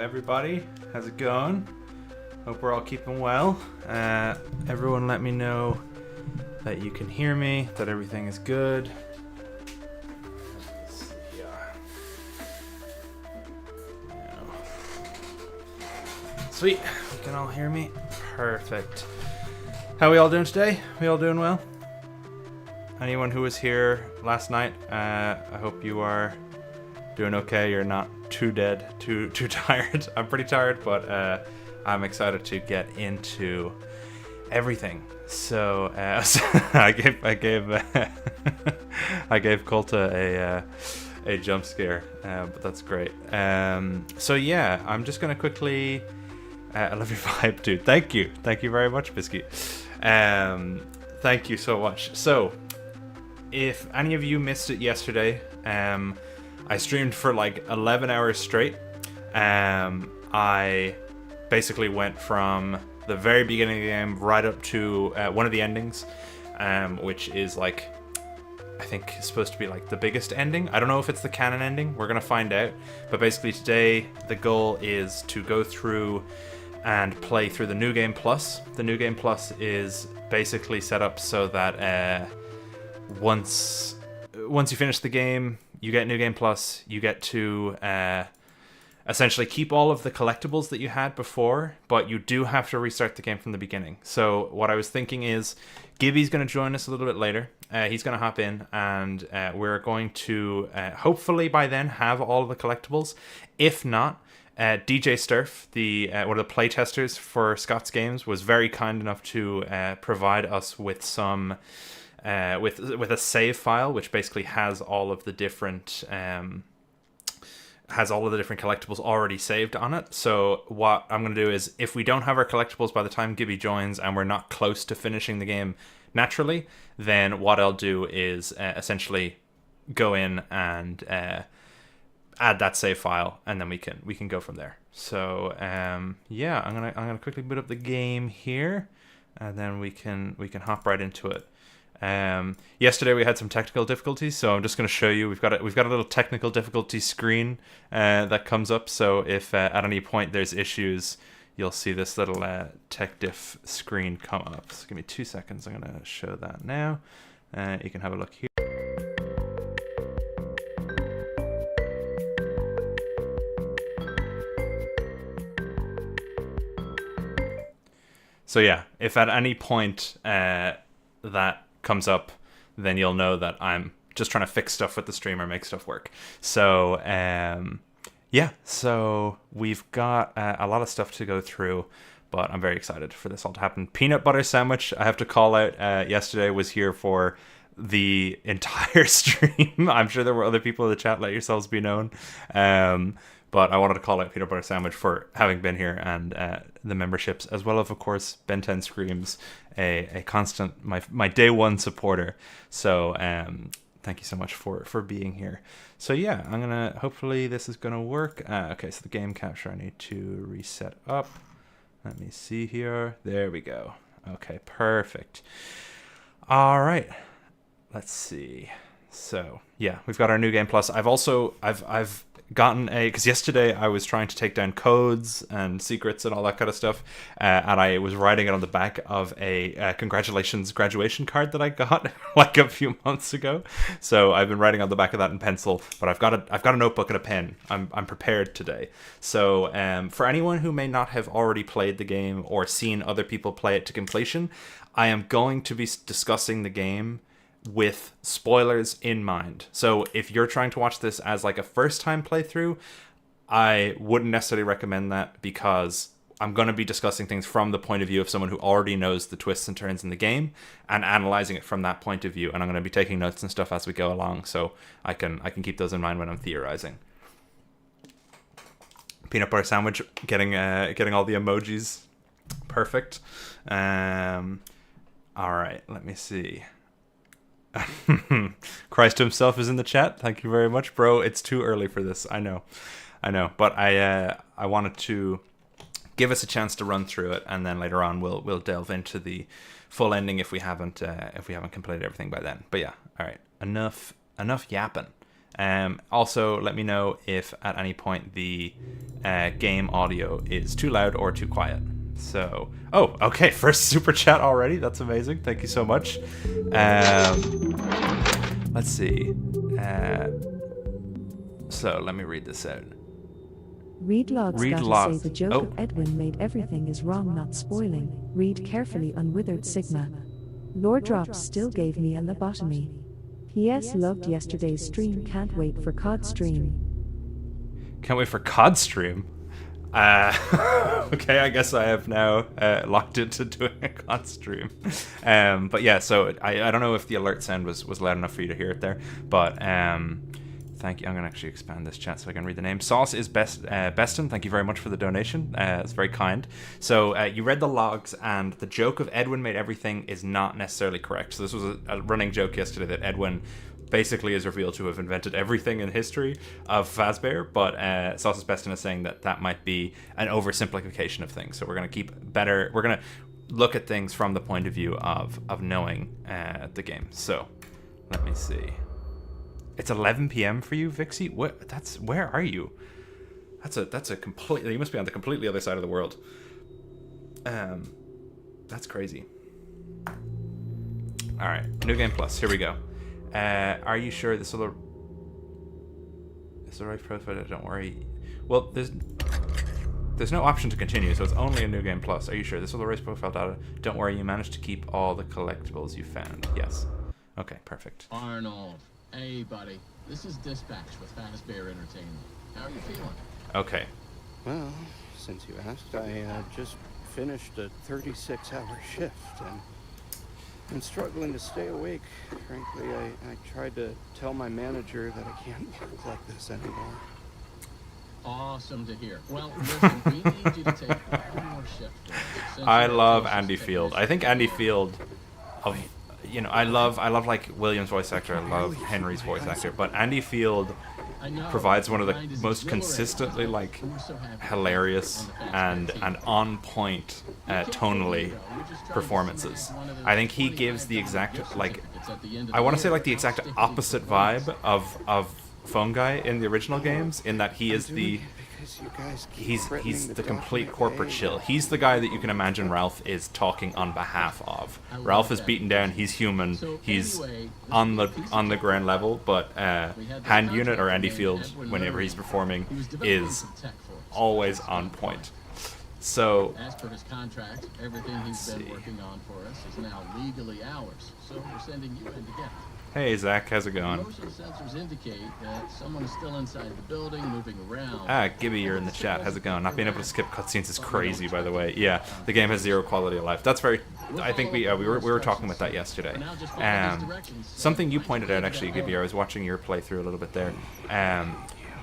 everybody. How's it going? Hope we're all keeping well. Everyone let me know that you can hear me, that everything is good. Let's see. Sweet. You can all hear me? Perfect. How are we all doing today? We all doing well? Anyone who was here last night, I hope you are doing okay. You're not too dead, too tired. I'm pretty tired, but I'm excited to get into everything. So I gave Colta a jump scare, but that's great. So yeah, I'm just gonna quickly. I love your vibe, dude. Thank you very much, Biscuit. Thank you so much. So, if any of you missed it yesterday, I streamed for like 11 hours straight. I basically went from the very beginning of the game right up to one of the endings, which is like, I think it's supposed to be like the biggest ending. I don't know if it's the canon ending. We're going to find out. But basically today, the goal is to go through and play through the New Game Plus. The New Game Plus is basically set up so that once you finish the game, you get New Game Plus, you get to essentially keep all of the collectibles that you had before, but you do have to restart the game from the beginning. So what I was thinking is, Gibby's going to join us a little bit later. He's going to hop in, and we're going to hopefully by then have all of the collectibles. If not, DJ Sturf, one of the playtesters for Scott's Games, was very kind enough to provide us with some with a save file, which basically has all of the different collectibles already saved on it. So what I'm going to do is, if we don't have our collectibles by the time Gibby joins and we're not close to finishing the game naturally, then what I'll do is essentially go in and add that save file, and then we can go from there. So yeah, I'm gonna quickly boot up the game here, and then we can hop right into it. Yesterday we had some technical difficulties, so I'm just going to show you. We've got a little technical difficulty screen that comes up. So if at any point there's issues, you'll see this little tech diff screen come up. So give me 2 seconds. I'm going to show that now. You can have a look here. So yeah, if at any point that comes up, then you'll know that I'm just trying to fix stuff with the stream or make stuff work. So yeah, so we've got a lot of stuff to go through, but I'm very excited for this all to happen. Peanut butter sandwich, I have to call out, yesterday was here for the entire stream. I'm sure there were other people in the chat, let yourselves be known. But I wanted to call out Peanut Butter Sandwich for having been here, and the memberships, as well as, of course, Ben 10 Screams, a constant, my day one supporter. So thank you so much for being here. So yeah, hopefully this is gonna work. Okay, so the game capture I need to reset up. Let me see here. There we go. Okay, perfect. All right, let's see. So yeah, we've got our New Game Plus. I've gotten because yesterday I was trying to take down codes and secrets and all that kind of stuff, and I was writing it on the back of a congratulations graduation card that I got like a few months ago. So I've been writing on the back of that in pencil, but I've got a notebook and a pen. I'm prepared today. So for anyone who may not have already played the game or seen other people play it to completion, I am going to be discussing the game with spoilers in mind. So if you're trying to watch this as like a first time playthrough, I wouldn't necessarily recommend that, because I'm going to be discussing things from the point of view of someone who already knows the twists and turns in the game and analyzing it from that point of view, and I'm going to be taking notes and stuff as we go along, so I can keep those in mind when I'm theorizing. Peanut butter sandwich, getting all the emojis perfect. All right, let me see. Christ himself is in the chat. Thank you very much, bro. It's too early for this. I know, but I wanted to give us a chance to run through it, and then later on we'll delve into the full ending if we haven't completed everything by then. But yeah, all right, enough yapping. Also, let me know if at any point the game audio is too loud or too quiet. So, oh, okay, first super chat already. That's amazing. Thank you so much. Let's see. So let me read this out. Read logs Read gotta logs. say the joke of Edwin made everything is wrong not spoiling. Read carefully unwithered Sigma. Lore Drops still gave me a lobotomy. P.S. Loved yesterday's stream, can't wait for COD stream. Can't wait for COD stream. Okay, I guess I have now locked into doing a COD stream. But yeah, so I don't know if the alert sound was loud enough for you to hear it there, but thank you. I'm going to actually expand this chat so I can read the name. Sauce is Beston. Thank you very much for the donation. It's very kind. So you read the logs, and the joke of Edwin made everything is not necessarily correct. So this was a running joke yesterday that Edwin basically is revealed to have invented everything in history of Fazbear, but Sauce is Beston is saying that might be an oversimplification of things. So we're going to we're going to look at things from the point of view of knowing the game. So let me see. It's 11 p.m. for you, Vixie? Where are you? That's a completely, you must be on the completely other side of the world. That's crazy. All right, New Game Plus. Here we go. Are you sure this is the right profile? Don't worry. Well, there's no option to continue, so it's only a New Game Plus. Are you sure this is the right profile data? Don't worry, you managed to keep all the collectibles you found. Yes. Okay, perfect. Arnold. Hey, buddy. This is Dispatch with Fazbear Entertainment. How are you feeling? Okay. Well, since you asked, I just finished a 36-hour shift, and I'm struggling to stay awake. Frankly, I tried to tell my manager that I can't work like this anymore. Awesome to hear. Well, listen, we need you to take one more shift. I love Andy Field. I think Andy Field I love like William's voice actor. I love Henry's voice actor, but Andy Field provides one of the most consistently like hilarious and on point tonally performances. I think he gives the exact like I want to say like the exact opposite vibe of Phone Guy in the original games, in that he is he's the complete corporate shill. He's the guy that you can imagine Ralph is talking on behalf of. Ralph is beaten down, he's human, he's on the ground level, but Hand Unit or Andy Field, whenever he's performing, is always on point. So as per his contract, everything he's been working on for us is now legally ours. So we're sending you in to get it. Hey Zach, how's it going? Motion sensors indicate that someone is still inside the building, moving around. Gibby, you're in the chat. How's it going? Not being able to skip cutscenes is crazy, by the way. Yeah, the game has zero quality of life. That's very. I think we were talking about that yesterday. Something you pointed out actually, Gibby. I was watching your playthrough a little bit there.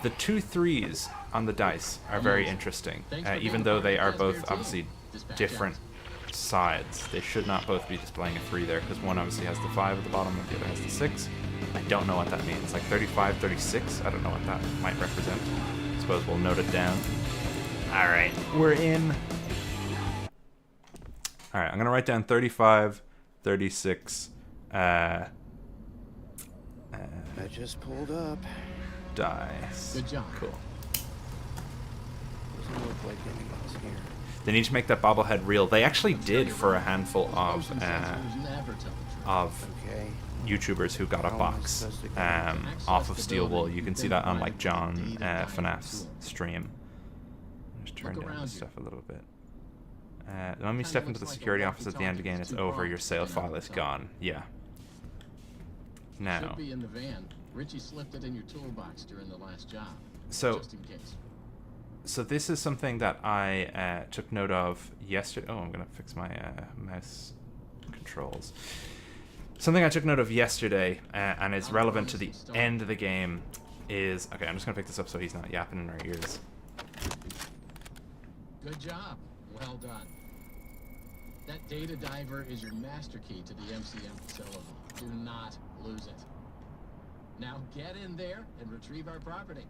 The 2 3s on the dice are very interesting, even though they are both obviously different sides. They should not both be displaying a 3 there, because one obviously has the 5 at the bottom and the other has the 6. I don't know what that means. Like 35, 36? I don't know what that might represent. I suppose we'll note it down. Alright, we're in. Alright, I'm going to write down 35, 36. I just pulled up. Dice. Good job. Cool. Doesn't look like anyone's here. They need to make that bobblehead real. They actually did for a handful of YouTubers who got a box off of Steel Wool. You can see that on like John FNAF's stream. Just turn down this stuff a little bit. When we step into the security office at the end again, it's over. Your sale file is gone. Yeah. Now. Should be in the van. Richie slipped it in your toolbox during the last job. So. Just in case. So this is something that I took note of yesterday. Oh, I'm going to fix my mouse controls. Something I took note of yesterday and is relevant to the end of the game is... Okay, I'm just going to pick this up so he's not yapping in our ears. Good job. Well done. That data diver is your master key to the MCM facility. Do not lose it. Now get in there and retrieve our property.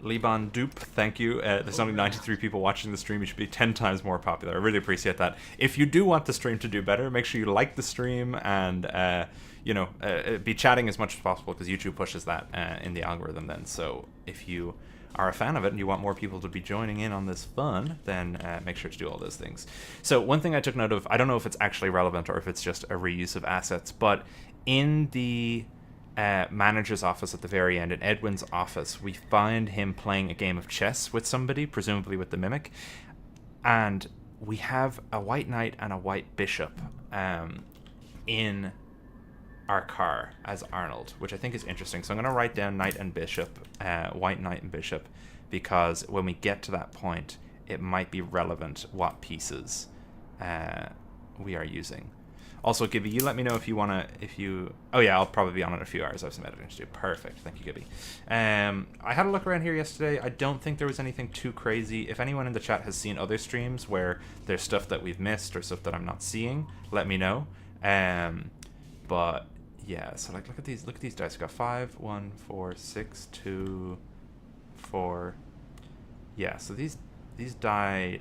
Liban Dupe, thank you. There's only 93 people watching the stream. You should be 10 times more popular. I really appreciate that. If you do want the stream to do better, make sure you like the stream and, be chatting as much as possible, because YouTube pushes that in the algorithm then. So if you are a fan of it and you want more people to be joining in on this fun, then make sure to do all those things. So one thing I took note of, I don't know if it's actually relevant or if it's just a reuse of assets, but in the manager's office at the very end, in Edwin's office, we find him playing a game of chess with somebody, presumably with the mimic, and we have a white knight and a white bishop in our car as Arnold, which I think is interesting. So I'm going to write down knight and bishop, white knight and bishop, because when we get to that point, it might be relevant what pieces we are using. Also, Gibby, you let me know if you want to, oh yeah, I'll probably be on in a few hours. I have some editing to do. Perfect. Thank you, Gibby. I had a look around here yesterday. I don't think there was anything too crazy. If anyone in the chat has seen other streams where there's stuff that we've missed or stuff that I'm not seeing, let me know. But yeah, so like look at these dice. We got 5, 1, 4, 6, 2, 4. Yeah, so these die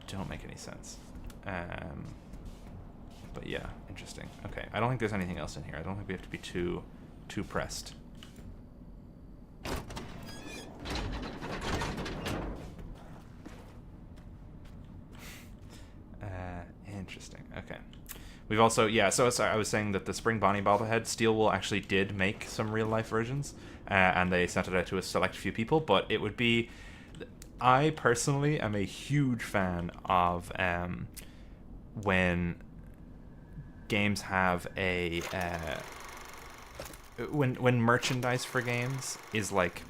don't make any sense. But yeah, interesting. Okay, I don't think there's anything else in here. I don't think we have to be too pressed. Interesting. Okay. We've also, yeah, so I was saying that the Spring Bonnie bobblehead, Steelwool actually did make some real life versions, and they sent it out to a select few people, but it would be, I personally am a huge fan of when games have a when merchandise for games is like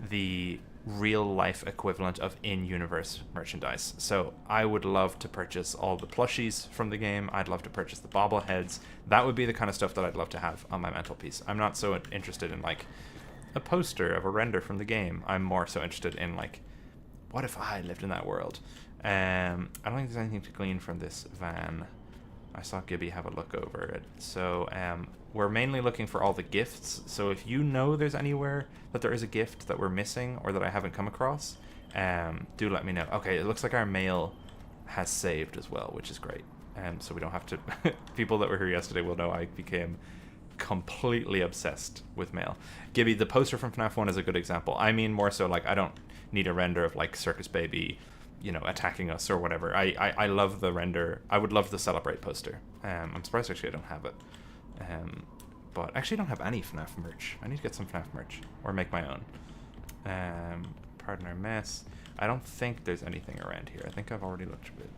the real life equivalent of in-universe merchandise. So I would love to purchase all the plushies from the game. I'd love to purchase the bobbleheads. That would be the kind of stuff that I'd love to have on my mantelpiece. I'm not so interested in like a poster of a render from the game. I'm more so interested in like, what if I lived in that world? I don't think there's anything to glean from this van. I saw Gibby have a look over it. So we're mainly looking for all the gifts. So if you know there's anywhere that there is a gift that we're missing or that I haven't come across, do let me know. Okay, it looks like our mail has saved as well, which is great. So we don't have to... People that were here yesterday will know I became completely obsessed with mail. Gibby, the poster from FNAF 1 is a good example. I mean more so like I don't need a render of like Circus Baby, you know, attacking us or whatever. I love the render. I would love the Celebrate poster. I'm surprised actually I don't have it. But actually I don't have any FNAF merch. I need to get some FNAF merch or make my own. Pardon our mess. I don't think there's anything around here. I think I've already looked a bit.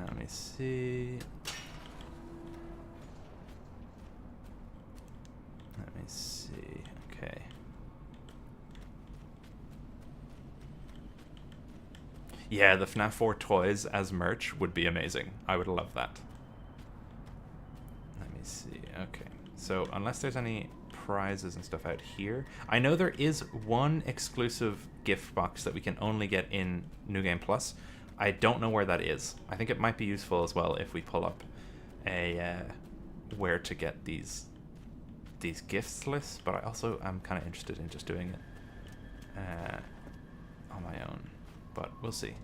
Let me see. Let me see. Okay. Yeah, the FNAF 4 toys as merch would be amazing. I would love that. Let me see. Okay. So, unless there's any prizes and stuff out here. I know there is one exclusive gift box that we can only get in New Game Plus. I don't know where that is. I think it might be useful as well if we pull up a where to get these gifts lists, but I also am kind of interested in just doing it on my own. But we'll see.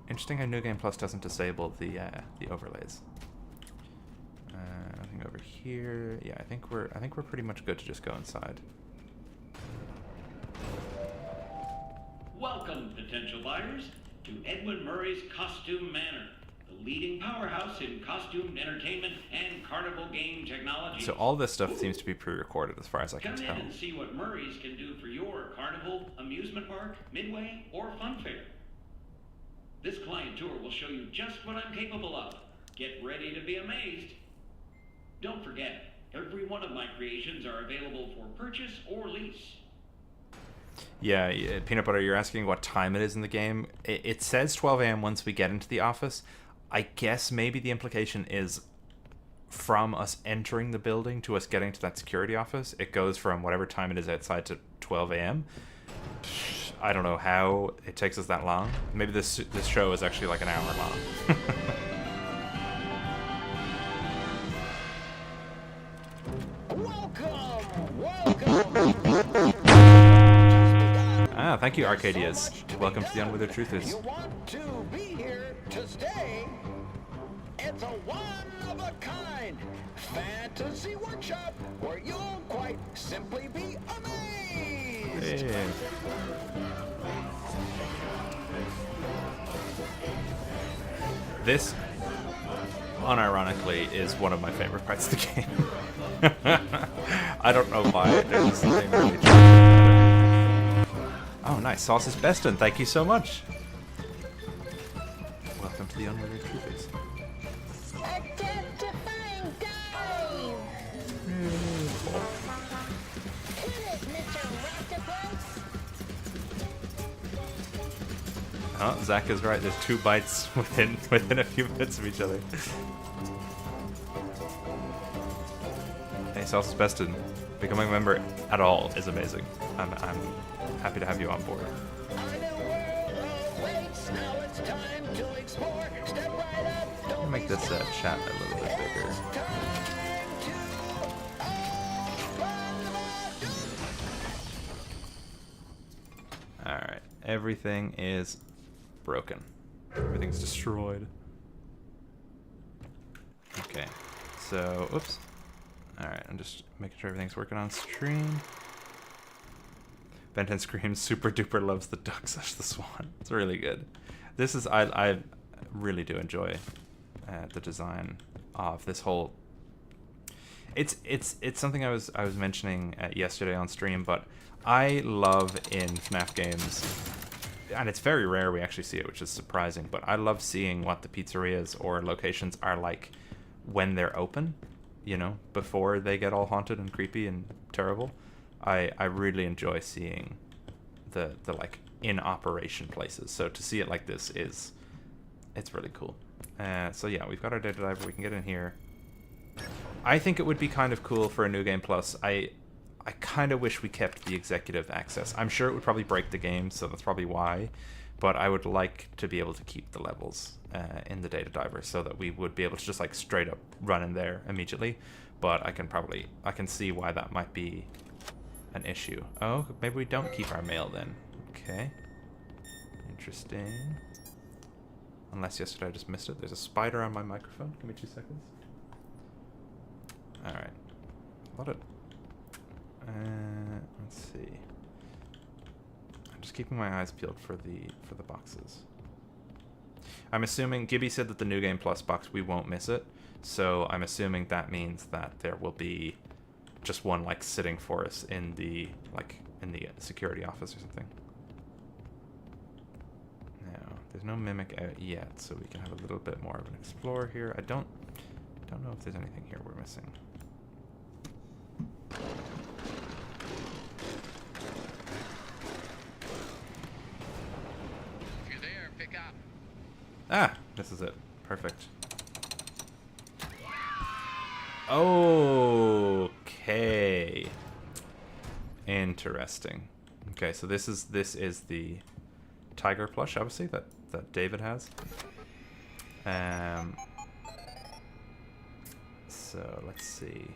Interesting how New Game Plus doesn't disable the overlays. Nothing over here. Yeah, I think we're pretty much good to just go inside. Welcome, potential buyers, to Edwin Murray's Costume Manor, the leading powerhouse in costume entertainment and carnival game technology. So all this stuff seems to be pre-recorded as far as I can tell. Come in and see what Murray's can do for your carnival, amusement park, midway, or fun fair. This client tour will show you just what I'm capable of. Get ready to be amazed. Don't forget, every one of my creations are available for purchase or lease. Yeah, Peanut Butter, you're asking what time it is in the game. It says 12 a.m. once we get into the office. I guess maybe the implication is from us entering the building to us getting to that security office, it goes from whatever time it is outside to 12 a.m. I don't know how it takes us that long. Maybe this show is actually like an hour long. thank you, Arcadias. Welcome to the Unwithered Truthers. You want to be here to stay? It's a one-of-a-kind fantasy workshop where you'll quite simply be amazed. Hey. This, unironically, is one of my favorite parts of the game. I don't know why. There's something really charming about it. Oh, nice. Sauce is Beston. Thank you so much. Welcome to the Unwithered Truthers. Identifying dive! Hit it, Mr. Octopus! Oh, Zach is right. There's 2 bites within a few minutes of each other. Hey, Sauce is Beston. Becoming a member at all is amazing. I'm happy to have you on board. I'll make this chat a little bit bigger. Alright, everything is broken. Everything's destroyed. Okay, so, oops. Alright, I'm just making sure everything's working on stream. Benton screams, super duper loves the duck such the swan. It's really good. This is, I really do enjoy the design of this whole. It's something I was mentioning yesterday on stream, but I love in FNAF games, and it's very rare we actually see it, which is surprising, but I love seeing what the pizzerias or locations are like when they're open, you know, before they get all haunted and creepy and terrible. I really enjoy seeing the like in operation places. So to see it like this it's really cool. So yeah, we've got our data diver. We can get in here. I think it would be kind of cool for a New Game Plus. I kind of wish we kept the executive access. I'm sure it would probably break the game, so that's probably why. But I would like to be able to keep the levels in the data diver so that we would be able to just like straight up run in there immediately. But I can see why that might be an issue. Oh, maybe we don't keep our mail then. Okay. Interesting. Unless yesterday I just missed it. There's a spider on my microphone. Give me 2 seconds. Alright. A lot of... let's see. I'm just keeping my eyes peeled for the boxes. I'm assuming... Gibby said that the New Game Plus box, we won't miss it. So I'm assuming that means that there will be just one like sitting for us in the security office or something. Now, there's no mimic out yet, so we can have a little bit more of an explore here. I don't know if there's anything here we're missing. If you're there, pick up. Ah, this is it. Perfect. Okay. Interesting. Okay, so this is the tiger plush, obviously, that David has. So let's see.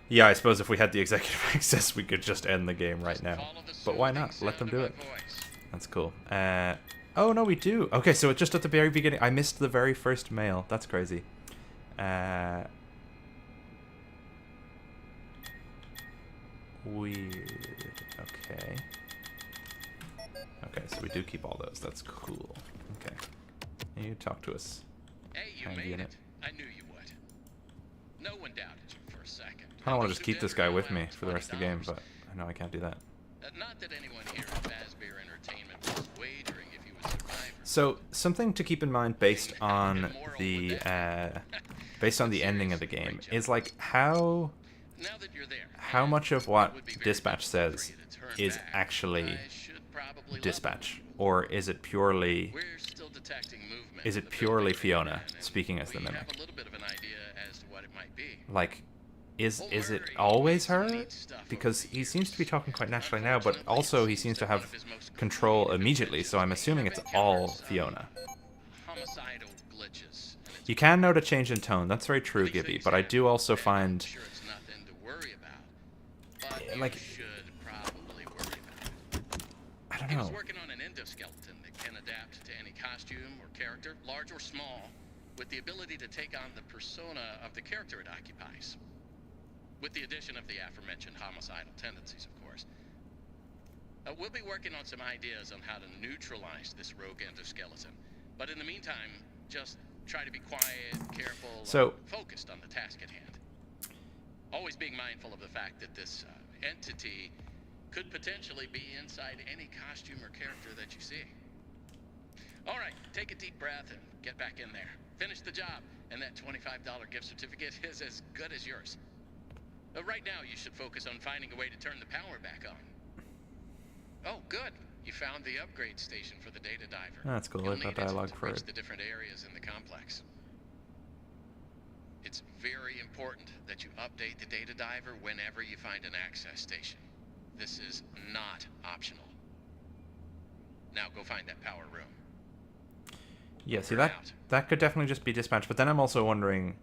Yeah, I suppose if we had the executive access, we could just end the game right now. But why not? Let them do it. That's cool. Oh no, we do. Okay, so it's just at the very beginning. I missed the very first mail. That's crazy. Weird. Okay. Okay, so we do keep all those. That's cool. Okay. You talk to us. Hey, you Handy made in it. I knew you would. No one doubted you for a second. I don't want to just keep this guy with me for the rest of the game, but I know I can't do that. Not that anyone here at Fazbear Entertainment was wagering if you would survive. So something to keep in mind based on the ending of the game is like how much of what dispatch says is actually dispatch, or is it purely Fiona speaking as the mimic? Like, is it always her? Because he seems to be talking quite naturally now, but also he seems to have control immediately, so I'm assuming it's all Fiona. You can note a change in tone, that's very true, Gibby, but I do also find... like, don't He was know. working on an endoskeleton that can adapt to any costume or character, large or small, with the ability to take on the persona of the character it occupies. With the addition of the aforementioned homicidal tendencies, of course. We'll be working on some ideas on how to neutralize this rogue endoskeleton. But in the meantime, just try to be quiet, careful, So, focused on the task at hand. Always being mindful of the fact that this entity could potentially be inside any costume or character that you see. All right, take a deep breath and get back in there. Finish the job, and that $25 gift certificate is as good as yours. Right now, you should focus on finding a way to turn the power back on. Oh, good. You found the upgrade station for the data diver. That's cool. You'll I've got need it dialogue to for reach it. the different areas in the complex. It's very important that you update the data diver whenever you find an access station. This is not optional. Now go find that power room. Yeah, see, We're that out. that could definitely just be dispatch, but then I'm also wondering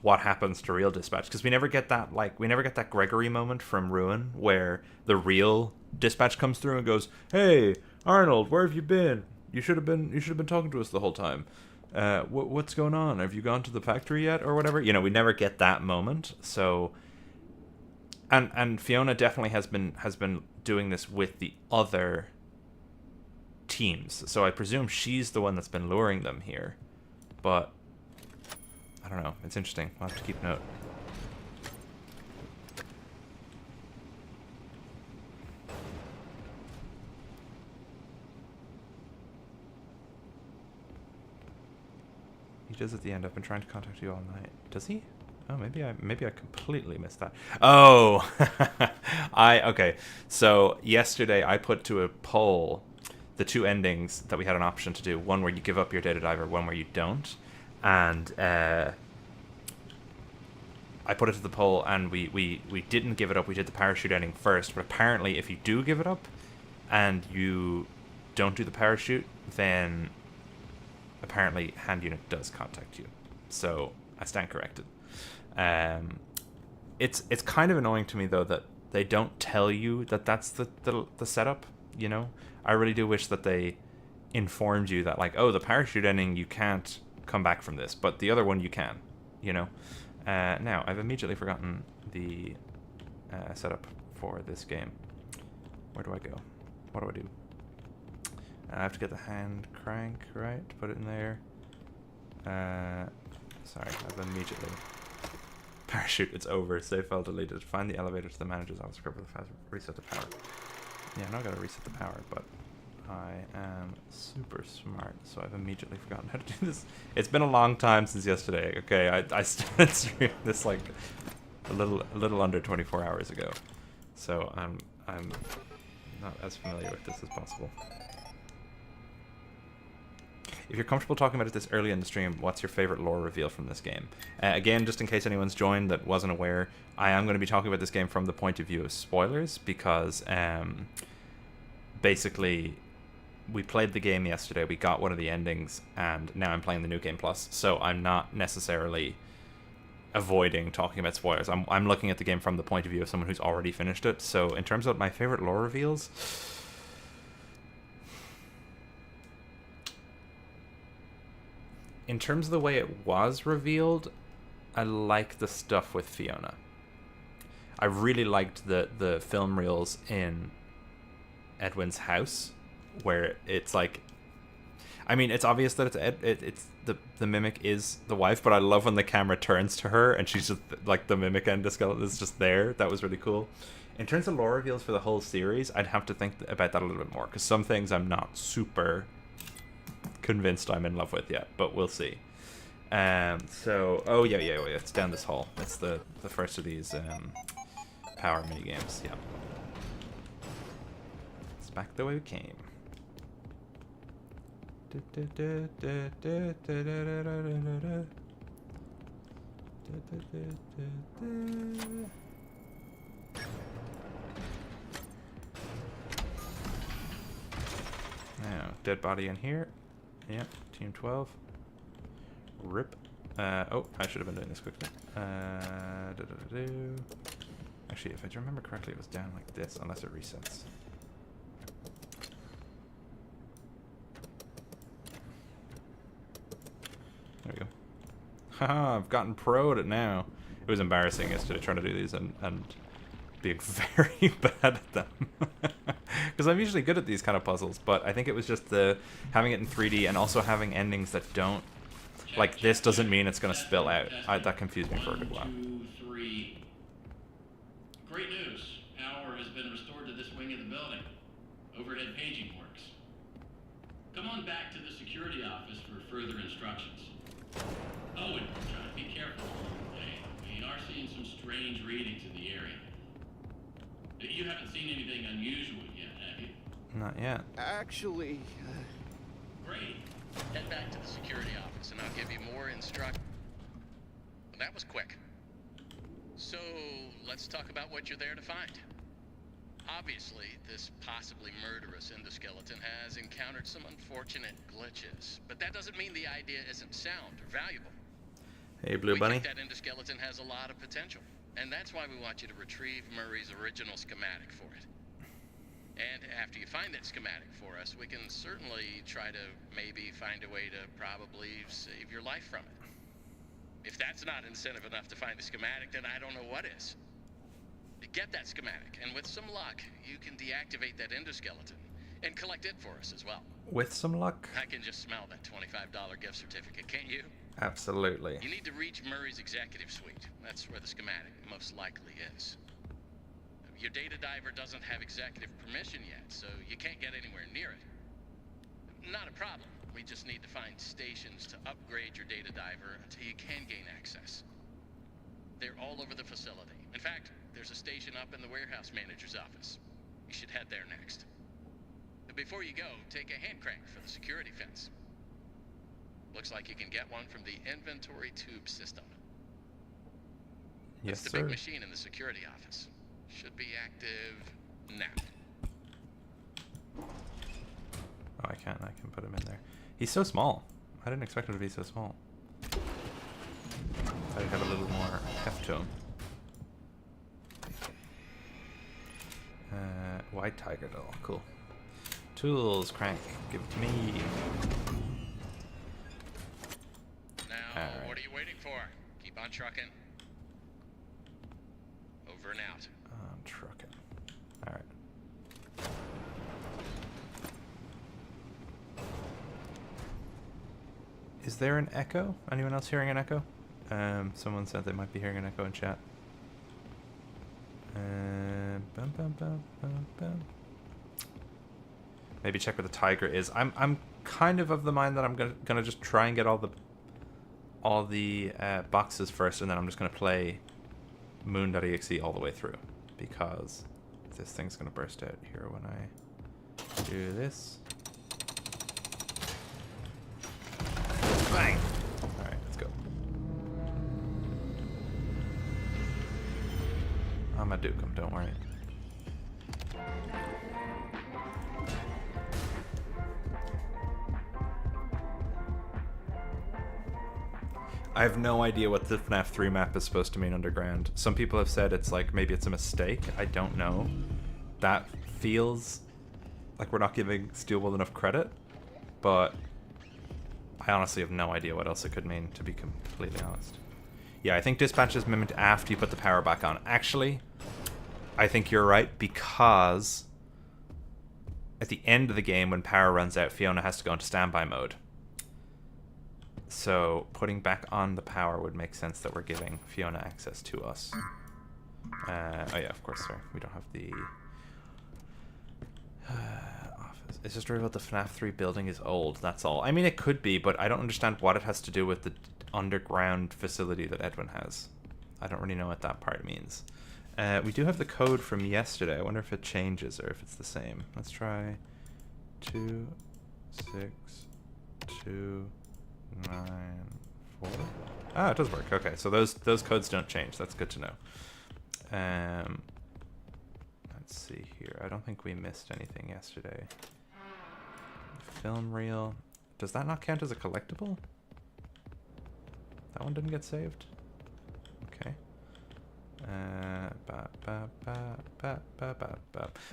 what happens to real dispatch, because we never get that, like, we never get that Gregory moment from Ruin where the real dispatch comes through and goes, "Hey, Arnold, where have you been? You should have been talking to us the whole time. What's going on? Have you gone to the factory yet, or whatever?" You know, we never get that moment. So, and Fiona definitely has been doing this with the other teams, so I presume she's the one that's been luring them here. But I don't know. It's interesting. I'll have to keep note. He does at the end. I've been trying to contact you all night. Does he? Oh, maybe I completely missed that. Oh, okay. So yesterday I put to a poll the two endings that we had an option to do. One where you give up your data diver, one where you don't. And I put it to the poll, and we didn't give it up. We did the parachute ending first. But apparently, if you do give it up and you don't do the parachute, then apparently hand unit does contact you. So I stand corrected. It's kind of annoying to me though that they don't tell you that that's the setup. You know, I really do wish that they informed you that, like, oh, the parachute ending, you can't come back from this, but the other one you can. You know. Now I've immediately forgotten the setup for this game. Where do I go? What do I do? I have to get the hand crank, right? Put it in there. Sorry, I've immediately... Parachute, it's over. Save file deleted. Find the elevator to the manager's office. Reset the power. Yeah, now I gotta reset the power, but I am super smart, so I've immediately forgotten how to do this. It's been a long time since yesterday. Okay, I started streaming this like a little under 24 hours ago, so I'm not as familiar with this as possible. If you're comfortable talking about it this early in the stream, what's your favorite lore reveal from this game? Again, just in case anyone's joined that wasn't aware, I am going to be talking about this game from the point of view of spoilers, because basically we played the game yesterday, we got one of the endings, and now I'm playing the New Game Plus, so I'm not necessarily avoiding talking about spoilers. I'm looking at the game from the point of view of someone who's already finished it. So in terms of my favorite lore reveals... In terms of the way it was revealed, I like the stuff with Fiona. I really liked the film reels in Edwin's house, where it's like, I mean, it's obvious that it's the mimic is the wife, but I love when the camera turns to her and she's just like the mimic endoskeleton is just there. That was really cool. In terms of lore reveals for the whole series, I'd have to think about that a little bit more, because some things I'm not super convinced I'm in love with yet, but we'll see. So, oh yeah, it's down this hall. It's the first of these power mini games. Yeah, it's back the way we came. Now, dead body in here. Yeah, team 12. Rip. Oh, I should have been doing this quickly. Actually, if I remember correctly, it was down like this, unless it resets. There we go. Haha, I've gotten pro at it now. It was embarrassing yesterday trying to do these and being very bad at them. Because I'm usually good at these kind of puzzles, but I think it was just the having it in 3D and also having endings that don't, like this doesn't mean it's going to spill out. That confused me for a good while. 1, 2, 3. Great news. Power has been restored to this wing of the building. Overhead paging works. Come on back to the security office for further instructions. Oh, and John, be careful. We are seeing some strange readings in the area. You haven't seen anything unusual yet, have you? Not yet. Actually, Great. Head back to the security office and I'll give you more instruction. Well, that was quick. So, let's talk about what you're there to find. Obviously, this possibly murderous endoskeleton has encountered some unfortunate glitches, but that doesn't mean the idea isn't sound or valuable. Hey, Blue Bunny. We think that endoskeleton has a lot of potential, and that's why we want you to retrieve Murray's original schematic for it. And after you find that schematic for us, we can certainly try to maybe find a way to probably save your life from it. If that's not incentive enough to find the schematic, then I don't know what is. Get that schematic, and with some luck, you can deactivate that endoskeleton and collect it for us as well. With some luck? I can just smell that $25 gift certificate, can't you? Absolutely. You need to reach Murray's executive suite. That's where the schematic most likely is. Your data diver doesn't have executive permission yet, so you can't get anywhere near it. Not a problem. We just need to find stations to upgrade your data diver until you can gain access. They're all over the facility. In fact, there's a station up in the warehouse manager's office. You should head there next. Before you go, take a hand crank for the security fence. Looks like you can get one from the inventory tube system. Yes, That's the sir. big machine in the security office. Should be active now. Oh, I can put him in there. He's so small. I didn't expect him to be so small. I have a little more heft to him. White tiger doll, cool. Tools, crank, give it to me. Now, Alright. what are you waiting for? Keep on trucking. Over and out. I'm trucking. Alright. Is there an echo? Anyone else hearing an echo? Someone said they might be hearing an echo in chat. Bum, bum, bum, bum, bum. Maybe check where the tiger is. I'm kind of the mind that I'm gonna just try and get all the boxes first, and then I'm just gonna play Moon.exe all the way through, because this thing's gonna burst out here when I do this. Bang! Alright, let's go. I'm a duke 'em, don't worry. I have no idea what the FNAF 3 map is supposed to mean underground. Some people have said it's like, maybe it's a mistake. I don't know. That feels like we're not giving Steelwood enough credit, but I honestly have no idea what else it could mean, to be completely honest. Yeah, I think dispatch is mimicked after you put the power back on. Actually, I think you're right, because at the end of the game, when power runs out, Fiona has to go into standby mode. So putting back on the power would make sense that we're giving Fiona access to us. Oh yeah, of course, sorry. We don't have the office. It's just about the FNAF 3 building is old, that's all. I mean, it could be, but I don't understand what it has to do with the underground facility that Edwin has. I don't really know what that part means. We do have the code from yesterday. I wonder if it changes or if it's the same. Let's try 2, 6, 2, 9, 4. Ah, it does work. Okay, so those codes don't change. That's good to know. Let's see here. I don't think we missed anything yesterday. Film reel. Does that not count as a collectible? That one didn't get saved. Okay.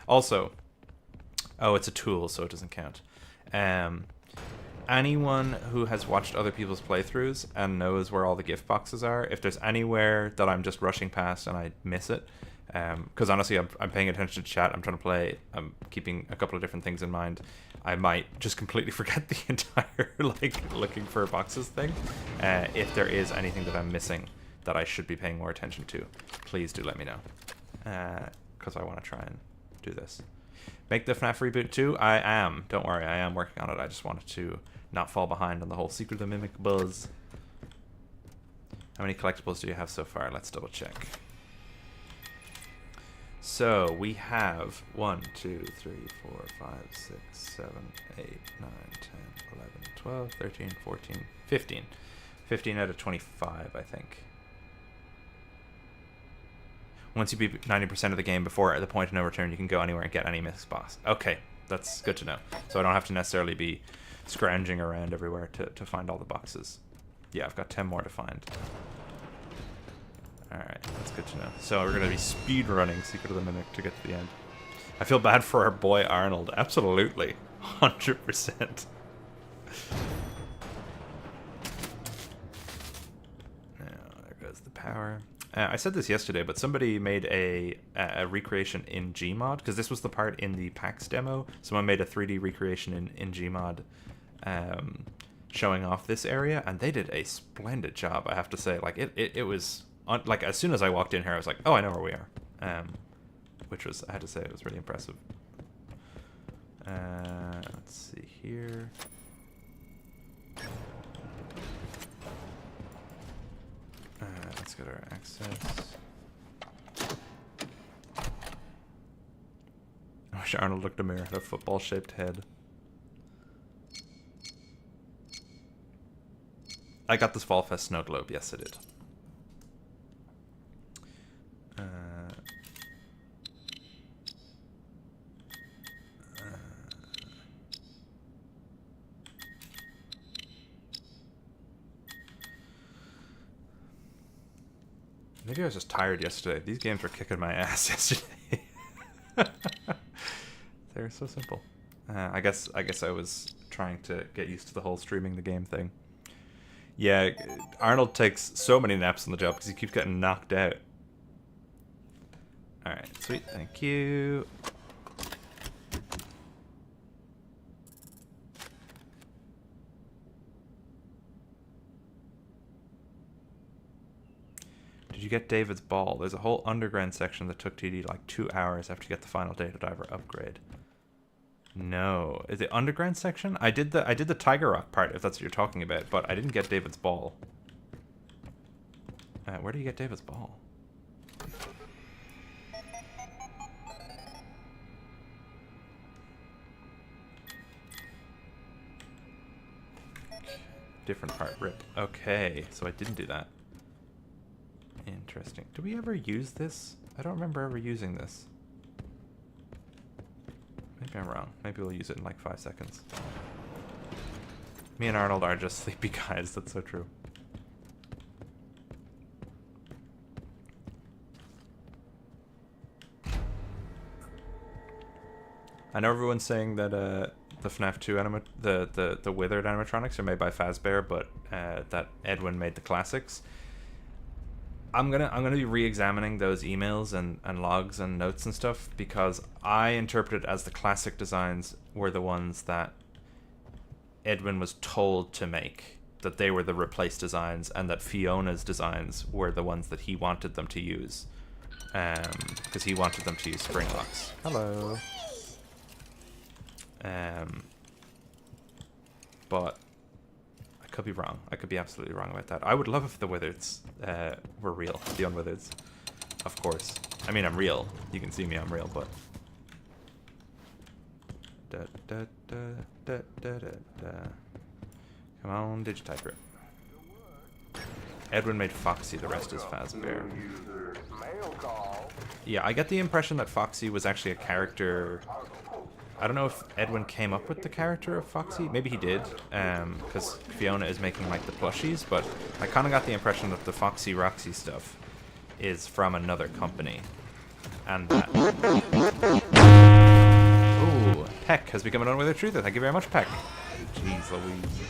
Also, oh, it's a tool, so it doesn't count. anyone who has watched other people's playthroughs and knows where all the gift boxes are, if there's anywhere that I'm just rushing past and I miss it, because honestly I'm paying attention to chat, I'm trying to play, I'm keeping a couple of different things in mind, I might just completely forget the entire like looking for boxes thing. If there is anything that I'm missing that I should be paying more attention to, please do let me know, because I want to try and do this. Make the FNAF reboot too? I am. Don't worry, I am working on it. I just wanted to not fall behind on the whole Secret of the Mimic buzz. How many collectibles do you have so far? Let's double check. So we have 1, 2, 3, 4, 5, 6, 7, 8, 9, 10, 11, 12, 13, 14, 15. 15 out of 25, I think. Once you beat 90% of the game before the point of no return, you can go anywhere and get any missed boss. Okay, that's good to know. So I don't have to necessarily be scrounging around everywhere to find all the boxes. Yeah, I've got 10 more to find. Alright, that's good to know. So we're going to be speed running Secret of the Mimic to get to the end. I feel bad for our boy Arnold. Absolutely. 100%. Now, there goes the power. I said this yesterday, but somebody made a recreation in Gmod, because this was the part in the PAX demo. Someone made a 3D recreation in Gmod showing off this area, and they did a splendid job, I have to say. Like, it was, like, as soon as I walked in here, I was like, oh, I know where we are. Which was, I had to say, it was really impressive. Let's see here. Let's get our access. I wish Arnold looked in the mirror, had a football-shaped head. I got this Fall Fest snow globe. Yes, I did. Maybe I was just tired yesterday. These games were kicking my ass yesterday. They were so simple. I guess I was trying to get used to the whole streaming the game thing. Yeah, Arnold takes so many naps on the job because he keeps getting knocked out. Alright, sweet. Thank you. Did you get David's ball? There's a whole underground section that took TD like 2 hours after you get the final data diver upgrade. No. Is it underground section? I did the Tiger Rock part, if that's what you're talking about, but I didn't get David's ball. Where do you get David's ball? Different part, rip. Okay, so I didn't do that. Interesting. Do we ever use this? I don't remember ever using this. Maybe I'm wrong. Maybe we'll use it in like 5 seconds. Me and Arnold are just sleepy guys. That's so true. I know everyone's saying that the FNAF 2 the withered animatronics are made by Fazbear, but that Edwin made the classics. I'm gonna be re-examining those emails and logs and notes and stuff, because I interpreted as the classic designs were the ones that Edwin was told to make, that they were the replaced designs, and that Fiona's designs were the ones that he wanted them to use, because he wanted them to use spring locks. Hello. But I could be wrong. I could be absolutely wrong about that. I would love if the Wizards were real. The Unwizards, of course. I mean, I'm real. You can see me, I'm real, but... Come on, digitize it. Edwin made Foxy, the rest is Fazbear. Yeah, I get the impression that Foxy was actually a character... I don't know if Edwin came up with the character of Foxy. Maybe he did, because Fiona is making like the plushies, but I kind of got the impression that the Foxy Roxy stuff is from another company. And that... Ooh, Peck has become an Unwithered Truther. Thank you very much, Peck. Jeez Louise.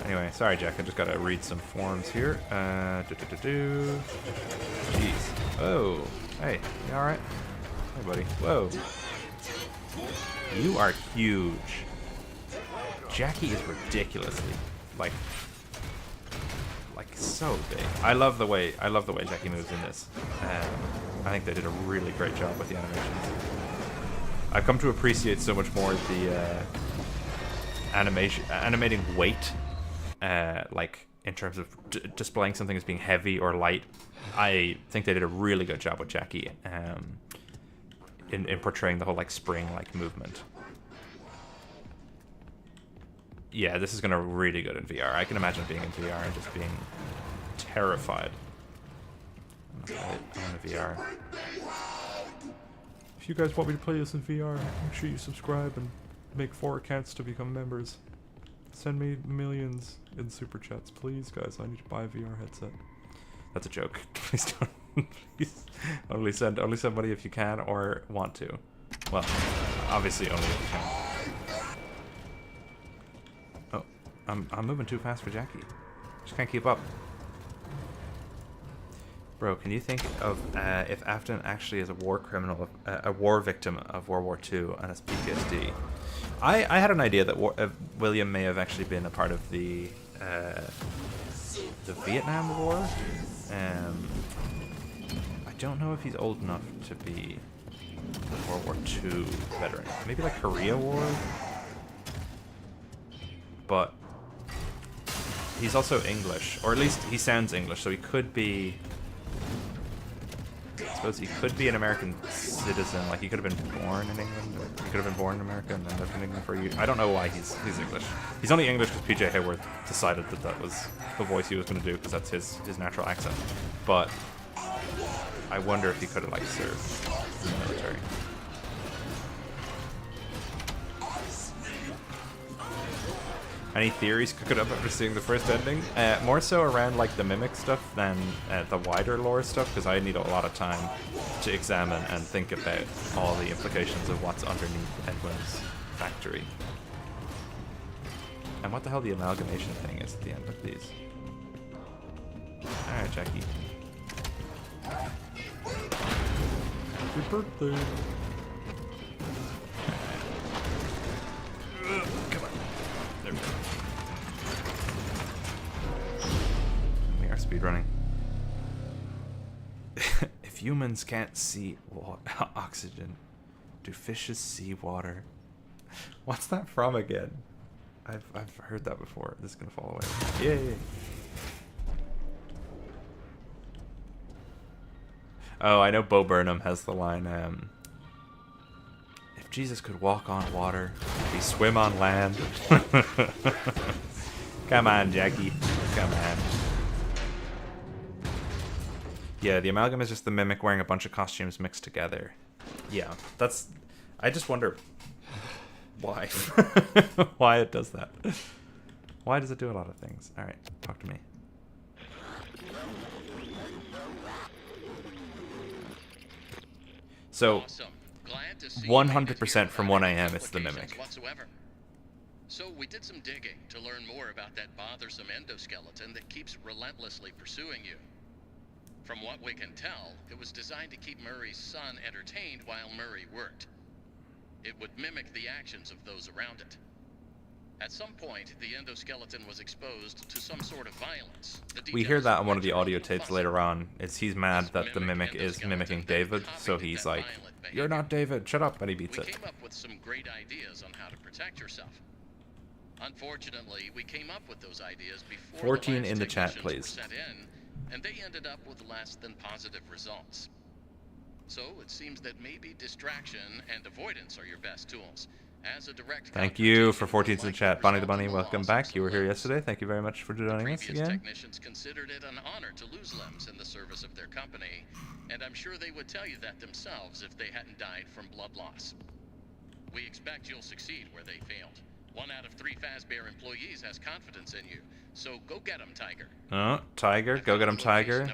Anyway, sorry, Jack. I just gotta read some forms here. Jeez. Oh. Hey, you alright? Hey, buddy. Whoa. You are huge. Jackie is ridiculously, like so big. I love the way Jackie moves in this. I think they did a really great job with the animations. I've come to appreciate so much more the animating weight, like in terms of displaying something as being heavy or light. I think they did a really good job with Jackie in portraying the whole like spring-like movement. Yeah, this is gonna really good in VR. I can imagine being in VR and just being terrified. I'm in VR. If you guys want me to play this in VR, make sure you subscribe and make 4 accounts to become members. Send me millions in super chats, please, guys. I need to buy a VR headset. That's a joke. Please don't. Please. Only send money if you can or want to. Well, obviously only if you can. Oh, I'm moving too fast for Jackie. Just can't keep up. Bro, can you think of if Afton actually is a war criminal, a war victim of World War II and has PTSD? I had an idea that William may have actually been a part of the Vietnam War. I don't know if he's old enough to be a World War II veteran. Maybe like Korea War? But he's also English, or at least he sounds English, so he could be... I suppose he could be an American citizen. Like, he could have been born in England, or he could have been born in America and then lived in England for a year. I don't know why he's English. He's only English because PJ Hayworth decided that was the voice he was going to do, because that's his natural accent. But I wonder if he could have, like, served in the military. Any theories cooking up after seeing the first ending? More so around like the mimic stuff than the wider lore stuff, because I need a lot of time to examine and think about all the implications of what's underneath Edwin's factory. And what the hell the amalgamation thing is at the end of these. Alright, Jackie. Happy birthday. Come on. There we go. We are speedrunning. If humans can't see oxygen, do fishes see water? What's that from again? I've heard that before. This is gonna fall away. Yay! Oh, I know Bo Burnham has the line, if Jesus could walk on water, could he swim on land? Come on, Jackie. Come on. Yeah, the amalgam is just the mimic wearing a bunch of costumes mixed together. Yeah, that's... I just wonder why. Why it does that. Why does it do a lot of things? Alright, talk to me. So, 100% from 1 AM, it's the mimic. So we did some digging to learn more about that bothersome endoskeleton that keeps relentlessly pursuing you. From what we can tell, it was designed to keep Murray's son entertained while Murray worked. It would mimic the actions of those around it. At some point, the endoskeleton was exposed to some sort of violence. We hear that on one of the audio tapes later on. He's mad that the mimic is mimicking David, so he's like, "You're not David, shut up," and he beats it. We came up with some great ideas on how to protect yourself. Unfortunately, we came up with those ideas before 14 in the chat, please. Set in, and they ended up with less than positive results. So it seems that maybe distraction and avoidance are your best tools. As a direct Thank you for 14 in the chat. Bonnie the Bunny, welcome back. You were here yesterday. Thank you very much for joining us again. Technicians considered it an honor to lose limbs in the service of their company, and I'm sure they would tell you that themselves if they hadn't died from blood loss. We expect you'll succeed where they failed. 1 out of 3 Fazbear employees has confidence in you, so go get 'em, Tiger. Oh, Tiger, go get 'em, Tiger.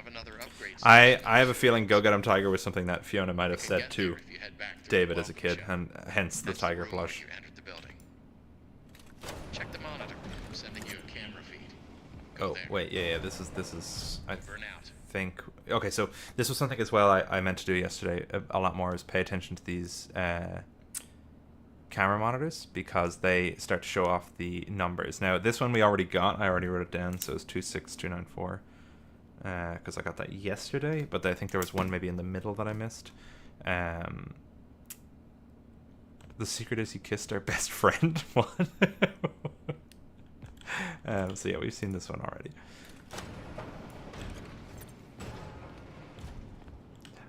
I have a feeling "go get 'em, Tiger" was something that Fiona might have said to David as a kid, and hence the tiger plush. I'm sending you a camera feed. Go Oh, there. wait, yeah, this is, I Burn out. think, okay, so this was something as well I meant to do yesterday a lot more, is pay attention to these camera monitors, because they start to show off the numbers. Now, this one we already got, I already wrote it down, so it's 26294, because I got that yesterday, but I think there was one maybe in the middle that I missed. The secret is you kissed our best friend. What? So yeah, we've seen this one already.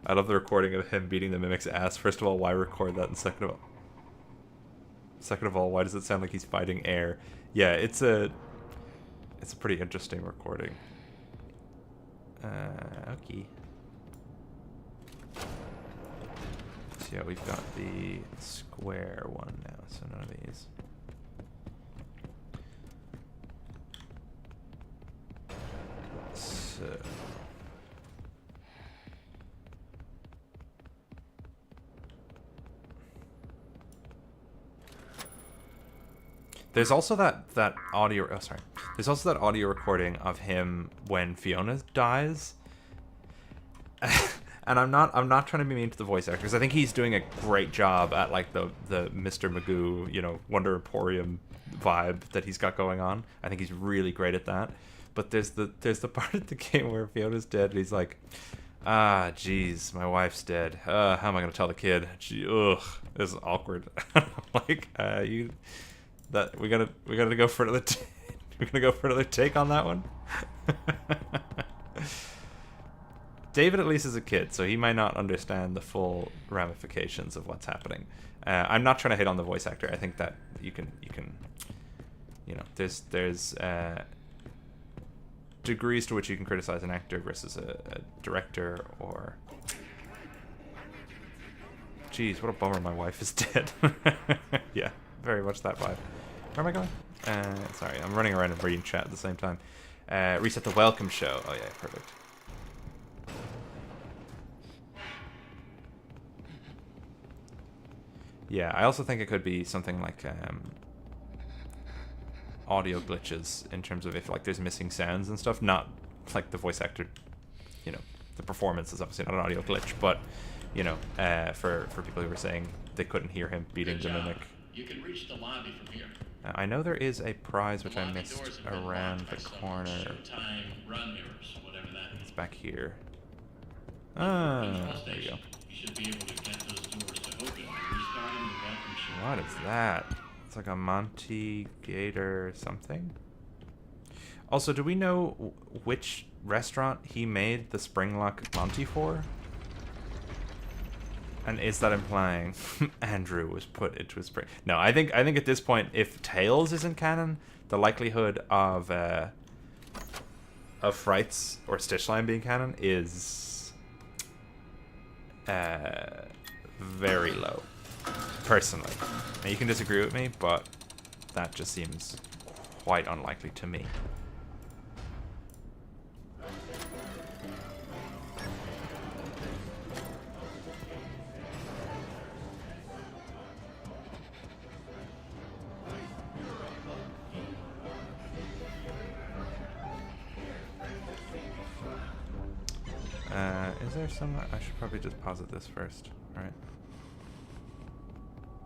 I love the recording of him beating the mimic's ass. First of all, why record that? And second of all, why does it sound like he's fighting air? Yeah, it's a pretty interesting recording. Okay. So yeah, we've got the square one now, so none of these. So there's also that audio. Oh, sorry. There's also that audio recording of him when Fiona dies. And I'm not trying to be mean to the voice actor, because I think he's doing a great job at like the Mr. Magoo, you know, Wonder Emporium vibe that he's got going on. I think he's really great at that. But there's the part of the game where Fiona's dead and he's like, geez, my wife's dead. How am I gonna tell the kid? Gee, ugh, this is awkward. Like, we gotta go for another. We're gonna go for another take on that one. David at least is a kid, so he might not understand the full ramifications of what's happening. I'm not trying to hit on the voice actor. I think that you can, you know, there's degrees to which you can criticize an actor versus a director, or. Jeez, what a bummer! My wife is dead. Yeah, very much that vibe. Where am I going? Sorry, I'm running around and reading chat at the same time. Reset the welcome show. Oh yeah, perfect. Yeah, I also think it could be something like audio glitches, in terms of if like there's missing sounds and stuff. Not like the voice actor, you know, the performance is obviously not an audio glitch, but you know, for people who were saying they couldn't hear him beating the mimic. You can reach the lobby from here. I know there is a prize which I missed around the corner. Showtime run mirrors, whatever that It's is. back here. Control There you go. station. You should be able to get those doors to open by restarting the welcome show. What is that? It's like a Monty Gator something. Also, do we know which restaurant he made the Springlock Monty for? And is that implying Andrew was put into a spring? No, I think at this point, if Tails isn't canon, the likelihood of Frights or Stitchline being canon is very low, personally. Now, you can disagree with me, but that just seems quite unlikely to me. Is there somewhere? I should probably just posit this first. Alright.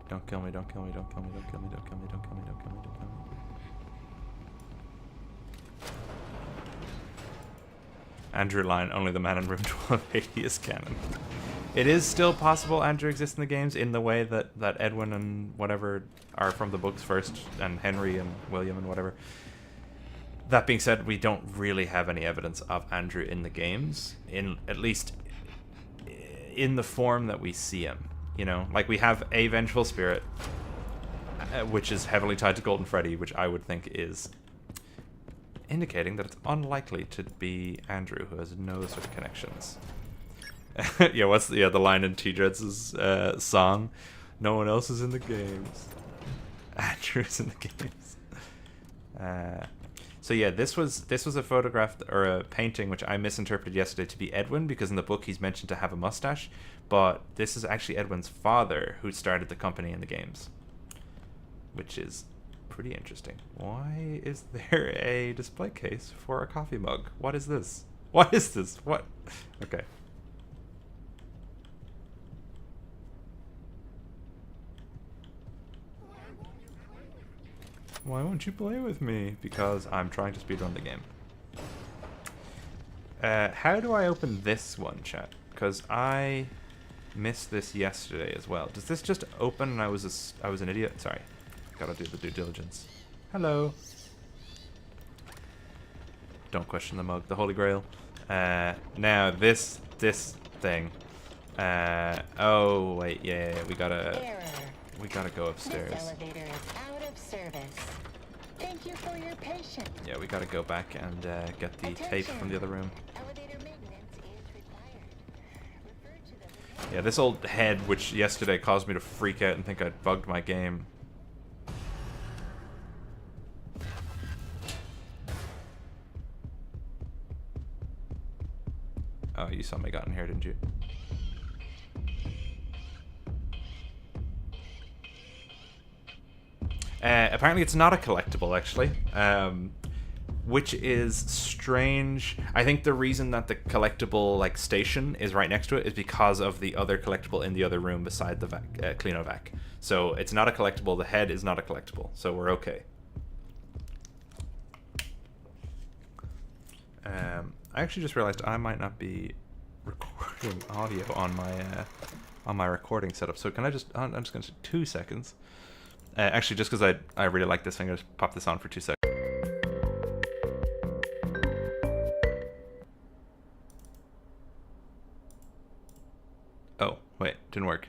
Don't kill me, don't kill me, don't kill me, don't kill me, don't kill me, don't kill me, don't kill me, don't kill me. Andrew line, only the man in room 1280 is canon. It is still possible Andrew exists in the games in the way that Edwin and whatever are from the books first, and Henry and William and whatever. That being said, we don't really have any evidence of Andrew in the games, at least in the form that we see him. You know, like we have a vengeful spirit, which is heavily tied to Golden Freddy, which I would think is indicating that it's unlikely to be Andrew, who has no sort of connections. Yeah, what's the line in T-Dreads' song? No one else is in the games. Andrew's in the games. So yeah, this was a photograph or a painting which I misinterpreted yesterday to be Edwin, because in the book he's mentioned to have a mustache, but this is actually Edwin's father who started the company in the games, which is pretty interesting. Why is there a display case for a coffee mug? What is this? What is this? What? Okay. Why won't you play with me? Because I'm trying to speedrun the game. How do I open this one, chat? Because I missed this yesterday as well. Does this just open and I was an idiot? Sorry. Gotta do the due diligence. Hello. Don't question the mug. The Holy Grail. Now, this thing. Oh, wait. Yeah, we gotta go upstairs. This elevator is out of service. Thank you for your patience. Yeah, we gotta go back and get the tape from the other room. Elevator maintenance is required. Refer to the Yeah, this old head, which yesterday caused me to freak out and think I'd bugged my game. Oh, you saw me got in here, didn't you? Apparently it's not a collectible, actually, which is strange. I think the reason that the collectible like station is right next to it is because of the other collectible in the other room beside the Cleanovac. So it's not a collectible. The head is not a collectible, so we're okay. I actually just realized I might not be recording audio on my recording setup. So can I just? I'm just going to 2 seconds. Actually, just because I really like this thing, I'll just pop this on for 2 seconds. Oh, wait, didn't work.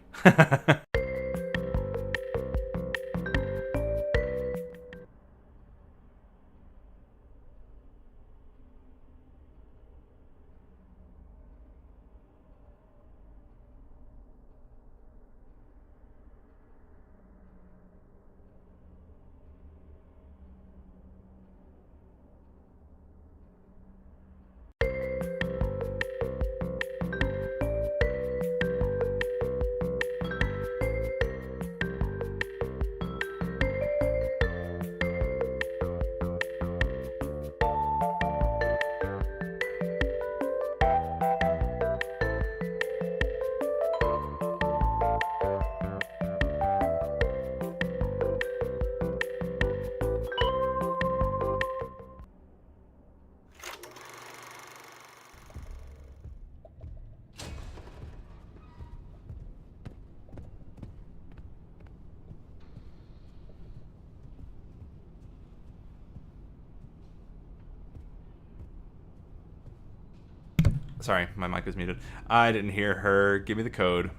Sorry, my mic was muted. I didn't hear her. Give me the code.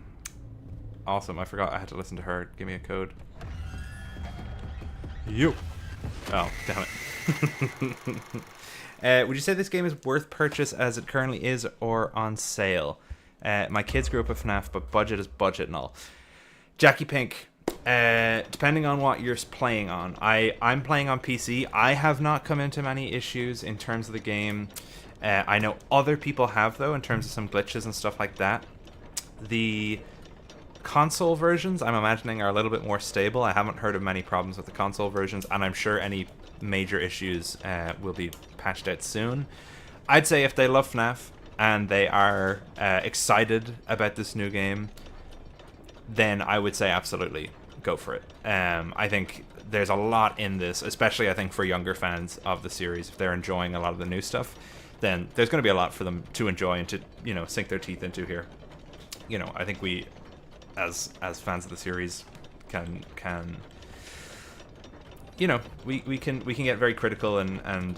Awesome, I forgot I had to listen to her. Give me a code. You. Oh, damn it. Would you say this game is worth purchase as it currently is or on sale? My kids grew up with FNAF, but budget is budget and all. Jackie Pink. Depending on what you're playing on. I'm playing on PC. I have not come into many issues in terms of the game. I know other people have, though, in terms of some glitches and stuff like that. The console versions, I'm imagining, are a little bit more stable. I haven't heard of many problems with the console versions, and I'm sure any major issues will be patched out soon. I'd say if they love FNAF and they are excited about this new game, then I would say absolutely go for it. I think there's a lot in this, especially I think for younger fans of the series. If they're enjoying a lot of the new stuff, then there's going to be a lot for them to enjoy and to, you know, sink their teeth into here. You know, I think we, as fans of the series, can you know, we can get very critical and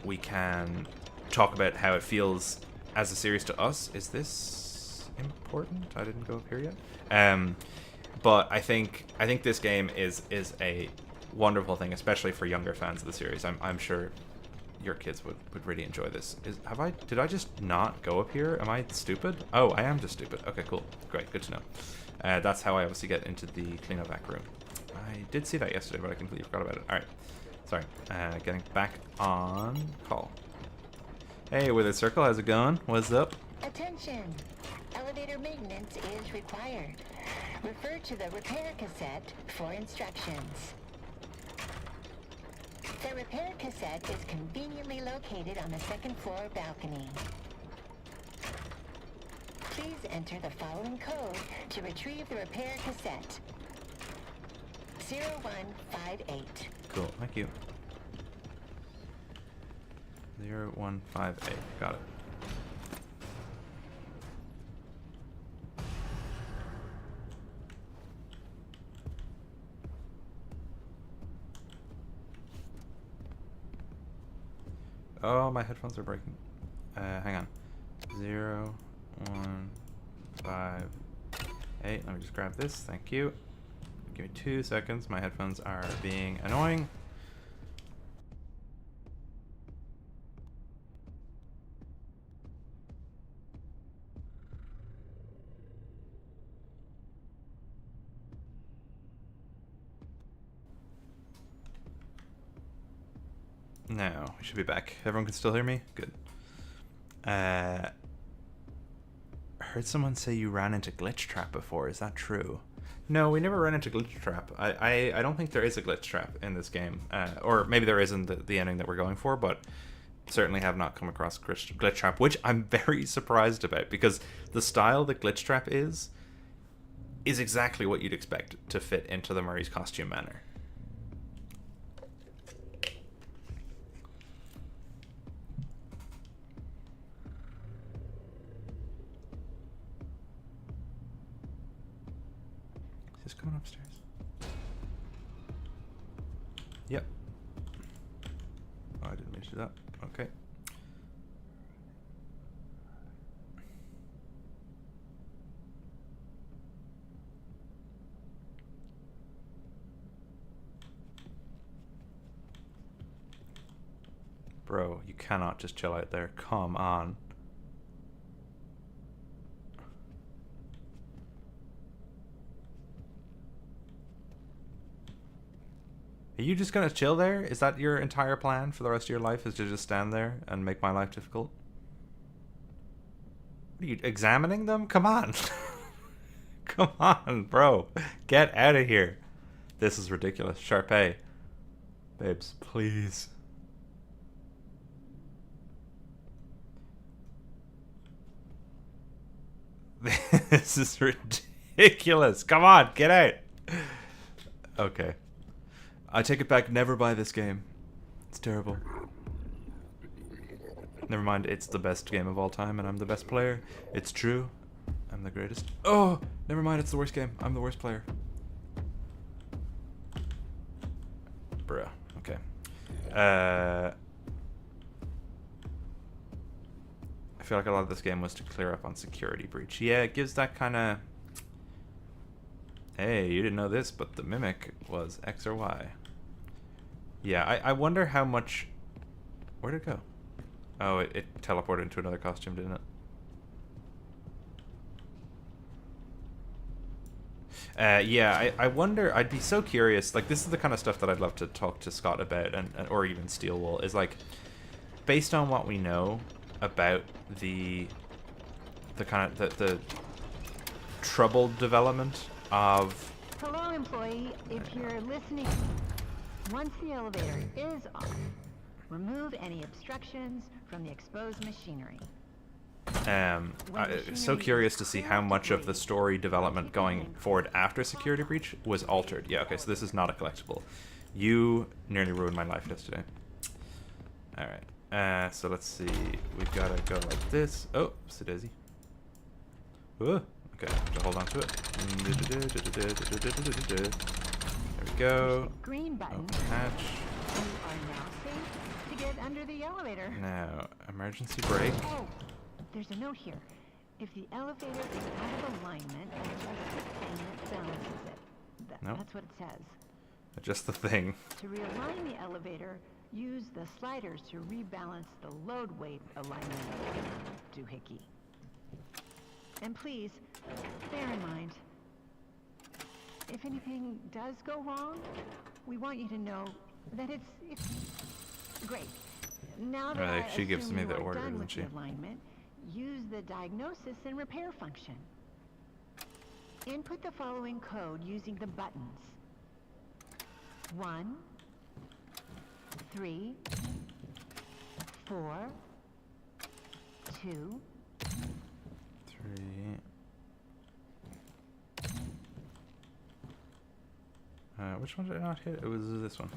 we can talk about how it feels as a series to us. Is this important? I didn't go up here yet. But I think this game is a wonderful thing, especially for younger fans of the series. I'm sure your kids would really enjoy this. Did I just not go up here? Am I stupid? Oh, I am just stupid. Okay, cool. Great, good to know. That's how I obviously get into the Cleanovac room. I did see that yesterday, but I completely forgot about it. Alright. Sorry. Getting back on call. Hey, Withered Circle, how's it going? What's up? Attention! Elevator maintenance is required. Refer to the repair cassette for instructions. The repair cassette is conveniently located on the second floor balcony. Please enter the following code to retrieve the repair cassette. 0158. Cool, thank you. 0158. Got it. Oh, my headphones are breaking. Hang on. 0158. Let me just grab this. Thank you. Give me 2 seconds. My headphones are being annoying. No, we should be back. Everyone can still hear me? Good. I heard someone say you ran into Glitch Trap before. Is that true? No, we never ran into Glitch Trap. I don't think there is a Glitch Trap in this game. Or maybe there is in the ending that we're going for, but certainly have not come across Glitch Trap, which I'm very surprised about, because the style that Glitch Trap is exactly what you'd expect to fit into the Murray's Costume Manor. Is this coming upstairs? Yep. Oh, I didn't mean to do that. Okay. Bro, you cannot just chill out there. Come on. Are you just gonna chill there? Is that your entire plan for the rest of your life, is to just stand there and make my life difficult? What are you, examining them? Come on. Come on, bro. Get out of here. This is ridiculous. Sharpay. Babes, please. This is ridiculous. Come on, get out. Okay. I take it back, never buy this game. It's terrible. Never mind, it's the best game of all time and I'm the best player. It's true. I'm the greatest. Oh, never mind, it's the worst game. I'm the worst player. Bruh, okay. I feel like a lot of this game was to clear up on security breach. Yeah, it gives that kind of... Hey, you didn't know this, but the mimic was X or Y. Yeah, I wonder how much... Where'd it go? Oh, it teleported into another costume, didn't it? Yeah, I wonder... I'd be so curious. Like, this is the kind of stuff that I'd love to talk to Scott about, and or even Steelwool, is like, based on what we know about the kind of... the troubled development of... Hello, employee. If you're listening, once the elevator is off, remove any obstructions from the exposed machinery. I'm so curious to see how much of the story development going forward after security breach was altered. Yeah, okay, so this is not a collectible. You nearly ruined my life yesterday. Alright, so let's see. We've got to go like this. Oh, so daisy. Whoa. Okay, have to hold on to it. There we go. Green button. Oh, hatch. You are now safe to get under the elevator. Now, emergency brake. Oh, there's a note here. If the elevator is out of alignment, adjust the thing that balances it. Nope. That's what it says. Just the thing. To realign the elevator, use the sliders to rebalance the load weight alignment. Doohickey. And please, bear in mind, if anything does go wrong, we want you to know that it's great. Now that she gives me the order, done doesn't with she? the alignment, use the diagnosis and repair function. Input the following code using the buttons. 1, 3, 4, 2. 3. Which one did I not hit? It was this one.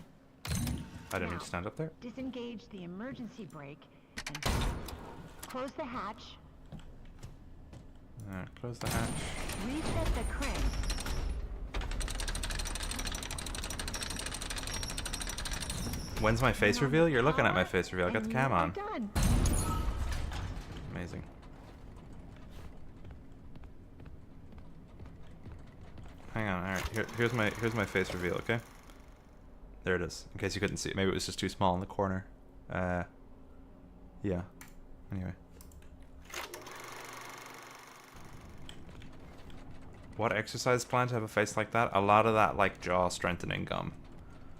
I didn't mean to stand up there. Disengage the emergency brake and close the hatch. Close the hatch. Reset the crank. When's my face reveal? You're looking at my face reveal. I got the cam on. Done. Amazing. Hang on. All right. Here's my face reveal. Okay. There it is. In case you couldn't see it, maybe it was just too small in the corner. Yeah. Anyway. What exercise plan to have a face like that? A lot of that, like, jaw strengthening gum.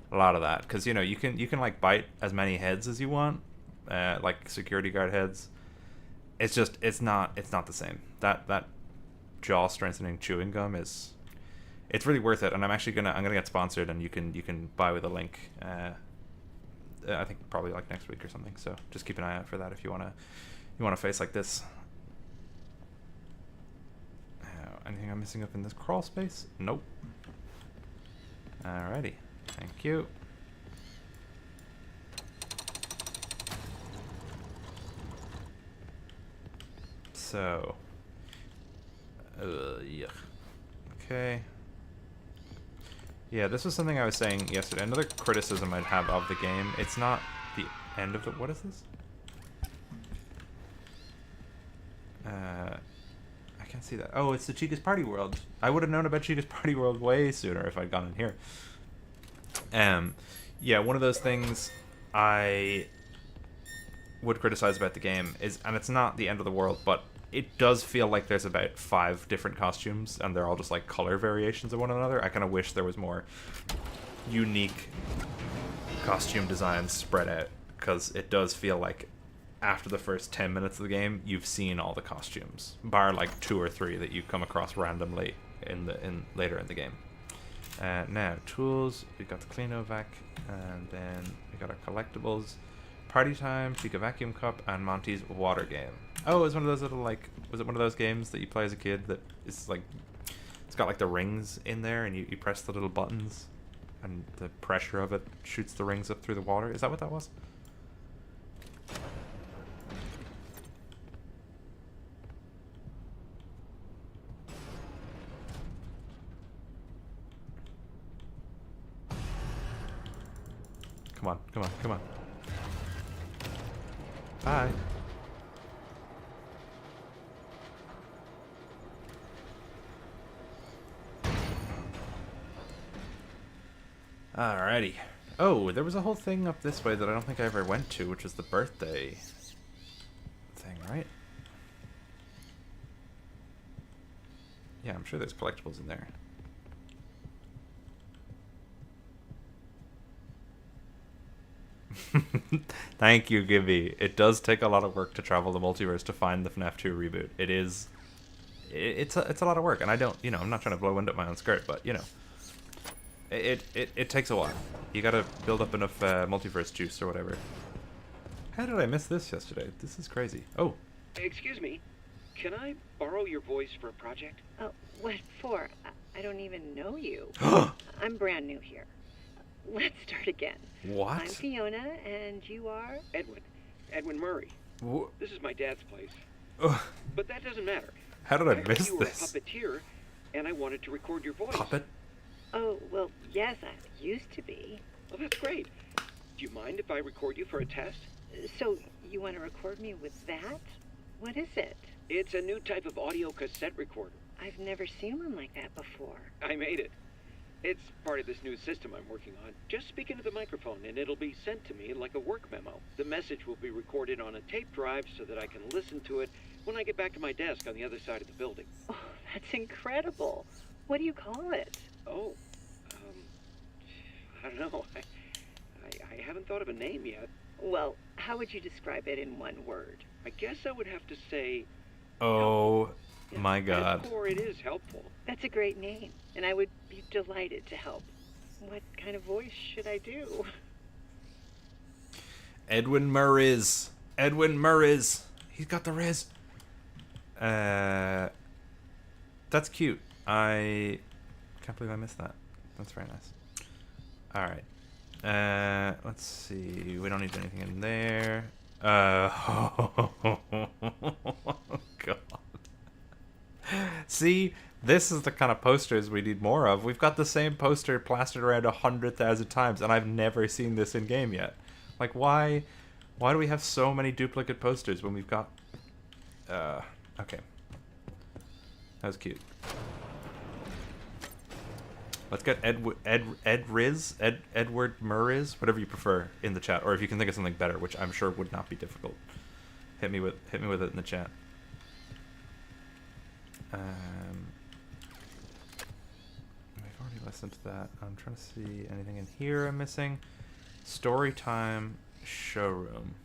A lot of that, because you know you can like bite as many heads as you want, like security guard heads. It's just it's not the same. That jaw strengthening chewing gum it's really worth it, and I'm gonna get sponsored, and you can buy with a link. I think probably like next week or something. So just keep an eye out for that if you want a face like this. Anything I'm missing up in this crawl space? Nope. Alrighty. Thank you. So, yuck. Okay. Yeah, this was something I was saying yesterday. Another criticism I'd have of the game. It's not the end of the... What is this? I can't see that. Oh, it's the Chica's Party World. I would have known about Chica's Party World way sooner if I'd gone in here. Yeah, one of those things I would criticize about the game is, and it's not the end of the world, but it does feel like there's about 5 different costumes, and they're all just like color variations of one another. I kind of wish there was more unique costume designs spread out, because it does feel like after the first 10 minutes of the game, you've seen all the costumes, bar like 2 or 3 that you come across randomly later in the game. Now, tools, we've got the Cleanovac, and then we got our collectibles, Party Time, Chica Vacuum Cup, and Monty's Water Game. Oh, it was one of those little, like, was it one of those games that you play as a kid that is like, it's got like the rings in there, and you press the little buttons, and the pressure of it shoots the rings up through the water? Is that what that was? Come on, come on, come on. Bye. Alrighty. Oh, there was a whole thing up this way that I don't think I ever went to, which was the birthday thing, right? Yeah, I'm sure there's collectibles in there. Thank you, Gibby. It does take a lot of work to travel the multiverse to find the FNAF 2 reboot. It's a lot of work, and I don't, you know, I'm not trying to blow wind up my own skirt, but you know, it takes a while. You gotta build up enough multiverse juice or whatever. How did I miss this yesterday? This is crazy. Oh. Excuse me. Can I borrow your voice for a project? Oh, what for? I don't even know you. I'm brand new here. Let's start again. What? I'm Fiona, and you are? Edwin Murray. This is my dad's place. But that doesn't matter. How did I heard miss you were a this? puppeteer, and I wanted to record your voice. Puppet? Oh, well, yes, I used to be. Well, that's great. Do you mind if I record you for a test? So, you want to record me with that? What is it? It's a new type of audio cassette recorder. I've never seen one like that before. I made it. It's part of this new system I'm working on. Just speak into the microphone, and it'll be sent to me like a work memo. The message will be recorded on a tape drive so that I can listen to it when I get back to my desk on the other side of the building. Oh, that's incredible. What do you call it? Oh, I don't know. I haven't thought of a name yet. Well, how would you describe it in one word? I guess I would have to say... Oh, Yeah, my at God. its core, it is helpful. That's a great name, and I would be delighted to help. What kind of voice should I do? Edwin Murray's. Edwin Murray's. He's got the riz. That's cute. I can't believe I missed that. That's very nice. Alright. Let's see. We don't need anything in there. Oh, God. See? This is the kind of posters we need more of. We've got the same poster plastered around 100,000 times, and I've never seen this in game yet. Like, why do we have so many duplicate posters when we've got... okay. That was cute. Let's get Edward Murriz, whatever you prefer, in the chat, or if you can think of something better, which I'm sure would not be difficult. Hit me with it in the chat. We've already listened to that. I'm trying to see anything in here I'm missing. Storytime Showroom.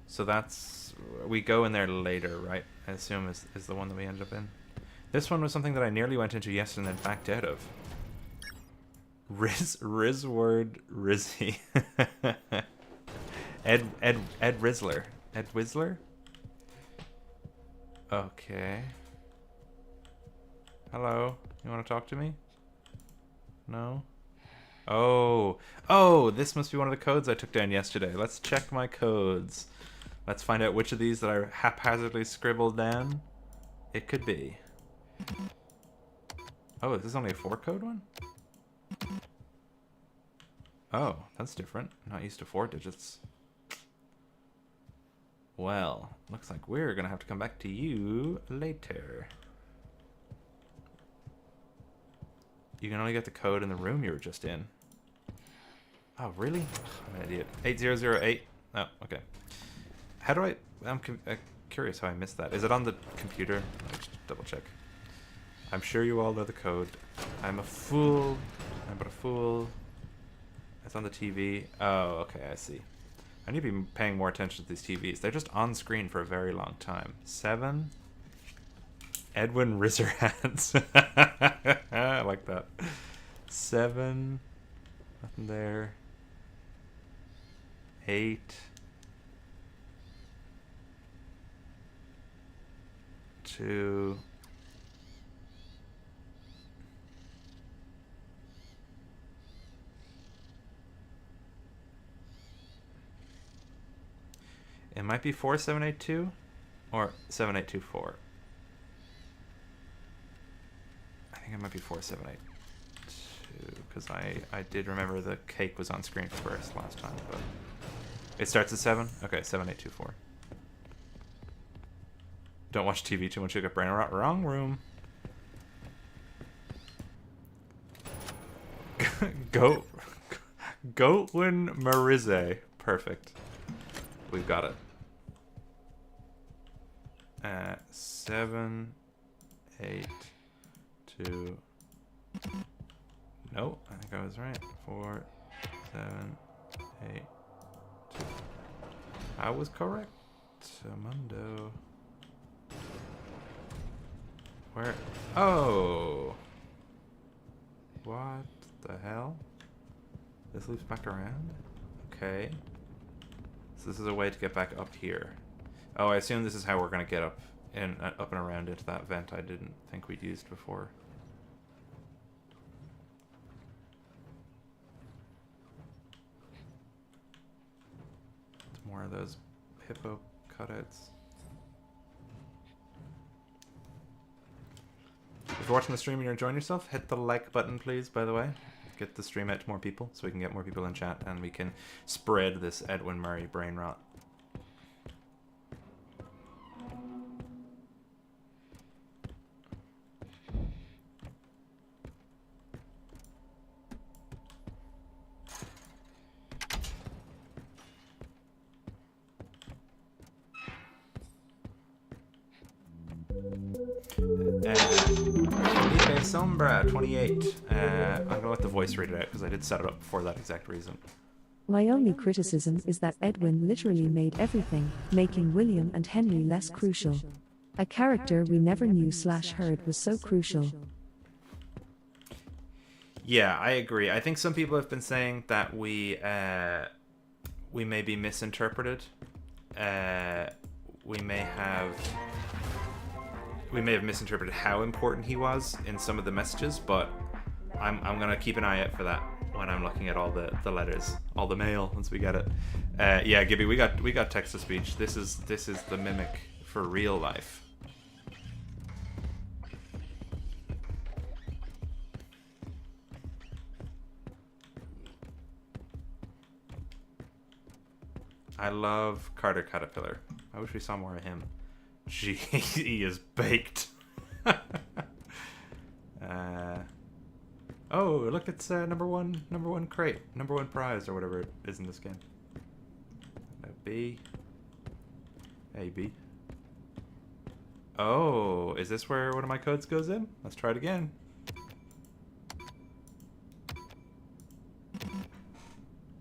So that's... we go in there later, right? I assume is the one that we ended up in. This one was something that I nearly went into yesterday and then backed out of. Rizward Rizzy. Ed Rizzler. Ed Whizzler? Okay. Hello? You want to talk to me? No? Oh, this must be one of the codes I took down yesterday. Let's check my codes. Let's find out which of these that I haphazardly scribbled down it could be. Oh, is this only a 4-code one? Oh, that's different. I'm not used to 4 digits. Well, looks like we're gonna have to come back to you later. You can only get the code in the room you were just in. Oh, really? I'm an idiot. 8008. Oh, okay. How do I'm curious how I missed that. Is it on the computer? Let's just double check. I'm sure you all know the code. I'm a fool. I'm but a fool. It's on the TV. Oh, okay, I see. I need to be paying more attention to these TVs. They're just on screen for a very long time. 7. Edwin Rizerhands. I like that. 7. Nothing there. 8. 2. It might be 4782 or 7824. I think it might be 4782 because I did remember the cake was on screen first last time, but it starts at 7. Okay, 7824. Don't watch TV too much, you get brain rot. Wrong room. Goatwin Marize. Perfect. We've got it. 7, 8, 2. No, I think I was right. 4, 7, 8, 2. I was correct. Mundo. Where? Oh! What the hell? This loops back around? Okay. So this is a way to get back up here. Oh, I assume this is how we're going to get up and around into that vent I didn't think we'd used before. It's more of those hippo cutouts. If you're watching the stream and you're enjoying yourself, hit the like button, please, by the way. Get the stream out to more people so we can get more people in chat and we can spread this Edwin Murray brain rot. Felipe Sombra, 28. I'm going to let the voice read it out because I did set it up for that exact reason. My only criticism is that Edwin literally made everything, making William and Henry less crucial. A character we never knew/heard was so crucial. Yeah, I agree. I think some people have been saying that we we may be misinterpreted. We may have misinterpreted how important he was in some of the messages, but I'm gonna keep an eye out for that when I'm looking at all the letters, all the mail once we get it. Yeah, Gibby, we got text to speech. This is the mimic for real life. I love Carter Caterpillar. I wish we saw more of him. Gee, he is baked. Oh, look, it's number one crate, number one prize, or whatever it is in this game. B. A, B. Oh, is this where one of my codes goes in? Let's try it again.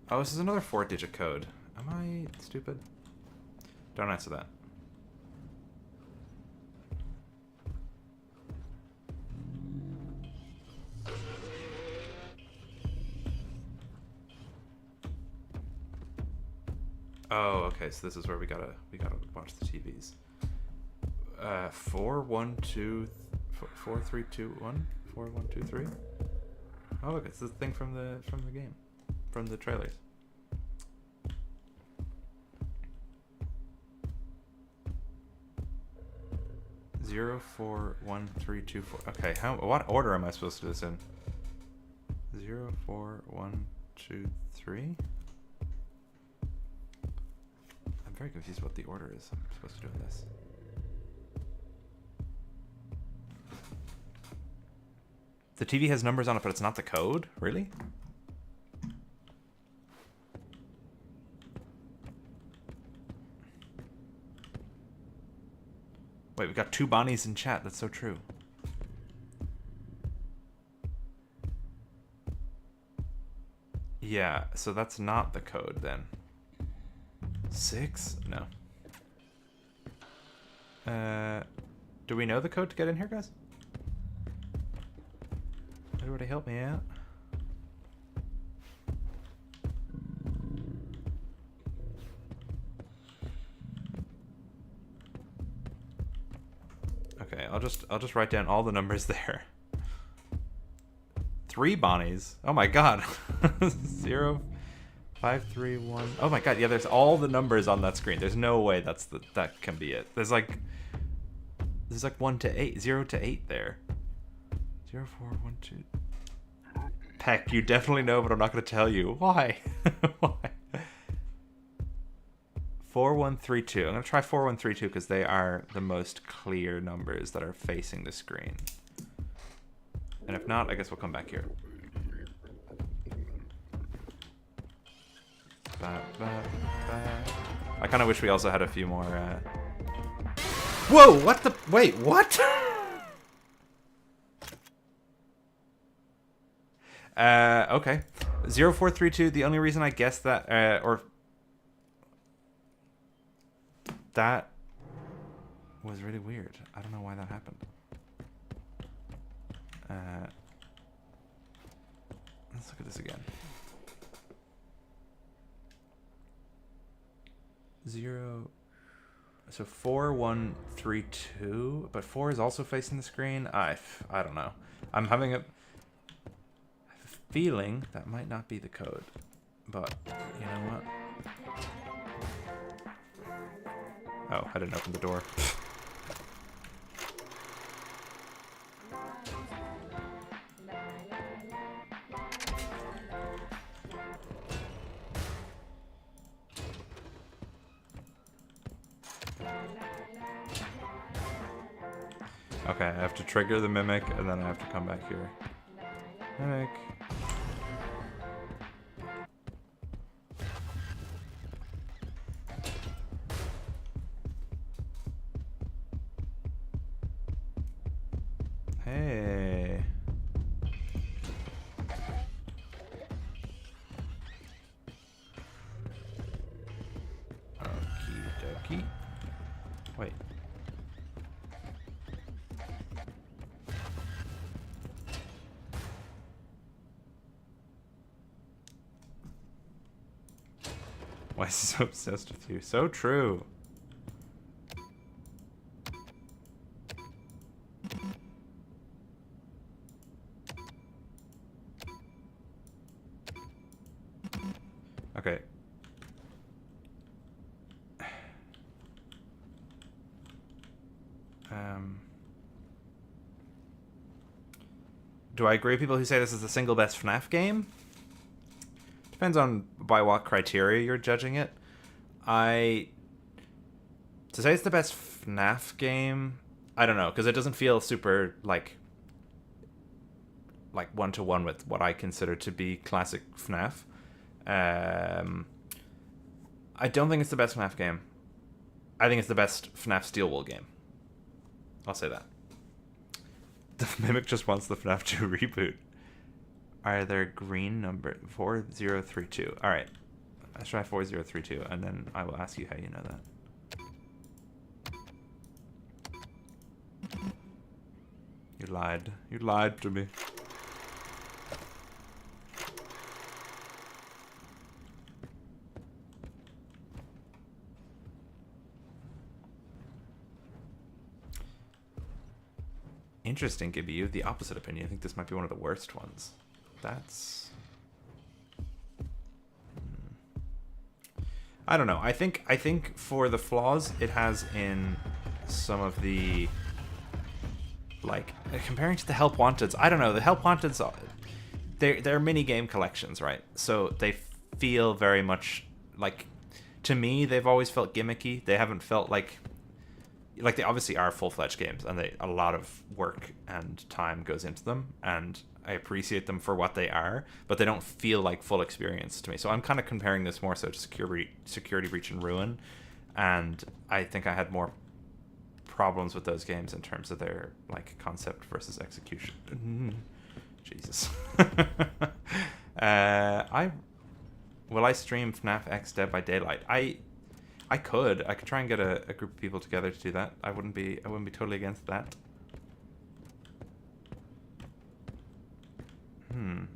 Oh, this is another 4-digit code. Am I stupid? Don't answer that. Oh, okay. So this is where we gotta watch the TVs. 4, 1, 2, 4, 3, 2, 1, 4, 1, 2, 3. Oh, look, it's the thing from the game, from the trailers. Zero, 4, 1, 3, 2, 4. Okay, what order am I supposed to do this in? 0, 4, 1, 2, 3. I'm very confused what the order is I'm supposed to do in this. The TV has numbers on it, but it's not the code? Really? Wait, we got 2 Bonnies in chat. That's so true. Yeah, so that's not the code then. 6? No. Do we know the code to get in here, guys? Everybody help me out. Okay, I'll just write down all the numbers there. 3 Bonnies. Oh my god. 0, 5, 3, 1. Oh my god, yeah, there's all the numbers on that screen. There's no way that can be it. There's like 1 to 8, 0 to 8 there. 0, 4, 1, 2. Peck, you definitely know, but I'm not going to tell you. Why? Why? 4, 1, 3, 2. I'm going to try 4, 1, 3, 2 because they are the most clear numbers that are facing the screen. And if not, I guess we'll come back here. I kind of wish we also had a few more. Whoa! What the? Wait, what? Okay. 0432. The only reason I guessed that, or that was really weird. I don't know why that happened. Let's look at this again. 0. So 4, 1, 3, 2, but 4 is also facing the screen. I don't know. I'm having a feeling that might not be the code, but you know what? Oh, I didn't open the door. Okay, I have to trigger the mimic, and then I have to come back here. Mimic. Hey. Okie dokie. Wait. Why is he so obsessed with you? So true. Okay. Do I agree with people who say this is the single best FNAF game? Depends on by what criteria you're judging it. To say it's the best FNAF game, I don't know, because it doesn't feel super like one-to-one with what I consider to be classic FNAF. I don't think it's the best FNAF game. I think it's the best FNAF Steel Wool game. I'll say that. The Mimic just wants the FNAF 2 reboot. Are there green number 4032? All right, let's try 4032, and then I will ask you how you know that. You lied. You lied to me. Interesting, Gibby. You have the opposite opinion. I think this might be one of the worst ones. That's... I don't know. I think for the flaws it has in some of the... Like, comparing to the Help Wanteds, I don't know. The Help Wanteds, they're mini-game collections, right? So they feel very much like... To me, they've always felt gimmicky. They haven't felt like they obviously are full-fledged games, and a lot of work and time goes into them, and I appreciate them for what they are, but they don't feel like full experience to me. So I'm kind of comparing this more so to Security Breach and Ruin, and I think I had more problems with those games in terms of their like concept versus execution. Jesus. Will I stream FNAF X Dead by Daylight? I could try and get a group of people together to do that. I wouldn't be totally against that.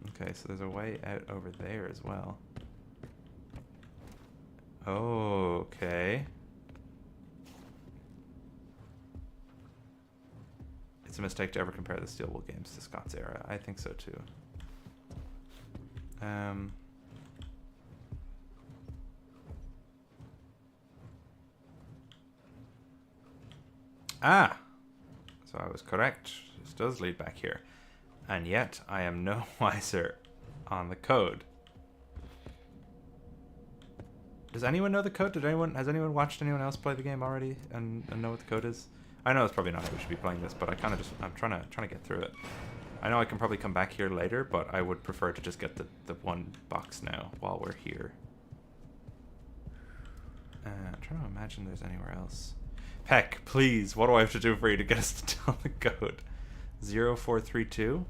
Okay, so there's a way out over there as well. Okay. It's a mistake to ever compare the Steel Wool games to Scott's era. I think so too. So I was correct. This does lead back here. And yet, I am no wiser on the code. Does anyone know the code? Has anyone watched anyone else play the game already and know what the code is? I know it's probably not how we should be playing this, but I'm trying to get through it. I know I can probably come back here later, but I would prefer to just get the one box now while we're here. I'm trying to imagine there's anywhere else. Heck, please, what do I have to do for you to get us to tell the code? 0432?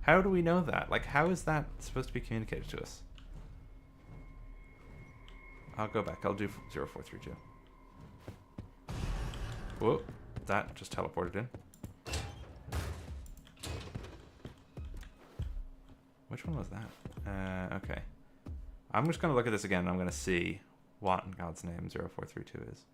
How do we know that? Like, how is that supposed to be communicated to us? I'll go back. I'll do 0432. Whoa, that just teleported in. Which one was that? Okay. I'm just going to look at this again and I'm going to see what in God's name 0432 is.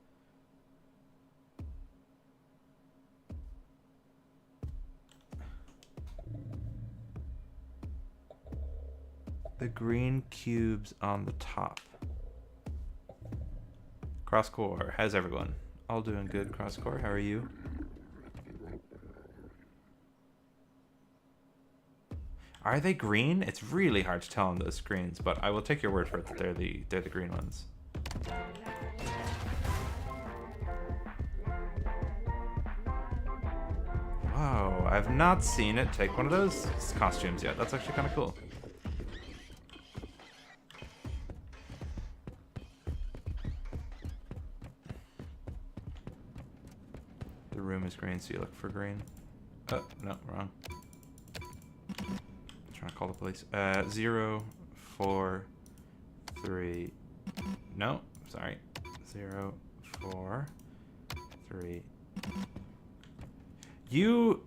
The green cubes on the top. Crosscore, how's everyone? All doing good, Crosscore. How are you? Are they green? It's really hard to tell on those screens, but I will take your word for it that they're the green ones. Wow, I've not seen it take one of those costumes yet. That's actually kind of cool. The room is green, so you look for green. Oh, no, wrong. Trying to call the police. 0, 4, 3. No, sorry. 0, 4, 3. You...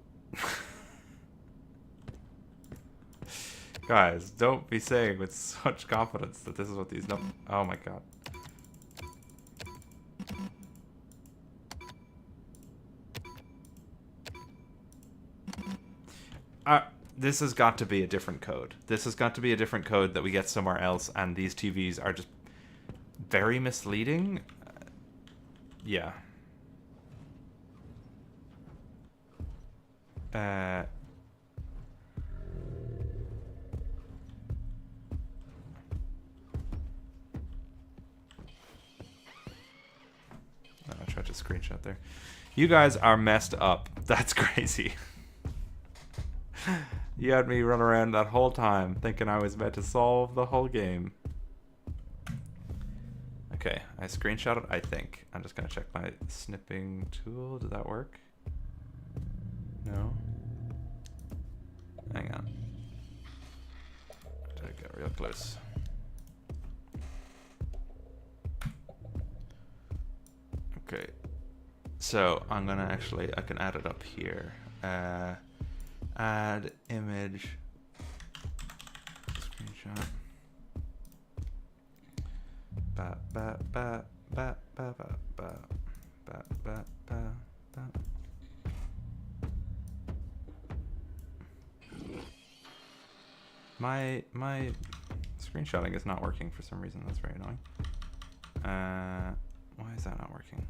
Guys, don't be saying with such confidence that this is what these numbers... Oh my god. This has got to be a different code. This has got to be a different code that we get somewhere else, and these TVs are just very misleading. Yeah. I'll try to screenshot there. You guys are messed up. That's crazy. You had me run around that whole time thinking I was meant to solve the whole game. Okay, I screenshot it, I think. I'm just gonna check my snipping tool. Did that work? No? Hang on. Gotta get real close. Okay. So I'm gonna actually, I can add it up here. Add image. Screenshot. Ba ba ba ba ba ba ba ba ba ba ba. My screenshotting is not working for some reason. That's very annoying. Why is that not working?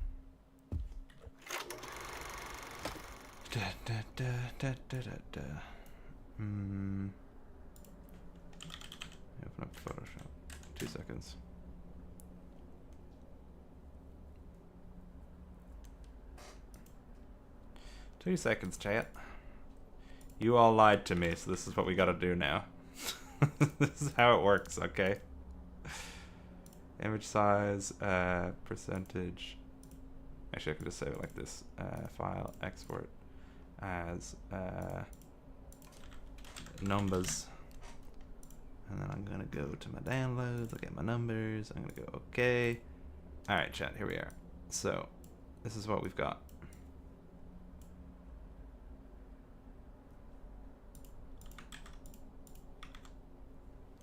Da, da, da, da, da, da, da. Open up Photoshop. 2 seconds. Two seconds, chat. You all lied to me, so this is what we gotta do now. This is how it works, okay? Image size, percentage. Actually, I can just save it like this. File, export as numbers. And then I'm gonna go to my downloads, look at my numbers, I'm gonna go okay. Alright, chat, here we are. So, this is what we've got.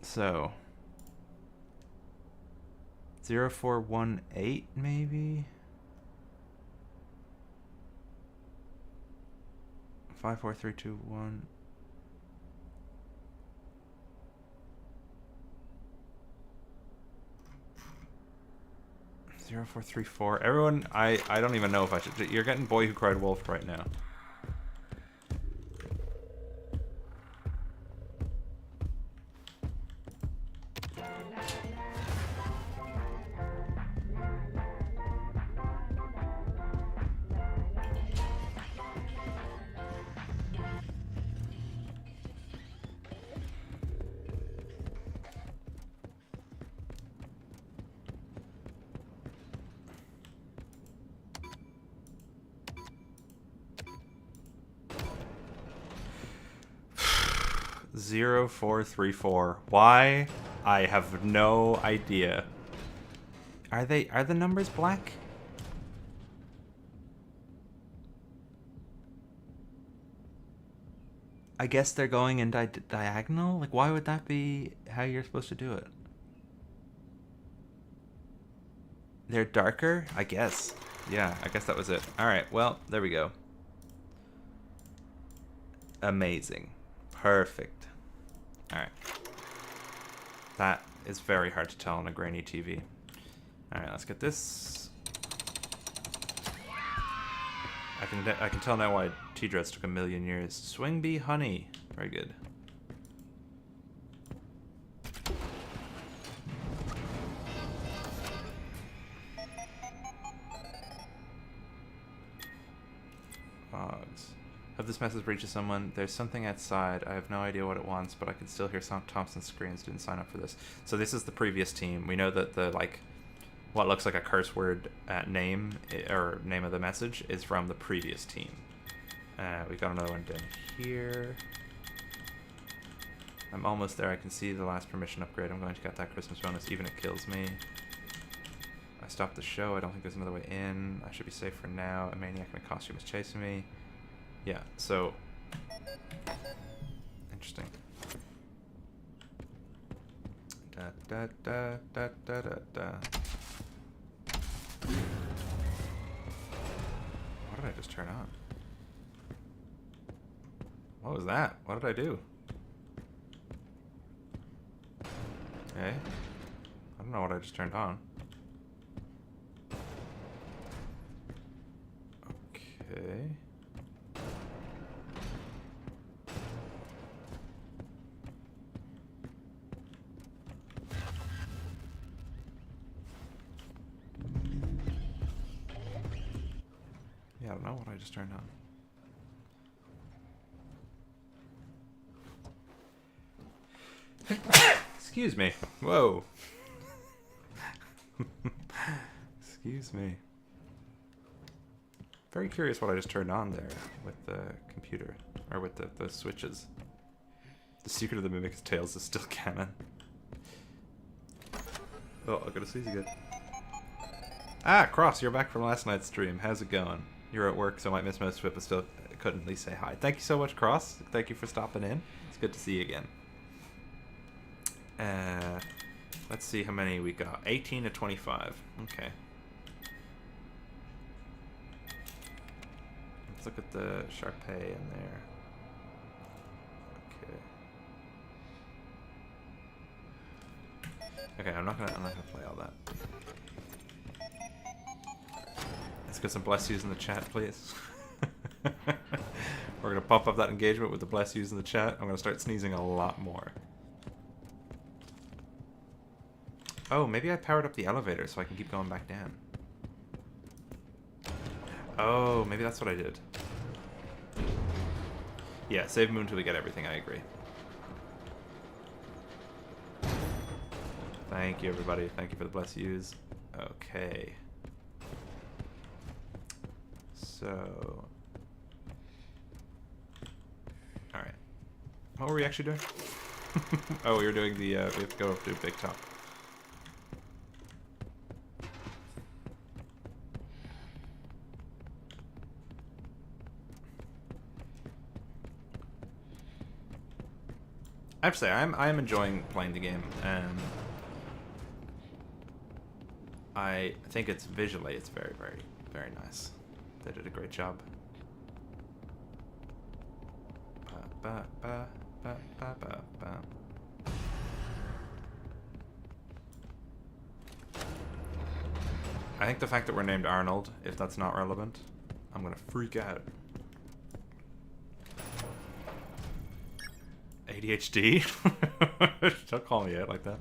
So 0418 maybe 54321 0434. Everyone, I don't even know if I should. You're getting Boy Who Cried Wolf right now. Zero 434. Why? I have no idea. Are the numbers black? I guess they're going in diagonal? Like, why would that be how you're supposed to do it? They're darker? I guess. Yeah, I guess that was it. Alright, well, there we go. Amazing. Perfect. Alright. That is very hard to tell on a grainy TV. Alright, let's get this. I can tell now why T-Dreads took 1,000,000 years. Swing bee honey. Very good. Fogs. Hope this message reaches someone. There's something outside. I have no idea what it wants, but I can still hear Thompson's screams. Didn't sign up for this. So this is the previous team. We know that the, like, what looks like a curse word name, or name of the message, is from the previous team. We got another one down here. I'm almost there. I can see the last permission upgrade. I'm going to get that Christmas bonus, even if it kills me. I stopped the show. I don't think there's another way in. I should be safe for now. A maniac in a costume is chasing me. Yeah, so... Interesting. Da da da da da da da. What did I just turn on? What was that? What did I do? Okay. I don't know what I just turned on. Okay. Yeah, I don't know what I just turned on. Excuse me. Whoa. Excuse me. Very curious what I just turned on there with the computer, or with the switches. The secret of the Mimic's Tales is still canon. Oh, I gotta sneeze again. Ah, Cross, you're back from last night's stream. How's it going? You're at work, so I might miss most of it, but still couldn't at least say hi. Thank you so much, Cross. Thank you for stopping in. It's good to see you again. Let's see how many we got. 18 to 25. Okay. Let's look at the Sharpay in there. Okay. Okay, I'm not gonna play all that. Let's get some bless yous in the chat, please. We're gonna pump up that engagement with the bless yous in the chat. I'm gonna start sneezing a lot more. Oh, maybe I powered up the elevator so I can keep going back down. Oh, maybe that's what I did. Yeah, save Moon till we get everything, I agree. Thank you, everybody. Thank you for the bless yous. Okay. So... Alright. What were we actually doing? Oh, we were doing the, we have to go up to Big Top. I have to say, I am enjoying playing the game, and I think it's visually, it's very, very, very nice. They did a great job. Ba, ba, ba, ba, ba, ba. I think the fact that we're named Arnold, if that's not relevant, I'm gonna freak out. ADHD? Don't call me out like that.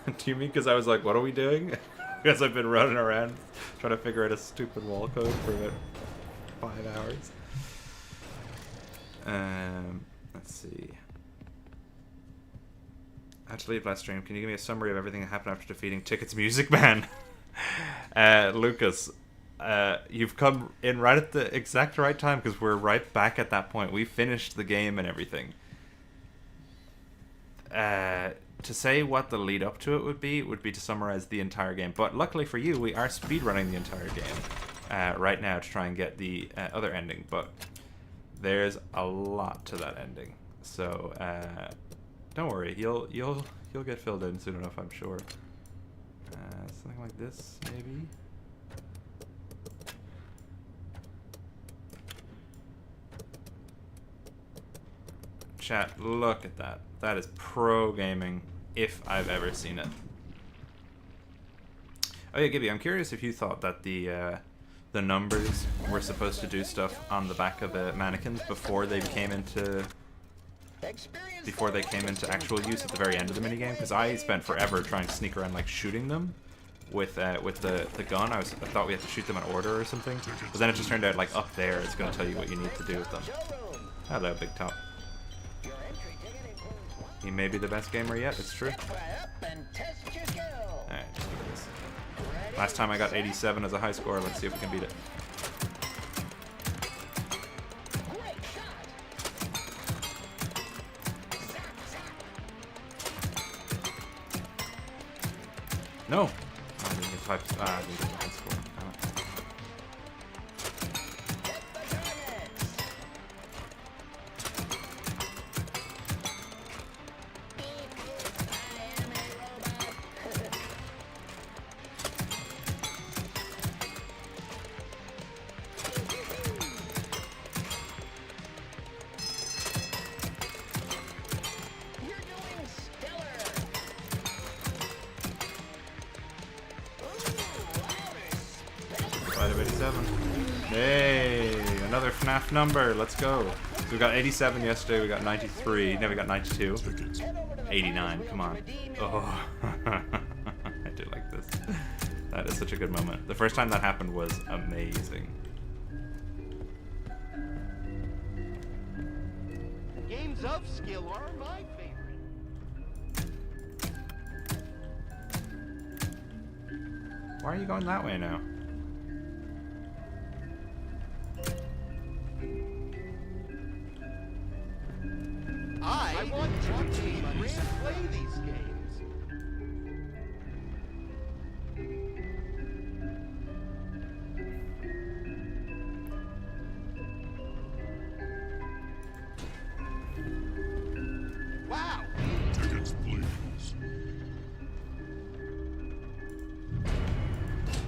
Do you mean because I was like, what are we doing? Because I've been running around trying to figure out a stupid wall code for about 5 hours. Let's see. Actually, last stream, can you give me a summary of everything that happened after defeating Ticket's Music Man? Lucas, you've come in right at the exact right time, because we're right back at that point. We finished the game and everything. To say what the lead up to it would be to summarize the entire game. But luckily for you, we are speedrunning the entire game right now to try and get the other ending. But there's a lot to that ending, so don't worry, you'll get filled in soon enough, I'm sure. Something like this, maybe. Chat, look at that. That is pro gaming, if I've ever seen it. Oh yeah, Gibby, I'm curious if you thought that the numbers were supposed to do stuff on the back of the mannequins before they came into actual use at the very end of the minigame, because I spent forever trying to sneak around like shooting them with the gun. I thought we had to shoot them in order or something, but then it just turned out like up there it's going to tell you what you need to do with them. Hello, Big Top. He may be the best gamer yet, it's true. Alright, let's do this. Last time I got 87 as a high score, let's see if we can beat it. No! I didn't get I didn't get the high score. of 87. Yay! Another FNAF number. Let's go. So we got 87 yesterday. We got 93. Now we got 92. 89. Come on. Oh, I do like this. That is such a good moment. The first time that happened was amazing. Games of skill are my favorite. Why are you going that way now? I want to play these games. Wow. Tickets, please.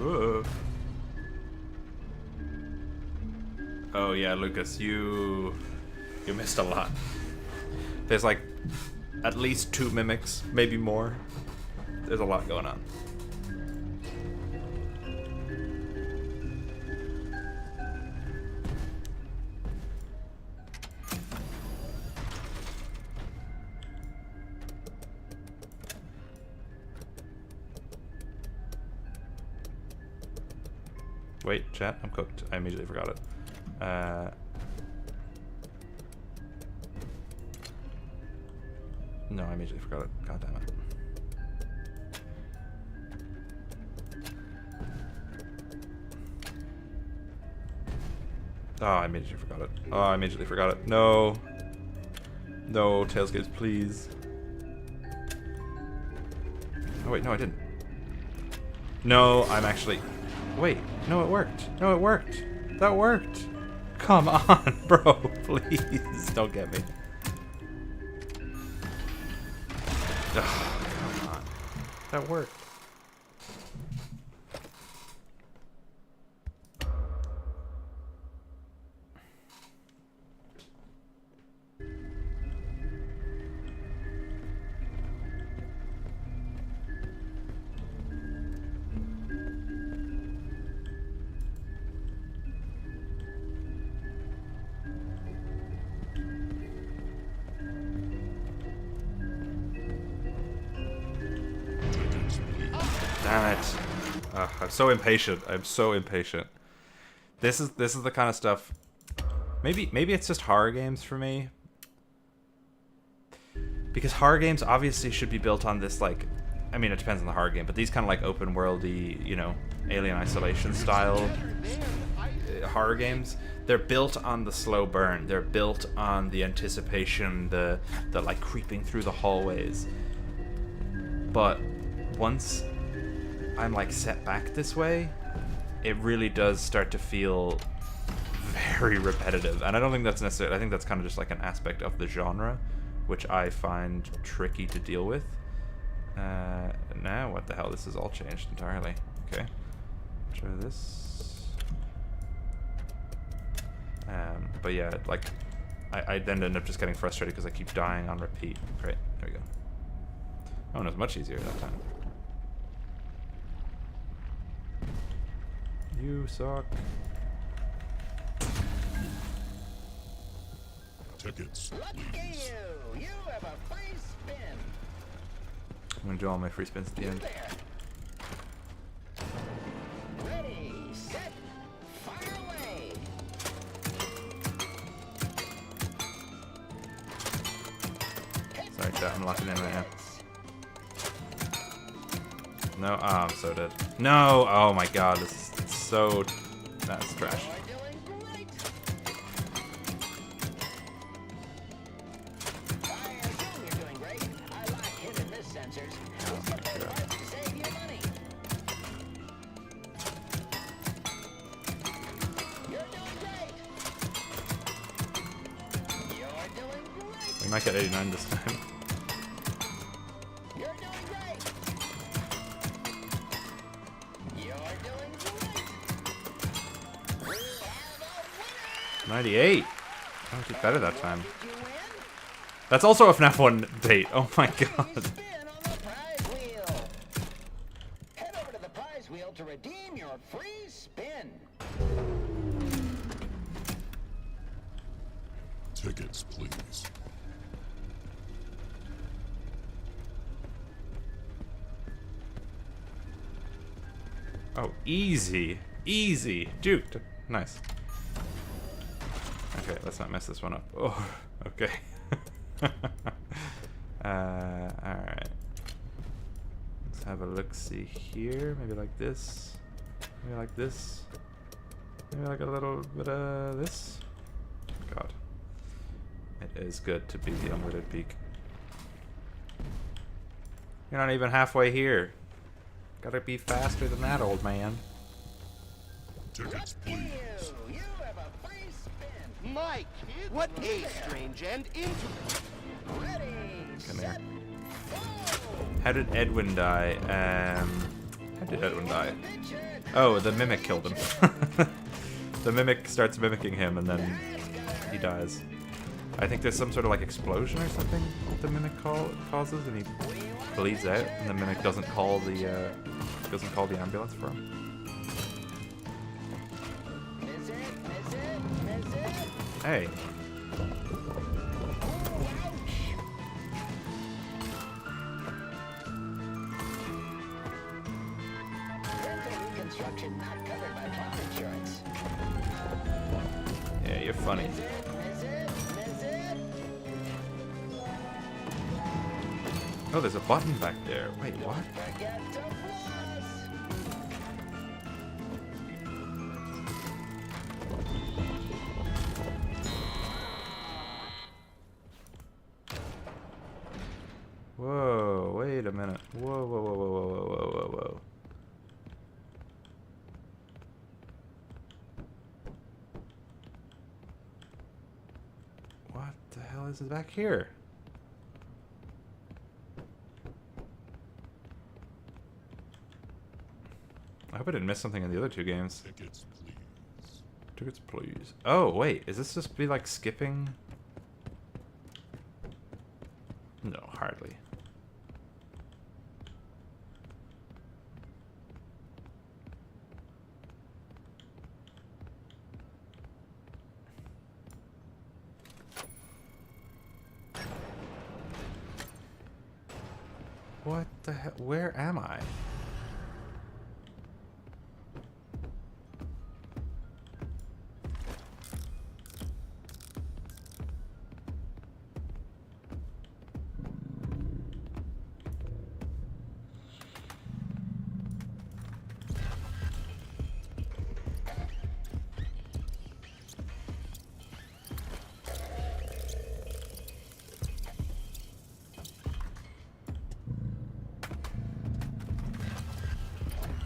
Ooh. Oh yeah, Lucas, you missed a lot. There's like at least 2 mimics, maybe more. There's a lot going on. Wait, chat, I'm cooked. I immediately forgot it. No, I immediately forgot it. God damn it. Oh, I immediately forgot it. Oh, I immediately forgot it. No. No, Tailscapes, please. Oh, wait, no, I didn't. No, I'm actually... Wait, no, it worked. No, it worked. That worked. Come on, bro, please. Don't get me. Ugh, come on. That worked. Damn it. I'm so impatient. I'm so impatient. This is the kind of stuff. Maybe it's just horror games for me. Because horror games obviously should be built on this, like, I mean, it depends on the horror game, but these kind of like open worldy, you know, Alien Isolation style horror games, they're built on the slow burn. They're built on the anticipation, the like creeping through the hallways. But once I'm like set back this way, it really does start to feel very repetitive. And I don't think that's necessarily, I think that's kind of just like an aspect of the genre, which I find tricky to deal with. Now, what the hell? This is all changed entirely. Okay. Try this. But yeah, like, I then end up just getting frustrated because I keep dying on repeat. Great. There we go. Oh, and it was much easier that time. You suck. Tickets, Lucky please. you! You have a free spin. I'm gonna do all my free spins at the end. Ready, set, fire away. Sorry, chat, I'm locking in right now. No, oh, I'm so dead. No! Oh my god, this is so... That's trash. We might get 89 this time. You're doing great. You're doing great. We have a winner. 98! I did better that time. That's also a FNAF 1 date. Oh my god. Spin on the prize wheel. Head over to the prize wheel to redeem your free spin. Tickets, please. Oh, easy. Easy. Juked. Nice. Okay, let's not mess this one up. Oh, okay. Alright. Let's have a look-see here. Maybe like this. Maybe like this. Maybe like a little bit of this. God. It is good to be the unwitted peak. You're not even halfway here. Gotta be faster than that, old man. Tickets, please. You have a free spin. Mike, what a strange end into. Ready, Come here. set, go. How did Edwin die? How did Edwin die? Oh, the mimic killed him. The mimic starts mimicking him and then he dies. I think there's some sort of like explosion or something the mimic causes and he bleeds out and the mimic doesn't call the ambulance for him. Hey. Reconstruction not covered by car insurance. Yeah, you're funny. Oh, there's a button back there. Wait, what? Whoa, wait a minute. Whoa, whoa, whoa, whoa, whoa, whoa, whoa, whoa. What the hell is back here? I hope I didn't miss something in the other two games. Tickets, please. Tickets, please. Oh, wait. Is this just be like skipping? No, hardly. What the hell? Where am I?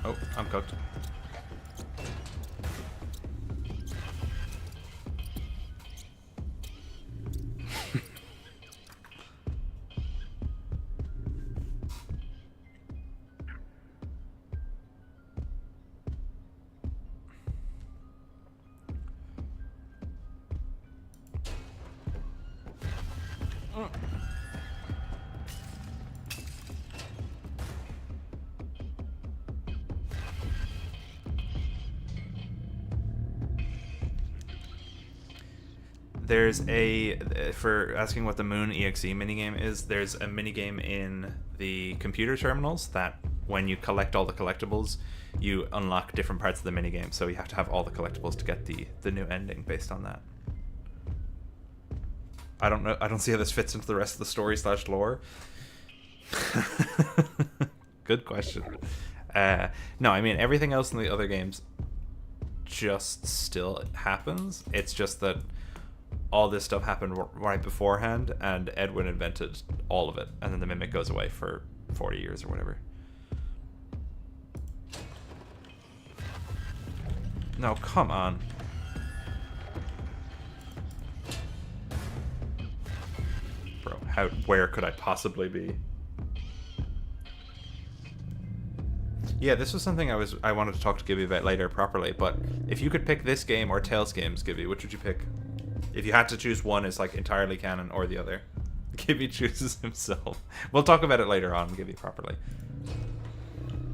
Oh, I'm cooked. There's a, for asking what the Moon.exe minigame is, there's a minigame in the computer terminals that when you collect all the collectibles, you unlock different parts of the minigame. So you have to have all the collectibles to get the new ending based on that. I don't know. I don't see how this fits into the rest of the story / lore. Good question. No, I mean, everything else in the other games just still happens. It's just that all this stuff happened right beforehand, and Edwin invented all of it, and then the mimic goes away for 40 years or whatever. No, come on. Bro, where could I possibly be? Yeah, this was something I wanted to talk to Gibby about later properly, but if you could pick this game or Tales games, Gibby, which would you pick? If you had to choose one as like entirely canon or the other. Gibby chooses himself. We'll talk about it later on, Gibby, properly.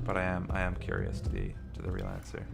But I am curious to the real answer.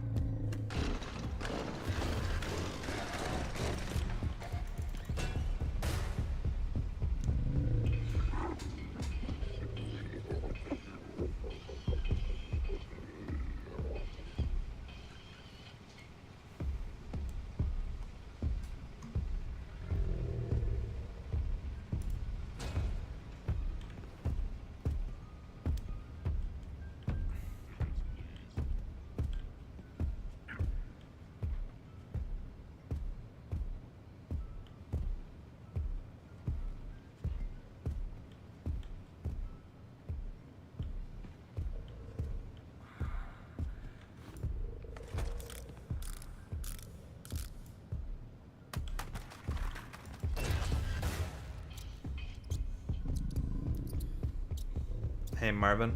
Hey Marvin,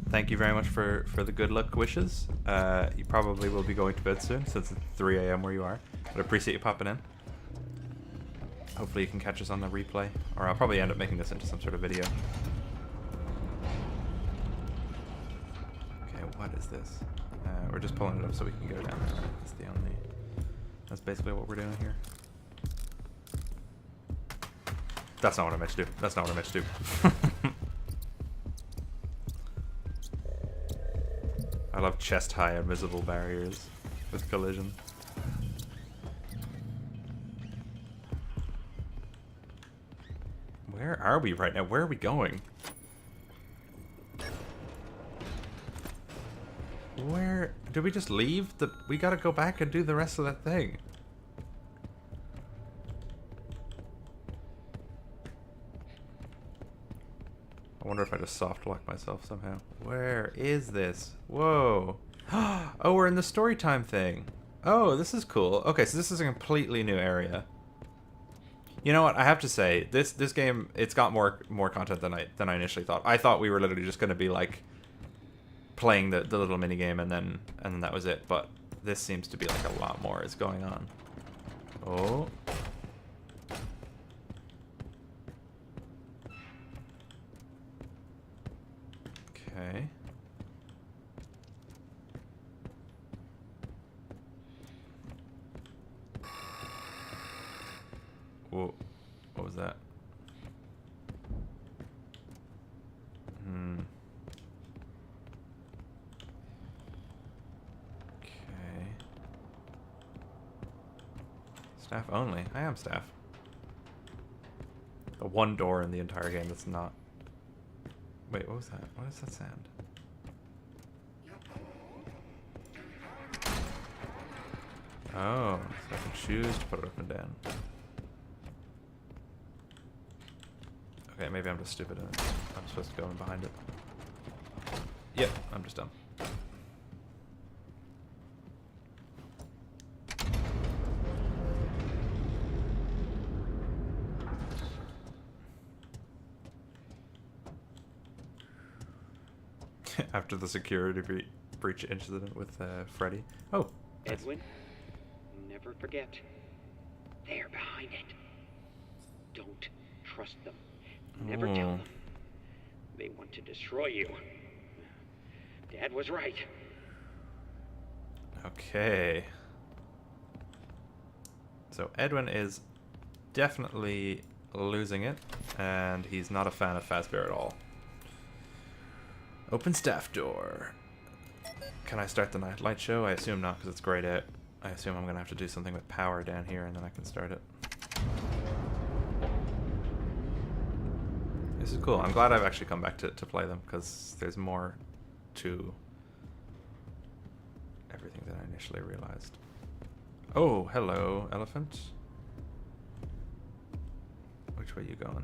thank you very much for the good luck wishes. You probably will be going to bed soon since it's 3 a.m. where you are, but I appreciate you popping in. Hopefully you can catch us on the replay, or I'll probably end up making this into some sort of video. Okay, what is this? We're just pulling it up so we can go down there. That's the only... That's basically what we're doing here. That's not what I meant to do. That's not what I meant to do. I love chest-high invisible barriers with collision. Where are we right now? Where are we going? Where... Did we just leave? We gotta go back and do the rest of that thing. I wonder if I just soft lock myself somehow. Where is this? Whoa. Oh, we're in the Storytime thing. Oh, this is cool. Okay, so this is a completely new area. You know what? I have to say, this game, it's got more content than I initially thought. I thought we were literally just going to be like playing the little mini game and then that was it. But this seems to be like a lot more is going on. Oh. Okay. Whoa. What was that? Okay. Staff only. I am staff. The one door in the entire game that's not... Wait, what was that? What is that sound? Oh, so I can choose to put it up and down. Okay, maybe I'm just stupid and I'm supposed to go in behind it. Yep, I'm just dumb. After the security breach incident with Freddy. Oh, nice. Edwin, never forget. They're behind it. Don't trust them. Never tell them. They want to destroy you. Dad was right. Okay. So Edwin is definitely losing it, and he's not a fan of Fazbear at all. Open staff door. Can I start the nightlight show? I assume not, because it's grayed out. I assume I'm going to have to do something with power down here, and then I can start it. This is cool. I'm glad I've actually come back to play them, because there's more to everything than I initially realized. Oh, hello, elephant. Which way are you going?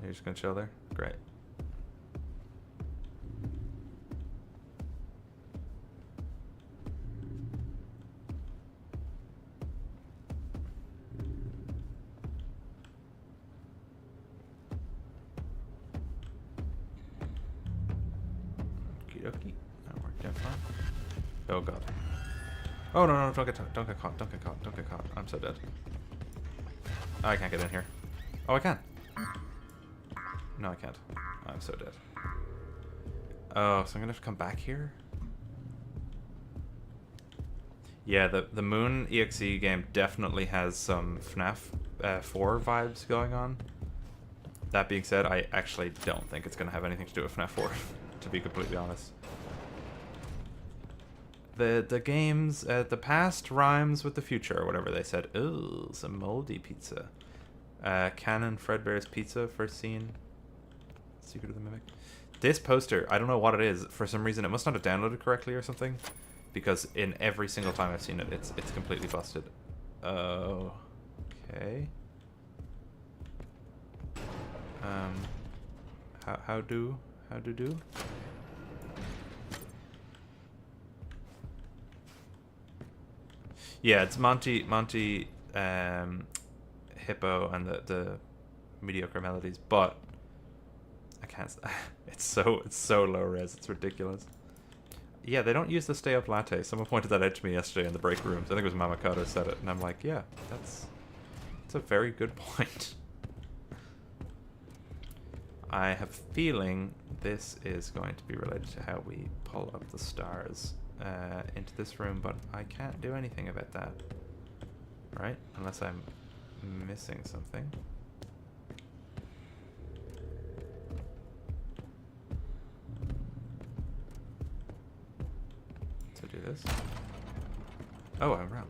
You're just gonna chill there? Great. Okie dokie. That worked out fine. Oh god. Oh no, no, don't get caught, don't get caught, don't get caught. I'm so dead. Oh, I can't get in here. Oh, I can. No, I can't. I'm so dead. Oh, so I'm gonna have to come back here? Yeah, the Moon.exe game definitely has some FNAF 4 vibes going on. That being said, I actually don't think it's gonna have anything to do with FNAF 4, to be completely honest. The games, the past rhymes with the future, or whatever they said. Ooh, some moldy pizza. Canon Fredbear's Pizza, first scene. Secret of the Mimic. This poster, I don't know what it is. For some reason, it must not have downloaded correctly or something. Because in every single time I've seen it, it's completely busted. Oh, okay. How do? Yeah, it's Monty, Hippo, and the mediocre melodies, but I can't. It's so low res. It's ridiculous. Yeah, they don't use the stay up latte. Someone pointed that out to me yesterday in the break rooms. I think it was Mamakato said it, and I'm like, yeah, that's a very good point. I have a feeling this is going to be related to how we pull up the stars into this room, but I can't do anything about that, right? Unless I'm missing something. So do this. Oh, I'm wrong.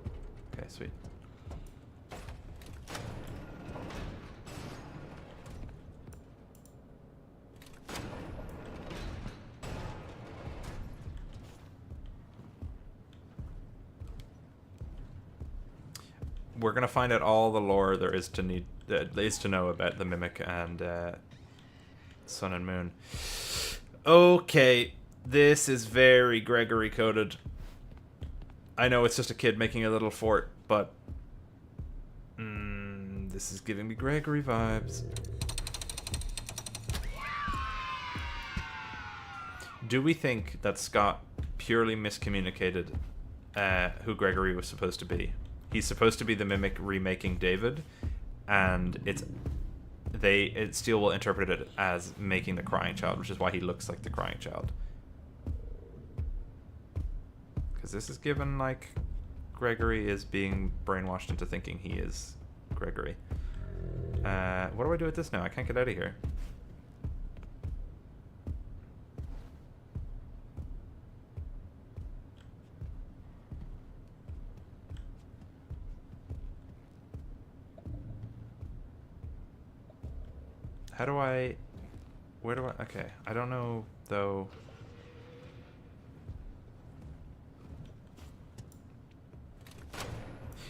Okay, sweet. We're gonna find out all the lore there is to know about the Mimic and Sun and Moon. Okay, this is very Gregory coded. I know it's just a kid making a little fort, but this is giving me Gregory vibes. Do we think that Scott purely miscommunicated who Gregory was supposed to be? He's supposed to be the Mimic remaking David, and Steel will interpret it as making the crying child, which is why he looks like the crying child. Because this is given like Gregory is being brainwashed into thinking he is Gregory. What do I do with this now? I can't get out of here. How do I... Where do I... Okay, I don't know, though...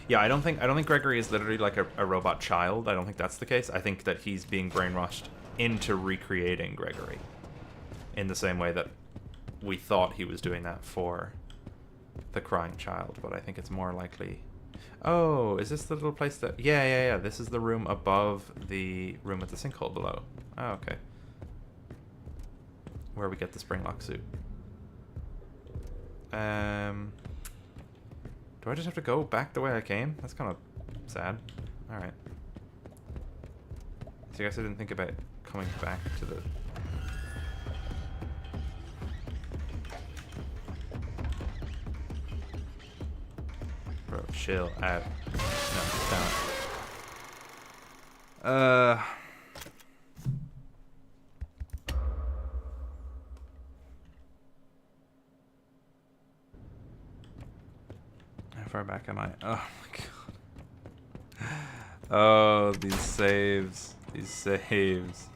Yeah, I don't think Gregory is literally like a robot child. I don't think that's the case. I think that he's being brainwashed into recreating Gregory. In the same way that we thought he was doing that for the crying child, but I think it's more likely... Oh, is this the little place that... Yeah. This is the room above the room with the sinkhole below. Oh, okay. Where we get the springlock suit. Do I just have to go back the way I came? That's kind of sad. Alright. So I guess I didn't think about coming back to the... Bro, chill out. No, don't. How far back am I? Oh my god. Oh, these saves. These saves.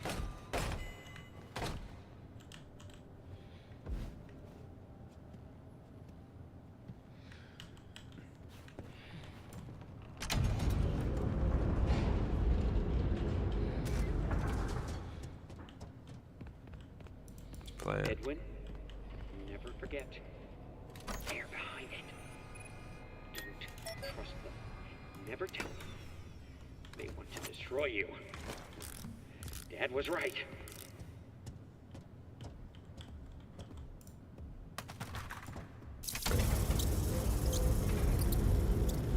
Edwin, never forget. They're behind it. Don't trust them. Never tell them. They want to destroy you. Dad was right.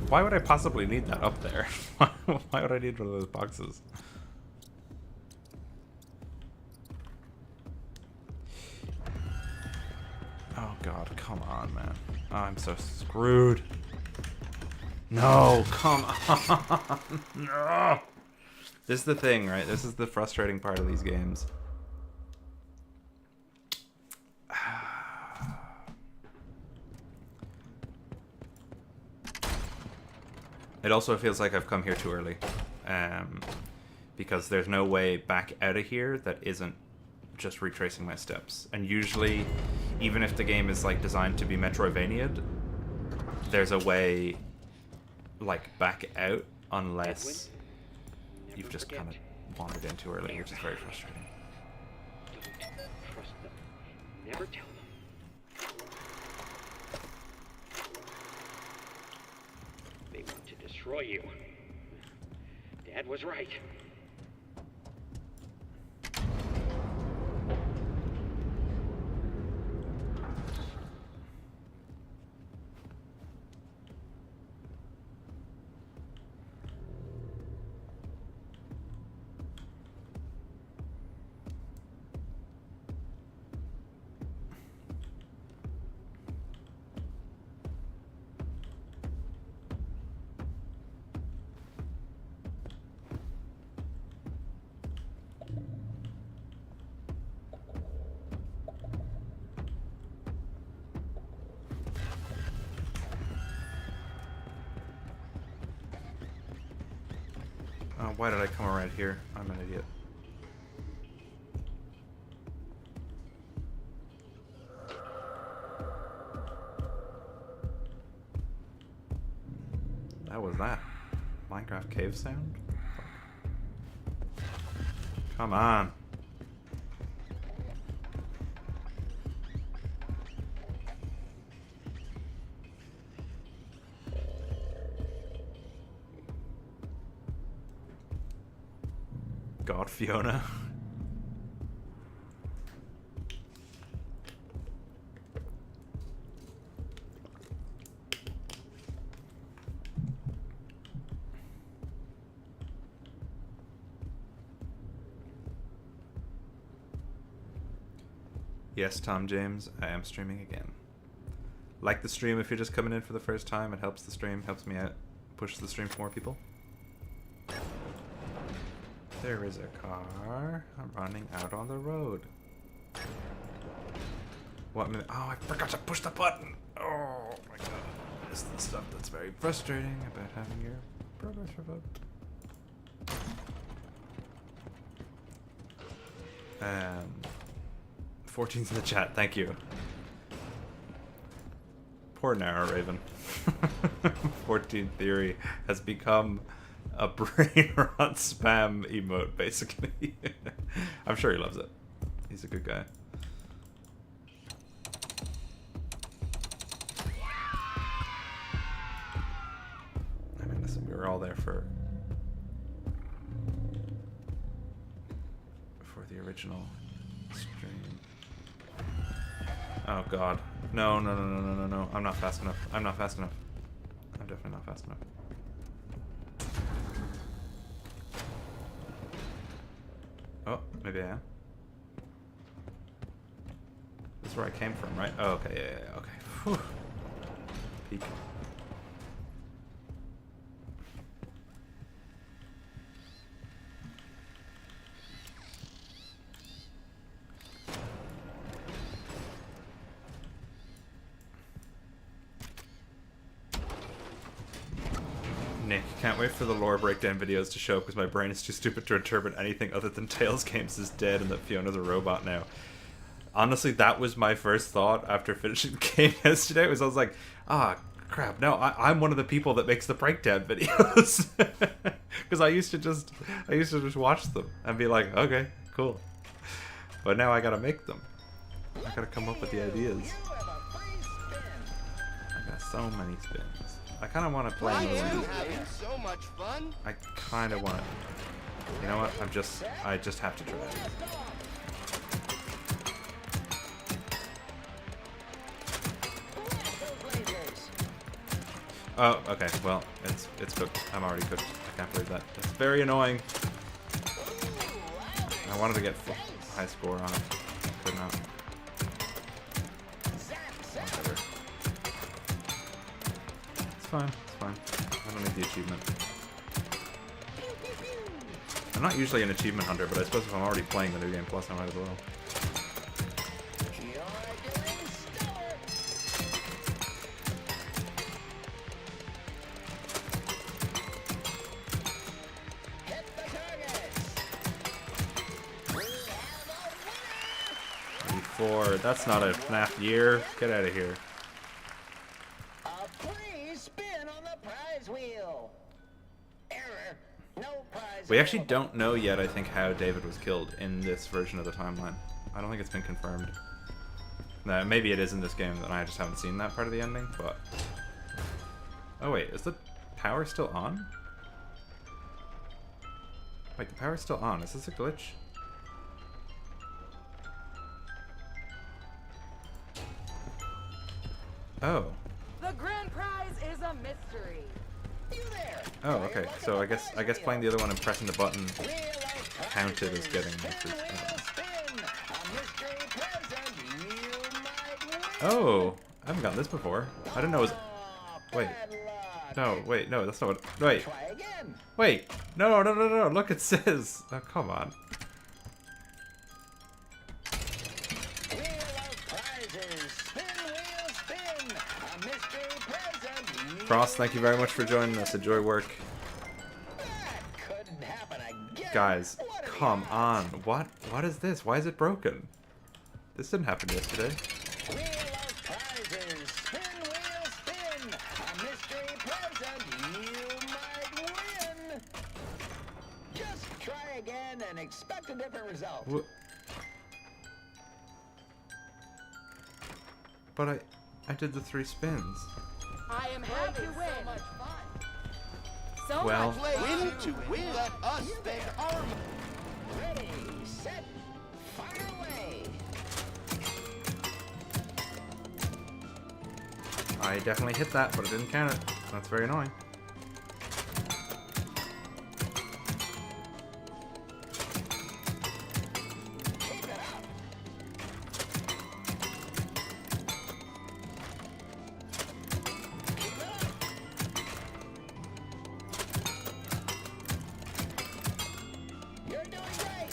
Why would I possibly need that up there? Why would I need one of those boxes? Oh god, come on, man. Oh, I'm so screwed. No, come on. No. This is the thing, right? This is the frustrating part of these games. It also feels like I've come here too early. Because there's no way back out of here that isn't just retracing my steps. And usually, even if the game is like designed to be Metroidvania, there's a way like back out unless you've just kind of wandered in too early, which is very frustrating. Don't trust them. Never tell them. They want to destroy you. Dad was right. Why did I come around here? I'm an idiot. That was that. Minecraft cave sound? Come on. God, Fiona. Yes, Tom James, I am streaming again. Like the stream if you're just coming in for the first time. It helps the stream, helps me out, pushes the stream for more people. There is a car. I'm running out on the road. What minute? Oh, I forgot to push the button. Oh my god. This is the stuff that's very frustrating about having your progress revoked. 14's in the chat, thank you. Poor Narrow Raven. 14 Theory has become a brain rot spam emote, basically. I'm sure he loves it. He's a good guy. I mean, listen, we were all there for the original stream. Oh god. No, no, no, no, no, no, no. I'm not fast enough. I'm not fast enough. I'm definitely not fast enough. Oh, maybe I am. This is where I came from, right? Oh, okay, yeah, okay. Whew. Peak. Nick, can't wait for the lore breakdown videos to show up because my brain is too stupid to interpret anything other than Tails Games is dead and that Fiona's a robot now. Honestly, that was my first thought after finishing the game yesterday. I was like, ah, crap, no, I'm one of the people that makes the breakdown videos. Because I used to just watch them and be like, okay, cool. But now I gotta make them. I gotta come up with the ideas. I got so many spins. I kind of want to play another one. Having so much fun. I kind of want to. You know what? I just have to try it. Oh, okay. Well, it's cooked. I'm already cooked. I can't believe that. It's very annoying. I wanted to get high score on it. Could not. Whatever. It's fine. It's fine. I don't need the achievement. I'm not usually an achievement hunter, but I suppose if I'm already playing the New Game Plus, I might as well. That's not a FNAF year. Get out of here. We actually don't know yet, I think, how David was killed in this version of the timeline. I don't think it's been confirmed. No, maybe it is in this game, and I just haven't seen that part of the ending, but... Oh wait, is the power still on? Wait, the power's still on. Is this a glitch? Oh. The grand prize is a mystery. You there? Oh, okay. So I guess playing the other one and pressing the button counted as getting the free Oh, I haven't gotten this before. I didn't know it was. Wait. No, wait, no, that's not what. Wait. Wait. No, no, no, no. Look, it says. Oh, come on. Cross, thank you very much for joining us. Enjoy work. That couldn't happen Guys, come on. What is this? Why is it broken? This didn't happen yesterday. Wheel of prizes. Spin, wheel, spin. A mystery present you might win. Just try again and expect a different result. But I did the 3 spins. I am having so much fun. So Well, much fun. Win to win. Let us spend our money. Ready, set, fire away. I definitely hit that, but I didn't count it. That's very annoying. Keep it up. Keep it up. You're doing great.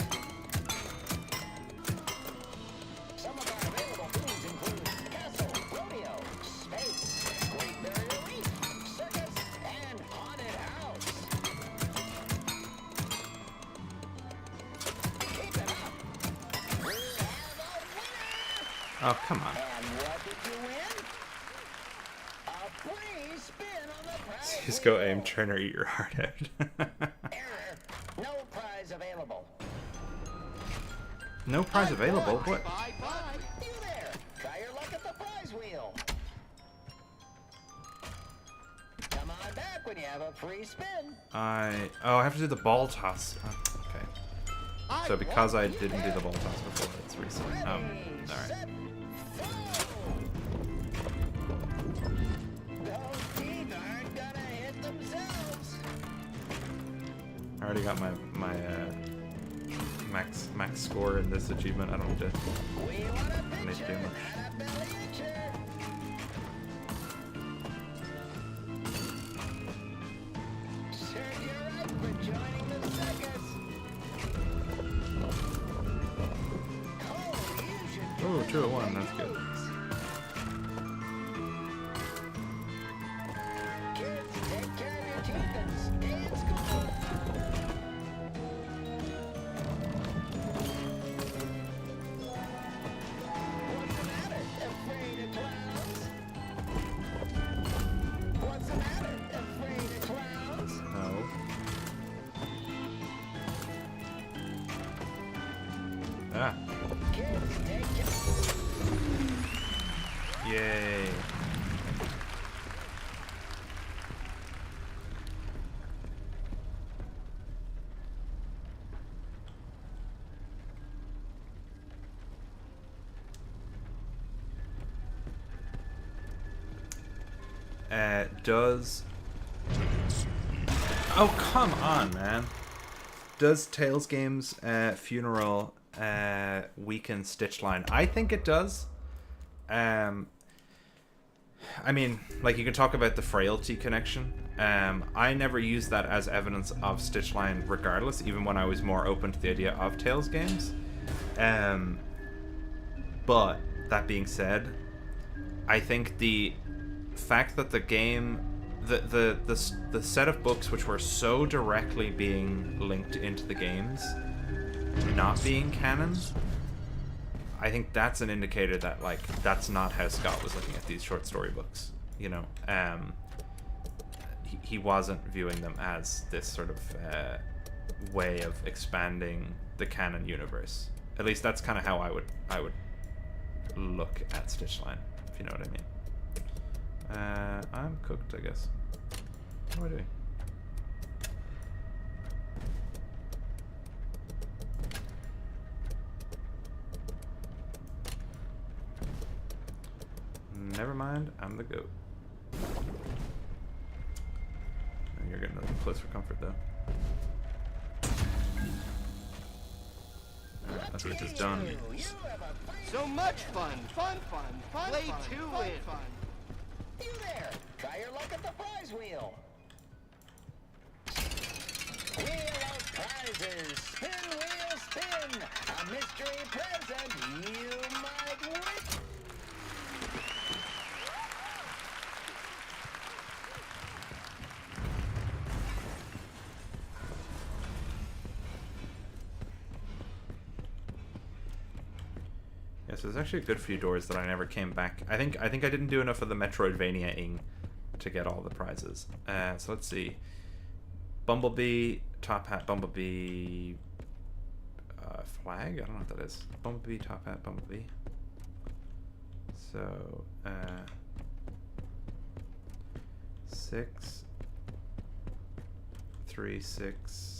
Some of our available foods include castle, rodeo, space, Great Barrier Reef, circus, and haunted house. Keep it up. We have a winner. Oh, come on. And what did you win? A free spin on the prize Cisco wheel. aim, trainer, eat your heart out. Error. No prize available. No prize available? What? Bye bye. You there. Try your luck at the prize wheel. Come on back when you have a free spin. I have to do the ball toss. Oh, okay. So because I didn't do the ball toss before, it's recent. Ready, Alright. set, throw. Those teeth aren't gonna hit themselves. I already got my max score in this achievement. I don't need to We want a do picture much. and a belly itcher. Serve you right for joining the circus. Oh, you should Oh, join 2 at the 1. That's good. Kids, take care of your teeth and stay in school. What's the matter? Afraid of clowns? What's the matter? Afraid of clowns? No. Ah. Kids, take care. Yay. Does... Oh, come on, man. Does Tales Games Funeral weaken Stitchline? I think it does. I mean, like, you can talk about the frailty connection. I never used that as evidence of Stitchline regardless, even when I was more open to the idea of Tales games. But, that being said, I think the fact that the game... The set of books which were so directly being linked into the games not being canon, I think that's an indicator that, like, that's not how Scott was looking at these short story books. You know, he wasn't viewing them as this sort of way of expanding the canon universe. At least that's kind of how I would look at Stitchline, if you know what I mean. I'm cooked, I guess. What am I doing? Never mind, I'm the goat. You're getting nothing close for comfort, though. That's what it's done. So much fun. Fun. Play to win. You there! Try your luck at the prize wheel. Wheel of prizes. Spin, wheel, spin. A mystery present you might win. So there's actually a good few doors that I never came back. I think I didn't do enough of the Metroidvania-ing to get all the prizes. So let's see. Bumblebee, top hat, Bumblebee, flag? I don't know what that is. Bumblebee, top hat, Bumblebee. So, 6, 3, 6.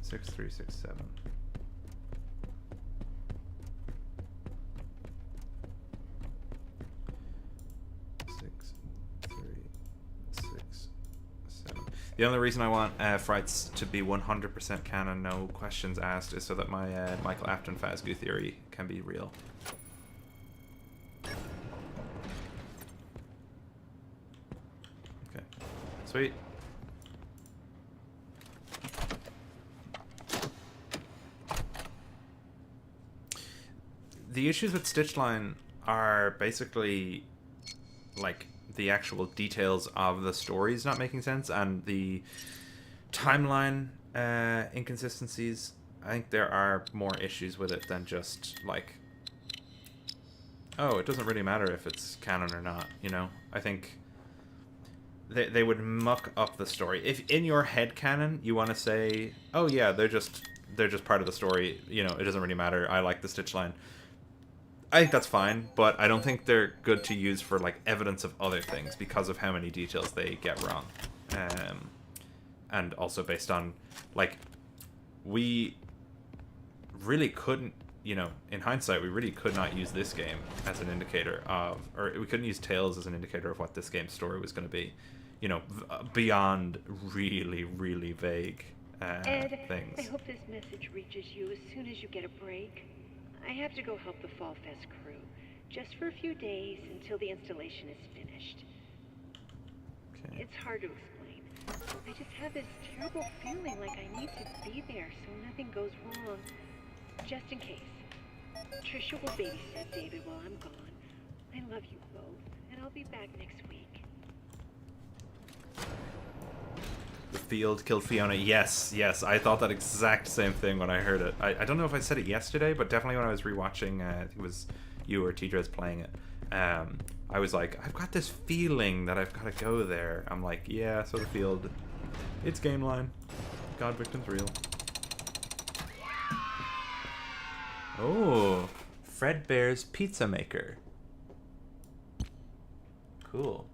6, 3, 6, 7. The only reason I want Frights to be 100% canon, no questions asked, is so that my Michael Afton Fazgoo theory can be real. Okay, sweet. The issues with Stitchline are basically like the actual details of the stories not making sense and the timeline inconsistencies. I think there are more issues with it than just like, oh, it doesn't really matter if it's canon or not, you know? I think they would muck up the story. If in your head canon you want to say, oh yeah, they're just part of the story, you know, it doesn't really matter, I like the Stitchline, I think that's fine, but I don't think they're good to use for like evidence of other things because of how many details they get wrong. And also based on, like, we really couldn't, you know, in hindsight, we really could not use this game as an indicator of, or we couldn't use Tales as an indicator of what this game's story was going to be, you know, beyond really, really vague things. I hope this message reaches you as soon as you get a break. I have to go help the Fall Fest crew, just for a few days until the installation is finished. Okay. It's hard to explain. I just have this terrible feeling like I need to be there so nothing goes wrong. Just in case. Trisha will babysit David while I'm gone. I love you both, and I'll be back next week. The field killed Fiona. Yes, yes. I thought that exact same thing when I heard it. I don't know if I said it yesterday, but definitely when I was rewatching, I think it was you or Tidres playing it. I was like, I've got this feeling that I've got to go there. I'm like, yeah, so the field. It's game line. God, victim's real. Oh, Fredbear's Pizza Maker. Cool.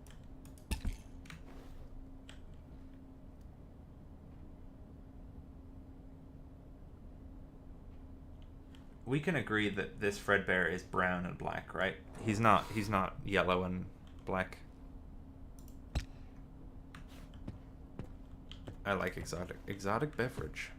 We can agree that this Fredbear is brown and black, right? He's not yellow and black. I like exotic beverage.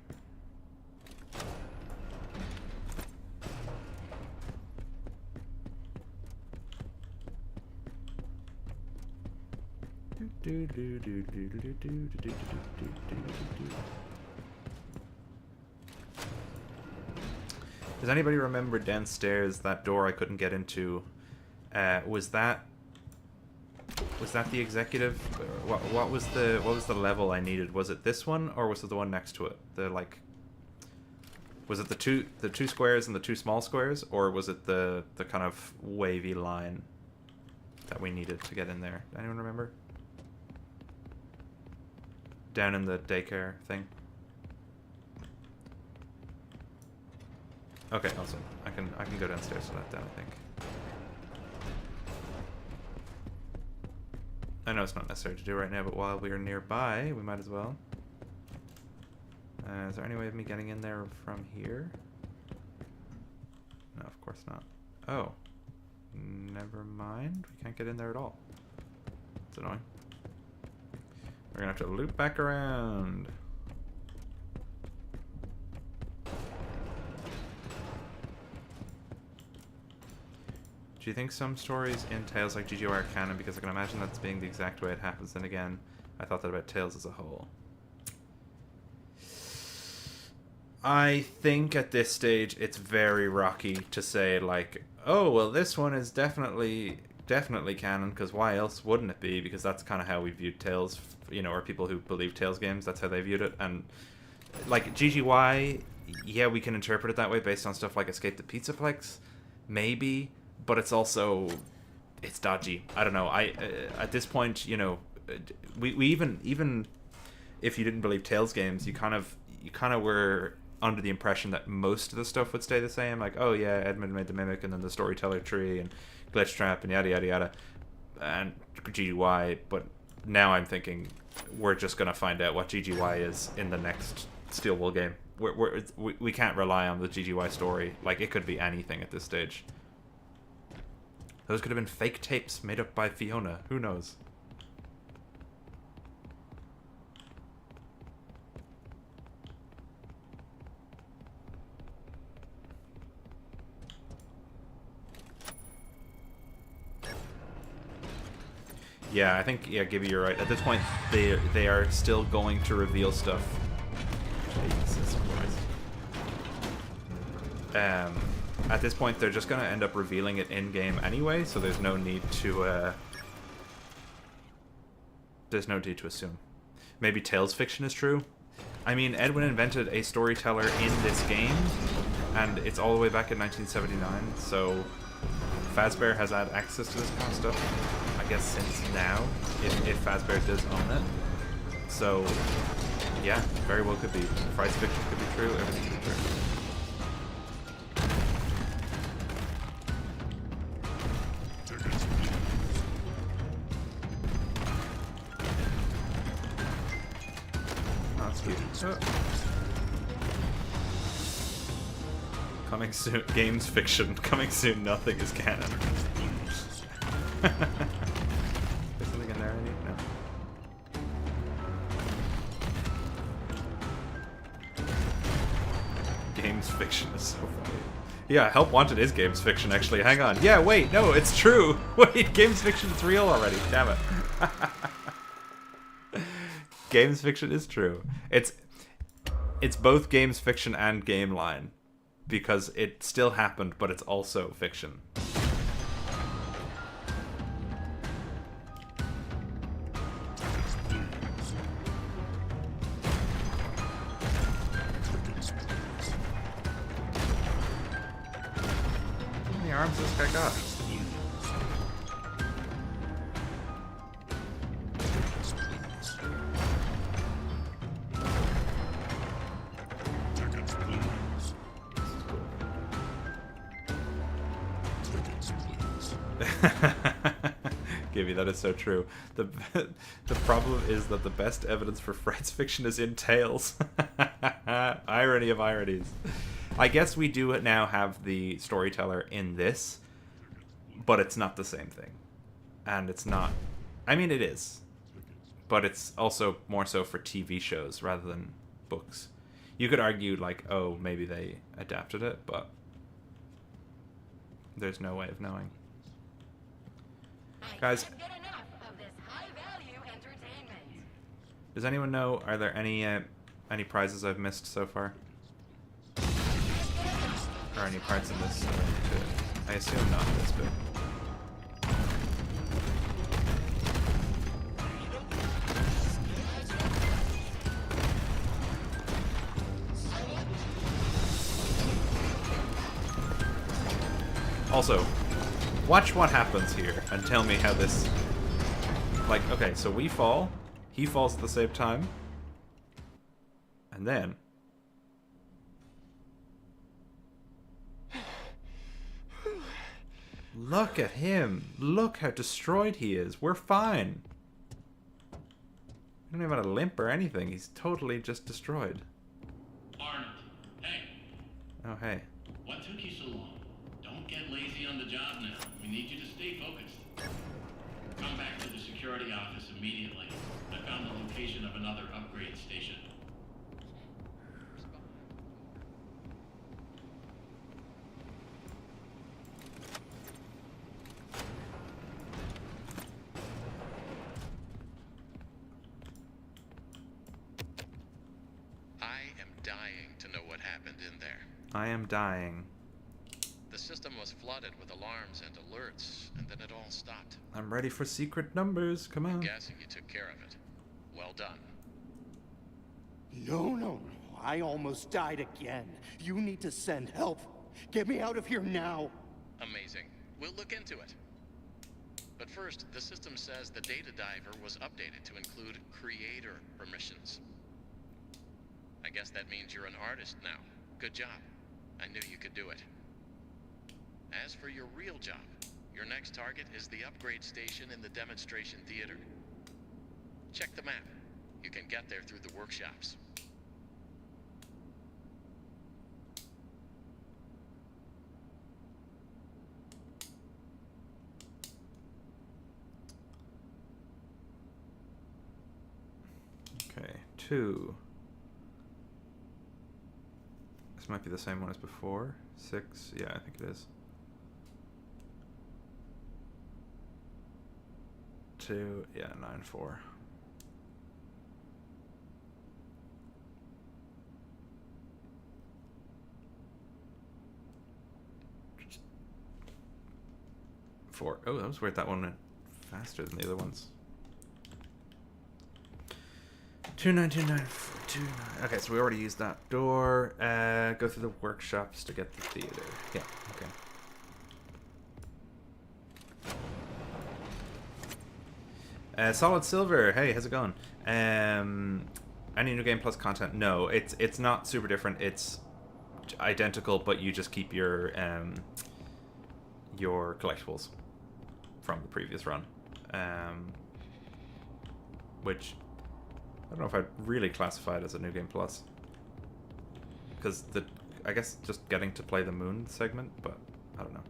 Does anybody remember downstairs that door I couldn't get into? Was that the executive? What was the level I needed? Was it this one or was it the one next to it? Was it the two squares and the two small squares, or was it the kind of wavy line that we needed to get in there? Anyone remember? Down in the daycare thing. Okay, awesome. I can go downstairs to that then, I think. I know it's not necessary to do right now, but while we are nearby, we might as well. Is there any way of me getting in there from here? No, of course not. Oh. Never mind. We can't get in there at all. It's annoying. We're gonna have to loop back around. Do you think some stories in Tales like GGO are canon? Because I can imagine that's being the exact way it happens. Then again, I thought that about Tales as a whole. I think at this stage it's very rocky to say like, oh well, this one is definitely canon, because why else wouldn't it be? Because that's kind of how we viewed Tales, you know, or people who believe Tales games, that's how they viewed it. And like GGY, yeah, we can interpret it that way based on stuff like Escape the Pizzaplex, maybe, but it's also, it's dodgy. I don't know. At this point, you know, we even if you didn't believe Tales games, you kind of were under the impression that most of the stuff would stay the same. Like, oh yeah, Edmund made the mimic, and then the storyteller tree, and glitch trap, and yada yada yada, and GGY. But now I'm thinking we're just gonna find out what GGY is in the next Steel Wool game. We can't rely on the GGY story. Like, it could be anything at this stage. Those could have been fake tapes made up by Fiona. Who knows? Yeah, I think, yeah, Gibby, you're right. At this point, they are still going to reveal stuff. Jesus Christ. At this point, they're just going to end up revealing it in-game anyway, so there's no need to, assume. Maybe Tales fiction is true? I mean, Edwin invented a storyteller in this game, and it's all the way back in 1979, so Fazbear has had access to this kind of stuff, I guess, since now, if Fazbear does own it. So, yeah, very well could be. Fry's fiction could be true, everything could be true. That's cute. Coming soon, games fiction. Coming soon, nothing is canon. There's something in there I need? No. Games fiction is so funny. Yeah, Help Wanted is games fiction, actually. Hang on. Yeah, wait, no, it's true. Wait, games fiction is real already. Damn it. Games fiction is true. It's both games fiction and game line, because it still happened, but it's also fiction. How many arms this guy got? Gibby, that is so true. The problem is that the best evidence for Fred's fiction is in Tales. Irony of ironies. I guess we do now have the storyteller in this, but it's not the same thing. And it's not... I mean, it is. But it's also more so for TV shows rather than books. You could argue, like, oh, maybe they adapted it, but there's no way of knowing. Guys, does anyone know, are there any prizes I've missed so far? Or any parts of this? I assume not this bit. Also, watch what happens here and tell me how this... Like, okay, so we fall. He falls at the same time. And then... Look at him. Look how destroyed he is. We're fine. We don't even have a limp or anything. He's totally just destroyed. Arnold, hey. Oh, hey. What took you so long? Don't get lazy on the job now. We need you to stay focused. Come back to the security office immediately. I found the location of another upgrade station. I am dying to know what happened in there. I am dying. The system was flooded with alarms and alerts, and then it all stopped. I'm ready for secret numbers. Come on. I'm guessing you took care of it. Well done. No. I almost died again. You need to send help. Get me out of here now. Amazing. We'll look into it. But first, the system says the data diver was updated to include creator permissions. I guess that means you're an artist now. Good job. I knew you could do it. As for your real job, your next target is the upgrade station in the demonstration theater. Check the map. You can get there through the workshops. Okay, 2. This might be the same one as before. 6, yeah, I think it is. 2, yeah, 9, 4. Four. Oh, that was weird. That one went faster than the other ones. 2929 Okay, so we already used that door. Go through the workshops to get the theater. Yeah, okay. Solid Silver, hey, how's it going? Any new game plus content? No, it's not super different. It's identical, but you just keep your collectibles from the previous run, which I don't know if I'd really classify it as a new game plus, because I guess just getting to play the Moon segment, but I don't know.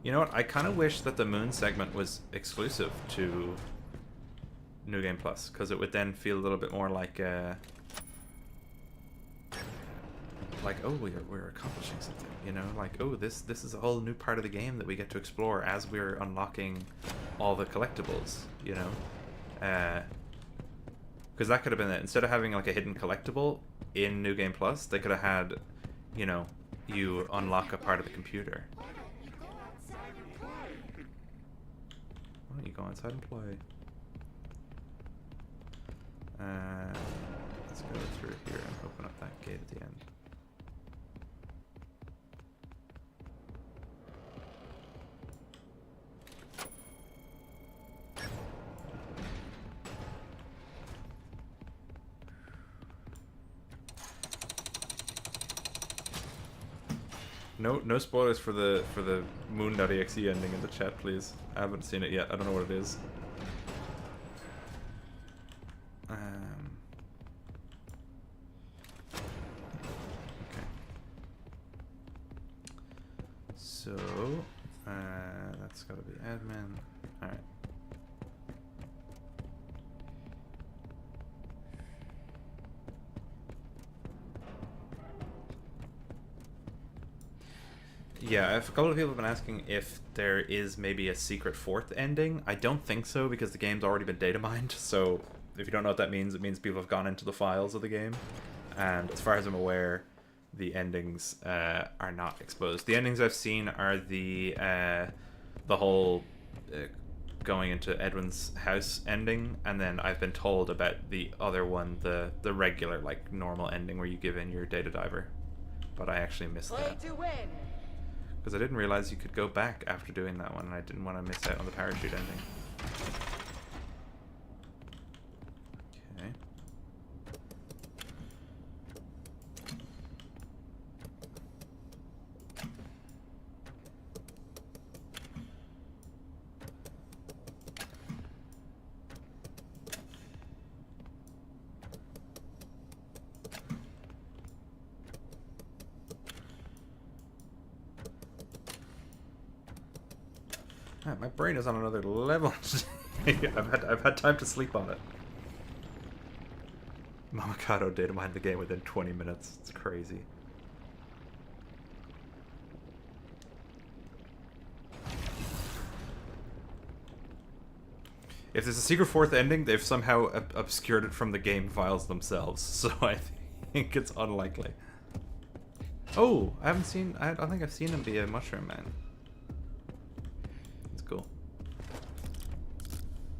You know what? I kind of wish that the Moon segment was exclusive to New Game Plus, because it would then feel a little bit more like oh, we're accomplishing something, you know? Like, oh, this is a whole new part of the game that we get to explore as we're unlocking all the collectibles, you know? Because that could have been it. Instead of having like a hidden collectible in New Game Plus, they could have had, you know, you unlock a part of the computer. Why don't you go outside and play? Let's go through here and open up that gate at the end. No spoilers for the Moon.exe ending in the chat, please. I haven't seen it yet. I don't know what it is. Okay. So that's got to be admin. All right. Yeah, a couple of people have been asking if there is maybe a secret fourth ending. I don't think so, because the game's already been data mined, so if you don't know what that means, it means people have gone into the files of the game, and as far as I'm aware, the endings are not exposed. The endings I've seen are the whole going into Edwin's house ending, and then I've been told about the other one, the regular, like, normal ending where you give in your data diver, but I actually missed that. Play to win. Because I didn't realize you could go back after doing that one, and I didn't want to miss out on the parachute ending. Okay. My brain is on another level. I've had time to sleep on it. Mamakato data mined the game within 20 minutes. It's crazy. If there's a secret fourth ending, they've somehow obscured it from the game files themselves. So I think it's unlikely. Oh, I don't think I've seen him be a mushroom man. Cool.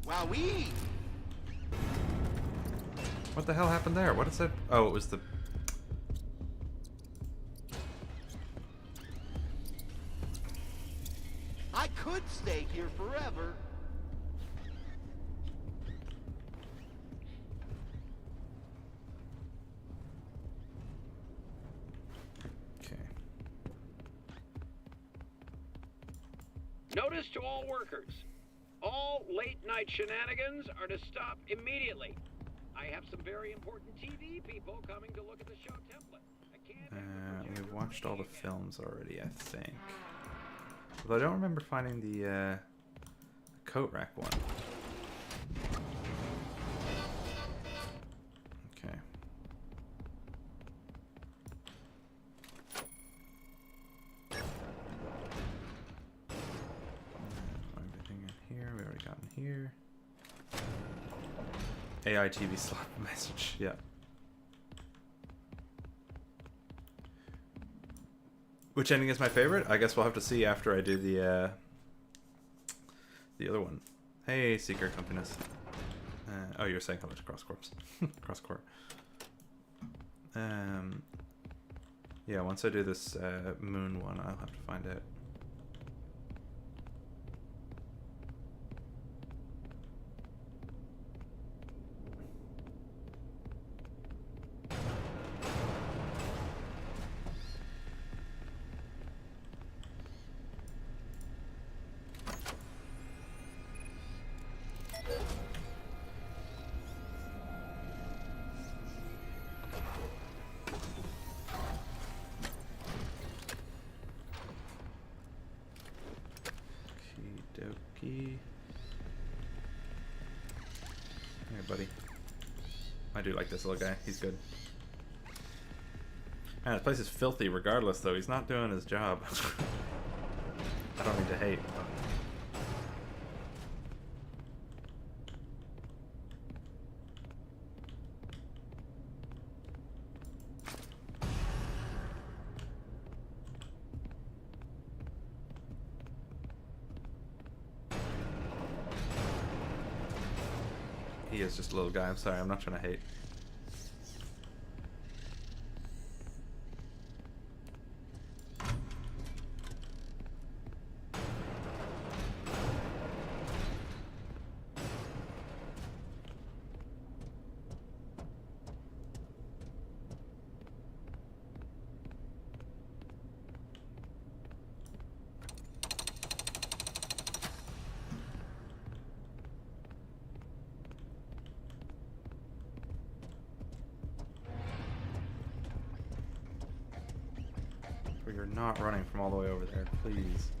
Wowee! What the hell happened there? What is it? Oh, it was the... I could stay here forever. Okay. Notice to all workers. All late-night shenanigans are to stop immediately. I have some very important TV people coming to look at the show template. I can't... We've watched all the films already, I think. Although I don't remember finding the coat rack one. Okay. Everything in here. We already got in here. AI TV slap message. Yeah. Which ending is my favorite? I guess we'll have to see after I do the other one. Hey, Seeker Accompanist. Oh, you're saying hello to CrossCorps. CrossCorp. Yeah, once I do this Moon one, I'll have to find out. Hey, buddy. I do like this little guy. He's good. Man, this place is filthy regardless, though. He's not doing his job. I don't need to hate. He is just a little guy. I'm sorry. I'm not trying to hate. You're not running from all the way over there, please.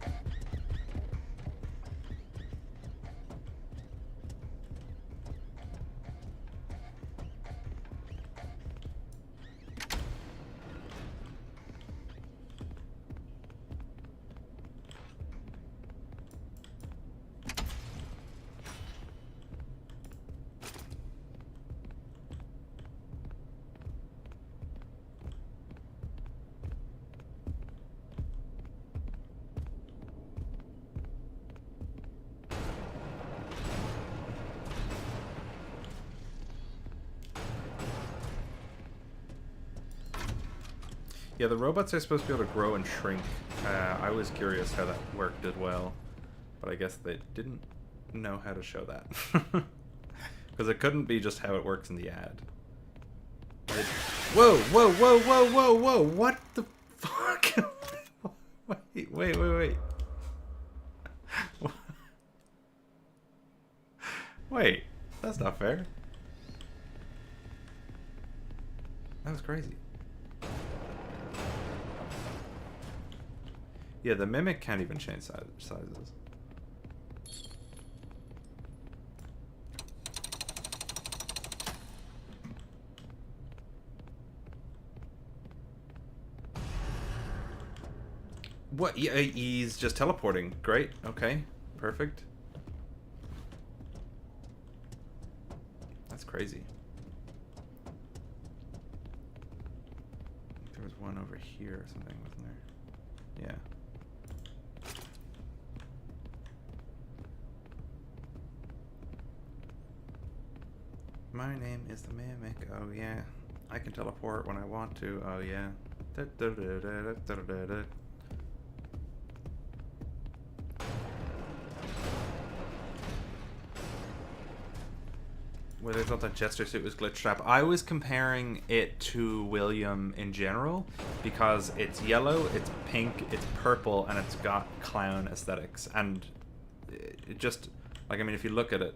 Yeah, the robots are supposed to be able to grow and shrink. I was curious how that worked as well, but I guess they didn't know how to show that. Because it couldn't be just how it works in the ad. Whoa, whoa, whoa, whoa, whoa, whoa, what the fuck? Wait. Wait, that's not fair. That was crazy. Yeah, the mimic can't even change sizes. What? Yeah, he's just teleporting. Great. Okay. Perfect. That's crazy. I think there was one over here or something, wasn't there? Yeah. My name is the Mimic. Oh yeah. I can teleport when I want to. Oh yeah. Whether it's not that Jester suit was glitch trap. I was comparing it to William in general because it's yellow, it's pink, it's purple, and it's got clown aesthetics. And it just, like, I mean, if you look at it,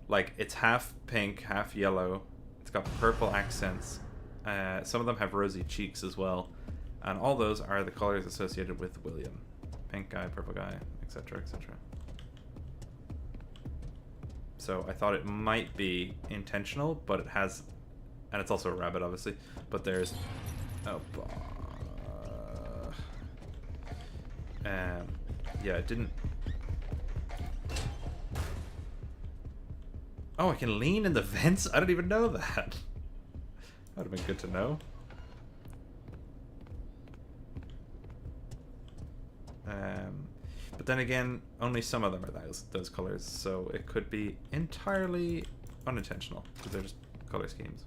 like, it's half pink, half yellow. It's got purple accents. Some of them have rosy cheeks as well. And all those are the colors associated with William. Pink guy, purple guy, etc., etc. So I thought it might be intentional, but it has... And it's also a rabbit, obviously. But there's... Oh, yeah, it didn't... Oh, I can lean in the vents? I don't even know that. That would have been good to know. But then again, only some of them are those colors, so it could be entirely unintentional, because they're just color schemes.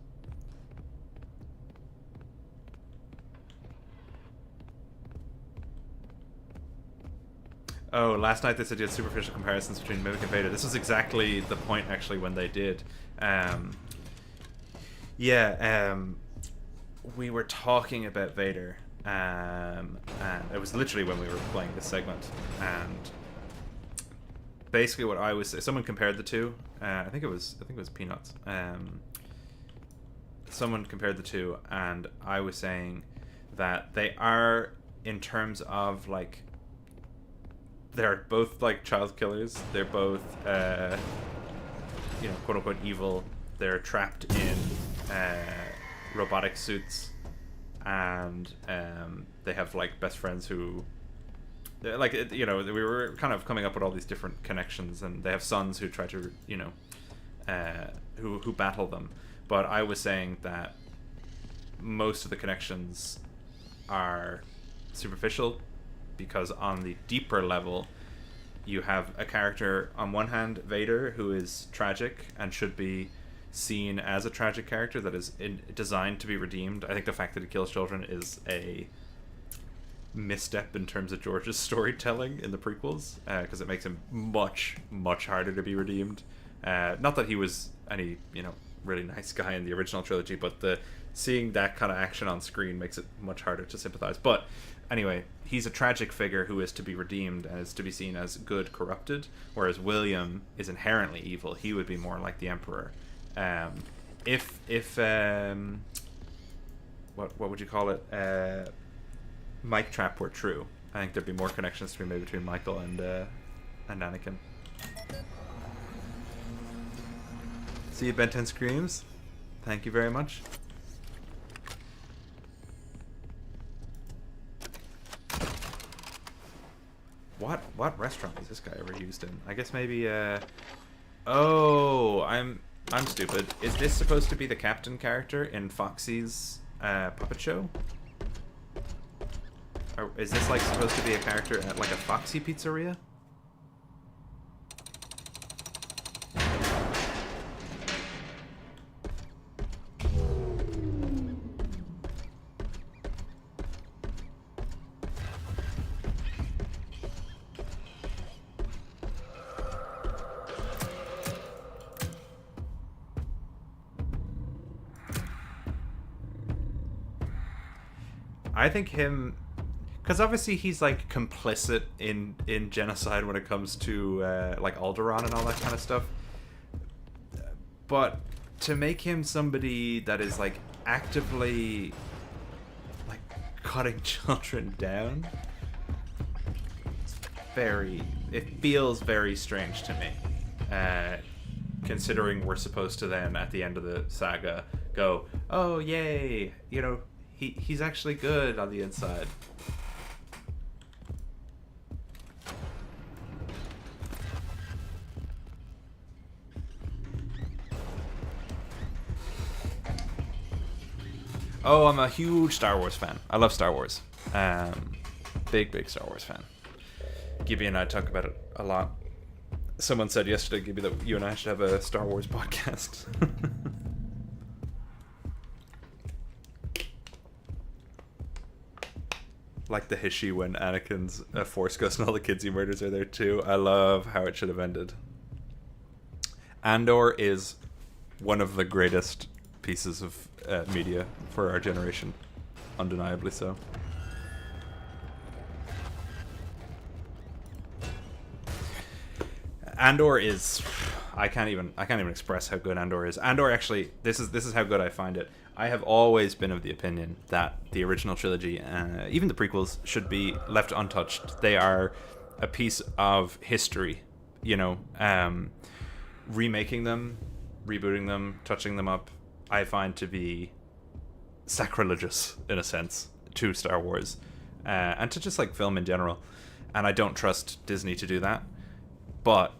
Oh, last night they said you had superficial comparisons between Mimic and Vader. This was exactly the point, actually, when they did. We were talking about Vader, and it was literally when we were playing this segment, and basically what I was... Someone compared the two. I think it was Peanuts. Someone compared the two, and I was saying that they are, in terms of, like... They're both, like, child killers. They're both, you know, quote-unquote evil. They're trapped in robotic suits. And they have, like, best friends who... Like, you know, we were kind of coming up with all these different connections. And they have sons who try to, you know, who battle them. But I was saying that most of the connections are superficial, because on the deeper level you have a character on one hand, Vader, who is tragic and should be seen as a tragic character that is designed to be redeemed. I think the fact that he kills children is a misstep in terms of George's storytelling in the prequels, because it makes him much harder to be redeemed. Not that he was any, you know, really nice guy in the original trilogy, but seeing that kind of action on screen makes it much harder to sympathize. But anyway, he's a tragic figure who is to be redeemed and is to be seen as good corrupted, whereas William is inherently evil. He would be more like the Emperor. If what would you call it? Mike Trap were true, I think there'd be more connections to be made between Michael and Anakin. See you, Ben 10 Screams. Thank you very much. What restaurant was this guy ever used in? I guess maybe oh, I'm stupid. Is this supposed to be the captain character in Foxy's puppet show? Or is this like supposed to be a character at like a Foxy pizzeria? I think him, because obviously he's like complicit in genocide when it comes to like Alderaan and all that kind of stuff. But to make him somebody that is like actively like cutting children down, it feels very strange to me. Considering we're supposed to then at the end of the saga go, oh yay, you know, he's actually good on the inside. Oh, I'm a huge Star Wars fan. I love Star Wars. Big Star Wars fan. Gibby and I talk about it a lot. Someone said yesterday, Gibby, that you and I should have a Star Wars podcast. like the Hishi when Anakin's Force Ghost and all the kids he murders are there too. I love how it should have ended. Andor is one of the greatest pieces of media for our generation, undeniably so. Andor is, I can't even express how good Andor is. Andor actually, this is how good I find it. I have always been of the opinion that the original trilogy, even the prequels, should be left untouched. They are a piece of history, you know. Remaking them, rebooting them, touching them up, I find to be sacrilegious in a sense to Star Wars, and to just like film in general. And I don't trust Disney to do that. But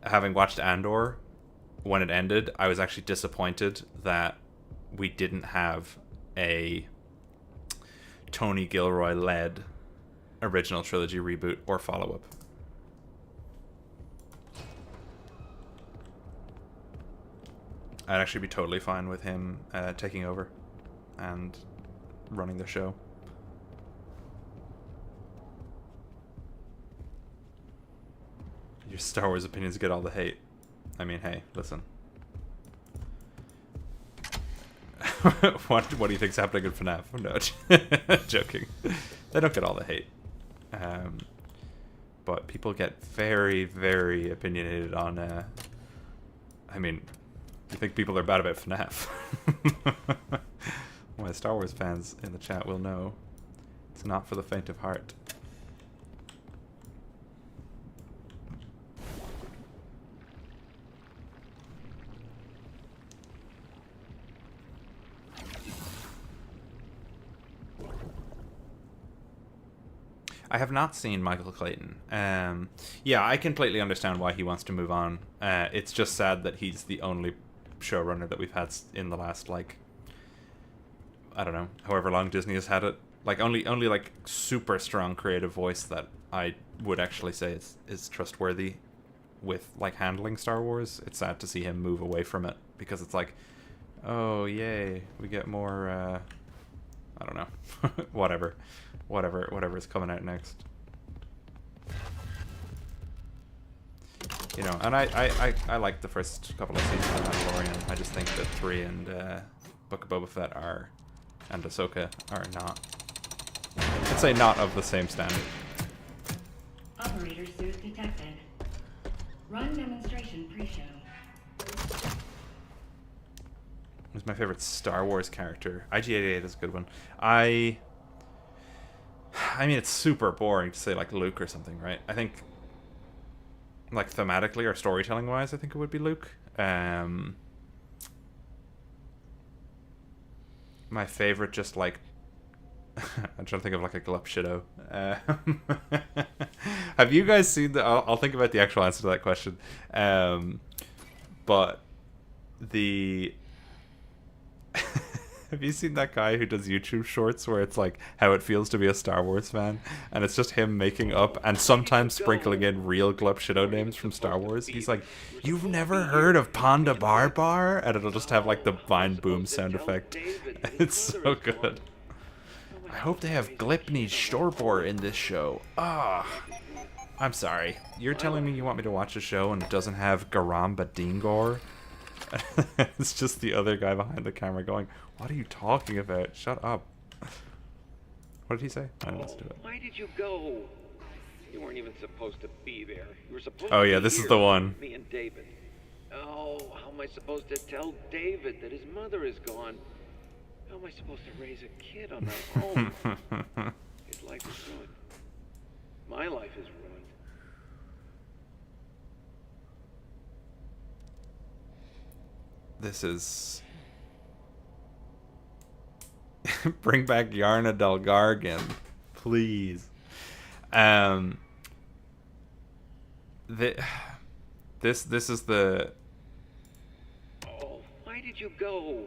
having watched Andor, when it ended, I was actually disappointed that we didn't have a Tony Gilroy-led original trilogy reboot or follow-up. I'd actually be totally fine with him taking over and running the show. Your Star Wars opinions get all the hate. I mean, hey, listen. What do you think's happening in FNAF? No, joking. They don't get all the hate. But people get very, very opinionated on... I mean, you think people are bad about FNAF? My Star Wars fans in the chat will know it's not for the faint of heart. I have not seen Michael Clayton. Yeah, I completely understand why he wants to move on. It's just sad that he's the only showrunner that we've had in the last, like, I don't know, however long Disney has had it. Like, only like super strong creative voice that I would actually say is trustworthy with like handling Star Wars. It's sad to see him move away from it because it's like, oh yay, we get more. I don't know, whatever is coming out next. You know, and I like the first couple of seasons of Mandalorian. I just think that 3 and Book of Boba Fett are, and Ahsoka are not. I'd say not of the same standard. Operator suit detected. Run demonstration pre-show. Who's my favorite Star Wars character? IG-88 is a good one. I mean, it's super boring to say like Luke or something, right? I think, like, thematically or storytelling wise, I think it would be Luke. My favorite, just like, I'm trying to think of like a Glup Shido. Have you guys seen the? I'll think about the actual answer to that question. But the. Have you seen that guy who does YouTube shorts where it's like how it feels to be a Star Wars fan, and it's just him making up and sometimes sprinkling in real Glup Shido names from Star Wars? He's like, "You've never heard of Ponda Bar Bar?" And it'll just have like the Vine Boom sound effect. It's so good. I hope they have Glipney Shorbor in this show. Ah, I'm sorry. You're telling me you want me to watch a show and it doesn't have Garamba Dingor? It's just the other guy behind the camera going, "What are you talking about? Shut up." What did he say? I don't know. Let's do it. Why did you go? You weren't even supposed to be there. You were supposed Oh to yeah, be this here is the one. with me and David. Oh, how am I supposed to tell David that his mother is gone? How am I supposed to raise a kid on my own? His life is ruined. My life is ruined. This is... Bring back Yarna Dalgargan, please. This is the... Oh, why did you go?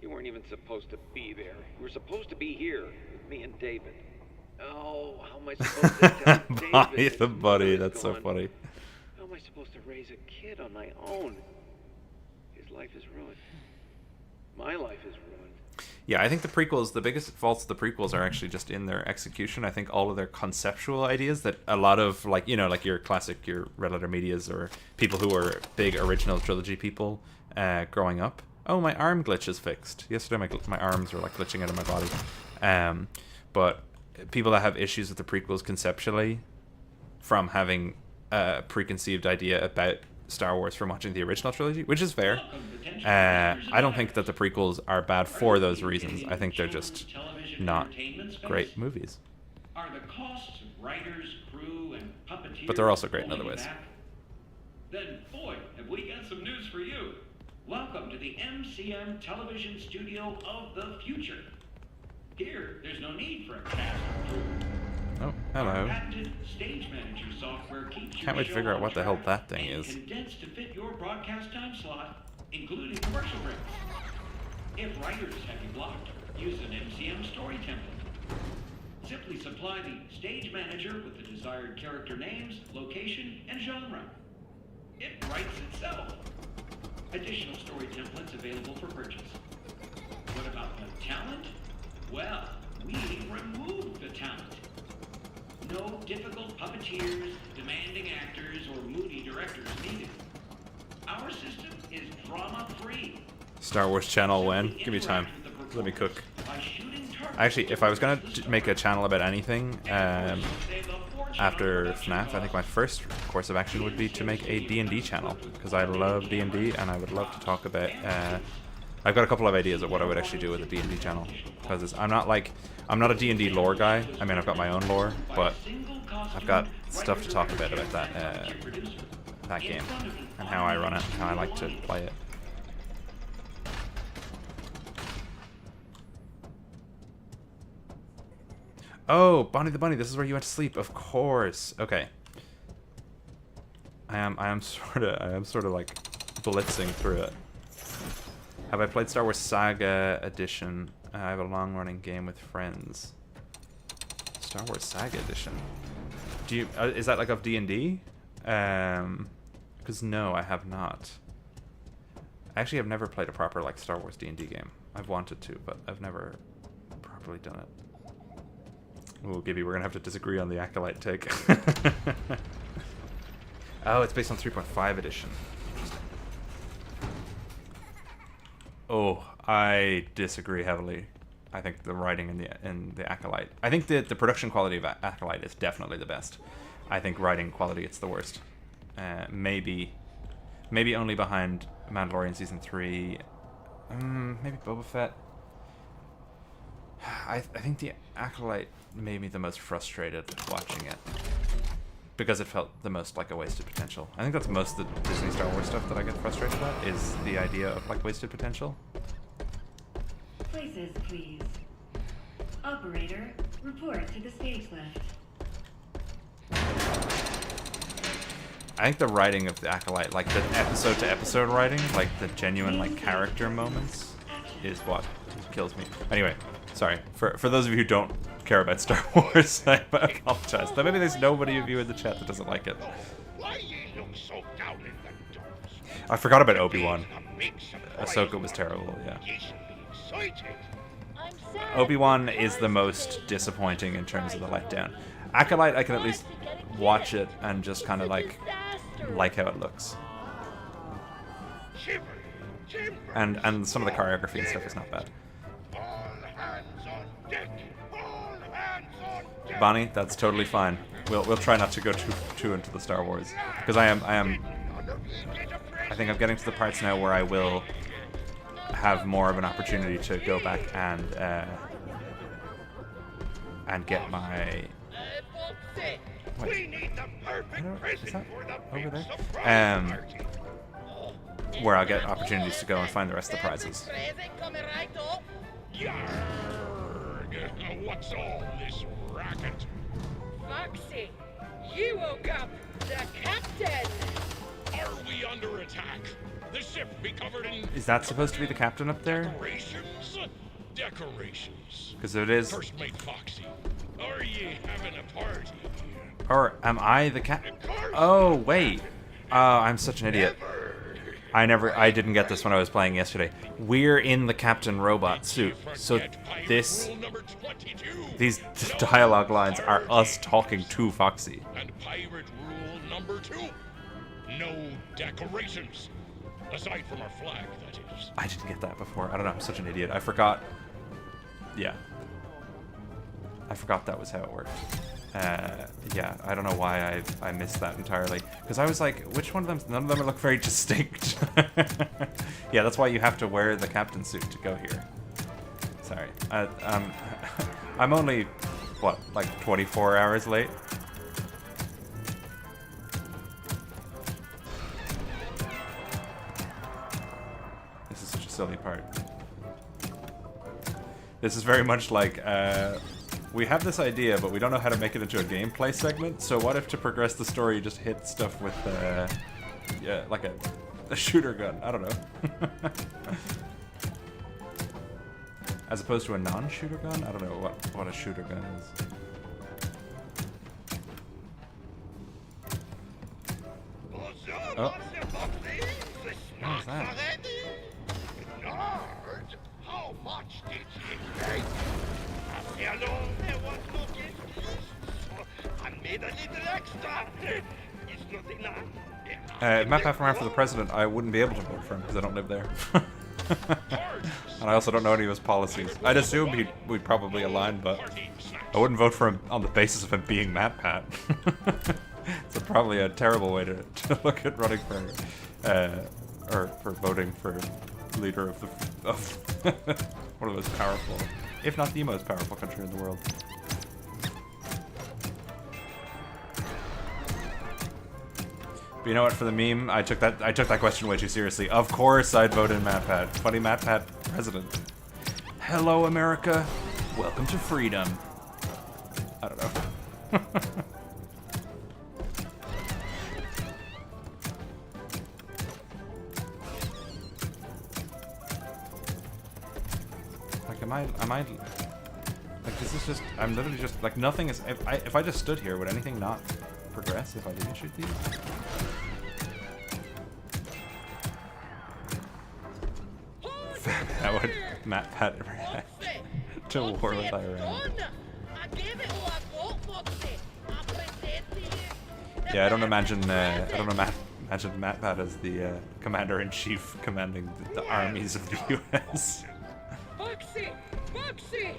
You weren't even supposed to be there. You were supposed to be here with me and David. Oh, how am I supposed to tell David? Body that the his buddy, mother is that's so gone? funny. How am I supposed to raise a kid on my own? His life is ruined. My life is ruined. Yeah, I think the prequels, the biggest faults of the prequels are actually just in their execution. I think all of their conceptual ideas that a lot of, like, you know, like your classic, your red letter medias or people who were big original trilogy people growing up. Oh, my arm glitch is fixed. Yesterday my arms were like glitching out of my body. But people that have issues with the prequels conceptually from having a preconceived idea about Star Wars from watching the original trilogy, which is fair. I don't think that the prequels are bad for those reasons. I think they're just not great movies. Are the costs of writers, crew, and puppeteers But they're also great in other holding ways. back? Then, boy, have we got some news for you. Welcome to the MCM television studio of the future. Here, there's no need for a cast or crew. Oh, hello. Patented stage manager software keeps your Can't wait to show figure out on what the hell track that thing and is. condensed to fit your broadcast time slot, including commercial breaks. If writers have you blocked, use an MCM story template. Simply supply the stage manager with the desired character names, location, and genre. It writes itself. Additional story templates available for purchase. What about the talent? Well, we remove the talent. No difficult puppeteers, demanding actors, or moody directors needed. Our system is drama-free. Star Wars channel when? Give me time. Let me cook. Actually, if I was going to make a channel about anything after FNAF, I think my first course of action would be to make a D&D channel, because I love D&D and I would love to talk about... I've got a couple of ideas of what I would actually do with a D&D channel, because I'm not a D&D lore guy. I mean, I've got my own lore, but I've got stuff to talk about that game and how I run it, how I like to play it. Oh, Bonnie the Bunny, this is where you went to sleep. Of course. Okay. I am sort of like blitzing through it. Have I played Star Wars Saga Edition? I have a long-running game with friends. Star Wars Saga Edition. Do you? Is that like of D&D? Because no, I have not. Actually, I've never played a proper like Star Wars D&D game. I've wanted to, but I've never properly done it. Oh, Gibby, we're gonna have to disagree on the Acolyte take. Oh, it's based on 3.5 edition. Interesting. Oh, I disagree heavily. I think the writing in the Acolyte. I think the production quality of Acolyte is definitely the best. I think writing quality, it's the worst. Maybe only behind Mandalorian season 3. Maybe Boba Fett. I think the Acolyte made me the most frustrated watching it, because it felt the most like a wasted potential. I think that's most of the Disney Star Wars stuff that I get frustrated at, is the idea of like wasted potential. Places, please. Operator, report to the stage left. I think the writing of the Acolyte, like the episode to episode writing, like the genuine like character moments, is what kills me. Anyway, sorry. For those of you who don't care about Star Wars, I apologize. Though maybe there's nobody of you in the chat that doesn't like it. I forgot about Obi-Wan. Ahsoka was terrible, yeah. Obi-Wan is the most disappointing in terms of the letdown. Acolyte, I can at least watch it and just kind of like how it looks. And some of the choreography and stuff is not bad. Bonnie, that's totally fine. We'll try not to go too into the Star Wars, because I think I'm getting to the parts now where I will have more of an opportunity to go back and get my. Wait, is that over there? Where I'll get opportunities to go and find the rest of the prizes. What's all this racket? Foxy, you woke up the captain. Are we under attack? The ship be covered in... Is that supposed to be the captain up there? Decorations. Because if it is... First mate Foxy, are ye having a party? Or am I the captain? Oh, wait. I'm such an idiot. I didn't get this when I was playing yesterday. We're in the Captain Robot suit, so these dialogue lines are us talking to Foxy. And pirate rule number 2. No decorations. Aside from our flag, that is. I didn't get that before. I don't know, I'm such an idiot. I forgot. Yeah. I forgot that was how it worked. Yeah, I don't know why I missed that entirely. Because I was like, which one of them? None of them look very distinct. Yeah, that's why you have to wear the captain suit to go here. Sorry. I'm only, what, like 24 hours late? This is such a silly part. This is very much like, we have this idea, but we don't know how to make it into a gameplay segment, so what if to progress the story you just hit stuff with, yeah, like a shooter gun? I don't know. As opposed to a non-shooter gun? I don't know what a shooter gun is. Oh. What is that? How much did he pay? Alone, there was no guest list, so I made a little extra. It's not enough. If Matt Paff ran for the president, I wouldn't be able to vote for him because I don't live there. And I also don't know any of his policies. I'd assume we'd probably align, but I wouldn't vote for him on the basis of him being Matt Pat. It's probably a terrible way to look at running for, or for voting for leader of one of the most powerful, if not the most powerful country in the world. But you know what? For the meme, I took that question way too seriously. Of course, I'd vote in MatPat. Funny MatPat president. Hello, America. Welcome to freedom. I don't know. Like, am I? Like, this is just. I'm literally just like nothing is. If I just stood here, would anything not progress if I didn't shoot these? That would MatPat react to war with Iran. Yeah, I don't imagine MatPat as the commander-in-chief commanding the armies of the U.S. Foxy! Foxy!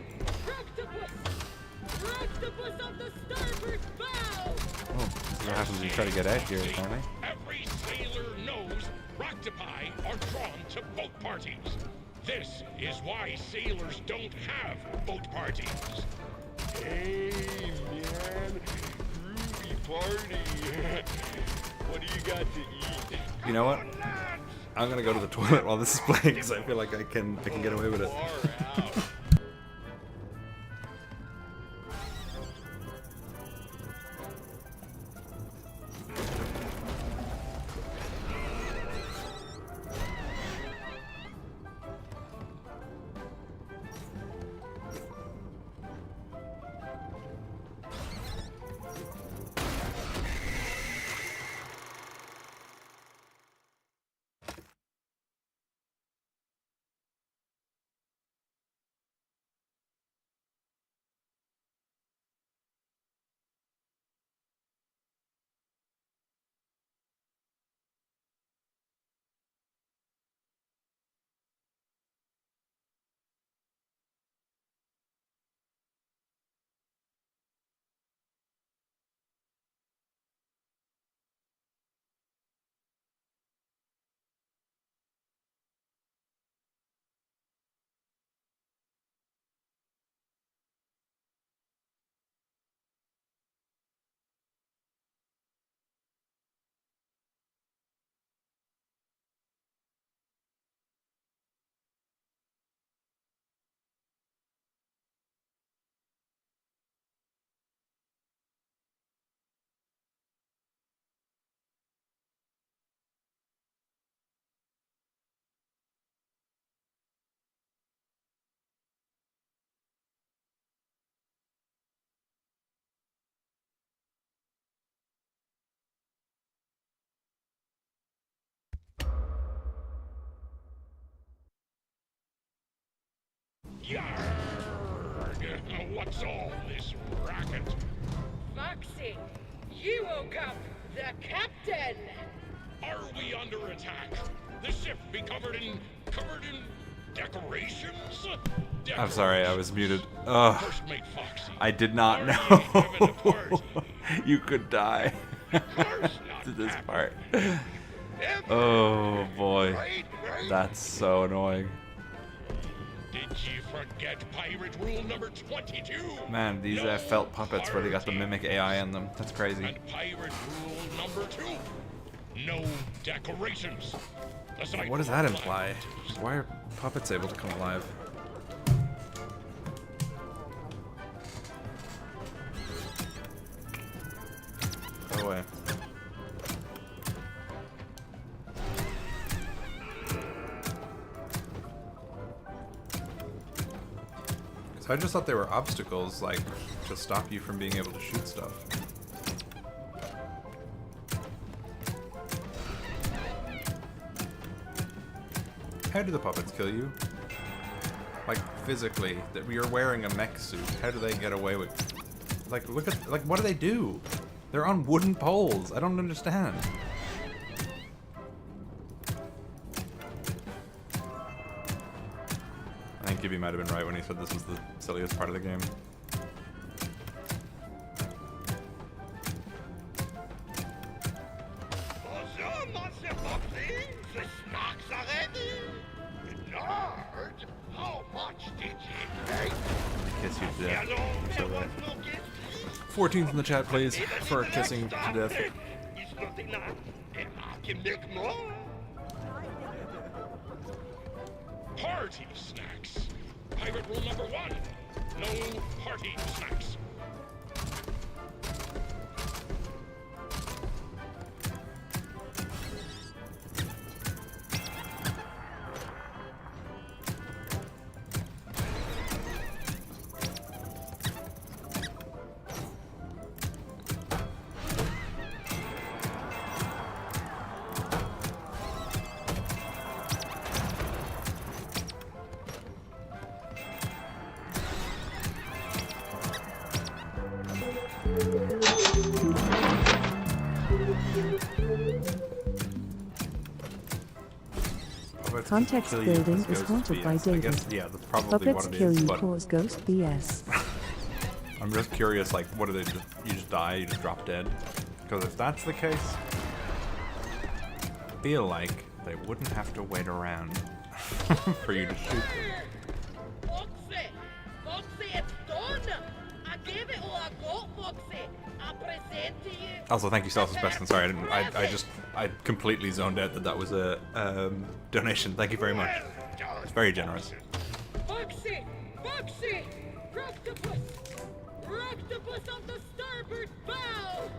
Octopus on the starboard bow! Oh, this is what happens when you try to get out here, apparently. Every sailor knows octopi are drawn to both parties. This is why sailors don't have boat parties. Hey, man. Groovy party. What do you got to eat? You know what? I'm gonna go to the toilet while this is playing because I feel like I can get away with it. Yarg! What's all this racket? Foxy, you woke up the captain. Are we under attack? The ship be covered in decorations? I'm sorry, I was muted. Ugh. First mate Foxy. I did not Are know ye having a party? you could die to this part. Oh boy, that's so annoying. Did you forget pirate rule number 22? Man, these felt puppets where they got the mimic AI in them. That's crazy. And pirate rule number 2. No decorations. Aside What does from that flag. imply? Why are puppets able to come alive? Go away. Because I just thought they were obstacles, like, to stop you from being able to shoot stuff. How do the puppets kill you? Like, physically, that you're wearing a mech suit. How do they get away with... Like, look at... Like, what do they do? They're on wooden poles. I don't understand. I think Gibby might have been right when he said this was the silliest part of the game. Bonjour, Monsieur Foxy. The snacks are ready. Lord, how much did you pay? Kiss you to death. So right. 14th in the chat, please, for kissing to death. It's not enough. I can make more. Party snacks. Pirate rule number 1. No party snacks. Context building is haunted by David. Yeah, that's probably Puppets what it kill is, you but cause ghost BS. I'm just curious, like, what do they just... You just die, you just drop dead? Because if that's the case, I feel like they wouldn't have to wait around for you to shoot them. Foxy! Foxy, it's done! I gave it all I got, Foxy! I present to you... Also, thank you, Celsius Beston. Sorry, I completely zoned out that was a donation. Thank you very much. It's very generous. Foxy! Foxy! Rocktopus! Rocktopus on the starboard bow!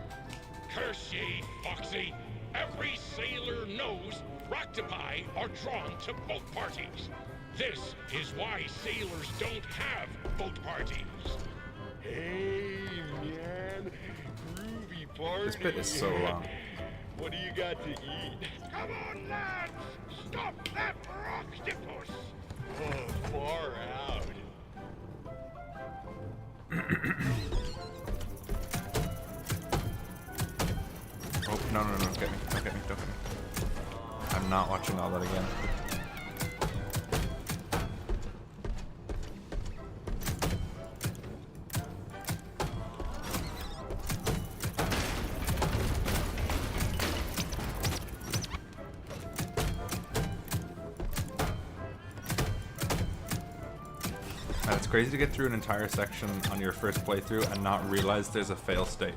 Curse ye, Foxy. Every sailor knows Roctopi are drawn to both parties. This is why sailors don't have both parties. Hey, man. Groovy party. This bit is so long. What do you got to eat? Come on, lads! Stop that Rocktopus! Oh, far out. Oh, no, don't get me, don't get me. I'm not watching all that again. And it's crazy to get through an entire section on your first playthrough and not realize there's a fail state.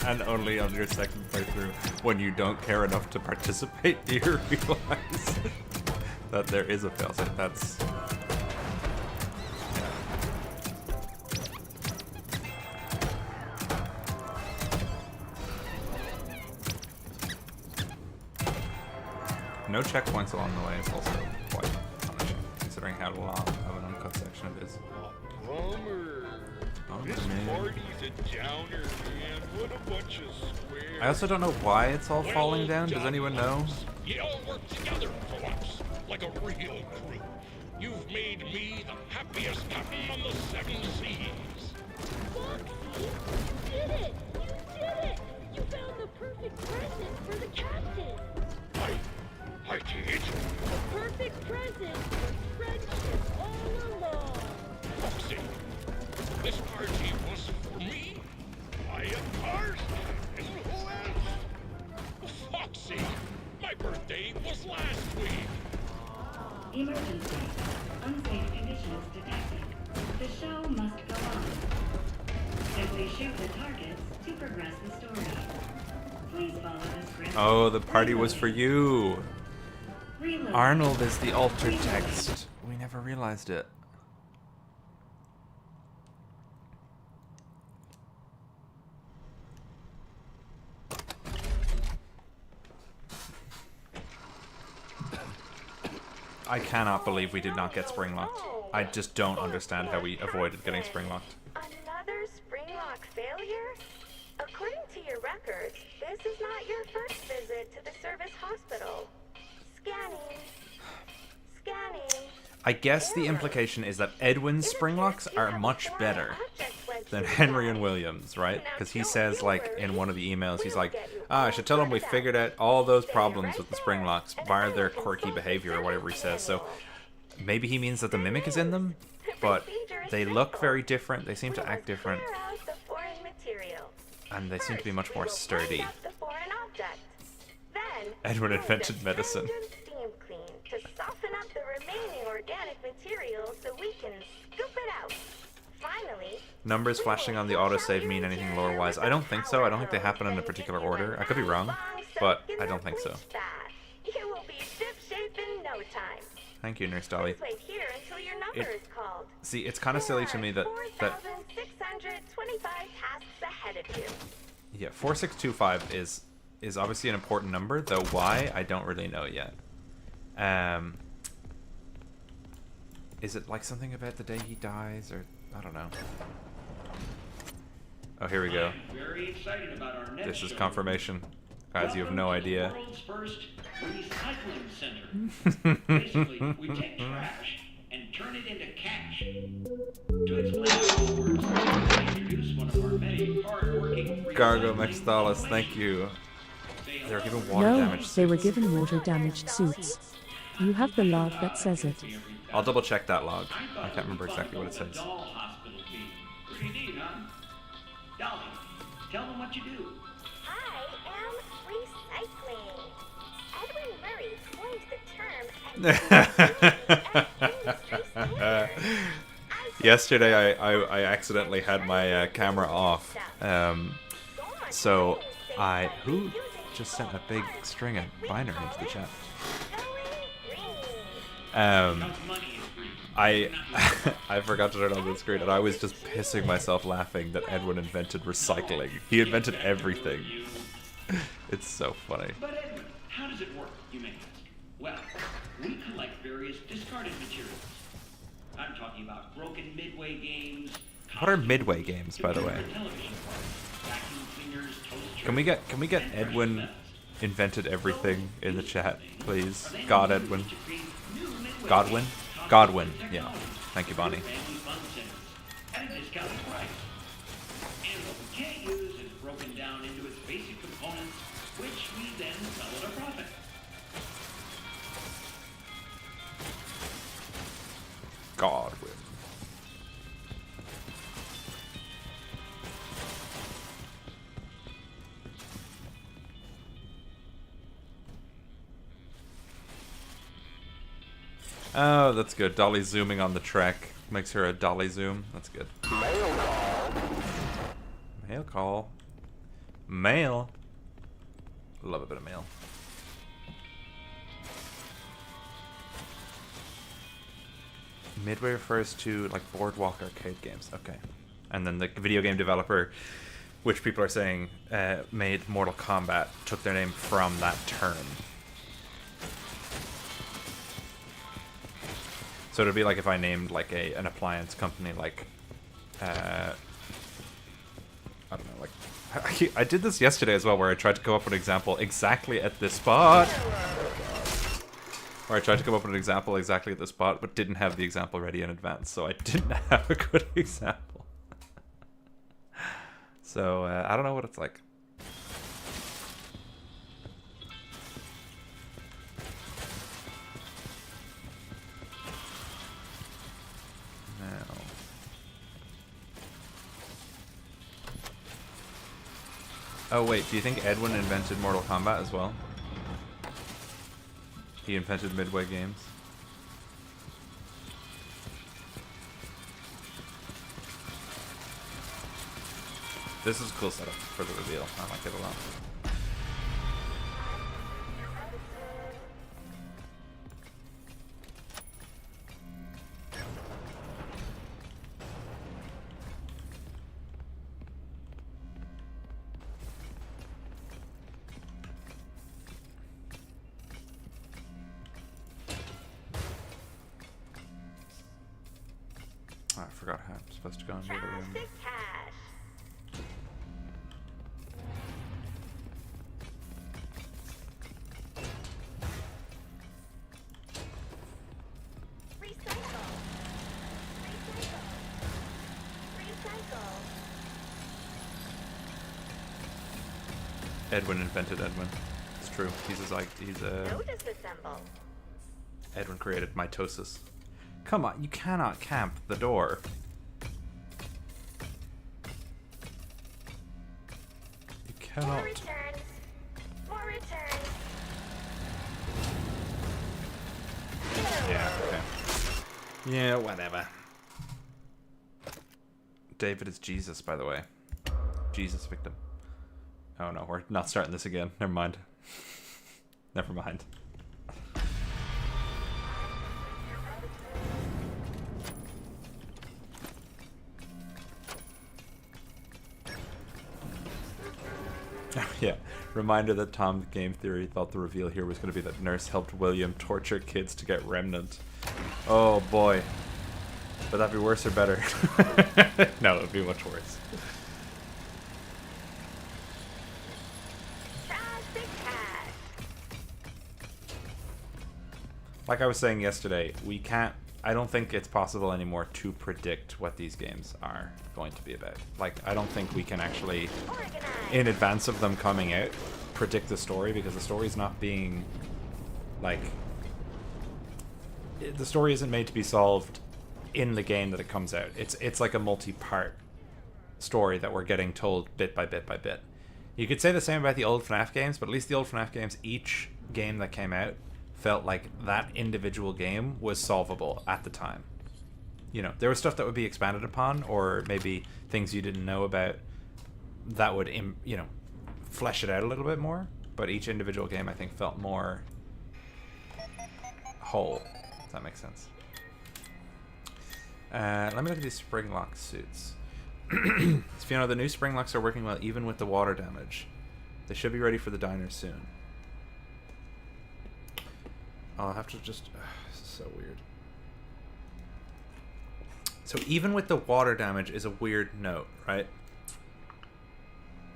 And only on your second playthrough, when you don't care enough to participate, do you realize that there is a failsafe. That's... No checkpoints along the way is also quite punishing, considering how long of an uncut section it is. Bummer. This party's a downer, man. What a bunch of squares. I also don't know why it's all falling down. Does anyone know? You all work together for once, like a real crew. You've made me the happiest captain on the 7 seas. Foxy, you did it! You did it! You found the perfect present for the captain! I did? The perfect present for friendship all along! Foxy, this party was for me? Why, of course! And who else? Foxy, my birthday was last week! Emergency. Unsafe conditions detected. The show must go on. Simply shoot the targets to progress the story. Please follow the script. Oh, the party was for you. Reload. Arnold is the altered text. We never realized it. I cannot believe we did not get spring locked. I just don't understand how we avoided getting spring locked. Another spring lock failure? According to your records, this is not your first visit to the service hospital. Scanning. Scanning. I guess the implication is that Edwin's spring locks are much better than Henry and William's, right? Because he says, like, in one of the emails, he's like, I should tell them we figured out all those problems with the spring locks, bar their quirky behavior or whatever he says. So maybe he means that the mimic is in them, but they look very different. They seem to act different. And they seem to be much more sturdy. Edwin invented medicine. To soften up the remaining organic material so we can scoop it out. Finally, Numbers flashing on the autosave mean anything lore-wise? I don't think so. I don't think they happen in a particular order. I could be wrong, but I don't think so. You will be shipshape in no time. Thank you, Nurse Dolly. Please wait here until your number is called. See, it's kind of silly to me that 4,625 tasks ahead of you. yeah, 4625 is obviously an important number, though why I don't really know yet. Is it like something about the day he dies, or I don't know. Oh, here we go. Very excited about our next This is show. confirmation. Guys, you have no idea. World's first recycling center. Basically, we take trash and turn it into cash. To explain how it works, I introduce one of our many hard-working Gargo Mextalis, thank you. They were given water damage No, they were suits. given water-damaged suits. You have the log that says it. I'll double check that log. I can't remember exactly what it says. doll hospital fee. Pretty neat, huh? Dolly, tell them what you do. I am recycling. Edwin Murray coined the term. Yesterday, I accidentally had my camera off. So who just sent a big string of binary into the chat? I forgot to turn on the screen, and I was just pissing myself laughing that Edwin invented recycling. He invented everything. It's so funny. But Edwin, how does it work, you may ask? Well, we collect various discarded materials. I'm talking about broken Midway games. What are Midway games, by the way? Television, vacuum cleaners, toasters. Can we get Edwin invented everything in the chat, please? God, Edwin. Godwin? Godwin, yeah. Thank you, Bonnie. At a discounted price. And what we can't use is broken down into its basic components, which we then sell at a profit. Godwin. Oh, that's good. Dolly zooming on the track makes her a dolly zoom. That's good. Mail call. Mail call. Mail. Love a bit of mail. Midway refers to like boardwalk arcade games. Okay. And then the video game developer, which people are saying made Mortal Kombat, took their name from that term. So it'd be like if I named like an appliance company like, I don't know, like, I did this yesterday as well, where I tried to come up with an example exactly at this spot. Where I tried to come up with an example exactly at the spot, but didn't have the example ready in advance, so I didn't have a good example. So, I don't know what it's like. Now. Oh wait, do you think Edwin invented Mortal Kombat as well? He invented Midway Games. This is a cool setup for the reveal. I like it a lot. Oh, I forgot how I'm supposed to go into the other room. Edwin invented Edwin. It's true. He's a Notice assemble. Edwin created mitosis. Come on, you cannot camp the door. You cannot. More returns. More returns. Yeah, okay. Yeah, whatever. David is Jesus, by the way. Jesus victim. Oh no, we're not starting this again. Never mind. Never mind. Yeah. Reminder that Tom Game Theory thought the reveal here was going to be that Nurse helped William torture kids to get Remnant. Oh boy. Would that be worse or better? No, it would be much worse. Like I was saying yesterday, we can't... I don't think it's possible anymore to predict what these games are going to be about. Like, I don't think we can actually, in advance of them coming out, predict the story, because the story's not being, like... The story isn't made to be solved in the game that it comes out. It's like a multi-part story that we're getting told bit by bit by bit. You could say the same about the old FNAF games, but at least the old FNAF games, each game that came out felt like that individual game was solvable at the time. You know, there was stuff that would be expanded upon, or maybe things you didn't know about that would, you know, flesh it out a little bit more. But each individual game, I think, felt more whole, if that makes sense. Let me look at these spring lock suits. Fiona, the new spring locks are working well even with the water damage. They should be ready for the diner soon. I'll have to just... this is so weird. So even with the water damage is a weird note, right?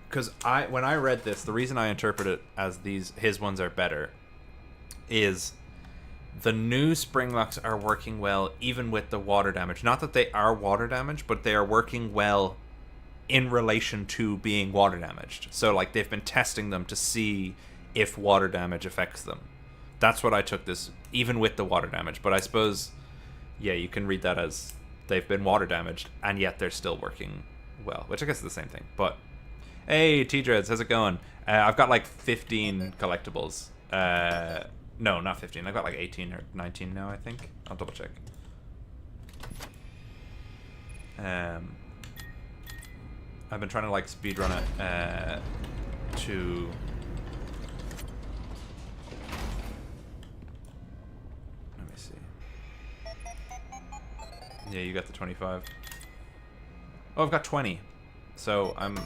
Because when I read this, the reason I interpret it as his ones are better is the new spring locks are working well even with the water damage. Not that they are water damage, but they are working well in relation to being water damaged. So like they've been testing them to see if water damage affects them. That's what I took this, even with the water damage. But I suppose, yeah, you can read that as they've been water damaged, and yet they're still working well, which I guess is the same thing. But, hey, T-Dreads, how's it going? I've got like 15 collectibles. No, not 15. I've got like 18 or 19 now, I think. I'll double check. I've been trying to like speedrun it to... Yeah, you got the 25. Oh, I've got 20. So I'm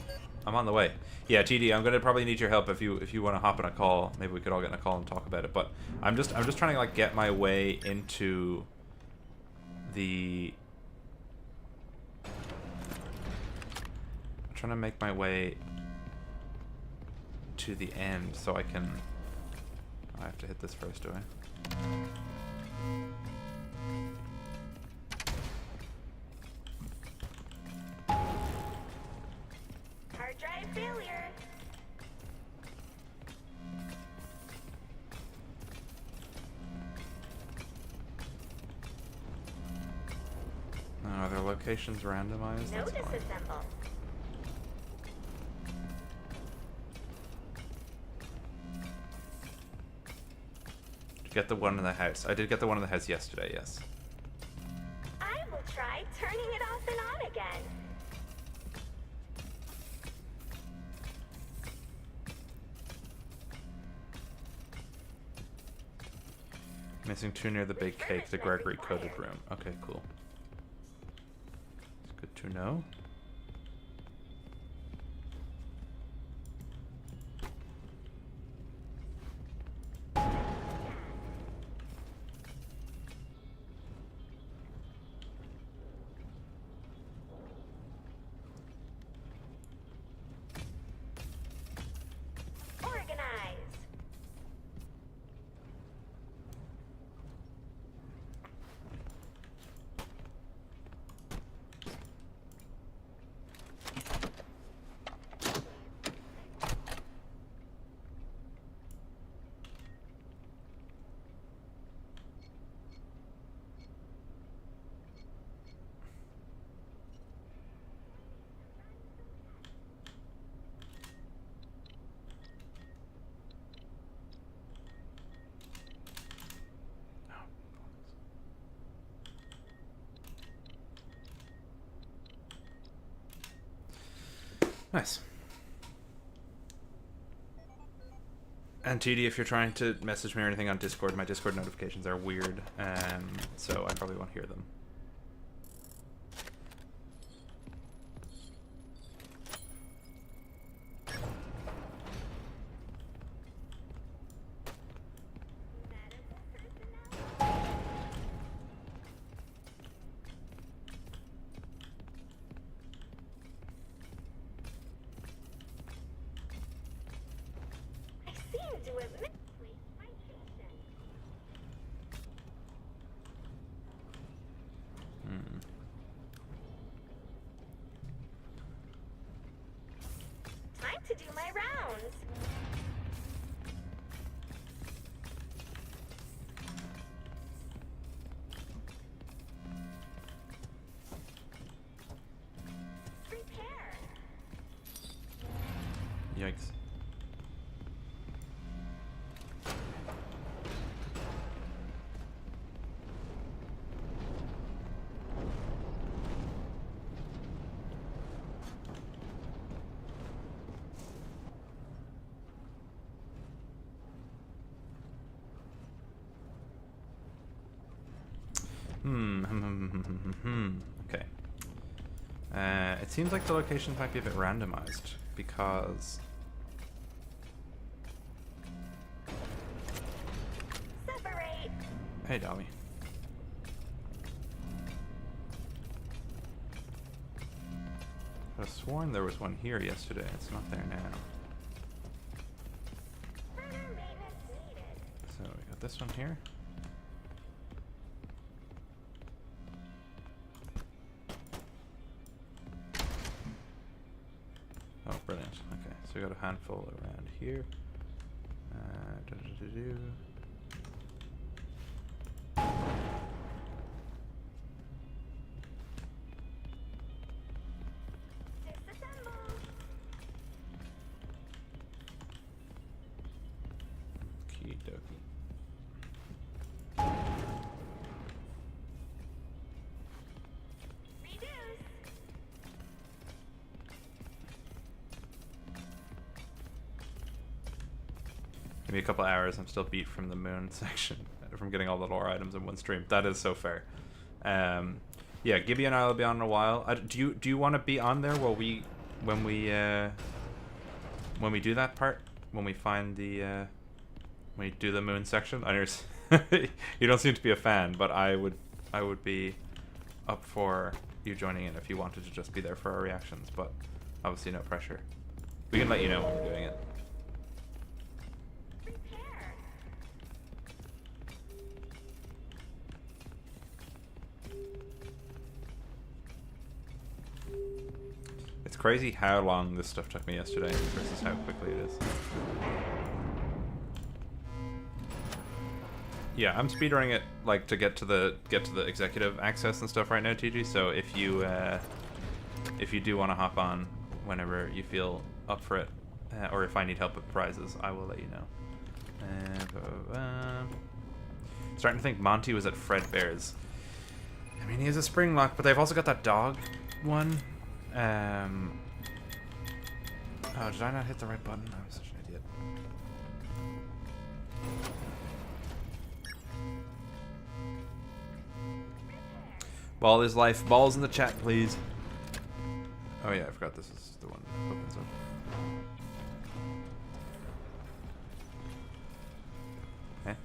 on the way. Yeah, TD, I'm gonna probably need your help if you want to hop on a call. Maybe we could all get in a call and talk about it. But I'm just trying to like get my way into the... I'm trying to make my way to the end so I can... I have to hit this first, do I? Hard drive failure. Are their locations randomized? No That's fine. disassemble. Did you get the one in the house? I did get the one in the house yesterday, yes. I will try turning it off and on again. Missing 2 near the big cake, the Gregory coded room. Okay, cool. It's good to know. Organize. Nice. And TD, if you're trying to message me or anything on Discord, my Discord notifications are weird, so I probably won't hear them. Time to do my rounds. Prepare. Yikes. Okay. It seems like the locations might be a bit randomized because Separate. hey, Dolly. I could have sworn there was one here yesterday. It's not there now. So we got this one here. Oh, brilliant. Okay, so we got a handful around here. Okie dokie. Maybe a couple hours. I'm still beat from the moon section, from getting all the lore items in one stream. That is so fair. Yeah, Gibby and I will be on in a while. Do you want to be on there while when we do that part, when we find the when we do the moon section? I know you don't seem to be a fan, but I would be up for you joining in if you wanted to just be there for our reactions. But obviously no pressure. We can let you know when we're doing it. It's crazy how long this stuff took me yesterday versus how quickly it is. Yeah, I'm speedrunning it like to get to the executive access and stuff right now, TG. So if you do want to hop on whenever you feel up for it, or if I need help with prizes, I will let you know. Starting to think Monty was at Fredbear's. I mean, he has a spring lock, but they've also got that dog one. Oh, did I not hit the right button? I'm such an idiot. Ball is life. Balls in the chat, please. Oh yeah, I forgot this is the one that opens up. Okay.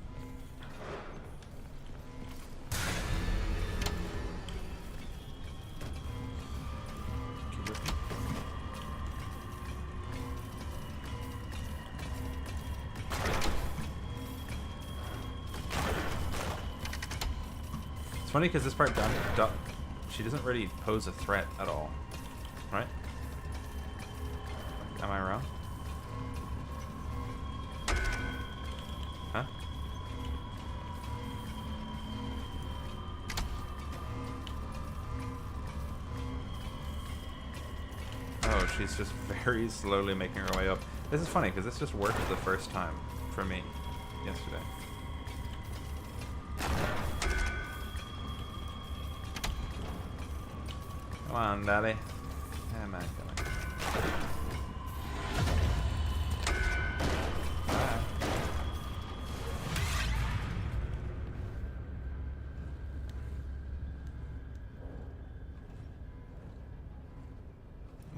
It's funny because this part, she doesn't really pose a threat at all, right? Am I wrong? Huh? Oh, she's just very slowly making her way up. This is funny because this just worked the first time for me yesterday. Come on, Dolly. Come on, come on. Alright.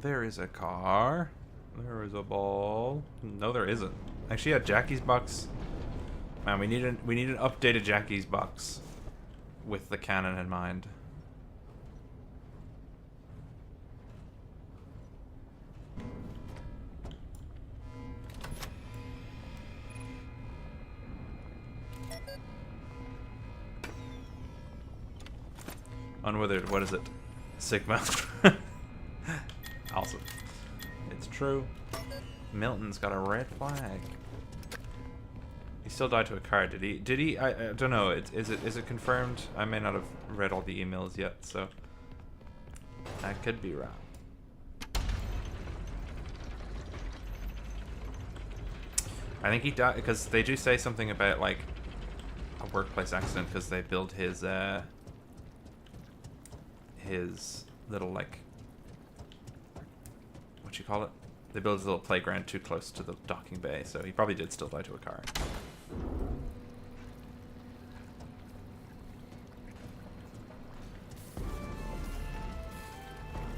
There is a car. There is a ball. No, there isn't. Actually, yeah, Jackie's box. Man, we need an updated Jackie's box with the cannon in mind. Unwithered, what is it? Sigma. Awesome. It's true. Milton's got a red flag. He still died to a car, did he? Did he? I don't know. Is it confirmed? I may not have read all the emails yet, so I could be wrong. I think he died because they do say something about like a workplace accident because they build his little, like, what you call it? They built his little playground too close to the docking bay, so he probably did still die to a car.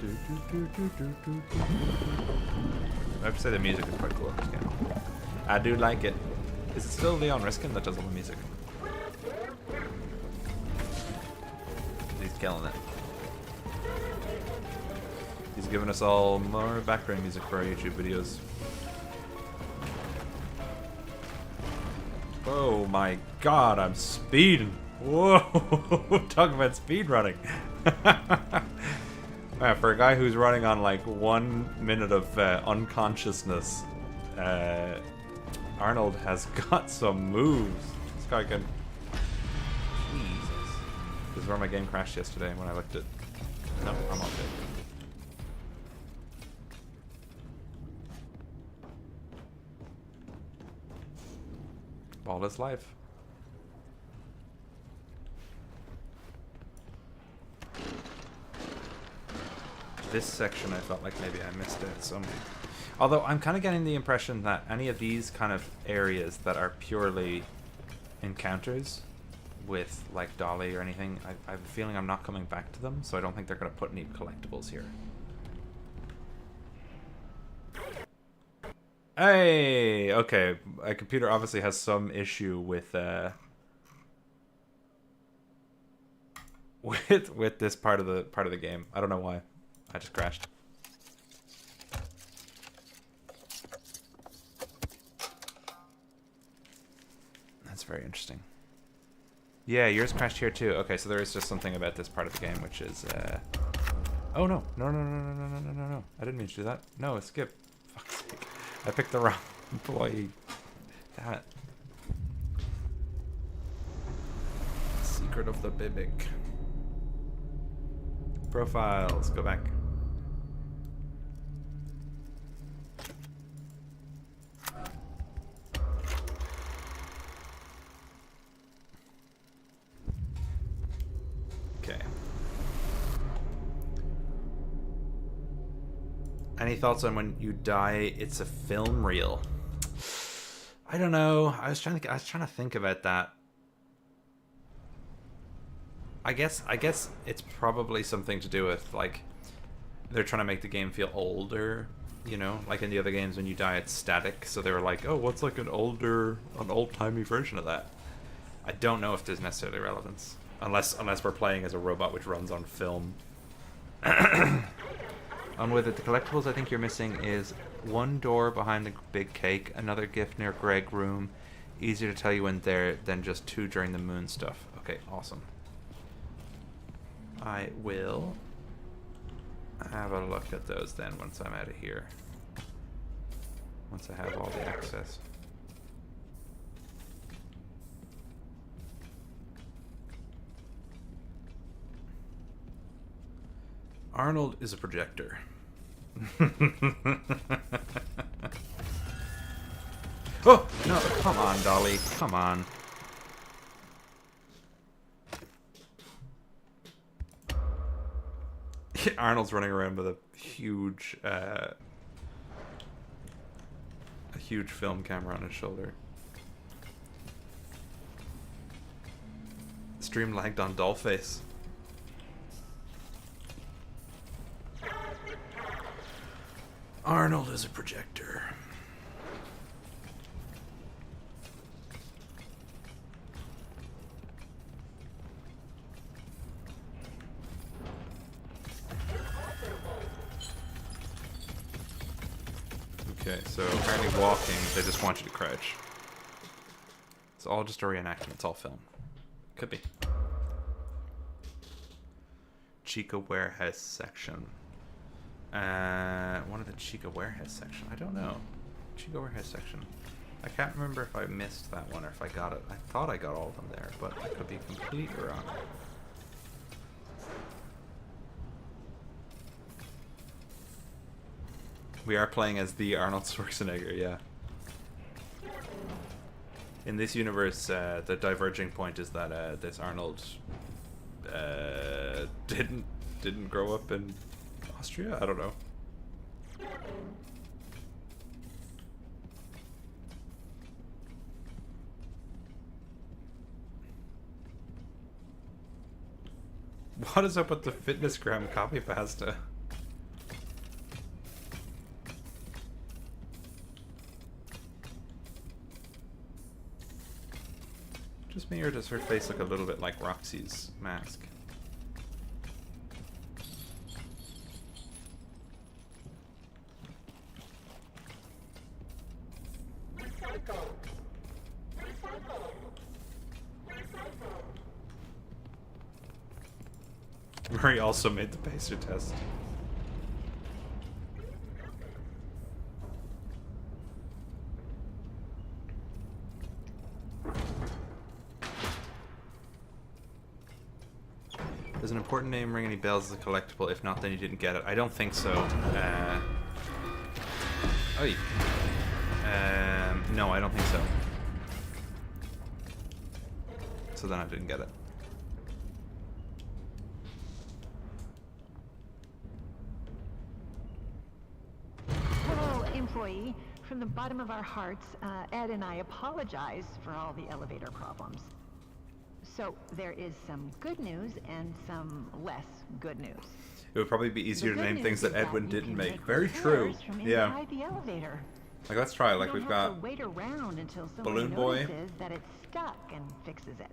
I have to say the music is quite cool in this game. I do like it. Is it still Leon Riskin that does all the music? He's killing it. He's giving us all more background music for our YouTube videos. Oh my god, I'm speeding. Whoa, talk about speed running. For a guy who's running on like 1 minute of unconsciousness, Arnold has got some moves. This guy can... Jesus. This is where my game crashed yesterday when I looked at... No, I'm all good. Ball is life. This section I felt like maybe I missed it some. Although I'm kind of getting the impression that any of these kind of areas that are purely encounters with like Dolly or anything, I have a feeling I'm not coming back to them, so I don't think they're going to put any collectibles here. Hey, okay. A computer obviously has some issue with this part of the game. I don't know why. I just crashed. That's very interesting. Yeah, yours crashed here too. Okay, so there is just something about this part of the game which is Oh no. No. I didn't mean to do that. No, skip. Fuck's sake. I picked the wrong employee. Damn it. Secret of the Bibic. Profiles. Go back. Okay. Any thoughts on when you die, it's a film reel? I don't know. I was trying to think about that. I guess it's probably something to do with, like, they're trying to make the game feel older, you know? Like in the other games, when you die, it's static. So they were like, oh, what's like an old-timey version of that? I don't know if there's necessarily relevance. Unless we're playing as a robot which runs on film. On with it, the collectibles I think you're missing is one door behind the big cake, another gift near Greg room. Easier to tell you when there than just two during the moon stuff. Okay, awesome. I will have a look at those then once I'm out of here. Once I have all the access. Arnold is a projector. Oh, no, come on, Dolly. Come on. Arnold's running around with a huge film camera on his shoulder. Stream lagged on Dollface. Arnold is a projector. Okay, so apparently walking, they just want you to crouch. It's all just a reenactment, it's all film. Could be. Chica warehouse section. One of the Chica warehouse section. I don't know. Chica warehouse section. I can't remember if I missed that one or if I got it. I thought I got all of them there, but I could be completely wrong. We are playing as the Arnold Schwarzenegger, yeah. In this universe, the diverging point is that this Arnold didn't grow up in Austria? I don't know. What is up with the FitnessGram copy pasta? Just me, or does her face look a little bit like Roxy's mask? Murray also made the pacer test. Does an important name ring any bells as a collectible? If not, then you didn't get it. I don't think so. No, I don't think so. So then I didn't get it. Hello, employee. From the bottom of our hearts, Ed and I apologize for all the elevator problems. So there is some good news and some less good news. It would probably be easier to name things that Edwin didn't make. Very true. Yeah. The elevator. Like, let's try. Like, we've got wait around until Balloon Boy, notices that it's stuck and fixes it.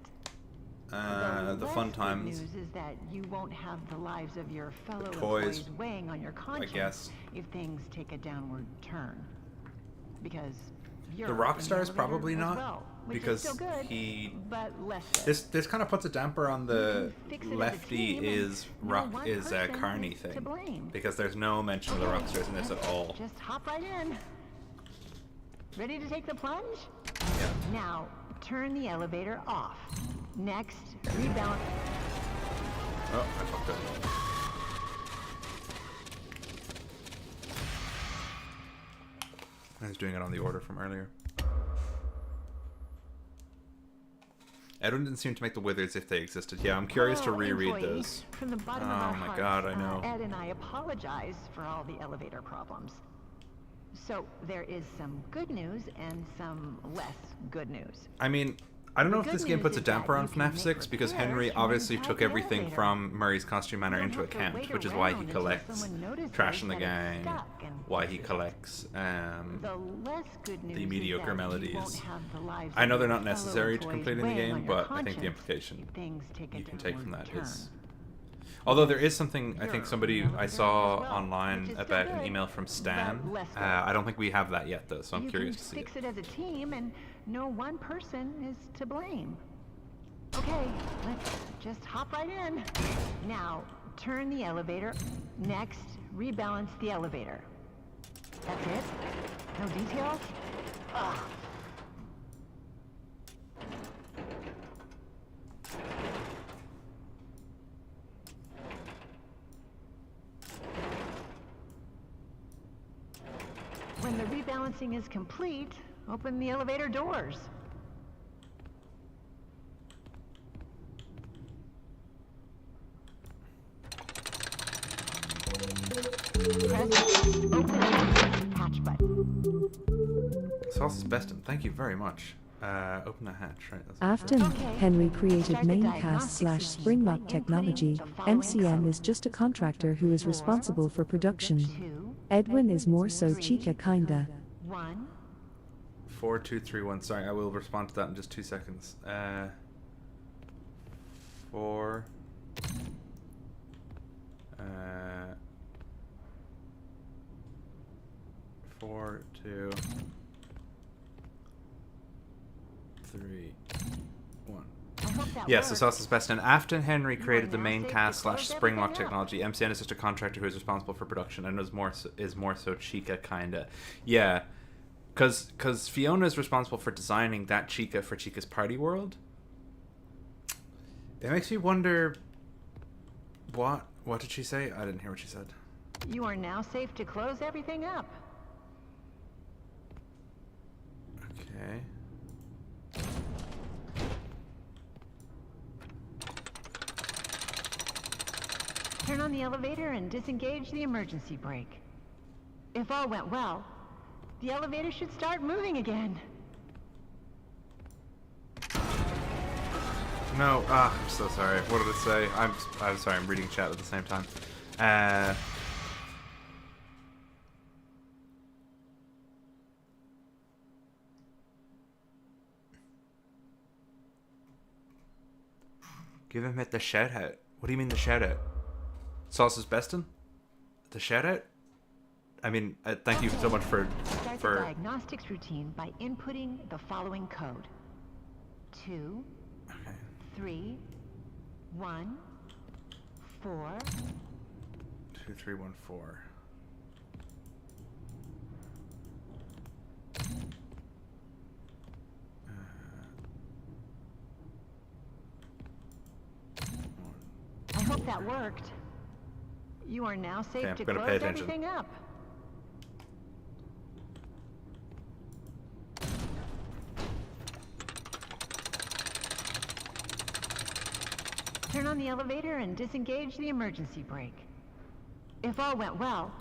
the fun times. News is that you won't have the lives of your fellow toys, employees weighing on your conscience I guess. if things take a downward turn. Because You're rock in the stars elevator probably as not, well, which is because still good, he but less good. this kind of puts a damper on the Fix it as a Lefty team, is and no rock one is a person Carney is to thing, blame. because there's no mention of the rock stars in this at all. Just hop right in. Ready to take the plunge? Yeah. Now, turn the elevator off. Next, rebalance. Oh, I fucked up. I was doing it on the order from earlier. Edwin didn't seem to make the withers if they existed. Yeah, I'm curious to reread those. From the bottom Oh of our my hearts, god, I know. Ed and I apologize for all the elevator problems. So there is some good news and some less good news. I mean, I don't know The if this good game news puts a is that damper on you can FNAF make 6 because repairs Henry from obviously inside took the everything elevator. from Murray's costume manor You into don't have to account, wait which is why he around until collects someone notices Trash in the that Gang, it's stuck and why he collects The less good news the is mediocre that you melodies. won't have the lives I know of they're your not fellow necessary to employees completing the weighing on game, your but I think the conscience implication if things take a you can take from that downward is... turn. Although there is something, I think somebody I saw online about an email from Stan. I don't think we have that yet though, so I'm curious to see it. Fix it as a team, and no one person is to blame. Okay, let's just hop right in. Now, turn the elevator. Next, rebalance the elevator. That's it? No details? Ugh. When the rebalancing is complete, open the elevator doors. Press open hatch button. Sauce Beston, thank you very much. Open the hatch, right? That's After Henry created Maincast/Springlock Technology, MCM is just a contractor who is responsible for production. Edwin is more so Chica kinda. 4231. Sorry, I will respond to that in just 2 seconds. 4. 4, 2, 3, 1. Yes, the sauce is best. And after Henry created the main cast/Springlock Technology, MCN is just a contractor who is responsible for production and is more so Chica kinda. Yeah, because Fiona is responsible for designing that Chica for Chica's Party World. It makes me wonder. What did she say? I didn't hear what she said. You are now safe to close everything up. Okay. Turn on the elevator and disengage the emergency brake. If all went well, the elevator should start moving again. No, I'm so sorry. What did it say? I'm sorry. I'm reading chat at the same time. Give him the shout out. What do you mean the shout out? Sauce's Beston? The shout out? I mean, thank you so much for Start the diagnostics routine by inputting the following code: 2, 3, 1, 4. 2, 3, 1, 4. I hope that worked. You are now safe to close everything up. Turn on the elevator and disengage the emergency brake. If all went well...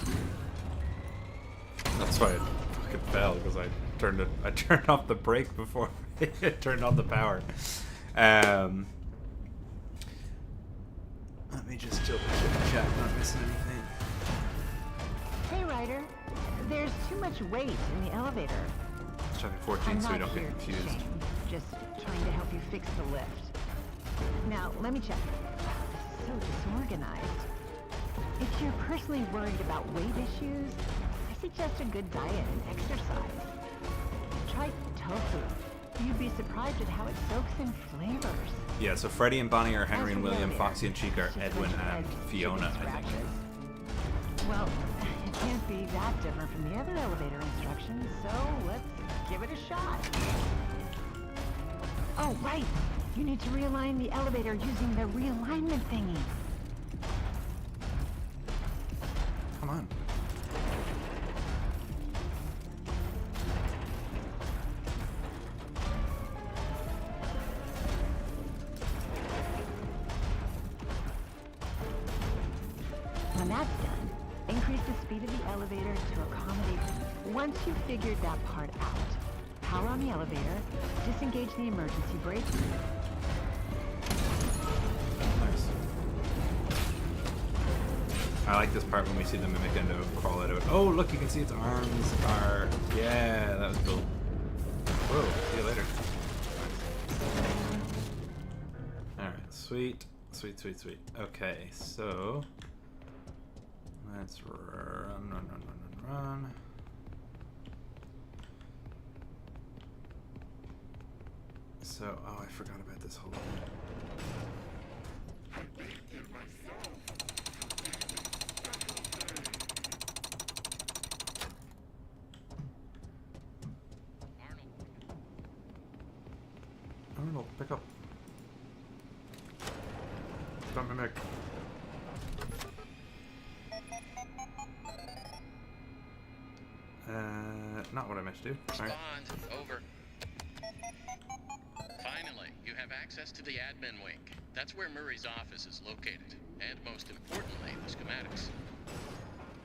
That's why it fucking fell, because I turned off the brake before it turned on the power. Let me just double check chat, not missing anything. Hey, Ryder. There's too much weight in the elevator. Let's check 14 so we don't get confused. Just trying to help you fix the lift. Now, let me check. So disorganized. If you're personally worried about weight issues, I suggest a good diet and exercise. Try surprised at how it soaks in flavors. Yeah, so Freddy and Bonnie are Henry and William, Foxy and Chica are Edwin and Fiona, I think. Well, it can't be that different from the other elevator instructions, so let's give it a shot. Oh, right. You need to realign the elevator using the realignment thingy. Come on. When that's done, increase the speed of the elevator to accommodate. Once you've figured that part out, power on the elevator, disengage the emergency brake. Nice. I like this part when we see the mimic endo crawl out of it. Oh, look, you can see its arms are... Yeah, that was cool. Whoa, see you later. Alright, sweet. Sweet, sweet, sweet. Okay, so... Let's run. So, oh, I forgot about this whole thing. Arnold, pick up. Stop mimic. Not what I meant to do. Respond. Over. Finally, you have access to the admin wing. That's where Murray's office is located. And most importantly, the schematics.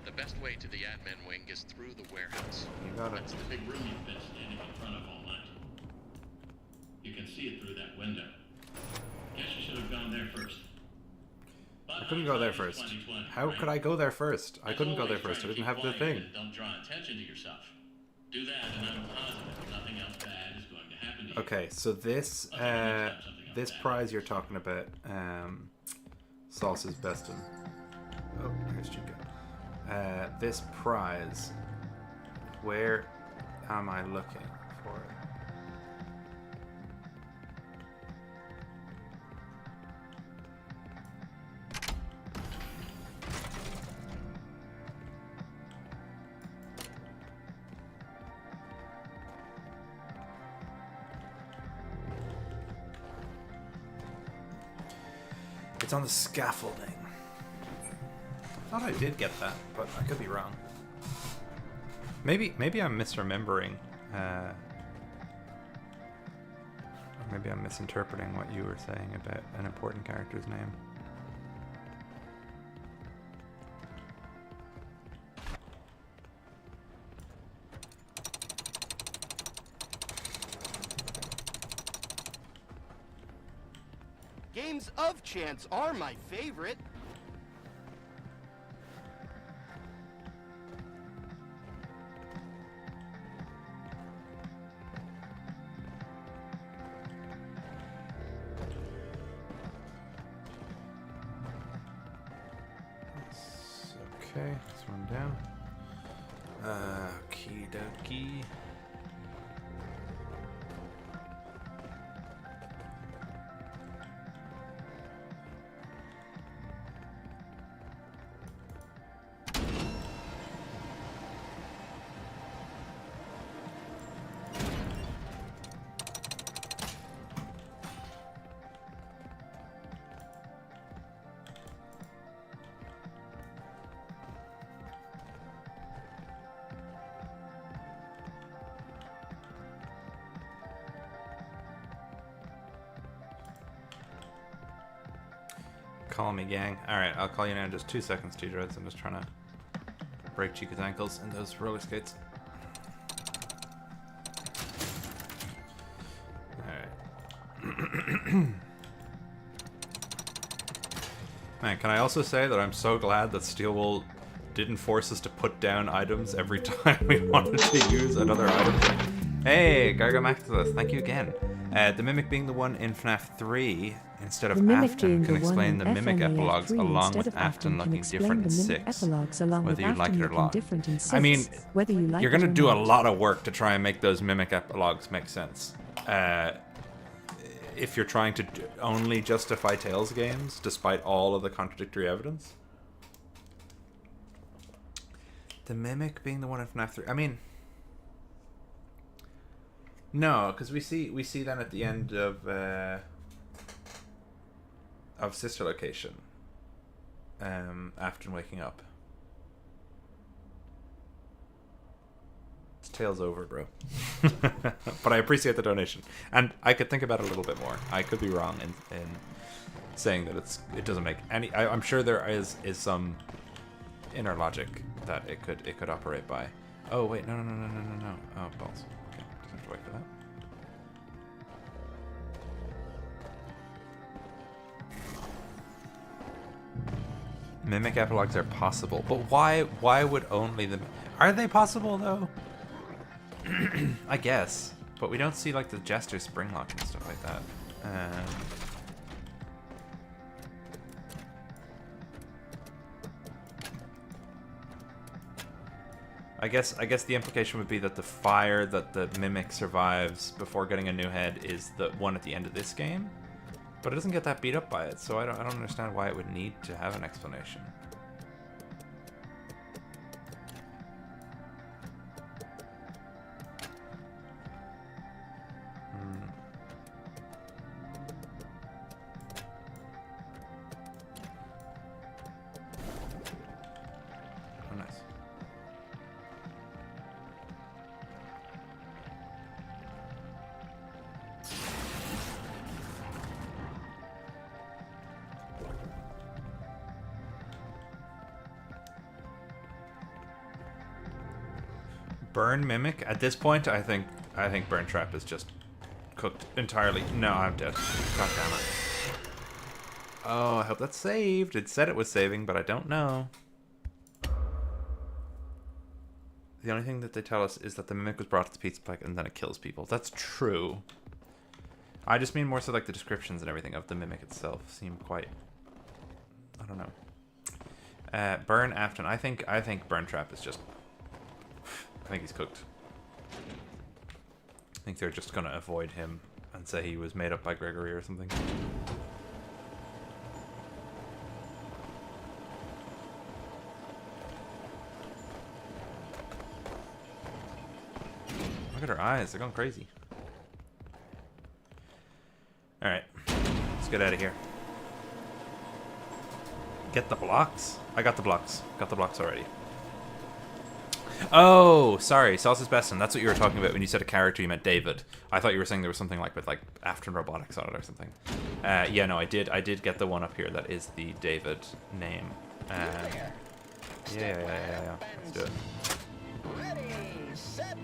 The best way to the admin wing is through the warehouse. You got it. That's the big room you've been standing in front of all night. You can see it through that window. Guess you should have gone there first. I couldn't go there first. How could I go there first? I couldn't go there first. I didn't have the thing. Don't draw attention to yourself. Do that, and I'm positive nothing else bad is going to happen to you. Okay, so this this prize you're talking about, Salsa's best in. Oh, here's Chica. This prize, where am I looking for it? It's on the scaffolding. I thought I did get that, but I could be wrong. Maybe I'm misremembering, or maybe I'm misinterpreting what you were saying about an important character's name. Games of chance are my favorite. Okay, let's run down. Okie dokie. Call me, gang. Alright, I'll call you now in just 2 seconds, T-Dreads. I'm just trying to break Chica's ankles in those roller skates. Alright. Man, can I also say that I'm so glad that Steelwool didn't force us to put down items every time we wanted to use another item. Hey, Gargamaxus, thank you again. The Mimic being the one in FNAF 3 instead of Afton can explain the Mimic epilogues along with Afton looking different in 6, whether you like it or not. I mean, you're going to do a lot of work to try and make those Mimic epilogues make sense. if you're trying to only justify Tales games, despite all of the contradictory evidence. The Mimic being the one in FNAF 3. I mean, no, because we see then at the end of Sister Location, after waking up. It's Tales over, bro. But I appreciate the donation, and I could think about it a little bit more. I could be wrong in saying that it doesn't make any. I'm sure there is some inner logic that it could operate by. Oh wait, no. Oh balls. Okay, just have to wait for that. Mimic epilogues are possible, but why would only the... Are they possible though? I guess, but we don't see like the Jester Springlock and stuff like that. I guess the implication would be that the fire that the Mimic survives before getting a new head is the one at the end of this game, but it doesn't get that beat up by it, so I don't understand why it would need to have an explanation. Oh, nice. Burn Mimic? At this point, I think Burn Trap is just cooked entirely. No, I'm dead. God damn it. Oh, I hope that's saved. It said it was saving, but I don't know. The only thing that they tell us is that the Mimic was brought to the pizza place and then it kills people. That's true. I just mean more so like the descriptions and everything of the Mimic itself seem quite... I don't know. Burn Afton. I think Burn Trap is just... I think he's cooked. I think they're just gonna avoid him and say he was made up by Gregory or something. Look at her eyes, they're going crazy. Alright, let's get out of here. Get the blocks? I got the blocks. Got the blocks already. Oh, sorry, Sauce's Besson. That's what you were talking about when you said a character. You meant David. I thought you were saying there was something like with like Afton Robotics on it or something. Yeah, no, I did get the one up here that is the David name. Yeah. Let's do it. Ready, set,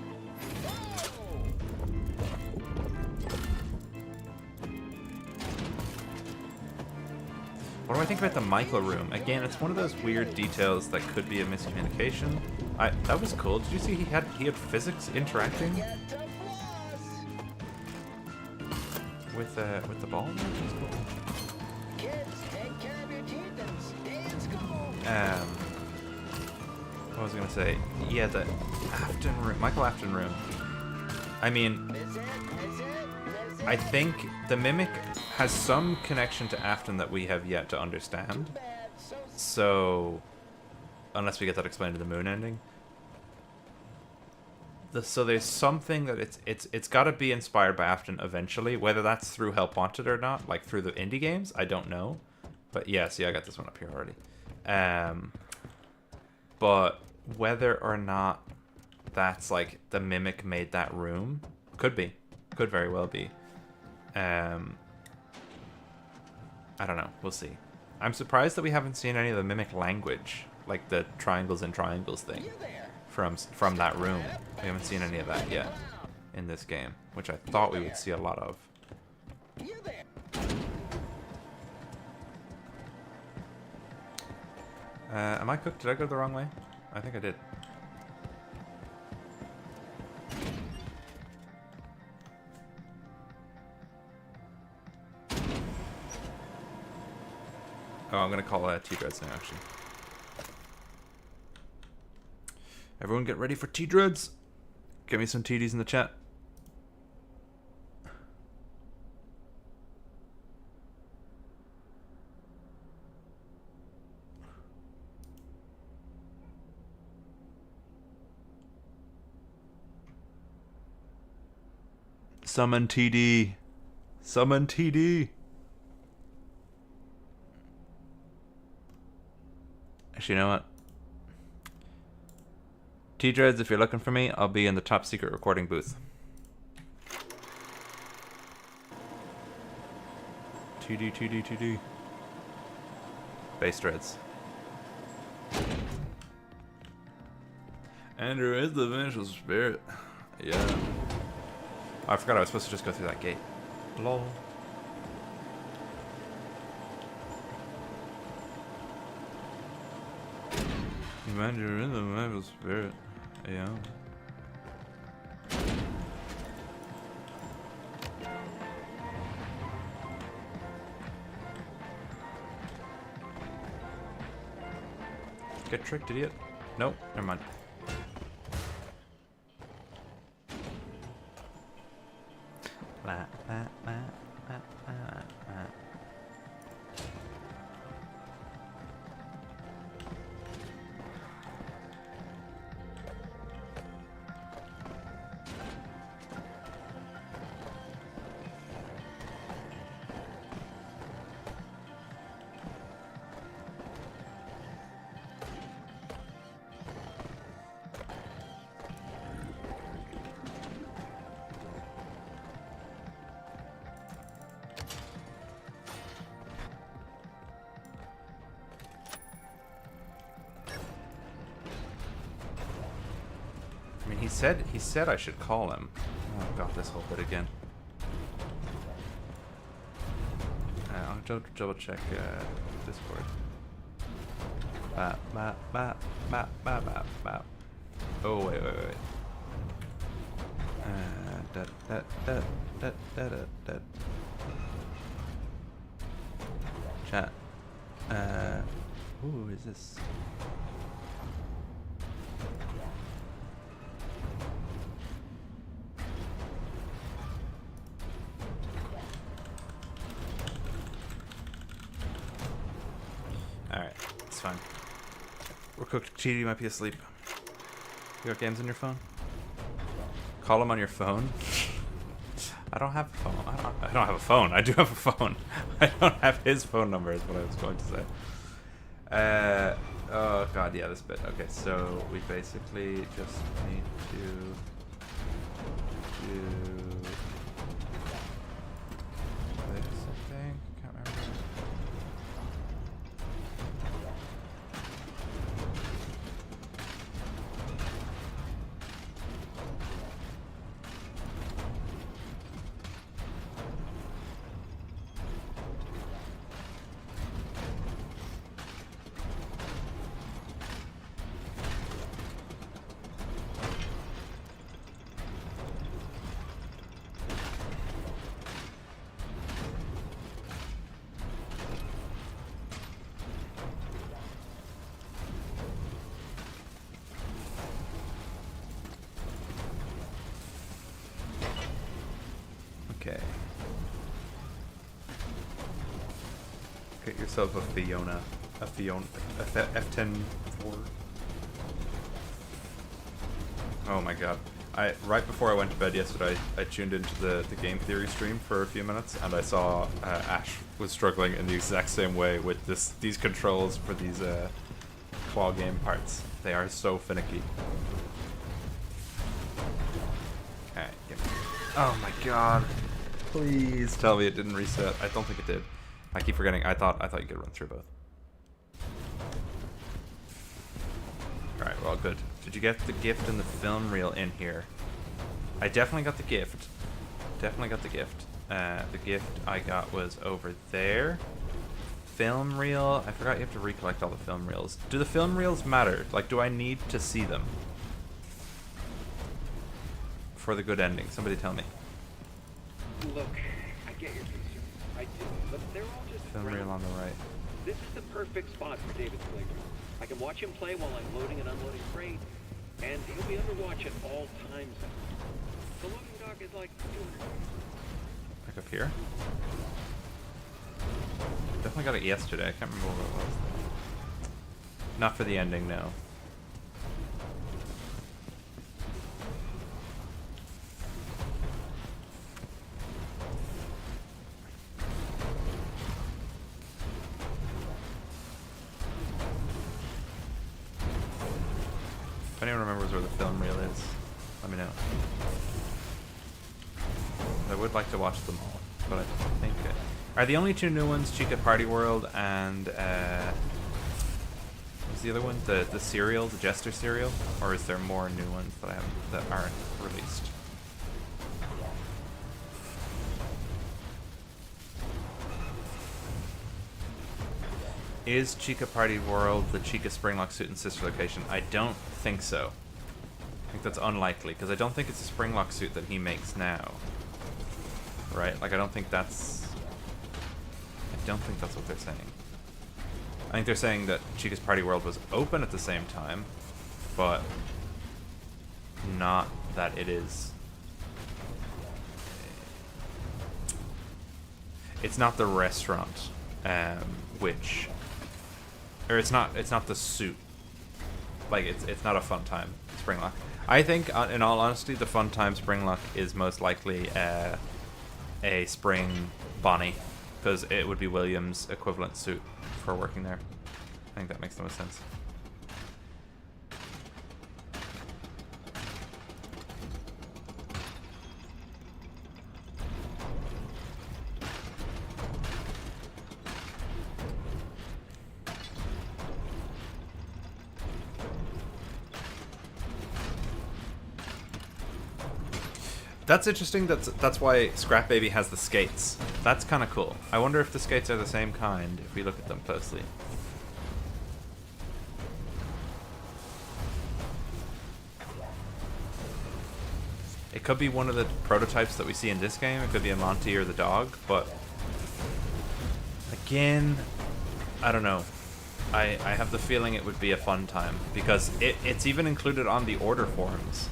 What do I think about the Michael room? Again, it's one of those weird details that could be a miscommunication. That was cool. Did you see he had physics interacting with the ball? That's cool. Kids, take care of your teeth and stay in school. What was I gonna say? Yeah, the Afton room, Michael Afton room. I mean, I think the Mimic has some connection to Afton that we have yet to understand. So, unless we get that explained in the Moon ending. So there's something that it's got to be inspired by Afton eventually, whether that's through Help Wanted or not, like through the indie games, I don't know. But yeah, see, I got this one up here already. But whether or not that's like the Mimic made that room, could very well be. I don't know. We'll see. I'm surprised that we haven't seen any of the Mimic language, like the triangles and triangles thing, from that room. We haven't seen any of that yet in this game, which I thought we would see a lot of. Am I cooked? Did I go the wrong way? I think I did. Oh, I'm gonna call T-Dreads now, actually. Everyone get ready for T-Dreads. Give me some TDs in the chat. Summon TD. Summon TD. Actually, you know what? T-Dreads, if you're looking for me, I'll be in the top secret recording booth. TD. Bass Dreads. Andrew is the vengeful spirit. Yeah. Oh, I forgot I was supposed to just go through that gate. Lol. Andrew is the vengeful spirit. Yeah. Get tricked, idiot. Nope, never mind. He said I should call him. Oh god, this whole bit again. I'll double check Discord. Oh wait. Chat. Who is this? Fine. We're cooked. TD might be asleep. You got games on your phone? Call him on your phone? I don't have a phone. I don't have a phone. I do have a phone. I don't have his phone number is what I was going to say. Oh god, yeah, this bit. Okay, so we basically just need to do this, I think. Can't remember. Okay. Get yourself a Fiona. A F10 4. Oh my god. Right before I went to bed yesterday, I tuned into the game theory stream for a few minutes, and I saw Ash was struggling in the exact same way with these controls for these claw game parts. They are so finicky. Okay, give me. Oh my god. Please tell me it didn't reset. I don't think it did. I keep forgetting. I thought you could run through both. Alright, well, good. Did you get the gift and the film reel in here? I definitely got the gift. Definitely got the gift. The gift I got was over there. Film reel. I forgot you have to recollect all the film reels. Do the film reels matter? Like, do I need to see them for the good ending? Somebody tell me. Look, I get your concern. I do, but they're all just Film reel on the right. This is the perfect spot for David's playground. I can watch him play while I'm loading and unloading freight, and he'll be under watch at all times. The loading dock is like 200. Back up here. Definitely got it yesterday. I can't remember what it was. Not for the ending, no. If anyone remembers where the film reel is, let me know. I would like to watch them all, but I think are the only two new ones Chica Party World and what's the other one? The cereal, the Jester cereal, or is there more new ones that I haven't that aren't released? Is Chica Party World the Chica Springlock suit and sister location? I don't think so. I think that's unlikely, because I don't think it's a Springlock suit that he makes now. Right? Like, I don't think that's what they're saying. I think they're saying that Chica's Party World was open at the same time, but not that it is... It's not the restaurant, which... Or it's not the suit. Like, it's not a fun time Springlock. I think, in all honesty, the fun time Springlock is most likely a spring Bonnie, because it would be William's equivalent suit for working there. I think that makes the most sense. That's interesting. That's why Scrap Baby has the skates. That's kind of cool. I wonder if the skates are the same kind if we look at them closely. It could be one of the prototypes that we see in this game. It could be a Monty or the dog, but again, I don't know. I have the feeling it would be a fun time because it's even included on the order forms.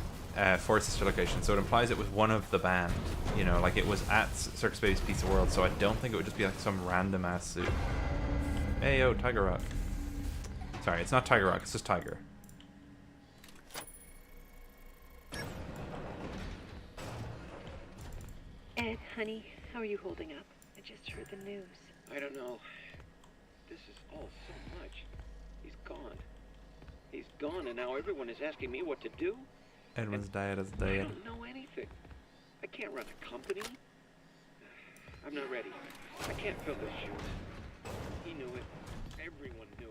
For sister location, so it implies it was one of the band, you know, like it was at Circus Baby's Pizza World, so I don't think it would just be like some random ass suit. Hey yo, Tiger Rock. Sorry, it's not Tiger Rock, it's just Tiger. Ed, honey, how are you holding up? I just heard the news. I don't know. This is all so much. He's gone. He's gone, and now everyone is asking me what to do? Edwin's diet is I dead. don't know anything. I can't run a company. I'm not ready. I can't fill his shoes. He knew it. Everyone knew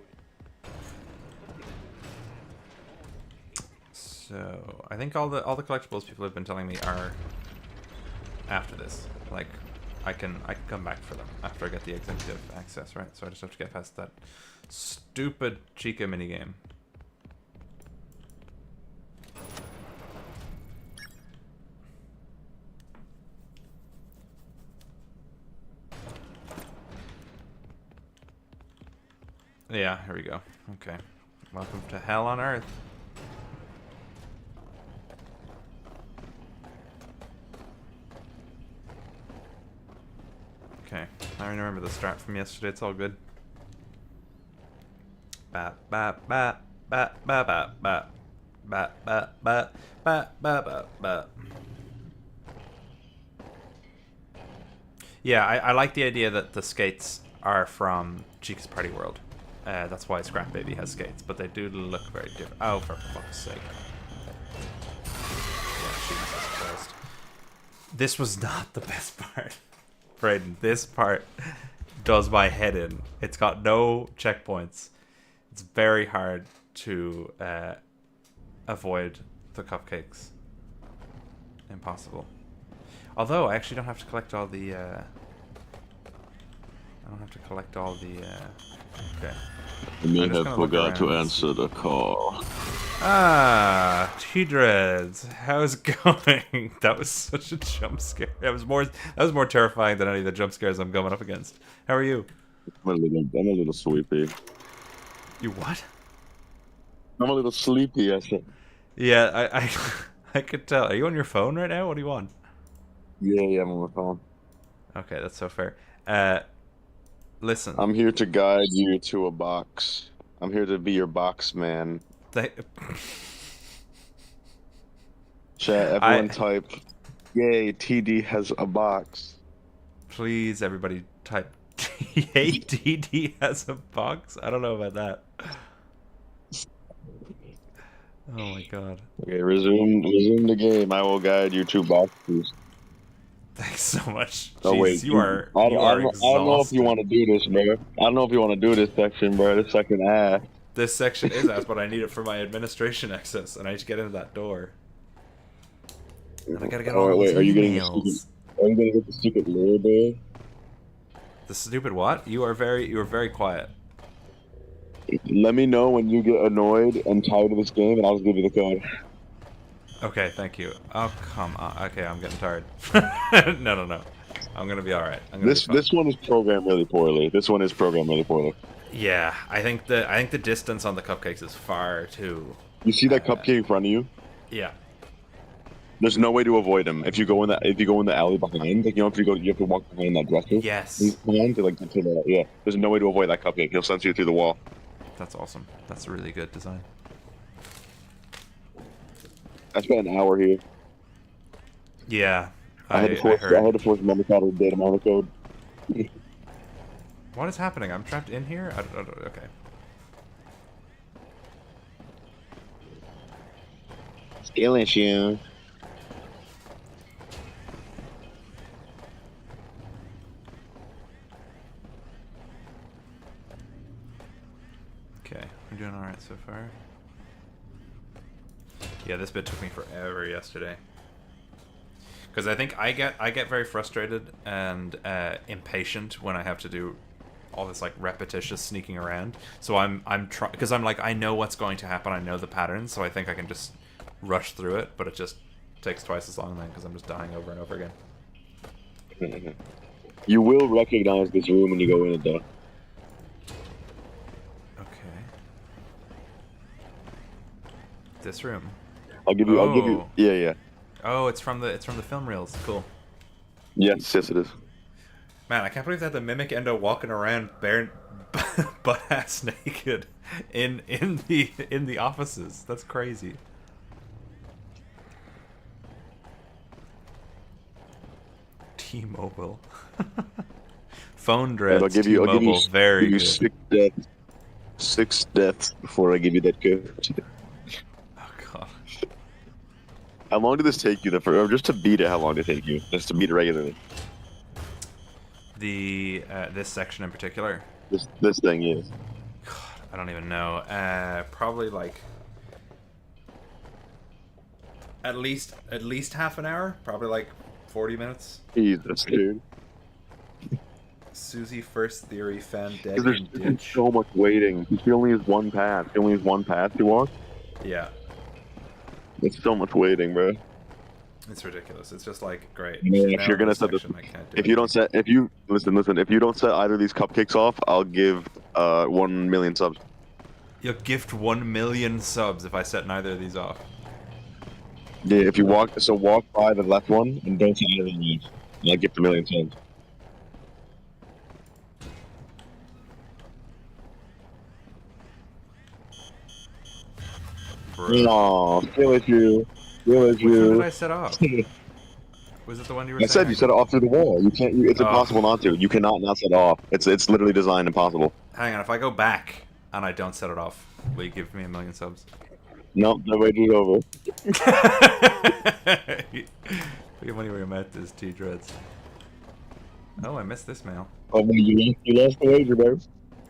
it. So I think all the collectibles people have been telling me are after this. Like I can come back for them after I get the executive access, right? So I just have to get past that stupid Chica minigame. Yeah, here we go. Okay. Welcome to hell on earth. Okay. I remember the strat from yesterday. It's all good. Bap bap bap bap bap bap bap bap bap bap bap bap bap. Yeah, I like the idea that the skates are from Chica's Party World. That's why Scrap Baby has skates, but they do look very different. Oh, for fuck's sake. Yeah, Jesus Christ. This was not the best part. Brayden, this part does my head in. It's got no checkpoints. It's very hard to avoid the cupcakes. Impossible. Although, I actually don't have to collect all the... Okay. I may have forgot to answer the call. Ah, T-Dreads, how's it going? That was such a jump scare. That was more terrifying than any of the jump scares I'm going up against. How are you? I'm a little sleepy. You what? I'm a little sleepy, I think. Yeah, I could tell. Are you on your phone right now? What do you want? Yeah, I'm on my phone. Okay, that's so fair. Listen. I'm here to guide you to a box. I'm here to be your box man. Chat, everyone type, yay, TD has a box. Please, everybody type, yay, TD has a box? I don't know about that. Oh my god. Okay, resume the game. I will guide you to boxes. Thanks so much. Oh Jeez, wait, you are I don't know if you exhausted. want to do this, bro. I don't know if you want to do this section, bro. This second ass. This section is ass, but I need it for my administration access, and I need to get into that door. And I gotta get all those Are you getting the emails. stupid? Are you gonna get the stupid lure, bro? The stupid what? You are very quiet. Let me know when you get annoyed and tired of this game, and I'll just give you the code. Okay, thank you. Oh, come on. Okay, I'm getting tired. No. I'm gonna be alright. This one is programmed really poorly. Yeah, I think the distance on the cupcakes is far too. You see that cupcake in front of you? Yeah. There's no way to avoid him. If you go in the alley behind, like, you know, you have to walk behind that dresser. Yes. Behind to get to the, yeah. There's no way to avoid that cupcake. He'll send you through the wall. That's awesome. That's a really good design. I spent an hour here. Yeah. I had to force Mama to data miner code. What is happening? I'm trapped in here? Okay. Skill issue. Okay, we're doing alright so far. Yeah, this bit took me forever yesterday. Because I think I get very frustrated and impatient when I have to do all this like repetitious sneaking around. So I'm trying, because I'm like, I know what's going to happen, I know the patterns, so I think I can just rush through it, but it just takes twice as long then because I'm just dying over and over again. You will recognize this room when you go in it, though. Okay. This room. I'll give you. Yeah. Oh, it's from the film reels. Cool. Yes, it is. Man, I can't believe that the mimic endo walking around bare butt ass naked in the offices. That's crazy. T-Mobile. Phone dreads. I'll give you Very good. 6 deaths before I give you that code. Oh god. How long did this take you? Or just to beat it, how long did it take you? Just to beat it regularly. This section in particular. This thing is. God, I don't even know. Probably like at least half an hour. Probably like 40 minutes. Jesus, dude. Susie first theory found dead There's in ditch. so much waiting. She only has one path. She only has one path to walk. Yeah. It's so much waiting, bro. It's ridiculous. It's just like great. You know, if you're gonna set this, if you don't set if you don't set either of these cupcakes off, I'll give 1 million subs. You'll gift 1 million subs if I set neither of these off. Yeah, if you walk by the left one and don't set either of these, and I'll gift 1 million subs. No, skill issue. Which one did I set off? Was it the one you were saying? I said you set it off through the wall. You can't. It's impossible not to. You cannot not set it off. It's literally designed impossible. Hang on, if I go back and I don't set it off, will you give me 1 million subs? Nope, the wait is over. Look at money where your mouth is, T-Dreads. Oh, I missed this mail. Oh, you lost the wager, bro.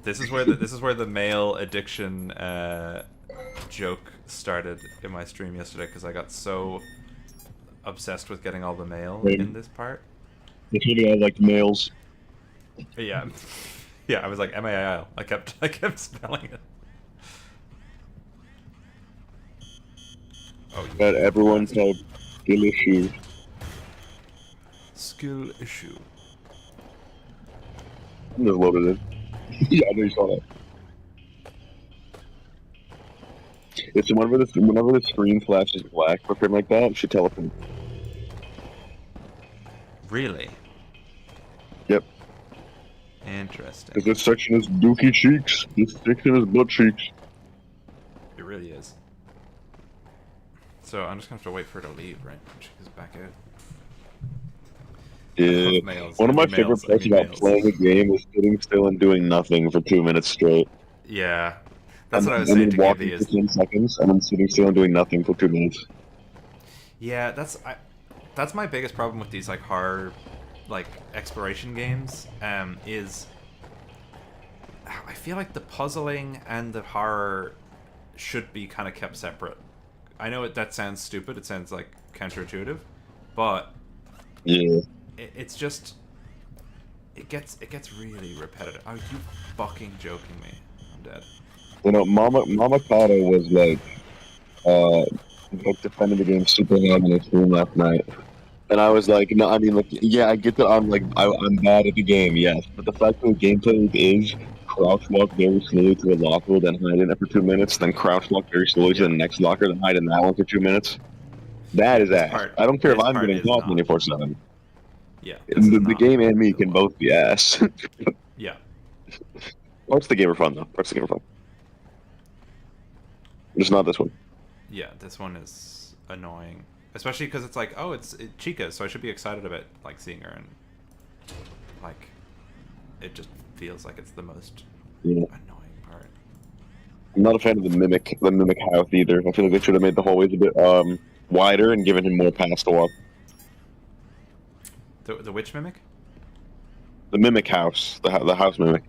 This is where the mail addiction joke started in my stream yesterday because I got so obsessed with getting all the mail in this part. It's really all like males. Yeah, I was like M-A-I-L. I kept spelling it. Oh, But everyone's had skill issues. Skill issue. I'm just loaded in. Yeah, I know you saw that. It's whenever the screen flashes black for a frame like that, it should teleport. Really? Yep. Interesting. Because this section is dookie cheeks. This section is butt cheeks. It really is. So I'm just gonna have to wait for her to leave, right? When she goes back out. Yeah. One of my favorite parts about playing a game is sitting still and doing nothing for 2 minutes straight. Yeah. That's what I was and saying then to walking Gibby for is 10 seconds, and then sitting still and doing nothing for 2 minutes. yeah, that's my biggest problem with these like horror like exploration games is I feel like the puzzling and the horror should be kind of kept separate. I know that sounds stupid, it sounds like counterintuitive, but yeah, it's just it gets really repetitive. Oh, you fucking joking me? I'm dead. You know, Mama Kato was like defending the game super hard in the stream last night. And I was like, no, I mean, like, yeah, I get that I'm bad at the game, yes. But the fact that the gameplay is crouch walk very slowly to a locker, then hide in it for 2 minutes, then crouch walk very slowly to the next locker, then hide in that one for 2 minutes. That is ass. I don't care if I'm getting caught 24/7. Yeah, this is The not game and me can both be ass. Yeah. Parts of the game are fun, though. Parts of the game are fun. Just not this one. Yeah, this one is annoying, especially because it's like, oh, it's Chica, so I should be excited about like seeing her, and like, it just feels like it's the most annoying part. I'm not a fan of the mimic house either. I feel like they should have made the hallways a bit wider and given him more paths to walk. The witch mimic? The mimic house, the house mimic.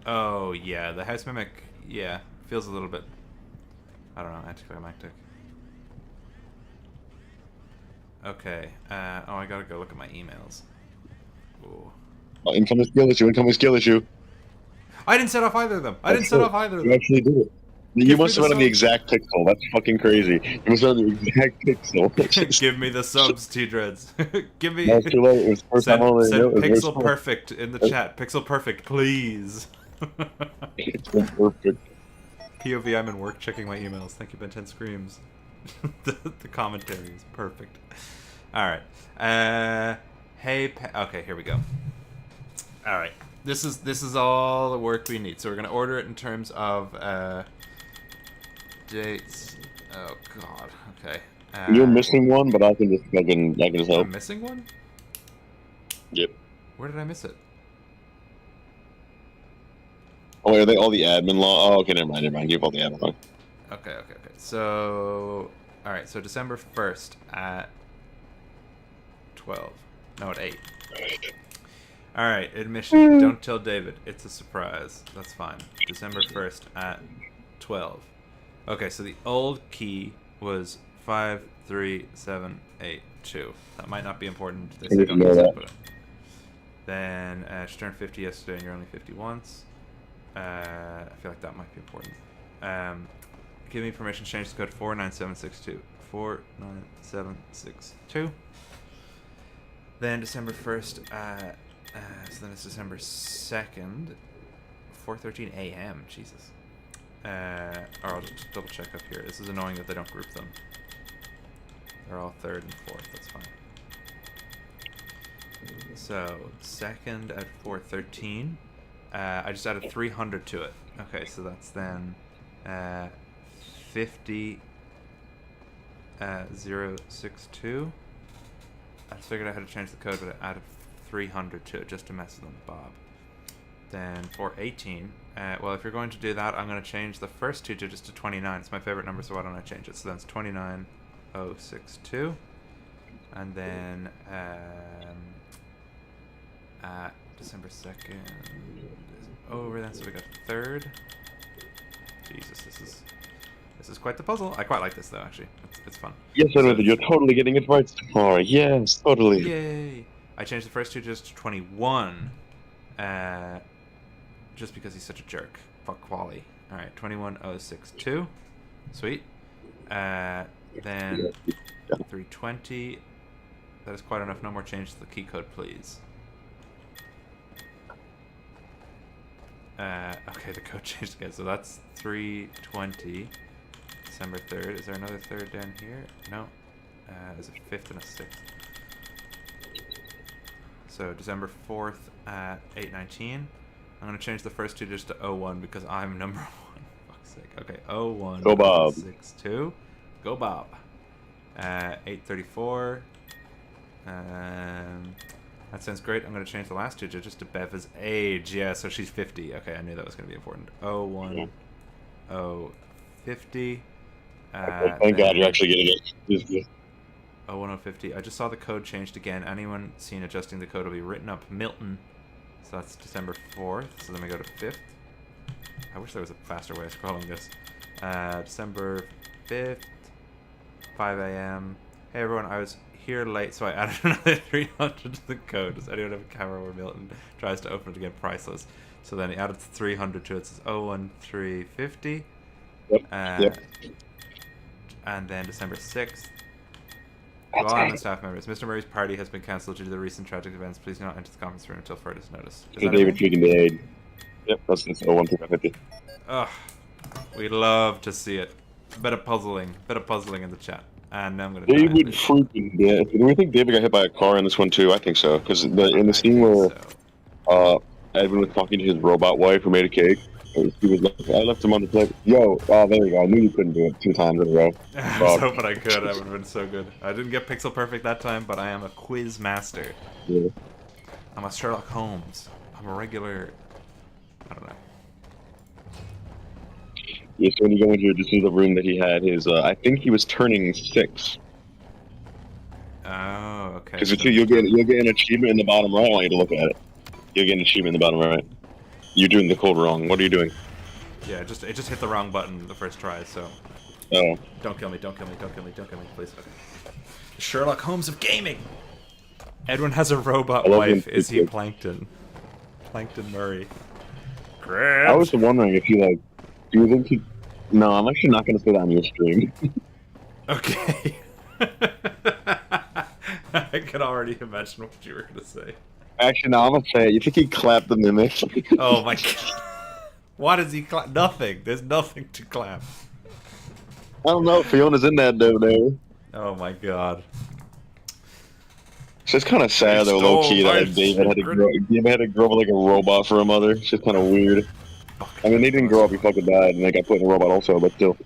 Oh yeah, the house mimic. Yeah, feels a little bit. I don't know, anticlimactic. Okay. Oh, I gotta go look at my emails. Ooh. Oh, incoming skill issue. I didn't set off either of them. I didn't set off either of them. You actually did it. You must have been on the exact pixel. That's fucking crazy. You must have been on the exact pixel. Give me the subs, T-Dreads. Give me. No, it's too late. It was the first send time only. send It was Pixel first. Perfect in the chat. Pixel Perfect, please. Pixel Perfect. POV, I'm in work checking my emails. Thank you, Ben 10 Screams. the commentary is perfect. Alright. Okay, here we go. Alright. This is all the work we need. So we're gonna order it in terms of dates. Oh god. Okay. You're missing one, but I can just help. I'm missing one? Yep. Where did I miss it? Oh, are they all the admin law? Oh, okay, never mind. Give all the admin law. Okay. So, alright, so December 1st at 12. No, at 8. Alright, admission. Don't tell David. It's a surprise. That's fine. December 1st at 12. Okay, so the old key was 53782. That might not be important. They say don't use it, but then she turned 50 yesterday and you're only 50 once. I feel like that might be important. Give me permission to change the code 49762. 49762. Then December 1st, so then it's December 2nd, 4:13 a.m. Jesus. Or I'll just double check up here. This is annoying that they don't group them. They're all 3rd and 4th. That's fine. So 2nd at 4:13. I just added 300 to it. Okay, so that's then 50062. I figured I had to change the code, but I added 300 to it just to mess with them, Bob. Then 418. Well, if you're going to do that, I'm going to change the first 2 digits to 29. It's my favorite number, so why don't I change it? So that's 29062. And then December 2nd is over then, so we got 3rd. Jesus, this is quite the puzzle. I quite like this though, actually. It's fun. Yes, you're totally getting it right so far. Yes, totally. Yay! I changed the first 2 digits to 21. Just because he's such a jerk. Fuck Quali. Alright, 21062. Sweet. Then 320. That is quite enough. No more change to the key code, please. Okay, the code changed again. So that's 320. December 3rd. Is there another 3rd down here? No. There's a 5th and a 6th. So December 4th at 819. I'm going to change the first 2 digits to 01 because I'm number 1. Fuck's sake. Okay, 01. Go Bob. 62. Go Bob. 834. That sounds great. I'm going to change the last two digits to Beva's age. Yeah, so she's 50. Okay, I knew that was going to be important. 01 050. Thank God you're actually getting it. 01050. I just saw the code changed again. Anyone seen adjusting the code will be written up Milton. So that's December 4th. So then we go to 5th. I wish there was a faster way of scrolling this. December 5th, 5 a.m. Hey everyone, I was here late, so I added another 300 to the code. Does anyone have a camera where Milton tries to open it again? Priceless. So then he added 300 to it. It says 01350. Yep. And then December 6th. To all admin staff members, Mr. Murray's party has been cancelled due to the recent tragic events. Please do not enter the conference room until further notice. Is that David taking the aid. Yep, that's 01350. Ugh. We'd love to see it. Bit of puzzling in the chat. And now I'm gonna David freaking dead. Do we think David got hit by a car in this one too? I think so. Because in the scene where Edwin was talking to his robot wife who made a cake, he was like, I left him on the plate. Yo, there you go. I knew you couldn't do it 2 times in a row. I was hoping I could. That would have been so good. I didn't get pixel perfect that time, but I am a quiz master. Yeah. I'm a Sherlock Holmes. I'm a regular... I don't know. Yeah, so when you go in here, this is the room that he had his, I think he was turning 6. Oh, okay. Because you'll get an achievement in the bottom right. I want you to look at it. You'll get an achievement in the bottom right. You're doing the code wrong. What are you doing? Yeah, it just hit the wrong button the first try, so... Oh. Don't kill me, please. Okay. Sherlock Holmes of gaming! Edwin has a robot wife. Is he Plankton? Plankton Murray. Crabs. I was wondering if you, do you think he... No, I'm actually not going to say that on your stream. Okay. I can already imagine what you were going to say. Actually, no, I'm going to say it. You think he clapped the mimic? Oh my god. Why does he clap? Nothing. There's nothing to clap. I don't know. Fiona's in that dodo. Oh my god. It's just kind of sad, though, low-key, that David had to grow up like a robot for a mother. It's just kind of weird. I mean, they didn't grow up, he fucking died, and they got put in a robot also, but still.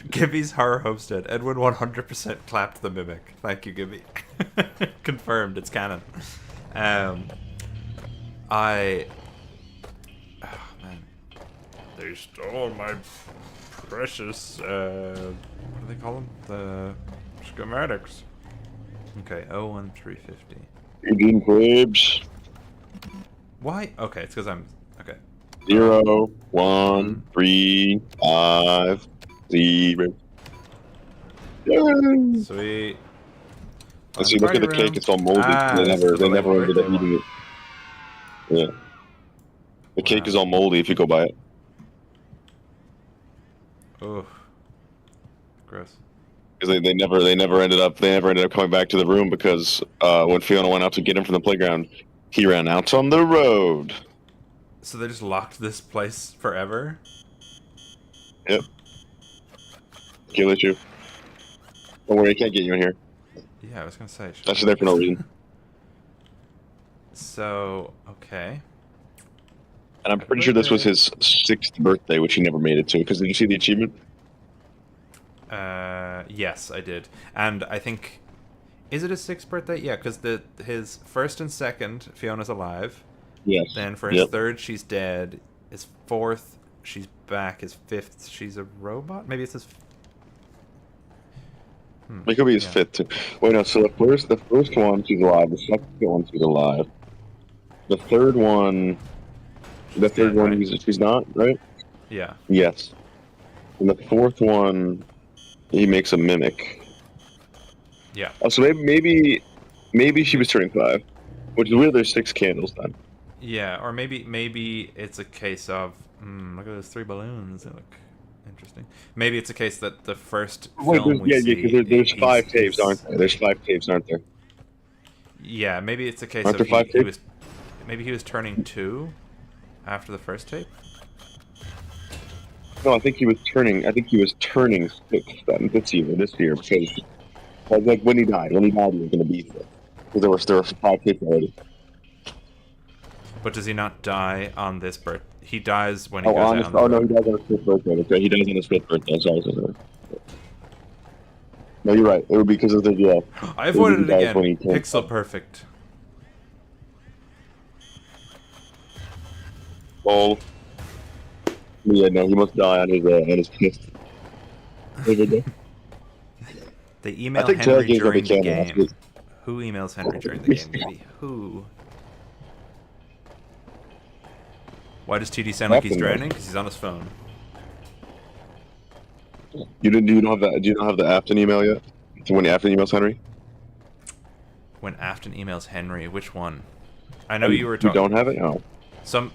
Gibby's Horror Homestead. Edwin 100% clapped the mimic. Thank you, Gibby. Confirmed, it's canon. Oh, man. They stole my precious, what do they call them? The schematics. Okay, 01350. You're doing cribs. Why? Okay, it's because I'm... Okay. 0, 1, 3, 5, 0. Sweet. Let's see, look at the cake, it's all moldy. They never ended up eating it. Yeah. The cake is all moldy if you go by it. Oh. Gross. Because they never ended up coming back to the room because when Fiona went out to get him from the playground, he ran out on the road. So they just locked this place forever? Yep. Kill issue. Don't worry, I can't get you in here. Yeah, I was gonna say. That's there for no reason. So, okay. And I'm pretty sure this was his 6th birthday, which he never made it to. Because did you see the achievement? Yes, I did. And I think... Is it his 6th birthday? Yeah, because his 1st and 2nd, Fiona's alive. Yes. Then for his 3rd, she's dead. His 4th, she's back. His 5th, she's a robot? Maybe it's his... It could be his 5th, too. Wait, no, so the first one, she's alive. The second one, she's alive. The third one... The third one, right? She's not, right? Yeah. Yes. And the 4th one, he makes a mimic. Yeah. Oh, so maybe she was turning 5, which is weird. There's 6 candles then. Yeah, or maybe it's a case of look at those 3 balloons. They look interesting. Maybe it's a case that the first film we see. Yeah, because there's 5 tapes, aren't there? There's 5 tapes, aren't there? Yeah, maybe it's a case Aren't of there 5 tapes? maybe he was turning 2 after the first tape. No, I think he was turning 6 then this year because like when he died he was going to be 6 because there were 5 tapes already. But does he not die on this birth? He dies when he goes out. No, he dies on his 5th birthday. Okay, he dies on his 5th birthday. Sorry. No, you're right. It would be because of the I avoided it again. Pixel perfect. Oh. Yeah, no, he must die on his fifth. They I email think Henry tailgate's gonna be during the canon. game. Who emails Henry during the game, maybe? Who? Why does TD sound like he's drowning? Because he's on his phone. You didn't? Do you not have that? Do you not have the Afton email yet? So when Afton emails Henry? When Afton emails Henry, which one? I know you were talking. You don't have it? No. Some.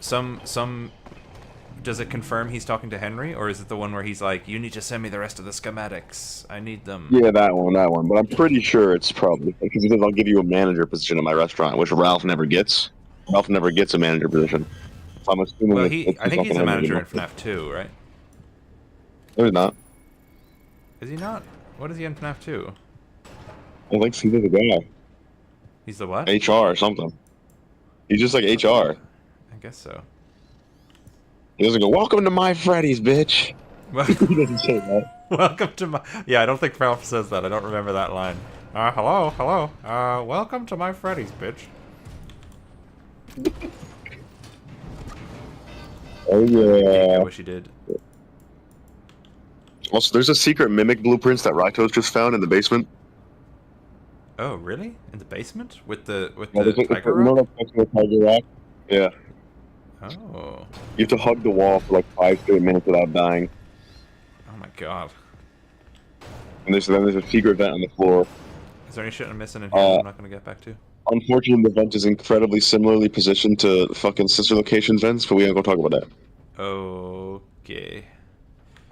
Does it confirm he's talking to Henry, or is it the one where he's like, "You need to send me the rest of the schematics. I need them." Yeah, that one. But I'm pretty sure it's probably because he says I'll give you a manager position in my restaurant, which Ralph never gets. Ralph never gets a manager position. So I'm assuming. Well, I think he's a manager in FNAF 2, right? No, he's not. Is he not? What is he in FNAF 2? I think he's the guy. He's the what? HR or something. He's just like HR. I guess so. He doesn't go, "Welcome to my Freddy's, bitch." He doesn't say that. Welcome to my... Yeah, I don't think Ralph says that. I don't remember that line. Hello. Welcome to my Freddy's, bitch. Oh, yeah. I wish he did. Also, there's a secret mimic blueprints that Raito's just found in the basement. Oh, really? In the basement? With the tiger rock? Tiger rock? Yeah. Oh. You have to hug the wall for like 5 straight minutes without dying. Oh my god. And there's a secret vent on the floor. Is there any shit I'm missing in here that I'm not going to get back to? Unfortunately, the vent is incredibly similarly positioned to fucking sister location vents, but we ain't gonna talk about that. Okay.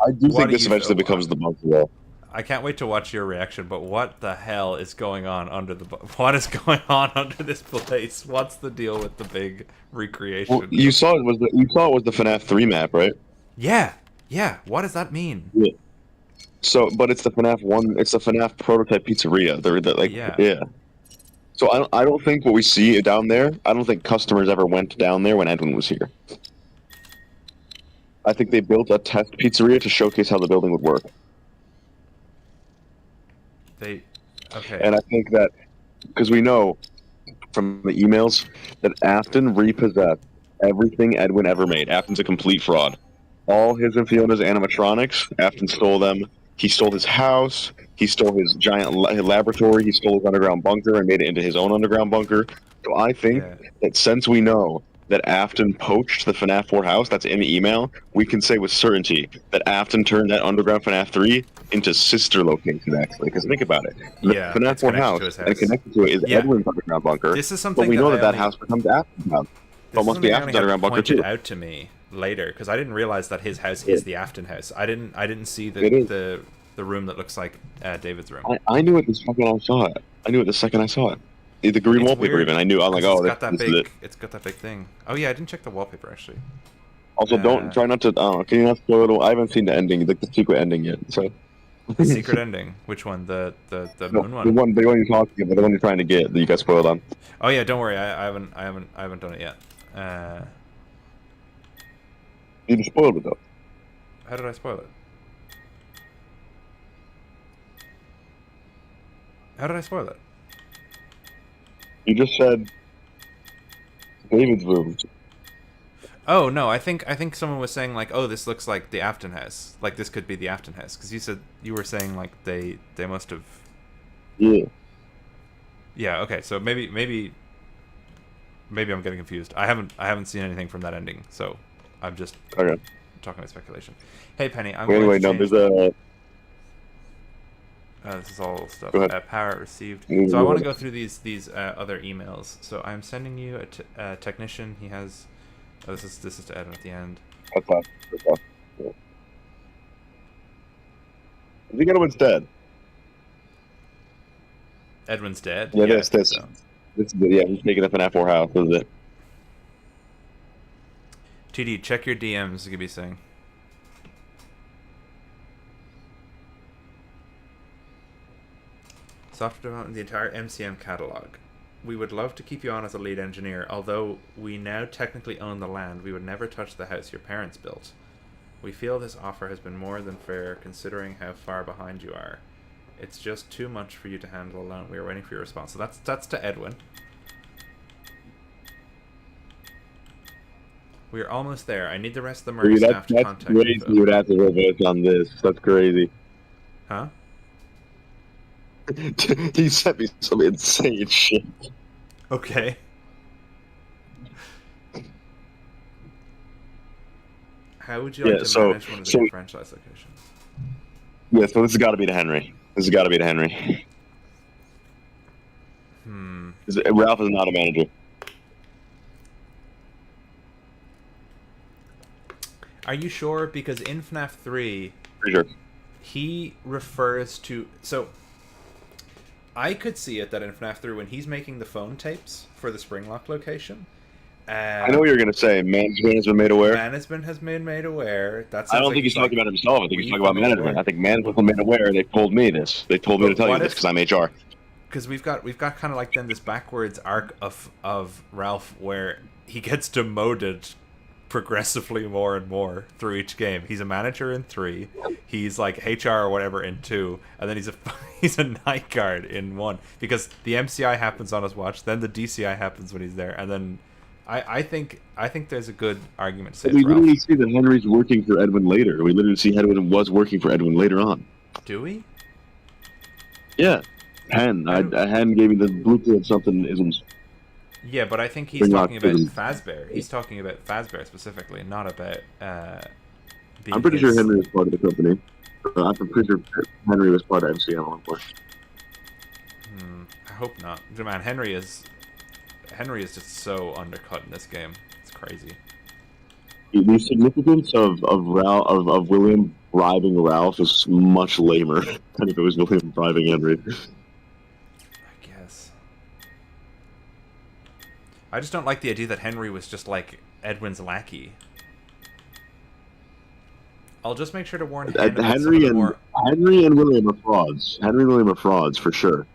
I do think this eventually becomes the bunker wall. I can't wait to watch your reaction, but what the hell is going on under the... What is going on under this place? What's the deal with the big recreation? Well, you saw it was the FNAF 3 map, right? Yeah. What does that mean? Yeah. So, but it's the FNAF 1, it's the FNAF prototype pizzeria. Yeah. So I don't think what we see down there, I don't think customers ever went down there when Edwin was here. I think they built a test pizzeria to showcase how the building would work. Okay. And I think that, because we know from the emails that Afton repossessed everything Edwin ever made. Afton's a complete fraud. All his and Fiona's animatronics, Afton stole them. He stole his house. He stole his giant laboratory. He stole his underground bunker and made it into his own underground bunker. So I think that since we know that Afton poached the FNAF 4 house, that's in the email, we can say with certainty that Afton turned that underground FNAF 3 into sister location, actually. Because think about it. The FNAF 4 house, and connected to it is Edwin's underground bunker. This is something but we know that only... house becomes Afton's house. So it must be Afton's underground bunker too. Pointed out to me later, because I didn't realize that his house is the Afton house. I didn't see the room that looks like David's room. I knew it the second I saw it. The green wallpaper weird, even. I knew. I'm like, oh, this is it. It's got that big thing. Oh yeah, I didn't check the wallpaper actually. Also, try not to. Can you not spoil it? I haven't seen the ending, like the secret ending yet. So. The secret ending. Which one? The moon one. The one you're talking about, the one you're trying to get that you got spoiled on. Oh yeah, don't worry. I haven't done it yet. You just spoiled it though. How did I spoil it? How did I spoil it? You just said David's room. Oh no, I think someone was saying like, oh, this looks like the Afton house. Like this could be the Afton house, because you were saying like they must have. Yeah. Yeah. Okay. So maybe I'm getting confused. I haven't seen anything from that ending, so I'm just talking about speculation. Hey Penny, Anyway, no, there's a. This is all stuff. Go ahead. Power received. So I want to go through these other emails. So I'm sending you a technician. He has. Oh, this is to Edwin at the end. That's fine. Yeah. I think Edwin's dead. Edwin's dead. Yeah, that's good. Yeah, he's making up an F4 house. This is it. TD, check your DMs. You could be saying. Software development, the entire MCM catalog. We would love to keep you on as a lead engineer, although we now technically own the land. We would never touch the house your parents built. We feel this offer has been more than fair considering how far behind you are. It's just too much for you to handle alone. We are waiting for your response. So that's to Edwin. We're almost there. I need the rest of the Murray Dude, staff to that's contact crazy. info. You would have to revoke on this. That's crazy. Huh? He sent me some insane shit. Okay. How would you like to manage one of the new franchise locations? Yeah, so this has got to be to Henry. This has got to be to Henry. Ralph is not a manager. Are you sure? Because in FNAF 3, Pretty sure. he refers to... So, I could see it that in FNAF 3, when he's making the phone tapes for the Springlock location... I know what you're going to say. Management has been made aware. Management has been made aware. I don't think he's talking about himself. I think he's talking about management. I think management has been made aware. They told me this. They told me to tell you this because I'm HR. Because we've got kind of like then this backwards arc of Ralph where he gets demoted progressively more and more through each game. He's a manager in 3, he's like HR or whatever in 2, and then he's a night guard in 1 because the MCI happens on his watch, then the DCI happens when he's there, and then I think there's a good argument to say. We literally see that Henry's working for Edwin later. We literally see Edwin was working for Edwin later on. Do we? Yeah. Hen gave me the blueprint of something isms. Yeah, but I think he's talking about Fazbear. He's talking about Fazbear specifically, not about I'm pretty sure Henry was part of the company. I'm pretty sure Henry was part of MCM on point. I hope not. Man, Henry is just so undercut in this game. It's crazy. The significance of William bribing Ralph is much lamer than if it was William bribing Henry. I guess. I just don't like the idea that Henry was just like Edwin's lackey. I'll just make sure to warn Henry and William are frauds. Henry and William are frauds for sure.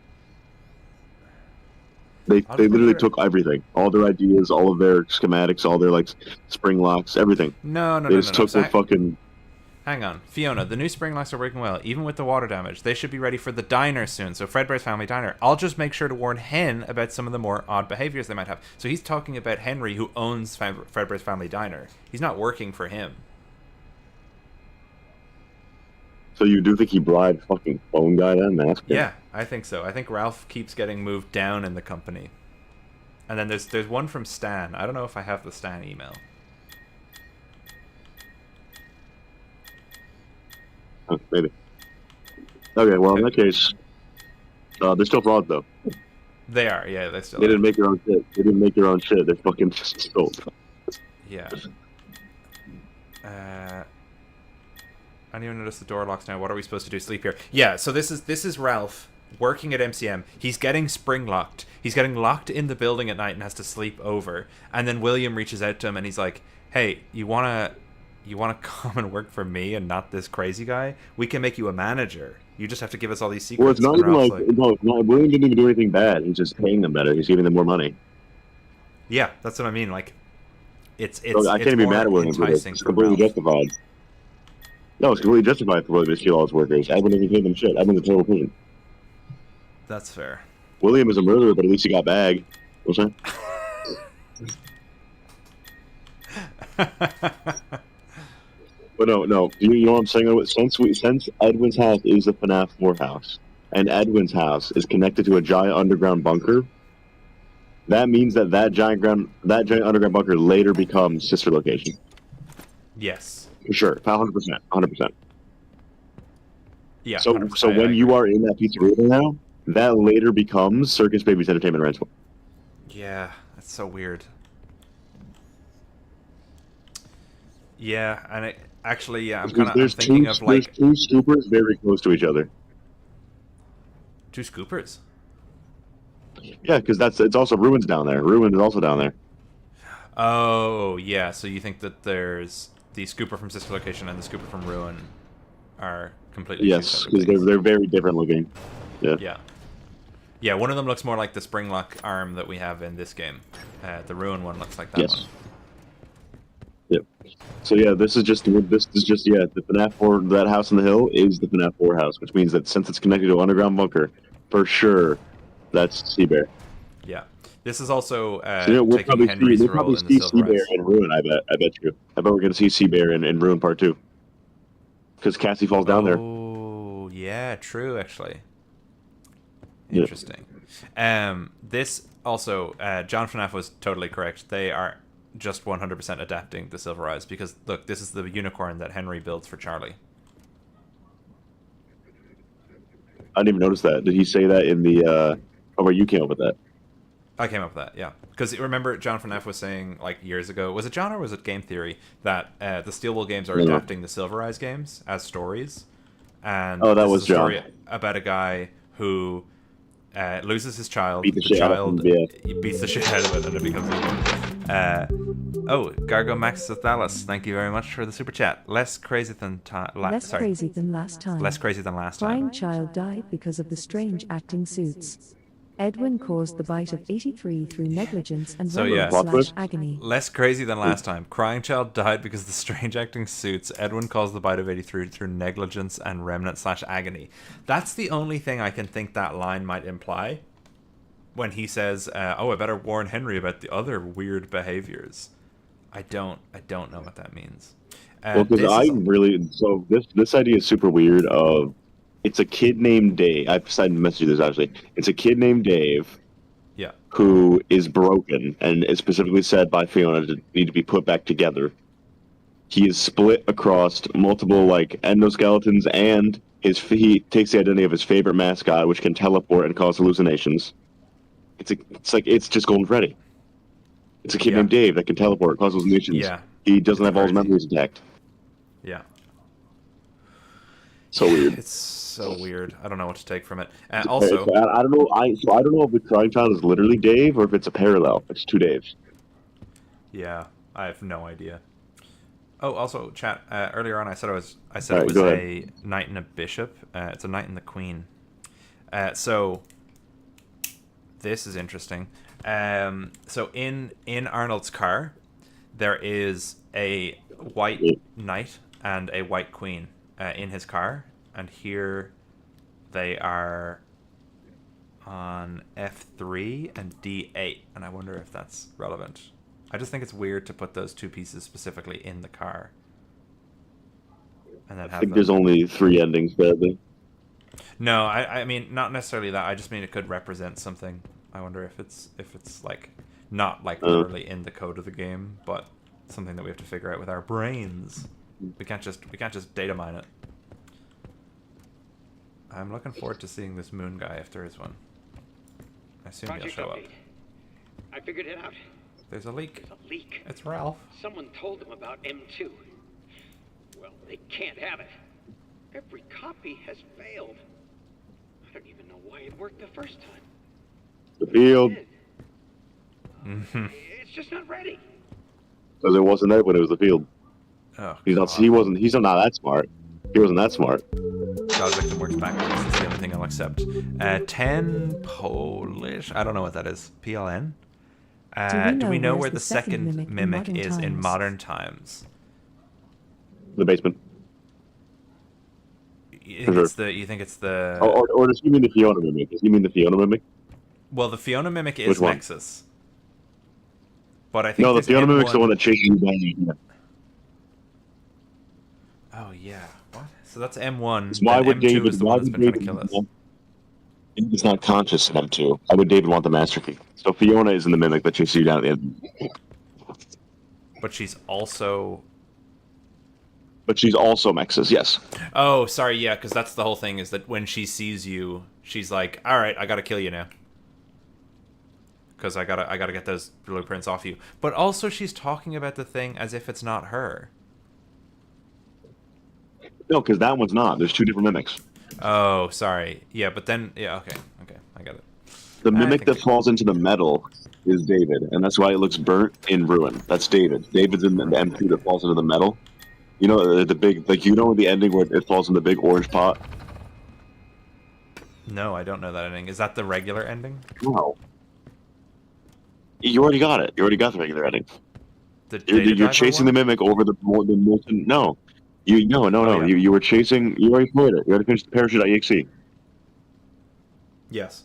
They literally took everything, all their ideas, all of their schematics, all their like spring locks, everything. No. They just took their fucking. Hang on, Fiona. The new spring locks are working well, even with the water damage. They should be ready for the diner soon. So Fredbear's family diner. I'll just make sure to warn Hen about some of the more odd behaviors they might have. So he's talking about Henry, who owns Fredbear's family diner. He's not working for him. So you do think he bribed fucking phone guy then? Yeah, I think so. I think Ralph keeps getting moved down in the company. And then there's one from Stan. I don't know if I have the Stan email. Oh, maybe. Okay, well in that case, they're still frauds though. They are, yeah, they still. They didn't make their own shit. They didn't make their own shit. They fucking just stole. Yeah. I didn't even notice the door locks now. What are we supposed to do? Sleep here? Yeah. So this is Ralph working at MCM. He's getting spring locked. He's getting locked in the building at night and has to sleep over. And then William reaches out to him and he's like, "Hey, you wanna come and work for me and not this crazy guy? We can make you a manager. You just have to give us all these secrets." Well, it's not even like no, William didn't even do anything bad. He's just paying them better. He's giving them more money. Yeah, that's what I mean. Like, it's I can't be mad at William for this. It's completely justified. No, it's completely justified for William to steal all his workers. Edwin didn't pay them shit. Edwin's a total prison. That's fair. William is a murderer, but at least he got bag. What's that? But no. You know what I'm saying? Since Edwin's house is the FNAF 4 house, and Edwin's house is connected to a giant underground bunker, that means that giant underground bunker later becomes sister location. Yes. For sure, 100%. Yeah. So when you are in that pizzeria now, that later becomes Circus Baby's Entertainment Rental. Yeah, that's so weird. Yeah, and I'm thinking of like there's 2 scoopers very close to each other. 2 scoopers. Yeah, because it's also Ruin's down there. Ruin is also down there. Oh yeah, so you think that there's the scooper from Sister Location and the scooper from Ruin are completely yes, because they're very different looking. Yeah, one of them looks more like the Springlock arm that we have in this game. The Ruin one looks like that one. Yep. So yeah, this is just the FNAF 4, that house on the hill is the FNAF 4 house, which means that since it's connected to an underground bunker, for sure, that's Sea Bear. Yeah. This is also So, we'll taking probably Henry's role in the see Silver Seabear Eyes. in Ruin. I bet you. I bet we're gonna see Seabear in Ruin Part 2. Because Cassie falls down there. Oh, yeah, true, actually. Yeah. Interesting. This also, John FNAF was totally correct. They are just 100% adapting the Silver Eyes because, look, this is the unicorn that Henry builds for Charlie. I didn't even notice that. Did he say that in the? Oh, where you came up with that? I came up with that, yeah. Because remember, John FNAF was saying like years ago. Was it John or was it Game Theory that the Steelwool games are adapting the Silver Eyes games as stories? And Oh, that this was is a story John. about a guy who loses his child. Beat the shit out of him, He beats the shit out of it, and it becomes evil. Oh, Gargo Max Dallas, thank you very much for the super chat. Less crazy than Crazy than last time. Less crazy than last time. Crying child died because of the strange acting suits. Edwin caused the bite of 83 through negligence and So yeah, agony. less crazy than last time. Crying child died because of the strange acting suits. Edwin caused the bite of 83 through negligence and remnant / agony. That's the only thing I can think that line might imply. When he says, "Oh, I better warn Henry about the other weird behaviors." I don't know what that means. Well, because this idea is super weird. It's a kid named Dave. I've decided to message you this actually. It's a kid named Dave. Yeah. Who is broken and is specifically said by Fiona to need to be put back together. He is split across multiple endoskeletons, and he takes the identity of his favorite mascot, which can teleport and cause hallucinations. It's just Golden Freddy. It's a kid named Dave that can teleport, cause hallucinations. Yeah. He doesn't have all his memories intact. Yeah. So weird. It's so weird. I don't know what to take from it. I don't know. I don't know if the crying child is literally Dave or if it's a parallel. It's two Daves. Yeah, I have no idea. Oh, also, chat. Earlier on, I said it was Go a knight and a bishop. It's a knight and the queen. So this is interesting. So in Arnold's car, there is a white knight and a white queen in his car, and here they are on F3 and D8, and I wonder if that's relevant. I just think it's weird to put those two pieces specifically in the car. And then I think there's only 3 endings, badly. No, I mean not necessarily that. I just mean it could represent something. I wonder if it's like not like literally in the code of the game, but something that we have to figure out with our brains. We can't just data mine it. I'm looking forward to seeing this Moon guy if there is one. I assume he'll show up. I figured it out. There's a leak. There's a leak. It's Ralph. Someone told them about M2. Well, they can't have it. Every copy has failed. I don't even know why it worked the first time. The field. It's just not ready. Because it wasn't there when it was the field. Oh, he's not that smart. He wasn't that smart. God victim works backwards. That's the only thing I'll accept. 10 Polish. I don't know what that is. PLN. Do we know where the second mimic is in modern times? The basement. You think it's the? Or does he mean the Fiona mimic? Does he mean the Fiona mimic? Well, the Fiona mimic is Nexus. But I think no, the Fiona mimic's the one that chases you down. Oh yeah. What? So that's M1. So why would M2 David? is the one that's been trying to kill us. He's not conscious in M2. Why would David want the Master Key? So Fiona is in the mimic that chases you down at the end. But she's also. But she's also Nexus, yes. Oh, sorry, yeah, because that's the whole thing, is that when she sees you, she's like, alright, I gotta kill you now. Because I gotta get those blueprints off you. But also she's talking about the thing as if it's not her. No, because that one's not. There's 2 different mimics. Oh, sorry. Yeah, but then, yeah, okay, I got it. The mimic that falls into the metal is David, and that's why it looks burnt in Ruin. That's David. David's in the M2 that falls into the metal. You know, the big, the ending where it falls in the big orange pot? No, I don't know that ending. Is that the regular ending? No. You already got it. You already got the regular ending. You're chasing the mimic over the molten. No. No. You were chasing. You already played it. You already finished the parachute.exe. Yes.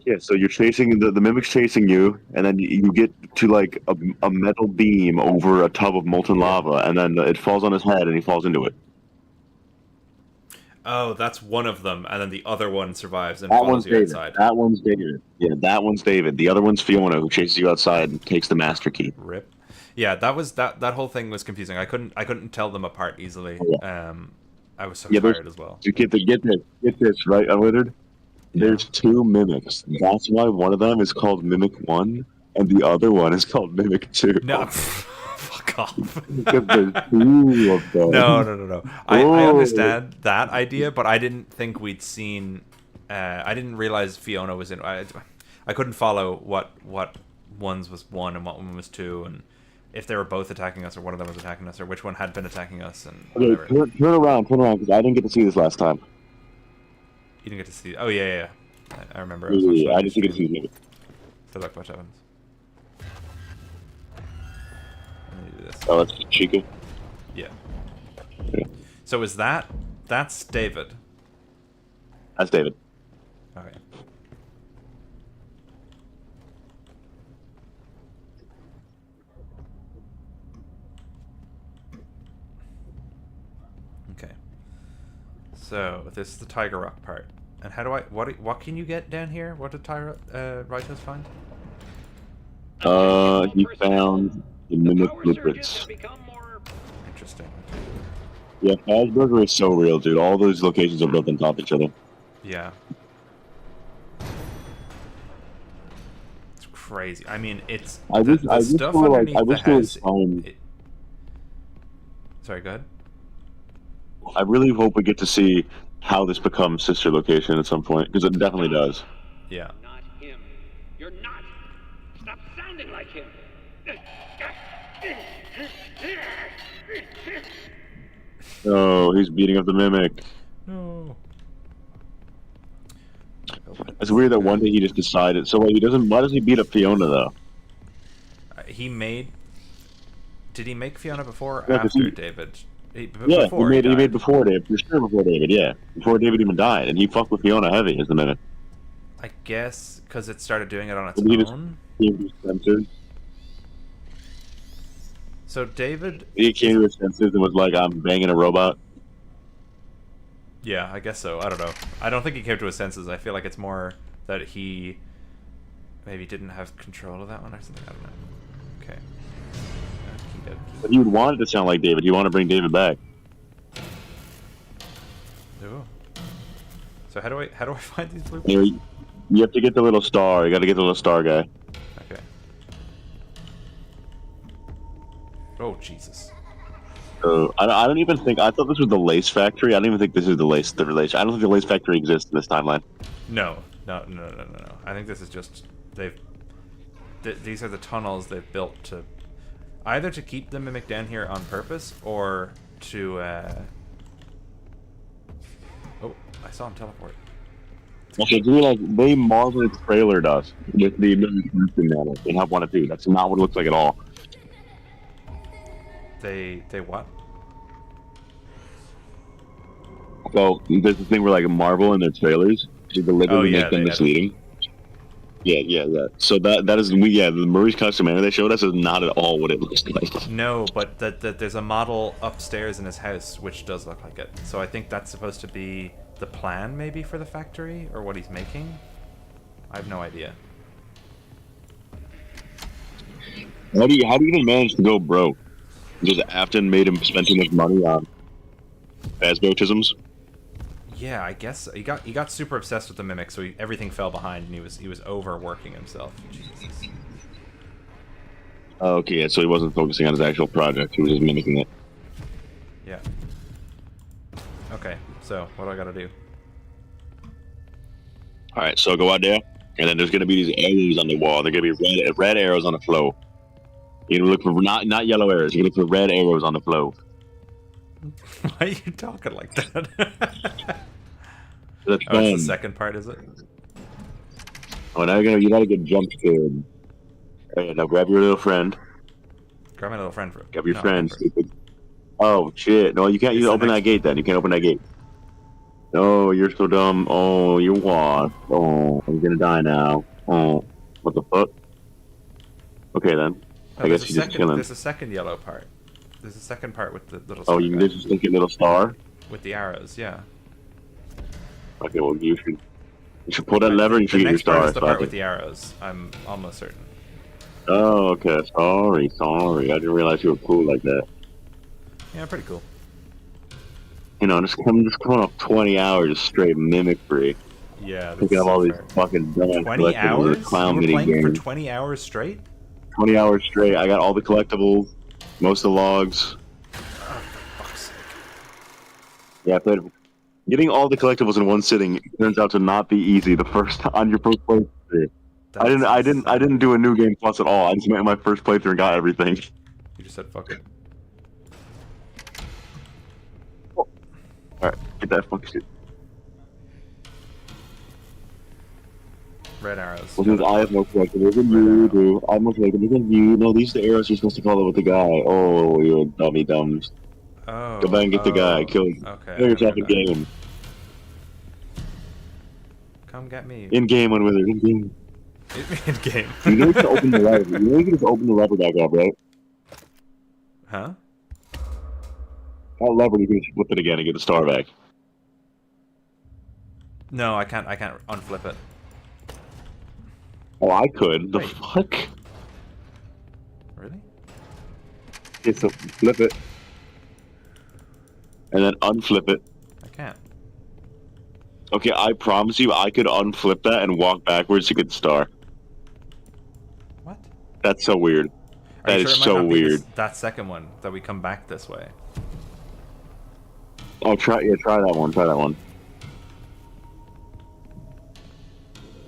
Yeah, so you're chasing the mimic's chasing you, and then you get to like a metal beam over a tub of molten lava, and then it falls on his head, and he falls into it. Oh, that's one of them, and then the other one survives and That follows one's you David. outside. That one's David. Yeah, that one's David. The other one's Fiona, who chases you outside and takes the master key. Rip. Yeah, that whole thing was confusing. I couldn't tell them apart easily. I was so tired as well. You get this right, Unwithered. There's two mimics. That's why one of them is called Mimic 1, and the other one is called Mimic 2. No, fuck off. Because there's two of them. No. I understand that idea, but I didn't think we'd seen. I didn't realize Fiona was in. I couldn't follow what ones was 1 and what one was 2, and if they were both attacking us or one of them was attacking us or which one had been attacking us and whatever. Okay, turn around, because I didn't get to see this last time. You didn't get to see. Oh yeah. I remember. Yeah, I didn't get to see it. So look what happens. Let me do this. Oh, that's Chica. Yeah. So is that's David? That's David. Okay. Okay. So this is the Tiger Rock part. And how do what can you get down here? What did Rytos find? He found the mimic blueprints. Interesting. Yeah, Fazburger is so real, dude. All those locations are built on top of each other. Yeah. It's crazy. I mean, it's the stuff underneath the house. Sorry, go ahead. I really hope we get to see how this becomes sister location at some point, because it definitely does. Yeah. Not him. You're not. Stop sounding like him. Oh, he's beating up the mimic. No. It's weird that one day he just decided. So he doesn't. Why does he beat up Fiona though? He made. Did he make Fiona before or Yeah, 'cause after he- David? He made before David. For sure before David. Yeah, before David even died, and he fucked with Fiona heavy as the mimic. I guess because it started doing it on its He just own. came to his senses. So David. He came to his senses and was like, "I'm banging a robot." Yeah, I guess so. I don't know. I don't think he came to his senses. I feel like it's more that he maybe didn't have control of that one or something. I don't know. Okay. But he would want it to sound like David. He wanted to bring David back. Ooh. So how do I find these blueprints? You have to get the little star. You got to get the little star guy. Okay. Oh Jesus. So I don't even think. I thought this was the lace factory. I don't even think this is the lace. I don't think the lace factory exists in this timeline. No. I think this is just these are the tunnels they've built to either to keep the mimic down here on purpose or to. Oh, I saw him teleport. Okay, do like they marvelous trailered us with the manner in Hub 1 and 2. That's not what it looks like at all. They what? So there's the thing where like Marvel in their trailers, they deliberately make them misleading. Yeah. So that is the Murray's custom manor they showed us is not at all what it looks like. No, but that there's a model upstairs in his house which does look like it. So I think that's supposed to be the plan maybe for the factory or what he's making. I have no idea. How do you even manage to go broke? Because Afton made him spend too much money on Asbotisms. Yeah, I guess he got super obsessed with the mimic, so everything fell behind, and he was overworking himself. Jesus. Okay, so he wasn't focusing on his actual project; he was just mimicking it. Yeah. Okay, so what do I gotta do? All right, so go out there, and then there's gonna be these arrows on the wall. They're gonna be red arrows on the floor. You're gonna look for not yellow arrows. You're gonna look for red arrows on the floor. Why are you talking like that? That's oh, it's the second part, is it? Oh, now you gotta get jump scared. All right, now grab your little friend. Grab my little friend. Grab your friend. Stupid. Oh shit! No, you can't. You open that gate then. You can't open that gate. Oh, you're so dumb. Oh, you lost. Oh, I'm gonna die now. Oh, what the fuck? Okay then. No, I guess you just kill him. there's a second yellow part. There's a second part with the little Oh, star you can guy. just think a little star? With the arrows, yeah. Okay, well, you should pull that lever and you should The get your next part star. is the so I part with think- the arrows. I'm almost certain. Oh, okay. Sorry. I didn't realize you were cool like that. Yeah, pretty cool. You know, just coming off 20 hours of straight mimicry. Yeah, that's Picking up so all these fair. fucking dumb 20 collectibles hours? and clown You were mini playing for games. 20 hours straight? 20 hours straight. I got all the collectibles, most of the logs. Yeah, I played. Getting all the collectibles in one sitting turns out to not be easy. The first on your first playthrough. I didn't do a new game plus at all. I just made my first playthrough and got everything. You just said fuck it. Alright, get that fucking shit. Red arrows. Well, since I have more collectibles than you do, I have more collectibles than you. No, these are the arrows you're supposed to follow with the guy. Oh, you're dummy dumbs. Oh. Go back and get the guy. Kill him. Okay. Kill yourself in game. Come get me. In game when with it. In game. In game. You know you can open the lever. You know you can just open the lever back up, right? Huh? That lever, you can just flip it again and get the star back. No, I can't unflip it. Oh, I could. The Wait. fuck? Really? Okay, so flip it. And then unflip it. I can't. Okay, I promise you I could unflip that and walk backwards to get the star. What? That's so weird. Are That you is sure it might so not be weird. that second one, that we come back this way. Oh, try that one. Try that one.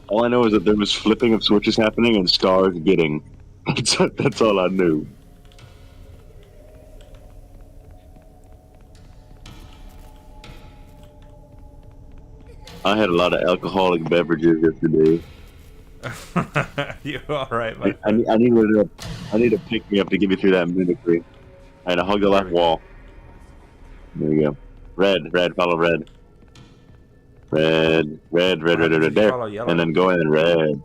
All I know is that there was flipping of switches happening and stars getting. That's all I knew. I had a lot of alcoholic beverages yesterday. You alright, my I need to pick me up to get me through that mimicry. I had to hug the left wall. There you go. Red, follow red. Red, there. Follow yellow? And then go in and red.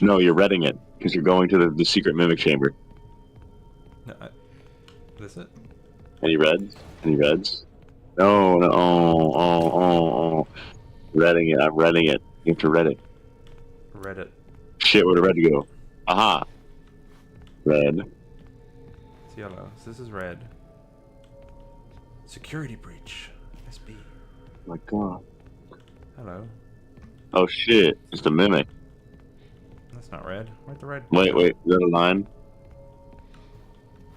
No, you're redding it, because you're going to the secret mimic chamber. No, is it? Any reds? No, oh. Redding it, I'm redding it. You have to red it. Read it. Shit, where'd the red go? Aha! Red. It's yellow. So this is red. Security breach. SB. Oh my god. Hello. Oh shit, it's the mimic. That's not red. Where'd the red Wait, is that a line?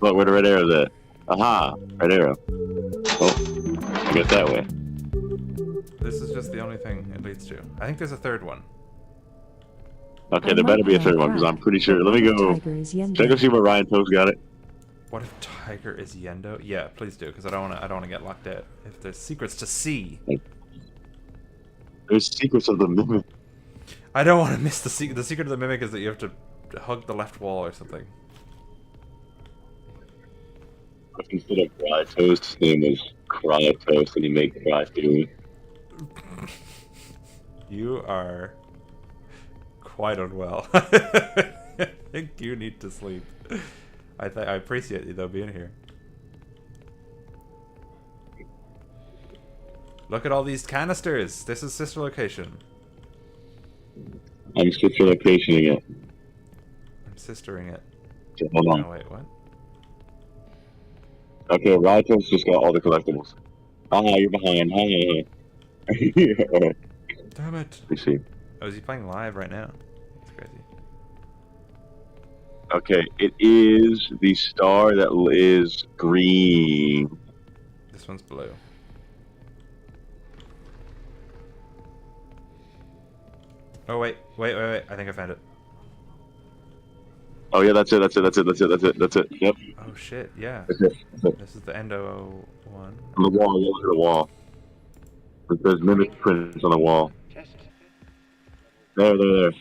Look, where the red arrow's at. Aha! Red arrow. Oh, get that way. This is just the only thing it leads to. I think there's a third one. Okay, there better be a third one, because I'm pretty sure. Let me go. Should I go see where Ryan Toast got it? What if Tiger is Yendo? Yeah, please do, because I don't want to get locked out. If there's secrets to see. There's secrets of the mimic. I don't want to miss the secret. The secret of the mimic is that you have to hug the left wall or something. Instead of Cry Toast, his name is Cry Toast, and he made Cry too. You are quite unwell. I think you need to sleep. I appreciate you though being here. Look at all these canisters. This is sister location. I'm sister locationing it. I'm sistering it. Okay, hold on. Oh, wait, what? Okay, Ryan Toast just got all the collectibles. Ah, you're behind. Alright. Damn it. Let me see. Oh, is he playing live right now? That's crazy. Okay, it is the star that is green. This one's blue. Oh, wait. I think I found it. Oh yeah, that's it. Yep. Oh shit, yeah. That's it. This is the Endo one. On the wall, look at the wall. There's mimic prints on the wall. There.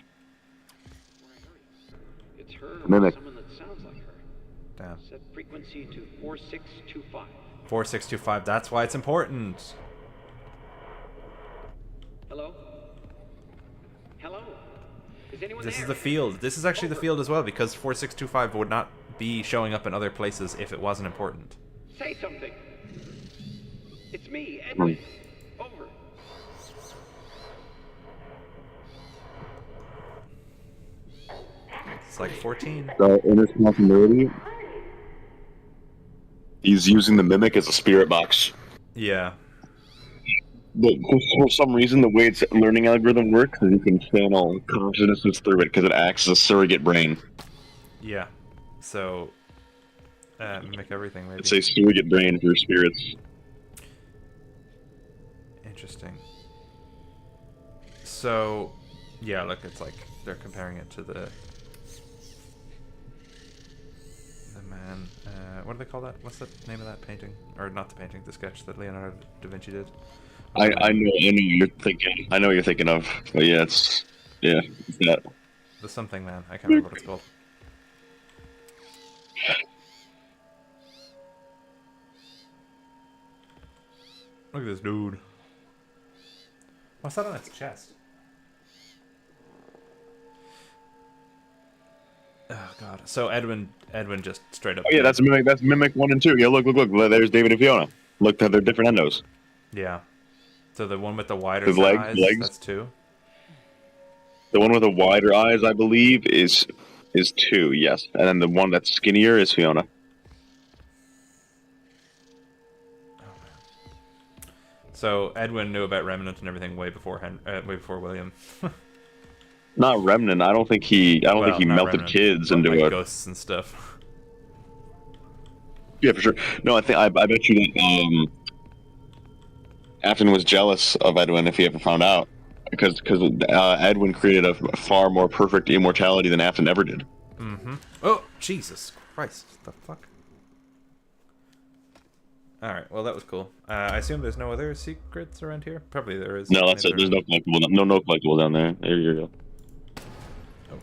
It's her. Mimic. Someone that sounds like her. Damn. Set frequency to 4625. 4625, that's why it's important. Hello? Hello? Is anyone This there? is the field. This is actually the field as well, because 4625 would not be showing up in other places if it wasn't important. Say something. It's me, Edwin. Over. It's like 14. The inner continuity. He's using the mimic as a spirit box. Yeah. But for some reason, the way its learning algorithm works is you can channel consciousnesses through it because it acts as a surrogate brain. Yeah. So, mimic everything, maybe. It's a surrogate brain for spirits. Interesting. So, yeah, look, it's like they're comparing it to the man. What do they call that? What's the name of that painting? Or not the painting, the sketch that Leonardo da Vinci did. I know what you're thinking. I know what you're thinking of. But yeah, it's that. The something man. I can't remember what it's called. Look at this dude. What's that on its chest? Oh god. So Edwin just straight up. Oh yeah, that's mimic 1 and 2. Yeah, look. There's David and Fiona. Look, they're different endos. Yeah. So the one with the wider His eyes, legs. that's 2. The one with the wider eyes, I believe, is 2. Yes, and then the one that's skinnier is Fiona. So Edwin knew about Remnant and everything way before William. Not Remnant. I don't think he melted Remnant, kids but into like it. ghosts and stuff. Yeah, for sure. No, I bet you that Afton was jealous of Edwin if he ever found out, because Edwin created a far more perfect immortality than Afton ever did. Mm-hmm. Oh, Jesus Christ! The fuck. All right. Well, that was cool. I assume there's no other secrets around here. Probably there is. No, that's it. There's no collectible. No collectible down there. There you go.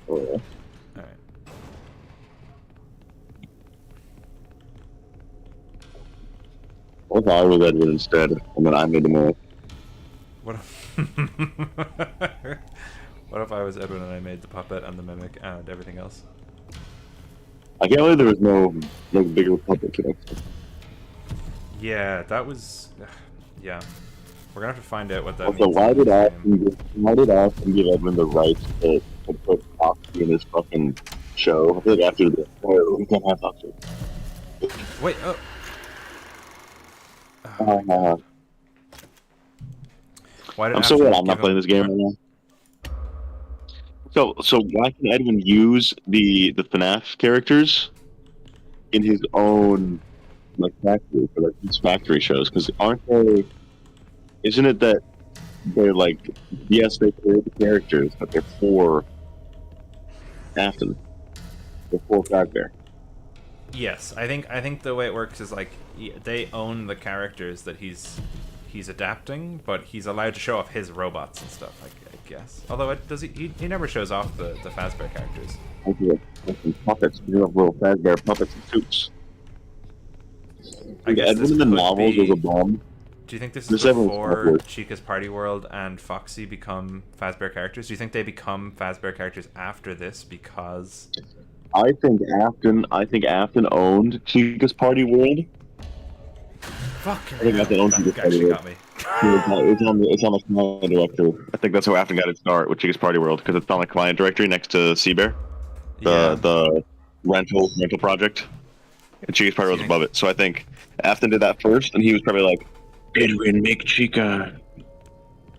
Oh, yeah. All right. What if I was Edwin instead, and then I made the move? What if... What if I was Edwin and I made the puppet and the mimic and everything else? I can't believe there was no bigger puppet connection. Yeah, that was... Yeah. We're gonna have to find out what that Also, means. why did Austin give Edwin the rights to put Foxy in his fucking show? I feel like after this, we can't have Foxy. Wait, oh. Why did I'm so glad I'm not playing this game right now. So why can Edwin use the FNAF characters in his own factory for his factory shows? Because isn't it that they're yes, they create the characters, but they're for Afton. They're for Fazbear. Yes, I think the way it works is they own the characters that he's adapting, but he's allowed to show off his robots and stuff. I guess. Although he never shows off the Fazbear characters. Puppets, little Fazbear puppets and suits. I guess Edwin in the novels was a bomb. Do you think this is before Chica's Party World and Foxy become Fazbear characters? Do you think they become Fazbear characters after this because? I think Afton owned Chica's Party World. Fucking I think Afton owned Chica's Party World. Got me. It's on the client directory. I think that's how Afton got its start with Chica's Party World, because it's on the client directory next to Seabear, the rental project. And Chica's Party World's above it. So I think Afton did that first, and he was probably like, Edwin, make Chica.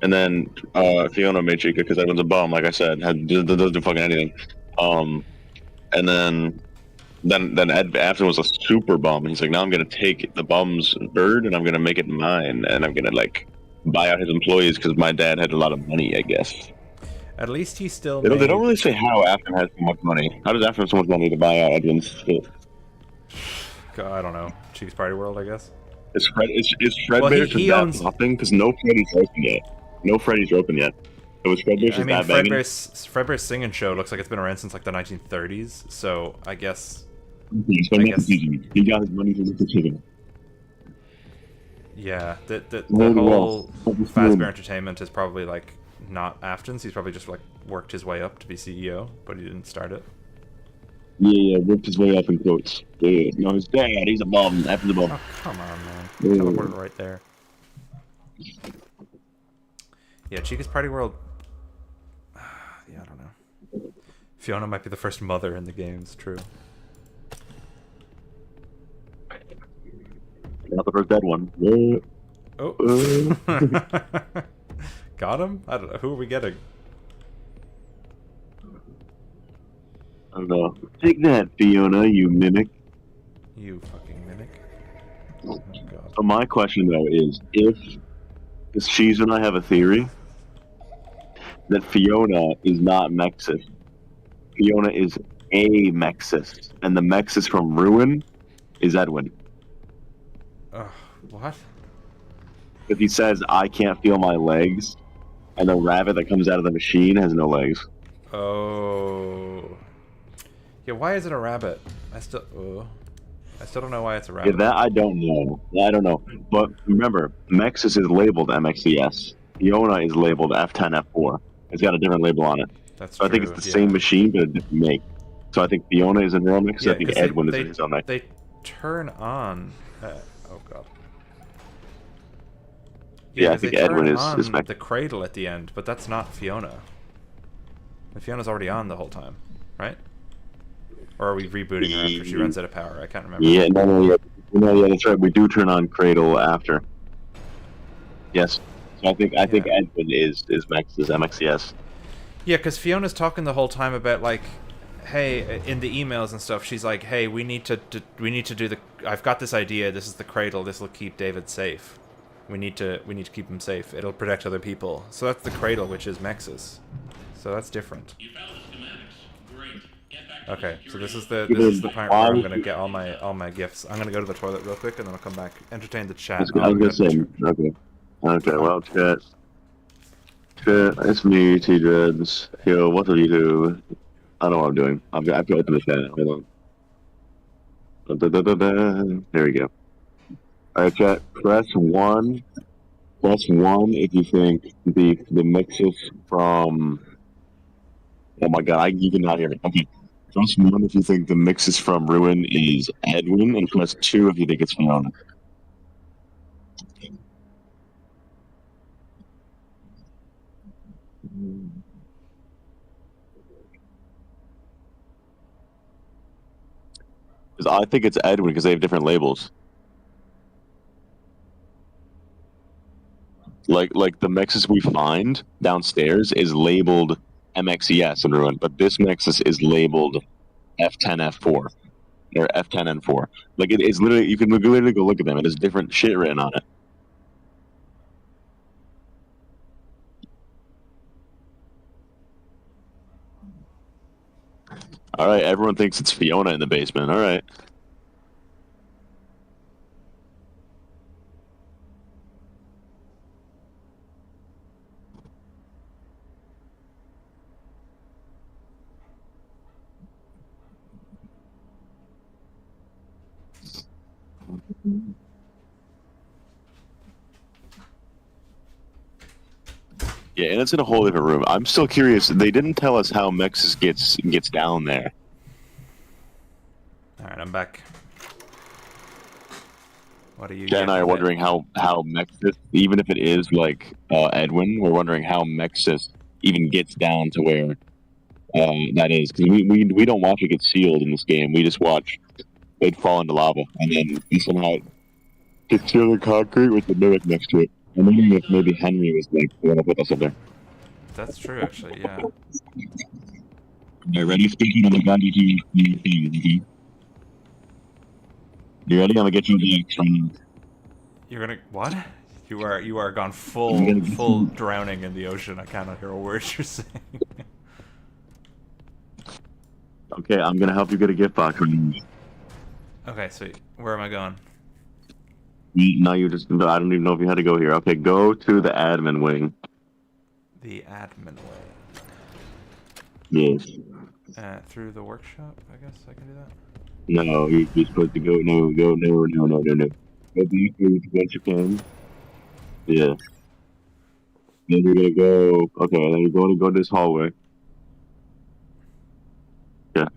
And then Fiona made Chica because Edwin's a bum, like I said, doesn't do fucking anything. And then Afton was a super bum. He's like, now I'm gonna take the bum's bird and I'm gonna make it mine, and I'm gonna buy out his employees because my dad had a lot of money, I guess. At least he still. They don't really say how Afton has so much money. How does Afton have so much money to buy out Edwin's shit? God, I don't know. Chica's Party World, I guess. Is Fredbear just that popping? Because no Freddy's open yet. It was Fredbear's just that banging. Fredbear's singing show looks like it's been around since the 1930s. So I guess. He got his money from the chicken. Yeah, the whole Fazbear Entertainment is probably not Afton's. He's probably just like worked his way up to be CEO, but he didn't start it. Yeah, ripped his way up in quotes. Yeah, no, his dad, he's above him, Afton's above him. Oh, come on, man. Yeah. Teleport it right there. Yeah, Chica's Party World. Yeah, I don't know. Fiona might be the first mother in the game, it's true. Not the first dead one. Yeah. Oh. Got him? I don't know. Who are we getting? I don't know. Take that, Fiona, you mimic. You fucking mimic. Oh, God. So my question, though, is if Cheese and I have a theory that Fiona is not Mexis. Fiona is a Mexis, and the Mexis from Ruin is Edwin. What? If he says, I can't feel my legs, and the rabbit that comes out of the machine has no legs. Oh. Yeah, why is it a rabbit? I still don't know why it's a rabbit. Yeah, that I don't know. I don't know. But remember, Mexis is labeled MXES. Fiona is labeled F10, F4. It's got a different label on it. That's so I think true, it's the same machine, but a different make. So I think Fiona is in real mix. Yeah, I think 'cause Edwin is in his own mix. They turn on. Oh god. Yeah, I 'cause think they turn Edwin is on mech. the cradle at the end, but that's not Fiona. And Fiona's already on the whole time, right? Or are we rebooting her after she runs out of power? I can't remember. Yeah, no, that's right. We do turn on Cradle after. Yes. So I think Edwin is Mexis, MXES. Yeah, because Fiona's talking the whole time about like, hey, in the emails and stuff, she's like, hey, we need to do the. I've got this idea. This is the cradle. This will keep David safe. We need to keep him safe. It'll protect other people. So that's the cradle, which is Mexis. So that's different. You found the schematics. Great. Get back to Okay, the so this is security the part where I'm gonna get all my gifts. I'm gonna go to the toilet real quick and then I'll come back, entertain the chat. I was gonna say, okay, well, chat, it's me, T-Dreads. Yo, what do you do? I know what I'm doing. I have to open the chat. Hold on. There we go. Alright, chat, press 1 if you think the mixes from... Oh my god, you cannot hear me. Okay. Press 1 if you think the mixes from Ruin is Edwin, and press 2 if you think it's Fiona. Because I think it's Edwin because they have different labels. Like the Mexis we find downstairs is labeled MXES in Ruin, but this Mexis is labeled F10, F4. Or F10 N4. Like it's literally, you can literally go look at them. It has different shit written on it. All right, everyone thinks it's Fiona in the basement. All right. Yeah, and it's in a whole different room. I'm still curious. They didn't tell us how Mexis gets down there. All right, I'm back. What are you? Jen and I are wondering how Mexis, even if it is like Edwin, we're wondering how Mexis even gets down to where that is, because we don't watch it get sealed in this game. We just watch it fall into lava, and then somehow get sealed in concrete with the mimic next to it. I'm wondering if maybe Henry was like the one to put us up there. That's true, actually. Yeah. Okay, ready? Speaking of the Gandhi thing. You ready? I'm gonna get you the You're gonna what? You are gone full drowning in the ocean. I cannot hear a word you're saying. Okay, I'm gonna help you get a gift box. Okay, sweet. Where am I going? No, I don't even know if you had to go here. Okay, go to the admin wing. The admin way. Yes. Through the workshop, I guess I can do that. No, you're supposed to go. No. Go back once you can. Yeah. Then you're gonna go. Okay, then you're going to go this hallway. Yeah,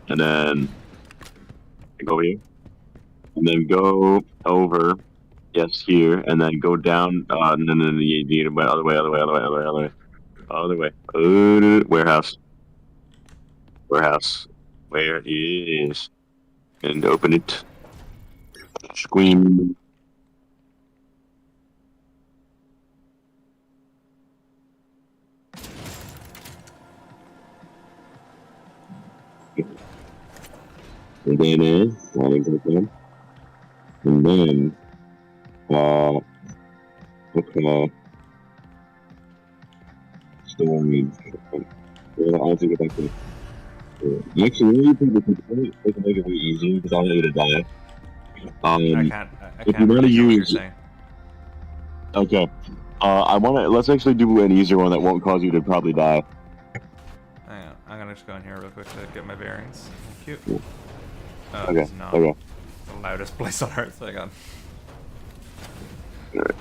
and then go here, and then go over. Yes, here, and then go down. No, you need to other way, other way, other way, other way, other way, other way. Warehouse. Warehouse. Where is? And open it. Scream. And then and then okay. Storage. I'll take it back to. Actually, maybe people can make it way easier because I want you to die. I can't if you want to really hear what you're use, saying. okay. I want to. Let's actually do an easier one that won't cause you to probably die. Hang on, I'm gonna just go in here real quick to get my bearings. Thank you. Okay. This is not Okay. the loudest place on earth. Hang on. Alright.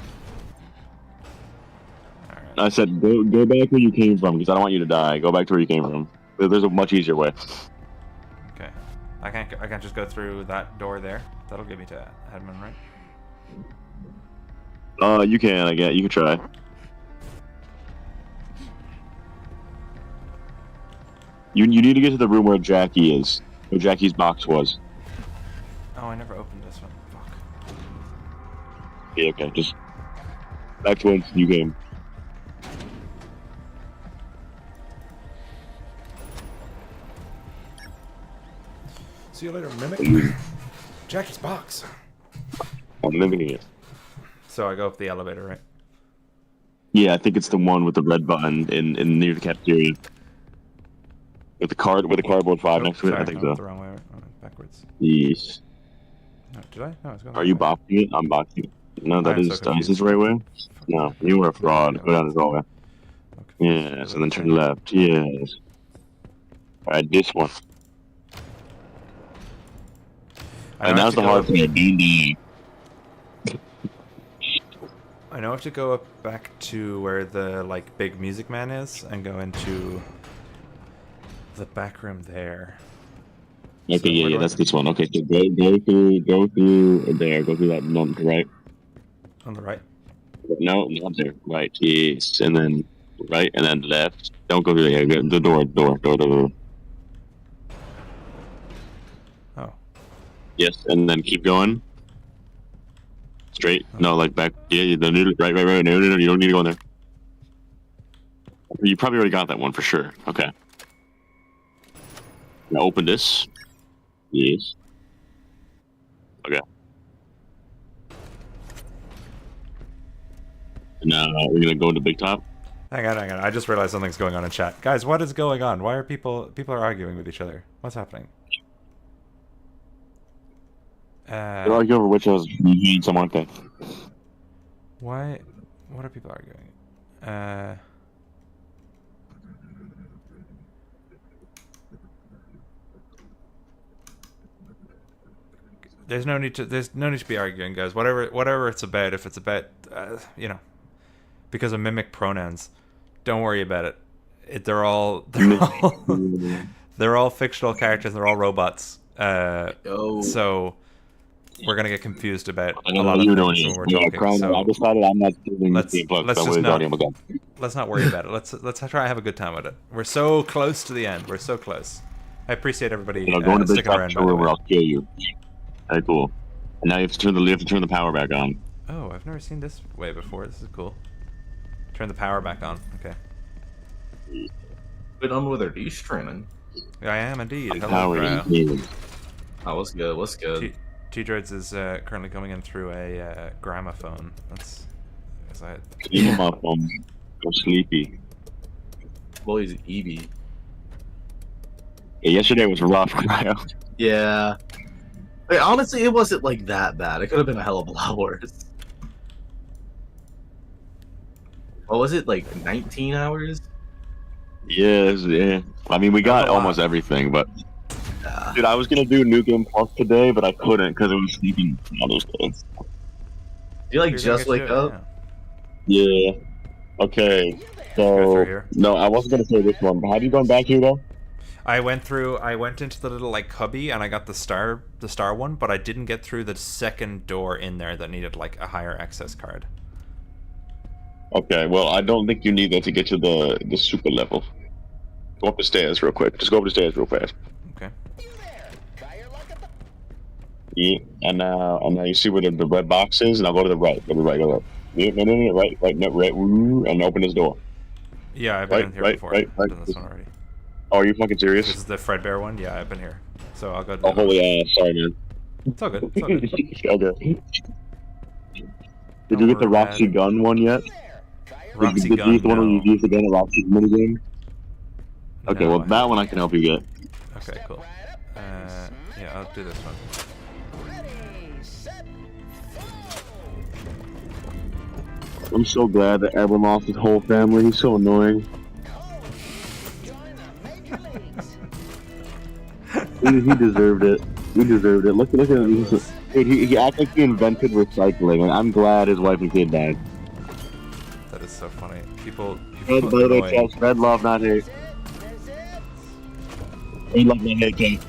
I said go back where you came from because I don't want you to die. Go back to where you came from. There's a much easier way. Okay. I can't just go through that door there. That'll get me to admin, right? You can. I guess you can try. You need to get to the room where Jackie is. Where Jackie's box was. Oh, I never opened this one. Fuck. Yeah. Okay. Just back to when you came. See you later, Mimic. Jackie's box. I'm mimicking it. So I go up the elevator, right? Yeah, I think it's the one with the red button in near the cafeteria. With the cardboard 5 next to it. Sorry, I think no, so. the wrong way. I went backwards. Yes. No, did I? No, I was going. Are you boxing it? I'm boxing it. No, that I'm is. so Is this the right way? No, you were a fraud. Go down this hallway. Yes, and then turn left. Yes. Alright, this one. And that's the hard thing. I know I have to go up back to where the big music man is and go into the back room there. Okay, So yeah, that's this one. Okay, so go through there. Go through that one, right? On the right? No, not there. Right, yes, and then right, and then left. Don't go through there. Yeah, the door. Oh. Yes, and then keep going. Straight. No, back. Yeah, you don't need it. Right. No, you don't need to go in there. You probably already got that one for sure. Okay. Now open this. Yes. Okay. And now we're gonna go to big top. Hang on. I just realized something's going on in chat. Guys, what is going on? Why are people are arguing with each other? What's happening? They're arguing over which was some, aren't they? Why? What are people arguing? There's no need to be arguing, guys. Whatever it's about. If it's about, because of mimic pronouns, don't worry about it. They're all fictional characters. They're all robots. So we're gonna get confused about a lot of things when we're talking. So I decided I'm not doing let's not worry about it. Let's try and have a good time with it. We're so close to the end. We're so close. I appreciate everybody going to the sticking around. showroom or I'll kill you. Very cool. And now you have to turn the power back on. Oh, I've never seen this way before. This is cool. Turn the power back on. Okay. Wait, on whether he's streaming. I am indeed. Hello, Grau. Oh, what's good? What's good? T-Dreads is currently coming in through a gramophone. That's. Leave him up. Go sleepy. Well, he's Eevee. Yeah, yesterday was rough. Yeah. Wait, honestly, it wasn't that bad. It could have been a hell of a lot worse. What was it, 19 hours? Yeah. I mean, we got almost everything, but dude, I was gonna do New Game Plus today, but I couldn't because it was sleeping all those days. You just wake up? Yeah. Okay, Go through so here. no, I wasn't gonna say this one, but how do you going back here though? I went into the little like cubby and I got the star one, but I didn't get through the second door in there that needed like a higher access card. Okay, well I don't think you need that to get to the super level. Go up the stairs real quick. Just go up the stairs real fast. Okay. Yeah, and now you see where the red box is. Now go to the right. Go to the right. Go to the right. Yeah, no, right, no, right, and open this door. Yeah, I've been in here before. Right. I've done this one already. Oh, are you fucking serious? This is the Fredbear one. Yeah, I've been here. So I'll go. Oh, holy ass! Sorry, man. It's all good. It's all good. Okay. Did you get the Roxy gun one yet? Roxy did gun, you use the one where you no. used the gun at Roxy's minigame? Okay, No, well that one I can help you get. Okay, cool. Yeah, I'll do this one. I'm so glad that Evan lost his whole family. He's so annoying. he deserved it. He deserved it. Look at him. Dude, he acted like he invented recycling, and I'm glad his wife and kid died. That is so funny. People Red love, not hate. Red love, not hate, Kate.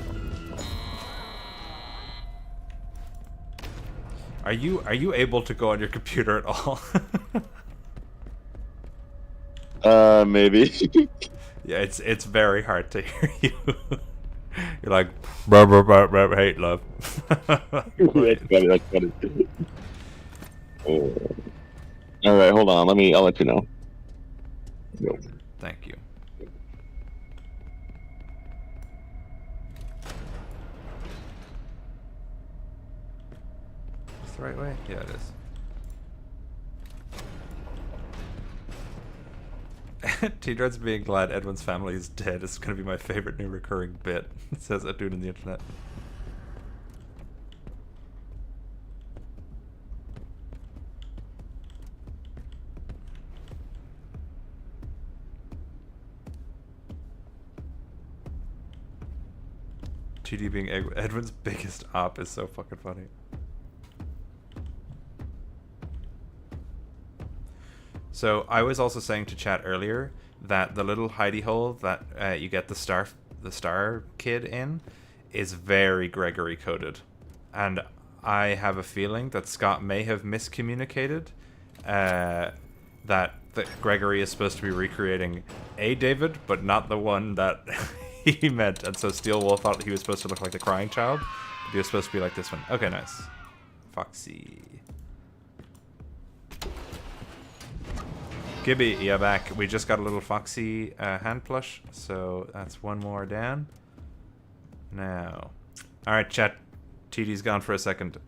Are you able to go on your computer at all? Maybe. Yeah, it's very hard to hear you. You're like, brr, brr, brr, brr, hate love. That's funny. All right, hold on. I'll let you know. Thank you. Is the right way? Yeah, it is. T-Dread's being glad Edwin's family is dead is going to be my favorite new recurring bit, says a dude in the internet. TD being Edwin's biggest op is so fucking funny. So I was also saying to chat earlier that the little hidey hole that you get the star kid in is very Gregory coded, and I have a feeling that Scott may have miscommunicated that Gregory is supposed to be recreating a David, but not the one that he meant, and so Steelwool thought he was supposed to look like the crying child, but he was supposed to be like this one. Okay, nice. Foxy. Gibby, yeah, back. We just got a little Foxy hand plush, so that's one more down. Now. Alright, chat. TD's gone for a second.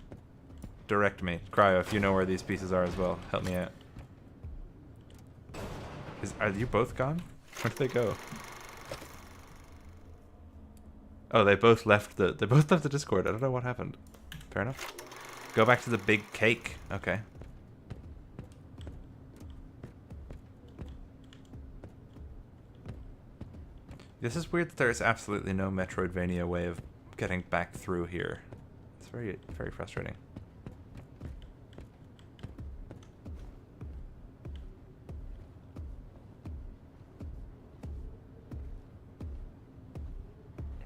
Direct me. Cryo, if you know where these pieces are as well, help me out. Are you both gone? Where did they go? Oh, they both left the Discord. I don't know what happened. Fair enough. Go back to the big cake. Okay. This is weird that there is absolutely no Metroidvania way of getting back through here. It's very, very frustrating.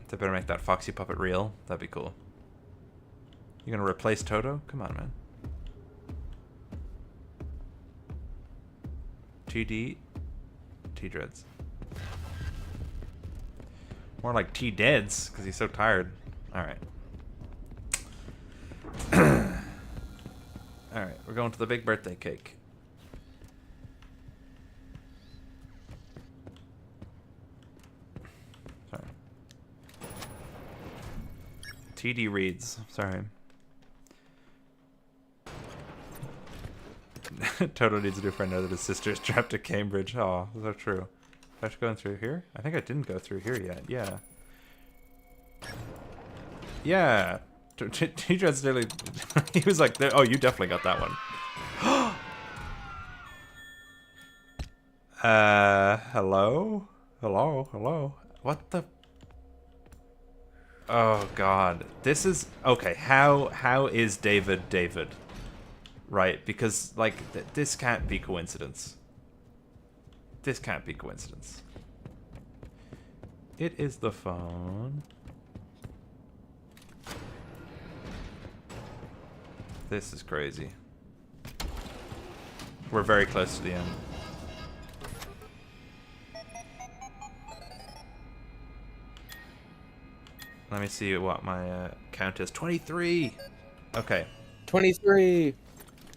They better make that Foxy puppet real. That'd be cool. You gonna replace Toto? Come on, man. TD. T-Dreads. More like T-Deads, because he's so tired. Alright. Alright, we're going to the big birthday cake. Sorry. TD reads. Sorry. Toto needs a new friend now that his sister's trapped at Cambridge. Oh, so true. I should go through here? I think I didn't go through here yet. Yeah. Yeah. T-Dread's nearly... he was like, oh, you definitely got that one. Hello? Hello? Hello? What the... Oh, God. This is... Okay, how is David? Right? Because, like, this can't be coincidence. This can't be coincidence. It is the phone. This is crazy. We're very close to the end. Let me see what my count is. 23! Okay. 23!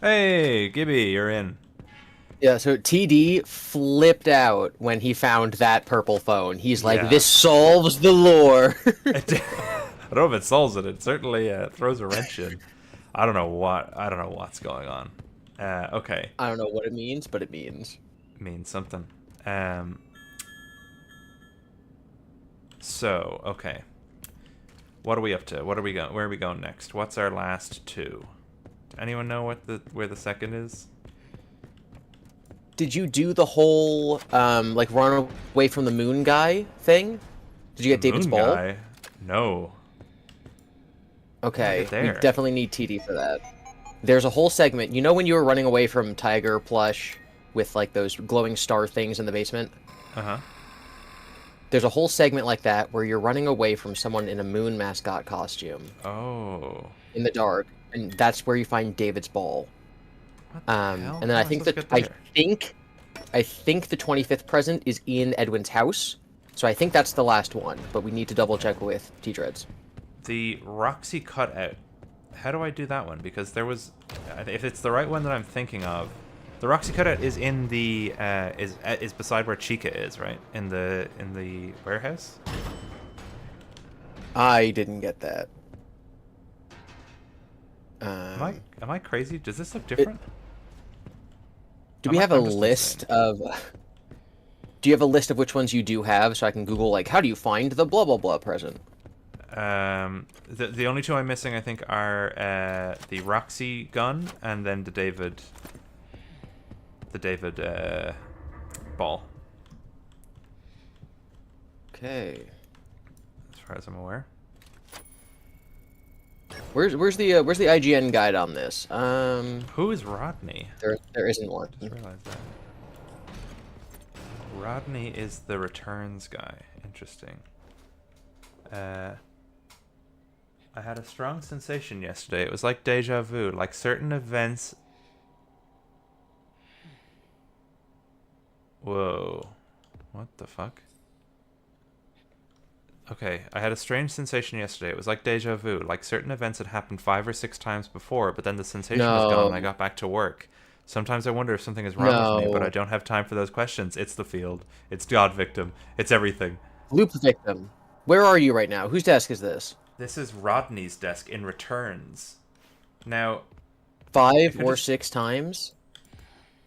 Hey, Gibby, you're in. Yeah, so TD flipped out when he found that purple phone. He's like, Yeah. this solves the lore! I don't know if it solves it. It certainly throws a wrench in. I don't know what's going on. Okay. I don't know what it means, but it means. It means something. So, okay. What are we up to? What are we going? Where are we going next? What's our last two? Anyone know where the second is? Did you do the whole, like, run away from the moon guy thing? Did you get David's Moon ball? guy? No. Okay, we there? definitely need TD for that. There's a whole segment. You know when you were running away from Tiger Plush with, like, those glowing star things in the basement? Uh-huh. There's a whole segment like that where you're running away from someone in a moon mascot costume. Oh. In the dark. And that's where you find David's ball. And then I think that I think the 25th present is in Edwin's house. So I think that's the last one, but we need to double check with T-Dreads. The Roxy cutout. How do I do that one? Because there was, if it's the right one that I'm thinking of, the Roxy cutout is in the is beside where Chica is, right? In the warehouse. I didn't get that. Am I crazy? Does this look different? Do we have a list of... Do you have a list of which ones you do have, so I can Google, like, how do you find the blah blah blah present? The only two I'm missing, I think, are the Roxy gun and then the David ball. Okay. As far as I'm aware. Where's the IGN guide on this? Who is Rodney? There isn't one. Just realized that. Rodney is the returns guy. Interesting. I had a strong sensation yesterday. It was like deja vu, like certain events. Whoa. What the fuck? Okay, I had a strange sensation yesterday. It was like deja vu, like certain events had happened 5 or 6 times before, but then the sensation was gone and I got back to work. Sometimes I wonder if something is wrong with me, but I don't have time for those questions. It's the field. It's God victim. It's everything. Loop victim. Where are you right now? Whose desk is this? This is Rodney's desk in returns. Now... 5 or 6 times?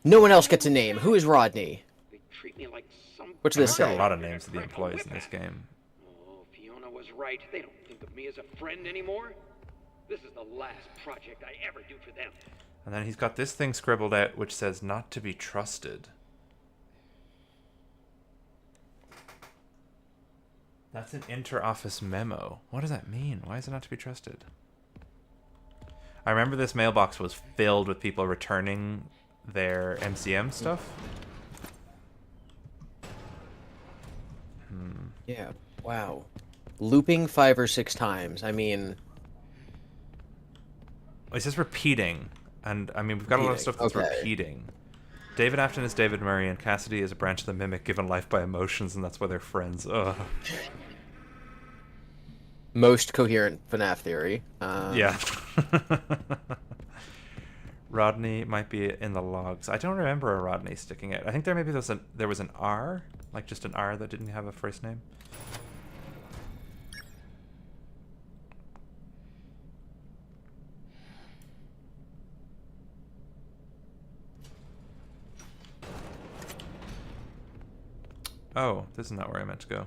No one else gets a name. Who is Rodney? They treat me like some... What's this There are say? a lot of names of the employees in this game. Oh, Fiona was right. They don't think of me as a friend anymore. This is the last project I ever do for them. And then he's got this thing scribbled out which says not to be trusted. That's an inter-office memo. What does that mean? Why is it not to be trusted? I remember this mailbox was filled with people returning their MCM stuff. Yeah, wow. Looping 5 or 6 times. I mean... It's just repeating. And, I mean, we've got a lot of stuff that's repeating. David Afton is David Murray, and Cassidy is a branch of the Mimic given life by emotions, and that's why they're friends. Ugh. Most coherent FNAF theory. Yeah. Rodney might be in the logs. I don't remember a Rodney sticking out. I think there was an R, like just an R that didn't have a first name. Oh, this is not where I meant to go.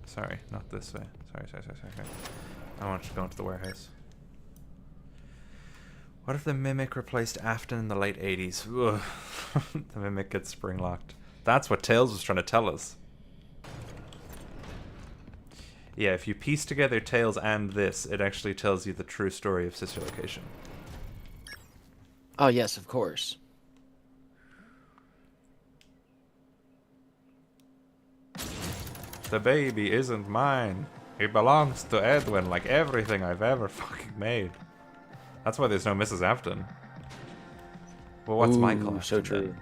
Sorry, not this way. Sorry. I want to go into the warehouse. What if the Mimic replaced Afton in the late 80s? Ugh. The Mimic gets spring-locked. That's what Tails was trying to tell us. Yeah, if you piece together Tails and this, it actually tells you the true story of Sister Location. Oh, yes, of course. The baby isn't mine. It belongs to Edwin, like everything I've ever fucking made. That's why there's no Mrs. Afton. Well, what's Michael Afton, so true. then?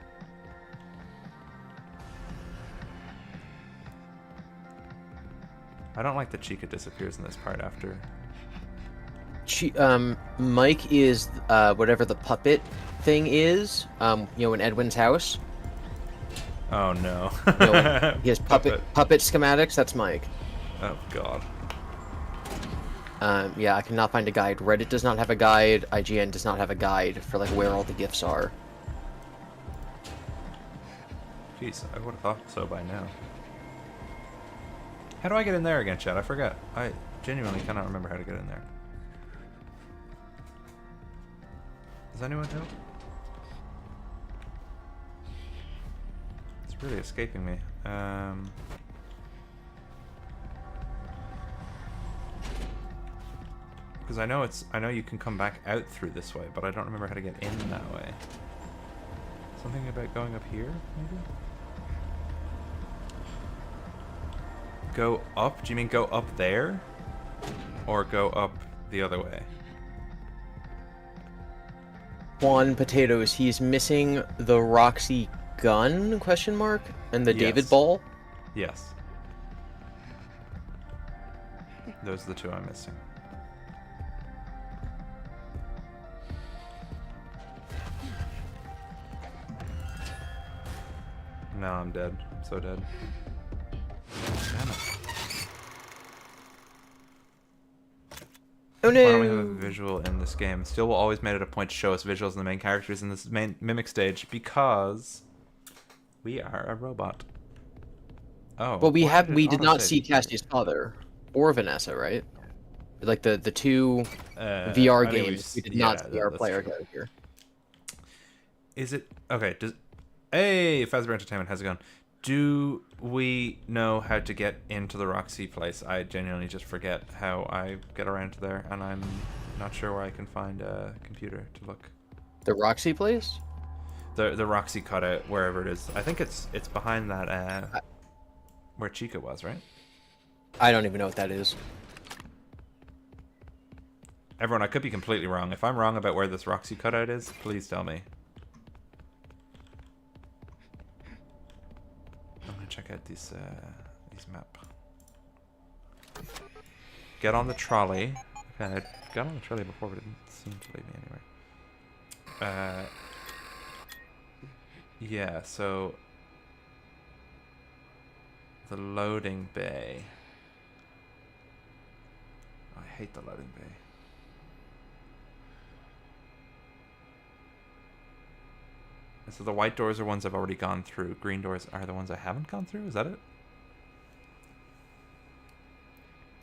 I don't like that Chica disappears in this part after. Mike is whatever the puppet thing is. In Edwin's house. Oh no. He has puppet schematics. That's Mike. Oh god. Yeah, I cannot find a guide. Reddit does not have a guide. IGN does not have a guide for like where all the gifts are. Jeez, I would have thought so by now. How do I get in there again, Chad? I forget. I genuinely cannot remember how to get in there. Does anyone know? It's really escaping me. Because I know you can come back out through this way, but I don't remember how to get in that way. Something about going up here, maybe? Go up? Do you mean go up there? Or go up the other way? Juan Potatoes, he's missing the Roxy gun, question mark? And the David ball? Yes. Those are the two I'm missing. No, I'm dead. I'm so dead. Damn it. Oh no! Why don't we have a visual in this game? Still will always made it a point to show us visuals of the main characters in this main mimic stage because we are a robot. Oh. Well, we did not see Cassie's father or Vanessa, right? Like the two VR games, we did not see our player character. Is it okay? Hey, Fazbear Entertainment, how's it going? Do we know how to get into the Roxy place? I genuinely just forget how I get around to there, and I'm not sure where I can find a computer to look. The Roxy place? The Roxy cutout, wherever it is. I think it's behind that where Chica was, right? I don't even know what that is. Everyone, I could be completely wrong. If I'm wrong about where this Roxy cutout is, please tell me. I'm gonna check out these map. Get on the trolley. Okay, I got on the trolley before, but it didn't seem to lead me anywhere. Yeah, so the loading bay. I hate the loading bay. So the white doors are ones I've already gone through. Green doors are the ones I haven't gone through. Is that it?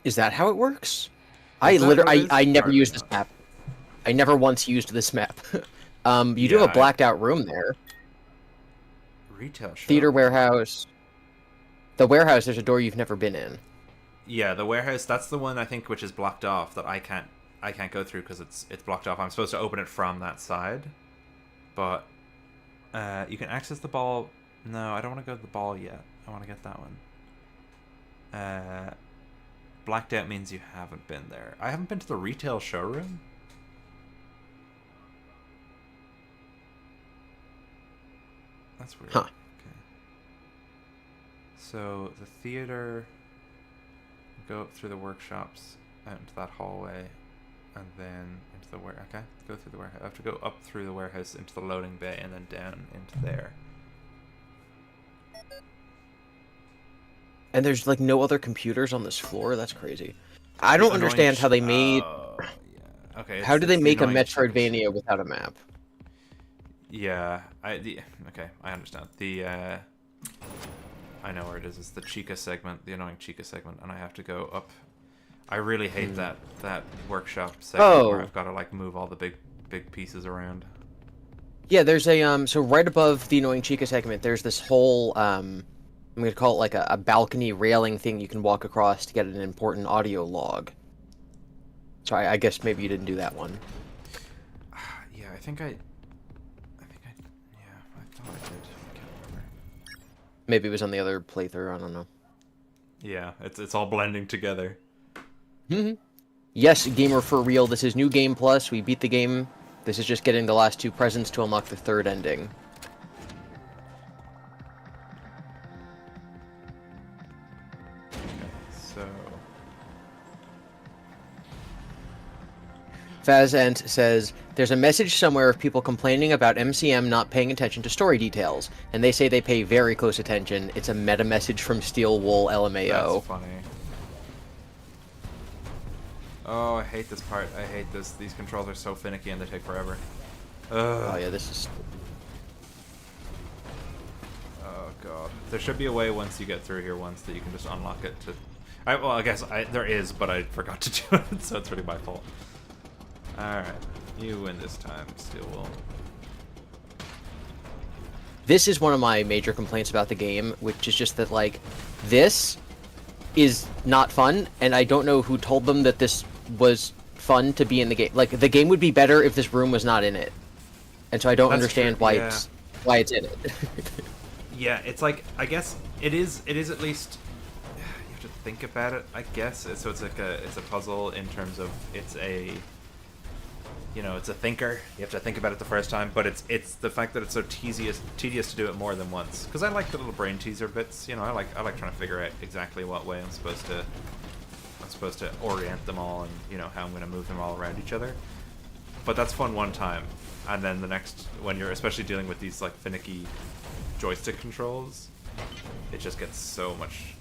Is that how it works? I never used this map. I never once used this map. You do have a blacked out room there. Retail shop. Theater warehouse. The warehouse, there's a door you've never been in. Yeah, the warehouse, that's the one I think which is blocked off that I can't go through because it's blocked off. I'm supposed to open it from that side. But you can access the ball. No, I don't want to go to the ball yet. I want to get that one. Blacked out means you haven't been there. I haven't been to the retail showroom. That's weird. Huh. Okay. So the theater, go up through the workshops, out into that hallway, and then into the warehouse. Okay, go through the warehouse. I have to go up through the warehouse into the loading bay and then down into there. And there's like no other computers on this floor. That's crazy. I don't understand how they made. Yeah. Okay. How do they make a Metroidvania without a map? Yeah, okay, I understand. I know where it is. It's the Chica segment, the annoying Chica segment, and I have to go up. I really hate that workshop segment where I've got to like move all the big pieces around. Yeah, there's a so right above the annoying Chica segment, there's this whole I'm gonna call it like a balcony railing thing you can walk across to get an important audio log. So I guess maybe you didn't do that one. Yeah, I thought I did. I can't remember. Maybe it was on the other playthrough. I don't know. Yeah, it's all blending together. Yes, gamer for real. This is New Game Plus. We beat the game. This is just getting the last 2 presents to unlock the 3rd ending. So... Fazent says, there's a message somewhere of people complaining about MCM not paying attention to story details, and they say they pay very close attention. It's a meta message from Steel Wool LMAO. That's funny. Oh, I hate this part. I hate this. These controls are so finicky and they take forever. Oh yeah, this is... Oh god. There should be a way once you get through here once that you can just unlock it to... well, I guess there is, but I forgot to do it, so it's really my fault. Alright. You win this time, Steel Wool. This is one of my major complaints about the game, which is just that, like, this is not fun, and I don't know who told them that this was fun to be in the game. Like, the game would be better if this room was not in it. And so I don't understand why it's in it. Yeah, it's like, I guess it is at least, you have to think about it, I guess. So it's like it's a puzzle in terms of it's a, you know, it's a thinker. You have to think about it the first time, but it's the fact that it's so tedious to do it more than once. Because I like the little brain teaser bits. You know, I like trying to figure out exactly what way I'm supposed to orient them all, and you know how I'm going to move them all around each other. But that's fun one time, and then the next, when you're especially dealing with these like finicky joystick controls, it just gets so much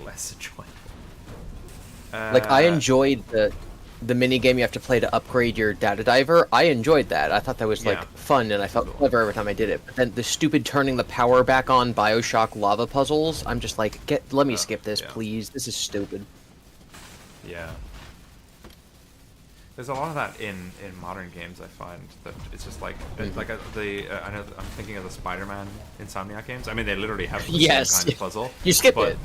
less enjoyable. Like, I enjoyed the mini game you have to play to upgrade your data diver. I enjoyed that. I thought that was like fun, and I felt clever every time I did it. But then the stupid turning the power back on BioShock lava puzzles, I'm just like, let me skip this, please. This is stupid. Yeah. There's a lot of that in modern games. I find that it's just like I know I'm thinking of the Spider-Man Insomniac games. I mean, they literally have the same kind of puzzle. You skip it.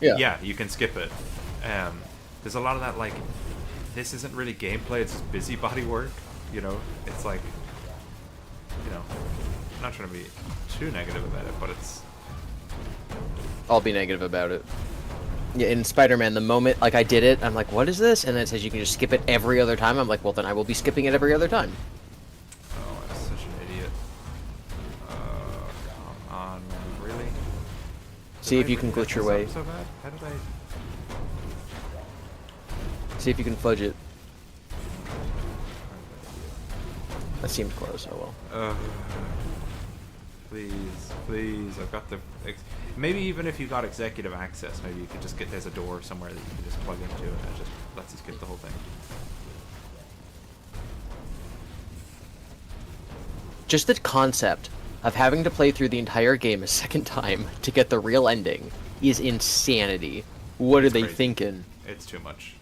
Yeah, you can skip it. There's a lot of that, like, this isn't really gameplay, it's just busybody work, you know? It's like, you know, I'm not trying to be too negative about it, but it's... I'll be negative about it. Yeah, in Spider-Man, the moment, like, I did it, I'm like, what is this? And then it says you can just skip it every other time. I'm like, well, then I will be skipping it every other time. Oh, I'm such an idiot. Come on, man, really? See if you can glitch your way. So bad? How did I... See if you can fudge it. That seemed close, oh well. Please, I've got the... Maybe even if you got executive access, maybe you could just get... There's a door somewhere that you can just plug into, and it just lets you skip the whole thing. Just the concept of having to play through the entire game a second time to get the real ending is insanity. What are they thinking? It's too much.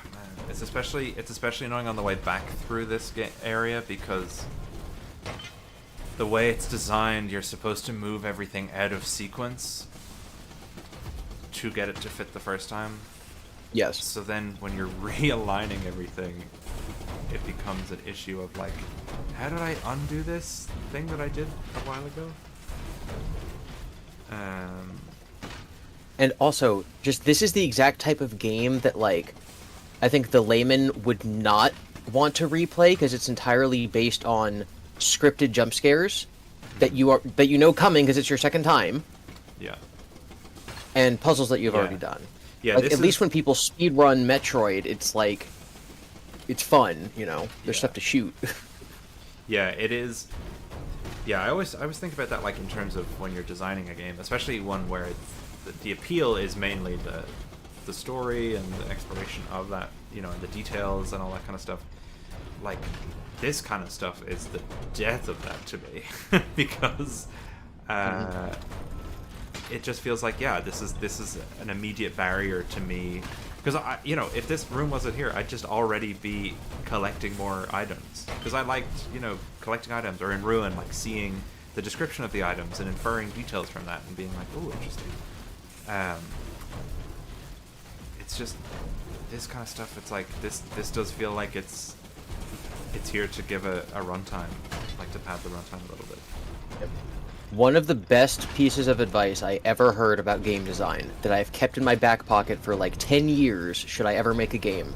Man, it's especially annoying on the way back through this area, because the way it's designed, you're supposed to move everything out of sequence to get it to fit the first time. Yes. So then when you're realigning everything, it becomes an issue of like, how did I undo this thing that I did a while ago? And also, just this is the exact type of game that, like, I think the layman would not want to replay, because it's entirely based on scripted jump scares that you know coming because it's your second time. Yeah. And puzzles that you've already done. Yeah. Like, at least when people speedrun Metroid, it's like, it's fun, you know. There's stuff to shoot. Yeah, it is. Yeah, I always think about that, like, in terms of when you're designing a game, especially one where the appeal is mainly the story and the exploration of that, you know, and the details and all that kind of stuff. Like, this kind of stuff is the death of that to me, because it just feels like, yeah, this is an immediate barrier to me. Because, you know, if this room wasn't here, I'd just already be collecting more items. Because I liked, you know, collecting items, or in Ruin, like, seeing the description of the items and inferring details from that and being like, oh, interesting. It's just, this kind of stuff, it's like, this does feel like it's here to give a runtime, like to pad the runtime a little bit. Yep. One of the best pieces of advice I ever heard about game design that I've kept in my back pocket for like 10 years, should I ever make a game,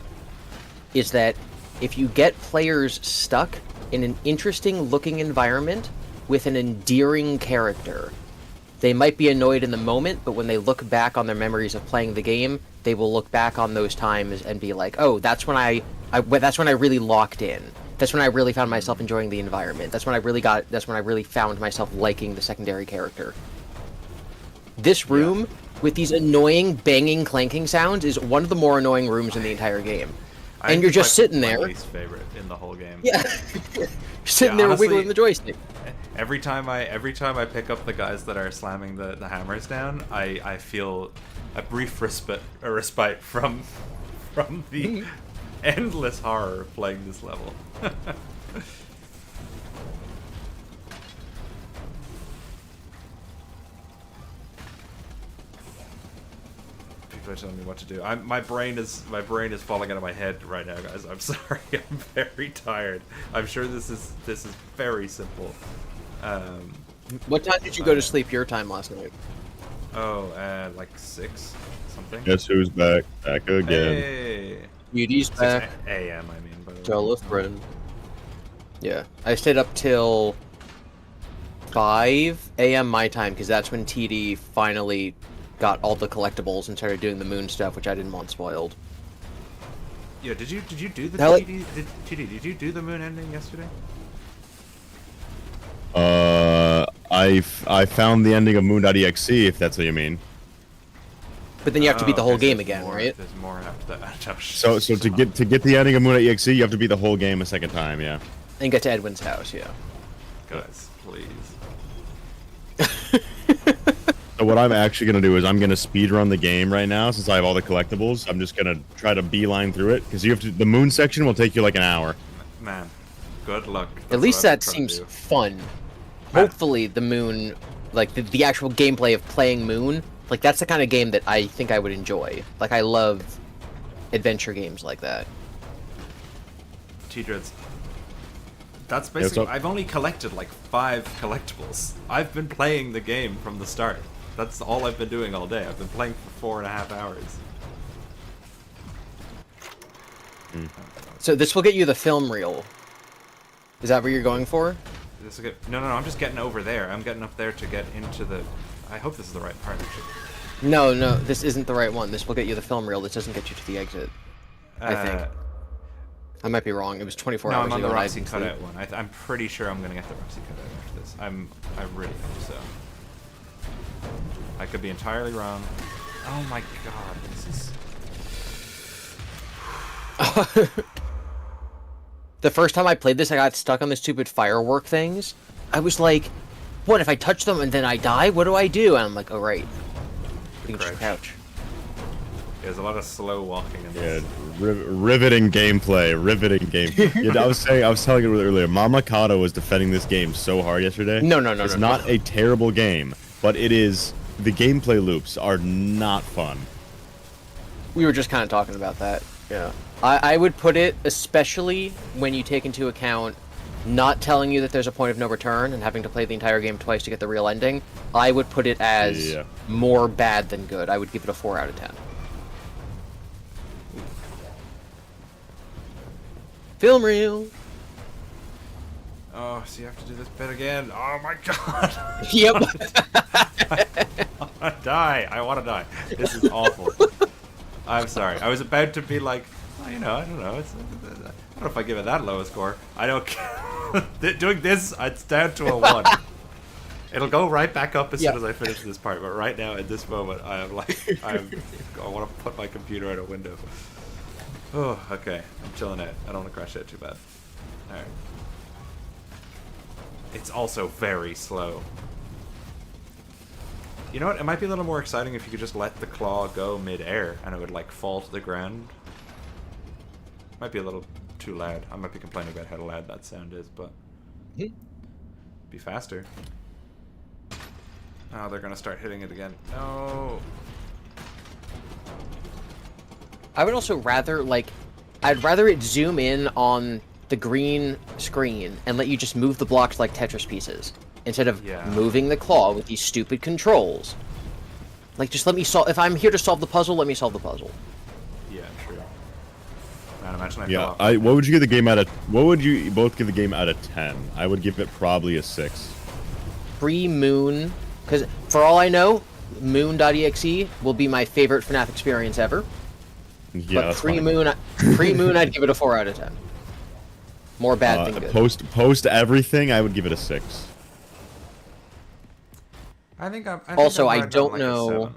is that if you get players stuck in an interesting looking environment with an endearing character, they might be annoyed in the moment, but when they look back on their memories of playing the game, they will look back on those times and be like, oh, that's when I really locked in. That's when I really found myself enjoying the environment. That's when I really found myself liking the secondary character. This room, with these annoying banging, clanking sounds, is one of the more annoying rooms in the entire game. And you're just sitting there. My least favorite in the whole game. Yeah. Sitting there honestly, wiggling the joystick. Every time I pick up the guys that are slamming the hammers down, I feel a brief respite from the endless horror of playing this level. People are telling me what to do. My brain is falling out of my head right now, guys. I'm sorry. I'm very tired. I'm sure this is very simple. What time did you go to sleep your time last night? Oh, like 6 something. Guess who's back? Back again. Hey. UD's back. 6 a.m. I mean, by the way. Tell a friend. Yeah, I stayed up till 5 a.m. my time because that's when TD finally got all the collectibles and started doing the moon stuff, which I didn't want spoiled. Yeah, did you do the TD? Did you do the moon ending yesterday? I found the ending of Moon.exe, if that's what you mean. But then you have to beat the whole game again, right? There's more after that. So to get the ending of Moon.exe, you have to beat the whole game a second time, yeah. And get to Edwin's house, yeah. Guys, please. So what I'm actually gonna do is I'm gonna speedrun the game right now since I have all the collectibles. I'm just gonna try to beeline through it because the moon section will take you like an hour. Man, good luck. At least that seems fun. Hopefully the moon, like the actual gameplay of playing Moon, like that's the kind of game that I think I would enjoy. Like I love adventure games like that. T-Dreads. That's basically, I've only collected like 5 collectibles. I've been playing the game from the start. That's all I've been doing all day. I've been playing for 4.5 hours. So this will get you the film reel. Is that what you're going for? This will get, no, I'm just getting over there. I'm getting up there to get into the... I hope this is the right part, actually. No, this isn't the right one. This will get you the film reel. This doesn't get you to the exit. I think. I might be wrong. It was 24 hours ago. No, I'm on the Roxy cutout one. I'm pretty sure I'm going to get the Roxy cutout after this. I really hope so. I could be entirely wrong. Oh my god, this is... The first time I played this, I got stuck on the stupid firework things. I was like, what, if I touch them and then I die? What do I do? And I'm like, oh, right. You can just crouch. There's a lot of slow walking in this. Yeah, riveting gameplay. Yeah, I was telling you earlier, Mama Kato was defending this game so hard yesterday. No. It's not a terrible game, but it is... The gameplay loops are not fun. We were just kind of talking about that, yeah. I would put it, especially when you take into account not telling you that there's a point of no return and having to play the entire game twice to get the real ending, I would put it as more bad than good. I would give it a 4 out of 10. Film reel. Oh, so you have to do this bit again. Oh my god. Yep. I want to die. This is awful. I'm sorry. I was about to be like, oh, I don't know. I don't know if I give it that low a score. I don't care. Doing this, it's down to a 1. It'll go right back up as soon as I finish this part. But right now, at this moment, I am like, I want to put my computer out a window. Oh, okay. I'm chilling out. I don't want to crash it too bad. All right. It's also very slow. You know what? It might be a little more exciting if you could just let the claw go mid-air and it would like fall to the ground. Might be a little too loud. I might be complaining about how loud that sound is, but be faster. Oh, they're gonna start hitting it again. No. I would also rather I'd rather it zoom in on the green screen and let you just move the blocks like Tetris pieces. instead of Yeah. moving the claw with these stupid controls. Like, just let me solve. If I'm here to solve the puzzle, let me solve the puzzle. Yeah, true. Man, imagine I fell Yeah, off. what would you give the game out of? What would you both give the game out of 10? I would give it probably a 6. Pre-Moon, because for all I know, Moon.exe will be my favorite FNAF experience ever. Yeah, But that's fine. pre-Moon, I'd give it a 4 out of 10. More bad than good. Post everything, I would give it a 6. I think I'm Also, I right down don't like a know. 7.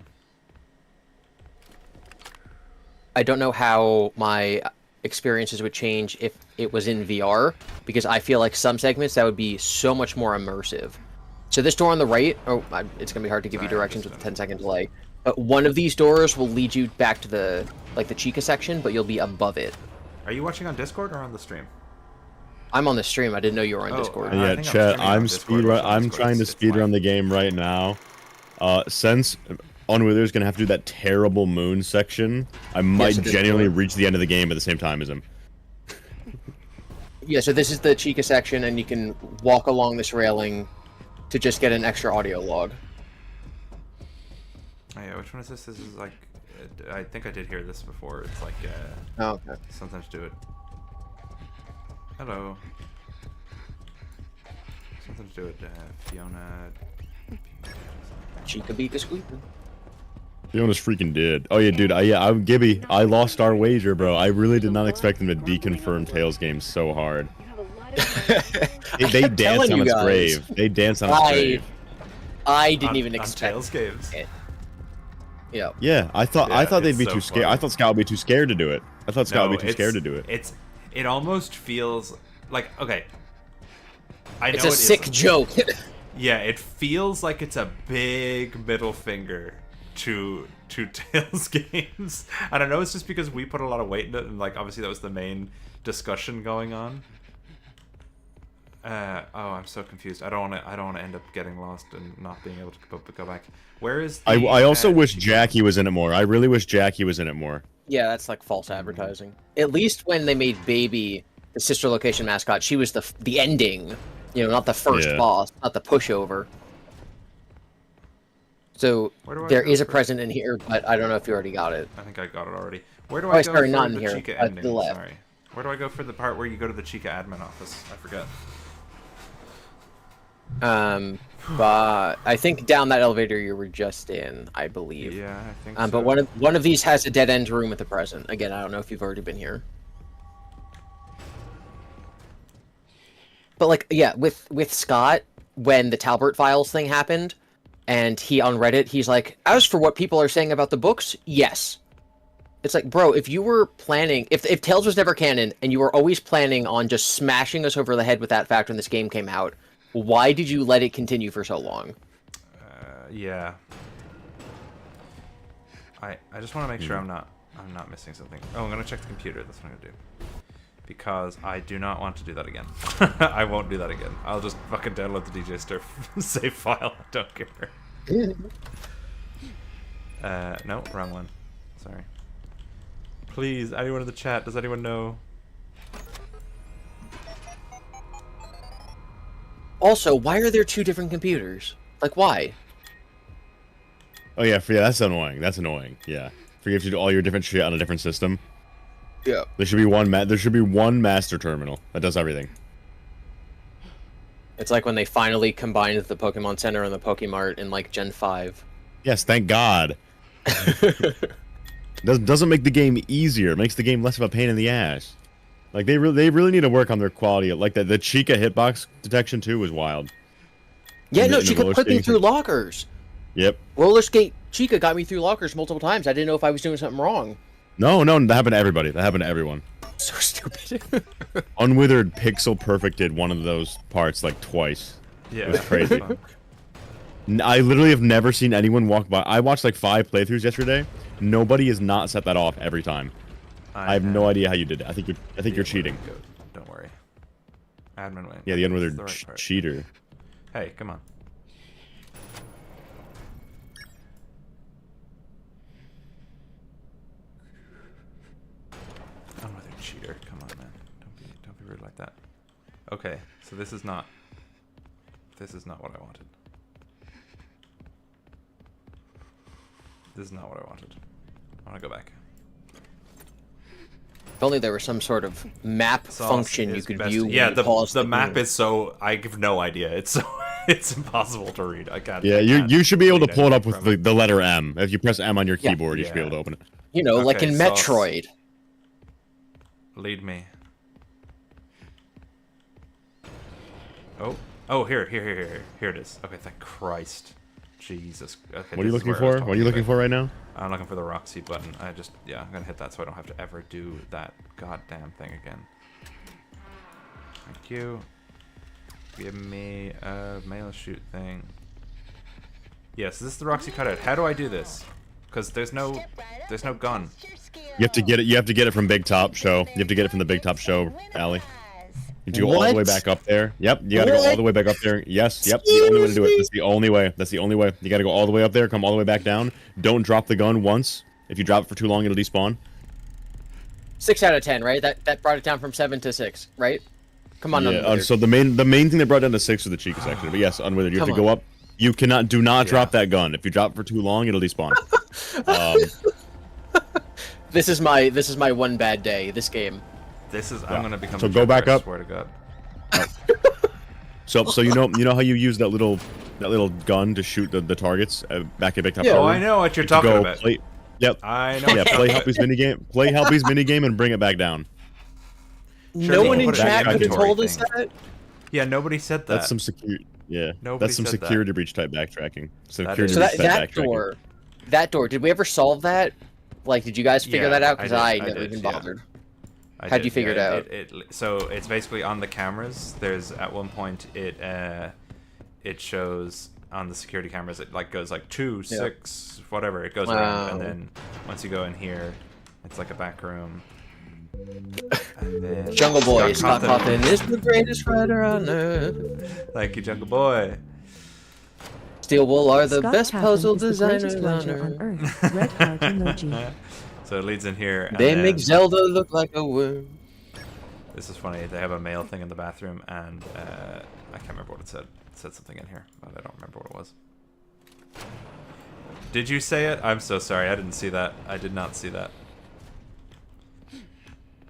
I don't know how my experiences would change if it was in VR, because I feel like some segments that would be so much more immersive. So this door on the right, it's gonna be hard to give you directions with a 10-second delay. But one of these doors will lead you back to the Chica section, but you'll be above it. Are you watching on Discord or on the stream? I'm on the stream. I didn't know you were on Discord. And yeah, chat. I'm trying to speedrun the game right now. Since Unwither's gonna have to do that terrible moon section, I might genuinely reach the end of the game at the same time as him. Yeah, so this is the Chica section, and you can walk along this railing to just get an extra audio log. Oh, yeah, which one is this? This is like, I think I did hear this before. It's like, oh, okay. Sometimes do it. Hello. Sometimes do it, Fiona. Chica beat the squeaker. Fiona's freaking dead. Oh yeah, dude. I'm Gibby. I lost our wager, bro. I really did not expect them to deconfirm Tales game so hard. they danced on its grave. They danced on its grave. I didn't even expect Tales games. Yeah. Yeah, I thought they'd be so too scared. funny. I thought Scott would be too scared to do it. I thought Scott would be too scared to do it. It almost feels like, okay. I know It's a sick joke. Yeah, it feels like it's a big middle finger to Tales games. I don't know, it's just because we put a lot of weight in it, and like obviously that was the main discussion going on. I'm so confused. I don't want to end up getting lost and not being able to go back. Where is the, I also wish Jackie was in it more. I really wish Jackie was in it more. Yeah, that's like false advertising. At least when they made Baby the sister location mascot, she was the ending. You know, not the first boss, not the pushover. So there is a present in here, but I don't know if you already got it. I think I got it already. Where do I go sorry, for not in the here, Chica to ending? the left. Sorry. Where do I go for the part where you go to the Chica admin office? I forget. But I think down that elevator you were just in, I believe. Yeah, I think so. But one of these has a dead end room with a present. Again, I don't know if you've already been here. But like, yeah, with Scott, when the Talbert Files thing happened, and he on Reddit, he's like, as for what people are saying about the books, yes. It's like, bro, if you were planning, if Tales was never canon, and you were always planning on just smashing us over the head with that fact when this game came out, why did you let it continue for so long? Yeah. I just want to make sure I'm not missing something. Oh, I'm gonna check the computer. That's what I'm gonna do. Because I do not want to do that again. I won't do that again. I'll just fucking download the DJ Stir save file. I don't care. No, wrong one. Sorry. Please, anyone in the chat, does anyone know? Also, why are there two different computers? Like, why? Oh yeah, that's annoying. That's annoying. Yeah, forget you do all your different shit on a different system. Yeah. There should be one. There should be one master terminal that does everything. It's like when they finally combined the Pokemon Center and the Pokemart in like Gen 5. Yes, thank God. Doesn't make the game easier. It makes the game less of a pain in the ass. Like they really need to work on their quality. Like the Chica hitbox detection too was wild. Yeah, no, she kept clipping through lockers. Yep. Roller skate Chica got me through lockers multiple times. I didn't know if I was doing something wrong. No, that happened to everybody. That happened to everyone. So stupid. Unwithered pixel perfected one of those parts like twice. Yeah. It was crazy. I literally have never seen anyone walk by. I watched like 5 playthroughs yesterday. Nobody has not set that off every time. I have no idea how you did it. I think you're cheating. Don't worry. Admin win. Yeah, the Unwithered right cheater. Hey, come on. Unwithered cheater. Come on, man. Don't be rude like that. Okay, so this is not. This is not what I wanted. This is not what I wanted. I want to go back. If only there was some sort of map function you could view. Yeah, when you pause the map game. is so... I have no idea. It's so... It's impossible to read. I can't... Yeah, you should be able to pull it up with the letter M. If you press M on your keyboard, you should be able to open it. You know, like in Sauce. Metroid. Lead me. Oh, here it is. Okay, thank Christ. Jesus. Okay, What are you looking for? What are you looking for right now? I'm looking for the Roxy button. I'm gonna hit that so I don't have to ever do that goddamn thing again. Thank you. Give me a mail shoot thing. Yes, this is the Roxy cutout. How do I do this? Because there's no gun. You have to get it. You have to get it from Big Top Show. You have to get it from the Big Top Show alley. You have to go all the way back up there. Yep, you gotta go all the way back up there. Yes, yep. The only way to do it. That's the only way. That's the only way. You gotta go all the way up there. Come all the way back down. Don't drop the gun once. If you drop it for too long, it'll despawn. 6 out of 10, right? That brought it down from 7 to 6, right? Come on, Yeah. So the main thing that brought it down to 6 was the Chica section. But yes, Unwithered, you have to go up. You cannot. Do not drop that gun. If you drop it for too long, it'll despawn. This is my one bad day. This game. This is. I'm gonna become. So go back up. I swear to God. So you know how you use that little gun to shoot the targets back at Big Top. Yeah, I know what you're talking about. Yep. I know. Yeah, play Helpy's minigame. Play Helpy's minigame and bring it back down. No one in chat could have told us that. Yeah, nobody said that. That's some security. Yeah, Nobody that's some said security breach type backtracking. That door. Did we ever solve that? Like, did you guys figure that out? Because I never did, even yeah. bothered. I How'd did, you figure it out? So it's basically on the cameras. There's at one point it shows on the security cameras. It like goes like 2, 6, whatever. It goes around, and then once you go in here, it's like a back room. And then Jungle Boy, Scott Poppin is the greatest writer on earth. Thank you, Jungle Boy. Steel Wool are the Scott best Caffin puzzle is the designers greatest on writer earth. on Earth. Red heart emoji. So it leads in here. And They then, make Zelda look like a worm. This is funny. They have a mail thing in the bathroom, and I can't remember what it said. It said something in here, but I don't remember what it was. Did you say it? I'm so sorry. I didn't see that. I did not see that.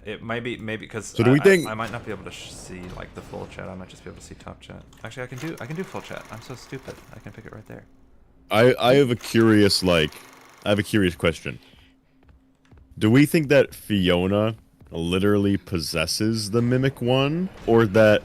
It might be because So do we think- I might not be able to see like the full chat. I might just be able to see top chat. Actually, I can do full chat. I'm so stupid. I can pick it right there. I have a curious question. Do we think that Fiona literally possesses the mimic one, or that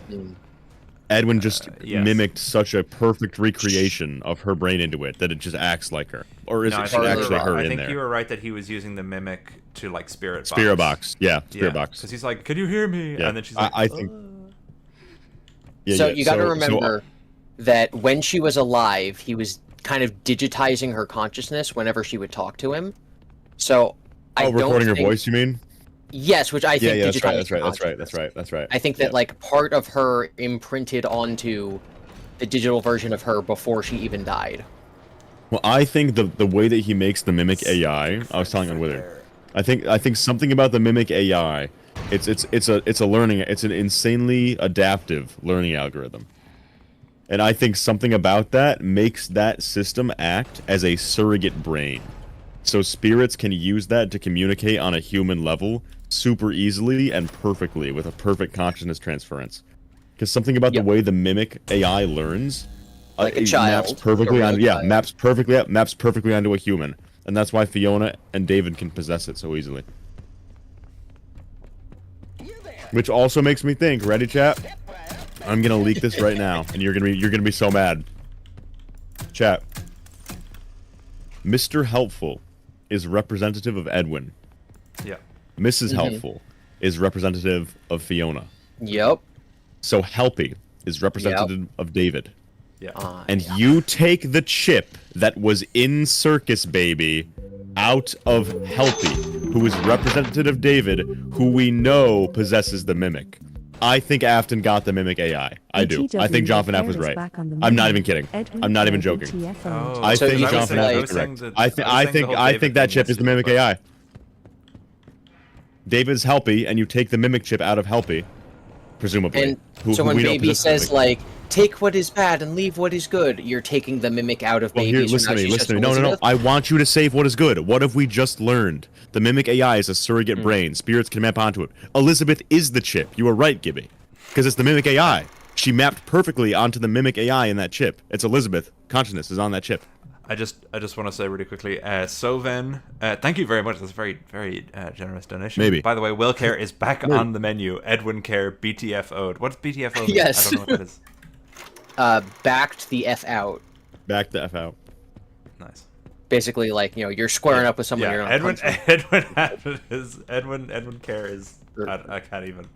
Edwin just yes. mimicked such a perfect recreation of her brain into it that it just acts like her, or is No, it I think actually her I in think there? you were right that he was using the mimic to like spirit box. Yeah, spirit box. Because he's like, "Could you hear me?" Yeah. And then she's like, I think. Yeah, So yeah, you got to remember that when she was alive, he was kind of digitizing her consciousness whenever she would talk to him. So I don't recording her think- voice, you mean? Yes, which I think Yeah, digitized her that's right. I think that like part of her imprinted onto the digital version of her before she even died. Well, I think the way that he makes the mimic AI, I was telling Unwithered, I think something about the mimic AI, it's an insanely adaptive learning algorithm. And I think something about that makes that system act as a surrogate brain. So spirits can use that to communicate on a human level super easily and perfectly with a perfect consciousness transference. Because something about the way the mimic AI learns, Like a it child, maps perfectly like a on real child. maps perfectly onto a human, and that's why Fiona and David can possess it so easily. Which also makes me think, ready chat? I'm gonna leak this right now, and you're gonna be so mad. Chat. Mr. Helpful is representative of Edwin. Yeah. Mrs. Helpful is representative of Fiona. Yep. So Helpy is representative of David. Yeah. And you take the chip that was in Circus Baby out of Helpy, who is representative of David, who we know possesses the mimic. I think Afton got the mimic AI. I do. I think John FNAF was right. I'm not even kidding. I'm not even joking. I think John FNAF is correct. I think that chip is the mimic AI. David's Helpy, and you take the mimic chip out of Helpy. presumably. And who so when we know Baby possesses the says, mimic. like, take what is bad and leave what is good, you're taking the mimic out of Well, Baby. here, so listen now to me, she's listen just to me. No. Elizabeth? I want you to save what is good. What have we just learned? The mimic AI is a surrogate Hmm. brain. Spirits can map onto it. Elizabeth is the chip. You were right, Gibby. Because it's the mimic AI. She mapped perfectly onto the mimic AI in that chip. It's Elizabeth. Consciousness is on that chip. I just want to say really quickly, Soven, thank you very much. That's a very, very generous donation. Maybe. By the way, Will Care is back Maybe. on the menu. Edwin Care, BTFO'd. What's BTFO'd? Yes. I don't know what that is. Backed the F out. Back the F out. Nice. Basically, like, you're squaring up with someone you're not Edwin Care is... Sure. I can't even...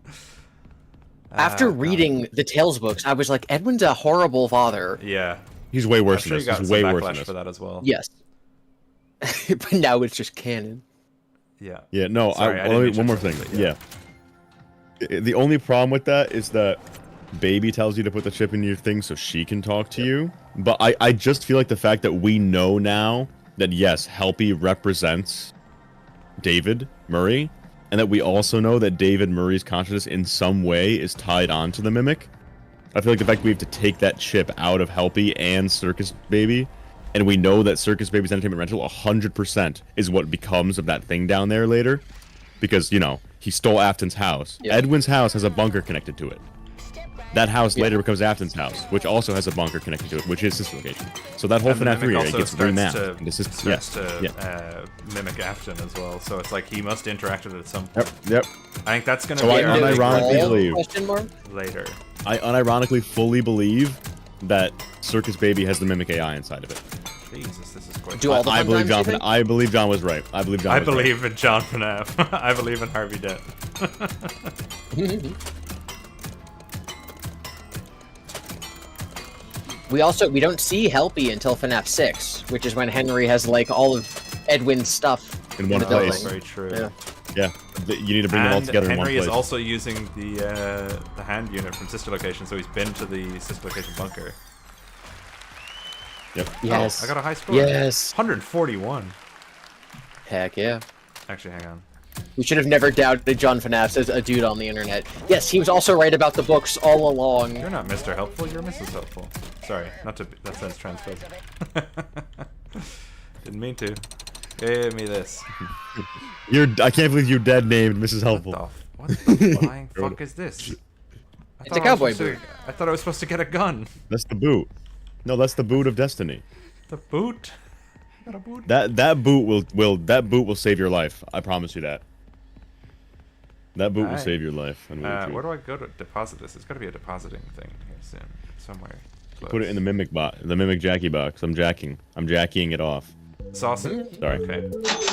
After reading the Tales books, I was like, Edwin's a horrible father. Yeah. He's way worse I'm sure than you this. got He's some way worse than backlash this. for that as well. Yes. But now it's just canon. Yeah. Yeah, no, Sorry, I didn't mean to one more interrupt, thing. but Yeah. The only problem with that is that Baby tells you to put the chip in your thing so she can talk to you. But I just feel like the fact that we know now that, yes, Helpy represents David Murray, and that we also know that David Murray's consciousness in some way is tied onto the mimic. I feel like the fact that we have to take that chip out of Helpy and Circus Baby, and we know that Circus Baby's entertainment rental 100% is what becomes of that thing down there later, because, he stole Afton's house. Yep. Edwin's house has a bunker connected to it. That house later becomes Afton's house, which also has a bunker connected to it, which is his location. So that whole And the FNAF 3 mimic area also gets starts remapped. to- This is starts to mimic Afton as well, so it's like he must interact with it at some point. Yep. I think that's going to So be I our big unironically reveal believe later. I unironically fully believe that Circus Baby has the mimic AI inside of it. Jesus, this is quite. I believe John. I believe John was right. I believe John. I was right. believe in John FNAF. I believe in Harvey Dent. We don't see Helpy until FNAF 6, which is when Henry has, like, all of Edwin's stuff in one the place. building. Very true. Yeah. You need to bring them all together in one Henry place. is also using the hand unit from Sister Location, so he's been to the Sister Location bunker. Yep. Yes. Oh, I got a high score. Yes. 141. Heck yeah. Actually, hang on. We should have never doubted John FNAF as a dude on the internet. Yes, he was also right about the books all along. You're not Mr. Helpful, you're Mrs. Helpful. Sorry, not to. That sounds transphobic. Didn't mean to. Give me this. I can't believe you dead named Mrs. Helpful. What the flying fuck is this? It's a cowboy boot. I thought I was supposed to get a gun. That's the boot. No, that's the boot of destiny. The boot? Got a boot? That boot will save your life. I promise you that. That boot will Alright. save your life. Where do I go to deposit this? It's got to be a depositing thing here soon, somewhere. Put it in the mimic Jackie box. I'm jackying it off. Sauce. Sorry. Okay.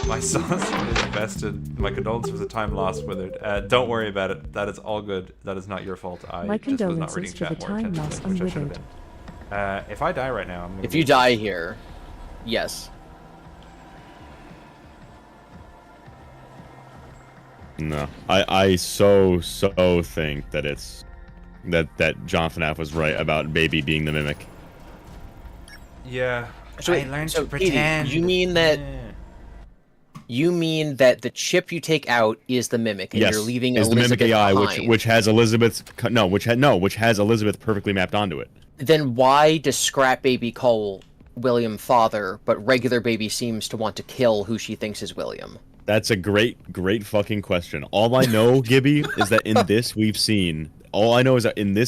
My sauce is invested. My condolences for the time lost with it. Don't worry about it. That is all good. That is not your fault. My just was not reading condolences for chat the more time attentively, lost which I should have unwithered. been. If I die right now, I'm gonna If you die here, yes. No, I so think that it's that John FNAF was right about Baby being the mimic. Yeah. So, I learned to Petey, pretend. you mean that the chip you take out is the mimic, and Yes, you're leaving is the Elizabeth mimic AI, behind. which has Elizabeth's which has Elizabeth perfectly mapped onto it. Then why does Scrap Baby call William father, but regular Baby seems to want to kill who she thinks is William? That's a great fucking question. All I know, Gibby, is that in this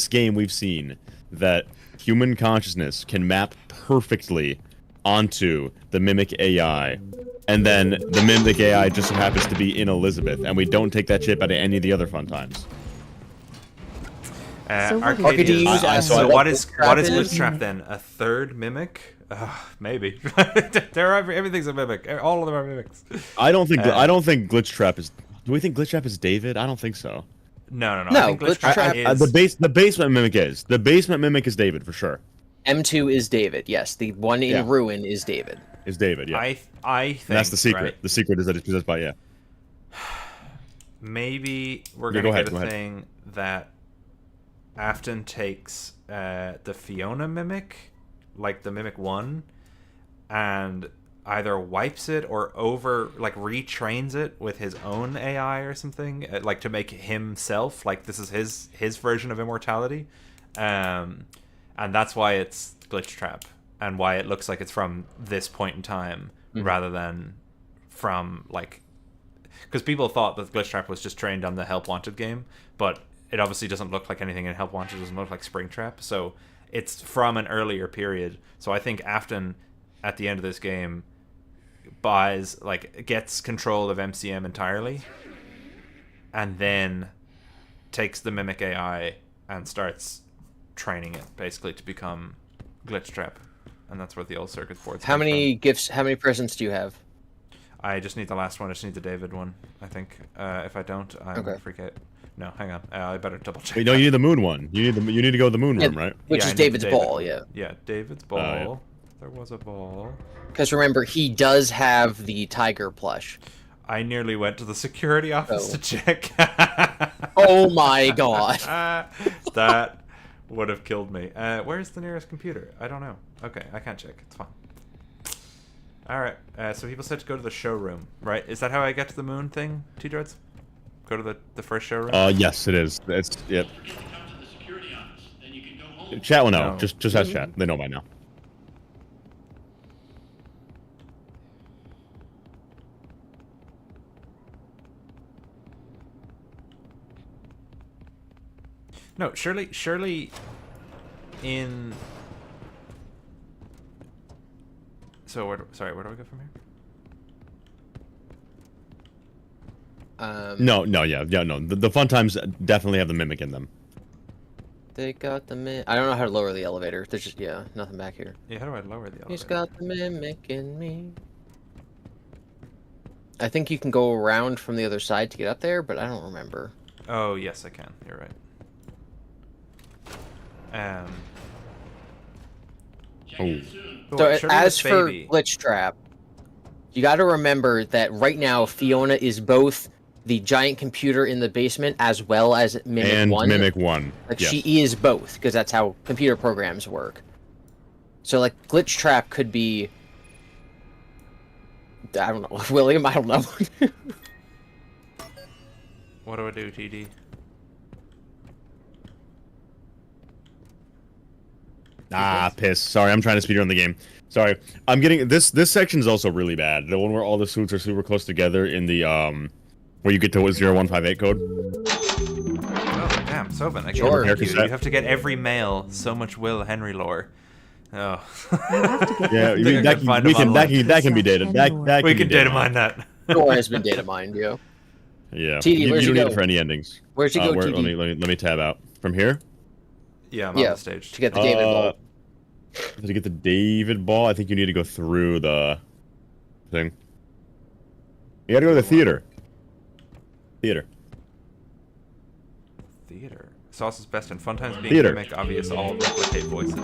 game we've seen that human consciousness can map perfectly onto the mimic AI. And then the mimic AI just so happens to be in Elizabeth, and we don't take that chip out of any of the other fun times. Arcadius. So what is Glitch Trap then? A third mimic? Maybe. Everything's a mimic. All of them are mimics. I don't think Glitch Trap is. Do we think Glitch Trap is David? I don't think so. No. I think Glitch Trap is. The basement mimic is. The basement mimic is David for sure. M2 is David. Yes, the one in Ruin is David. Is David? Yeah. I think. And that's the secret. Right? The secret is that it's possessed by Maybe we're Yeah, gonna go get ahead. a thing that Afton takes the Fiona mimic, like the mimic 1, and either wipes it or retrains it with his own AI or something, like to make himself like this is his version of immortality, and that's why it's glitch trap and why it looks like it's from this point in time rather than from like, because people thought that glitch trap was just trained on the Help Wanted game, but it obviously doesn't look like anything in Help Wanted. It doesn't look like Springtrap, so it's from an earlier period. So I think Afton at the end of this game gets control of MCM entirely and then takes the Mimic AI and starts training it basically to become glitch trap, and that's where the old circuit boards How many presents do you have? I just need the last one. I just need the David one, I think. If I don't, I'm gonna freak out. No, hang on. I better double check. Wait, no, you need the moon one. You need to go to the moon room, right? Which is David's ball, yeah. Yeah, David's ball. Yeah. There was a ball. Because remember, he does have the tiger plush. I nearly went to the security office to check. Oh my god. That would have killed me. Where's the nearest computer? I don't know. Okay, I can't check. It's fine. Alright, so people said to go to the showroom, right? Is that how I get to the moon thing, T-Dreads? Go to the first showroom? Yes, it is. Yep. Chat will know. No. Just ask chat. They know by now. No, surely in... So, where do I go from here? No. The fun times definitely have the mimic in them. They got the I don't know how to lower the elevator. There's just nothing back here. Yeah, how do I lower the elevator? He's got the mimic in me. I think you can go around from the other side to get up there, but I don't remember. Oh yes, I can. You're right. So as for glitch trap, you got to remember that right now Fiona is both the giant computer in the basement as well as Mimic 1. Mimic 1. Like yes. she is both, because that's how computer programs work. So like glitch trap could be, I don't know, William, I don't know. What do I do, TD? Piss. Sorry, I'm trying to speedrun the game. Sorry. I'm getting this section is also really bad. The one where all the suits are super close together in the where you get to 0158 code. Oh damn, Sovan, I Sure. can't you have to get every male so much Will Henry lore. Oh. Yeah, that can be dated. We can data mine that. Door has been data mined, yo. Yeah. TD, where'd you don't go? need it for any endings. Where'd you go, TD? Let me tab out. From here? Yeah, I'm on the stage. To get the David ball. To get the David ball, I think you need to go through the thing. You gotta go to the theater. Theater. Sauce is best in fun times being Theater. make obvious all replicate voices.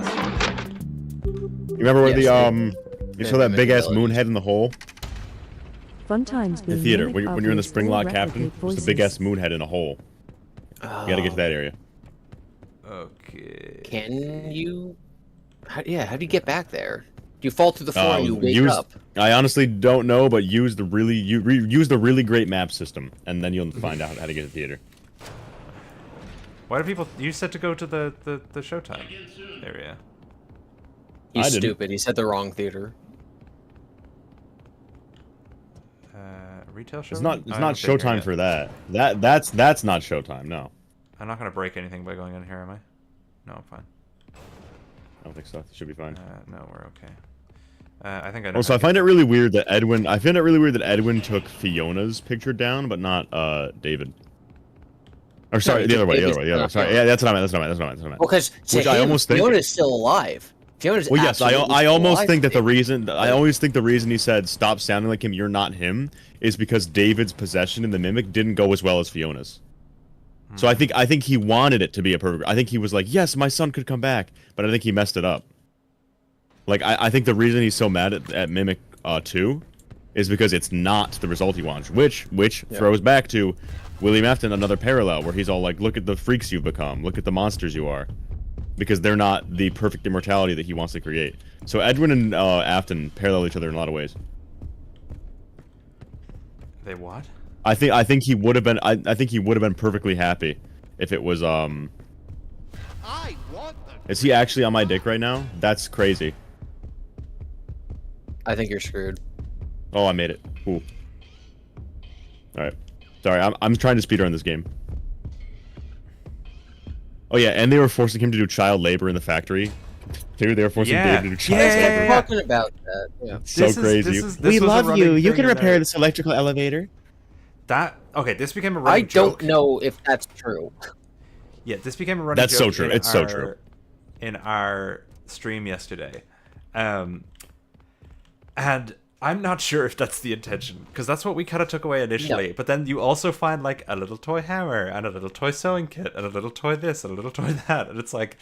You remember where you saw that big ass moon head in the hole? Fun times being the theater. When you're in the Springlock Captain, there's a big ass moon head in a hole. You gotta get to that area. Okay. Can you? How do you get back there? Do you fall through the floor and you wake up? I honestly don't know, but use the really great map system, and then you'll find out how to get to the theater. Why do people? You said to go to the Showtime area. He's stupid. He said the wrong theater. Retail show. It's not Showtime for that. That's not Showtime. No. I'm not gonna break anything by going in here, am I? No, I'm fine. I don't think so. It should be fine. No, we're okay. I think I know. Also, I find it really weird that Edwin took Fiona's picture down, but not David. Or sorry, the other way. Sorry, yeah, that's what I meant. Well, because Fiona's still alive. Fiona's well, yes, I almost think that alive. I always think the reason he said stop sounding like him, you're not him, is because David's possession in the mimic didn't go as well as Fiona's. So I think he wanted it to be a perfect. I think he was like, yes, my son could come back, but I think he messed it up. Like I think the reason he's so mad at Mimic 2 is because it's not the result he wants, which throws back to William Afton, another parallel where he's all like, look at the freaks you've become, look at the monsters you are. because they're not the perfect immortality that he wants to create. So Edwin and Afton parallel each other in a lot of ways. They what? I think he would have been. I think he would have been perfectly happy if it was Is he actually on my dick right now? That's crazy. I think you're screwed. Oh, I made it. Ooh. All right. Sorry, I'm trying to speedrun this game. Oh yeah, and they were forcing him to do child labor in the factory. Dude, they were forcing Dave to do child labor. Talking about that. Yeah. So crazy. We love you. You can repair this electrical elevator. Okay, this became a I running joke. don't know if that's true. Yeah, this became a running joke. That's so true. It's so true. In our stream yesterday. And I'm not sure if that's the intention, because that's what we kind of took away initially. No. But then you also find like a little toy hammer and a little toy sewing kit and a little toy this and a little toy that, and it's like,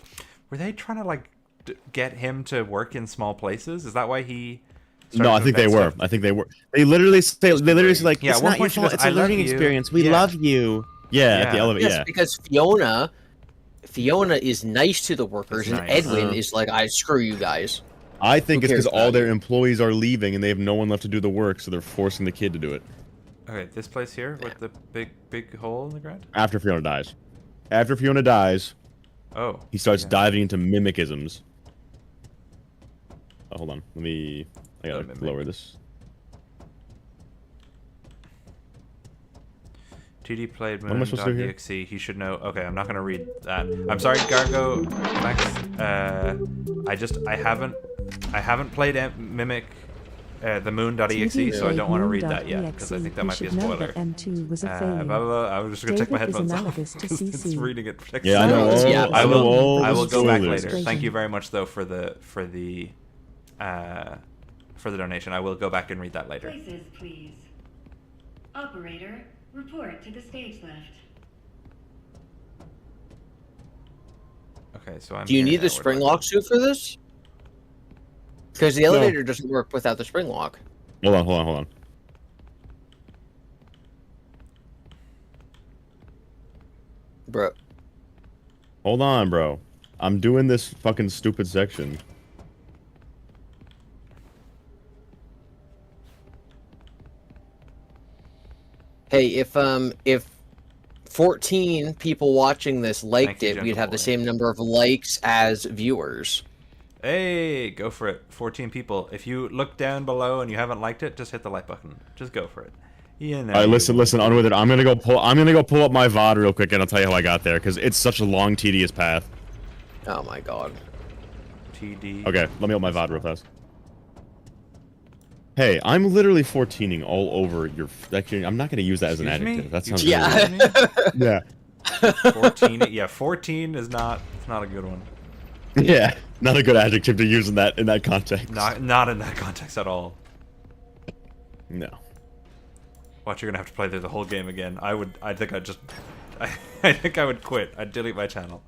were they trying to like get him to work in small places? Is that why he? No, I think they were. I think they were. They literally say like, yeah, it's not your fault. It's a learning experience. We love you. Yeah, at the elevator. Yes, because Fiona is nice to the workers, and Edwin is like, I screw you guys. I think it's because all their employees are leaving and they have no one left to do the work, so they're forcing the kid to do it. Okay, this place here with the big hole in the ground? After Fiona dies. After Fiona dies, he starts diving into mimicisms. Oh, hold on. I gotta lower this. TD played Moon.exe. He should know. Okay, I'm not gonna read that. I'm sorry, Gargo Max. I haven't played Mimic the Moon.exe, so I don't want to read that yet because I think that might be a spoiler. M2 was a failure. I was just gonna take my headphones off because it's reading it. Yeah, I know. I will go back later. Thank you very much though for the donation. I will go back and read that later. Places, please. Operator, report to the stage left. Okay, so I'm. Do you need the spring lock suit for this? Because the elevator doesn't work without the spring lock. Hold on. Bro. Hold on, bro. I'm doing this fucking stupid section. Hey, if 14 people watching this liked it, we'd have the same number of likes as viewers. Hey, go for it. 14 people. If you look down below and you haven't liked it, just hit the like button. Just go for it. You know. All right, listen, Unwithered. I'm gonna go pull up my VOD real quick, and I'll tell you how I got there, because it's such a long, tedious path. Oh my god. TD. Okay, let me open my VOD real fast. Hey, I'm literally 14ing all over your. Actually, I'm not gonna use that as an adjective. That sounds yeah. 14. Yeah, 14 is not. It's not a good one. Yeah, not a good adjective to use in that context. Not in that context at all. No. Watch, you're gonna have to play through the whole game again. I think I would quit. I'd delete my channel.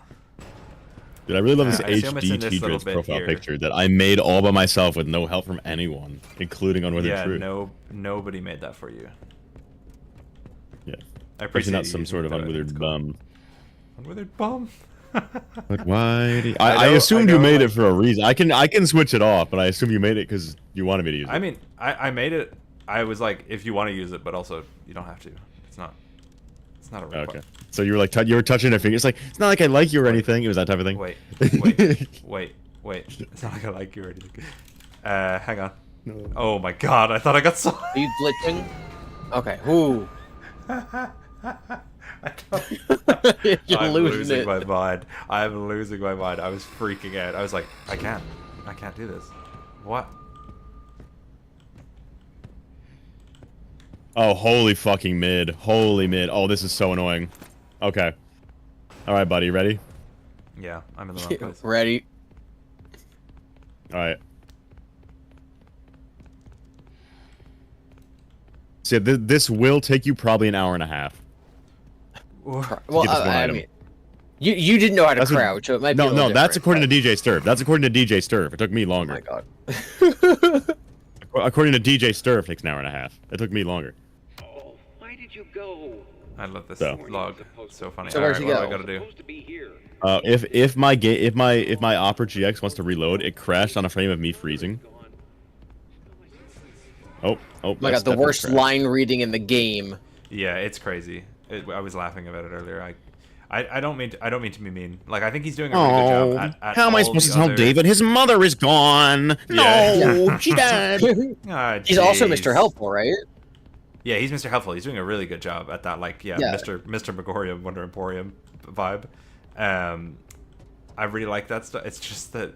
Dude, I really love this HD T-Grids profile picture that I made all by myself with no help from anyone, including Unwithered Truth. Yeah, nobody made that for you. Yeah. I appreciate not some sort of unwithered bum. Unwithered bum? But why? I assumed you made it for a reason. I can switch it off, but I assume you made it because you wanted me to use it. I mean, I made it. I was like, if you want to use it, but also you don't have to. It's not a requirement. Okay. So you were like, you were touching her finger. It's like, it's not like I like you or anything. It was that type of thing. Wait. It's not like I like you or anything. Hang on. No. Oh my god, I thought I got so. Are you glitching? Okay. Ooh. I'm losing my mind. I'm losing my mind. I was freaking out. I was like, I can't do this. What? Oh, holy fucking mid. Holy mid. Oh, this is so annoying. Okay. Alright, buddy. Ready? Yeah, I'm in the wrong place. Ready. Alright. So this will take you probably an hour and a half. Well, I mean, you didn't know how to crouch, so it might be No, that's according to DJ Sturf. That's according to DJ Sturf. It took me longer. Oh my god. According to DJ Sturf, it takes an hour and a half. It took me longer. Oh, why did you go? I love this So. log. It's so funny. So where's he what go? do I gotta do? If my Opera GX wants to reload, it crashed on a frame of me freezing. Oh, my god, the worst line reading in the game. Yeah, it's crazy. I was laughing about it earlier. I don't mean to be mean. Like, I think he's doing a really good job at how am I supposed to tell David his mother is gone? No, she died. He's also Mr. Helpful, right? Yeah, he's Mr. Helpful. He's doing a really good job at that. Like, Mr. Megorium Wonder Emporium vibe. I really like that stuff. It's just that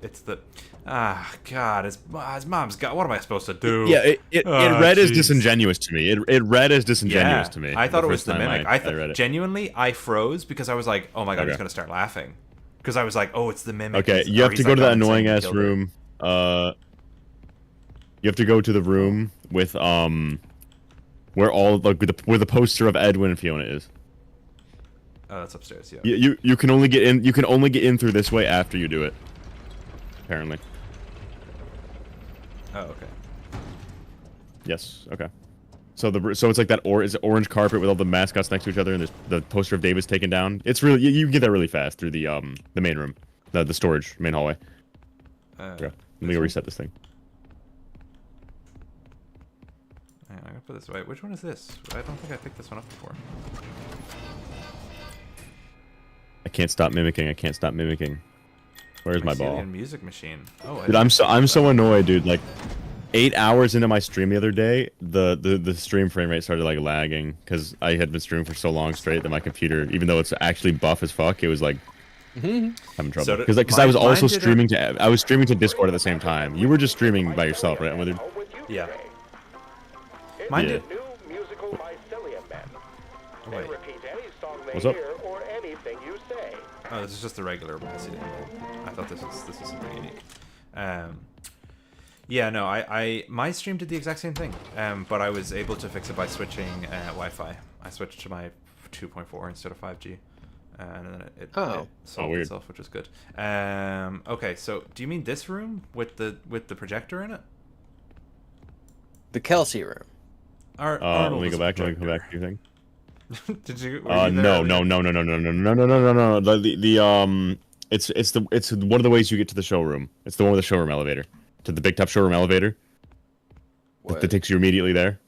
God, his mom's got. What am I supposed to do? Yeah, it read as disingenuous to me. It read as disingenuous to me. I thought it was the mimic. I read it. Genuinely, I froze because I was like, oh my god, he's gonna start laughing. Because I was like, oh, it's the mimic. Okay, you have to go to that annoying ass room. You have to go to the room with where all where the poster of Edwin and Fiona is. Oh, that's upstairs. Yeah. You can only get in. You can only get in through this way after you do it. Apparently. Oh, okay. Yes. Okay. So it's like that orange carpet with all the mascots next to each other, and the poster of David's taken down. It's really you can get there really fast through the main room, the storage main hallway. Okay. Let me reset this thing. I'm gonna put this away. Which one is this? I don't think I picked this one up before. I can't stop mimicking. I can't stop mimicking. Where's my ball? Music machine. Oh, dude, I'm so annoyed, dude. Like, 8 hours into my stream the other day, the stream frame rate started like lagging because I had been streaming for so long straight that my computer, even though it's actually buff as fuck, it was like having trouble. Because I was also streaming to Discord at the same time. You were just streaming by yourself, right? Whether... Yeah. Mine did. Wait. What's up? Oh, this is just the regular CD. I thought this was something unique. Yeah, no, my stream did the exact same thing, but I was able to fix it by switching Wi-Fi. I switched to my 2.4 instead of 5G, and then it solved itself, which was good. Okay, so do you mean this room with the projector in it? The Kelsey room. Let me go back. Let me go back to your thing. Did you? No. It's one of the ways you get to the showroom. It's the one with the showroom elevator. To the big top showroom elevator. That takes you immediately there.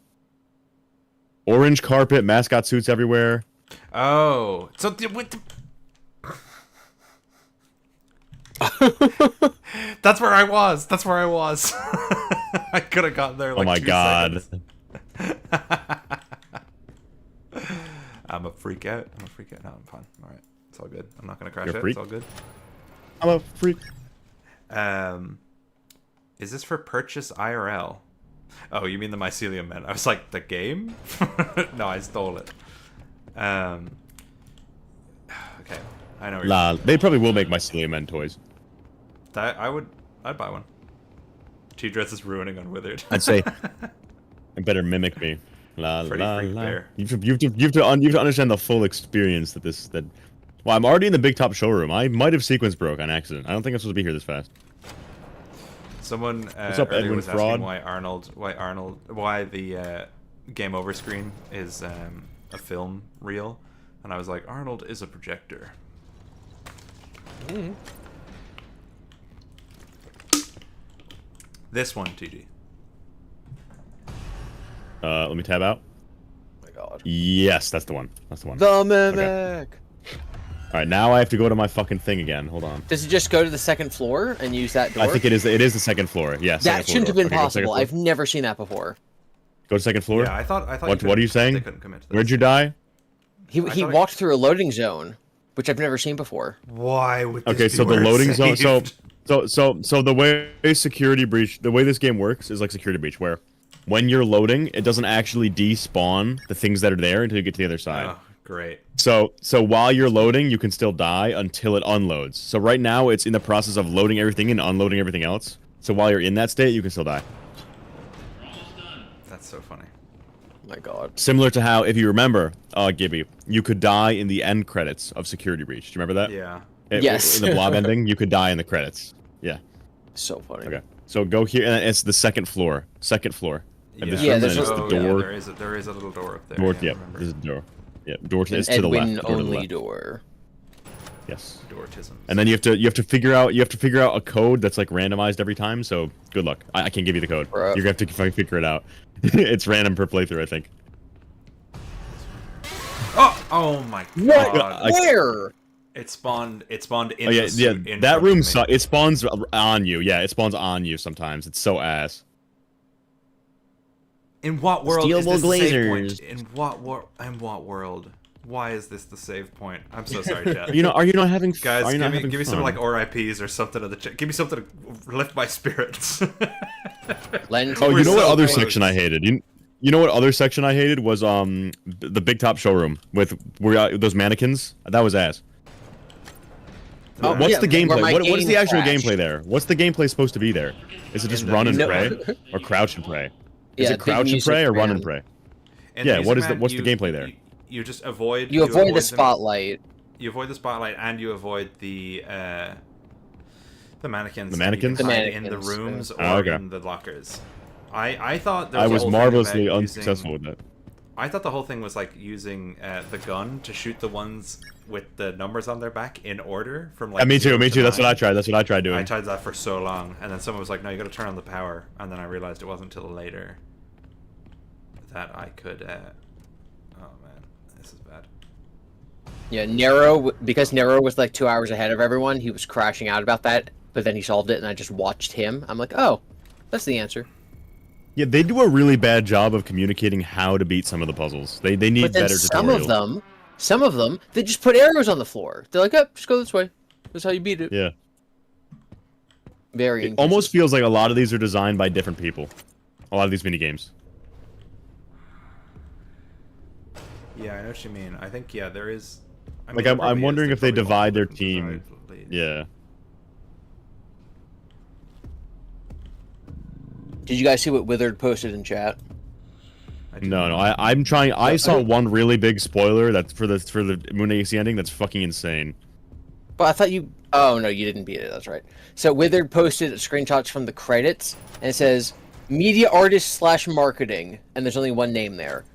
Orange carpet, mascot suits everywhere. Oh, so that's where I was. That's where I was. I could have gotten there. Like, oh my god. I'm a freak out. No, I'm fine. All right, it's all good. I'm not gonna crash You're a out. freak? It's all good. I'm a freak. Is this for purchase IRL? Oh, you mean the Mycelium Man? I was like, the game? No, I stole it. Okay, I know. They probably will make Mycelium Men toys. I'd buy one. T-Dress is ruining on Withered. I'd say, it better mimic me. Freddy Freak Bear. You have to understand the full experience that. Well, I'm already in the big top showroom. I might have sequence broke on accident. I don't think I'm supposed to be here this fast. Someone What's up, earlier Edwin was Fraud? asking why the game over screen is a film reel, and I was like, Arnold is a projector. This one, TG. Let me tab out. Oh my god. Yes, that's the one. That's the one. The mimic. Okay. All right, now I have to go to my fucking thing again. Hold on. Does he just go to the second floor and use that door? I think it is. It is the second floor. Yes. Yeah, that shouldn't have been possible. I've never seen that before. Go to second floor. Yeah, I thought. What are you saying? Where'd you die? He walked through a loading zone, which I've never seen before. Why would this Okay, so the loading zone. So the way security breach, the way this game works is like security breach, where when you're loading, it doesn't actually despawn the things that are there until you get to the other side. Oh, great. So while you're loading, you can still die until it unloads. So right now, it's in the process of loading everything and unloading everything else. So while you're in that state, you can still die. That's so funny. Oh my god. Similar to how, if you remember, Gibby, you could die in the end credits of Security Breach. Do you remember that? Yeah. Yes. In the blob ending, you could die in the credits. Yeah. So funny. Okay. So go here, and it's the second floor. Second floor. Yeah, this room, there's and it's the door. Yeah, there is a little door up there. Door, yeah, there's a door. Yeah, door An is to the left. Edwin Door to the only left. door. Yes. Dortisms. And then you have to figure out a code that's like randomized every time. So good luck. I can't give you the code. Bro. You're gonna have to figure it out. It's random per playthrough, I think. Oh my god! Where? It spawned in Oh yeah, the suit yeah. in That front room of me. it spawns on you. Yeah, it spawns on you sometimes. It's so ass. In what world is Steelable this the save point? glazers. In what world? Why is this the save point? I'm so sorry, chat. Are you not having Guys, are you not having give me some fun? like RIPs or something of the chat. Give me something to lift my spirits. Oh, you know what other section I hated? You know what other section I hated was the big top showroom with those mannequins. That was ass. What's the gameplay? What is the actual gameplay there? What's the gameplay supposed to be there? Is it just run and pray or crouch and pray? Is it crouch and pray or run and pray? Yeah. What's the gameplay there? You just avoid. You avoid the spotlight. You avoid the spotlight, and you avoid the mannequins. The mannequins? And you can hide The in the mannequins, rooms yeah. or in the lockers. I thought there I was a was whole thing marvelously about unsuccessful with that. I thought the whole thing was like using the gun to shoot the ones with the numbers on their back in order from like. Me too. 0 Me to too. That's 9. what I tried. That's what I tried doing. I tried that for so long, and then someone was like, "No, you got to turn on the power," and then I realized it wasn't until later that I could. Oh man, this is bad. Yeah, because Nero was like 2 hours ahead of everyone, he was crashing out about that, but then he solved it and I just watched him. I'm like, oh, that's the answer. Yeah, they do a really bad job of communicating how to beat some of the puzzles. They need But then better tutorials. some of them, they just put arrows on the floor. They're like, oh, just go this way. That's how you beat it. Yeah. Very It almost feels like a lot of these are designed by different people. A lot of these mini games. Yeah, I know what you mean. I think there is. I mean, Like there I'm probably wondering is. if they There's probably divide their multiple team. different divides. Yeah. Did you guys see what Withered posted in chat? No, I'm trying. I saw one really big spoiler that's for the Moon.exe ending. That's fucking insane. But I thought you... Oh, no, you didn't beat it. That's right. So Withered posted screenshots from the credits, and it says, media artist / marketing, and there's only one name there.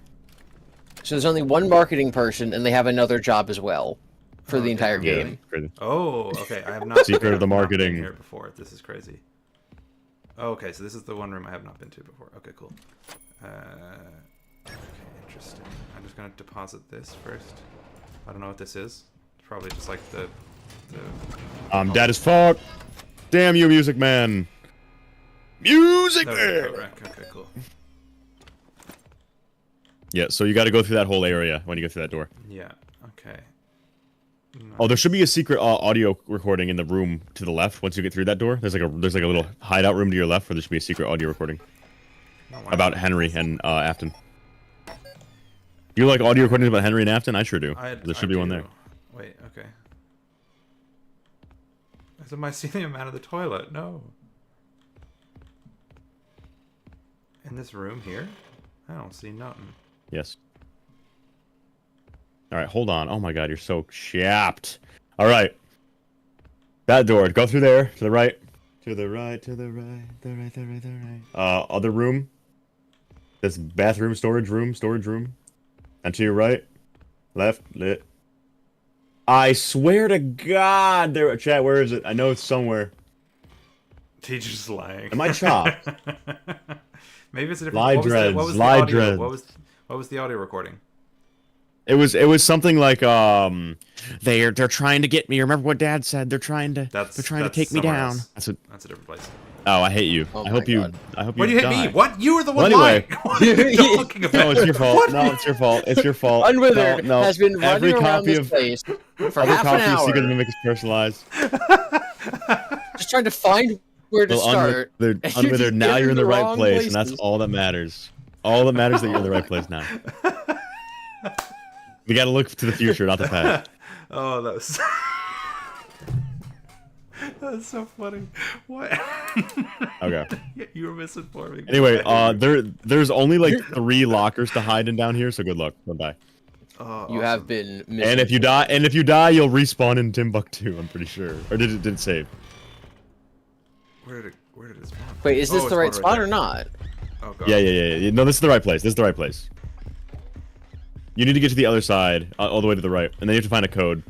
So there's only one marketing person, and they have another job as well for the entire game. Crazy. Oh, okay. I have not. Secret of the I have not been marketing. here before. This is crazy. Oh, okay, so this is the one room I have not been to before. Okay, cool. Okay, interesting. I'm just gonna deposit this first. I don't know what this is. It's probably just like the I'm dead as fuck. Damn you, Music Man. Music Man. Okay, cool. Yeah, so you got to go through that whole area when you go through that door. Yeah. Okay. Oh, there should be a secret audio recording in the room to the left. Once you get through that door, there's like a little hideout room to your left where there should be a secret audio recording about Henry and Afton. You like audio recordings about Henry and Afton? I sure do. There should be one there. Wait. Okay. Is a mycelium out of the toilet? No. In this room here, I don't see nothing. Yes. All right, hold on. Oh my God, you're so chapped. All right. That door. Go through there. To the right. To the right. To the right. The right. The right. The right. Other room. This bathroom, storage room. And to your right. Left. Lit. I swear to God, there. Chat. Where is it? I know it's somewhere. Teacher's lying. Am I chopped? Maybe it's a different. Lie dreads. Lie dreads. What was the audio recording? It was something like they're trying to get me. Remember what Dad said? They're trying to take me down. That's a different place. Oh, I hate you. Oh I hope you. Why do you hate die. me? What? You were the one Anyway. lying. What are you talking about? No, it's your fault. What? No, it's your fault. It's your fault. Unwithered no. has been Every running around copy this of place for every half an copy of hour. Secret of the Mimic is personalized. Just trying to find where to start. Unwithered. Now you're in the right place, and that's all that matters. All that matters is that you're in the right place now. We gotta look to the future, not the past. Oh, that was. That's so funny. What? Okay. Yeah, you were misinforming. Anyway, there's only like 3 lockers to hide in down here, so good luck. Don't die. You have been. And if you die, you'll respawn in Timbuktu. I'm pretty sure. Or did it save? Where did it spawn? Wait, is this Oh, the it's right spawned spot right or not? Oh, God. Yeah. No, this is the right place. You need to get to the other side, all the way to the right, and then you have to find a code.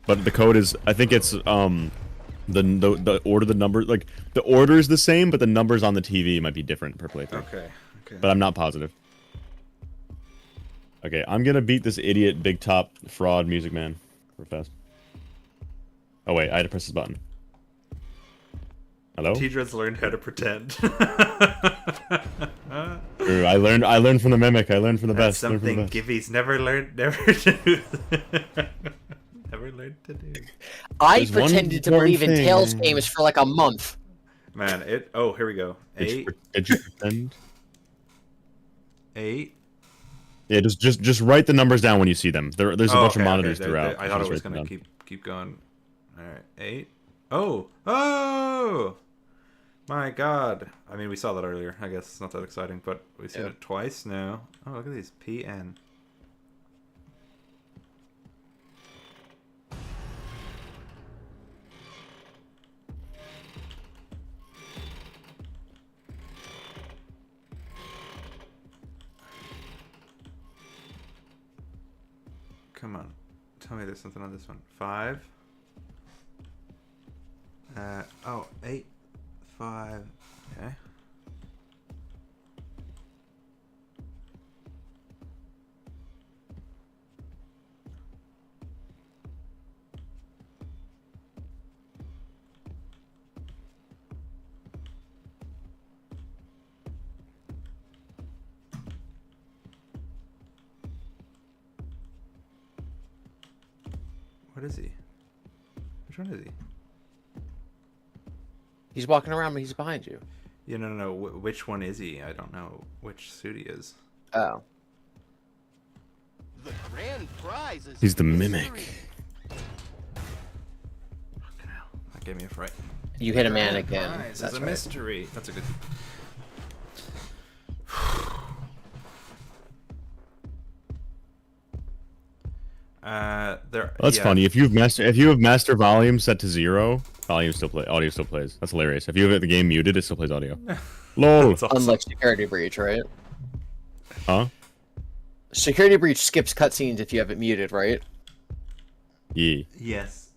But the code is, I think it's the order, the number, like the order is the same, but the numbers on the TV might be different per playthrough. Okay. But I'm not positive. Okay, I'm gonna beat this idiot big top fraud music man real fast. Oh wait, I had to press this button. Hello? Tedra's learned how to pretend. True, I learned from the mimic. I learned from the That's best. Learned from the something best. Gibby's never learned to do. Never learned to do. I There's one pretended to important believe in thing. Tales games for like a month. Man, it. Oh, here we go. Did you pretend? 8. Yeah, just write the numbers down when you see them. There's a bunch of monitors throughout. I thought it Just was write them gonna down. keep going. All right, 8. Oh! My God! I mean, we saw that earlier. I guess it's not that exciting, but we've seen it twice now. Oh, look at these PN. Come on. Tell me there's something on this one. 5. 8. 5. Okay. What is he? Which one is he? He's walking around, but he's behind you. Yeah, no. Which one is he? I don't know which suit he is. Oh. The grand prize is He's the mystery. mimic. That gave me a fright. You hit a mannequin. It's That's a right. mystery. That's a good. That's funny. If you have master volume set to 0, audio still plays. That's hilarious. If you have the game muted, it still plays audio. Lol. That's awesome. Unlike Security Breach, right? Huh? Security Breach skips cutscenes if you have it muted, right? Yeah. Yes.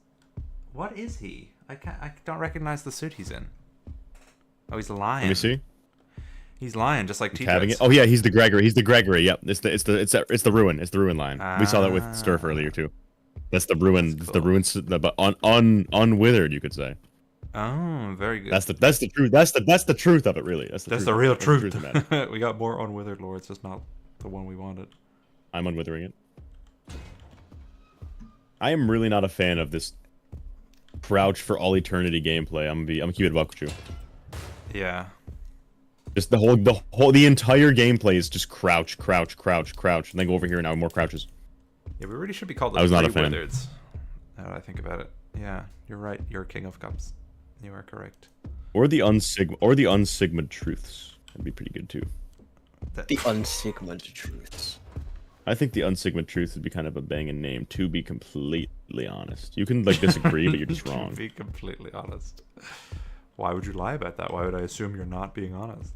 What is he? I don't recognize the suit he's in. Oh, he's lying. Let me see. He's lying, just like Having T-Dreads. it. Oh yeah, he's the Gregory. He's the Gregory. Yep. It's the ruin. It's the ruin line. We saw that with Sturf earlier too. That's the ruin. That's The cool. ruin. But unwithered, you could say. Oh, very good. That's the truth. That's the truth of it, really. That's the real That's the truth. of the matter. We got more unwithered lords, just not the one we wanted. I'm unwithering it. I am really not a fan of this crouch for all eternity gameplay. I'm gonna keep it a buck with you. Yeah. Just the entire gameplay is just crouch, and then go over here and now more crouches. Yeah, we really should be called the I was not a Three fan. Wizards. Now that I think about it. Yeah, you're right. You're King of Cups. You are correct. Or the unsigma truths. That'd be pretty good too. The unsigmaed truths. I think the unsigma truth would be kind of a banging name, to be completely honest. You can like disagree, but you're just wrong. To be completely honest. Why would you lie about that? Why would I assume you're not being honest?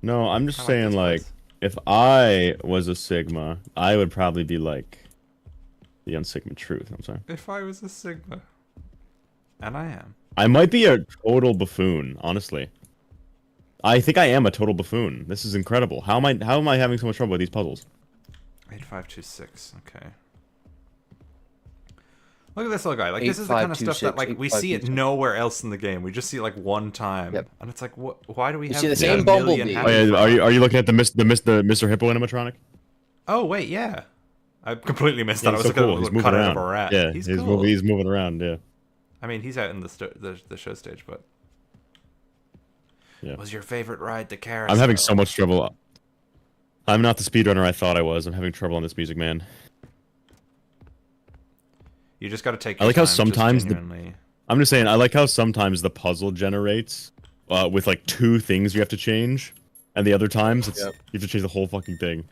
No, I'm just I like saying this like place. if I was a Sigma, I would probably be like the unsigma truth. I'm sorry. If I was a Sigma. And I am. I might be a total buffoon, honestly. I think I am a total buffoon. This is incredible. How am I having so much trouble with these puzzles? 8526. Okay. Look at this little guy. Like this is the kind of stuff that like we see it nowhere else in the game. We just see it like one time, and it's like, what? Why do we have see the a same million Bumblebee. happy Oh, yeah, frogs? are you looking at the Mr. Hippo animatronic? Oh wait, yeah. I completely missed that. I he's was so looking cool. He's at moving cut out around. of a rat. Yeah, he's he's cool. moving around. Yeah. I mean, he's out in the show stage, but. Yeah. Was your favorite ride the carousel? I'm having so much trouble. I'm not the speedrunner I thought I was. I'm having trouble on this music, man. You just got to take. I like your how time, sometimes just genuinely. I'm just saying, I like how sometimes the puzzle generates with like 2 things you have to change, and the other times it's you have to change the whole fucking thing.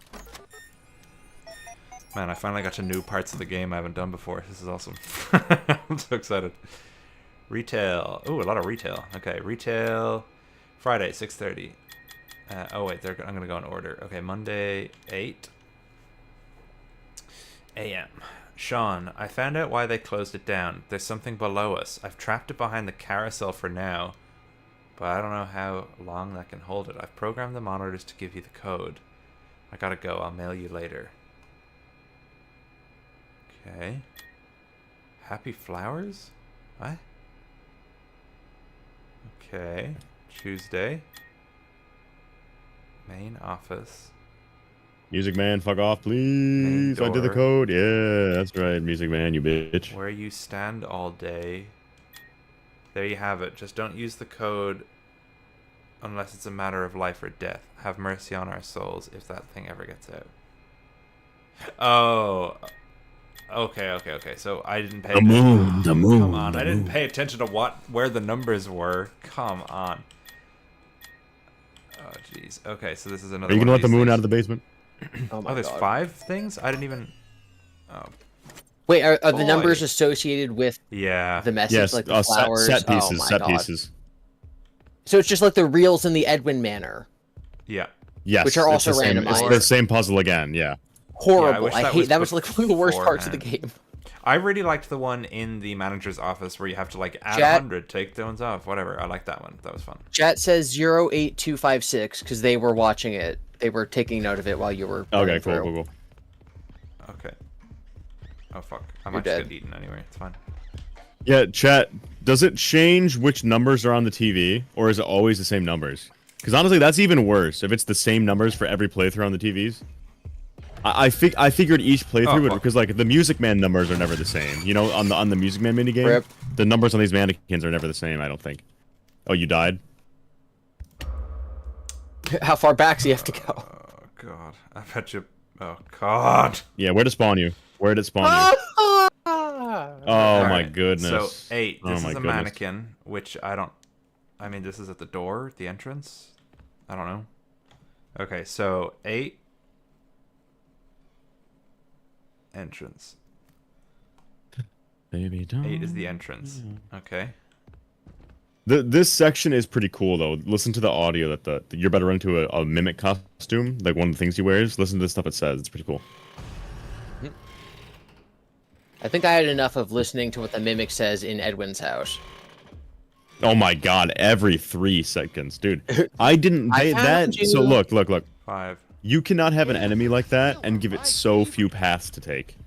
Man, I finally got to new parts of the game I haven't done before. This is awesome. I'm so excited. Retail. Ooh, a lot of retail. Okay, retail. Friday, 6:30. Oh wait, I'm gonna go in order. Okay, Monday 8 a.m. Sean, I found out why they closed it down. There's something below us. I've trapped it behind the carousel for now, but I don't know how long that can hold it. I've programmed the monitors to give you the code. I gotta go. I'll mail you later. Okay. Happy flowers? What? Okay. Tuesday. Main office. Music Man, fuck off, please. I did the code. Yeah, that's right, Music Man, you bitch. Where you stand all day. There you have it. Just don't use the code unless it's a matter of life or death. Have mercy on our souls if that thing ever gets out. Oh. Okay. So I didn't pay attention. The moon. Come on, I didn't pay attention to where the numbers were. Come on. Oh, jeez. Okay, so this is another. Are you gonna let the moon things. out of the basement? Oh, there's 5 things? I didn't even. Oh. Wait, are the numbers associated with the message, yes, like the flowers? set pieces, oh my God. pieces. So it's just like the reels in the Edwin Manor. Yeah. Yes. Which are also randomized. It's the same puzzle again, yeah. Horrible. Yeah, I hate that was like one of the worst parts of the game. I really liked the one in the manager's office where you have to like add Chat- 100, take the ones off, whatever. I like that one. That was fun. Chat says 08256 because they were watching it. They were taking note of it while you were. Okay, cool. Okay. Oh fuck. I might just get eaten anyway. It's fine. Yeah, chat. Does it change which numbers are on the TV, or is it always the same numbers? Because honestly, that's even worse if it's the same numbers for every playthrough on the TVs. I figured each playthrough because like the Music Man numbers are never the same. You know, on the Music Man minigame, Rip. the numbers on these mannequins are never the same. I don't think. Oh, you died? How far back do you have to go? Oh god. I bet you. Oh god. Yeah, where to spawn you? Where did it spawn you? Oh my goodness. So 8. This Oh my is a goodness. mannequin, which I don't. I mean, this is at the door, the entrance. I don't know. Okay, so 8. Entrance. Baby, don't. 8 is the entrance. Okay. This section is pretty cool though. Listen to the audio that you're about to run into a mimic costume, like one of the things he wears. Listen to the stuff it says. It's pretty cool. I think I had enough of listening to what the mimic says in Edwin's house. Oh my god, every 3 seconds, dude. I didn't I pay found that. you. So look. 5. You cannot have an enemy like that and give it so few paths to take.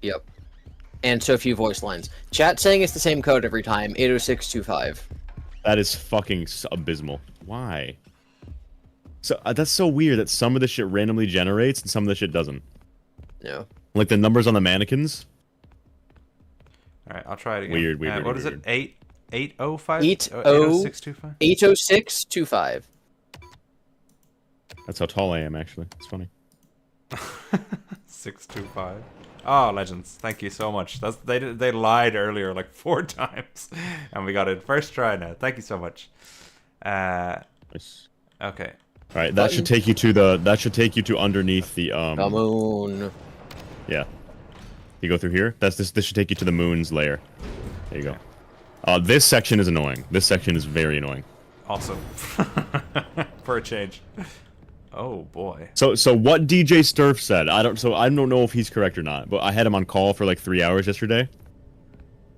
Yep. And so few voice lines. Chat saying it's the same code every time. 80625. That is fucking abysmal. Why? So that's so weird that some of the shit randomly generates and some of the shit doesn't. No. Like the numbers on the mannequins. All right, I'll try it again. Weird. What is it? 805? 80625. 80625. That's how tall I am, actually. It's funny. 625. Oh, legends! Thank you so much. They lied earlier like 4 times, and we got it first try now. Thank you so much. Nice. Okay. All right, that should take you to the underneath the The moon. Yeah. You go through here. This should take you to the moon's lair. There you go. This section is annoying. This section is very annoying. Awesome. For a change. Oh boy. So what DJ Sturf said, I don't know if he's correct or not, but I had him on call for like 3 hours yesterday.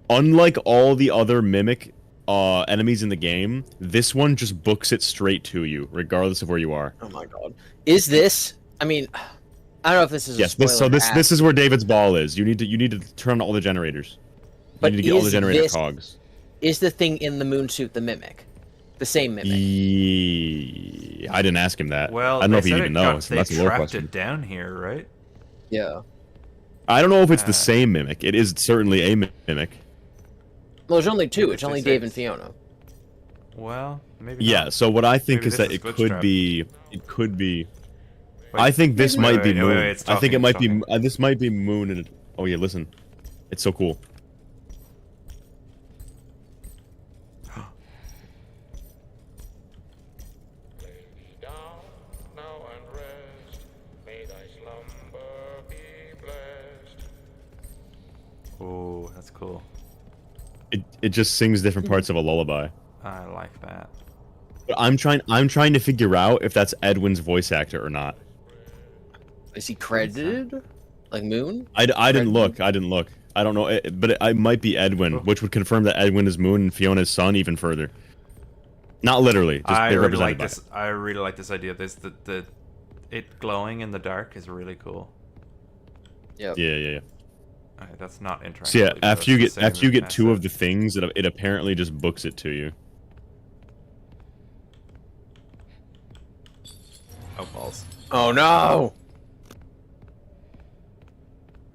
Unlike all the other mimic enemies in the game, this one just books it straight to you, regardless of where you are. Oh my god. Is this? I mean, I don't know if this is. Yes. A spoiler This is where David's ball is. You need to turn on all the generators. But you need to get all the is generator this- cogs. Is the thing in the moon suit the mimic? The same mimic? I didn't ask him that. Well, I don't know if they he said even it got- knows. They That's a lore trapped question. it down here, right? Yeah. I don't know if it's the same mimic. It is certainly a mimic. Well, there's only 2. It's only Dave and Fiona. Well, maybe. Yeah. not. Oh. So what I think Maybe is this that it glitch could trap. be. It could be. Wait, I think this might be wait, Moon. it's I think it talking, might be. This might be Moon. And oh yeah, listen, it's so cool. Oh, that's cool. It just sings different parts of a lullaby. I like that. But I'm trying to figure out if that's Edwin's voice actor or not. Is he credited? Like Moon? I didn't look. I didn't look. I don't know, but it might be Edwin, which would confirm that Edwin is Moon and Fiona's son even further. Not literally. Just I they're really represented like this. I really like this idea. This it glowing in the dark is really cool. Yep. Yeah. Okay, that's not interactive. So yeah, after you get two of the things, it apparently just books it to you. Oh balls. Oh no!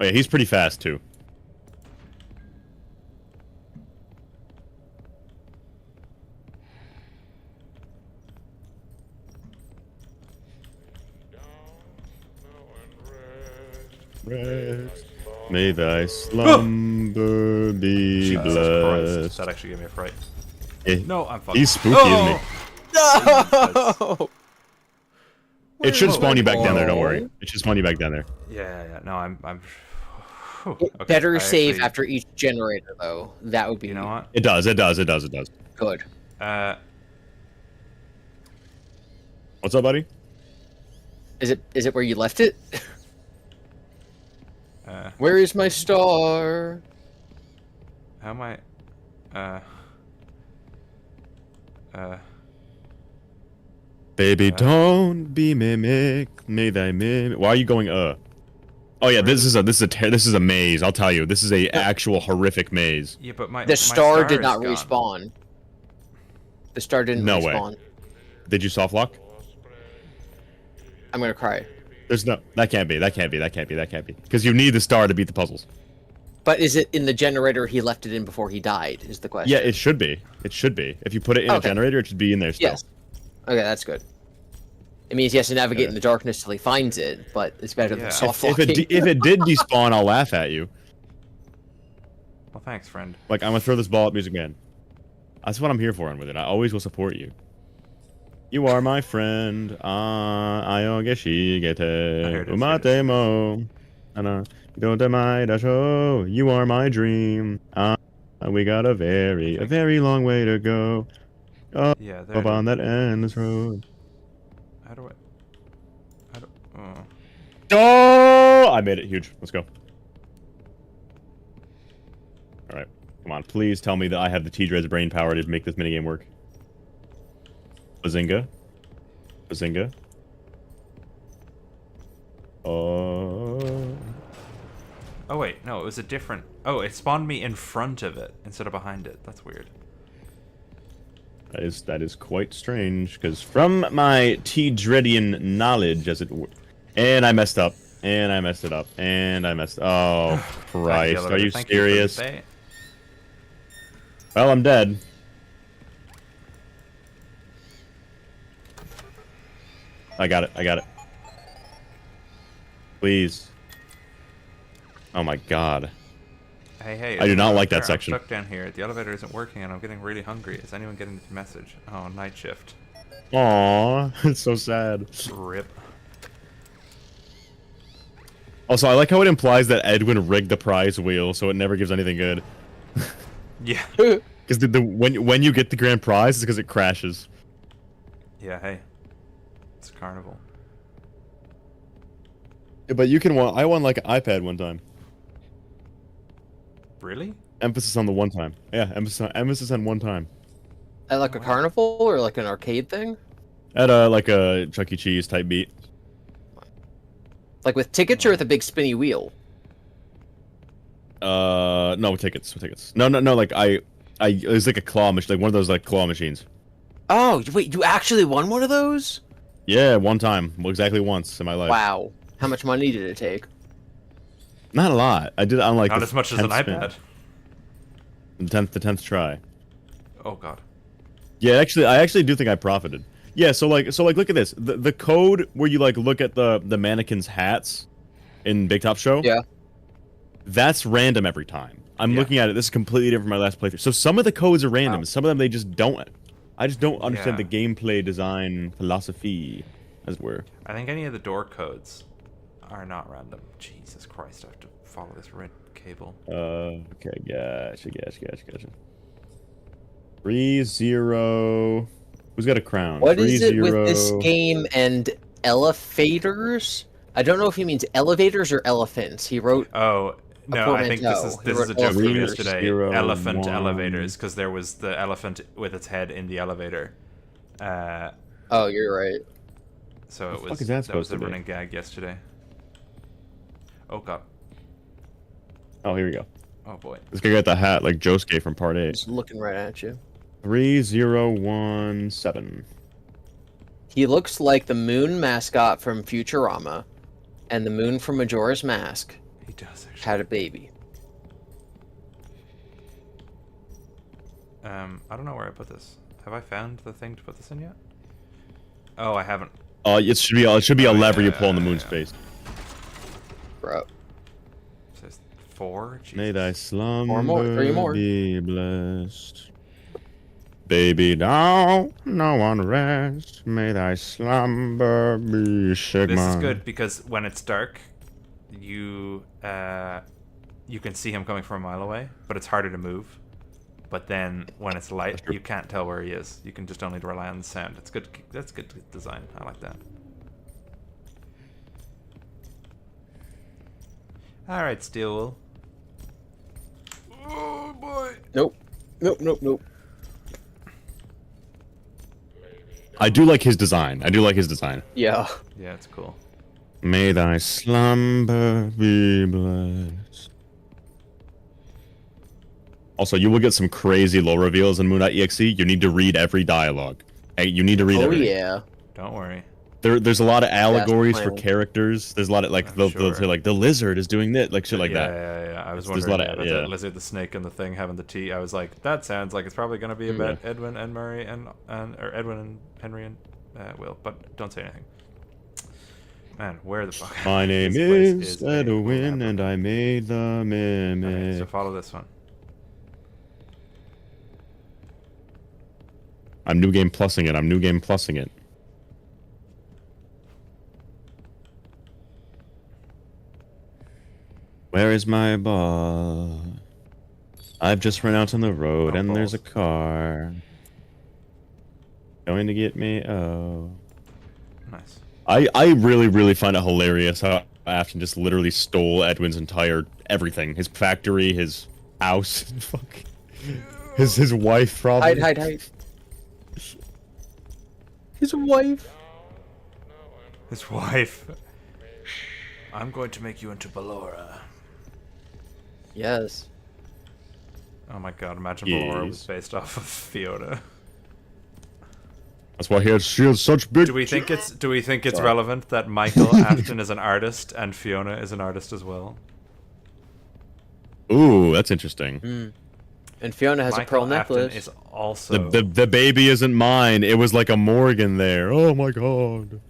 Oh yeah, he's pretty fast too. Rest. May thy slumber be Jesus blessed. Christ. That actually gave me a fright. Yeah, No, I'm fucked. he's spooky, isn't he? No! It should spawn you back down there. Don't worry. It should spawn you back down there. Yeah. No, I'm. Whew. Okay, Better I save actually- after each generator, though. That would be. You know what? It does. Good. What's up, buddy? Is it where you left it? Where is my star? How am I? Baby, don't be mimic. May thy mimic. Why are you going? Oh yeah, this is a maze. I'll tell you, this is a actual horrific maze. Yeah, but my The star did is not gone. respawn. The star didn't No respawn. way. Did you soft lock? I'm gonna cry. There's no. That can't be. Because you need the star to beat the puzzles. But is it in the generator he left it in before he died? Is the question. Yeah, it should be. If you put it in a generator, it should be in there still. Yes. Okay, that's good. It means he has to navigate in the darkness till he finds it, but it's better than soft If locking. it did despawn, I'll laugh at you. Well, thanks, friend. Like, I'm gonna throw this ball at Music Man. That's what I'm here for, and with it, I always will support you. You are my friend. Ayogeshigete umatemo. You are my dream. We got a very long way to go. Yeah, Up on that endless road. How do I? Oh! I made it huge. Let's go. Alright. Come on. Please tell me that I have the T-Dread's brain power to make this minigame work. Bazinga. Oh wait, no, it was a different. Oh, it spawned me in front of it instead of behind it. That's weird. That is quite strange, because from my T-Dreadian knowledge, as it were, and I messed up, and I messed it up, and I messed. Oh Christ! Are you serious? Well, I'm dead. I got it. Please. Oh my god. Hey. I do not like that section. I'm stuck down here. The elevator isn't working and I'm getting really hungry. Is anyone getting the message? Oh, night shift. Aww, it's so sad. Rip. Also, I like how it implies that Edwin rigged the prize wheel, so it never gives anything good. Yeah. Because when you get the grand prize, it's because it crashes. Yeah, hey. It's carnival. Yeah, but you can win. I won like an iPad one time. Really? Emphasis on the one time. Yeah, emphasis on one time. At like a carnival or like an arcade thing? At like a Chuck E. Cheese type beat. Like with tickets or with a big spinny wheel? No, with tickets. No, like it was like a claw machine, like one of those like claw machines. Oh, wait, you actually won one of those? Yeah, one time. Well, exactly once in my life. Wow. How much money did it take? Not a lot. I did it on like Not as much as an iPad. The 10th try. Oh god. Yeah, I actually do think I profited. Yeah, so like look at this. The code where you like look at the mannequin's hats in Big Top Show. Yeah. That's random every time. I'm looking at it. This is completely different from my last playthrough. So some of the codes are random. Some of them they just don't. I just don't understand the gameplay design philosophy, as it were. I think any of the door codes are not random. Jesus Christ, I have to follow this red cable. Okay, gotcha. 3-0. Who's got a crown? What is it with this 3-0. game and elevators? I don't know if he means elevators or elephants. He wrote. Oh no, I think this He is wrote a joke from elevators. yesterday. 0, Elephant 1. elevators, because there was the elephant with its head in the elevator. Oh, you're right. So it fuck was is that was supposed the to be? running gag yesterday. Oh god. Oh, here we go. Oh boy. This guy got the hat like Josuke from Part 8. Just looking right at you. 3017. He looks like the moon mascot from Futurama, and the moon from Majora's Mask. He does actually. Had a baby. I don't know where I put this. Have I found the thing to put this in yet? Oh, I haven't. It should be a lever you pull in the moon's face. Bro. It says 4. Jesus. May thy slumber 4 more, 3 more. be blessed. Baby, don't no one rest. May thy slumber be Sigma. This is good because when it's dark, you can see him coming from a mile away, but it's harder to move. But then when it's light, you can't tell where he is. You can just only rely on the sound. It's good. That's good design. I like that. All right, Steel. Oh boy. Nope. Nope. I do like his design. Yeah. Yeah, it's cool. May thy slumber be blessed. Also, you will get some crazy lore reveals in Moon.exe. You need to read every dialogue. Hey, you need to read everything. Yeah. Don't worry. There's a lot of allegories That's for fine. characters. There's a lot of like they'll say like the lizard is doing that, like shit like that. Yeah. I was There's wondering a lot of, about the lizard, the snake, and the thing having the T. I was like, that sounds like it's probably going to be about Edwin and Murray or Edwin and Henry and Will, but don't say anything. Man, where the fuck? My name This place is Edwin, and I made the mimic. Okay, so follow this one. I'm new game plussing it. Where is my ball? I've just run out on the road and there's a car going to get me. Oh, nice. I really find it hilarious how Afton just literally stole Edwin's entire everything, his factory, his house, fuck, his wife probably. Hide. His wife. His wife. I'm going to make you into Ballora. Yes. Oh my god, imagine Ballora was based off of Fiona. That's why she has such big. Do we think it's Sorry. relevant that Michael Afton is an artist and Fiona is an artist as well? Ooh, that's interesting. And Fiona has Michael a pearl Afton necklace. is also The baby isn't mine. It was like a Morgan there. Oh my god.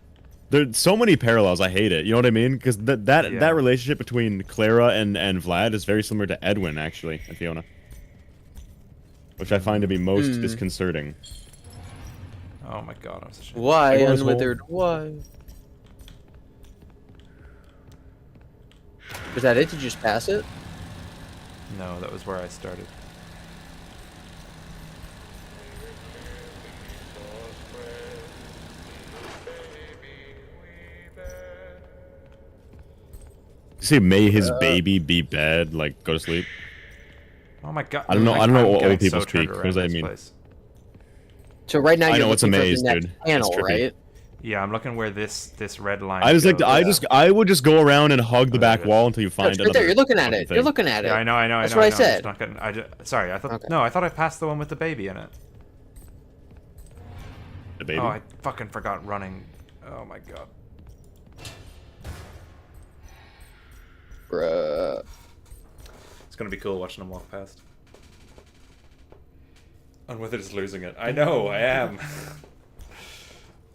There's so many parallels. I hate it. You know what I mean? Because that relationship between Clara and Vlad is very similar to Edwin actually and Fiona, which I find to be most disconcerting. Oh my god, I'm such a... Why, Unwithered? Why? Was that it? Did you just pass it? No, that was where I started. You say may his baby be bad, like go to sleep. Oh my god. I don't know I'm what getting old people so turned speak. What around does that this mean? place. So right now I you're know it's a looking for maze, the next dude. panel, It's trippy. right? Yeah, I'm looking where this red line. I just like goes. I would just go around and hug the back wall until you find it's right there. another You're looking at fucking it. thing. You're looking at it. Yeah, I know. That's I what I know. I'm said. just not getting, sorry, I thought no, I thought I passed the one with the baby in it. The baby. Oh, I fucking forgot running. Oh my god. Bruh. It's gonna be cool watching him walk past. Unwithered is losing it. I know, I am.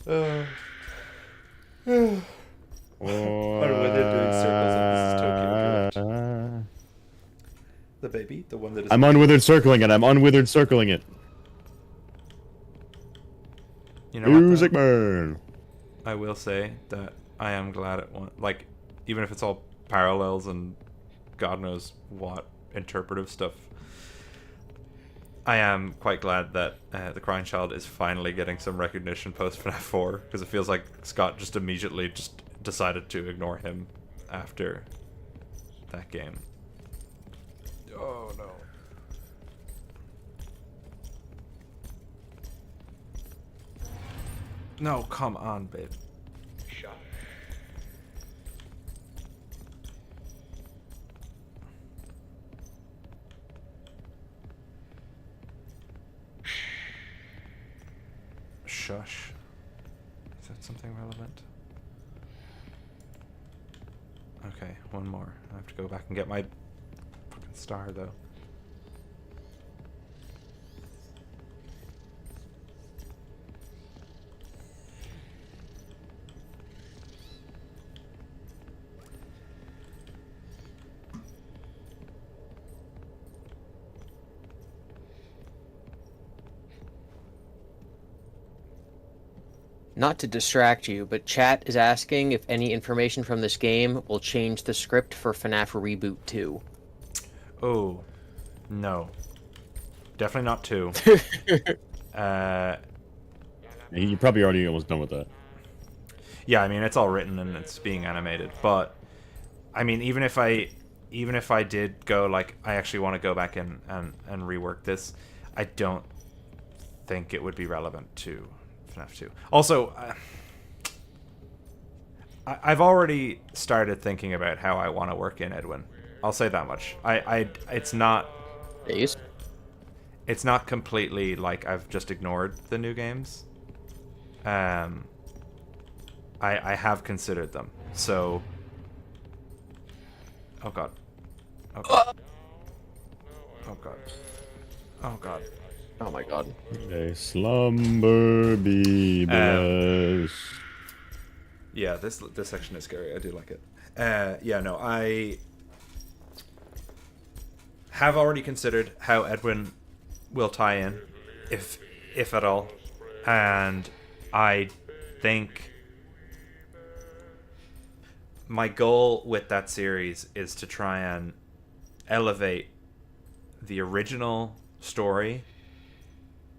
Unwithered doing circles like this is Tokyo Drift. The baby, the one that is. I'm unwithered circling it. I'm unwithered circling it. You know what, Music though? man. I will say that I am glad it won. Like, even if it's all parallels and God knows what interpretive stuff, I am quite glad that The Crying Child is finally getting some recognition post FNAF 4, because it feels like Scott just immediately just decided to ignore him after that game. Oh no. No, come on, babe. Shush. Is that something relevant? Okay, one more. I have to go back and get my fucking star, though. Not to distract you, but chat is asking if any information from this game will change the script for FNAF Reboot 2. Oh, no. Definitely not 2. You're probably already almost done with that. Yeah, I mean, it's all written and it's being animated, but I mean, even if I did go, like, I actually want to go back and rework this, I don't think it would be relevant to FNAF 2. Also, I've already started thinking about how I want to work in Edwin. I'll say that much. It's not... It's not completely like I've just ignored the new games. I have considered them. So... Oh god. Oh god. Oh god. Oh god. Oh my god. May slumber be blessed. Yeah, this section is scary. I do like it. Yeah, no, I have already considered how Edwin will tie in, if at all, and I think my goal with that series is to try and elevate the original story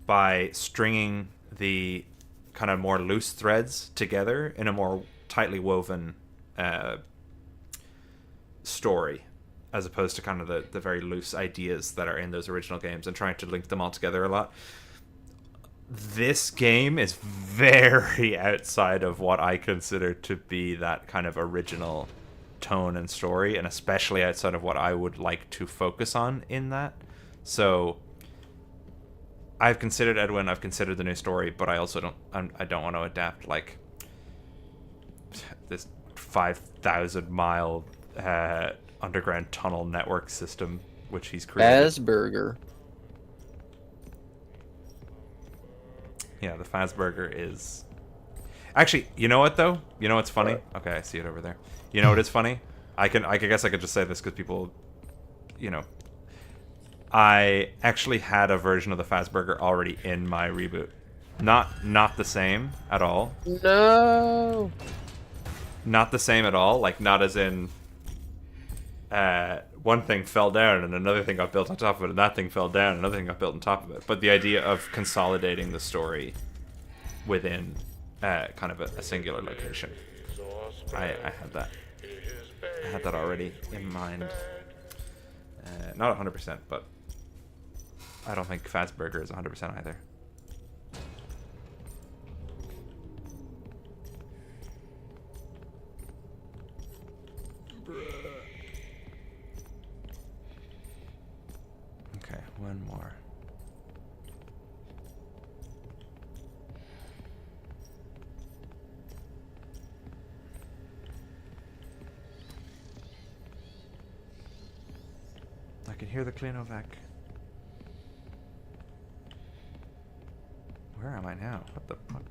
by stringing the kind of more loose threads together in a more tightly woven story, as opposed to kind of the very loose ideas that are in those original games, and trying to link them all together a lot. This game is very outside of what I consider to be that kind of original tone and story, and especially outside of what I would like to focus on in that. So I've considered Edwin, I've considered the new story, but I also I don't want to adapt like this 5,000 mile underground tunnel network system which he's created. Fazburger. Yeah, the Fazburger is... Actually, you know what though? You know what's funny? Okay, I see it over there. You know what is funny? I guess I could just say this because people, you know, I actually had a version of the Fazburger already in my reboot. Not the same at all. No. Not the same at all. Like, not as in one thing fell down and another thing got built on top of it, and that thing fell down and another thing got built on top of it. But the idea of consolidating the story within kind of a singular location. I had that. I had that already in mind. Not 100%, but I don't think Fazburger is 100% either. Okay, one more. I can hear the Klinovac. Where am I now? What the fuck?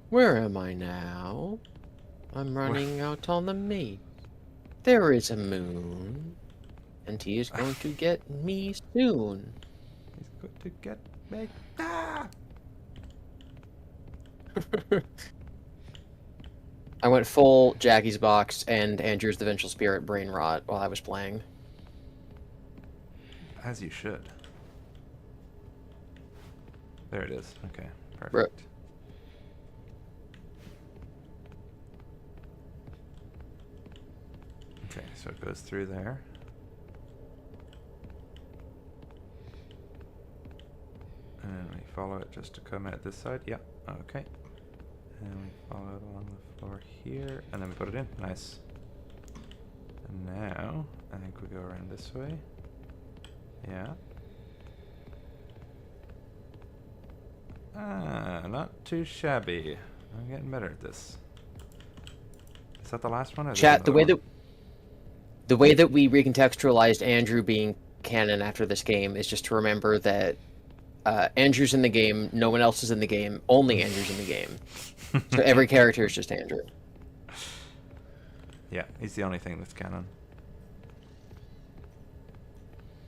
Where am I now? I'm running out on the maze. There is a moon, and he is going to get me soon. He's going to get me. Ah! I went full Jackie's Box and Andrew's the Vengeful Spirit brain rot while I was playing. As you should. There it is. Okay, perfect. Right. Okay, so it goes through there. And then we follow it just to come out this side. Yeah, okay. And we follow it along the floor here, and then we put it in. Nice. And now, I think we go around this way. Yeah. Ah, not too shabby. I'm getting better at this. Is that the last one? Or Chat, the way that we recontextualized Andrew being canon after this game is just to remember that Andrew's in the game, no one else is in the game, only Andrew's in the game. So every character is just Andrew. Yeah, he's the only thing that's canon.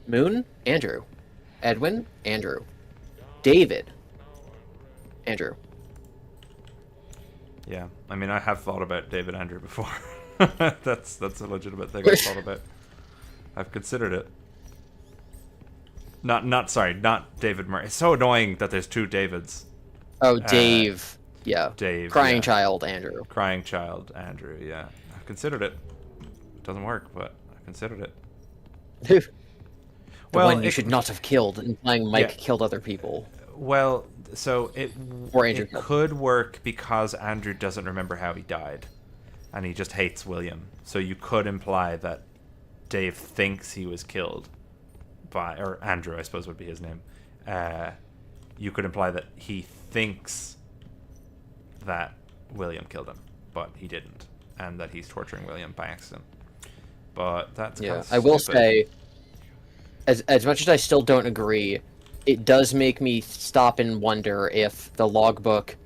Moon, Andrew. Edwin, Andrew. David, Andrew. Yeah, I mean, I have thought about David Andrew before. that's a legitimate thing I've thought about. I've considered it. Not David Murray. It's so annoying that there's two Davids. Oh, Dave. Yeah. Dave. Crying yeah. Child, Andrew. Crying Child, Andrew, yeah. I've considered it. It doesn't work, but I considered it. The Well, one you should not have killed, implying Mike killed other people. Well, so it Andrew could work because Andrew doesn't remember how he died. And he just hates William. So you could imply that Dave thinks he was killed by, or Andrew, I suppose would be his name. You could imply that he thinks that William killed him, but he didn't. And that he's torturing William by accident. But that's kind of I will stupid. say, as much as I still don't agree, it does make me stop and wonder if the logbook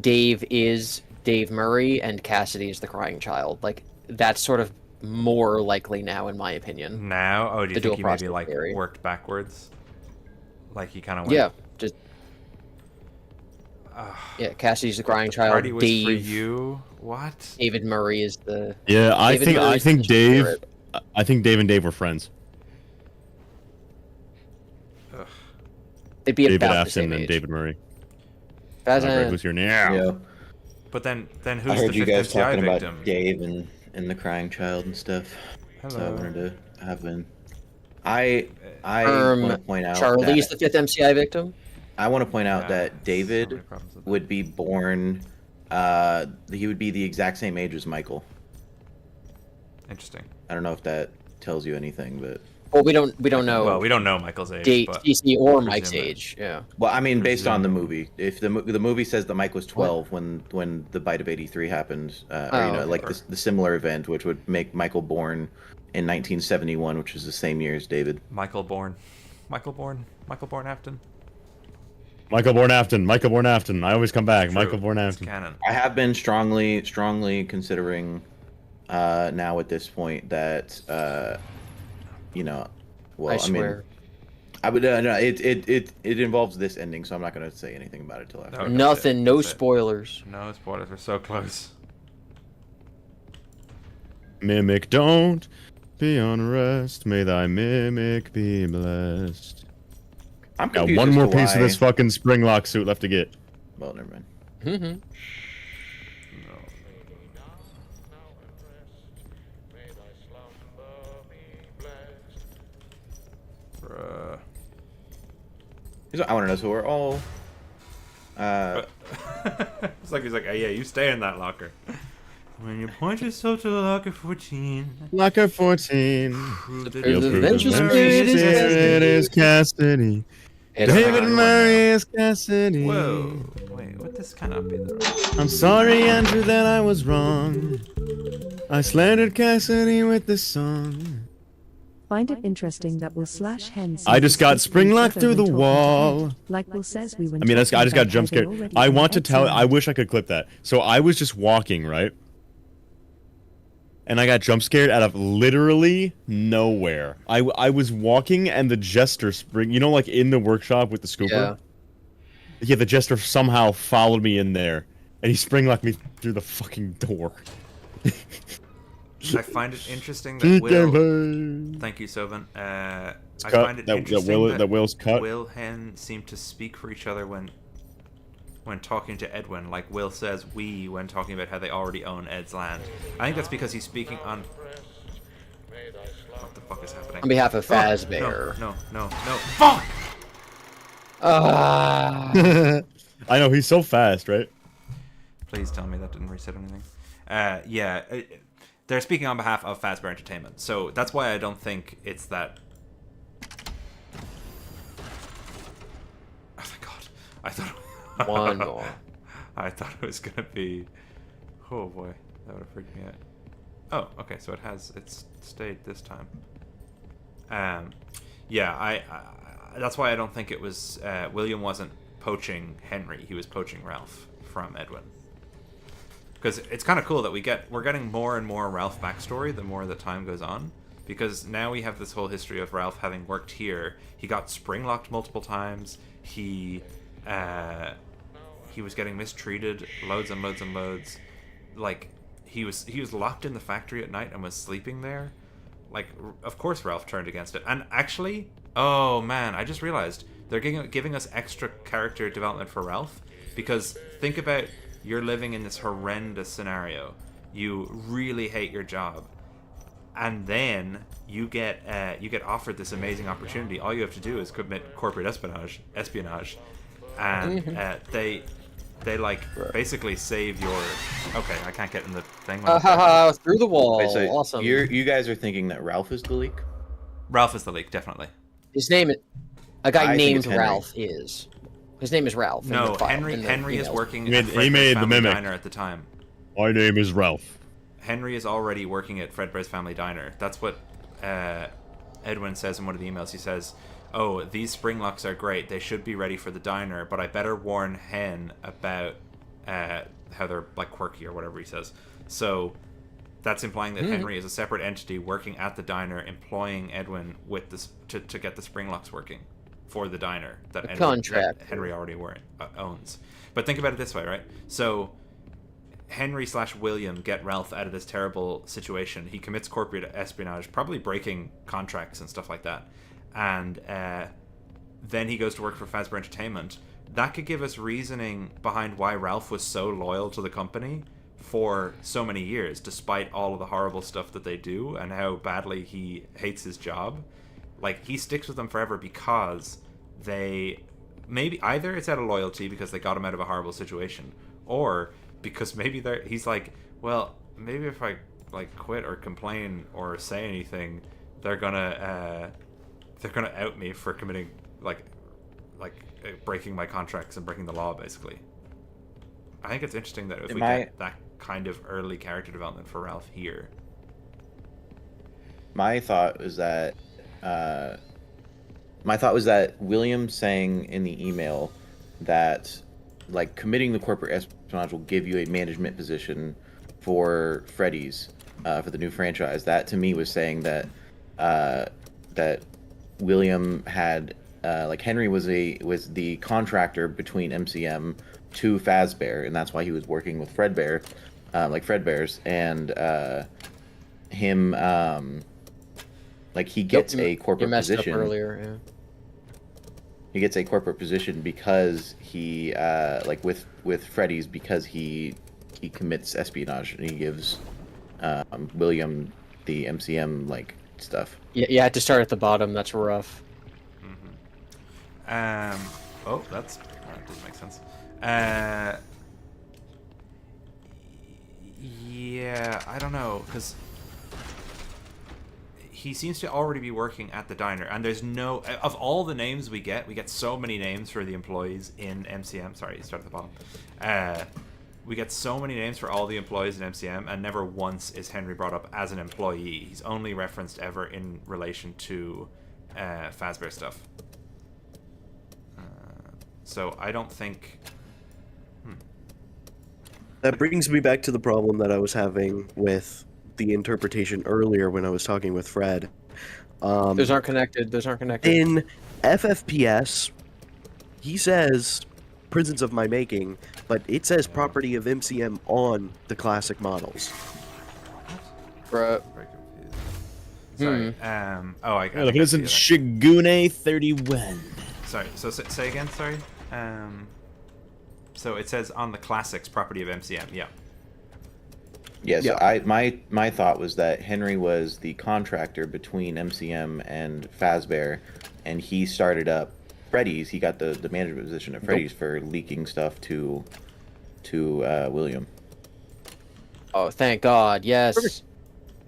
Dave is Dave Murray and Cassidy is the crying child. Like, that's sort of more likely now, in my opinion. Now? Oh, do you The think he dual maybe, like, theory. worked backwards? Like, he kind of went... Yeah, just... yeah, Cassidy's the crying child. Party was Dave, for you? What? David Murray is the... Yeah, I David Murray's think the Dave. spirit. I think Dave and Dave were friends. They'd be David about the Afton same and age. David Murray. That's Greg, what's your name? Yeah. But then I who's heard the you fifth guys MCI talking victim? about Dave and the crying child and stuff. So I Hello. wanted to have been. I want to point out Charlie's that the fifth MCI victim? I want to point out that David would be born. He would be the exact same age as Michael. Interesting. I don't know if that tells you anything, but. Well, we don't know. Well, we don't know Michael's age, but DC or presume Mike's that. age. Yeah. Well, I mean, based on the movie, if the movie says that Mike was 12 when the bite of '83 happened, or you know, like the similar event, which would make Michael born in 1971, which is the same year as David. Michael Bourne Afton. Michael Bourne Afton. I always come back. True. Michael Bourne It's Afton. canon. I have been strongly considering now at this point that you know, well, I swear. mean, I would no, it involves this ending, so I'm not going to say anything about it till after. No, Nothing. No That's it. spoilers. No spoilers. We're so close. Mimic, don't be unrest. May thy mimic be blessed. I'm Got confused one as more to piece of why- this fucking Springlock suit left to get. Well, never mind. Mm-hmm. Bruh. I want to know. So we're all. It's like he's like, hey, yeah, you stay in that locker. When you point yourself to locker 14. Locker 14. Prove that You'll the prove adventure the spirit is spirit is Cassidy. David Murray is Cassidy. Whoa. Wait, what this cannot be the I'm sorry, Andrew, that I was wrong. I slandered Cassidy with this song. Find it interesting that Will slash hens. I just got Springlock through the wall. Like Will says, we went. I mean, I just got jump scared. I want to tell. I I wish I could clip that. So I was just walking, right? And I got jump scared out of literally nowhere. I was walking and the jester spring, you know, like in the workshop with the scooper. Yeah, the jester somehow followed me in there, and he springlocked me through the fucking door. I find it interesting that Will. Thank you, Soban. I find it interesting that Will's cut. Will and Hen seem to speak for each other when talking to Edwin. Like Will says "we" when talking about how they already own Ed's land. I think that's because he's speaking on. What the fuck is happening? On behalf of Fazbear. No. Fuck! I know, he's so fast, right? Please tell me that didn't reset anything. Yeah, they're speaking on behalf of Fazbear Entertainment, so that's why I don't think it's that. Oh my god! I thought one more. I thought it was gonna be. Oh boy, that would have freaked me out. Oh, okay, so it's stayed this time. Yeah, I that's why I don't think it was William wasn't poaching Henry, he was poaching Ralph from Edwin. Because it's kind of cool that we're getting more and more Ralph backstory the more the time goes on. Because now we have this whole history of Ralph having worked here. He got spring locked multiple times. He was getting mistreated loads and loads and loads. Like he was locked in the factory at night and was sleeping there. Like, of course Ralph turned against it. And actually, oh man, I just realized they're giving us extra character development for Ralph. Because think about, you're living in this horrendous scenario. You really hate your job. And then you get offered this amazing opportunity. All you have to do is commit corporate espionage. And they like basically save your. Okay, I can't get in the thing. Through the wall. Wait, so awesome. You guys are thinking that Ralph is the leak? Ralph is the leak, definitely. His name, a guy named Ralph is. His name is Ralph. No, Henry is working at he made the Family mimic. Diner at the time. My name is Ralph. Henry is already working at Fredbear's Family Diner. That's what Edwin says in one of the emails. He says, "Oh, these spring locks are great. They should be ready for the diner, but I better warn Hen about how they're like quirky or whatever he says." So that's implying that Henry is a separate entity working at the diner, employing Edwin with this to get the spring locks working for the diner that Henry already owns. But think about it this way, right? So Henry/William get Ralph out of this terrible situation. He commits corporate espionage, probably breaking contracts and stuff like that. And then he goes to work for Fazbear Entertainment. That could give us reasoning behind why Ralph was so loyal to the company for so many years, despite all of the horrible stuff that they do and how badly he hates his job. Like, he sticks with them forever because they... Maybe either it's out of loyalty because they got him out of a horrible situation, or because maybe he's like, well, maybe if I like quit or complain or say anything, they're gonna out me for committing like breaking my contracts and breaking the law, basically. I think it's interesting that if we get that kind of early character development for Ralph here. My thought was that William saying in the email that like committing the corporate espionage will give you a management position for Freddy's for the new franchise. That to me was saying that that William had like Henry was the contractor between MCM to Fazbear, and that's why he was working with Fredbear, like Fredbear's, and him like he gets a corporate position. Up earlier, yeah. He gets a corporate position because he like with Freddy's, because he commits espionage and he gives William the MCM like stuff. Yeah, you had to start at the bottom. That's rough. Oh, that doesn't make sense. Yeah, I don't know, because he seems to already be working at the diner, and there's no... Of all the names we get so many names for the employees in MCM. Sorry, start at the bottom. We get so many names for all the employees in MCM, and never once is Henry brought up as an employee. He's only referenced ever in relation to Fazbear stuff. So I don't think... That brings me back to the problem that I was having with the interpretation earlier when I was talking with Fred. Those aren't connected. In FFPS, he says prisons of my making, but it says property of MCM on the classic models. Bruh. Very confused. Sorry. Oh, I Look, it isn't Shigune 31. Sorry. So say again. Sorry. So it says on the classics property of MCM. Yeah. Yes, my thought was that Henry was the contractor between MCM and Fazbear, and he started up Freddy's. He got the management position at Freddy's for leaking stuff to William. Oh, thank God! Yes, perfect.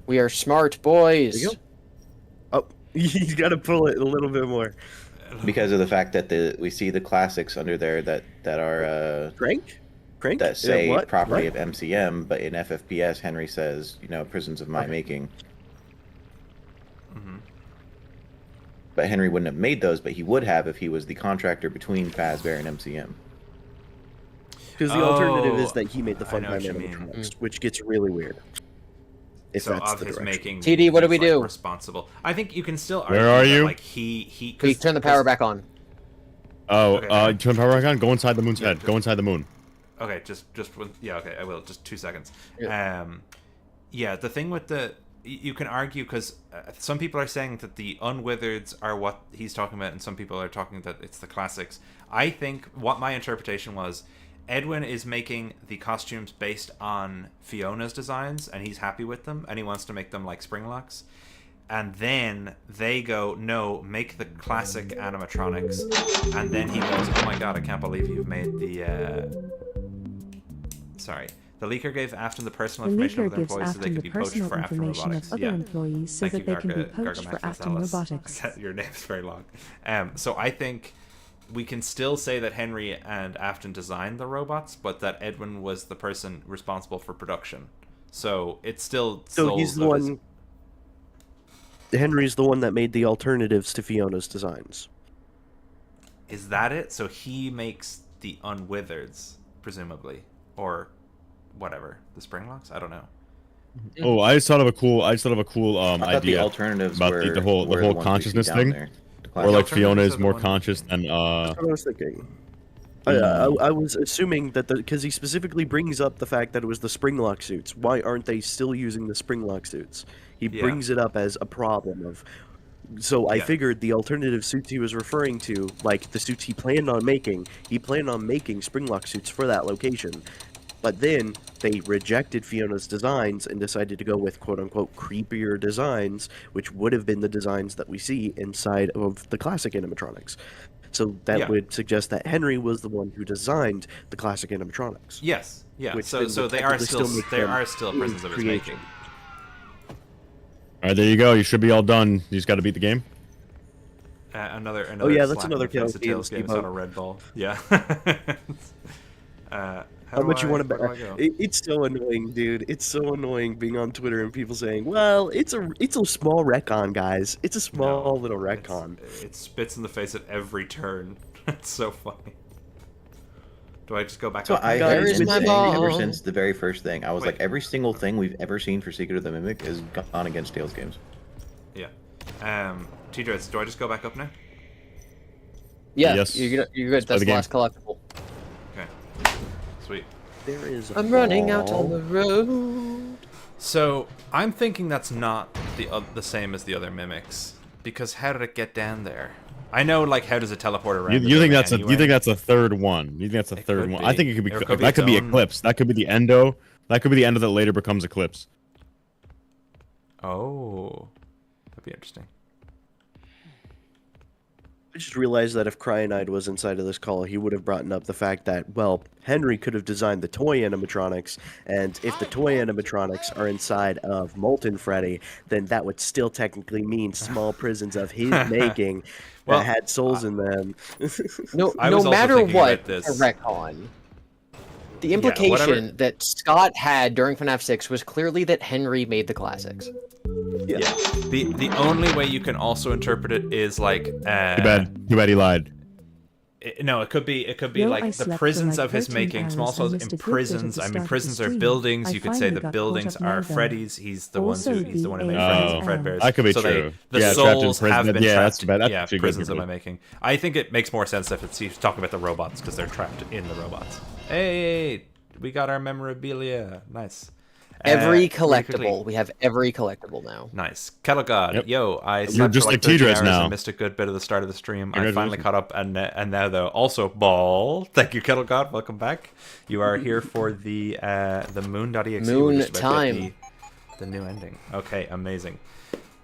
We are smart boys. There you go. Oh, you got to pull it a little bit more. Because of the fact that we see the classics under there that are Crank that say property of MCM, but in FFPS Henry says, prisons of my making. Mm-hmm. But Henry wouldn't have made those, but he would have if he was the contractor between Fazbear and MCM. Because the alternative is that he made the Funtime animatronics, which gets really weird. If so that's of the his direction. making, TD, what do we do? Responsible. I think you can still argue Where are you? That, like he. Please turn the power back on. Oh, okay. Turn the power back on. Go inside the moon's head. Go inside the moon. Okay, just yeah. Okay, I will. Just 2 seconds. Yeah. Yeah. The thing with you can argue because some people are saying that the Unwithereds are what he's talking about, and some people are talking that it's the classics. I think what my interpretation was. Edwin is making the costumes based on Fiona's designs, and he's happy with them, and he wants to make them like Springlocks. And then they go, no, make the classic animatronics. And then he goes, oh my god, I can't believe you've made the... Sorry. The leaker gave Afton the personal information of their employees so they could be poached for Afton Robotics. Other employees so that they can be poached for Afton Robotics. Your name's very long. So I think... we can still say that Henry and Afton designed the robots, but that Edwin was the person responsible for production. So it's still... So he's the one... Henry's the one that made the alternatives to Fiona's designs. Is that it? So he makes the Unwithereds, presumably. Or whatever. The Springlocks? I don't know. Oh, I just thought of a cool idea. The alternatives about were, the whole consciousness thing. Or like Fiona is more conscious than That's what I was thinking. I was assuming that because he specifically brings up the fact that it was the Springlock suits. Why aren't they still using the Springlock suits? He brings it up as a problem of. So I figured the alternative suits he was referring to, like the suits he planned on making Springlock suits for that location. But then they rejected Fiona's designs and decided to go with quote-unquote creepier designs, which would have been the designs that we see inside of the classic animatronics. So that would suggest that Henry was the one who designed the classic animatronics. Yes, yeah. So they are still prisons of his making. All right, there you go. You should be all done. You just got to beat the game. Another. Oh yeah, that's another Tails game. It's not a red ball. Yeah. How much you want to bet? It's so annoying, dude. It's so annoying being on Twitter and people saying, "Well, it's a small retcon, guys. It's a small little retcon." It spits in the face at every turn. It's so funny. Do I just go back? So up? I've been saying ever since the very first thing. I was like, every single thing we've ever seen for Secret of the Mimic has gone against Tails games. Yeah. T-Dreads, do I just go back up now? Yeah. Yes. You're good. That's the last collectible. Okay. Sweet. There is. I'm running out on the road. So I'm thinking that's not the same as the other mimics, because how did it get down there? I know, like, how does it teleport around? You think that's you think that's a third one? You think that's a third one? I think it could be that could be Eclipse. That could be the Endo. That could be the Endo that later becomes Eclipse. Oh, that'd be interesting. I just realized that if Cyanide was inside of this call, he would have brought up the fact that, well, Henry could have designed the toy animatronics, and if the toy animatronics are inside of Molten Freddy, then that would still technically mean small prisons of his making that had souls in them. No matter what, a retcon. The implication that Scott had during FNAF 6 was clearly that Henry made the classics. Yeah. The only way you can also interpret it is like Too bad he lied. No, it could be like the prisons of his making, small souls in prisons. I mean, prisons are buildings. You could say the buildings are Freddy's. He's the one who made Freddy's and Fredbear's. That could be true. The souls have been trapped. That's prisons of my making. I think it makes more sense if he's talking about the robots because they're trapped in the robots. Hey, we got our memorabilia. Nice. Every really collectible. quickly. We have every collectible now. Nice. Kettle God, Yep. yo, I You're slept just for like 30 T-Dreads hours now. and missed a good bit of the start of the stream. I finally Congratulations. caught up, and now though also ball. Thank you, Kettle God. Welcome back. You are here for the Moon.exe, Moon which is about time. the new ending. Okay, amazing.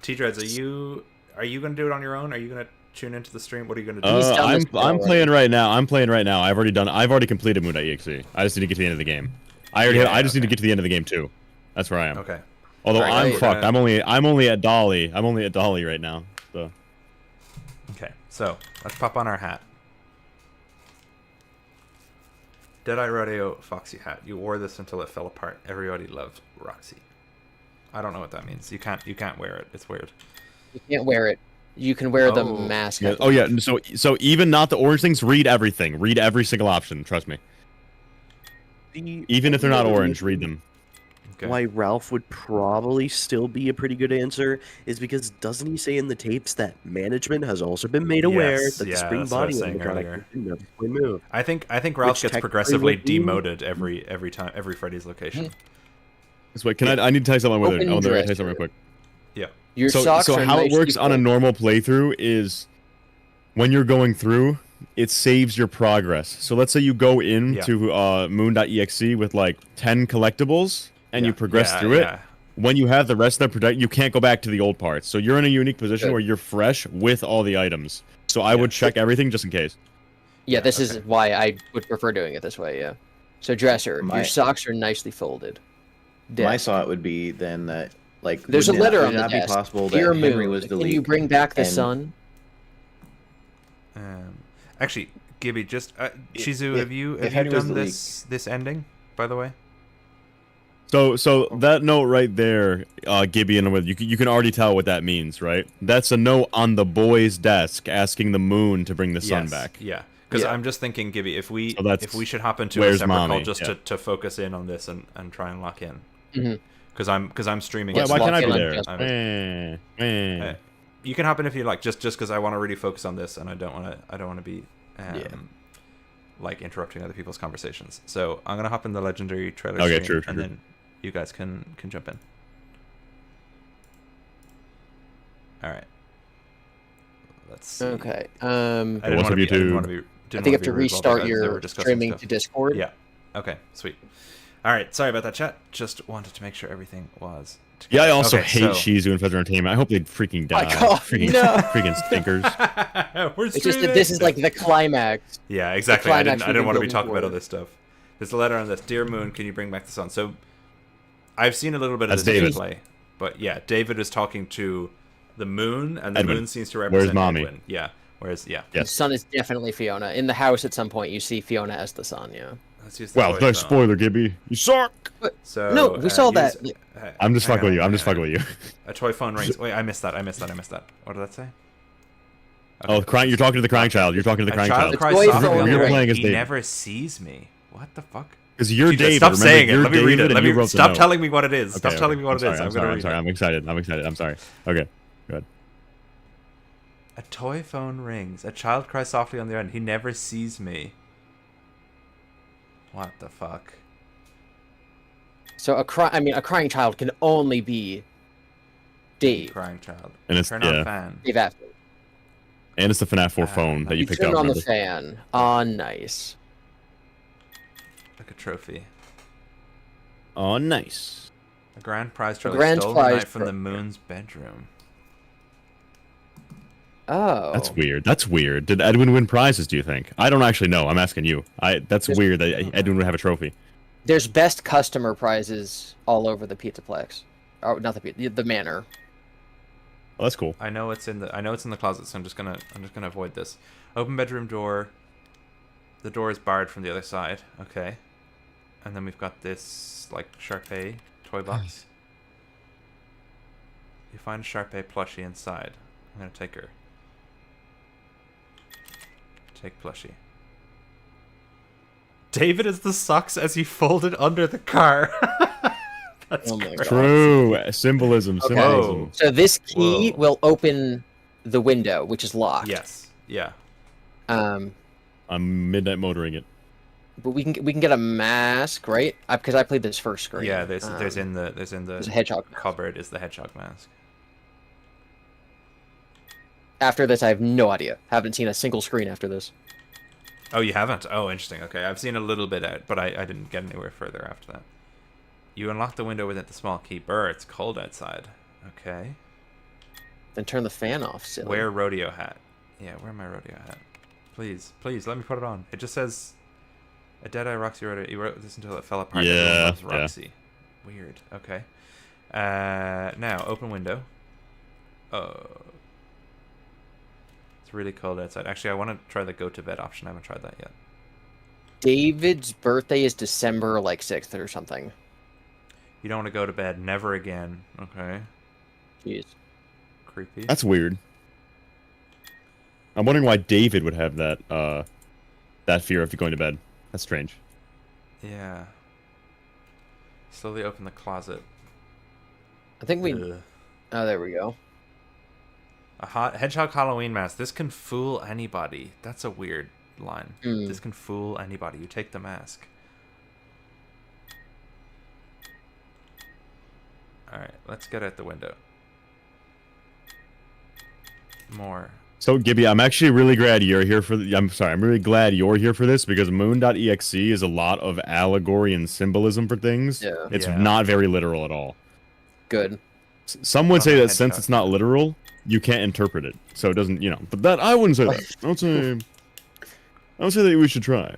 T-Dreads, are you gonna do it on your own? Are you gonna tune into the stream? What are you gonna do? I'm playing right now. I've already completed Moon.exe. I just need to get to the end of the game. I just need to get to the end of the game too. That's where I am. Okay. Although Alright, I'm we're fucked. gonna- I'm only at Dolly. I'm only at Dolly right now. So. Okay, so let's pop on our hat. Deadeye Rodeo Foxy hat. You wore this until it fell apart. Everybody loved Roxy. I don't know what that means. You can't wear it. It's weird. You can't wear it. You can wear the mask. Yeah. Oh yeah. So even not the orange things. Read everything. Read every single option. Trust me. Even if they're not orange, read them. Okay. Why Ralph would probably still be a pretty good answer is because doesn't he say in the tapes that management has also been made aware Yes, that the yeah, spring that's what I was body of the saying product earlier. can noticeably move. I think Ralph Which gets technically progressively would mean- demoted every time, every Freddy's location. So wait, I need to tell you something with it. Open I want to tell you dresser. something real quick. Yeah. Your so socks are how it nicely works on a folded. normal playthrough is when you're going through, it saves your progress. So let's say you go into Moon.exe with like 10 collectibles and you progress through it. When you have the rest of the product, you can't go back to the old parts. So you're in a unique position where you're fresh with all the items. So I would check everything just in case. Yeah, this is why I would prefer doing it this way, yeah. So, Dresser, your socks are nicely folded. My thought would be then that, like, There's a wouldn't it- letter would on it the not desk. be possible Dear that Henry Moon, was the can lead? you bring back the and- sun? Actually, Gibby, just Shizu, if- have you if Henry was done the this ending? By the way. So that note right there, Gibby, and with you can already tell what that means, right? That's a note on the boy's desk asking the moon to bring the sun Yes, back. Yeah, because I'm just thinking, Gibby, if we should hop into a Where's separate call Mommy? just Yeah. to focus in on this and try and lock in. Mhm. Because I'm streaming. Yeah, it, why so can't I be I'm- there? You can hop in if you like, just because I want to really focus on this and I don't want to be like interrupting other people's conversations. So I'm gonna hop in the legendary trailer Okay, stream, true. and then you guys can jump in. All right. Let's see. Okay. I didn't What's want up, to be. I didn't YouTube? want to be. I Didn't think you wanna have be to rude while restart they were your discussing streaming stuff. to Discord. Yeah. Okay. Sweet. All right. Sorry about that, chat. Just wanted to make sure everything was. Yeah, I also Okay, hate so- Shizu and Feather Entertainment. I hope they freaking die. God, freaking, no. freaking stinkers. We're It's just that this is like the climax. Yeah, exactly. I climax didn't we've want to been be talking building about all this stuff. There's a letter on this. Dear Moon, can you bring back the sun? So, I've seen a little bit of That's this David. play, but yeah, David is talking to the moon, and the Edwin. moon seems to Where's represent Mommy? Edwin. Yeah. Whereas, yeah. The sun is definitely Fiona. In the house at some point, you see Fiona as the sun, yeah. Let's use the Well, toy no phone. spoiler, Gibby. You suck. So No, we saw that. I'm just hang fucking with you. on, I'm just hang fucking on. with you. A toy phone rings. Wait, I missed that. What did that say? Oh, crying. You're talking to the crying child. You're talking to the A crying child child. cries Toy softly phone on the You're other playing end. as He David. never sees me. What the fuck? Because you're Jesus, David. stop Remember, saying it. you're Let me read David it. and Let you me wrote the stop note. telling me what it is. Stop Okay, telling me what it is. I'm I'm sorry. gonna I'm read sorry. it. I'm excited. I'm excited. I'm sorry. Okay. Go ahead. A toy phone rings. A child cries softly on the other end. He never sees me. What the fuck? So a crying child can only be Dave. Crying child. And it's- Turn on yeah. fan. Dave Ashley. And it's the FNAF 4 phone that you picked Turn up. on the remember? fan. Ah, nice. Like a trophy. Oh, nice. A grand prize trophy grand stolen prize tonight from the trophy. moon's bedroom. Oh. That's weird. That's weird. Did Edwin win prizes, do you think? I don't actually know. I'm asking you. That's weird that Edwin would have a trophy. There's best customer prizes all over the Pizzaplex. Oh, not the pizza, the manor. Oh, that's cool. I know it's in the closet, so I'm just gonna avoid this. Open bedroom door. The door is barred from the other side. Okay. And then we've got this like Sharpay toy box. You find a Sharpay plushie inside. I'm gonna take her. Take plushie. David is the socks as he folded under the car. That's Oh my great. God. True. Symbolism. Okay. Symbolism. So this key Whoa. will open the window, which is locked. Yes. Yeah. I'm midnight motoring it. but we can get a mask, right? Because I played this first screen. Yeah, there's in the a hedgehog cupboard is the hedgehog mask. After this, I have no idea. Haven't seen a single screen after this. Oh, you haven't? Oh, interesting. Okay, I've seen a little bit out, but I didn't get anywhere further after that. You unlock the window with the small key. Brr, it's cold outside. Okay. Then turn the fan off, silly. Wear rodeo hat. Yeah, wear my rodeo hat. Please, let me put it on. It just says, a Deadeye Roxy rodeo. You wrote this until it fell apart. Everyone loves Roxy. Weird. Okay. Now, open window. It's really cold outside. Actually, I want to try the go to bed option. I haven't tried that yet. David's birthday is December, 6th or something. You don't want to go to bed. Never again. Okay. Jeez. Creepy. That's weird. I'm wondering why David would have that fear of going to bed. That's strange. Yeah. Slowly open the closet. I think we... Oh, there we go. A hedgehog Halloween mask. This can fool anybody. That's a weird line. This can fool anybody. You take the mask. Alright, let's get out the window. More. So, Gibby, I'm actually really glad you're here for... I'm really glad you're here for this, because Moon.exe is a lot of allegory and symbolism for things. Yeah. It's not very literal at all. Good. Some would say that since it's not literal, you can't interpret it. So it doesn't, But that I wouldn't say that. I would say that we should try.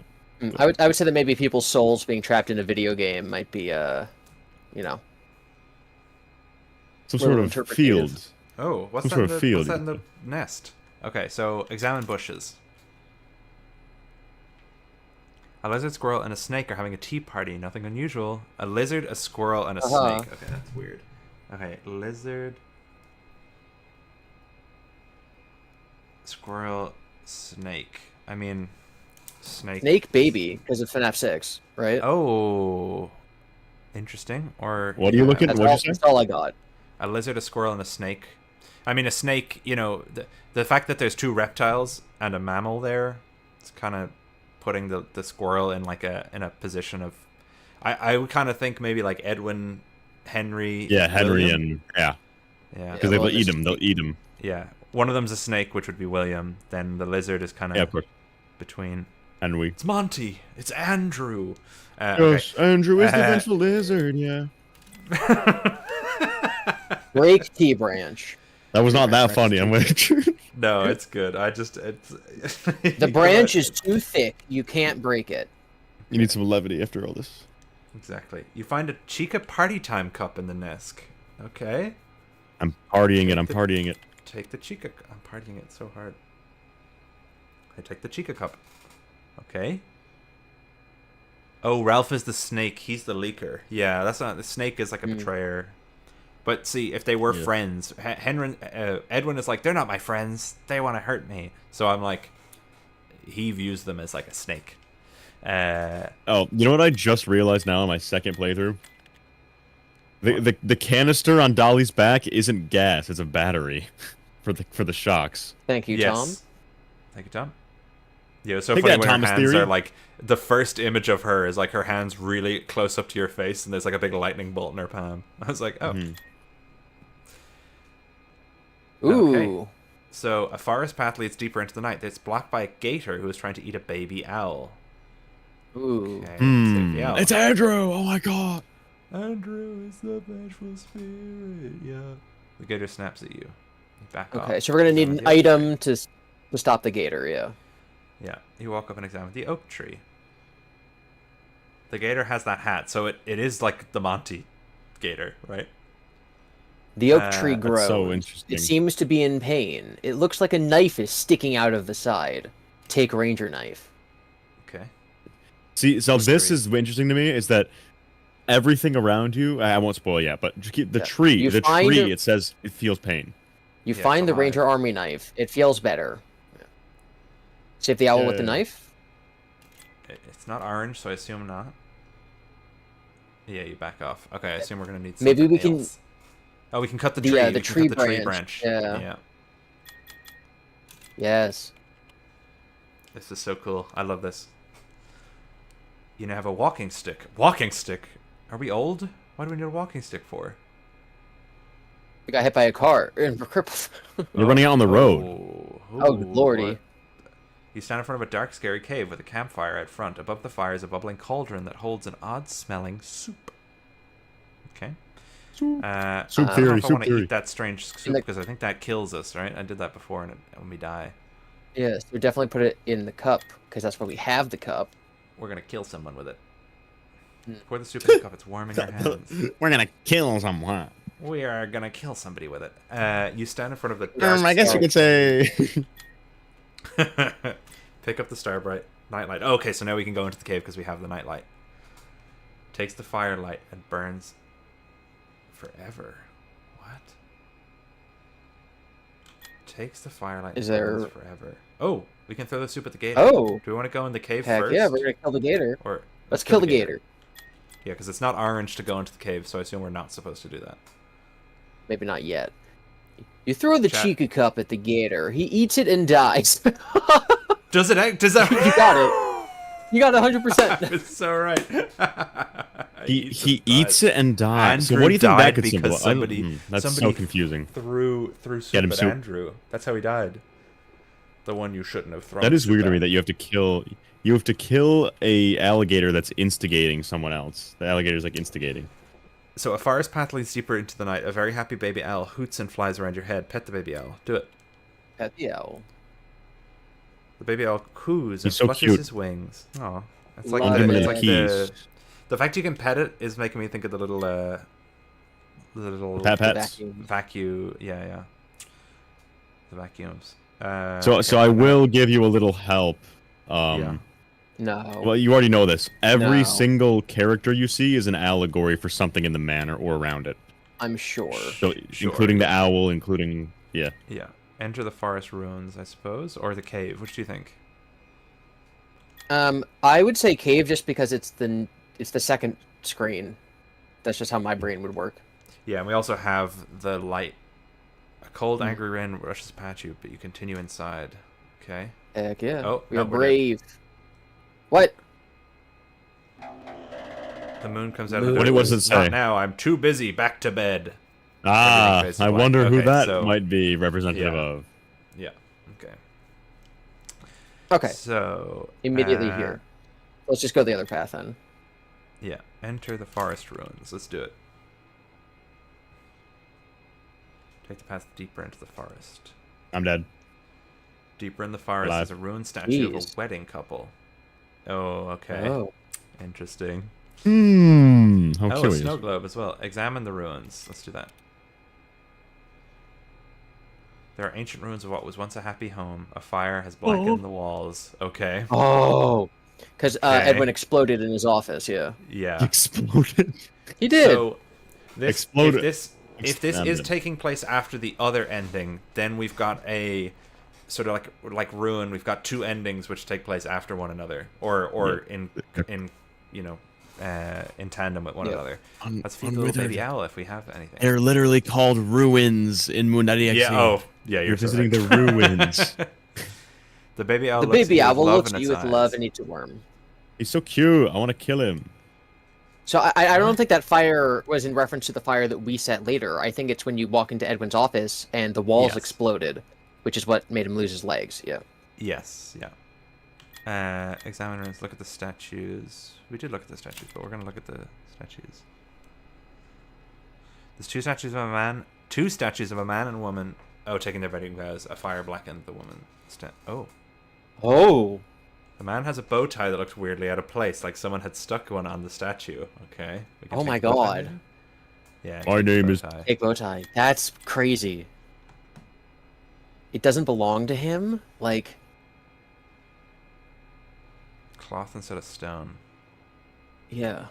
I would say that maybe people's souls being trapped in a video game might be, some sort of field. Oh, what's that in the nest? Okay, so examine bushes. A lizard, squirrel, and a snake are having a tea party. Nothing unusual. A lizard, a squirrel, and a snake. Okay, that's weird. Okay, lizard, squirrel, snake. I mean, snake. Snake baby, because of FNAF 6, right? Oh, interesting. Or what are you looking? That's all I got. A lizard, a squirrel, and a snake. I mean, a snake. The fact that there's two reptiles and a mammal there, it's kind of putting the squirrel in in a position of. I would kind of think maybe like Edwin, Henry. Yeah, Henry William. Yeah. Because they'll eat him. They'll eat him. Yeah, one of them's a snake, which would be William. Then the lizard is kind of between. Henry. It's Monty. It's Andrew. Yes, okay. Andrew is the vengeful lizard. Yeah. Break T branch. That was not that funny. I'm with you. No, it's good. The branch is too thick. You can't break it. You need some levity after all this. Exactly. You find a Chica party time cup in the nest. Okay. I'm partying it. I'm partying it. Take the Chica. I'm partying it so hard. I take the Chica cup. Okay. Oh, Ralph is the snake. He's the leaker. Yeah, that's not. The snake is like a betrayer. But see, if they were friends, Edwin is like, they're not my friends. They want to hurt me. So I'm like, he views them as like a snake. Oh, you know what I just realized now on my second playthrough? The canister on Dolly's back isn't gas; it's a battery for the shocks. Thank you, Tom. Thank you, Tom. Yeah, it's so funny when her hands are like the first image of her is like her hands really close up to your face, and there's like a big lightning bolt in her palm. I was like, oh. Ooh. Okay. So a forest path leads deeper into the night. It's blocked by a gator who is trying to eat a baby owl. Ooh. Okay, it's Andrew! Oh my god! Andrew is the vengeful spirit. Yeah. The gator snaps at you. Back off. Okay, so we're gonna need an item to stop the gator. Yeah. Yeah. You walk up and examine the oak tree. The gator has that hat, so it is like the Monty gator, right? The oak tree grows. So interesting. It seems to be in pain. It looks like a knife is sticking out of the side. Take ranger knife. Okay. See, so this is interesting to me, is that everything around you, I won't spoil yet, but the tree, it says it feels pain. You find the ranger army knife. It feels better. Save the owl with the knife? It's not orange, so I assume not. Yeah, you back off. Okay, I assume we're going to need maybe we else. Can... Oh, we can cut the tree. The tree branch. Yeah. Yes. This is so cool. I love this. You now have a walking stick. Walking stick? Are we old? What do we need a walking stick for? We got hit by a car and we're crippled. You're running out on the road. Oh, lordy. You stand in front of a dark, scary cave with a campfire out front. Above the fire is a bubbling cauldron that holds an odd-smelling soup. Okay. Soup I don't know theory, if I soup want to theory. eat that strange soup because I think that kills us, right? I did that before and when we die. Yes, we definitely put it in the cup because that's why we have the cup. We're gonna kill someone with it. Pour the soup in the cup. It's warm in your hands. We're gonna kill someone. We are gonna kill somebody with it. You stand in front of the dark. I guess you could say. Pick up the starbright nightlight. Oh, okay, so now we can go into the cave because we have the nightlight. Takes the firelight and burns forever. What? Takes the firelight and burns forever. Oh, we can throw the soup at the gator. Oh. Do we want to go in the cave Heck first? yeah, we're gonna kill the gator. Or let's kill the gator. Yeah, because it's not orange to go into the cave, so I assume we're not supposed to do that. Maybe not yet. You throw the Chica cup at the gator. He eats it and dies. Does it? Does that? You got it. You got 100%. It's so right. He eats it and dies. So what do you think that could symbolize? That's so confusing. Threw soup Get him at soup. Andrew. That's how he died. The one you shouldn't have thrown. That is soup weird to at. me that you have to kill. You have to kill a alligator that's instigating someone else. The alligator's like instigating. So a forest path leads deeper into the night. A very happy baby owl hoots and flies around your head. Pet the baby owl. Do it. Pet the owl. The baby owl coos and He's so flushes cute. his wings. Oh, it's Love like, it. it's like Keys. the fact you can pet it is making me think of the little Pets. vacuum. Yeah. The vacuums. So I will give you a little help. Yeah. No. Well, you already know this. Every No. single character you see is an allegory for something in the manor or around it. I'm sure. So, including the owl, including yeah. Yeah. Enter the forest ruins, I suppose, or the cave. Which do you think? I would say cave just because it's the second screen. That's just how my brain would work. Yeah, and we also have the light. A cold, angry rain rushes past you, but you continue inside. Okay. Heck yeah. Oh, we no, are we're good. brave. What? The moon comes out of the What does it say? Not now. I'm too busy. Back to bed. Ah, Everything faces I black. wonder who Okay, that so- might be representative Yeah. of. Yeah. Okay. Okay. So Immediately here. Let's just go the other path then. Yeah. Enter the forest ruins. Let's do it. Take the path deeper into the forest. I'm dead. Deeper in the forest Alive. is a ruined statue of a Jeez. wedding couple. Oh, okay. Oh. Interesting. How Oh, a curious. snow globe as well. Examine the ruins. Let's do that. There are ancient ruins of what was once a happy home. A fire has blackened the walls. Okay. Oh. Because Okay. Edwin exploded in his office, yeah. Yeah. Exploded. He did. So, Exploded. If this is Expanded. taking place after the other ending, then we've got a sort of like Ruin. We've got two endings which take place after one another, or in in tandem with one another. Let's feed the little baby owl if we have anything. They're literally called ruins in Moon.exe. Yeah. Oh, yeah. You're You're so visiting right. the ruins. The baby owl. The looks at baby you with owl love looks in at you its with love eyes. and eats a worm. He's so cute. I want to kill him. So I don't think that fire was in reference to the fire that we set later. I think it's when you walk into Edwin's office and the walls Yes. exploded, which is what made him lose his legs. Yeah. Yes. Yeah. Examine ruins. Look at the statues. We did look at the statues, but we're gonna look at the statues. There's two statues of a man. Two statues of a man and woman. Oh, taking their wedding vows. A fire blackened the woman. Oh. The man has a bow tie that looks weirdly out of place, like someone had stuck one on the statue. Okay. We can Oh take my the bow tie. god. Yeah. My take the name bow is- tie. Fake bow tie. That's crazy. It doesn't belong to him? Like, Cloth instead of stone. yeah.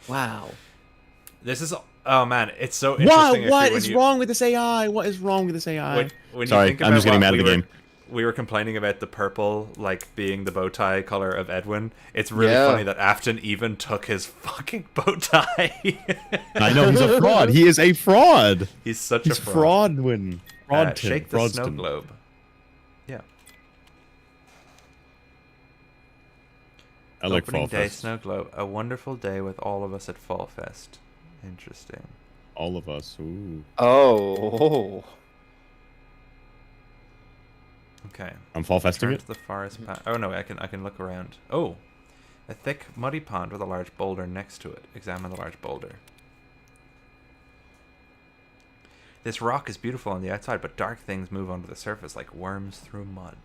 Wow. This is. Oh man, it's so interesting. actually, What when is you- wrong with this AI? What is wrong with this AI? When Sorry, you think I'm about just getting what mad at the game. We were complaining about the purple, like, being the bow tie color of Edwin. It's really Yeah. funny that Afton even took his fucking bow tie. I know he's a fraud. He is a fraud. He's such He's a fraud. Fraudton. Shake the snow Fraudston. globe. Yeah. I like Opening Fall day Fest. snow globe. A wonderful day with all of us at Fall Fest. Interesting. All of us. Ooh. Oh. Okay. I'm Fall Festing Turn it? to the forest path. Oh no, I can look around. Oh, a thick muddy pond with a large boulder next to it. Examine the large boulder. This rock is beautiful on the outside, but dark things move onto the surface like worms through mud.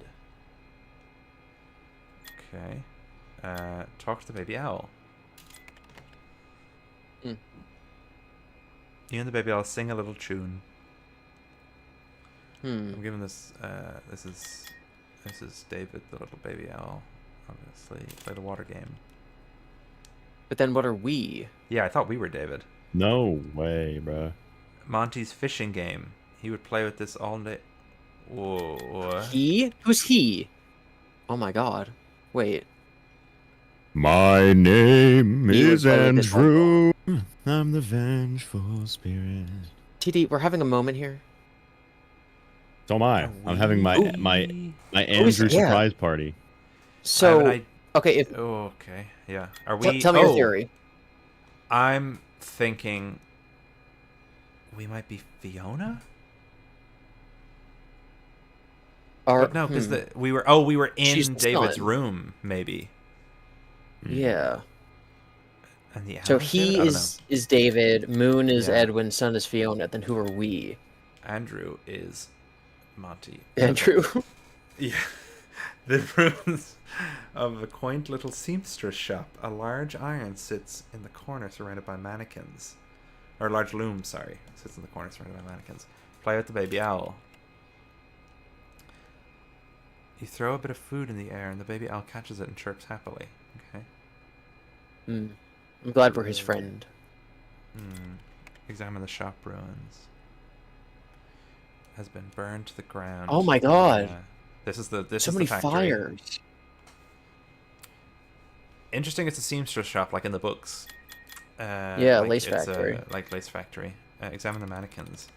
Okay. Talk to the baby owl. Mm. You and the baby owl sing a little tune. Hmm. I'm giving this. This is David, the little baby owl. Obviously, play the water game. But then what are we? Yeah, I thought we were David. No way, bruh. Monty's fishing game. He would play with this all day. Whoa. He? Who's he? Oh my god. Wait. My name He would is play with this all Andrew. I'm the vengeful spirit. TD, we're having a moment here. So am I. I'm having my Andrew surprise party. So, okay, if... Oh, okay. Yeah. Are we... Tell me your theory. I'm thinking... We might be Fiona? But no, because we were in David's room, maybe. Yeah. And the So owl he is David, Moon is Edwin, Sun is Fiona, then who are we? Andrew is Monty. Andrew. Yeah. The ruins of a quaint little seamstress shop. A large iron sits in the corner surrounded by mannequins. Or a large loom, sorry. Sits in the corner surrounded by mannequins. Play with the baby owl. You throw a bit of food in the air and the baby owl catches it and chirps happily. Okay. I'm glad we're his friend. Examine the shop ruins. Has been burned to the ground. Oh my god. This is so is many the factory. fires. Interesting, it's a seamstress shop like in the books. Yeah, lace factory. Like lace factory. Examine the mannequins.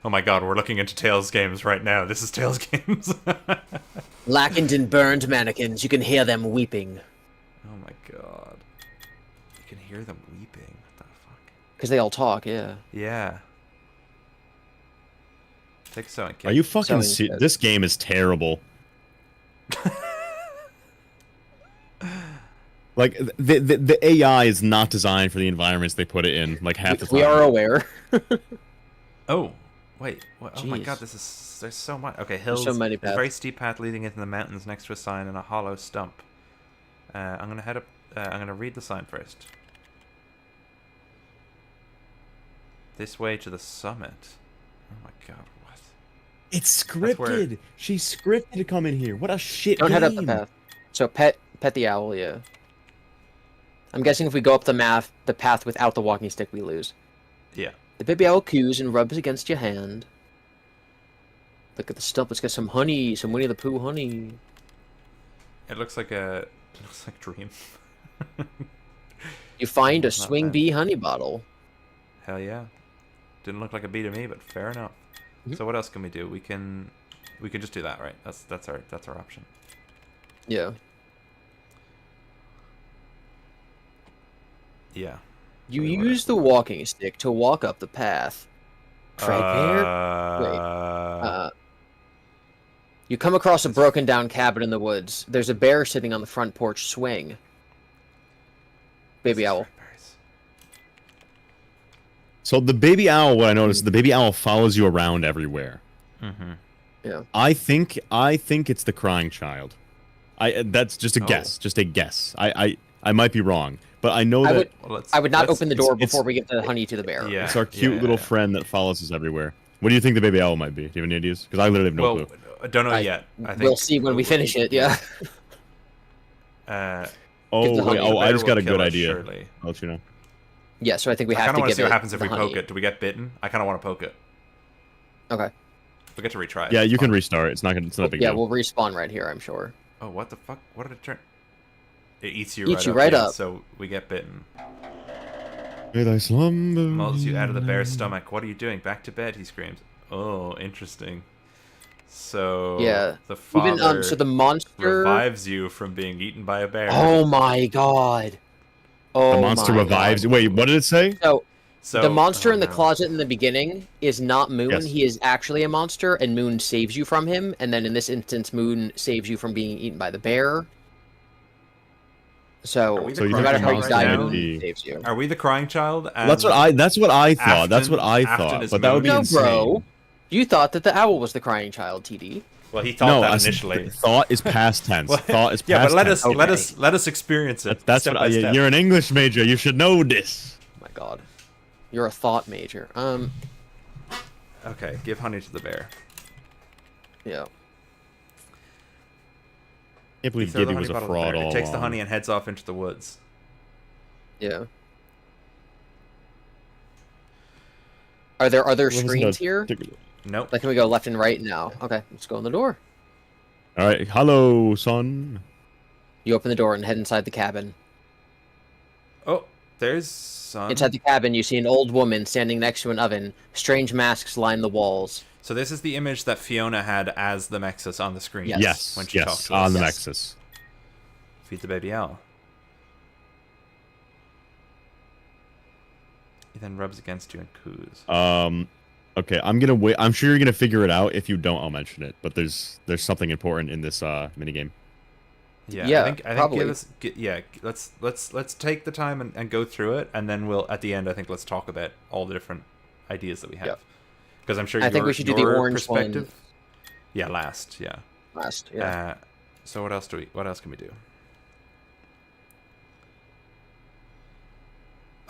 Oh my god, we're looking into Tails games right now. This is Tails games. Blackened and burned mannequins. You can hear them weeping. Oh my god. You can hear them weeping. What the fuck? Because they all talk, yeah. Yeah. Take a sewing kit. Are you fucking this game is terrible. Like the AI is not designed for the environments they put it in. Like half the time. We are aware. Oh, wait. Oh my god, there's so much. Okay, hills. There's so many There's a paths. very steep path leading into the mountains next to a sign and a hollow stump. I'm gonna head up. I'm gonna read the sign first. This way to the summit. Oh my god, what? It's scripted. She scripted to come in here. What a shit Don't game. head up the path. So pet the owl, yeah. I'm guessing if we go up the path without the walking stick, we lose. Yeah. The baby owl coos and rubs against your hand. Look at the stump. It's got some honey, some Winnie the Pooh honey. It looks like Dream. You find a Not swing bad. bee honey bottle. Hell yeah. Didn't look like a bee to me, but fair enough. So what else can we do? We can just do that, right? That's our option. Yeah. Yeah. You use the walking stick to walk up the path. You come across a broken down cabin in the woods. There's a bear sitting on the front porch swing. Baby owl. So the baby owl, what I noticed, the baby owl follows you around everywhere. Mm-hmm. Yeah. I think it's the crying child. That's just a guess. Just a guess. I might be wrong, but I know that I would not open the door before we get the honey to the bear. Yeah. It's our cute little friend that follows us everywhere. What do you think the baby owl might be? Do you have any ideas? Because I literally have no clue. I don't know yet. I think We'll see when we finish it. Yeah. I just got a good idea. Surely. I'll let you know. Yeah, so I think we I have kind to of want give to see what it happens if the we honey. poke it. Do we get bitten? I kind of want to poke it. Okay. We get to retry it. Yeah, you can restart. It's not a big Yeah, deal. we'll respawn right here, I'm sure. Oh, what the fuck? What did it turn? It eats you Eats right you up. right yeah, up. So we get bitten. May thy slumber. Mauls you out of the bear's stomach. What are you doing? Back to bed, he screams. Oh, interesting. So Yeah. the father Even so the monster revives you from being eaten by a bear. Oh my god. Oh The monster my revives. God. Wait, what did it say? So the monster in the no. closet in the beginning is not Moon. Yes. He is actually a monster, and Moon saves you from him. And then in this instance, Moon saves you from being eaten by the bear. So you no think matter the how you monster die, would Moon saves you. Are we the crying child? That's what I thought. That's what I Afton thought. is But that would be Moon? insane. Bro, you thought that the owl was the crying child, TD. Well, he thought that I initially. said thought is past tense. Thought is past Yeah, but let tense. us experience it. That's step what by step. you're an English major. You should know this. Oh my god. You're a thought major. Okay, give honey to the bear. Yeah. Can't believe Throw the Gibby honey was a bottle to the fraud bear. all It takes the along. honey and heads off into the woods. Yeah. Are there other screens here? Nope. Like, can we go left and right now? Okay, let's go in the door. All right, hello, son. You open the door and head inside the cabin. Oh, there's son. Inside the cabin, you see an old woman standing next to an oven. Strange masks line the walls. So this is the image that Fiona had as the Mexus on the screen. Yes, when she talked yes, to us. on the Nexus. Feed the baby owl. He then rubs against you and coos. Okay, I'm gonna wait. I'm sure you're gonna figure it out. If you don't, I'll mention it. But there's something important in this minigame. Yeah, I think probably. let's take the time and go through it, and then we'll at the end. I think let's talk about all the different ideas that we have. Because I'm sure I think we should do the orange perspective. one. Yeah, last. Yeah. Last. Yeah. So what else can we do?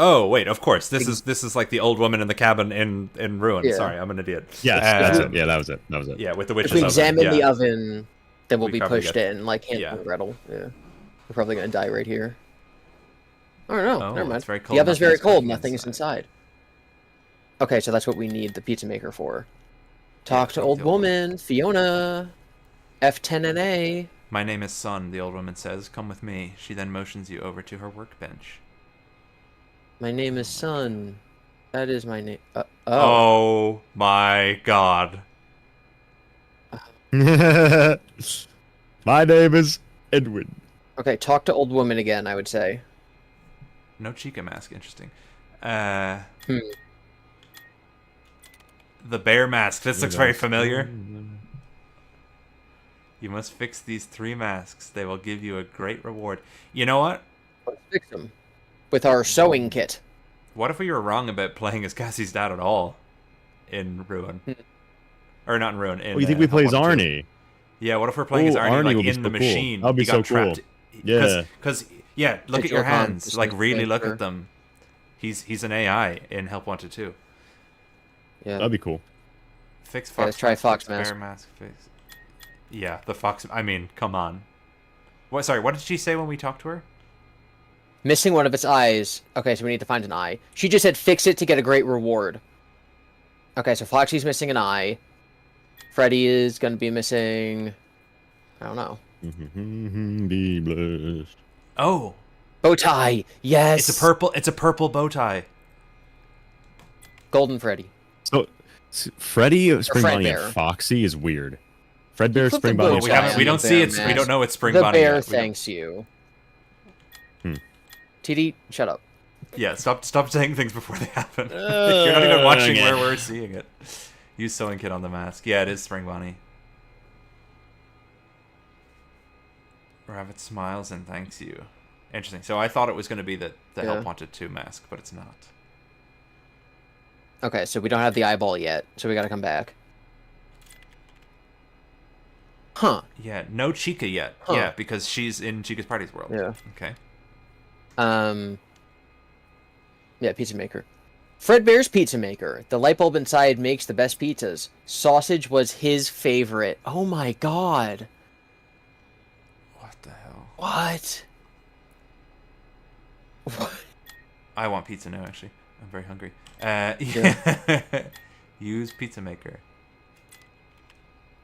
Oh wait, of course. This is like the old woman in the cabin in ruin. Yeah. Sorry, I'm an idiot. Yes, that's it. Yeah, that was it. Yeah, with the witch's If we oven. examine Yeah. the oven, then we'll We be probably pushed get- in like Hansel and Gretel. Yeah. We're probably gonna die right here. Oh no, Oh, never mind. it's very cold, The oven's very nothing's cold. cooking Nothing's inside. Okay, so that's what we need the pizza maker for. Talk to old woman, Fiona. F10NA. My name is Son, the old woman says. Come with me. She then motions you over to her workbench. My name is Son. That is my name. Oh my god. My name is Edwin. Okay, talk to old woman again, I would say. No Chica mask. Interesting. The bear mask. This looks very familiar. You must fix these 3 masks. They will give you a great reward. You know what? Let's fix them. With our sewing kit. What if we were wrong about playing as Cassie's dad at all in Ruin? Or not in Ruin. In, Oh, you think we play as Help Wanted 2? Arnie? Yeah, what if we're playing as Ooh, Arnie, Arnie like, would be in so the cool. machine? That'd be He got so cool. trapped. Yeah. Because, yeah, look at your Digital hands. consciousness Like, really look transfer. at them. He's an AI in Help Wanted 2. Yeah. That'd be cool. Fix Yeah, Fox let's try mask, Fox fix mask. Bear mask. Fix. Yeah, the Fox... I mean, come on. What? Sorry, what did she say when we talked to her? Missing one of its eyes. Okay, so we need to find an eye. She just said fix it to get a great reward. Okay, so Foxy's missing an eye. Freddy is going to be missing... I don't know. Be blessed. Oh. Bow tie. Yes. It's a purple bow tie. Golden Freddy. So, Freddy, Spring Fred Bonnie, Bear. and Foxy is weird. Fredbear, Put Spring the Bonnie. bow we tie haven't- on we the don't see bear it's- we mask. don't know it's Spring the Bonnie bear yet. We don't- thanks you. TD, shut up. Yeah, stop saying things before they happen. You're not even watching okay. where we're seeing it. Use sewing kit on the mask. Yeah, it is Spring Bonnie. Rabbit smiles and thanks you. Interesting. So I thought it was going to be the Help Wanted 2 mask, but it's not. Okay, so we don't have the eyeball yet, so we gotta come back. Huh. Yeah, no Chica yet. Huh. Yeah, because she's in Chica's Party's world. Yeah. Okay. Yeah, pizza maker. Fredbear's Pizza Maker. The light bulb inside makes the best pizzas. Sausage was his favorite. Oh my god. What the hell? What? I want pizza now, actually. I'm very hungry. Yeah. Use pizza maker.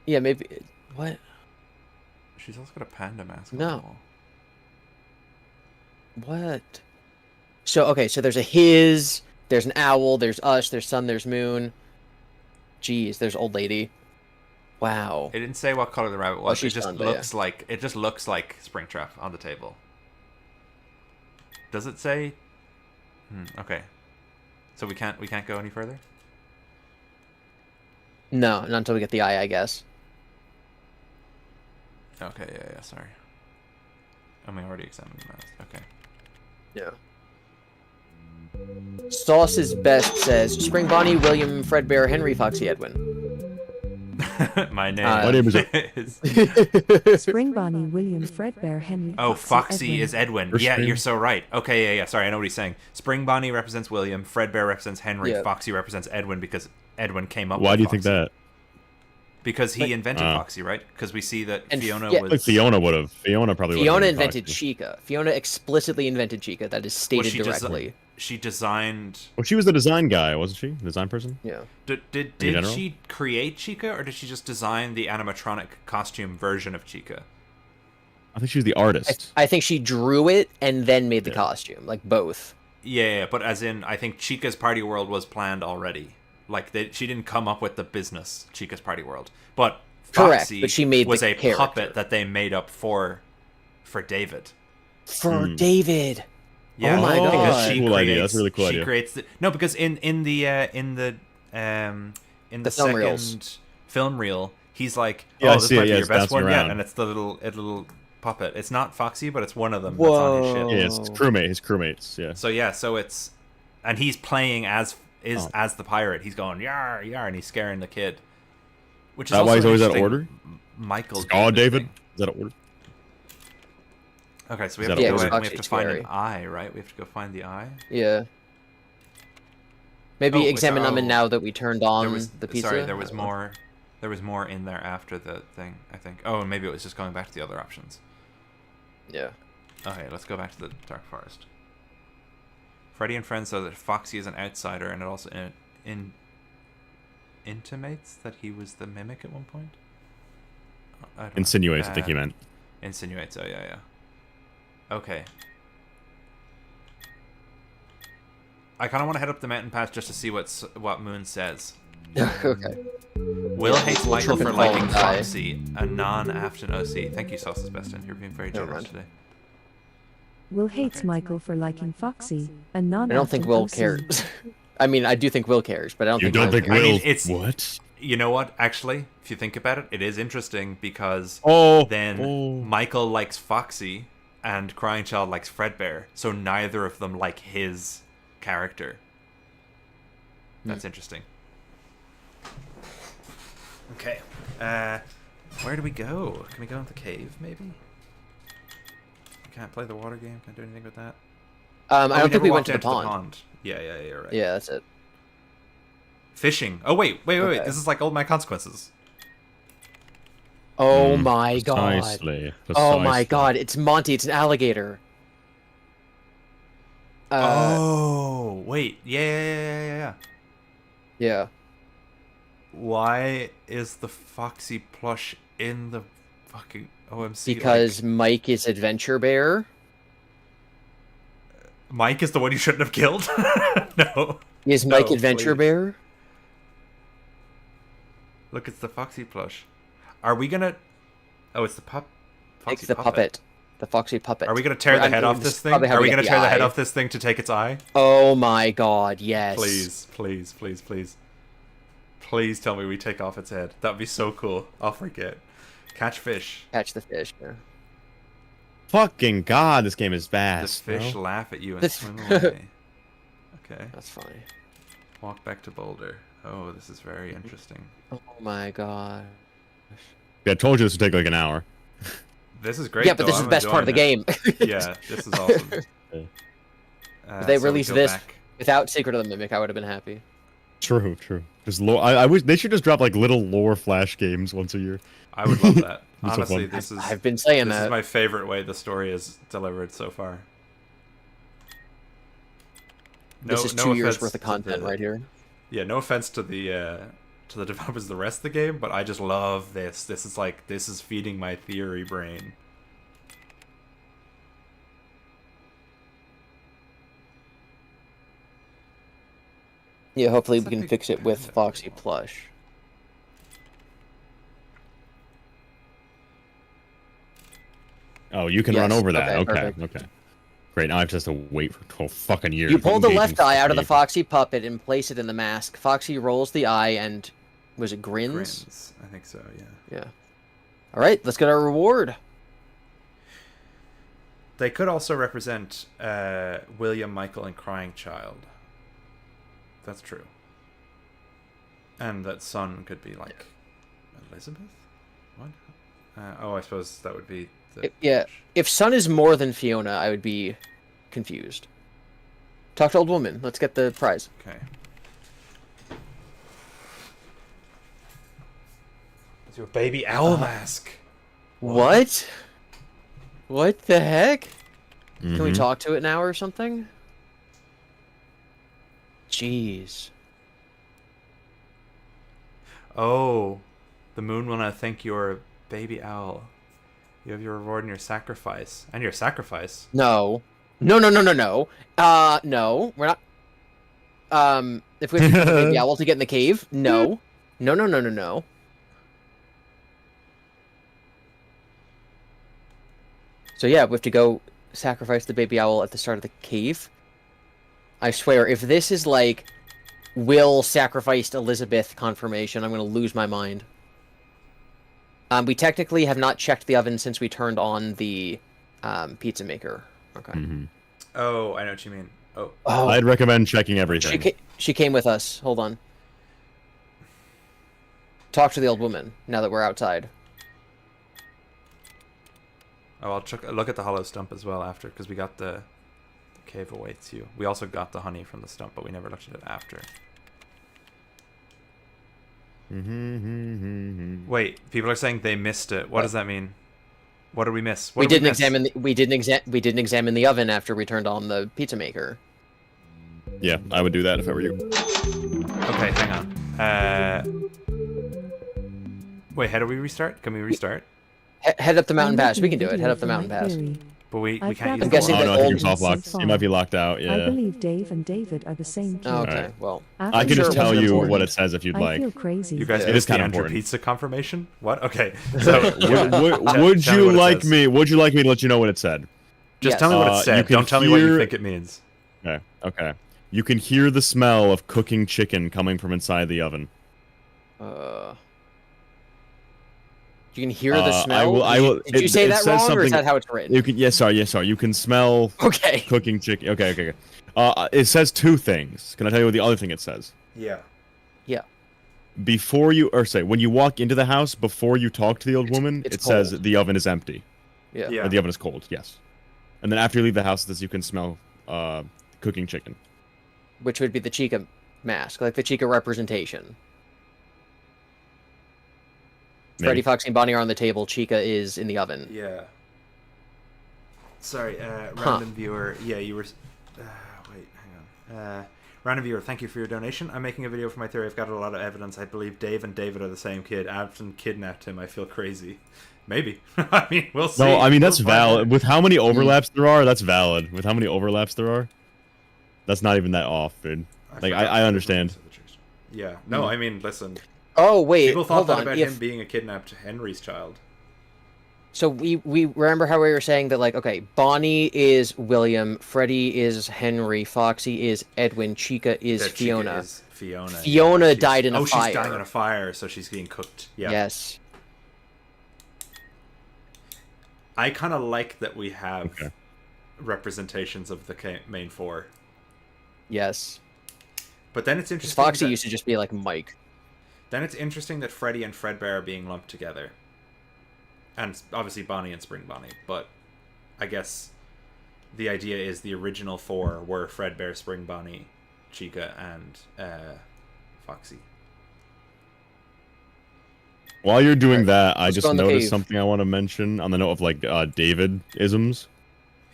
Yeah, maybe... What? She's also got a panda mask. on No. the wall. What? So, okay, so there's a his, there's an owl, there's us, there's sun, there's moon. Jeez, there's old lady. Wow. It didn't say what color the rabbit was. she's It just done, but looks like Springtrap on the table. Does it say? Okay. So we can't go any further. No, not until we get the eye, I guess. Okay. Yeah. Sorry. And we already examined the mask. Okay. Yeah. Sauce's Best says Spring Bonnie, William, Fredbear, Henry, Foxy, Edwin. My name. What name is it? Spring Bonnie, William, Fredbear, Henry. Oh, Foxy Edwin. is Edwin. First Yeah, name? you're so right. Okay, yeah. Sorry, I know what he's saying. Spring Bonnie represents William. Fredbear represents Henry. Yeah. Foxy represents Edwin because Edwin came up. Why with do you think Foxy. that? Because he invented Oh. Foxy, right? Because we see that And Fiona yeah. was. Like Fiona would have. Fiona probably would have. Fiona invented Chica. Fiona explicitly invented Chica. That is stated she directly. she designed. Well, she was the design guy, wasn't she? Design person. Yeah. Did general? she create Chica, or did she just design the animatronic costume version of Chica? I think she was the artist. I think she drew it and then made the costume, like both. Yeah, but as in, I think Chica's Party World was planned already. Like, she didn't come up with the business, Chica's Party World. But Correct, Foxy but she made was the a character. puppet that they made up for David. For David. Yeah, Oh my because god. she Cool creates, idea. That's a really cool she idea. creates the, no, because in the The film second reels. film reel, he's like, Yeah, I "Oh, this see it, might be yeah, your it's best bouncing one yet," around. and it's the little puppet. It's not Foxy, but it's one of them that's on his ship. Yeah, it's crewmate. His crewmates. Yeah. So it's, and he's playing as the pirate. He's going yar yar, and he's scaring the kid. Which is That also why he's always out of interesting order? Michael. Oh, David David. thing. Is that order? Okay, so we Is have that to a go order? and we have to Foxy's find scary. an eye, right? We have to go find the eye. Yeah. Maybe Oh, examine them oh. now that we turned on There was, the pizza. sorry, there was more. There was more in there after the thing, I think. Oh, and maybe it was just going back to the other options. Yeah. Okay, let's go back to the Dark Forest. Freddy and friends said that Foxy is an outsider, and it also intimates that he was the mimic at one point. I don't know. Insinuates. I think he meant. Insinuates. Oh yeah. Okay. I kind of want to head up the mountain pass just to see what Moon says. Okay. Will hates We'll Michael trip for and fall liking and die. Foxy, a non-Afton OC. Thank you, Sauce's Bestin. You're being very Never generous mind. today. Will hates Michael for liking Foxy, a non I don't think Will cares. I mean, I do think Will cares, but I don't You think don't Will think cares. I mean, Will? it's What? You know what? Actually, if you think about it, it is interesting because then Michael likes Foxy and Crying Child likes Fredbear, so neither of them like his character. That's interesting. Okay. Where do we go? Can we go in the cave, maybe? We can't play the water game. Can't do anything with that. I don't think never we walked went to the down pond. Yeah, you're right. Yeah, that's it. Fishing. Oh, wait. Okay. This is like Old Man Consequences. Oh my god. Precisely. Oh my Precisely. god, it's Monty, it's an alligator. Oh, wait. Yeah. Yeah. Why is the Foxy plush in the fucking OMC? Because Mike is Adventure Bear. Mike is the one you shouldn't have killed? No. Is Mike No, Adventure please. Bear? Look, it's the Foxy plush. Are we gonna... Oh, it's the Foxy It's the puppet. The Foxy puppet. Are we gonna tear the head off this thing? Are we gonna tear the head off this thing to take its eye? Oh my god, yes. Please. Please tell me we take off its head. That'd be so cool. I'll forget. Catch fish. Catch the fish. Yeah. Fucking god, this game is The fast. fish bro. laugh at you and This- swim away. Okay. That's funny. Walk back to Boulder. Oh, this is very interesting. Oh my god. Yeah, I told you this would take like an hour. This is great. Yeah, but though. this is I'm the best part of the game. enjoying it. Yeah, this is awesome. If they so we released go this back. without Secret of the Mimic, I would have been happy. True. Just lore. I wish they should just drop like little lore flash games once a year. I would love that. It's so Honestly, fun. this is. I've been saying this that. is my favorite way the story is delivered so far. This is 2 years offense worth of to content the- right here. Yeah, no offense to the developers of the rest of the game, but I just love this. This is feeding my theory brain. Yeah, hopefully It's we a can big fix it with panda. Foxy Plush. Oh, you can Yes, run over that. okay, Okay, perfect. okay. Great. Now I just have to wait for 12 fucking years. You pull the Fucking left eye out of the games. Foxy puppet and place it in the mask. Foxy rolls the eye and was it grins? Grins. I think so. Yeah. Yeah. All right, let's get our reward. They could also represent William, Michael, and Crying Child. That's true. And that son could be like Elizabeth? What? I suppose that would be the... Yeah, if son is more than Fiona, I would be confused. Talk to old woman. Let's get the prize. Okay. It's your baby owl mask. What? What the heck? Can we Mhm. talk to it now or something? Jeez. Oh, the moon will now think you're a baby owl. You have your reward and your sacrifice. And your sacrifice? No. No. No, we're not. If we have to kill the baby owl to get in the cave? No. No. So yeah, we have to go sacrifice the baby owl at the start of the cave. I swear, if this is like Will sacrificed Elizabeth confirmation, I'm gonna lose my mind. We technically have not checked the oven since we turned on the pizza maker. Okay. Mm-hmm. Oh, I know what you mean. Oh. I'd recommend checking everything. She came with us. Hold on. Talk to the old woman now that we're outside. Oh, I'll look at the hollow stump as well after, because we got the cave awaits you. We also got the honey from the stump, but we never looked at it after. Wait, people are saying they missed it. What does that mean? What did we miss? We didn't examine the oven after we turned on the pizza maker. Yeah, I would do that if I were you. Okay, hang on. Wait, how do we restart? Can we restart? Head up the mountain pass. We can do it. Head up the mountain pass. But we I've can't gathered use Oh, the no, I think you're soft locked. You might be locked out, I yeah. believe Dave and David are the same kid. Okay, Alright. well. I can just tell you what it says if you'd I like. feel crazy. You guys It is missed the kind of Andrew important. Pizza confirmation? What? Okay. So Would tell me you what it like says. me? Would you like me to let you know what it said? Just tell me what it You said. can Don't tell me what you hear- think it means. Okay. Okay. You can hear the smell of cooking chicken coming from inside the oven. You can hear the smell. I will. Did you say that says wrong, or is something- that how it's written? You can. Yes, sorry. Yes, sorry. You can smell. Okay. Cooking chicken. Okay. It says two things. Can I tell you what the other thing it says? Yeah. Yeah. Before you, or say, when you walk into the house, before you talk to the old woman, it's it says cold. the oven is empty. Yeah. Yeah. Or the oven is cold. Yes. And then after you leave the house, it says you can smell cooking chicken. Which would be the Chica mask, like the Chica representation. Maybe. Freddy, Foxy, and Bonnie are on the table. Chica is in the oven. Yeah. Sorry, random viewer. Yeah, you were. Wait, hang on. Random viewer, thank you for your donation. I'm making a video for my theory. I've got a lot of evidence. I believe Dave and David are the same kid. Abson kidnapped him. I feel crazy. Maybe. I mean, we'll see. No, I mean that's We'll find valid. out. With how many overlaps there are, that's valid. With how many overlaps there are, that's not even that off, dude. Like I understand. Yeah. No, I mean, listen. Oh wait, People thought hold that on. about If- him being a kidnapped Henry's child. So we remember how we were saying that, like, okay, Bonnie is William, Freddy is Henry, Foxy is Edwin, Chica is That Chica Fiona. is Fiona. Fiona She's- died in a fire. Oh, she's dying in a fire, so she's getting cooked. Yeah. Yes. I kind of like that we have representations of the main four. Yes. But then it's 'Cause interesting. Foxy that- used to just be like Mike. Then it's interesting that Freddy and Fredbear are being lumped together. And obviously Bonnie and Spring Bonnie. But I guess the idea is the original four were Fredbear, Spring Bonnie, Chica, and Foxy. While you're doing that, I let's just go in the noticed cave. something I want to mention on the note of like David isms.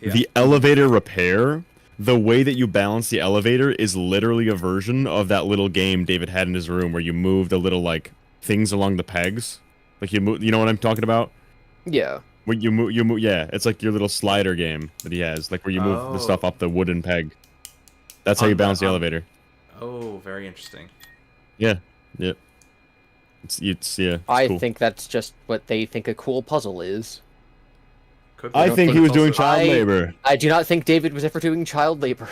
Yeah. The elevator repair, the way that you balance the elevator is literally a version of that little game David had in his room where you move the little like things along the pegs. Like you move, you know what I'm talking about? Yeah. When you move, yeah, it's like your little slider game that he has, like where you move the stuff up the wooden peg. That's how On you balance the on- elevator. Oh, very interesting. Yeah, yeah. It's yeah. It's I cool. think that's just what they think a cool puzzle is. I think he was doing child labor. I do not think David was ever doing child labor.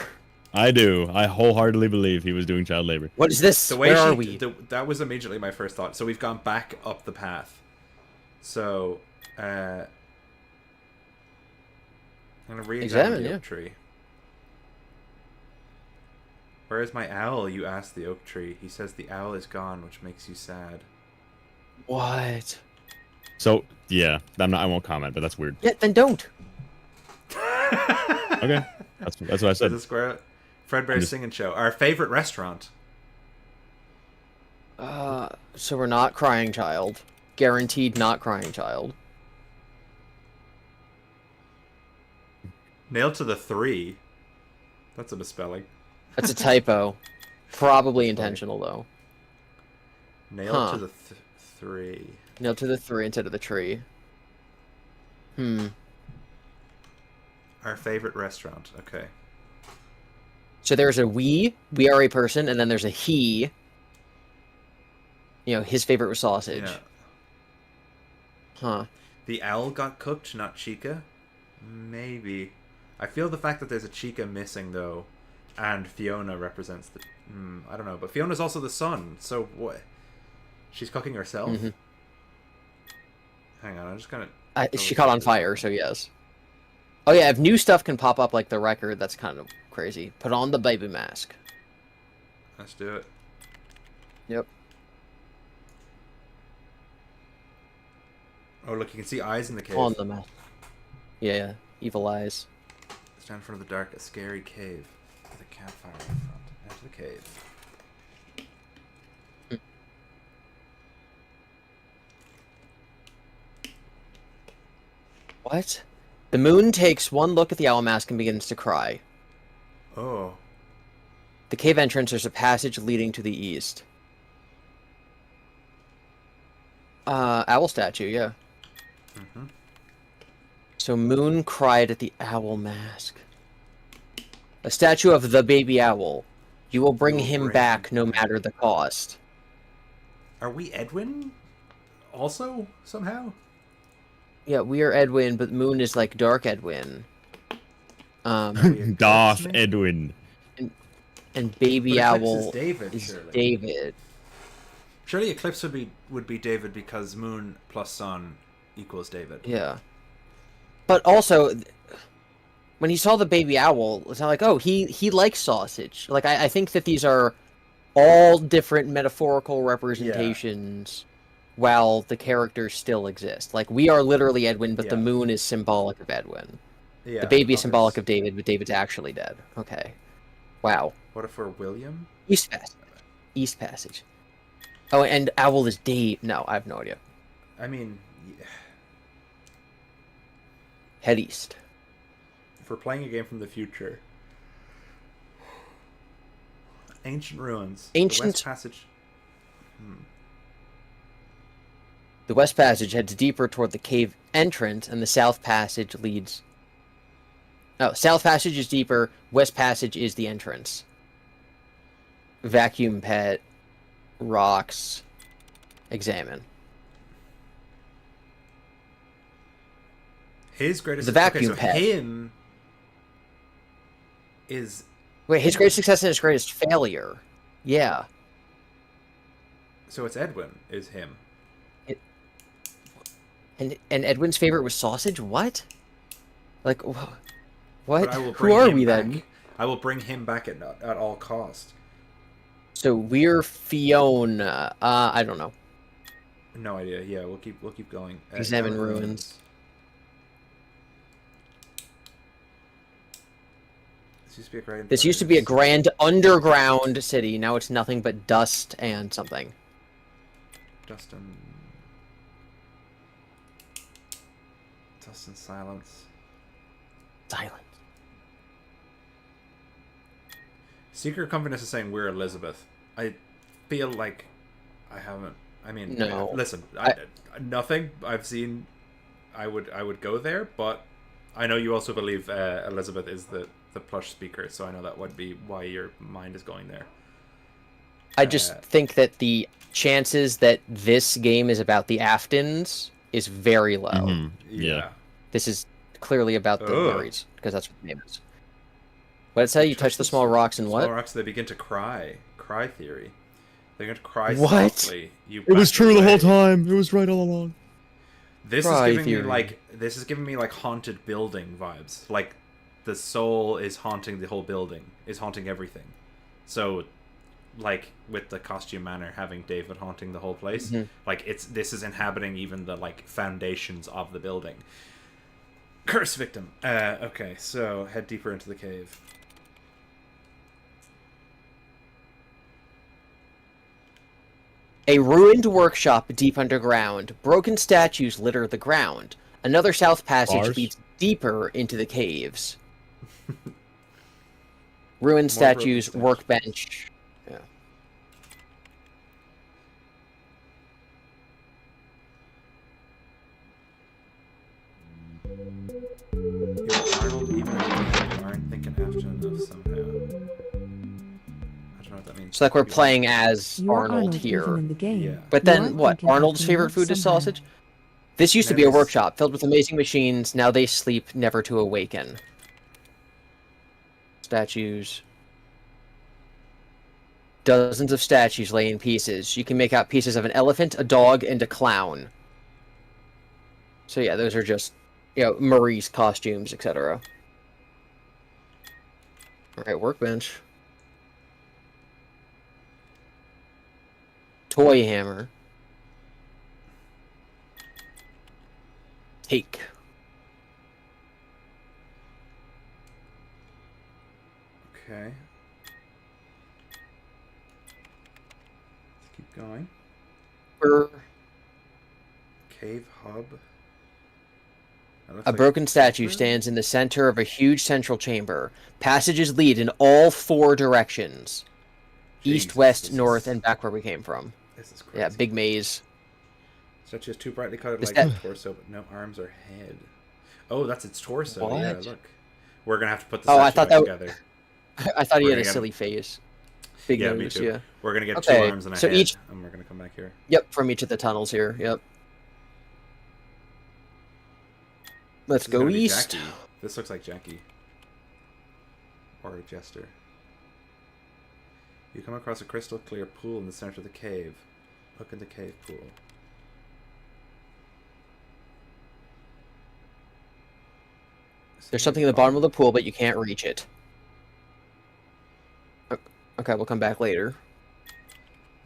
I do. I wholeheartedly believe he was doing child labor. What is this? The way Where are we? That was immediately my first thought. So we've gone back up the path. So, I'm going to re-examine the oak tree. Where is my owl, you asked the oak tree. He says the owl is gone, which makes you sad. What? So, yeah. I won't comment, but that's weird. Yeah, then don't. Okay. That's what I said. The Square Fredbear's Singing Show. Our favorite restaurant. So we're not Crying Child. Guaranteed not Crying Child. Nailed to the 3. That's a misspelling. That's a typo. Probably intentional, though. Nailed to the 3. Nailed to the 3 instead of the tree. Our favorite restaurant. Okay. So there's a we are a person, and then there's a he. You know, his favorite was sausage. Yeah. Huh. The owl got cooked, not Chica? Maybe. I feel the fact that there's a Chica missing, though, and Fiona represents the... I don't know, but Fiona's also the sun, so what? She's cooking herself? Mm-hmm. Hang on, I'm just gonna... She caught on fire, so yes. Oh yeah, if new stuff can pop up like the record, that's kind of crazy. Put on the baby mask. Let's do it. Yep. Oh, look, you can see eyes in the cave. On the mask. Yeah, evil eyes. Stand in front of the dark, a scary cave with a campfire in front. Enter the cave. What? The moon takes one look at the owl mask and begins to cry. Oh. The cave entrance, there's a passage leading to the east. Owl statue, yeah. Mm-hmm. So Moon cried at the owl mask. A statue of the baby owl. You will bring him back no matter the cost. Are we Edwin? Also, somehow? Yeah, we are Edwin, but Moon is like Dark Edwin. Darth Edwin. And Baby But Eclipse Owl is David, is surely. David. Surely Eclipse would be David because Moon plus Sun equals David. Yeah. But also, when he saw the baby owl, it's not like, oh, he likes sausage. Like, I think that these are all different metaphorical representations while the characters still exist. Like, we are literally Edwin, but the moon is symbolic of Edwin. Yeah, the baby is symbolic of David, but David's actually dead. Okay. Wow. What if we're William? East Passage. East Passage. Oh, and Owl is Dave. No, I have no idea. I mean... Yeah. Head east. If we're playing a game from the future... Ancient ruins. The West Passage... The West Passage heads deeper toward the cave entrance, and the South Passage leads... Oh, South Passage is deeper, West Passage is the entrance. Vacuum pet, rocks, examine. His greatest... The vacuum okay, so pet. him... is... Wait, his greatest success and his greatest failure. Yeah. So it's Edwin, is him. And Edwin's favorite was sausage? What? Like, what? But I will Who bring are him we back. then? I will bring him back at all cost. So we're Fiona. I don't know. No idea. Yeah, we'll keep going. Examine ruins. This used to be a grand underground city. Now it's nothing but dust and something. Dust and silence. Silence. Secret Confidence is saying we're Elizabeth. I feel like I haven't. I mean, no. Listen, nothing I've seen. I would go there, but I know you also believe Elizabeth is the plush speaker, so I know that would be why your mind is going there. I just think that the chances that this game is about the Aftons is very low. Mm-hmm. Yeah. This is clearly about the Oh. Murrays, because that's what the name is. What it say? You touch the small rocks and what? Small rocks, they begin to cry. Cry theory. They're going to cry What? softly. You It was back true the whole away. time. It was right all along. This Cry is giving theory. me like haunted building vibes. Like the soul is haunting the whole building, is haunting everything. So like with the costume manor having David haunting the whole place, like this is inhabiting even the like foundations of the building. Curse victim. Okay, so head deeper into the cave. A ruined workshop deep underground. Broken statues litter the ground. Another south passage Bars? leads deeper into the caves. Ruined statues, workbench. Yeah. Arnold, even if you aren't thinking after enough somehow. I don't know what that means. So like we're playing as You are Arnold Arnold here. even in the game. Yeah. But You then are what? thinking Arnold's after favorite enough food is somehow. sausage? This used to be a Maybe it's- workshop filled with amazing machines. Now they sleep, never to awaken. Statues. Dozens of statues lay in pieces. You can make out pieces of an elephant, a dog, and a clown. So yeah, those are just, Marie's costumes, etc. Alright, workbench. Toy hammer. Take. Okay. Let's keep going. Cave hub. That looks A like broken statue open? stands in the center of a huge central chamber. Passages lead in all 4 directions. Jesus, East, west, this north, is- and back where we came from. This is crazy. Yeah, big maze. Statue is too brightly colored Is like that- its torso, but no arms or head. Oh, that's its torso. Yeah, What? look. We're gonna have to put the Oh, statue I thought back that together. I thought he We're had a gonna get silly him. face. Big Yeah, nose, me too. yeah. We're gonna get Okay, 2 arms and a so head, each- and we're gonna come back here. Yep, from each of the tunnels here. Yep. Let's This is go gonna be east. Jackie. This looks like Jackie. Or a jester. You come across a crystal clear pool in the center of the cave. Look in the cave pool. There's something in the bottom of the pool, but you can't reach it. Okay, we'll come back later.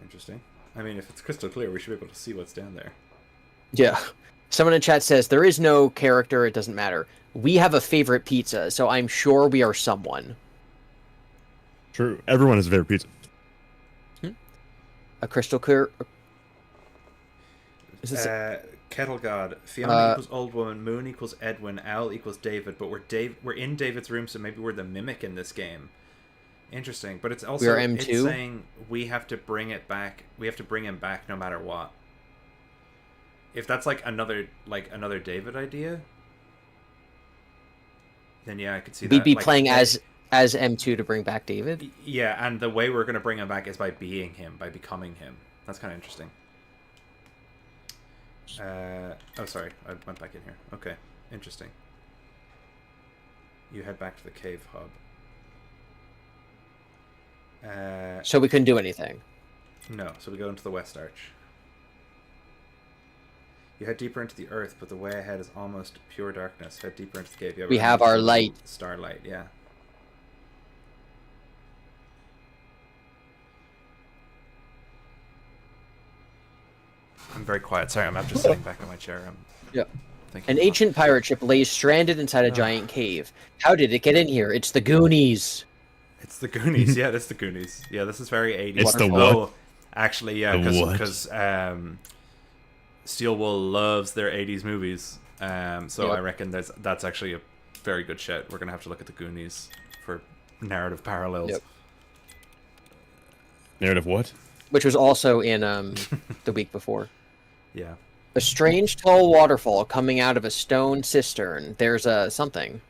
Interesting. I mean, if it's crystal clear, we should be able to see what's down there. Yeah. Someone in chat says, there is no character, it doesn't matter. We have a favorite pizza, so I'm sure we are someone. True. Everyone has a favorite pizza. A crystal clear... Is this Kettle God. Fiona equals old woman. Moon equals Edwin. Owl equals David. But we're in David's room, so maybe we're the mimic in this game. Interesting. But it's also are M2? it's saying we have to bring it back. We have to bring him back no matter what. If that's like another David idea, then yeah, I could see that. We'd be Like, playing as M2 to bring back David? Yeah, and the way we're going to bring him back is by being him, by becoming him. That's kind of interesting. Oh, sorry. I went back in here. Okay. Interesting. You head back to the cave hub. So we couldn't do anything? No, so we go into the west arch. You head deeper into the earth, but the way ahead is almost pure darkness. Head deeper into the cave. You We have our light. Starlight, yeah. I'm very quiet. Sorry, I'm just sitting back in my chair. Yep. thinking An about- ancient pirate ship lays stranded inside a giant cave. How did it get in here? It's the Goonies. It's the Goonies. Yeah, that's the Goonies. Yeah, this is very 80s. It's the what? Oh, actually, yeah, The what? because Steel Wool loves their 80s movies. So Yep. I reckon that's actually a very good shit. We're going to have to look at the Goonies for narrative parallels. Yep. Narrative what? Which was also in the week before. Yeah. A strange tall waterfall coming out of a stone cistern. There's a something.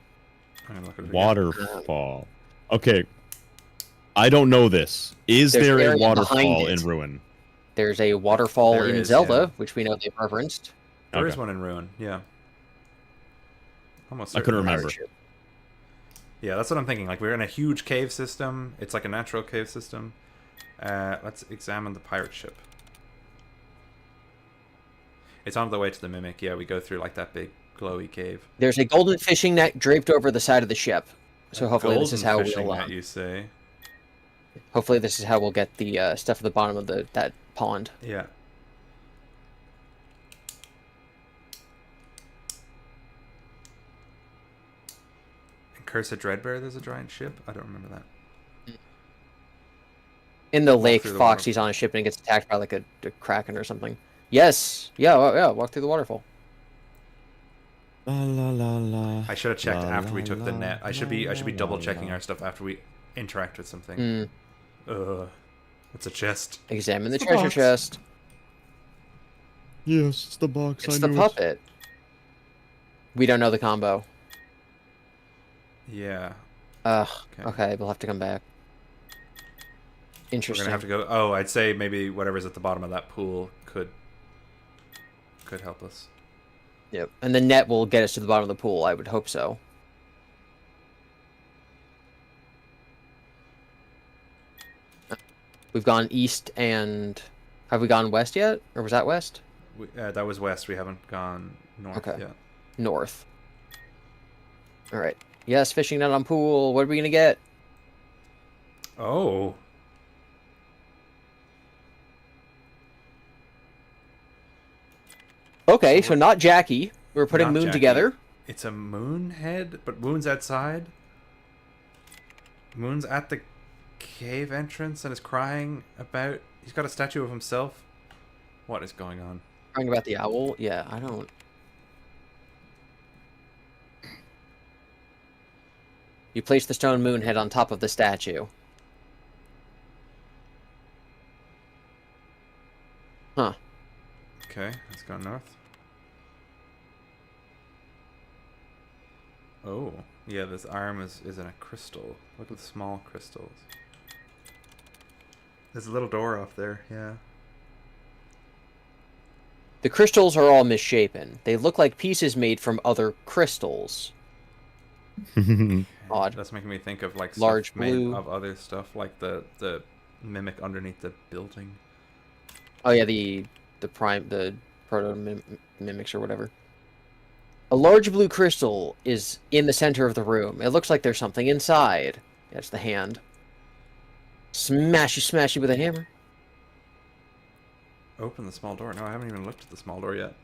I'm gonna look at it again. Waterfall. Okay. I don't know this. Is There's there a area waterfall behind in it. Ruin? There's a waterfall There in is, Zelda, yeah. which we know they've referenced. There is Okay. one in Ruin, yeah. Almost I couldn't certainly. remember. Yeah, that's what I'm thinking. Like, we're in a huge cave system. It's like a natural cave system. Let's examine the pirate ship. It's on the way to the Mimic. Yeah, we go through, like, that big glowy cave. There's a golden fishing net draped over the side of the ship. So hopefully this is how fishing we'll... net, you say? Hopefully this is how we'll get the stuff at the bottom of that pond. Yeah. In Curse of Dreadbear, there's a giant ship? I don't remember that. In the lake, through the Foxy's on a ship and he gets attacked by like a kraken or something. Yes! Yeah, walk through the waterfall. La la la la. I should have checked la, after la, we took la, the net. I should be la, double la, checking la. our stuff after we interact with something. Mm. It's a chest. Examine the It's a treasure box. chest. Yes, it's the box. It's I the knew puppet. We don't know the combo. Yeah. Ugh. Okay, we'll have to come back. We're Interesting. gonna have to go. Oh, I'd say maybe whatever's at the bottom of that pool could help us. Yep. And the net will get us to the bottom of the pool. I would hope so. We've gone east and... Have we gone west yet? Or was that west? That was west. We haven't gone north Okay. yet. North. Alright. Yes, fishing net on pool. What are we going to get? Oh. Okay, so not Jackie. We're putting Not Moon Jackie. together. It's a moon head, but Moon's outside. Moon's at the cave entrance and is crying about... He's got a statue of himself. What is going on? Crying about the owl? Yeah, I don't... You place the stone moon head on top of the statue. Huh. Okay, let's go north. Oh, yeah, this arm is in a crystal. Look at the small crystals. There's a little door off there, yeah. The crystals are all misshapen. They look like pieces made from other crystals. Odd. That's making me think of like Large stuff made blue. of other stuff, like the mimic underneath the building. Oh yeah, the proto mimics or whatever. A large blue crystal is in the center of the room. It looks like there's something inside. That's the hand. Smashy with a hammer. Open the small door. No, I haven't even looked at the small door yet.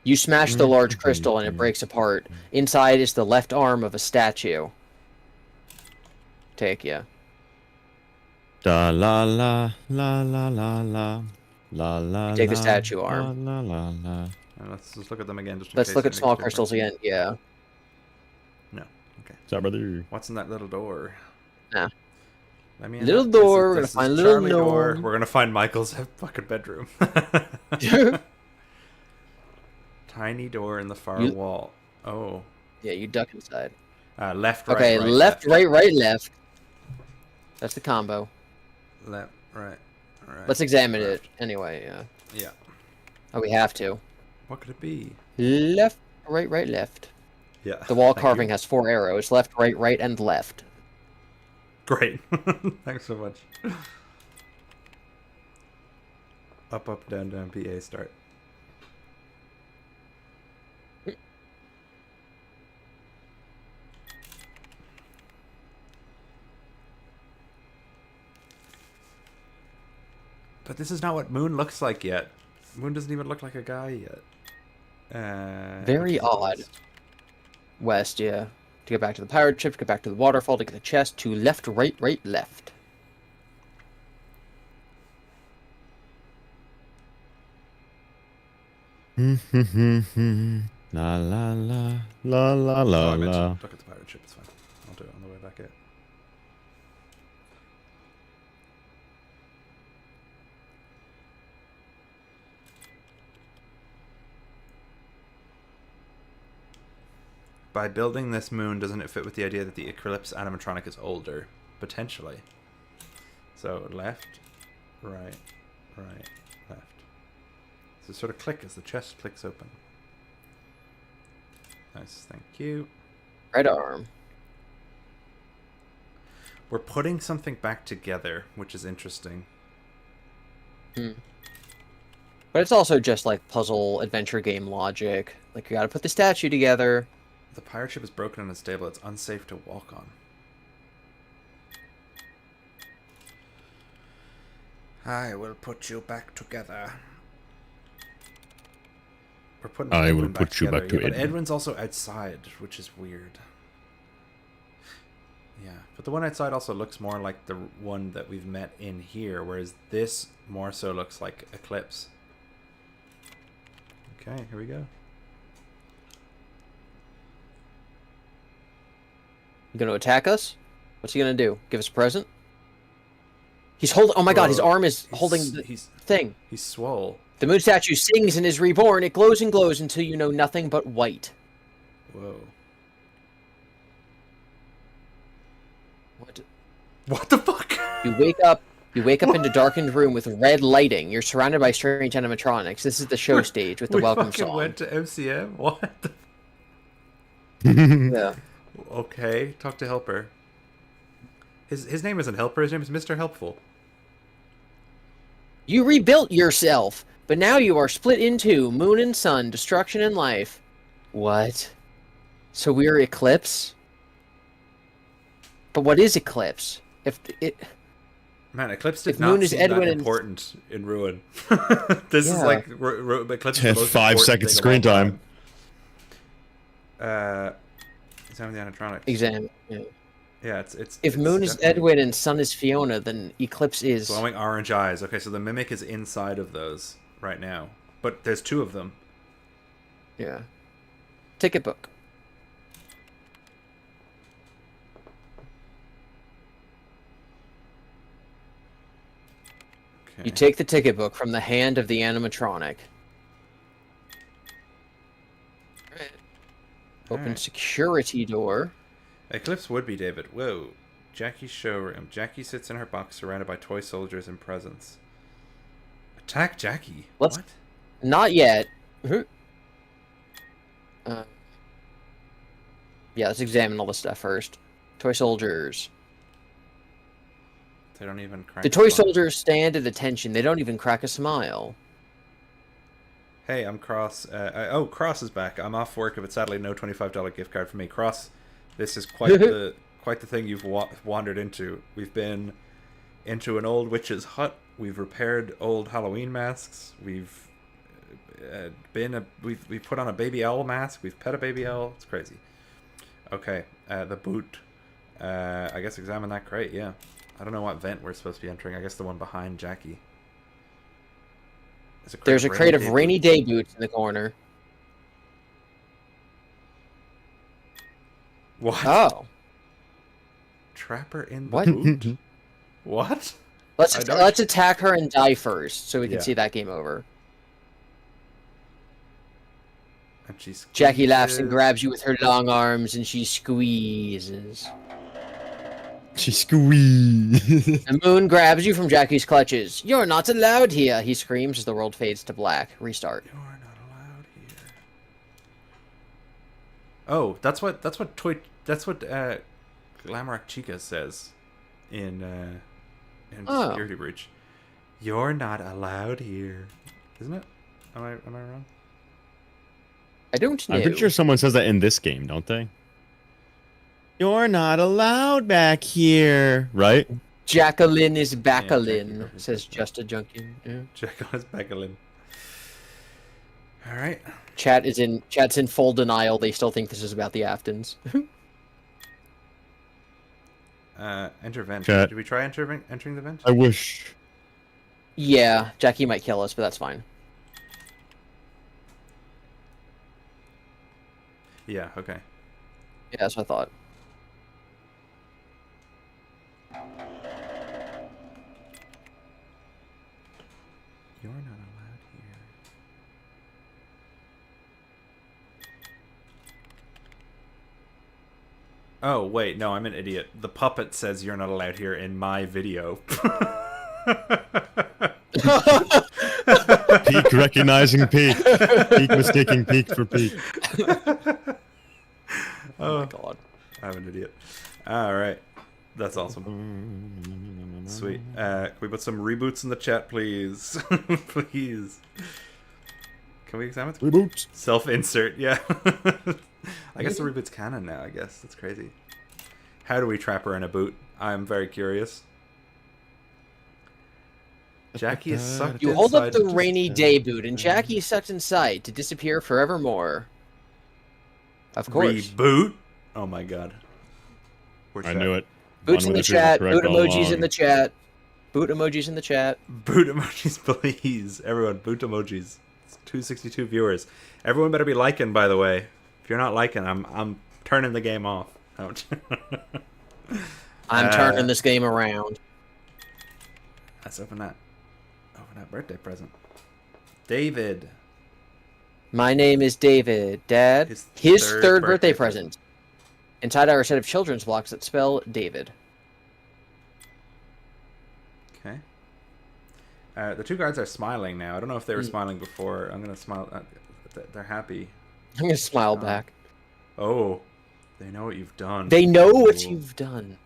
You smash the large crystal and it breaks apart. Inside is the left arm of a statue. Take ya. Da la la la la la la la la. Take the statue arm. La la la. Let's just look at them again. Just in Let's case look at it small makes a crystals difference. again. Yeah. No. Okay. What's up, brother? What's in that little door? Nah. Let me in Little that. door. We're gonna This is find a little Charlie door. gnome. We're gonna find Michael's fucking bedroom. Tiny door in the far You- wall. Oh. Yeah, you duck inside. Left, right, Okay, right, left, right, right, left. That's the combo. Left, right, right. Let's examine left. it anyway. Yeah. Yeah. Oh, we have to. What could it be? Left, right, right, left. Yeah. The wall thank carving you. has 4 arrows: left, right, and left. Great. Thanks so much. Up, up, down, down, PA, start. But this is not what Moon looks like yet. Moon doesn't even look like a guy yet. Very odd. West, yeah. To get back to the pirate ship, to get back to the waterfall, to get the chest, to left, right, right, left. La la la la la la I meant to la. look at the pirate ship, it's fine. I'll do it on the way back out. By building this moon, doesn't it fit with the idea that the Eclipse animatronic is older? Potentially. So left, right, right, left. to sort of click as the chest clicks open. Nice, thank you. Right arm. We're putting something back together, which is interesting. But it's also just like puzzle adventure game logic. Like you gotta put the statue together. The pirate ship is broken and unstable. It's unsafe to walk on. I will put you back together. We're putting I will Edwin put you back to But Edwin. Edwin's also outside, which is weird. Yeah, but the one outside also looks more like the one that we've met in here, whereas this more so looks like Eclipse. Okay, here we go. You gonna attack us? What's he gonna do? Give us a present? He's holding. Oh my god, his arm is holding the thing. He's swole. The moon statue sings and is reborn. It glows and glows until you know nothing but white. Whoa. What the fuck? You wake up. You wake up in a darkened room with red lighting. You're surrounded by strange animatronics. This is the show stage with the welcome fucking song. went to MCM? What? Yeah. Okay, talk to Helper. His name isn't Helper. His name is Mr. Helpful. You rebuilt yourself, but now you are split in two. Moon and sun, destruction and life. What? So we're Eclipse? But what is Eclipse? If it... Man, Eclipse did If not Moon is seem Edwin that and- important in Ruin. This is Yeah. like Eclipse is the most 5 important seconds thing screen of all time. Examine the animatronics. Examine. Yeah. Yeah, it's. If it's Moon is definitely Edwin and Sun is Fiona, then Eclipse is... glowing orange eyes. Okay, so the mimic is inside of those right now, but there's two of them. Yeah. Ticket book. Okay. You take the ticket book from the hand of the animatronic. Open Alright. security door. Eclipse would be David. Whoa. Jackie's showroom. Jackie sits in her box surrounded by toy soldiers and presents. Attack Jackie. Let's... What? Not yet. Yeah, let's examine all this stuff first. Toy soldiers. They don't even crack The a toy smile. soldiers stand at attention. They don't even crack a smile. Hey, I'm Cross. Oh, Cross is back. I'm off work, but sadly no $25 gift card for me. Cross, this is quite the thing you've wandered into. We've been into an old witch's hut. We've repaired old Halloween masks. We've we've put on a baby owl mask. We've pet a baby owl. It's crazy. Okay, the boot. I guess examine that crate. Yeah, I don't know what vent we're supposed to be entering. I guess the one behind Jackie. There's a crate of rainy day boots in the corner. What? Oh. Trapper in the What? boot? What? Let's attack her and die first, so we can Yeah. see that game over. And she Jackie laughs and squeezes. grabs you with her long arms, and she squeezes. She squeezed. The moon grabs you from Jackie's clutches. You're not allowed here, he screams as the world fades to black. Restart. You're not allowed here. Oh, that's what Glamrock Chica says in Security Breach. You're not allowed here, isn't it? Am I wrong? I don't know. I'm pretty sure someone says that in this game, don't they? You're not allowed back here, right? Jacqueline is Bacqueline, says Just a Junkin. Yeah. Jacqueline is Bacqueline. All right. Chat's in full denial. They still think this is about the Aftons. Enter vent. Chat. Did we try entering the vent? I wish. Yeah, Jackie might kill us, but that's fine. Yeah. Okay. Yeah, that's what I thought. You're not allowed here. Oh, wait, no, I'm an idiot. The puppet says you're not allowed here in my video. Peak recognizing peak. Peak mistaking peak for peak. Oh my god. I'm an idiot. Alright. That's awesome. Sweet. Can we put some reboots in the chat, please? Please. Can we examine reboots? Self-insert, yeah. I guess the reboot's canon now, I guess. That's crazy. How do we trap her in a boot? I'm very curious. Jackie is sucked You hold up inside the rainy day boot, and Jackie is sucked inside to disappear forevermore. Of course. Reboot? Oh my god. I knew it. Boots in the chat. Boot emojis in the chat. Boot emojis in the chat. Boot emojis, please. Everyone, boot emojis. It's 262 viewers. Everyone better be liking, by the way. If you're not liking, I'm turning the game off. Ouch. I'm turning this game around. Let's open that. Open that birthday present. David. My name is David. Dad. His third birthday present. Inside are a set of children's blocks that spell David. Okay. The two guards are smiling now. I don't know if they were smiling before. I'm gonna smile. They're happy. I'm gonna smile back. Oh, they know what you've done. They know what you've done.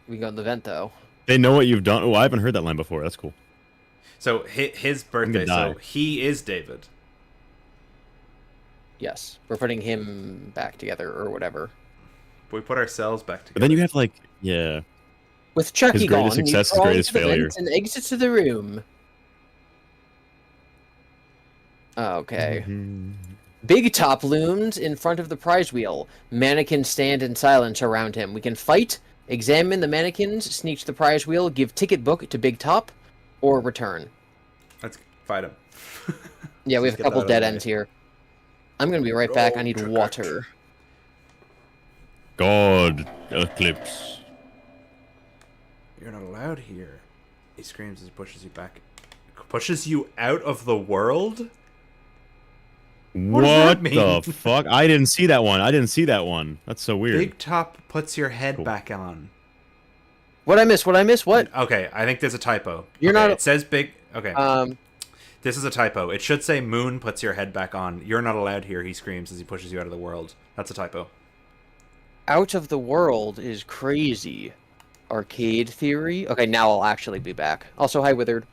We got the vent though. They know what you've done. Oh, I haven't heard that line before. That's cool. So his birthday. So he is David. Yes, we're putting him back together or whatever. We put ourselves back together. But then you have like, yeah. With Chucky his greatest gone, success, you his crawl greatest into the failure. vent and exit to the room. Okay. Big Top loomed in front of the prize wheel. Mannequins stand in silence around him. We can fight, examine the mannequins, sneak to the prize wheel, give ticket book to Big Top, or return. Let's fight him. Yeah, we have a couple dead ends here. I'm gonna be right back. I need water. God eclipse. You're not allowed here. He screams as he pushes you back. Pushes you out of the world? What does that mean? the fuck? I didn't see that one. I didn't see that one. That's so weird. Big Top puts your head back on. What I miss? What I miss? What? Okay, I think there's a typo. You're okay, not. It says big. Okay. This is a typo. It should say Moon puts your head back on. You're not allowed here, he screams as he pushes you out of the world. That's a typo. Out of the world is crazy. Arcade theory? Okay, now I'll actually be back. Also, hi, Withered.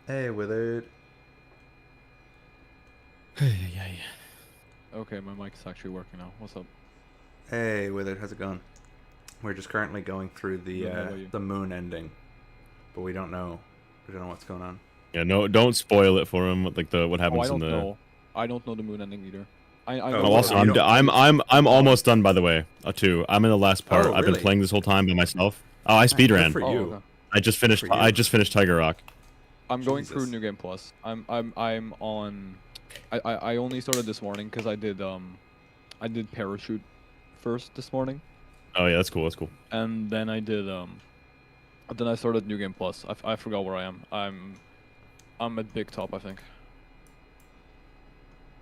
Hey, Withered. Okay, my mic is actually working now. What's up? Hey, Withered, how's it going? We're just currently going through the Moon ending, but we don't know. We don't know what's going on. Yeah, no, don't spoil it for him. Like what happens in the. Know. I don't know the Moon ending either. Also, I'm almost done, by the way. Too. I'm in the last part. Oh, I've been really? playing this whole time by myself. Oh, I speedran. Good for you. Okay. I just finished. I just finished Tiger Rock. I'm going through New Game Plus. I'm on. I only started this morning because I did Parachute first this morning. Oh yeah, that's cool. That's cool. And then I did then I started New Game Plus. I forgot where I am. I'm at Big Top, I think.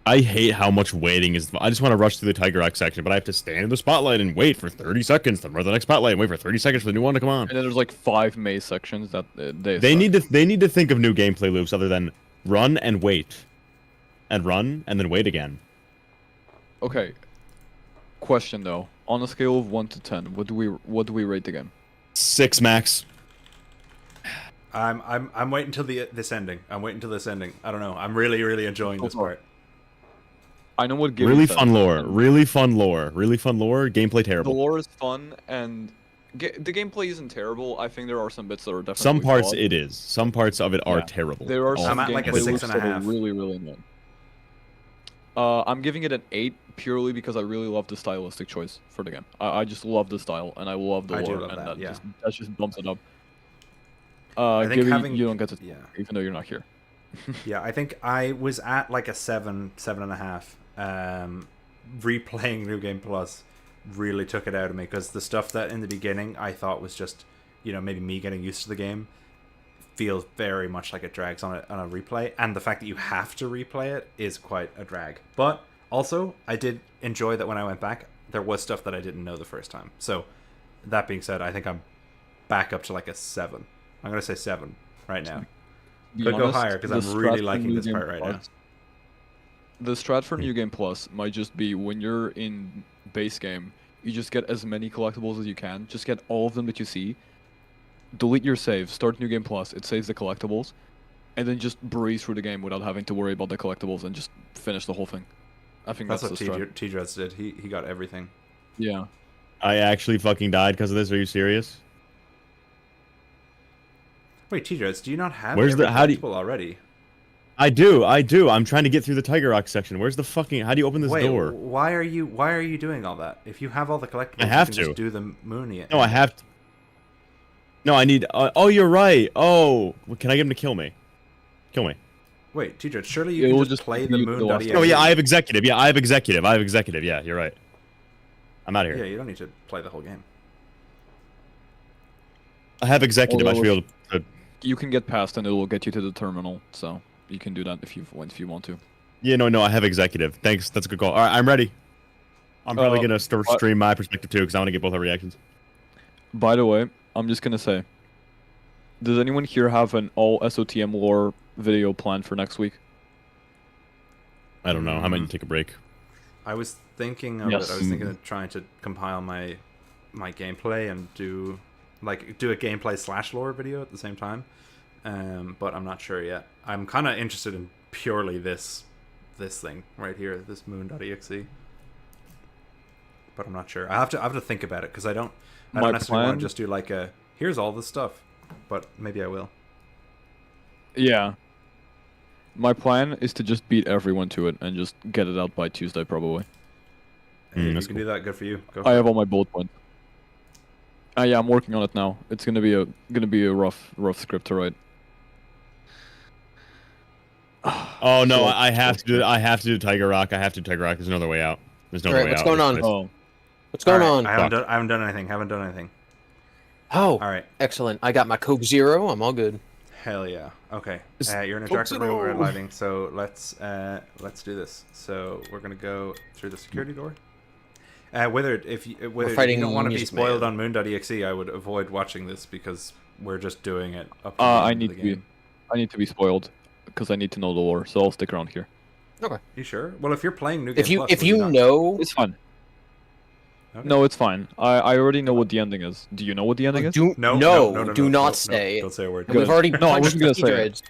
I hate how much waiting is. I just want to rush through the Tiger Rock section, but I have to stand in the spotlight and wait for 30 seconds to run the next spotlight and wait for 30 seconds for the new one to come on. And then there's like 5 maze sections that they need to think of new gameplay loops other than run and wait, and run and then wait again. Okay. Question though, on a scale of 1 to 10, what do we rate the game? 6 max. I'm waiting until this ending. I'm waiting until this ending. I don't know. I'm really enjoying this part. I know what Really fun lore. Really fun lore. Really fun lore. Gameplay terrible. The lore is fun, and the gameplay isn't terrible. I think there are some bits that are definitely Some parts flawed. it is. Some parts of it are terrible. There are some I'm at like a gameplay 6.5. loops that are really annoying. I'm giving it an 8 purely because I really love the stylistic choice for the game. I just love the style and I love the I do lore, love and that, yeah. that just bumps it up. I think Gibby, you don't get to, even though you're not here. Yeah, I think I was at like a 7.5. Replaying New Game Plus really took it out of me because the stuff that in the beginning I thought was just, maybe me getting used to the game feels very much like it drags on a replay, and the fact that you have to replay it is quite a drag. But also, I did enjoy that when I went back, there was stuff that I didn't know the first time. So, that being said, I think I'm back up to like a 7. I'm gonna say 7. right now. Be Could go honest, higher because the I'm really strat for liking New this Game part right now. Plus- The strat for New Game Plus might just be when you're in base game, you just get as many collectibles as you can. Just get all of them that you see. Delete your save, start New Game Plus, it saves the collectibles, and then just breeze through the game without having to worry about the collectibles and just finish the whole thing. I think that's what the strat. T-Dreads did. He got everything. Yeah. I actually fucking died because of this. Are you serious? Wait, T-Dreads, do you not have Where's every the- how do you- collectible already? I do. I'm trying to get through the Tiger Rock section. Where's the fucking? How do you open this Wait, door? why are you doing all that? If you have all the collectibles, I have you can to. just do the Mooney. No, I have to. No, I need. Oh, you're right. Oh, can I get him to kill me? Kill me. Wait, T-Dreads, surely you can just play the Moon.exe. Oh yeah, I have executive. Yeah, I have executive. Yeah, you're right. I'm out of here. Yeah, you don't need to play the whole game. I have executive. I Although should be able to. You can get past and it will get you to the terminal, so you can do that if you want to. Yeah, no, I have executive. Thanks, that's a good call. All right, I'm ready. I'm probably gonna stream my perspective too because I want to get both our reactions. By the way, I'm just gonna say, does anyone here have an all SOTM lore video planned for next week? I don't know. I might take a break. I was thinking of it. I was thinking of trying to compile my gameplay and do a gameplay / lore video at the same time. But I'm not sure yet. I'm kind of interested in purely this thing right here, this Moon.exe. But I'm not sure. I have to think about it because I don't necessarily want to just do like a here's all this stuff. But maybe I will. Yeah. My plan is to just beat everyone to it and just get it out by Tuesday probably. If you can do that, good for you. Go I have all my bullet points. Yeah, I'm working on it now. It's gonna be a rough script to write. Oh no, I have to do Tiger Rock. I have to do Tiger Rock. There's no other way out. There's no other way what's out. going on? Oh. What's going on? I haven't done anything. Oh, all right. Excellent. I got my Coke Zero. I'm all good. Hell yeah. Okay. You're in a dark room with red lighting, so let's do this. So we're gonna go through the security door. Whether if you don't want to be spoiled on Moon.exe, I would avoid watching this because we're just doing it up to I need to be spoiled because I need to know the lore, so I'll stick around here. Okay. You sure? Well, if you're playing New Game Plus, if you know, it's fine. Okay. No, it's fine. I already know what the ending is. Do you know what the ending is? Do not say. Don't say a word. We've already no, I wasn't gonna say it.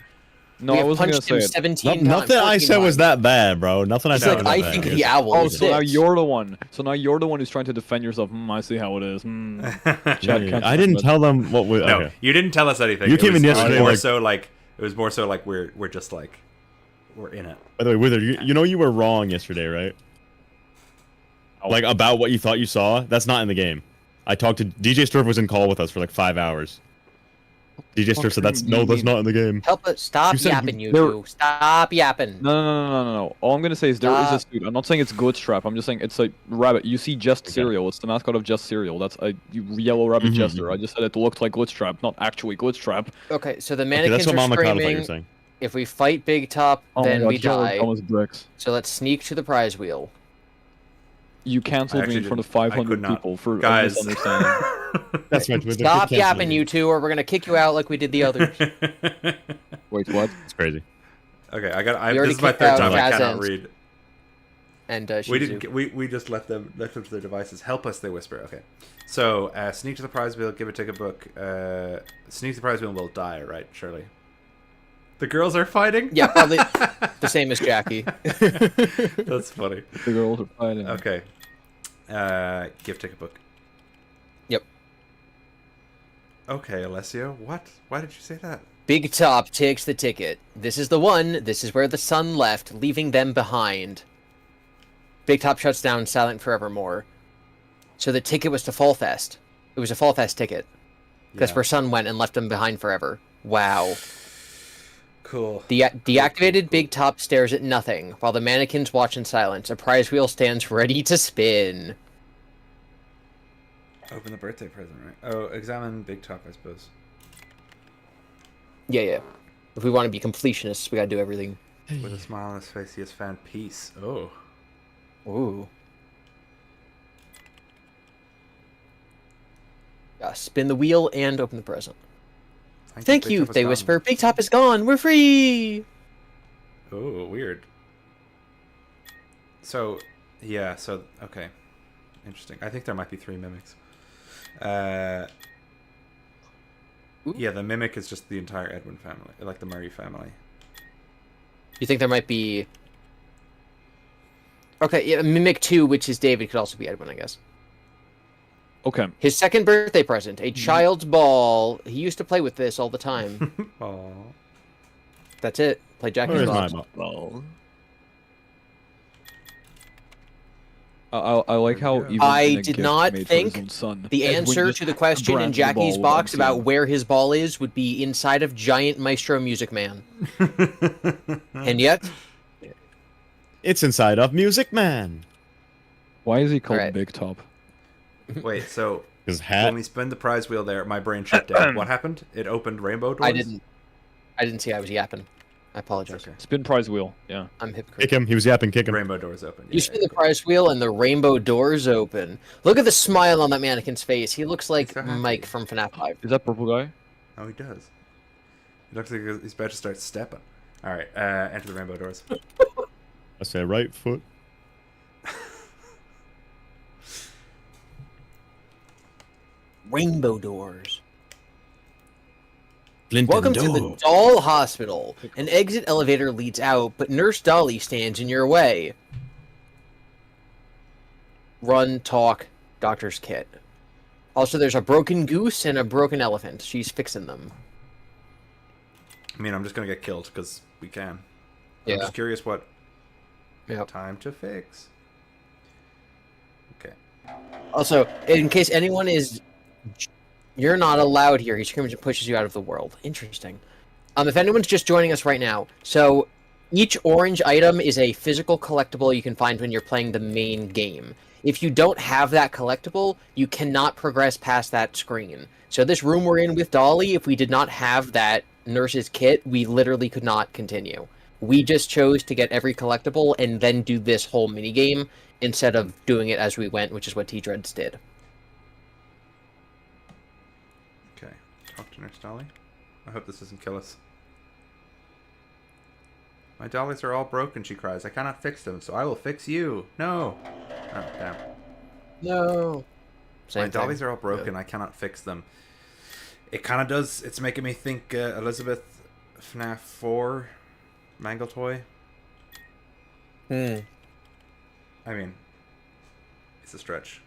No, I wasn't gonna say it. 17 times. Nothing I said was that bad, bro. Nothing I said was that bad. I think the owl. Oh, so now you're the one. So now you're the one who's trying to defend yourself. I see how it is. I didn't tell them what was. No, okay. you didn't tell us anything. You came in yesterday. It was more so like we're just like we're in it. By the way, Wither, you know you were wrong yesterday, right? Like about what you thought you saw. That's not in the game. I talked to DJ Sturf was in call with us for like 5 hours. DJ Sturf said that's not in the game. Help us! Stop yapping, you two! Stop yapping! No. All I'm gonna say is there is a suit. I'm not saying it's Glitch Trap. I'm just saying it's like rabbit. You see Just Cereal. It's the mascot of Just Cereal. That's a yellow rabbit jester. I just said it looked like Glitch Trap, not actually Glitch Trap. Okay, so the mannequins that's what are Mama Cloud screaming. was saying. If we fight Big Top, then we die. Bricks. So let's sneak to the prize wheel. You canceled me in front of 500 people for guys. misunderstanding. That's right. Stop yapping, you two, or we're gonna kick you out like we did the others. Wait, what? It's crazy. Okay, this is my third time I cannot read. And we just let them to their devices. Help us, they whisper. Okay, so sneak to the prize wheel. Give a ticket book. Sneak to the prize wheel and we'll die. Right, surely. The girls are fighting? Yeah, probably the same as Jackie. That's funny. The girls are fighting. Okay. Gift ticket book. Yep. Okay, Alessio. What? Why did you say that? Big Top takes the ticket. This is the one. This is where the sun left, leaving them behind. Big Top shuts down Silent Forevermore. So the ticket was to Fall Fest. It was a Fall Fest ticket. That's where Sun went and left them behind forever. Wow. Cool. The deactivated Big Top stares at nothing, while the mannequins watch in silence. A prize wheel stands ready to spin. Open the birthday present, right? Oh, examine Big Top, I suppose. Yeah. If we want to be completionists, we gotta do everything. With a smile on his face, he has found peace. Oh. Ooh. Spin the wheel and open the present. Thank you, they whisper. Big Top is gone. We're free. Oh, weird. So, yeah. So, okay, interesting. I think there might be 3 mimics. Yeah, the mimic is just the entire Edwin family, like the Murray family. You think there might be? Okay, yeah, Mimic 2, which is David, could also be Edwin, I guess. Okay. His second birthday present, a child's ball. He used to play with this all the time. Aww. That's it. Play Jackie's Where's my ball. ball? I like how even I in a did gift not made for his think own son, the Edwin answer just to the question in grabbed the ball Jackie's with box MCM. about where his ball is would be inside of Giant Maestro Music Man. And yet, It's inside of Music Man. Why is he called Alright. Big Top? Wait, so His hat. when we spin the prize wheel there, my brain shut down. What happened? It opened rainbow doors? I didn't see I was yapping. I apologize. Okay. Spin prize wheel. Yeah. I'm hypocrite. Kick him. He was yapping. Kick him. Rainbow doors open. You spin the prize wheel and the rainbow doors open. Look at the smile on that mannequin's face. He looks like so happy. Mike from FNAF 5. Is that purple guy? Oh, he does. He looks like he's about to start stepping. All right, enter the rainbow doors. I say right foot. Rainbow doors. Clinton Welcome to the door. doll hospital. An exit elevator leads out, but Nurse Dolly stands in your way. Run, talk, doctor's kit. Also, there's a broken goose and a broken elephant. She's fixing them. I mean, I'm just gonna get killed because we can. Yeah. I'm just curious what Yep. time to fix. Okay. Also, in case anyone is... You're not allowed here. He screams and pushes you out of the world. Interesting. If anyone's just joining us right now, so each orange item is a physical collectible you can find when you're playing the main game. If you don't have that collectible, you cannot progress past that screen. So this room we're in with Dolly, if we did not have that nurse's kit, we literally could not continue. We just chose to get every collectible and then do this whole minigame instead of doing it as we went, which is what T-Dreads did. Okay. Talk to Nurse Dolly. I hope this doesn't kill us. My dollies are all broken, she cries. I cannot fix them, so I will fix you. No. Oh, damn. No. Same My dollies thing. are all broken. I cannot fix them. It kind of does. It's making me think Elizabeth FNAF 4 Mangle Toy. Hmm. I mean, it's a stretch.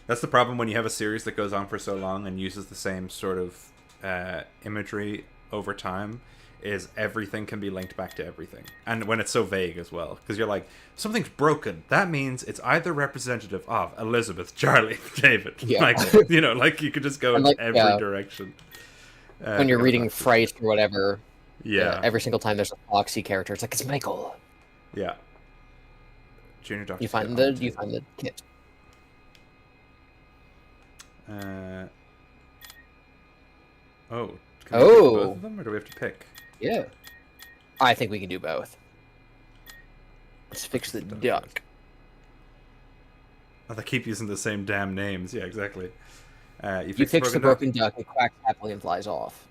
That's the problem when you have a series that goes on for so long and uses the same sort of imagery over time, is everything can be linked back to everything. And when it's so vague as well, because you're like, something's broken, that means it's either representative of Elizabeth, Charlie, David. Yeah. Like, you know, like you could just go in like, every direction. When you're reading Fright or whatever, Yeah. every single time there's a Foxy character, it's like, it's Michael. Yeah. Junior Doctor. You find the kit. Oh. Can we pick both of them, or do we have to pick? Yeah. I think we can do both. Let's fix the duck. Oh, they keep using the same damn names. Yeah, exactly. You Fix the broken duck, it quacks happily and flies off.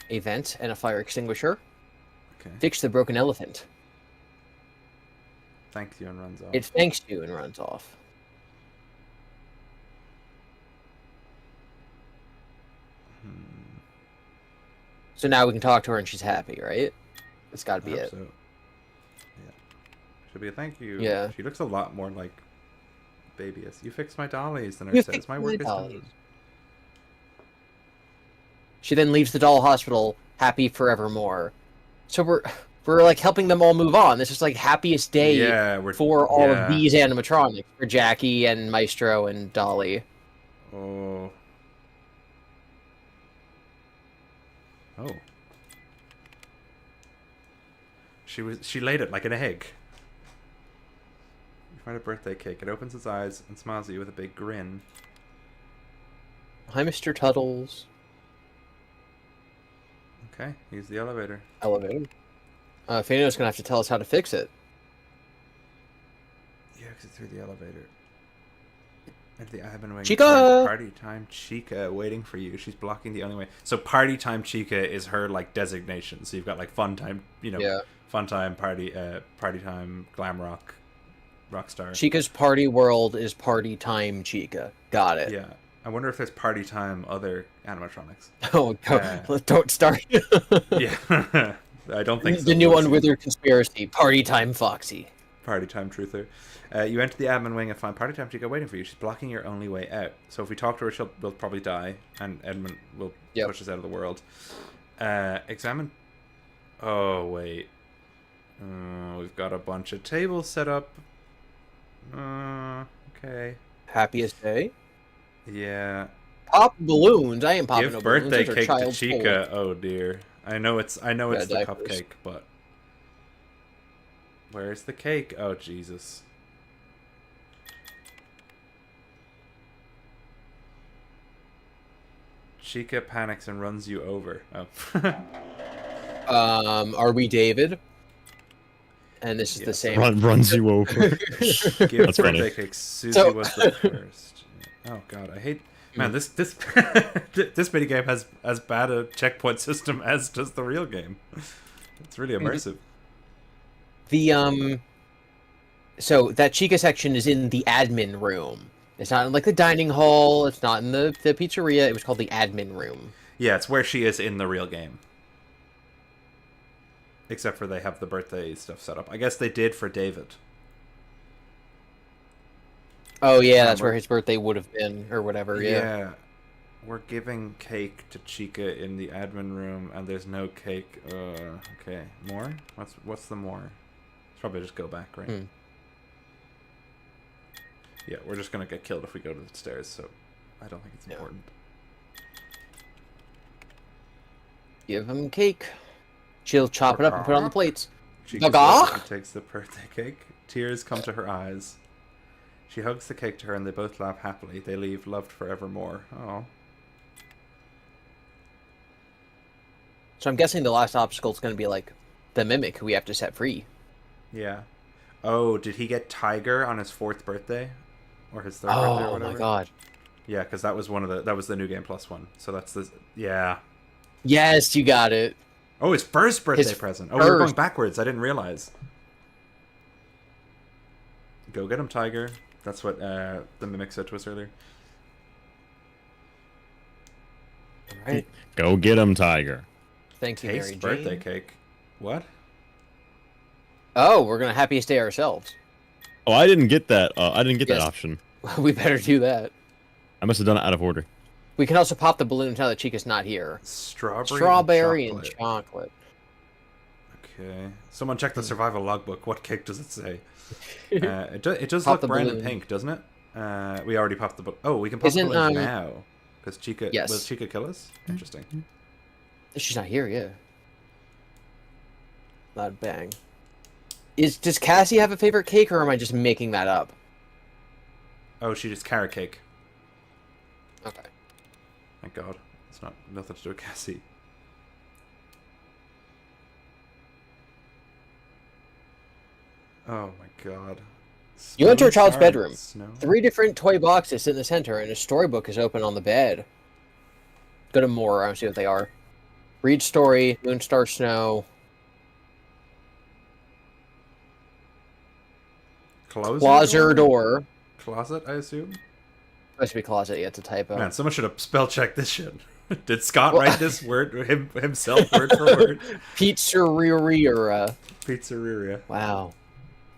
A vent and a fire extinguisher. Okay. Fix the broken elephant. Thanks you and runs off. It thanks you and runs off. So now we can talk to her and she's happy, right? That's got to be it. So. Yeah. Should be a thank you. Yeah. She looks a lot more like babyish. You fixed my dollies, the You nurse says. fixed My my work is dollies. done. She then leaves the doll hospital happy forevermore. So we're like helping them all move on. This is like happiest day for all of these animatronics, for Jackie and Maestro and Dolly. Oh. Oh. She laid it like an egg. You find a birthday cake. It opens its eyes and smiles at you with a big grin. Hi, Mr. Tuttles. Okay, use the elevator. Elevator. Fiona's gonna have to tell us how to fix it. You exit through the elevator. At the admin wing. Chica! Party time Chica waiting for you. She's blocking the only way. So party time Chica is her like designation. So you've got like fun time, fun time, party time, glam rock, rockstar. Chica's party world is party time Chica. Got it. Yeah. I wonder if there's party time other animatronics. Oh, God. Don't start. Yeah. I don't think so. The new Unwithered conspiracy. Party time Foxy. Party time truther. You enter the admin wing and find Party Time Chica waiting for you. She's blocking your only way out. So if we talk to her, we'll probably die, and Edmund will push us out of the world. Examine... Oh, wait. We've got a bunch of tables set up. Okay. Happiest day? Yeah. Pop balloons. I am popping Give balloons. birthday Those are cake to child's Chica. toys. Oh, dear. I know it's the diapers. cupcake, but... Where's the cake? Oh, Jesus. Chica panics and runs you over. Oh. Are we David? And this is the same. Runs you over. Give That's funny. birthday cake. Susie was the first. Oh God, I hate. Man, this this minigame has as bad a checkpoint system as does the real game. It's really immersive. The so that Chica section is in the admin room. It's not in like the dining hall. It's not in the pizzeria. It was called the admin room. Yeah, it's where she is in the real game. Except for they have the birthday stuff set up. I guess they did for David. Oh yeah, that's where his birthday would have been, or whatever. Yeah. We're giving cake to Chica in the admin room, and there's no cake. Okay, more? What's the more? Let's probably just go back, right? Yeah, we're just gonna get killed if we go to the stairs, so I don't think it's important. Give him cake. She'll chop it up and put it on the plates. She Gaga! takes the birthday cake. Tears come to her eyes. She hugs the cake to her, and they both laugh happily. They leave, loved forevermore. Oh. So I'm guessing the last obstacle is going to be like the mimic who we have to set free. Yeah. Oh, did he get Tiger on his 4th birthday? Or his 3rd birthday or whatever? Oh my God. Yeah, because that was the New Game Plus one. So that's the... Yeah. Yes, you got it. Oh, his first birthday present. Oh, we're going backwards. I didn't realize. Go get him, Tiger. That's what the mimic said to us earlier. Right. Go get him, Tiger. Thank you, Taste Mary birthday Jane. cake. What? Oh, we're gonna happiest day ourselves. Oh, I didn't get that. I didn't get that option. We better do that. I must have done it out of order. We can also pop the balloons now that Chica's not here. Strawberry and chocolate. Okay. Someone check the survival logbook. What cake does it say? It does Pop look the brown balloon. and pink, doesn't it? We already popped the balloon. Oh, we can pop the balloons now. Because Chica... Yes. Will Chica kill us? Interesting. She's not here, yeah. Loud bang. Does Cassie have a favorite cake, or am I just making that up? Oh, she just carrot cake. Okay. Thank God. It's nothing to do with Cassie. Oh my God. You enter a child's Spoon, bedroom. snow. 3 different toy boxes sit in the center, and a storybook is open on the bed. Go to more, I want to see what they are. Read story, Moon, Star, Snow. Closet door. Closet, I assume? Supposed to be closet, yeah, it's a typo. Man, someone should have spell checked this shit. Did Scott write this word himself word for word? Pizzeria. Pizzeria. Wow.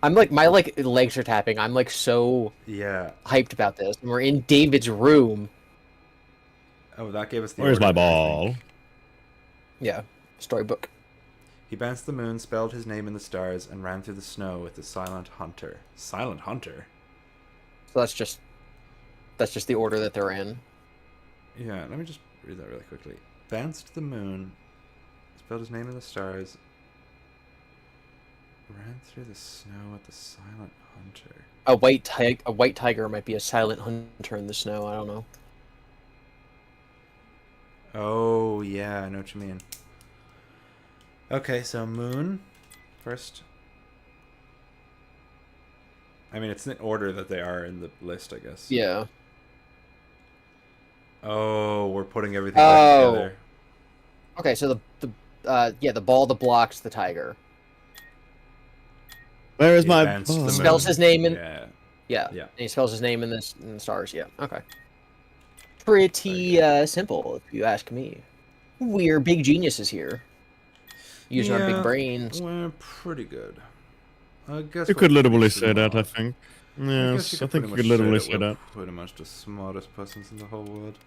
I'm like, my legs are tapping. I'm like so hyped about this. And we're in David's room. Oh, that gave us the Where's order, my ball? Yeah, storybook. He bounced the moon, spelled his name in the stars, and ran through the snow with the silent hunter. Silent hunter? So that's just the order that they're in. Yeah, let me just read that really quickly. Bounced the moon, spelled his name in the stars, ran through the snow with the silent hunter. A white tiger might be a silent hunter in the snow. I don't know. Oh, yeah, I know what you mean. Okay, so moon first. I mean, it's in order that they are in the list, I guess. Yeah. Oh, we're putting everything back together. Okay, so the ball that blocks the tiger. Where is my Advanced ball? the Spells moon. his name in. Yeah. Yeah. Yeah. And he spells his name in the stars. Yeah. Okay. Pretty simple, if you ask me. We're big geniuses here. Using our big brains. We're pretty good. I guess You we're could pretty literally say that, I smart. think. I guess Yes, I think you pretty could much literally that say we're that. pretty much the smartest persons in the whole world.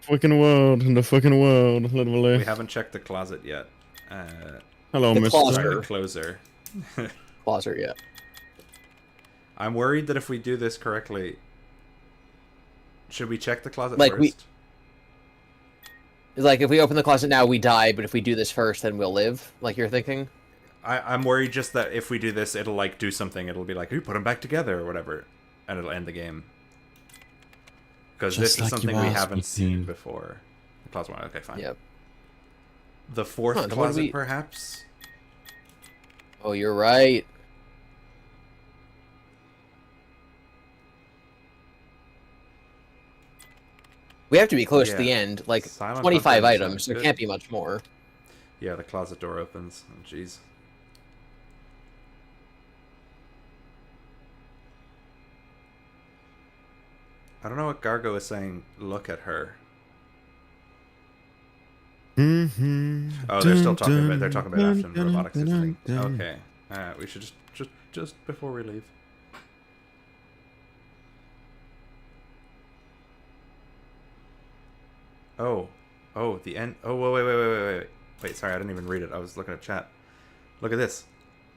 Fucking world, in the fucking world, literally. We haven't checked the closet yet. Hello, The mister. closet. The closer. Closer, yeah. I'm worried that if we do this correctly, should we check the closet Like first? Like, if we open the closet now, we die, but if we do this first, then we'll live, like you're thinking? I'm worried just that if we do this, it'll, like, do something. It'll be like, we put them back together, or whatever. And it'll end the game. Because this is something we haven't seen before. The closet one, okay, fine. Yep. The fourth closet, perhaps? Oh, you're right. We have to be close to the end, like Silent 25 Hunters, items. There good. can't be much more. Yeah, the closet door opens. Oh, jeez. I don't know what Gargo is saying. Look at her. Oh, they're still talking about. They're talking about Afton robotics system. Okay. We should just before we leave. Oh, the end. Oh, wait. Sorry, I didn't even read it. I was looking at chat. Look at this.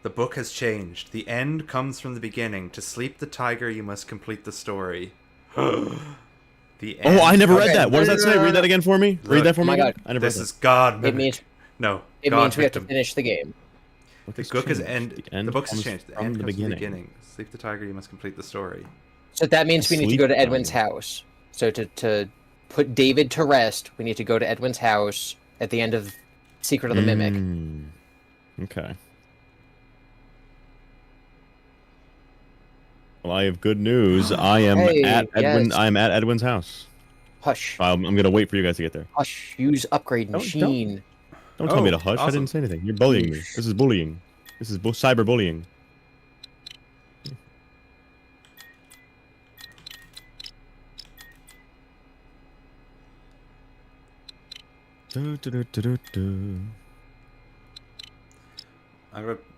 The book has changed. The end comes from the beginning. To sleep the tiger, you must complete the story. The end. Oh, I never read that. What does that say? Read that again for me. Read that for me. Oh my God. I never read This that. is God. It means no. It God means we have to victim. finish the game. The book has end. The book has comes changed. The from end the comes from the beginning. beginning. Sleep the tiger, you must complete the story. So that means we need to Sleep go to Edwin's time. house. So to put David to rest, we need to go to Edwin's house at the end of Secret of the Mimic. Okay. Well, I have good news. I am Hey, at Edwin. yes. I am at Edwin's house. Hush. I'm gonna wait for you guys to get there. Hush. Use upgrade machine. Don't tell me Oh, to hush. I awesome. didn't say anything. You're bullying me. This is bullying. This is cyberbullying.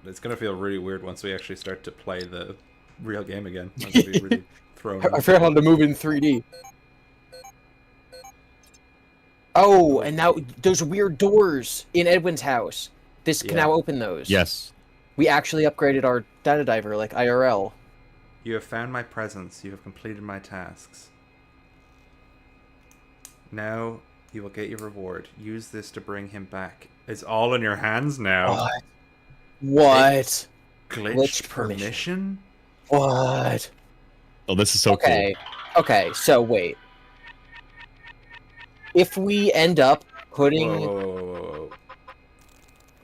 It's gonna feel really weird once we actually start to play the real game again. I'm gonna be really thrown. I forgot how to move in 3D. Oh, and now those weird doors in Edwin's house. This can now open those. Yes. We actually upgraded our data diver, like IRL. You have found my presence. You have completed my tasks. Now you will get your reward. Use this to bring him back. It's all in your hands now. What? Glitch permission? What? Oh, this is so Okay. Okay, so wait. If we end up putting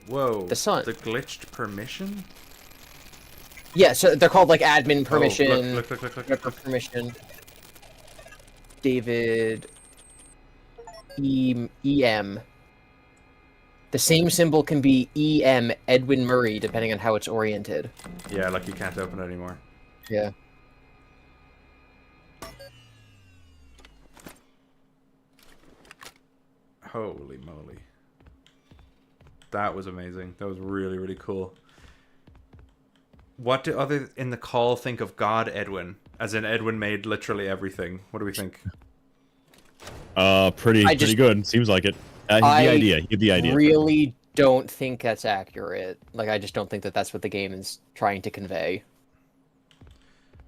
Whoa. The sun. The glitched permission? Yeah, so they're called like admin permission, look. whatever permission. David EM. The same symbol can be EM Edwin Murray depending on how it's oriented. Yeah, like you can't open it anymore. Yeah. Holy moly. That was amazing. That was really, really cool. What do others in the call think of God Edwin? As in Edwin made literally everything. What do we think? Pretty good. Seems like it. He had the idea. Really don't think that's accurate. Like, I just don't think that that's what the game is trying to convey.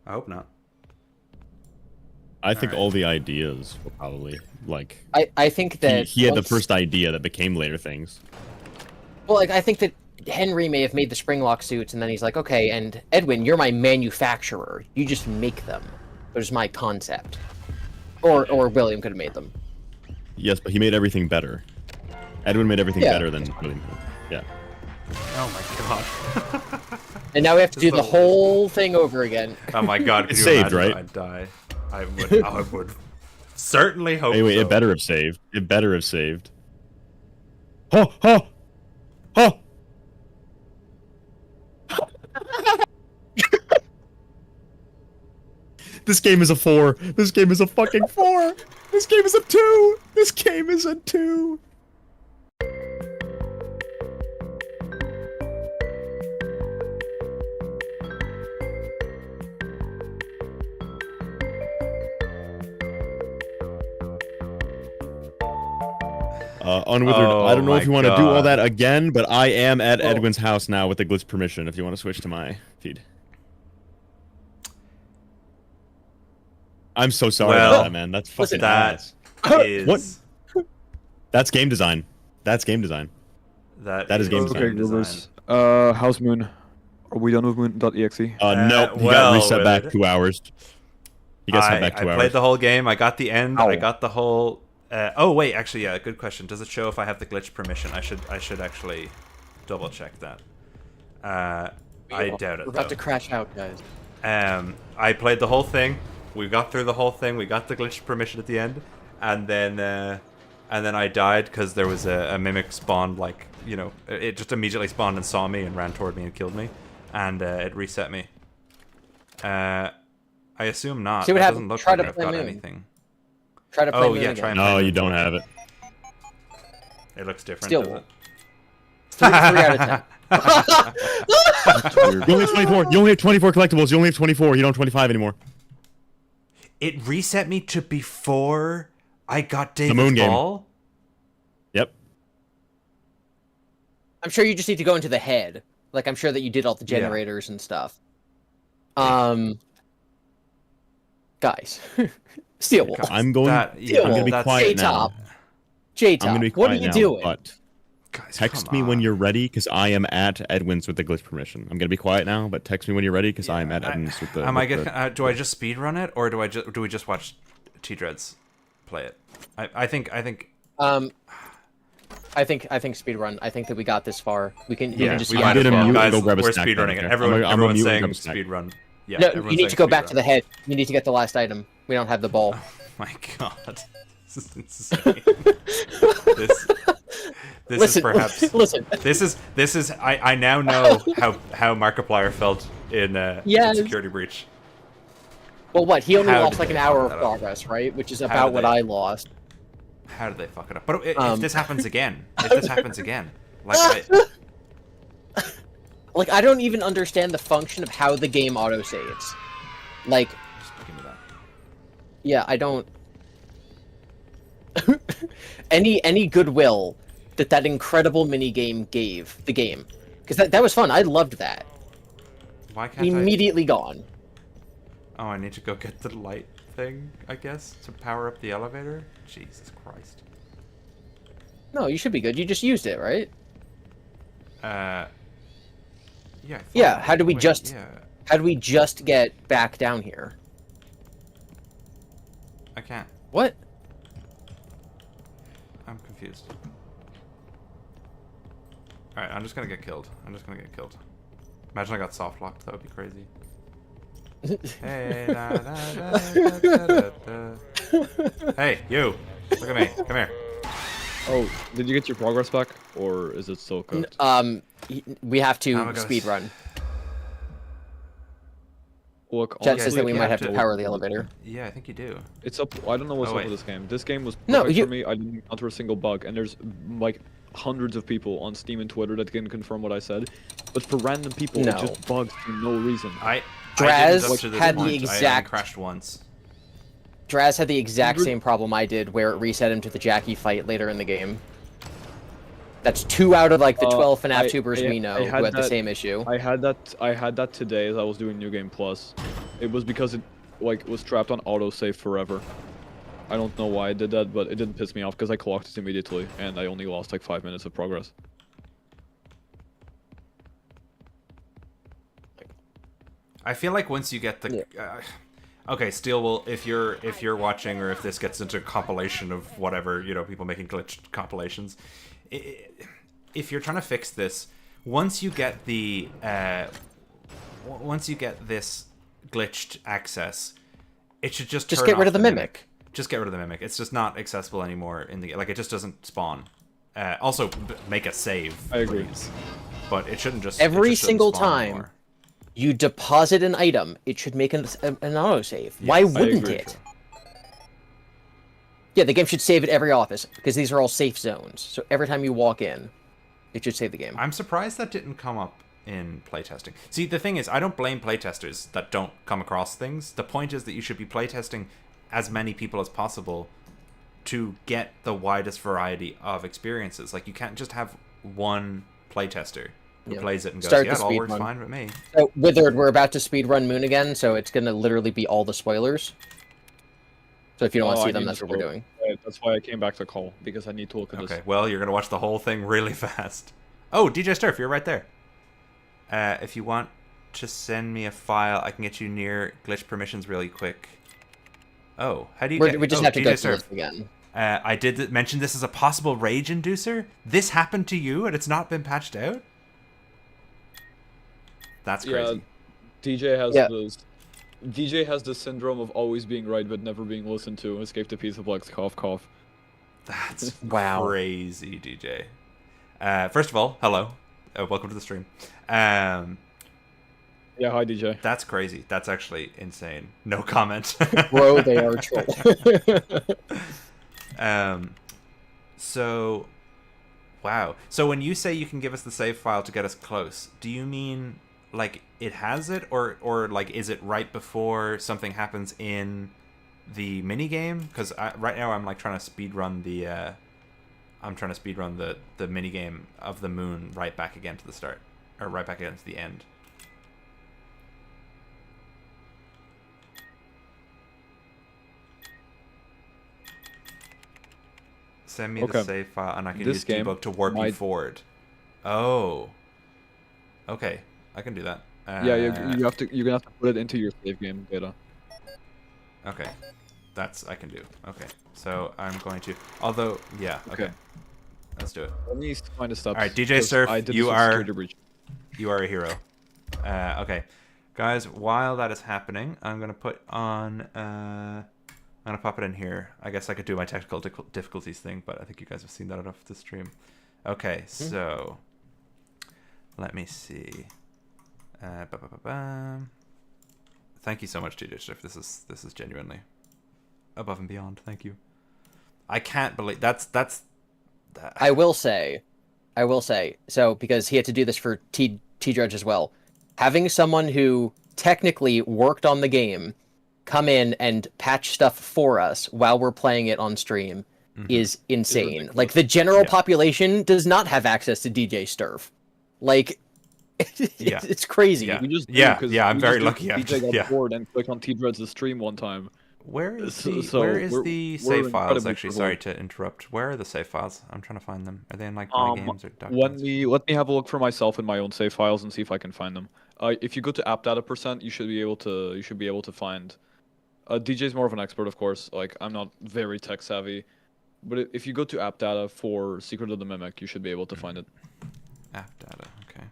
I hope not. I think all the ideas were probably like. I think that he had the first idea that became later things. Well, like, I think that Henry may have made the Springlock suits, and then he's like, okay, and Edwin, you're my manufacturer. You just make them. There's my concept. Or William could have made them. Yes, but he made everything better. Edwin made everything better than William. Yeah. Oh my god. And now we have to do the whole thing over again. Oh my god, could It's you saved, imagine right? I'd die. I would Certainly hope Wait, so. it better have saved. It better have saved. Oh, oh, oh! This game is a 4. This game is a fucking 4. This game is a 2. This game is a 2. Unwithered, I don't know if you want to do all that again, but I am at Edwin's house now with the glitch permission if you want to switch to my feed. I'm so sorry about that, man. That's fucking ass. What? That's game design. That's game design. That is game design. How's Moon? Are we done with Moon.exe? No, he got reset back 2 hours. He got sent back 2 hours. I played the whole game. I got the end. I got the whole... oh, wait, actually, yeah, good question. Does it show if I have the glitch permission? I should actually double check that. I doubt it, We're about to crash out, guys. I played the whole thing. We got through the whole thing. We got the glitch permission at the end. And then I died because there was a mimic spawned, like, you know, it just immediately spawned and saw me and ran toward me and killed me. And it reset me. I assume not. See what It happens. doesn't look Try like to I've play got Moon. anything. Try to play Moon yeah, again. try and No, play you Moon. don't have it. It looks different, Still does won't. it? 3 out of 10. You only have 24. You only have 24 collectibles. You only have 24. You don't have 25 anymore. It reset me to before I got David's Moon game. ball? Yep. I'm sure you just need to go into the head. Like, I'm sure that you did all the generators and stuff. Guys. Steel Wolf. I'm going to be quiet now. J-Top. I'm going to be What quiet are you now, doing? but Guys, text me when you're ready, because I am at Edwin's with the glitch permission. I'm going to be quiet now, but text me when you're ready, because I am at Edwin's with the... Do I just speedrun it, or do we just watch T-Dreads play it? I think speedrun. I think that we got this far. We can. Yeah, just. we Yeah, might as well. Guys, go grab a we're snack speedrunning down it. here. Everyone's saying grab a snack. speedrun. Yeah. No, you need to go back to the head. You need to get the last item. We don't have the ball. Oh my god, this is insane. This is perhaps. Listen. This is. I now know how Markiplier felt in Security Breach. Well, what? He only How lost did like an they hour fuck of that up? progress, right? Which is How about did what they- I lost. How did they fuck it up? But if this happens again, like Like, I don't even understand the function of how the game autosaves. Like, just give me that. yeah, I don't. any goodwill that incredible minigame gave the game, because that was fun. I loved that. Why can't Immediately gone. Oh, I need to go get the light thing, I guess, to power up the elevator? Jesus Christ. No, you should be good. You just used it, right? Yeah. I thought- Yeah. How do we wait, just? Yeah. How do we just get back down here? I can't. What? I'm confused. Alright, I'm just gonna get killed. Imagine I got soft locked. That would be crazy. Hey, da, da, da, da, da, da. Hey, you! Look at me. Come here. Oh, did you get your progress back, or is it still cooked? We have to Oh my gosh. speed run. Look, Jet says honestly, that we might have to power the elevator. Yeah, I think you do. It's up. I don't know what's Oh, up wait. with this game. This game was No, perfect you- for me. I didn't encounter a single bug, and there's like hundreds of people on Steam and Twitter that can confirm what I said. But for random people, No. it just bugs for no reason. I Draz didn't up to this had the point. I only exact- crashed once. Draz had the exact same problem I did, where it reset him to the Jackie fight later in the game. That's 2 out of like the 12 FNAF tubers we know who had the same issue. I had that today as I was doing New Game Plus. It was because it was trapped on autosave forever. I don't know why I did that, but it didn't piss me off because I clocked it immediately and I only lost like 5 minutes of progress. I feel like once you get the okay, Steel will if you're watching or if this gets into a compilation of whatever, you know, people making glitched compilations, if you're trying to fix this, once you get the once you get this glitched access, it should just turn get rid off of the mimic. just get rid of the mimic. It's just not accessible anymore in the like. It just doesn't spawn. Also, make a save. I agree. Please. But it shouldn't just every shouldn't single spawn time anymore. you deposit an item, it should make an autosave. Yes, Why I wouldn't agree. it? Yeah, the game should save at every office because these are all safe zones. So every time you walk in, it should save the game. I'm surprised that didn't come up in playtesting. See, the thing is, I don't blame playtesters that don't come across things. The point is that you should be playtesting as many people as possible to get the widest variety of experiences. Like, you can't just have one playtester who plays it and goes, yeah, it all works fine with me. So, Withered, we're about to speedrun Moon again, so it's going to literally be all the spoilers. So if you don't want to see them, that's what we're doing. Right, that's why I came back to call, because I need to look at this. Okay, well, you're going to watch the whole thing really fast. Oh, DJ Sturf, you're right there. If you want to send me a file, I can get you near glitch permissions really quick. Oh, how do you We just have to go through this again. I did mention this as a possible rage inducer. This happened to you and it's not been patched out? That's crazy. Yeah, DJ has the syndrome of always being right but never being listened to. Escape the piece of Lex, cough, cough. That's crazy, DJ. First of all, hello. Welcome to the stream. Yeah, hi, DJ. That's crazy. That's actually insane. No comment. Bro, they are troll. So, wow. So when you say you can give us the save file to get us close, do you mean like it has it, or like is it right before something happens in the minigame? Because right now I'm like trying to speedrun the the minigame of the moon right back again to the start, or right back again to the end. Send me the save file, and I can use debug to warp you forward. Oh. Okay, I can do that. Yeah, you're gonna have to put it into your save game data. Okay, I can do. Okay, so I'm going to. Although, yeah. Okay. Let's do it. Let me find a step. All right, DJ Surf, you are a hero. Okay, guys. While that is happening, I'm gonna put on. I'm gonna pop it in here. I guess I could do my technical difficulties thing, but I think you guys have seen that enough to stream. Okay, so let me see. Thank you so much, DJ Surf. This is genuinely above and beyond. Thank you. I can't believe that's. I will say, so because he had to do this for T-Dredge as well, having someone who technically worked on the game come in and patch stuff for us while we're playing it on stream is insane. Like, the general population does not have access to DJ Sturf. Like, it's crazy. Yeah, I'm very lucky. DJ got bored and clicked on T-Dredge's stream one time. Where is the save files, actually? Sorry to interrupt. Where are the save files? I'm trying to find them. Are they in, like, my games or documents? Let me have a look for myself in my own save files and see if I can find them. If you go to app data %, you should be able to find. DJ's more of an expert, of course. Like, I'm not very tech savvy, but if you go to app data for Secret of the Mimic, you should be able to find it. App data, okay.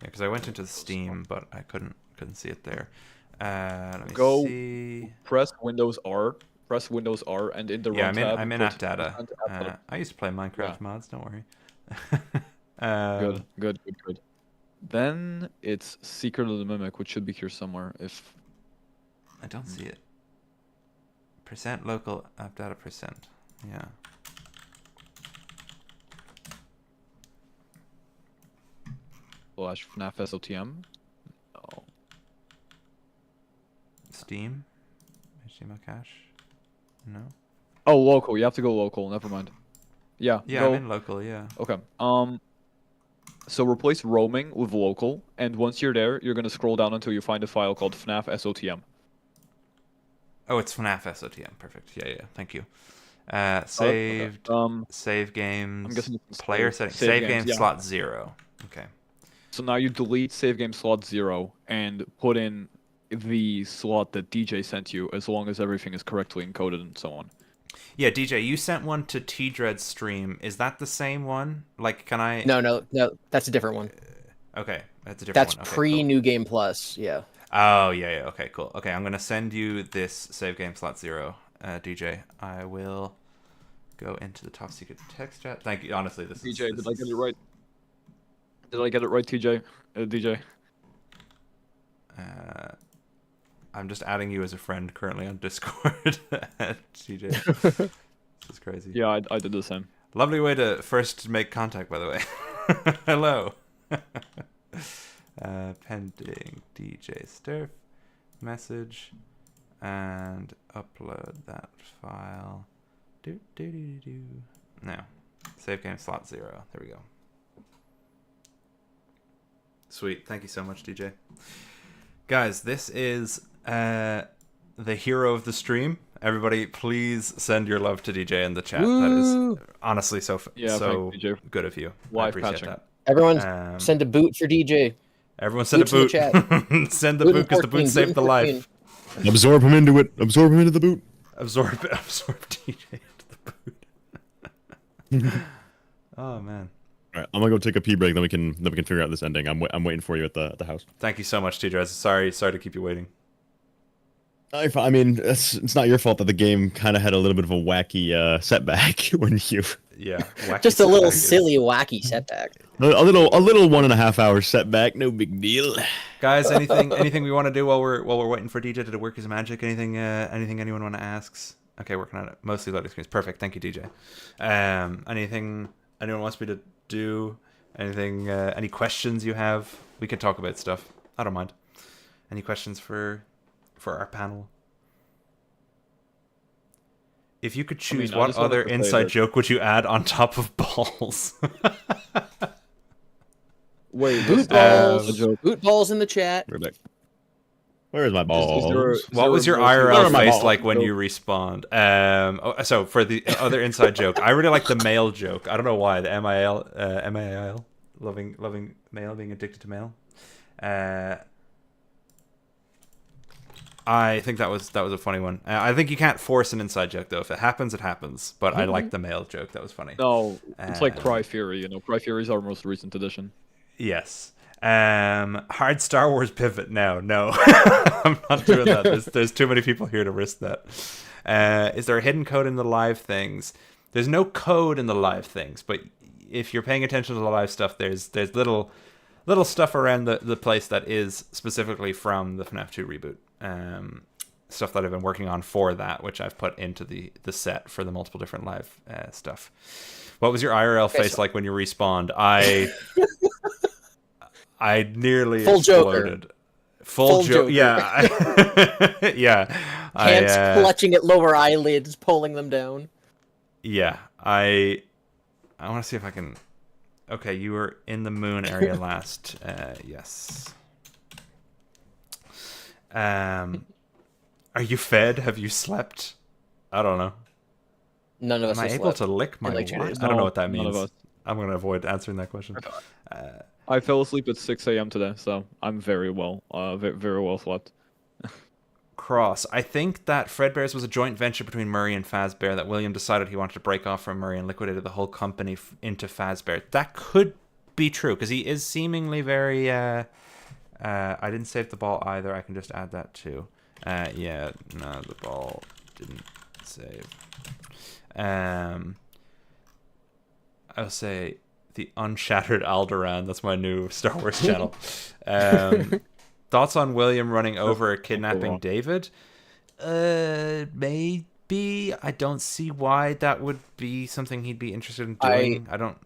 Yeah, because I went into Steam, but I couldn't see it there. Let me see. Press Windows R, and in the run tab. I'm in app data. I used to play Minecraft mods. Don't worry. Good. Then it's Secret of the Mimic, which should be here somewhere. If I don't see it. % local app data %. Yeah. /FNAF SOTM. No. Steam. HTML cache. No. Oh, local. You have to go local. Never mind. Yeah. Yeah, I'm in local. Yeah. Okay. So replace roaming with local, and once you're there, you're gonna scroll down until you find a file called FNAF SOTM. Oh, it's FNAF SOTM. Perfect. Yeah. Thank you. Saved. Save games. I'm guessing player settings. Save game slot 0. Okay. So now you delete save game slot 0 and put in the slot that DJ sent you, as long as everything is correctly encoded and so on. Yeah, DJ, you sent one to T-Dread's stream. Is that the same one? Like, can I... No, that's a different one. Okay, that's a different one. That's Okay, pre-New Game Plus, yeah. Oh, yeah. Okay, cool. Okay, I'm going to send you this save game slot 0, DJ. I will go into the top secret text chat. Thank you. Honestly, this DJ, is... did I get it right? Did I get it right, TJ? DJ? I'm just adding you as a friend currently on Discord, TJ. This is crazy. Yeah, I did the same. Lovely way to first make contact, by the way. Hello. Pending DJ Sturf message and upload that file. Now, save game slot 0. There we go. Sweet. Thank you so much, DJ. Guys, this is the hero of the stream. Everybody, please send your love to DJ in the chat. Woo! That is honestly so DJ. good of you. Live I appreciate patching. that. Everyone, send a boot for DJ. Everyone send Boots a in boot. the chat. Send the Boot boot because the 14, boot saved the boot life. Absorb him into it. Absorb him into the boot. Absorb DJ into the boot. Oh man. All right, I'm gonna go take a pee break. Then we can figure out this ending. I'm waiting for you at the house. Thank you so much, TJ. Sorry to keep you waiting. I mean, it's not your fault that the game kind of had a little bit of a wacky setback when you. Yeah. Just a little silly, wacky setback. A little 1.5 hour setback. No big deal. Guys, anything we want to do while we're waiting for DJ to work his magic? Anything anyone want to ask? Okay, working on it. Mostly loading screens. Perfect. Thank you, DJ. Anything anyone wants me to do? Anything? Any questions you have? We can talk about stuff. I don't mind. Any questions for our panel? If you could choose, what other inside joke would you add on top of balls? Wait, boot balls. Boot balls in the chat. Where is my balls? What was your IRL face like when you respawned? So for the other inside joke, I really like the male joke. I don't know why. The MIL, loving male, being addicted to male. I think that was a funny one. I think you can't force an inside joke though. If it happens, it happens. But I like the male joke. That was funny. No, it's like Cry Fury. You know, Cry Fury is our most recent edition. Yes. Hard Star Wars pivot now. No, I'm not doing that. There's too many people here to risk that. Is there a hidden code in the live things? There's no code in the live things, but if you're paying attention to the live stuff, there's little stuff around the place that is specifically from the FNAF 2 reboot. Stuff that I've been working on for that, which I've put into the set for the multiple different live stuff. What was your IRL face like when you respawned? I nearly Full exploded. Joker. Full Joker. Joker. Yeah. Yeah. Hands clutching at lower eyelids, pulling them down. Yeah. I want to see if I can... Okay, you were in the moon area last. Yes. Are you fed? Have you slept? I don't know. None of us Am I have able slept to lick my like 2 what? days. I don't know what that None of means. us. I'm going to avoid answering that question. I fell asleep at 6 a.m. today, so I'm very well slept. Cross. I think that Fredbear's was a joint venture between Murray and Fazbear, that William decided he wanted to break off from Murray and liquidated the whole company into Fazbear. That could be true, because he is seemingly very... I didn't save the ball either. I can just add that too. Yeah, no, the ball didn't save. I'll say the Unshattered Alderaan. That's my new Star Wars channel. Thoughts on William running over kidnapping David? Maybe. I don't see why that would be something he'd be interested in doing. I don't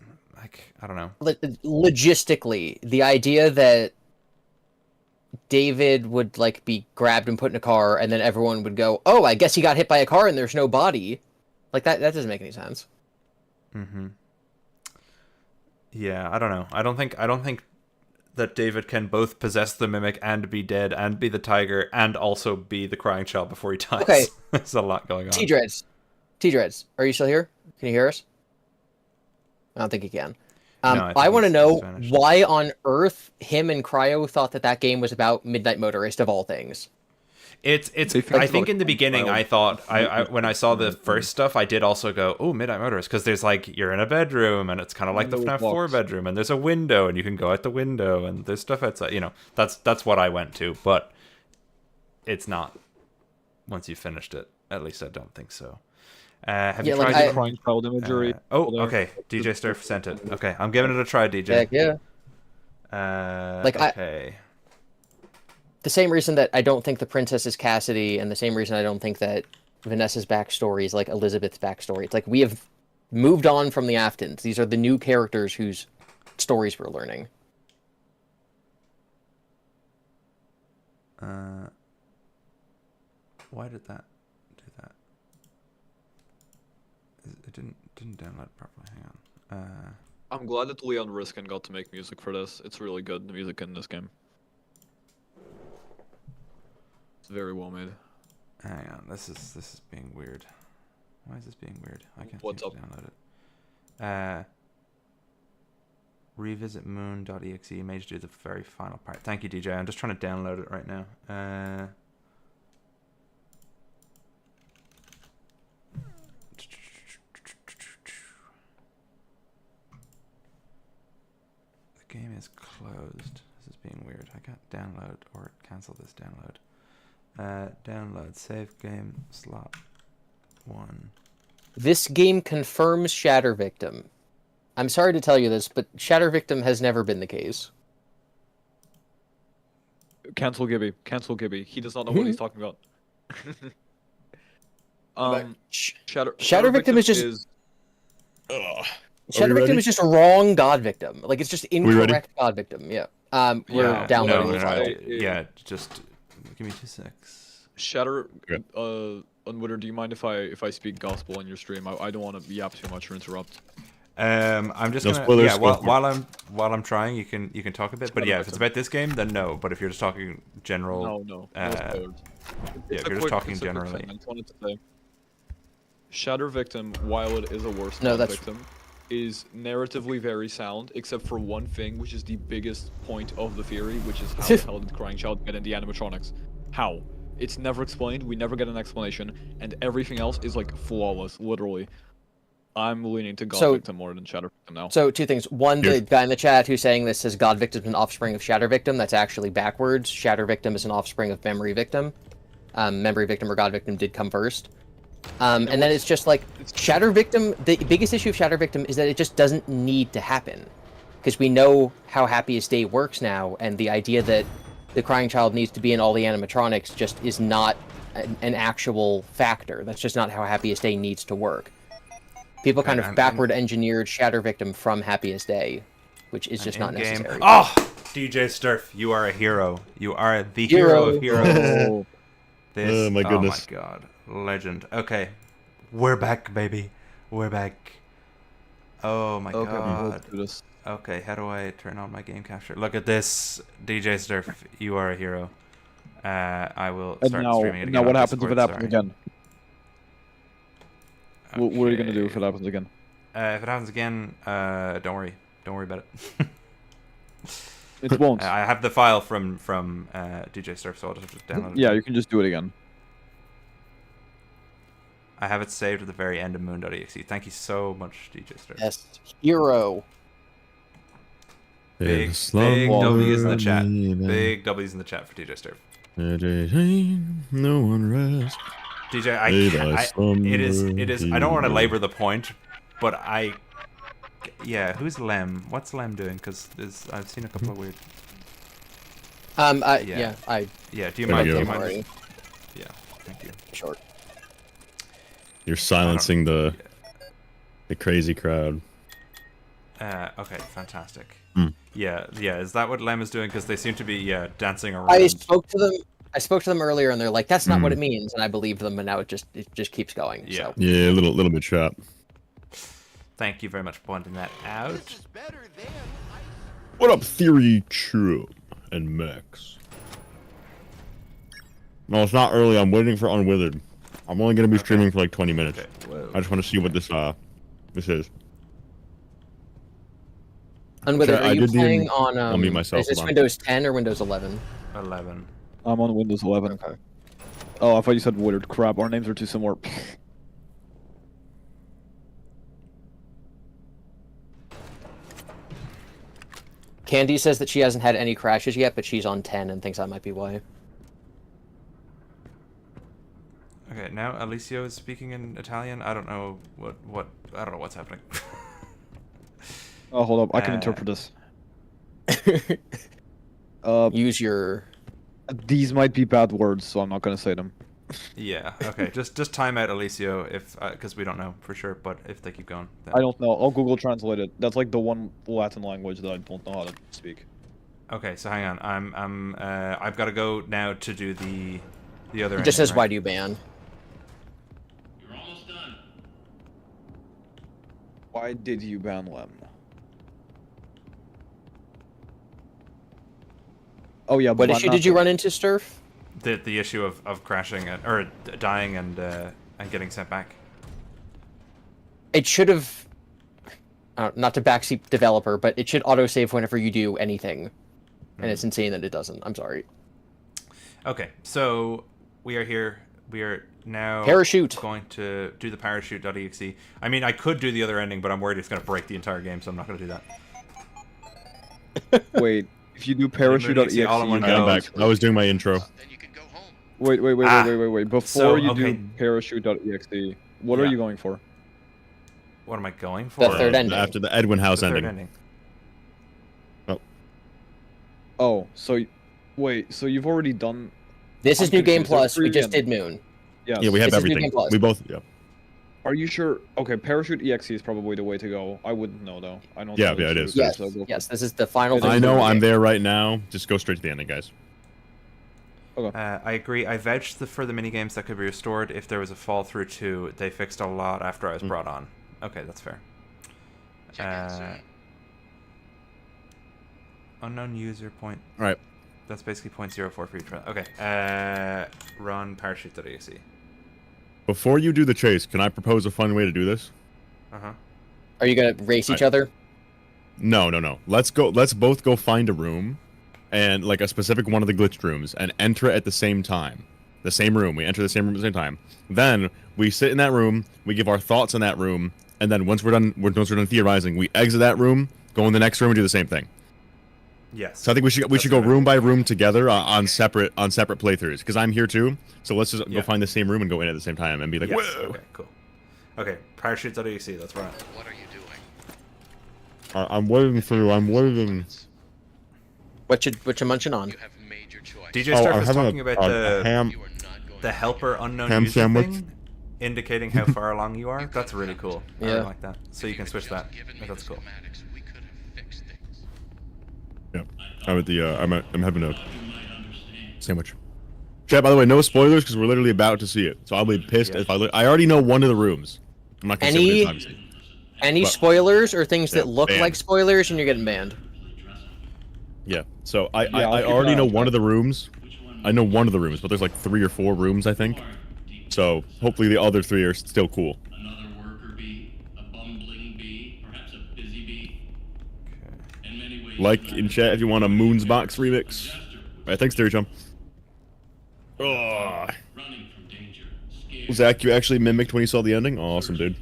know. Logistically, the idea that David would like be grabbed and put in a car, and then everyone would go, "Oh, I guess he got hit by a car, and there's no body." Like that doesn't make any sense. Mm-hmm. Yeah, I don't know. I don't think that David can both possess the mimic and be dead and be the tiger and also be the crying child before he dies. Okay. There's a lot going on. T-Dreads, are you still here? Can you hear us? I don't think you can. No, I want to know why on earth him and Cryo thought that game was about Midnight Motorist of all things. It's. I think in the beginning, I thought when I saw the first stuff, I did also go, "Oh, Midnight Motorist," because there's like you're in a bedroom and it's kind of like the FNAF 4 bedroom, and there's a window and you can go out the window and there's stuff outside. You know, that's what I went to. But it's not. Once you've finished it, at least I don't think so. Have Yeah, you like, tried? Crying child imagery. Okay. DJ Sturf sent it. Okay, I'm giving it a try, DJ. Heck yeah. Okay. The same reason that I don't think the princess is Cassidy, and the same reason I don't think that Vanessa's backstory is like Elizabeth's backstory. It's like we have moved on from the Aftons. These are the new characters whose stories we're learning. Why did that do that? It didn't download properly. Hang on. I'm glad that Leon Riskin got to make music for this. It's really good, the music in this game. It's very well made. Hang on, this is being weird. Why is this being weird? I can't What's seem to download it. Revisit Moon.exe image do the very final part. Thank you, DJ. I'm just trying to download it right now. The game is closed. This is being weird. I can't download or cancel this download. Download save game slot 1. This game confirms Shatter Victim. I'm sorry to tell you this, but Shatter Victim has never been the case. Cancel Gibby. Cancel Gibby. He does not know what he's talking about. Shatter Victim is just... Shatter Victim is just a wrong God Victim. Like, it's just incorrect God Victim. Yeah. We're downloading the file. Yeah, just give me 2 secs. Shatter, Unwitter, do you mind if I speak gospel on your stream? I don't want to yap too much or interrupt. I'm just gonna while I'm trying, you can talk a bit. But yeah, if it's about this game, then no. But if you're just talking general, no if you're just talking generally. I just wanted to say, Shatter Victim, while it is a worse victim, is narratively very sound, except for one thing, which is the biggest point of the theory, which is how the hell did Crying Child get in the animatronics? How? It's never explained, we never get an explanation, and everything else is like flawless, literally. I'm leaning to God Victim more than Shatter Victim now. So, 2 things. One, the guy in the chat who's saying this says God Victim is an offspring of Shatter Victim. That's actually backwards. Shatter Victim is an offspring of Memory Victim. Memory Victim or God Victim did come first. And then it's just like, Shatter Victim, the biggest issue of Shatter Victim is that it just doesn't need to happen. Because we know how Happiest Day works now, and the idea that the Crying Child needs to be in all the animatronics just is not an actual factor. That's just not how Happiest Day needs to work. People kind of backward engineered Shatter Victim from Happiest Day, which is just not necessary. Oh, DJ Sturf, you are a hero. You are the hero of heroes. Oh my goodness. Oh my god. Legend. Okay. We're back, baby. We're back. Oh my god. Okay, how do I turn on my game capture? Look at this. DJ Sturf, you are a hero. I will start streaming it again. Now what happens if it happens again? Okay. What are you going to do if it happens again? If it happens again, don't worry. Don't worry about it. It won't. I have the file from DJ Sturf, so I'll just download it. Yeah, you can just do it again. I have it saved at the very end of Moon.exe. Thank you so much, DJ Sturf. Yes, hero. Big W's in the chat. Big W's in the chat for DJ Sturf. No one rest. DJ, it is. I don't want to labor the point, but yeah. Who's Lem? What's Lem doing? Because I've seen a couple of weird. Yeah. Do you mind? Yeah. Thank you. Short. You're silencing the crazy crowd. Okay, fantastic. Yeah. Is that what Lem is doing? Because they seem to be dancing around. I spoke to them earlier, and they're like, "That's not what it means," and I believed them, and now it just keeps going. Yeah. So. Yeah, a little bit sharp. Thank you very much for pointing that out. What up, Theory True and Max? No, it's not early. I'm waiting for Unwithered. I'm only gonna be streaming for like 20 minutes. Okay. I just want to see what this is. Unwithered, are you playing on? I'll mute myself. Is this Windows 10 or Windows 11? 11. I'm on Windows 11. Okay. Oh, I thought you said Woodard. Crap, our names are too similar. Candy says that she hasn't had any crashes yet, but she's on 10 and thinks that might be why. Okay, now Alicio is speaking in Italian. I don't know I don't know what's happening. Oh, hold up. I can interpret this. Use your... These might be bad words, so I'm not going to say them. Yeah, okay. Just time out Alicio if because we don't know for sure, but if they keep going. Then... I don't know. I'll Google Translate it. That's like the one Latin language that I don't know how to speak. Okay, so hang on. I've got to go now to do the other. It just says, why do you ban? You're almost done. Why did you ban Lem? Oh yeah. What issue did you run into, Sturf? The issue of crashing or dying and getting sent back. It should have. Not to backseat developer, but it should autosave whenever you do anything, and it's insane that it doesn't. I'm sorry. Okay, so we are here. We are now Parachute. Going to do the parachute.exe. I mean, I could do the other ending, but I'm worried it's going to break the entire game, so I'm not going to do that. Wait, if you do parachute.exe, I'm back. I was doing my intro. Wait. Before you do parachute.exe, what are you going for? What am I going for? The third ending. After the Edwin House ending. Oh, so wait, so you've already done. This is New Game Plus. We just did Moon. Yes. Yeah, we have everything. We both. Yeah. Are you sure? Okay, parachute.exe is probably the way to go. I wouldn't know though. I don't. Yeah, it is. Yes, yes. This is the final. I know. I'm there right now. Just go straight to the ending, guys. Okay. I agree. I vouched for the minigames that could be restored if there was a fall through too. They fixed a lot after I was brought on. Okay, that's fair. Unknown user point. All right. That's basically 0.04 for each round. Okay. Run parachute.exe. Before you do the chase, can I propose a fun way to do this? Are you gonna race each other? No. Let's go. Let's both go find a room, and like a specific one of the glitched rooms, and enter it at the same time. The same room. We enter the same room at the same time. Then we sit in that room. We give our thoughts in that room, and then once we're done theorizing, we exit that room, go in the next room, and do the same thing. Yes. So I think we should go room by room together on separate playthroughs because I'm here too. So let's just go find the same room and go in at the same time and be like, yes. whoa. Okay, cool. Okay, parachute.exe. That's right. What are you doing? I'm waiting for you. I'm waiting. What you munching on? DJ Stark was talking about the helper unknown ham user sandwich thing, indicating how far along you are. That's really cool. Yeah. I really like that. So you can switch that. That's cool. Yeah. I'm having a sandwich. Chat, by the way, no spoilers because we're literally about to see it. So I'll be pissed if I already know one of the rooms. I'm not gonna say what it is, obviously. Any spoilers or things that look like spoilers, and you're getting banned. Yeah. So I already know one of the rooms. I know one of the rooms, but there's like 3 or 4 rooms, I think. So hopefully the other 3 are still cool. Another worker bee, a bumbling bee, perhaps a busy bee. Okay. In many ways, Like in chat if you want a Moon's Box remix. Alright, thanks, Theory Chum. Oh. Zach, you actually mimicked when you saw the ending? Awesome, dude.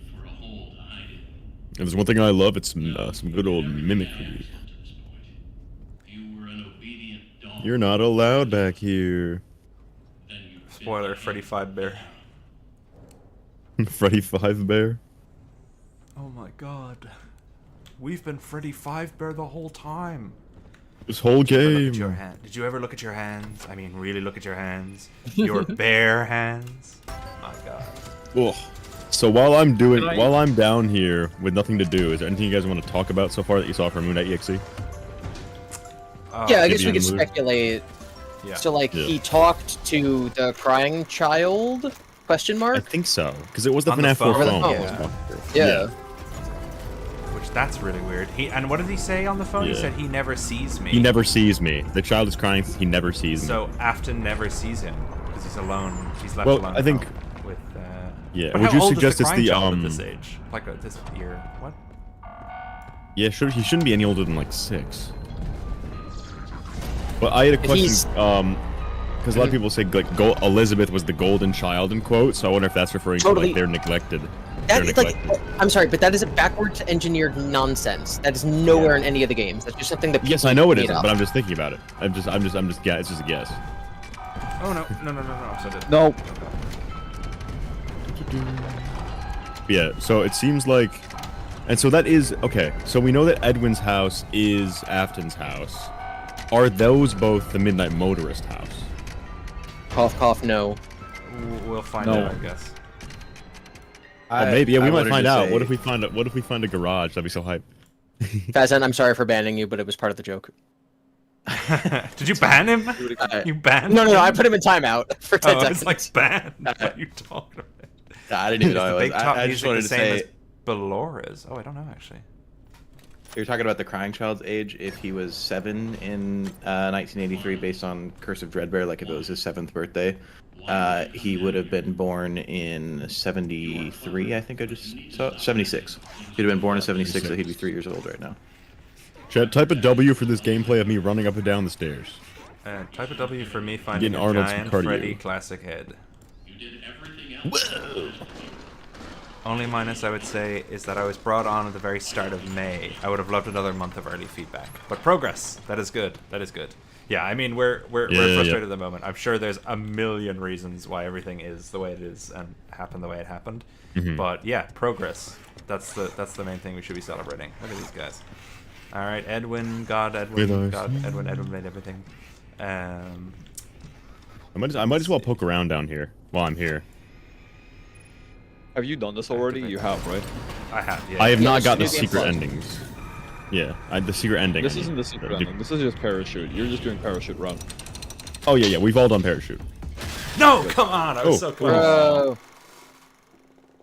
If there's one thing I love, it's some good old mimicry. You're not allowed back here. Spoiler: Freddy 5 Bear. Freddy 5 Bear? Oh my god. We've been Freddy 5 Bear the whole time. This whole game. Did you ever look at your hands? I mean, really look at your hands? Your bare hands? My god. Ugh. So while I'm down here with nothing to do, is there anything you guys want to talk about so far that you saw from Moon.exe? Yeah, I guess we could speculate. Yeah. So, like, he talked to the crying child? Question mark? I think so, because it was the On the FNAF 4 phone. phone. Yeah. Which, that's really weird. And what did he say on the phone? He said he never sees me. He never sees me. The child is crying. He never sees me. So Afton never sees him because he's alone. He's left alone. Well, I think. With. Yeah. But Would how you old suggest is the it's the crying child at this age? Like this year? What? Yeah, sure. He shouldn't be any older than like 6. But I had a question. Because a lot of people say like Elizabeth was the golden child in quotes, so I wonder if that's referring to like they're neglected. I'm sorry, but that is a backwards engineered nonsense. That is nowhere in any of the games. That's just something that people Yes, I know it isn't, made up. but I'm just thinking about it. I'm just yeah, it's just a guess. Oh no. So No. Yeah, so it seems like... And so that is... Okay, so we know that Edwin's house is Afton's house. Are those both the Midnight Motorist house? Cough, cough, no. We'll find out, I guess. Maybe, yeah, we might wanted find to out. say- What if we find a garage? That'd be so hype. Fazan, I'm sorry for banning you, but it was part of the joke. Did you ban him? You banned No, him? I put him in timeout for 10 seconds. It's like banned. What are you talking about? I didn't even know I was. Big top I just music wanted the to same say. as Belora's. Oh, I don't know actually. You're talking about the crying child's age. If he was 7 in 1983, based on Curse of Dreadbear, like if it was his 7th birthday, he would have been born in 73. I think I just saw 76. He'd have been born in 76, so he'd be 3 years old right now. Chat, type a W for this gameplay of me running up and down the stairs. Type a W for me finding Getting a Arnold's giant cardio. Freddy classic head. Whoa! Only minus I would say is that I was brought on at the very start of May. I would have loved another month of early feedback. But progress. That is good. That is good. Yeah, I mean we're frustrated at the moment. I'm sure there's a million reasons why everything is the way it is and happened the way it happened. But yeah, progress. That's the main thing we should be celebrating. Look at these guys. All right, Edwin, God, Edwin, Edwin made everything. I might as well poke around down here while I'm here. Have you done this already? You have, right? I have, yeah. I have not got the New Game secret Plus. endings. Yeah, the secret ending. This isn't the secret ending. This is just parachute. You're just doing parachute run. Oh yeah, we've all done parachute. No, come on! I was so close.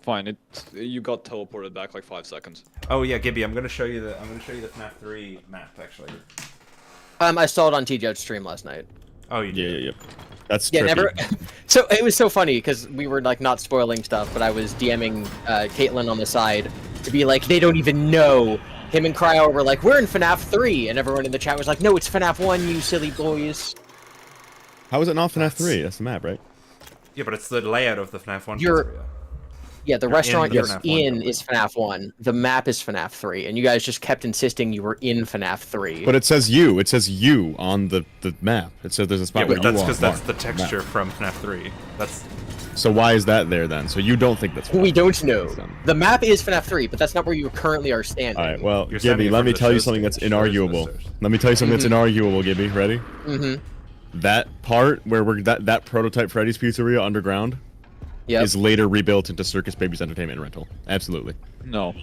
Fine, you got teleported back like 5 seconds. Oh yeah, Gibby, I'm gonna show you the FNAF 3 map actually. I saw it on TJ's stream last night. Oh, you did? Yeah. That's Yeah, trippy. never. So it was so funny because we were like not spoiling stuff, but I was DMing Caitlin on the side to be like, they don't even know. Him and Cryo were like, we're in FNAF 3, and everyone in the chat was like, no, it's FNAF 1, you silly boys. How is it not FNAF 3? That's the map, right? Yeah, but it's the layout of the FNAF 1 You're- pizzeria. Yeah, the You're restaurant in you're FNAF 1 in building. is FNAF 1. The map is FNAF 3, and you guys just kept insisting you were in FNAF 3. But it says you. It says you on the map. It says there's a spot Yeah, where but you that's are because that's marked the on texture map. from FNAF 3. That's. So why is that there then? So you don't think that's... We don't know. The map is FNAF 3, but that's not where you currently are standing. All right, well, You're standing Gibby, in let front me of the tell you show something that's stage. Show us the inarguable. stairs. Let me tell you something that's inarguable, Gibby. Ready? Mm-hmm. That part where that prototype Freddy's Pizzeria underground is later rebuilt into Circus Baby's Entertainment and Rental. Absolutely. No.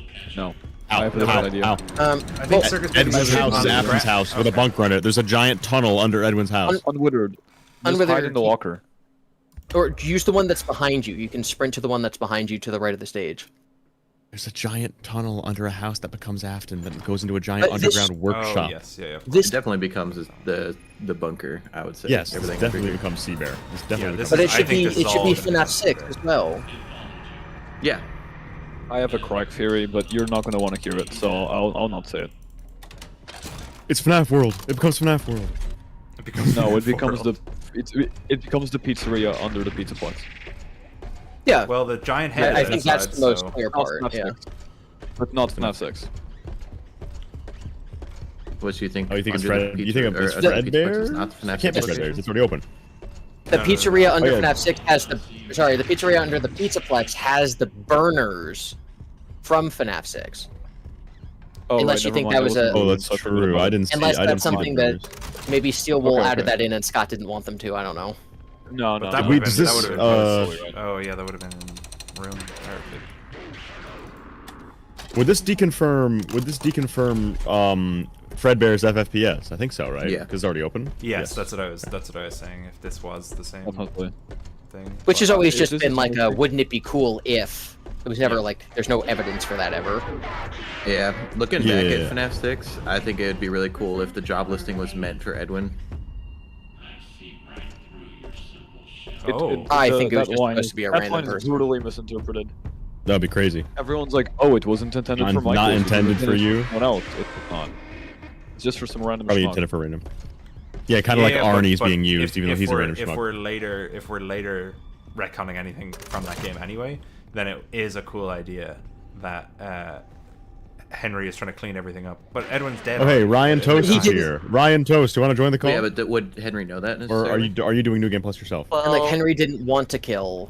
I have a different idea. I think Circus Baby's Edwin's house is on the Afton's ground. house with a bunker in it. There's a giant tunnel under Edwin's house. Unwithered. Just hide in the locker. Or use the one that's behind you. You can sprint to the one that's behind you to the right of the stage. There's a giant tunnel under a house that becomes Afton that goes into a giant This- underground workshop. Oh, yes, yeah. This definitely becomes the bunker, I would say. Yes, everything definitely becomes Sea Bear. It's definitely this But is- it should I think be this is it should all be gonna FNAF 6 as well. Yeah. I have a correct theory, but you're not gonna want to hear it, so I'll not say it. It's FNAF World. It becomes FNAF World. It becomes No, it FNAF becomes World. it becomes the pizzeria under the pizza place. Yeah. Well, the giant head. I is think that's inside, the most so- clear Not part. FNAF Yeah. 6. But not FNAF 6. What do you think? Oh, you think it's under the Fred? You pizza- think or it's under the Fred pizza place Bear? is not FNAF It can't be pizza Fred Bear. place? It's already open. The pizzeria under yeah. FNAF 6 has the the pizzeria under the Pizzaplex has the burners from FNAF 6. Oh, Unless right, you never think mind, that I was wasn't a- Oh, that's so I forgot true. about I it. didn't see. Unless I didn't that's see the something that burners. maybe Steel Wool Okay, added okay. that in and Scott didn't want them to. I don't know. No, But no. that no. would have does been, this, that would have been Oh yeah, that would have been in room. Would this deconfirm? Fredbear's FFPS? I think so, right? Yeah. Because it's already open. Yes, that's what I was saying. If this was the same Definitely. thing. Which has always just this been is like a something- wouldn't it be cool if. It was never like there's no evidence for that ever. Yeah, looking back Yeah. at FNAF 6, I think it'd be really cool if the job listing was meant for Edwin. I think it was that just line supposed is- to be a that random line is person. brutally misinterpreted. That'd be crazy. Everyone's like, "Oh, it wasn't intended Not- for Michael. not it was intended for you? Someone else. It's not. It's just for some random. Probably schmuck. intended for random. Yeah, kind of like Arnie's being used, even though he's a random If schmuck. we're later retconning anything from that game anyway, then it is a cool idea that Henry is trying to clean everything up. But Edwin's dead. Oh, hey, already. Ryan Toast is here. Ryan Toast, do you want to join the call? Yeah, but would Henry know that Or necessarily? are you doing New Game Plus yourself? And like Henry didn't want to kill.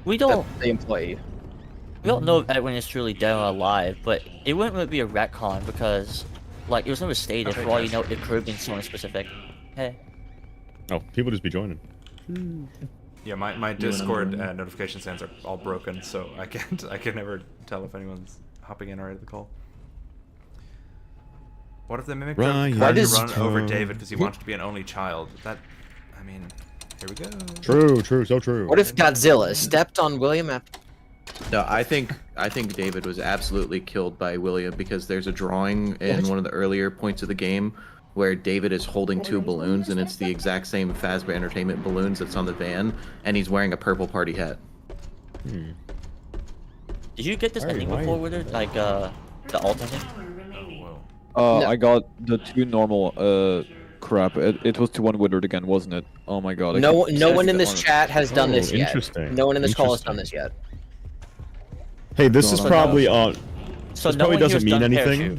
We don't. The employee. We don't know if Edwin is truly dead or alive, but it wouldn't really be a retcon because, like, it was never stated. For all you know, it could have been someone specific. Hey. Oh, people just be joining. Yeah, my Discord notification stands are all broken, so I can never tell if anyone's hopping in or out of the call. What if the mimic tried to run over David because he wanted to be an only child? That, I mean, here we go. True, so true. What if Godzilla stepped on William after? No, I think David was absolutely killed by William because there's a drawing in one of the earlier points of the game where David is holding two balloons, and it's the exact same Fazbear Entertainment balloons that's on the van, and he's wearing a purple party hat. Did you get this ending before with it? Like, the alternate? No. I got the 2 normal, crap. It was 2-1 Withered again, wasn't it? Oh my god. No one in this chat has done this yet. Interesting. No one in this call has done this yet. Hey, this is probably on. So this probably doesn't mean anything.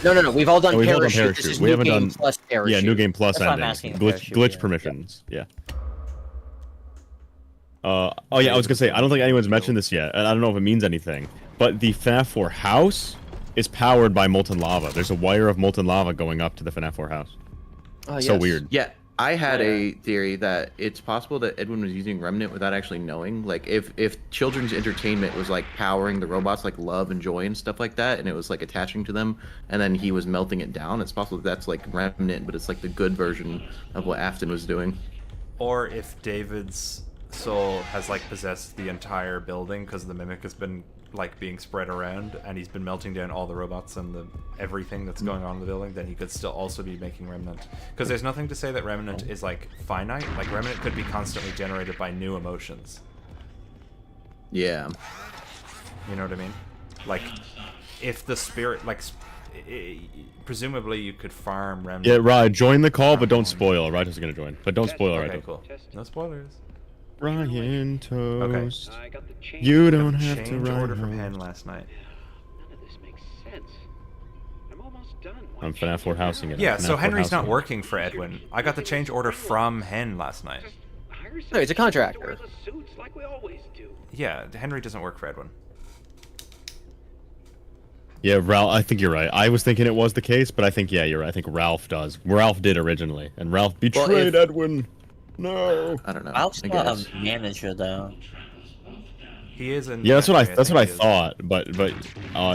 No. We've all done we've all parachute. done This is we new haven't game done plus parachute. Yeah, new game plus That's why I'm ending. asking Glitch permissions. Yeah. Oh yeah, I was gonna say I don't think anyone's mentioned this yet, and I don't know if it means anything. But the FNAF 4 house is powered by molten lava. There's a wire of molten lava going up to the FNAF 4 house. So weird. Yeah, I had a theory that it's possible that Edwin was using Remnant without actually knowing. Like, if children's entertainment was like powering the robots, like love and joy and stuff like that, and it was like attaching to them, and then he was melting it down, it's possible that's like Remnant, but it's like the good version of what Afton was doing. Or if David's soul has like possessed the entire building because the mimic has been like being spread around and he's been melting down all the robots and everything that's going on in the building, then he could still also be making Remnant, because there's nothing to say that Remnant is like finite. Like, Remnant could be constantly generated by new emotions. Yeah, you know what I mean? Like, if the spirit, like, presumably you could farm Remnant. Yeah, Ryan, join the call, but don't spoil. Ryan's gonna join, but don't spoil. Okay, Ryan. cool. No spoilers. Ryan Toast. Okay. You don't have to change run order from home. Hen last night. None of this makes sense. I'm almost done. I'm FNAF 4 housing it. Yeah, FNAF so 4 Henry's not housing. working for Edwin. I got the change order from Hen last night. No, he's a contractor. Suits like we always do. Yeah, Henry doesn't work for Edwin. Yeah, Ralph, I think you're right. I was thinking it was the case, but I think, yeah, you're right. I think Ralph does. Ralph did originally, and Ralph betrayed Edwin. No. I don't know. Ralph's not a manager, though. He is in. Yeah, that's what I he is. thought, but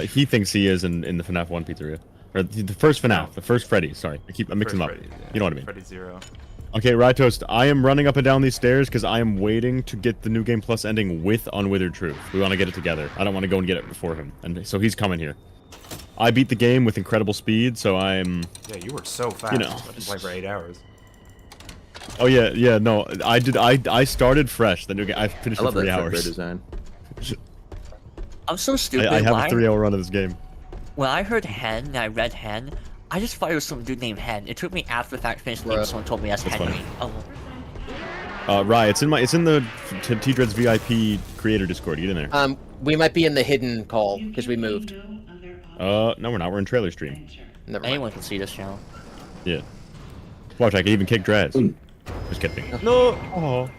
he thinks he is in the FNAF 1 pizzeria. Or the first FNAF, the first Freddy, sorry. I'm mixing them up. Freddy, yeah. You know what I mean. Freddy 0. Okay, Rytoast, I am running up and down these stairs because I am waiting to get the New Game Plus ending with Unwithered Truth. We want to get it together. I don't want to go and get it before him. And so he's coming here. I beat the game with incredible speed, so I'm... Yeah, you were so fast. You know. I just played for 8 hours. Oh yeah, no, I did. I started fresh. The new game. I finished in 3 hours. Design. I'm so stupid. I have Why? a 3-hour run of this game. When I heard Hen and I read Hen, I just thought it was some dude named Hen. It took me after the fact to finish the game. Someone told me that's Henry. Oh. Rye, it's in the T-Dreads VIP creator Discord. Get in there. We might be in the hidden call because we moved. No, we're not. We're in trailer stream. Anyone can see this channel. Yeah. Watch, I can even kick dreads. Just kidding. No. Oh.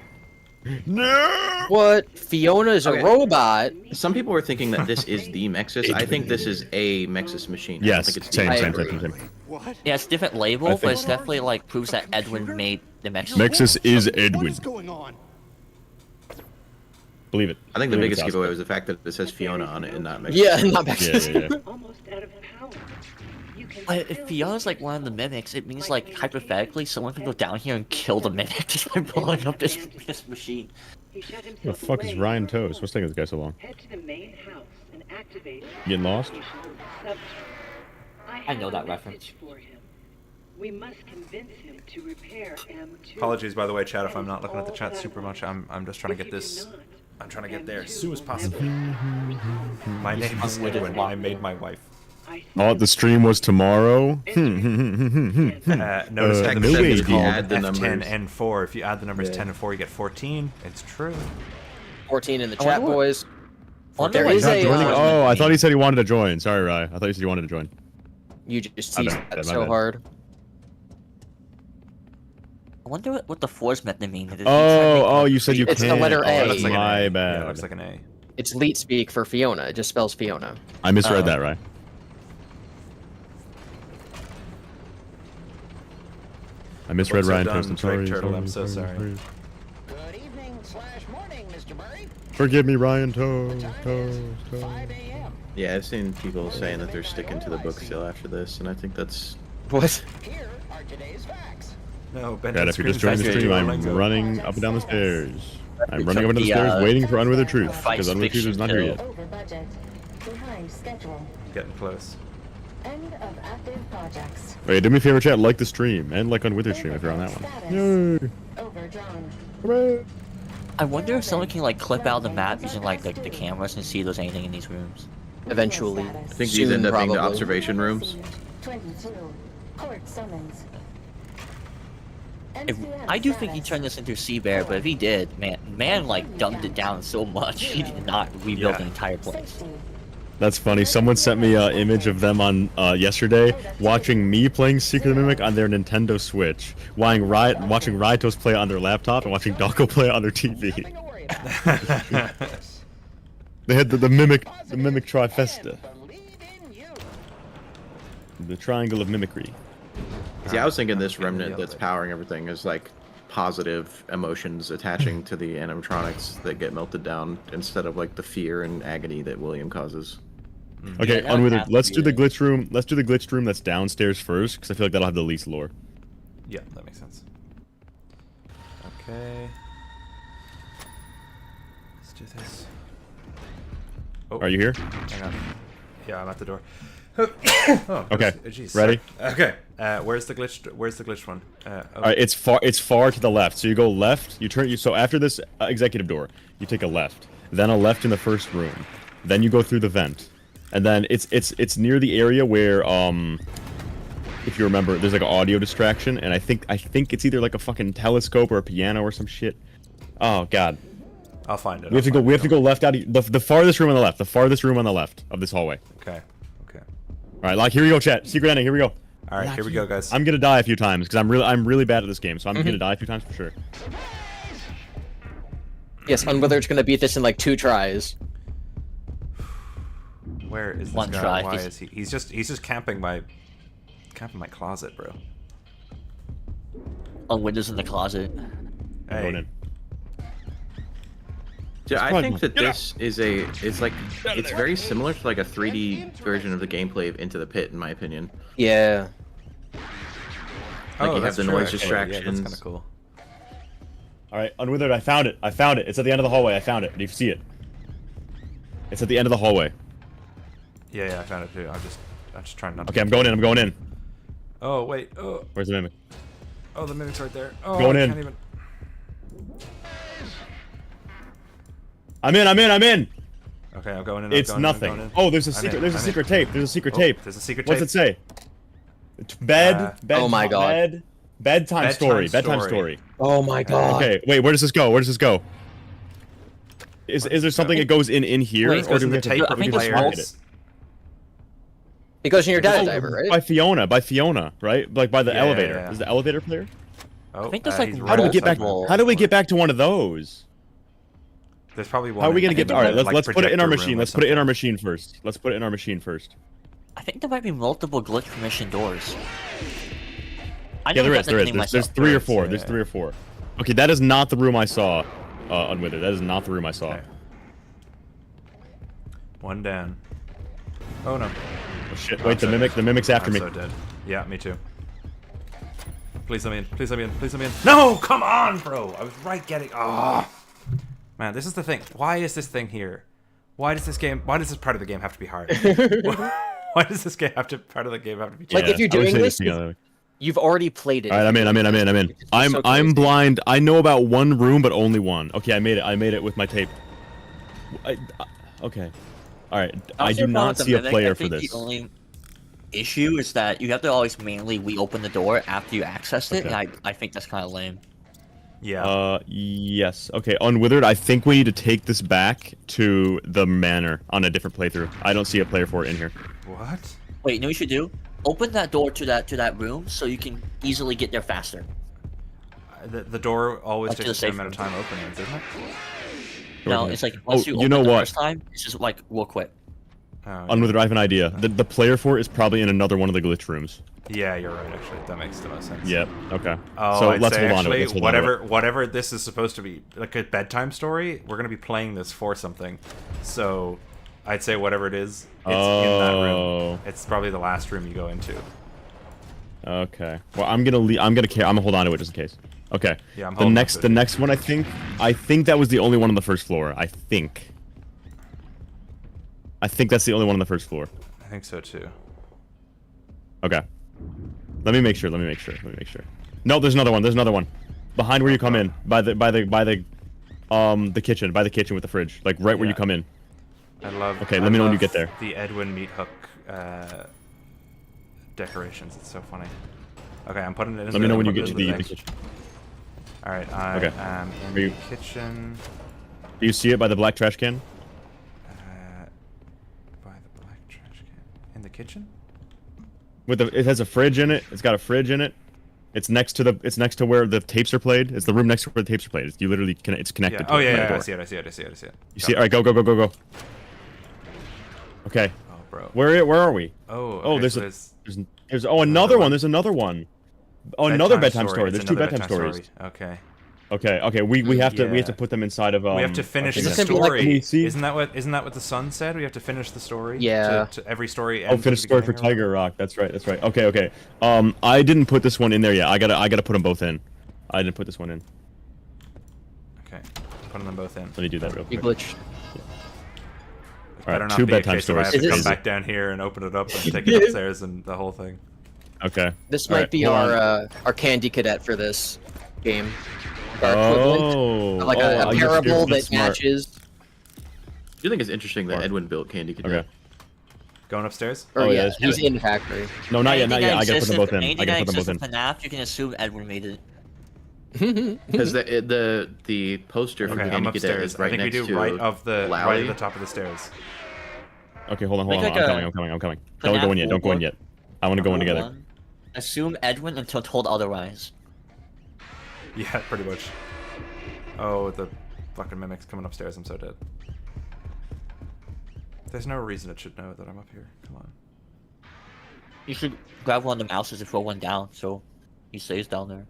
No. What? Fiona's a robot. Some people were thinking that this is the Mexus. I think this is a Mexus machine. I Yes, don't think it's same. Yeah, it's a different label, but it's definitely like proves that Edwin made the Mexus. Mexus is Edwin. going on? Believe it. I think the Believe biggest it's giveaway was the fact that it says Fiona on it and not Mexus. Yeah, not Mexus. Yeah. Almost out of power. You can If Fiona's like one of the mimics, it means like hypothetically someone can go down here and kill the mimic just by blowing up this machine. He shut What the himself fuck is away. Ryan Toast? What's taking this guy so long? Head to the main house and activate Getting lost? I know that reference. for him. We must convince him to repair M2. Apologies, by the way, chat, if I'm not looking at the chat super much. I'm just trying to get this. I'm trying to get there as soon as possible. My name is Edwin. I made my wife. Oh, the stream was tomorrow. Notice that the no machine way, is dude. called Add the F10 numbers. and 4. If you add the numbers Yeah. 10 and 4, you get 14. It's true. 14 in the chat, boys. Wonder There what is Not a. joining? Oh, I thought he said he wanted to join. Sorry, Rye. I thought you said you wanted to join. You just My teased bad, that my so bad. hard. I wonder what the 4's meant to mean. Oh, you said you It's can't. the letter A. It looks like an My A. bad. Yeah, it looks like an A. It's leet speak for Fiona. It just spells Fiona. I misread that, right? I misread Ryan Toast. I'm sorry. Turtle, I'm so sorry. Good evening / morning, Mr. Murray. Forgive me, Ryan Toast. Yeah, I've seen people saying that they're sticking to the book still after this, and I think that's... What? Here are today's facts. No, Ben. God, if you're just joining the stream, I'm running up and down the stairs. I'm running up and down the stairs, waiting for Unwithered Truth, because Unwithered Truth is not here yet. Over budget. Behind schedule. Getting close. End of active projects. Wait, do me a favor, chat. Like the stream, and like Unwithered stream if you're on that one. Yay! Overdrawn. Hooray! I wonder if someone can like clip out the map using like the cameras and see if there's anything in these rooms. Eventually. I think these end up being the observation rooms. 22. Court summons. I do think he turned this into Sea Bear, but if he did, man like dumbed it down so much, he did not rebuild the entire place. That's funny. Someone sent me an image of them on yesterday, watching me playing Secret of the Mimic on their Nintendo Switch, watching Raitos play on their laptop, and watching Dako play on their TV. They had the mimic trifesta, the triangle of mimicry. See, I was thinking this remnant that's powering everything is like positive emotions attaching to the animatronics that get melted down instead of like the fear and agony that William causes. Okay, Unwithered, let's do the glitch room. Let's do the glitched room that's downstairs first, because I feel like that'll have the least lore. Yeah, that makes sense. Okay. Let's do this. Oh, Are you here? Hang on. Yeah, I'm at the door. Oh, okay. Geez, Ready? Okay. Where's the glitched one? Oh. All right, it's far to the left. So you go left. So after this executive door, you take a left, then a left in the first room, then you go through the vent, and then it's near the area where if you remember, there's like an audio distraction, and I think it's either like a fucking telescope or a piano or some shit. Oh god. I'll find it. We have to go left out of the farthest room on the left. The farthest room on the left of this hallway. Okay. All right, here we go, chat. Secret ending. Here we go. All right, here we go, guys. I'm gonna die a few times because I'm really bad at this game, so I'm gonna die a few times for sure. Yes, Unwithered's gonna beat this in like 2 tries. Where is this One guy? try. Why is he? He's just camping my closet, bro. Unwithered's in the closet. Hey. Going in. Yeah, I think that this is it's very similar to like a 3D version of the gameplay of Into the Pit, in my opinion. Yeah. Like you have the noise distractions. Yeah, that's kind of cool. All right, Unwithered, I found it. It's at the end of the hallway. I found it. Do you see it? It's at the end of the hallway. Yeah, I found it too. I'm just trying not to. Okay, I'm going in. Oh wait. Oh. Where's the mimic? Oh, the mimic's right there. Oh, Going in. Can't even... I'm in. Okay, I'm going in. It's nothing. Oh, there's a secret. There's a secret tape. There's a secret tape. There's a secret tape. What's it say? Bed. Oh my god. Bedtime story. Bedtime story. Oh my god. Okay, wait. Where does this go? Is there something that goes in here, Wait, or do we have tape to just market it? It goes in your data diver, right? By Fiona, right? Like by the elevator. Yeah. Is the elevator player? Oh, I think there's like How do we get back? How do we get back to one of those? There's probably one. How are we gonna get? All right, let's put it in our projector machine. room or Let's put it in our something. machine first. I think there might be multiple glitch permission doors. Yeah, there is. There's 3 or 4. There's 3 or 4. Okay, that is not the room I saw. Unwithered. That is not the room I saw. Okay. One down. Oh no. Oh shit! Wait, the mimic's after me. I'm so dead. Yeah, me too. Please let me in. Please let me in. Please let me in. No, come on, bro. I was right getting. Oh, man, this is the thing. Why is this thing here? Why does this part of the game have to be hard? Why does this part of the game have to be? Like if you're doing this, you've already played it. All right, I'm in. I'm blind. I know about one room, but only one. Okay, I made it with my tape. Okay. All right. I do not see a player for this. The only issue is that you have to always manually reopen the door after you access it, and I think that's kind of lame. Yeah. Yes. Okay, Unwithered, I think we need to take this back to the manor on a different playthrough. I don't see a player for it in here. What? Wait, you know what you should do? Open that door to that room so you can easily get there faster. The door always Like to takes the the same safe amount of time opening, doesn't it? No, it's like once you you open know the what? first time, it's just like real quick. Unwithered, I have an idea. The player for it is probably in another one of the glitch rooms. Yeah, you're right. Actually, that makes the most sense. Yep. Okay. Oh, So I'd let's say hold on to it. actually, Let's hold on to whatever this is supposed to be, like a bedtime story, we're gonna be playing this for something. So, I'd say whatever it is, it's in that room. It's probably the last room you go into. Okay. Well, I'm gonna hold on to it just in case. Okay. Yeah, I'm the holding next on to it. next one I think that was the only one on the first floor. I think that's the only one on the first floor. I think so too. Okay. Let me make sure. No, there's another one. Behind where you come in, by the kitchen, with the fridge, like right where you come in. I love. Okay, let me know when you get there. The Edwin meat hook decorations. It's so funny. Okay, I'm putting it in. Let me know when you get to the kitchen. All right, I am in the kitchen. Do you see it by the black trash can? By the black trash can in the kitchen. It has a fridge in it. It's got a fridge in it. It's next to where the tapes are played. It's the room next to where the tapes are played. You literally it's connected. Yeah. To Oh it, yeah, door. I see it. You see it? All right, go. Okay. Oh, bro. Where are we? Oh. Oh, Okay, there's another one. There's another one. Oh, another bedtime story. There's two bedtime stories. Okay. Okay. We have to put them inside of. We have to finish the story. Isn't that what the son said? We have to finish the story. Yeah. To every story. Oh, finish story for Tiger Rock. That's right. Okay. I didn't put this one in there yet. I gotta put them both in. I didn't put this one in. Okay. Putting them both in. Let me do that real quick. Glitch. All right, two bedtime stories. I have to come back down here and open it up and take it upstairs and the whole thing. Okay. This might be our candy cadet for this game. Our equivalent. Like a parable that matches. Do you think it's interesting that Edwin built Candy Cadet? Okay. Going upstairs? Yeah, he's in the factory. No, not yet. I gotta put them both in. Anything that exists in FNAF, you can assume Edwin made it. Because the poster for Candy Cadet is right next to I think we do right at the top of the stairs. Okay, hold on. I'm coming. Don't go in yet. I want to go in together. Assume Edwin until told otherwise. Yeah, pretty much. Oh, the fucking mimic's coming upstairs. I'm so dead. There's no reason it should know that I'm up here. Come on. You should grab one of the mouses and throw one down so he stays down there.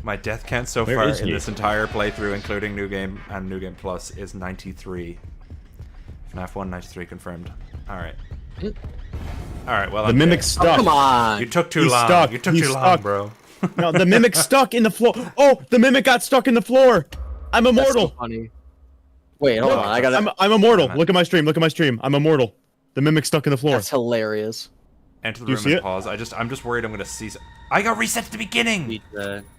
My death count so far in this entire playthrough, including New Game and New Game Plus, is 93. FNAF 1, 93 confirmed. Alright. Alright, well, the mimic's stuck. Oh, come on. You took too long. You took too long, bro. No, the mimic's stuck in the floor. Oh, the mimic got stuck in the floor. I'm immortal. That's so funny. Wait, hold on. I'm immortal. Look at my stream. I'm immortal. The mimic's stuck in the floor. That's hilarious. Enter the room and pause. I'm just worried I'm gonna see. I got reset at the beginning.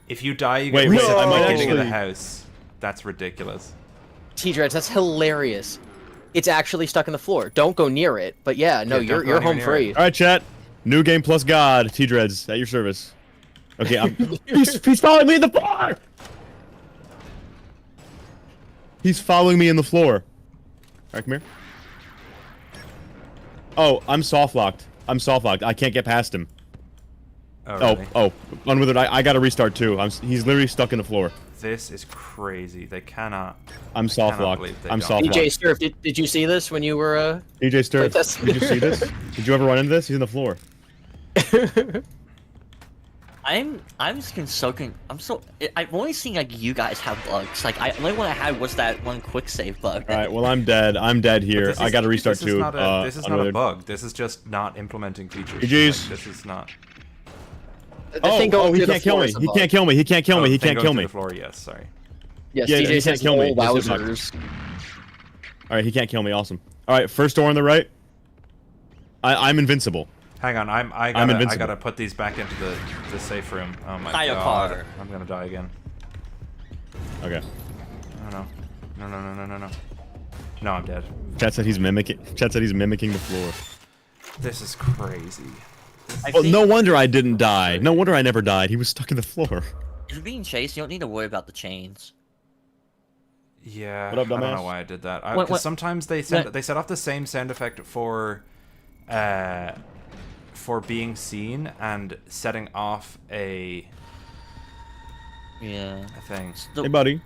If you die, you get reset at the beginning of the house. That's ridiculous. T-Dreads, that's hilarious. It's actually stuck in the floor. Don't go near it. But yeah, no, you're home free. All right, chat. New Game Plus God. T-Dreads at your service. Okay, he's following me in the floor. He's following me in the floor. All right, come here. Oh, I'm soft locked. I can't get past him. Oh, really? Oh, Unwithered, I gotta restart too. He's literally stuck in the floor. This is crazy. They cannot. I'm soft locked. I'm soft locked. DJ Sturf, did you see this when you were DJ Sturf, did you see this? Did you ever run into this? He's in the floor. I'm I've only seen like you guys have bugs. Like the only one I had was that one quick save bug. All right, well I'm dead here. I gotta restart too. This is not a bug. This is just not implementing features. GG's. Like, this is not. Oh, he can't kill me. He can't kill me. He can't kill me. He can't kill me. The floor, yes, sorry. Yes, yeah, DJ he says can't kill me. wowzers. All right, he can't kill me. Awesome. All right, first door on the right. I'm invincible. Hang on, I gotta put these back into the safe room. Oh my god, I'm gonna die again. Okay. No, I'm dead. Chat said he's mimicking the floor. This is crazy. Well, no wonder I didn't die. No wonder I never died. He was stuck in the floor. If you're being chased, you don't need to worry about the chains. Yeah, what up, dumbass? I don't know why I did that. Because sometimes they set off the same sound effect for for being seen and setting off a thing. Hey, buddy.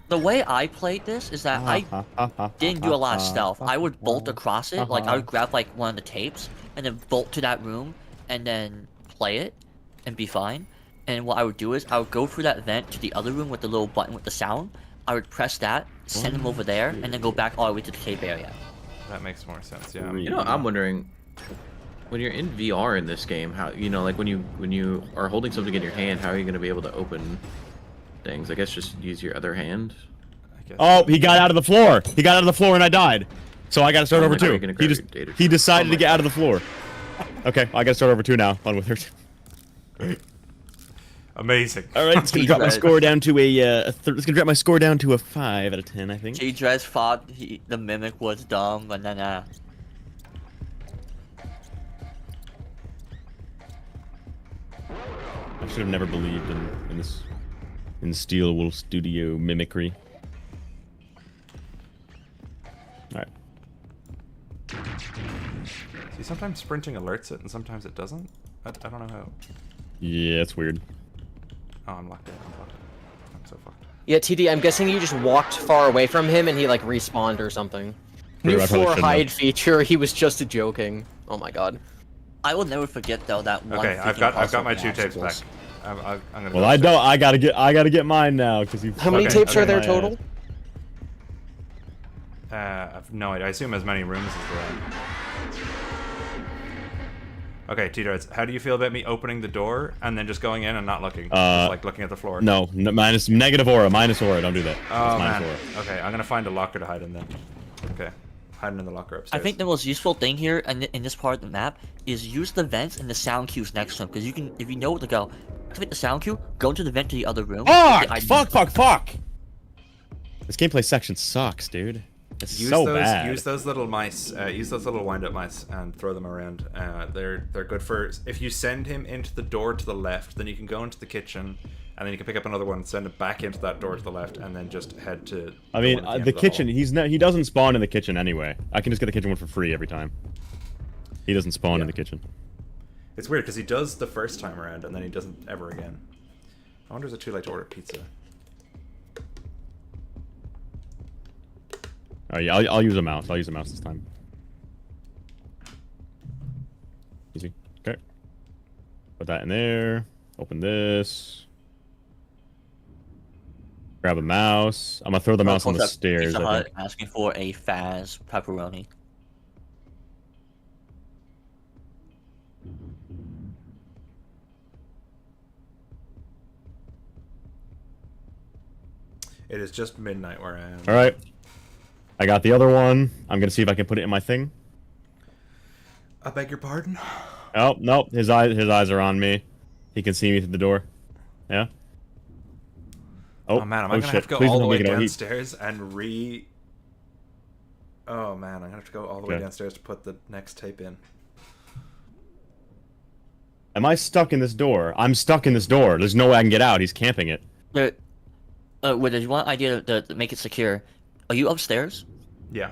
The way I played this is that I didn't do a lot of stealth. I would bolt across it, like I would grab like one of the tapes and then bolt to that room and then play it and be fine. And what I would do is I would go through that vent to the other room with the little button with the sound. I would press that, send him over there, and then go back all the way to the tape area. That makes more sense. Yeah. You know, I'm wondering, when you're in VR in this game, how like when you are holding something in your hand, how are you going to be able to open things? I guess just use your other hand. Oh, he got out of the floor. He got out of the floor and I died. So I got to start over 2. He decided to get out of the floor. Okay, I got to start over 2 now. On with her. Amazing. All right, it's gonna drop my score down to it's gonna drop my score down to a 5 out of 10, I think. G-Dress thought the mimic was dumb, but then I should have never believed in Steel Wolf Studio mimicry. All right. See, sometimes sprinting alerts it, and sometimes it doesn't. I don't know how. Yeah, it's weird. Oh, I'm locked in. I'm so fucked. Yeah, TD, I'm guessing you just walked far away from him and he like respawned or something. New floor hide feature, he was just joking. Oh my god. I will never forget though that one. Okay, I've got my 2 tapes back. I'm gonna. Well, I don't. I gotta get mine now because you. How many tapes are there total? I've no idea. I assume as many rooms as there are. Okay, T-Dreads, how do you feel about me opening the door and then just going in and not looking? Just like looking at the floor? No, minus negative aura, minus aura. Don't do that. Oh, man. Okay, I'm gonna find a locker to hide in then. Okay, hiding in the locker upstairs. I think the most useful thing here in this part of the map is use the vents and the sound cues next to them, because you can, if you know where to go, activate the sound cue, go into the vent to the other room. Fuck! This gameplay section sucks, dude. It's so bad. Use those little mice. Use those little wind-up mice and throw them around. They're good for if you send him into the door to the left, then you can go into the kitchen, and then you can pick up another one, send it back into that door to the left, and then just head to. I mean, the kitchen. He doesn't spawn in the kitchen anyway. I can just get the kitchen one for free every time. He doesn't spawn in the kitchen. It's weird because he does the first time around, and then he doesn't ever again. I wonder is it too late to order pizza? Oh yeah, I'll use a mouse. I'll use a mouse this time. Easy. Okay. Put that in there. Open this. Grab a mouse. I'm gonna throw the mouse on the stairs. I think. Asking for a Faz pepperoni. It is just midnight where I am. All right. I got the other one. I'm gonna see if I can put it in my thing. I beg your pardon? Oh nope, his eyes are on me. He can see me through the door. Yeah. Oh man, am I gonna have to go all the way downstairs and Oh man, I'm gonna have to go all the way downstairs to put the next tape in. Am I stuck in this door? I'm stuck in this door. There's no way I can get out. He's camping it. There's one idea to make it secure. Are you upstairs? Yeah.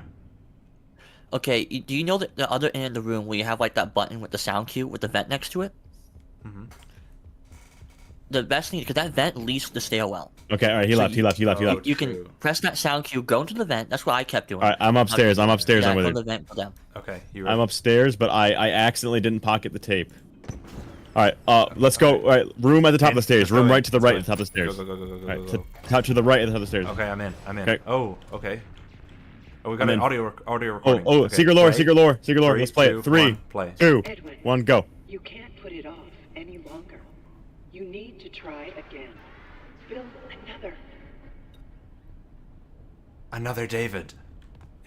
Okay, do you know that the other end of the room where you have like that button with the sound cue with the vent next to it? Mm-hmm. The best thing, because that vent leads to the stairwell. Okay, alright, he left. You can press that sound cue, go into the vent. That's what I kept doing. Alright, I'm upstairs. I'm upstairs. Yeah, I'm with go it. to the vent for them. Okay, I'm upstairs, but I accidentally didn't pocket the tape. Alright, let's go. Alright, room at the top of the stairs. Room right to the right at the top of the stairs. Go. Alright, to the right at the top of the stairs. Okay, I'm in. Okay. Oh, okay. Oh, we got an audio recording. Oh, okay. secret lore. Let's play it. 3, play. 2, 1, go. You can't put it off any longer. You need to try again. Build another. Another David.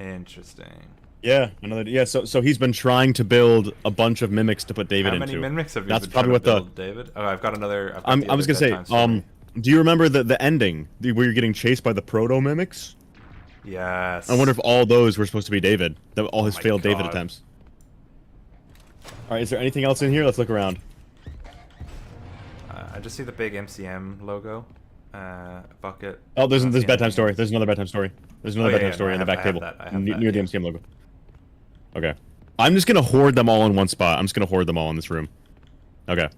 Interesting. Yeah, another. Yeah, so he's been trying to build a bunch of mimics to put David into. How many mimics have you That's been probably trying what to build, David? Oh, I've got another. I was gonna say, do you remember the ending where you're getting chased by the proto mimics? Yes. I wonder if all those were supposed to be David. All his failed David attempts. All right, is there anything else in here? Let's look around. I just see the big MCM logo. Bucket. Oh, there's bedtime story. There's another bedtime story. There's another bedtime story on the back table near the MCM logo. Okay. I'm just gonna hoard them all in one spot. I'm just gonna hoard them all in this room. Okay.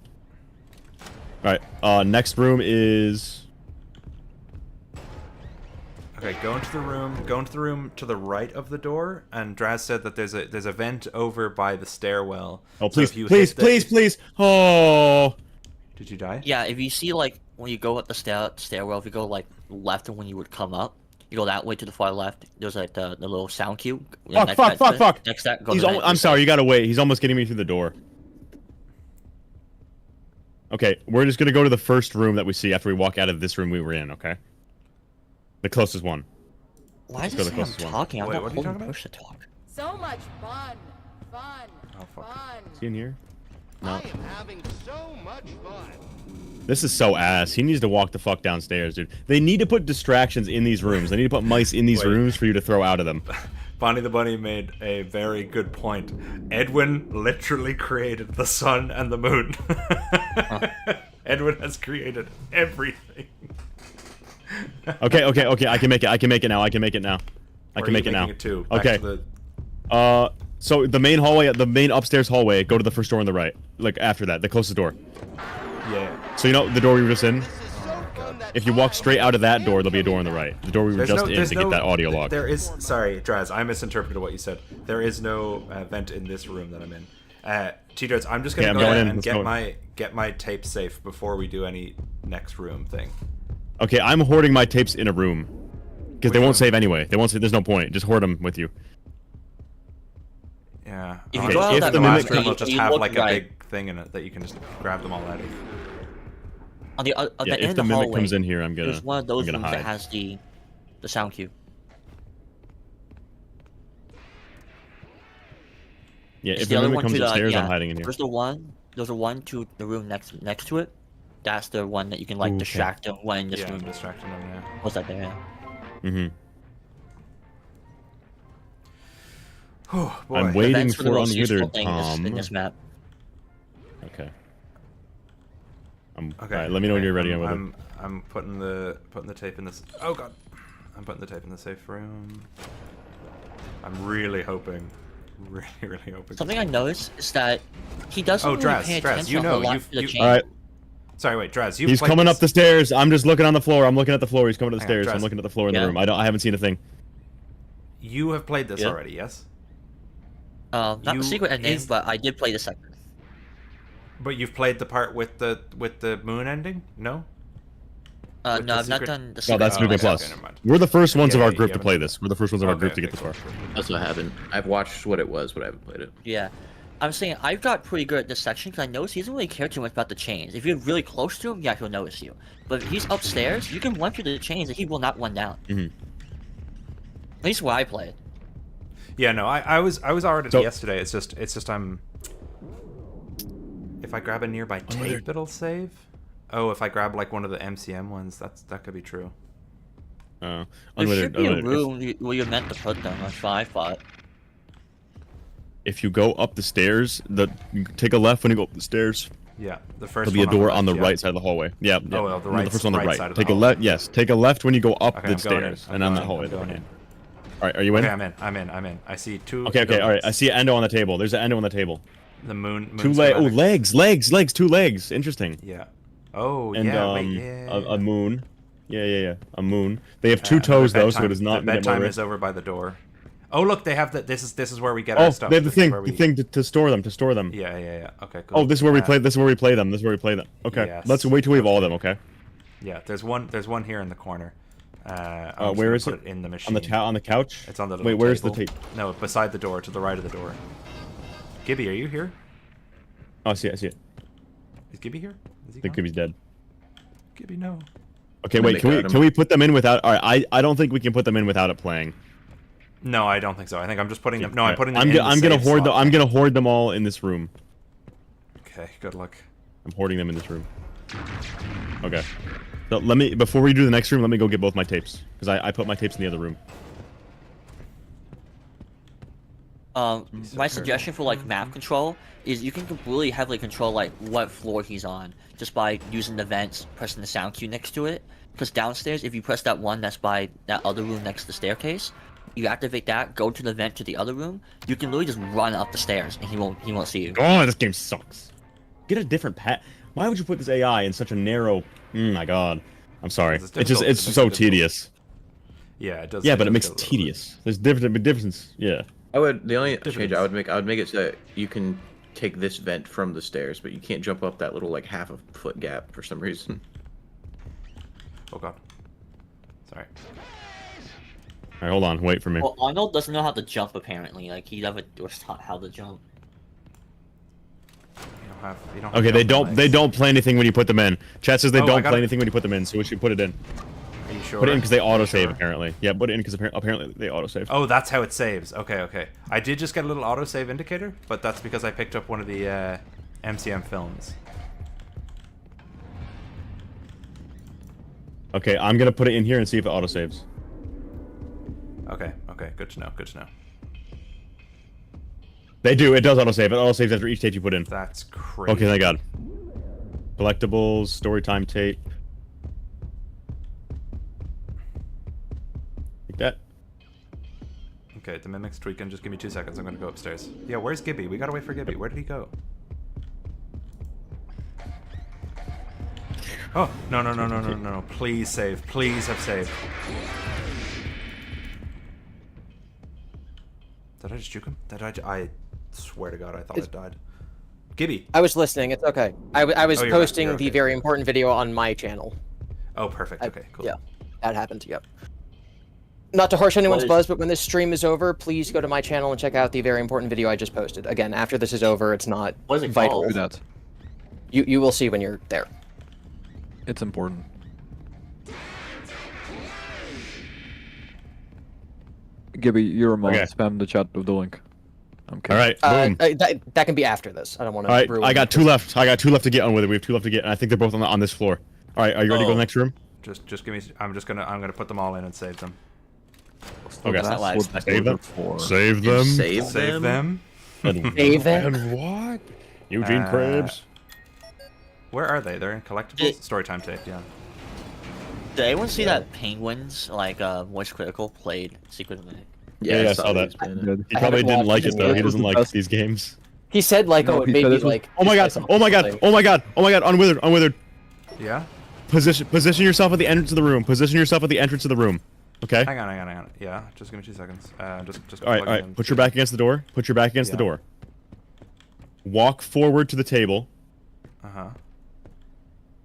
Alright, next room is... Okay, go into the room. Go into the room to the right of the door. And Draz said that there's a vent over by the stairwell. Oh, please, please. Oh. Did you die? Yeah, if you see, like, when you go up the stairwell, if you go, like, left of when you would come up, you go that way to the far left, there's, like, the little sound cube. Fuck. Next that, I'm sorry, you gotta wait. He's almost getting me through the door. Okay, we're just gonna go to the first room that we see after we walk out of this room we were in, okay? The closest one. Why is I'm talking? I'm not holding push to talk. So much fun. Oh, fuck. Is he in here? No. I am having so much fun. This is so ass. He needs to walk the fuck downstairs, dude. They need to put distractions in these rooms. They need to put mice in these rooms for you to throw out of them. Bonnie the Bunny made a very good point. Edwin literally created the sun and the moon. Edwin has created everything. Okay. I can make it now. I can make it now. Okay. So the main hallway, the main upstairs hallway, go to the first door on the right. Like, after that, the closest door. Yeah. So you know the door we were just in? If you walk straight out of that door, there'll be a door on the right. The door we were just in to get that audio log. There is... Sorry, Draz, I misinterpreted what you said. There is no vent in this room that I'm in. T-Draz, I'm just going to go ahead and get my tape safe before we do any next room thing. Okay, I'm hoarding my tapes in a room. Because they won't save anyway. They won't save. There's no point. Just hoard them with you. Yeah. If the mimic will just have like a big thing in it that you can just grab them all out of. On the end of the hallway, if the mimic comes in here, I'm gonna. There's one of those rooms hide. that has the sound cube. Yeah, if the mimic comes upstairs, I'm hiding in here. There's the one to the room next to it. That's the one that you can like distract them when in this room. Distracting them. Yeah. What's that there? Yeah. Mm-hmm. Oh, boy. I'm waiting for unwithered Tom. In this map. Okay. Alright, let me know when you're ready. I'm putting the tape in this. Oh god, I'm putting the tape in the safe room. I'm really hoping. Really hoping. Something I noticed is that he doesn't really pay attention you know, a lot to the chain. Alright. Sorry, wait, Draz, He's coming up the stairs. I'm just looking on the floor. I'm looking at the floor. He's coming up the stairs. I'm looking at the floor in the room. I haven't seen a thing. You have played this already, yes? Not the secret ending, but I did play the second. But you've played the part with the moon ending? No? No, I've not done the secret. No, that's New Plus. We're the first ones of our group to play this. We're the first ones of our group to get this far. That's what I haven't. I've watched what it was, but I haven't played it. Yeah. I'm saying I've got pretty good at this section because I noticed he doesn't really care too much about the chains. If you're really close to him, yeah, he'll notice you. But if he's upstairs, you can run through the chains and he will not run down. Mm-hmm. At least where I played. Yeah, no, I was already yesterday. It's just I'm. If I grab a nearby tape, it'll save. Oh, if I grab like one of the MCM ones, that could be true. There should be a room where you're meant to put them. That's what I thought. If you go up the stairs, you take a left when you go up the stairs. Yeah, the first. There'll be a door on the right side of the hallway. Yeah. Oh, well, the first one on the right. Take a left. Yes, take a left when you go up the stairs, and on that hallway. Going in. All right, are you in? Okay, I'm in. I see two. Okay, all right. I see an endo on the table. There's an endo on the table. The moon. Two legs. Oh, legs. Two legs. Interesting. Yeah. Oh, and, yeah. A moon. Yeah. A moon. They have two toes though, so it is not. The bedtime is over by the door. Oh, look, they have the. This is where we get our stuff. They have the thing to store them. Yeah. Okay, cool. Oh, this is where we play. This is where we play them. Okay, yes. Let's wait till we have all of them. Okay. Yeah, there's one here in the corner. Where is it? In the machine. On the couch. It's on the. Wait, where's the tape? No, beside the door, to the right of the door. Gibby, are you here? Oh, I see it. Is Gibby here? I think Gibby's dead. Gibby, no. Okay, wait. Can we put them in without? All right, I don't think we can put them in without it playing. No, I don't think so. I think I'm just putting them. No, I'm putting them. I'm gonna hoard them. I'm gonna hoard them all in this room. Okay, good luck. I'm hoarding them in this room. Okay. So before we do the next room, let me go get both my tapes because I put my tapes in the other room. My suggestion for like map control is you can really heavily control like what floor he's on just by using the vents, pressing the sound cue next to it. Because downstairs, if you press that one that's by that other room next to the staircase, you activate that, go to the vent to the other room, you can literally just run up the stairs and he won't see you. Oh, this game sucks. Get a different pet. Why would you put this AI in such a narrow? My God, I'm sorry. It's so tedious. Yeah, it does. Yeah, but it makes it tedious. There's difference. Yeah. The only change I would make it so that you can take this vent from the stairs, but you can't jump up that little like half a foot gap for some reason. Oh God. Sorry. All right, hold on. Wait for me. Well, Arnold doesn't know how to jump apparently. Like he never was taught how to jump. You don't have Okay, they don't play anything when you put them in. Chat says they don't play anything when you put them in, so we should put it in. Are you sure? Put it in because they autosave apparently. Yeah, put it in because apparently they autosave. Oh, that's how it saves. Okay. I did just get a little autosave indicator, but that's because I picked up one of the MCM films. Okay, I'm gonna put it in here and see if it autosaves. Okay. Good to know. They do. It does autosave. It autosaves after each tape you put in. That's crazy. Okay, thank God. Collectibles, Storytime tape. Like that. Okay, the mimic's tweaking. Just give me 2 seconds. I'm gonna go upstairs. Yeah, where's Gibby? We gotta wait for Gibby. Where did he go? Oh, no. Please save. Please have saved. Did I just juke him? I swear to God, I thought I died. Gibby. I was listening. It's okay. I was Oh, posting you're okay. the very important video on my channel. Oh, perfect. Okay, cool. Yeah, that happened. Yep. Not to harsh anyone's buzz, but when this stream is over, please go to my channel and check out the very important video I just posted. Again, after this is over, it's not vital. Do that. You will see when you're there. It's important. Gibby, you're a mod. Spam the chat with the link. I'm kidding. All right, boom. That can be after this. I don't want to. All right, ruin I got it. 2 left. I got 2 left to get on with it. We have 2 left to get, and I think they're both on this floor. All right, are you ready to go to the next room? Just give me. I'm gonna put them all in and save them. Okay. Save them. Save them. Save them. Save them. And what? Eugene Krabs. Where are they? They're in collectibles. Storytime tape. Yeah. Did anyone see that Penguins Voice Critical played Secret of the Nick? Yeah, I saw that. He probably didn't like it though. He doesn't like these games. He said like, No, oh, it he made said me this was- like. Oh my God! Oh my God! Oh my God! Oh my God! Unwithered! Yeah. Position yourself at the entrance of the room. Position yourself at the entrance of the room. Okay. Hang on. Yeah. Just give me 2 seconds. Just. All right. Put your back against the door. Put your back against the door. Walk forward to the table.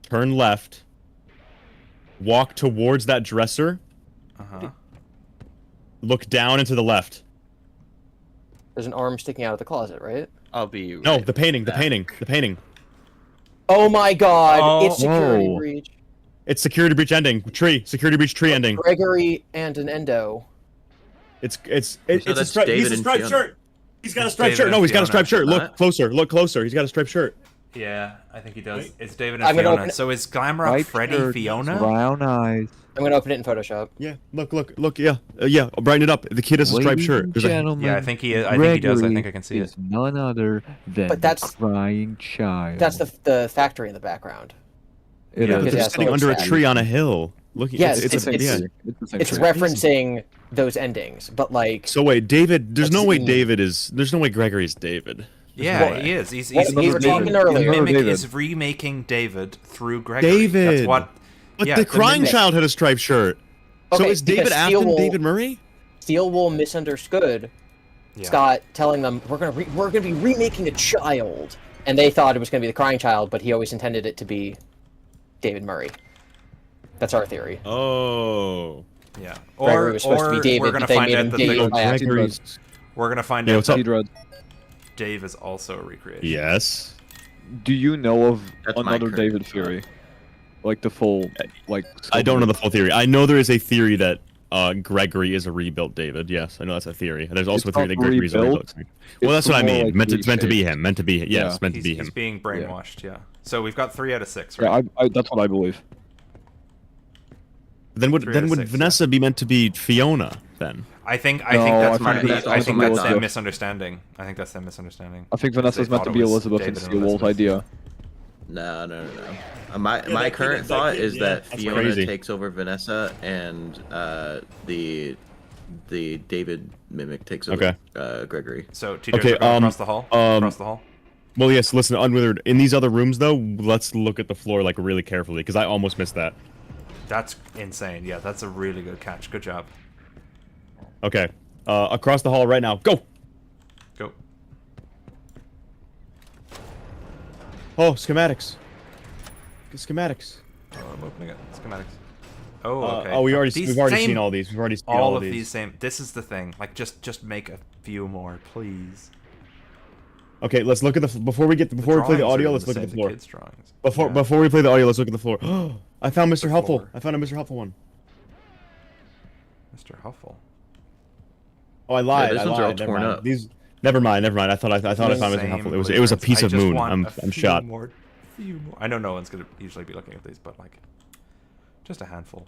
Turn left. Walk towards that dresser. Look down and to the left. There's an arm sticking out of the closet, right? I'll be. No, the painting. The painting. Oh my God! Oh. It's security Whoa. breach. It's security breach ending. Security breach tree ending. Gregory and an endo. It's a stripe. David He's a and striped Fiona. shirt. He's got a It's striped David shirt. and No, he's got a Fiona. striped shirt. Look What? closer. Look closer. He's got a striped shirt. Yeah, I think he does. It's David I'm and gonna Fiona. open it. So is Glamrock White Freddy shirt, Fiona? Brown eyes. I'm gonna open it in Photoshop. Yeah. Look. Yeah. Yeah. Brighten it up. The kid has a striped Ladies shirt. and There's a- gentlemen, Yeah, I think he does. I think I Gregory can see is it. none other than But that's- the crying child. That's the factory in the background. It Yeah, is. but they're Yeah, sitting so under a sad. tree on a hill. Look. Yes, it's it's referencing those endings, but like. So wait, David. There's no way That's- David is. There's no way Gregory is David. Yeah, What? he is. He's we were talking the earlier. mimic David. is remaking David through Gregory. David. That's what. But yeah, the crying mimic. child had a striped shirt. So Okay, is David because Afton Steelwool- David Murray? Steelwool misunderstood Yeah. Scott telling them we're gonna be remaking a child, and they thought it was gonna be the crying child, but he always intended it to be David Murray. That's our theory. Oh. Yeah. Gregory was supposed to be David, we're gonna but they find made out him that David by accident. Gregory's. we're gonna find Yeah, out what's up? that Dave is also a recreation. Yes. Do you know of That's my another current David theory? Like the full, like. I don't know the full theory. I know there is a theory that Gregory is a rebuilt David. Yes, I know that's a theory. And there's also It's a theory that not Gregory is a rebuilt. rebuilt. Well, that's It's what I more mean. like It's meant to be reshaped. him. Meant to be. Yes, Yeah. meant to be him. He's being brainwashed. Yeah. So we've got 3 out of 6. Right? Yeah, that's what I believe. Then would 3 out of 6, Vanessa be meant to be Fiona then? I think No, that's I part of think the. that's I think also that's a Elizabeth. misunderstanding. I think that's a misunderstanding. I think Because Vanessa's they meant thought to it be was Elizabeth and David and Steelwool's Elizabeth. idea. No. My current thought is that that's Fiona crazy. takes over Vanessa, and the the David mimic takes over Gregory. So TJ's going across the hall. Across the hall. Well, yes. Listen, Unwithered. In these other rooms, though, let's look at the floor like really carefully because I almost missed that. That's insane. Yeah, that's a really good catch. Good job. Okay. Across the hall right now. Go. Go. Oh, schematics. Schematics. Oh, I'm opening it. Schematics. Oh, okay. Oh, we've already seen all these. We've already seen all of these same. This is the thing. Like, just make a few more, please. Okay, let's look at the before we play the audio. Let's look at the floor. Before we play the audio, let's look at the floor. I found Mr. Huffle. I found a Mr. Huffle one. Mr. Huffle. Oh, I lied. Yeah, these ones are all torn up. These. Never mind. I thought I found Mr. Huffle. It was a piece of moon. I'm shot. Few more. I know no one's gonna usually be looking at these, but like, just a handful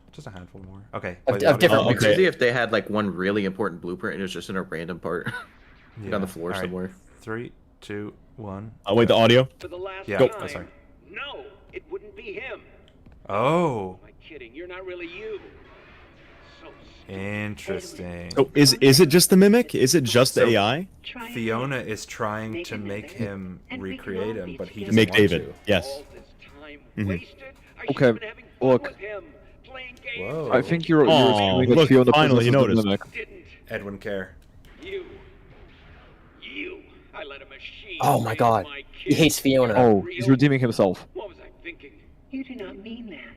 more. Okay. Of different. It'd be crazy if they had like one really important blueprint and it was just in a random part on the floor somewhere. 3, 2, 1. Oh wait, the audio. For the last Go. time. Oh, sorry. No, it wouldn't be him. Oh. Am I kidding? You're not really you. Interesting. So is it just the mimic? Is it just the AI? Fiona is trying to make him recreate him, but he doesn't Make want David. to. Yes. Okay, look. Whoa. I think you're assuming that look, Fiona finally you possesses the noticed. mimic. Edwin Care. I let a machine. Oh my god. He hates Fiona. Oh, he's redeeming himself. What was I thinking? You do not mean that.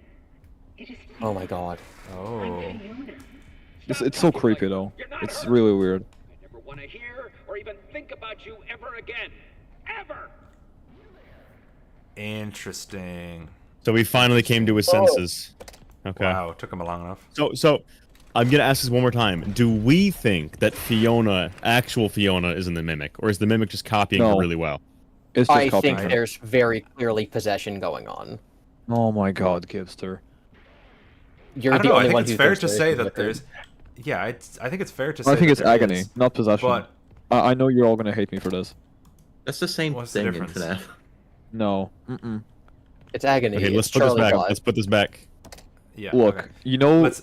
It is Oh my god. Oh. I'm Fiona. It's so creepy though. It's really weird. I never want to hear or even think about you ever again. Ever. Interesting. So we finally came to his senses. Okay. Wow, took him long enough. So I'm gonna ask this one more time. Do we think that Fiona, actual Fiona, is in the mimic, or is the mimic just copying her really well? It's just I copying think her. there's very clearly possession going on. Oh my god, Gibster. You're I don't the know. I only think one it's who fair thinks to there say is that wicked. there's. Yeah, I think it's fair to say. I think that it's there agony, is, not possession. But I know you're all gonna hate me for this. That's the same What's the thing in difference? FNAF. No. It's agony. Okay, let's It's put this Charlie back. Bot. Let's put this back. yeah. Look, okay. you know, Let's-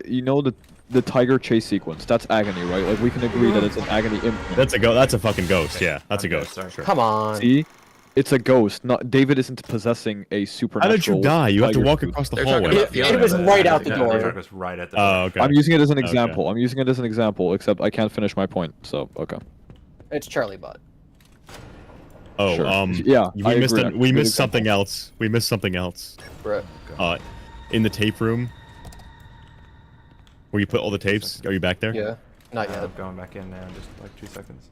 you know the tiger chase sequence. That's agony, right? Like we can agree that it's an agony imprint. That's a fucking ghost. Yeah, that's a I'm good, ghost. sorry. Sure. Come on. See, it's a ghost. Not David isn't possessing a How supernatural. did you die? You have to tiger walk suit. across the They're talking hallway. about Fiona, It was but- right out the Yeah, door. the was right at the door. Oh, okay. I'm using it as an Okay. example. I'm using it as an example, except I can't finish my point. So okay. It's Charlie Bot. Oh, Sure. Yeah, I we missed agree. we Good missed example. something else. We missed something else. Right. In the tape room, where you put all the tapes. Are you back there? Yeah. Not yet. I'm going back in now in just like 2 seconds.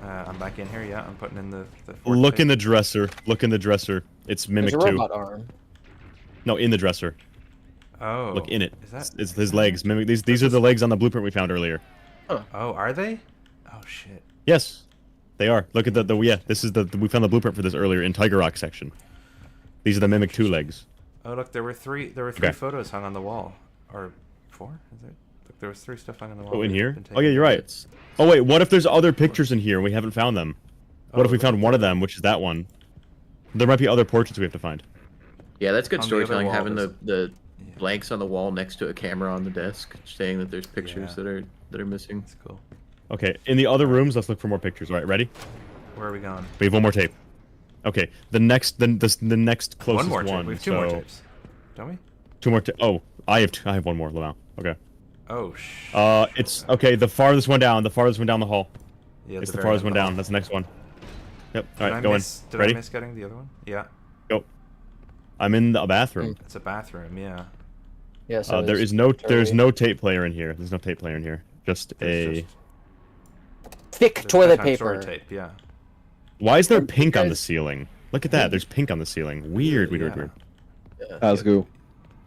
I'm back in here. Yeah, I'm putting in the. Look tape. in the dresser. Look in the dresser. It's Mimic There's a 2. robot arm. No, in the dresser. Oh. Look in it. Is that? It's his legs. Mimic. These are the legs on the blueprint we found earlier. Oh, are they? Oh shit. Yes, they are. Look at the yeah. This is we found the blueprint for this earlier in Tiger Rock section. These are the Mimic 2 legs. Oh look, there were three Okay. photos hung on the wall, or 4? Is there? Look, there was 3 stuff hung on the wall. Oh, in that here? had been Oh yeah, taken. you're right. Oh wait, what if there's other pictures in here and we haven't found them? What if we found one of them, which is that one? There might be other portraits we have to find. Yeah, that's good On the other storytelling. wall, Having there's- the blanks on the wall next to a camera on the desk, saying that there's pictures Yeah. that are missing. That's cool. Okay, in the other rooms, let's look for more pictures. All right, ready? Where are we going? We have one more tape. Okay, the next closest One more tape. one. We have 2 more so- tapes. Don't we? 2 more. Oh, I have one more. Lamau. Okay. Oh It's okay. The farthest one down. The farthest one down the hall. Yeah, It's the the very farthest end one of the down. hall. That's the next one. Yep. All Did right, I go miss, in. Did Ready? I miss getting the other one? Yeah. Go. I'm in the bathroom. It's a bathroom. Yeah. Yeah. So There's no tape player in here. There's no tape player in here. Just There's a. just- thick There's toilet bedtime story paper. tape. Yeah. Why is there pink on the ceiling? Look at that. There's pink on the ceiling. Weird. Yeah. Weird. Asgoo.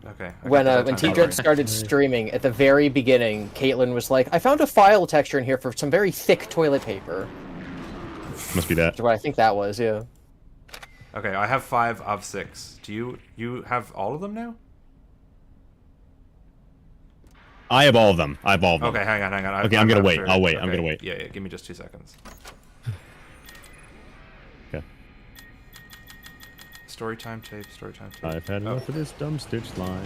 Okay. When bedtime when story. T-Dread started streaming, at the very beginning, Caitlin was like, I found a file texture in here for some very thick toilet paper. Must be that. Which is what I think that was, yeah. Okay, I have 5 of 6. Do you have all of them now? I have all of them. I have all of them. Okay, hang on. Okay, I'm gonna wait. I'll wait. I'm gonna wait. Yeah, give me just 2 seconds. Okay. Storytime tape. I've had enough of this dumb stitch line.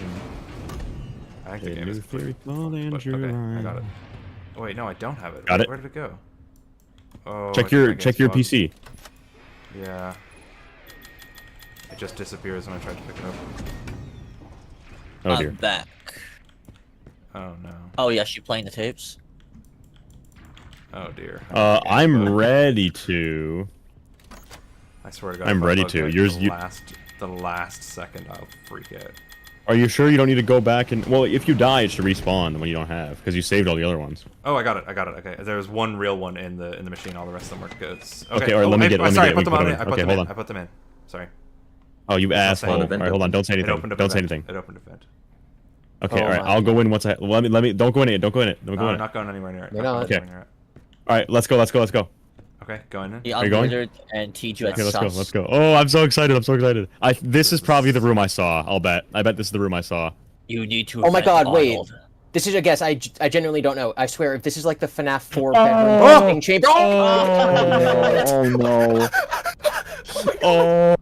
I think the game is theory called okay, Andrew. I got it. Oh, wait, no, I don't have it. Got it. Where did it go? Oh, Check your PC. Yeah. It just disappears when I try to pick it up. Oh dear. I'm back. Oh no. Oh yes, you playing the tapes? Oh dear. I'm ready to. I swear to God. I'm if I ready bug to. out Yours, the last second, I'll freak out. Are you sure you don't need to go back and? Well, if you die, it should respawn when you don't have, because you saved all the other ones. Oh, I got it. Okay, there was one real one in the machine. All the rest of them were goods. Okay, all right. Let me get. Sorry, I put it. them on. Okay, hold on. I put them in. Sorry. Oh, you asshole! All It right, hold on. Don't say anything. opened up Don't say event. anything. It opened a vent. Okay, all right. I'll go in once I. Let me. Don't go in it. Don't go in it. Don't go in I'm it. not going anywhere near it. Okay. All right. Let's go. Okay, going in. Yeah, Are you going? And T2 Okay, let's go. Oh, I'm so excited. This is probably the room I saw. I'll bet. I bet this is the room I saw. You need to. Oh my God! Wait. Arnold. This is a guess. I genuinely don't know. I swear, if this is like the FNAF 4 bedroom testing chamber. Oh no! Oh.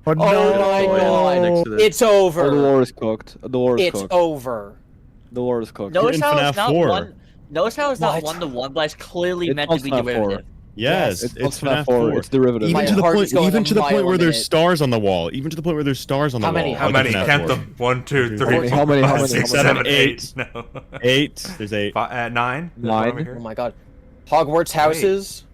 Oh my God! It's over. The door is cooked. The door is cooked. It's over. The door is cooked. Notice how it's not 4. one. Notice how it's not 1-to-1, but it's clearly meant to be derivative. Yes, it's FNAF 4. It's derivative. Even to the point where there's stars on the wall. Even to the point where there's stars on the wall. How many? Count them. 1, 2, 3, 4, 5, 6, 7, 8. No. 8. There's 8. 9. Oh my God! Hogwarts houses.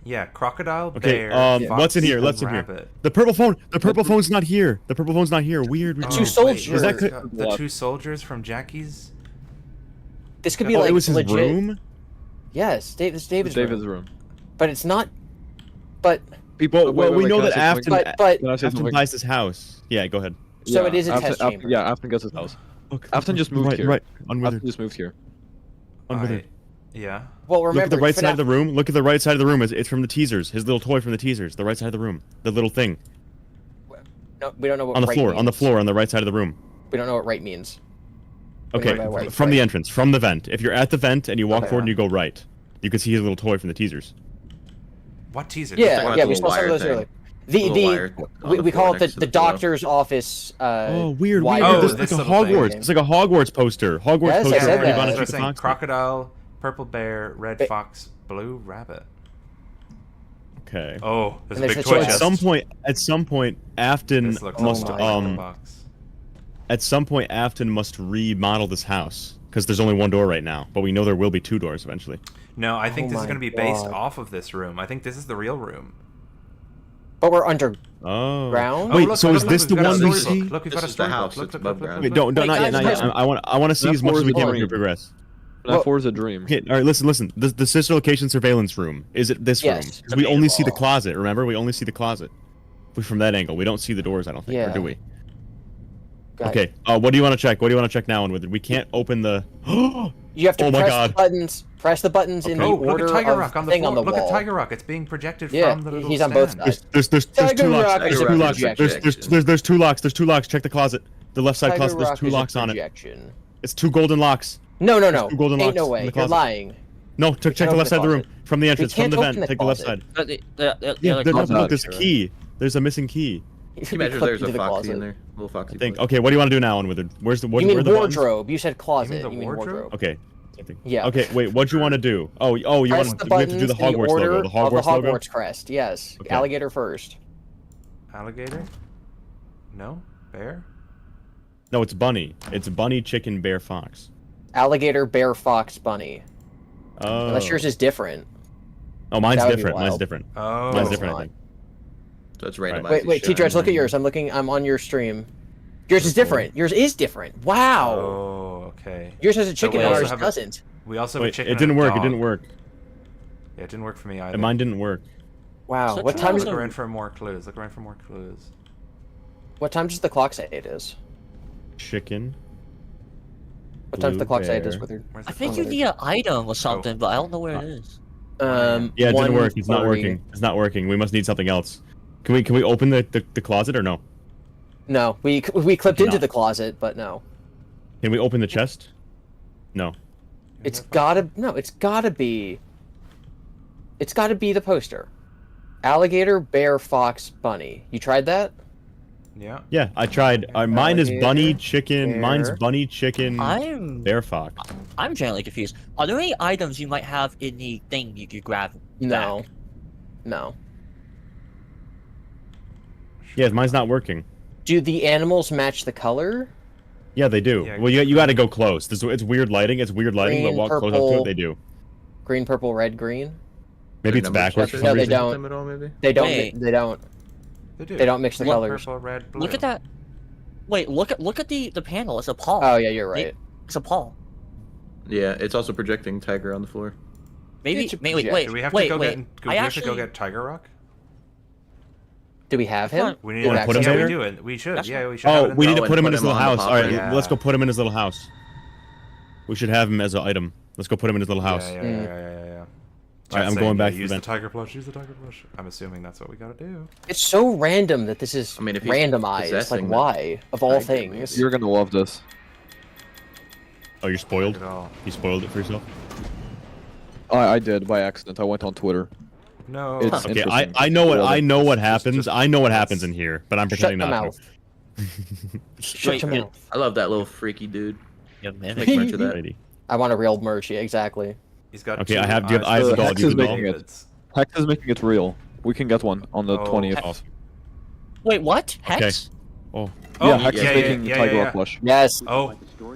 Yeah, crocodile, Okay, bear, fox, what's in here? and Let's in here. rabbit. The purple phone. The purple phone's not here. The purple phone's not here. Weird. The two soldiers. Was that the 2 soldiers from Jackie's? This could be like it was his legit. room. Yes, David's room. But it's not. But Well, we know that Afton but buys his house. Yeah, go ahead. So it is a test chamber. Yeah, Afton gets his house. Afton just moved here. Right, Afton just moved here. Unwithered. Yeah. Well, remember, look at the right side of the room. Look at the right side of the room. It's from the teasers. His little toy from the teasers. The right side of the room. The little thing. No, we don't know what on the right floor. means. On the floor. On the right side of the room. We don't know what right means. Okay, from the entrance, from the vent. If you're at the vent and you walk forward and you go right, you can see his little toy from the teasers. What teasers? Yeah, we saw some of those earlier. We call it the doctor's office. Oh, weird. Oh, It's like a Hogwarts. It's like a Hogwarts poster. Hogwarts Yes, I poster. said that. Ivana That's what I'm saying. Chica-Fox. Crocodile, purple bear, red fox, blue rabbit. Okay. Oh, there's a And big there's toy a chest. At some point, Afton This looks must like a box. At some point, Afton must remodel this house because there's only one door right now, but we know there will be 2 doors eventually. No, I think this is my going to be based God. off of this room. I think this is the real room. But we're underground. Oh. Wait, so is this the one we see? Look, we've got a storybook. Look. Wait, don't, not yet, not yet. I want to see as much as we can when we dream. progress. That 4 is a dream. Okay, all right, listen. The sister location surveillance room. Is it this room? 'Cause we only see the closet. Remember, we only see the closet. From that angle, we don't see the doors. I don't think, or do we? Okay. What do you want to check? What do you want to check now? And with it, we can't open the. You have to oh my press God. the buttons. Press the buttons in the look order at Tiger of Rock on the thing floor. on the Look wall. at Tiger Rock. It's being projected Yeah, from the little he's on both stand. sides. There's 2 locks. Tiger There's 2 Rock locks. is a There's 2 locks. Check the closet. The left side Tiger closet. There's Rock 2 is a locks on it. projection. It's 2 golden locks. No. There's 2 golden Ain't locks no in way. the You're closet. lying. No, check the left side of the room. From the entrance, from can't the open vent. the Take the left closet. side. Yeah, look, there's a key. There's a missing key. He measures there's a foxy in there. Little foxy. I think. Okay, what do you want to do now, Unwithered? Where's the You mean where the wardrobe? You said closet. You mean wardrobe? Okay. Yeah. Okay, wait. What do you want to do? Oh, you want We to have to do the the Hogwarts order logo. The Hogwarts of the logo. Hogwarts crest. Yes. Okay. Alligator first. Alligator? No? Bear? No, it's bunny. It's bunny, chicken, bear, fox. Alligator, bear, fox, bunny. Oh. Unless yours is different. Oh, mine's That would be different. Mine's wild. different. Oh. Mine's No, different. it's I think. So it's randomized. Wait, T-Drex, look at yours. I'm on your stream. Yours is different. Yours is different. Wow. Oh, okay. Yours has a So chicken we and also ours have doesn't. We also have a Wait, chicken it didn't and a work. It dog. didn't work. Yeah, it didn't work for me either. And mine didn't work. Wow. What time is Look around for more clues. Look around for more clues. What time does the clock say it is? Chicken. What time does the clock say it bear. is, Wizard? I think you need an item or something, but I don't know where it is. Yeah, it didn't work. It's not 1:30. working. It's not working. We must need something else. Can we open the closet or no? No, we clipped into the closet, but no. Can we open the chest? No. It's gotta be the poster. Alligator, bear, fox, bunny. You tried that? Yeah. Yeah, I tried. Mine is bunny, Alligator, chicken. Mine's bear. bunny, chicken, bear, fox. I'm generally confused. Are there any items you might have in the thing you could grab? No. Back? No. Yeah, mine's not working. Do the animals match the color? Yeah, they do. Yeah. Well, you got to go close. It's weird lighting. It's weird lighting, Green, but walk close up to purple. it, they do. Green, purple, red, green. Maybe it's backwards for some No, they reason. don't. At all, maybe? They don't. Wait. They don't. They do. They don't mix the colors. Purple, red, blue. Look at that. Wait, look at the panel. It's a paw. Oh yeah, you're right. It's a paw. Yeah, it's also projecting Tiger on the floor. Maybe. It's a Wait. project. Do we have wait, to go wait. get? Do we have to go get Tiger Rock? Do we have him? We need Do to we put him yeah, there? we do it. We should. That's Yeah, we should. have Oh, it in we the- need to put him in his him little on the house. All right, popper. Yeah. let's go put him in his little house. We should have him as an item. Let's go put him in his little house. Yeah. All right, I'm Saying, going back to Use the the vent. tiger plush. Use the tiger plush. I'm assuming that's what we gotta do. It's so random that this is I mean, if he's randomized. Like, possessing why? Of all Tiger, things. maybe. You're gonna love this. Oh, you're spoiled? At all. You spoiled it for yourself? I did by accident. I went on Twitter. No. It's Okay, interesting. I know what Spoiled it. happens. I know what happens in here, but I'm Shut pretending your not mouth. to. Shut your mouth. I love that little freaky dude. Yeah, man. Make merch of that. Lady. I want a real merch. Yeah, exactly. He's got. Okay, two I have- do you have eyes. eyes The of doll, Hex you is the doll? making it. Hex is making it real. We can get one on the Oh. 20th. Awesome. Wait, what? Hex? Oh. Oh, Yeah, Hex yeah, is yeah, making yeah, Tiger yeah, Rock plush. Yes. Oh.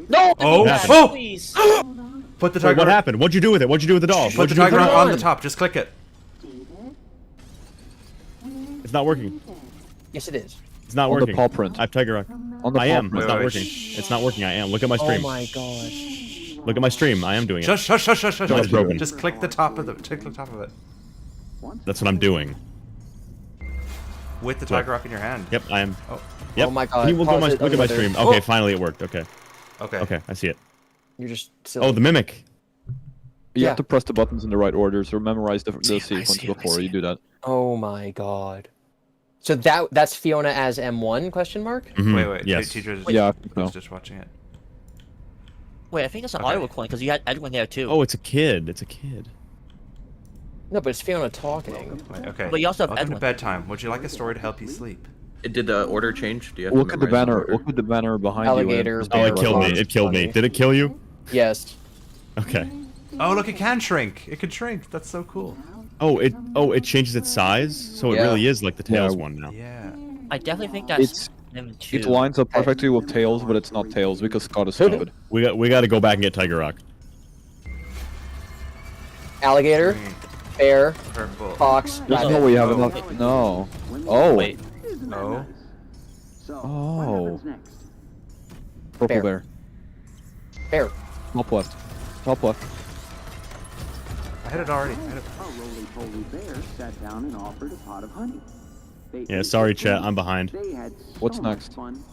No! Oh! Yes, Oh! please! Put the Wait, tiger. what happened? What'd you do with it? What'd you do with the doll? Put What'd the you do with tiger the on doll? the top. Just click it. It's not working. Yes, it is. It's not On the working. paw print. I have Tiger Rock. On the I paw am. print. It's not Wait, working. It's not working. I am. Look at my Oh stream. my gosh. Look at my stream. I am doing it. Shush, shush, shush, shush, shush. No, it's broken. Just click the top of the. Click the top of it. That's what I'm doing. With the tiger rock in your hand. Yep, I am. Oh. Yep. Oh my God, Can you look at my, pause it, look at my other- stream? Oh. Okay, finally it worked. Okay. Okay. Okay, I see it. You're just silly. Oh, the mimic. You Yeah. have to press the buttons in the right order, so memorize the See, I sequence see it, I before see you do that. Oh my god. So that's Fiona as M1 question mark? Mhm, Wait, wait. yes. Teacher is Yeah, I think so. just watching it. Wait, I think that's an Okay. audio recording because you had Edwin there too. Oh, it's a kid. It's a kid. No, but it's Fiona talking. Wait, okay. But you also have Welcome to Edwin. bedtime. Would you like a story to help you sleep? Did the order change? Do you have Look to at the memorize banner. order? Look at the banner behind Alligator, you. Oh, it bear, killed me. fox, It killed me. bunny. Did it kill you? Yes. Okay. Oh, look, it can shrink. It can shrink. That's so cool. Oh, it changes its size, so it Yeah. really is like the Tails Yeah. one now. Yeah. I definitely think that's It's him too. it lines up perfectly with Tails, but it's not Tails because Scott is stupid. We got to go back and get Tiger Rock. Alligator, Green, bear, purple. fox, There's rabbit. no way you have Oh. enough. No. Oh. Wait. Oh. Oh. Purple Bear. bear. Bear. Top left. Top left. I hit it already. I hit it. A roly-poly bear sat down and offered a pot of honey. They Yeah, ate sorry, the chat. food. I'm behind. They had What's so much next? fun.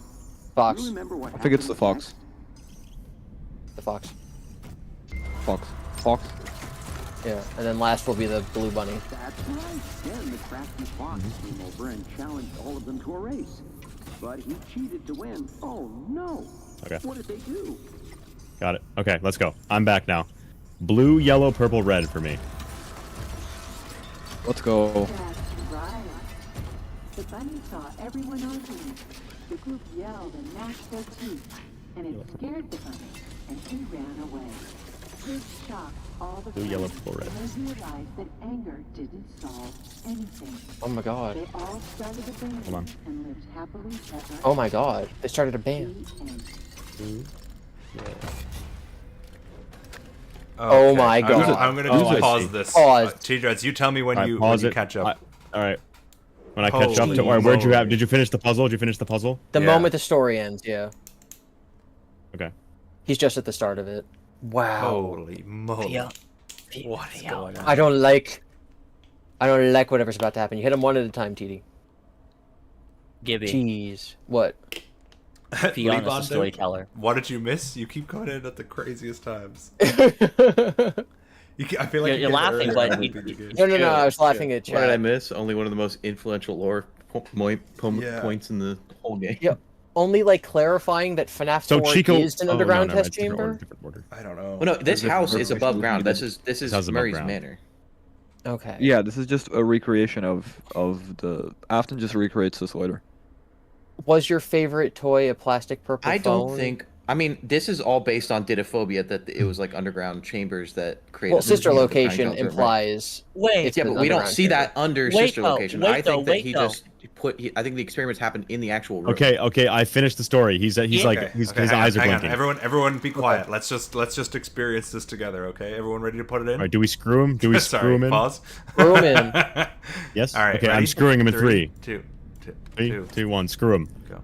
Fox. You remember what I think it's the happened fox. The fox. Fox. Fox. Yeah. And then last will be the blue bunny. next? That's right. Then the crafty fox came over and challenged all of them to a race. But he cheated to win. Oh no! Okay. What did they do? Got it. Okay, let's go. I'm back now. Blue, yellow, purple, red for me. Let's go. That's right. The bunny saw everyone arguing. The group yelled and gnashed their teeth, and it scared the bunny, and he ran away. This shocked all the Blue, friends, yellow, purple, red. and they realized that anger didn't solve anything. Oh my god. They all started a band Hold on. and lived happily ever Oh my god. They started a band. after. The end. Oh Okay, my God. I'm gonna Oh, just I pause see. this. Pause. T-Dreads, you tell me when Alright, you pause it. catch up. Alright. When I catch up Holy to, or where'd you have? moly. Did you finish the puzzle? Did you finish the puzzle? The Yeah. moment the story ends, yeah. Okay. He's just at the start of it. Wow. Holy moly! Fia- What's Fia- going on? I don't like whatever's about to happen. You hit them one at a time, TD. Gibby. Jeez. What? Fiona's the Leibon, storyteller. What did you miss? You keep coming in at the craziest times. I feel like You're you get laughing, early but on you- the video games. No, I was laughing at What did I chat. miss? Only one of the most influential lore Yeah. points in the whole game. Yeah. Only like clarifying that FNAF So 4 Chico is an oh, underground no, never mind. test It's different order, chamber. different order. I don't know. Well, no, this Different house is information above we ground. needed. This is House is above Murray's ground. manor. Okay. Yeah, this is just a recreation of the. Afton just recreates this later. Was your favorite toy a plastic purple I phone? don't think. I mean, this is all based on didophobia, that it was like underground chambers that created. Well, sister the location crying shelter, right? implies. Wait. it's Yeah, an but we don't underground see chamber. that under Wait, sister though, location. wait, I think though, that wait, he though. just put. I think the experiments happened in the actual room. Okay, I finished the story. He's like, his hang eyes on, are hang on. blinking. Everyone, be quiet. Let's just experience this together, okay? Everyone ready to put it in? All right, do we screw him? Do we Sorry, screw him in? pause. Screw him in. Yes. All right, Okay, ready? I'm screwing him in 3, 2, 3, 2, 1. Screw him. Go.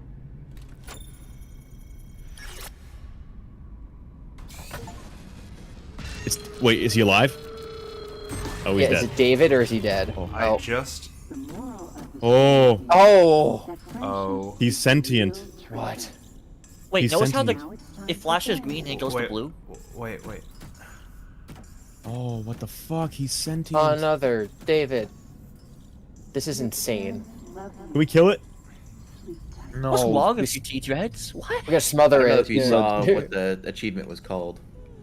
Wait, is he alive? Oh, he's Yeah, is dead. it David or is he dead? I just. Oh. Oh. He's sentient. What? Wait, He's notice how sentient. it flashes green and it goes to blue? Wait. Oh, what the fuck? He's sentient. Another David. This is insane. Can we kill it? No. What's wrong with you, T-Dreads? What? We gotta smother I don't know it. if you saw what the achievement was called.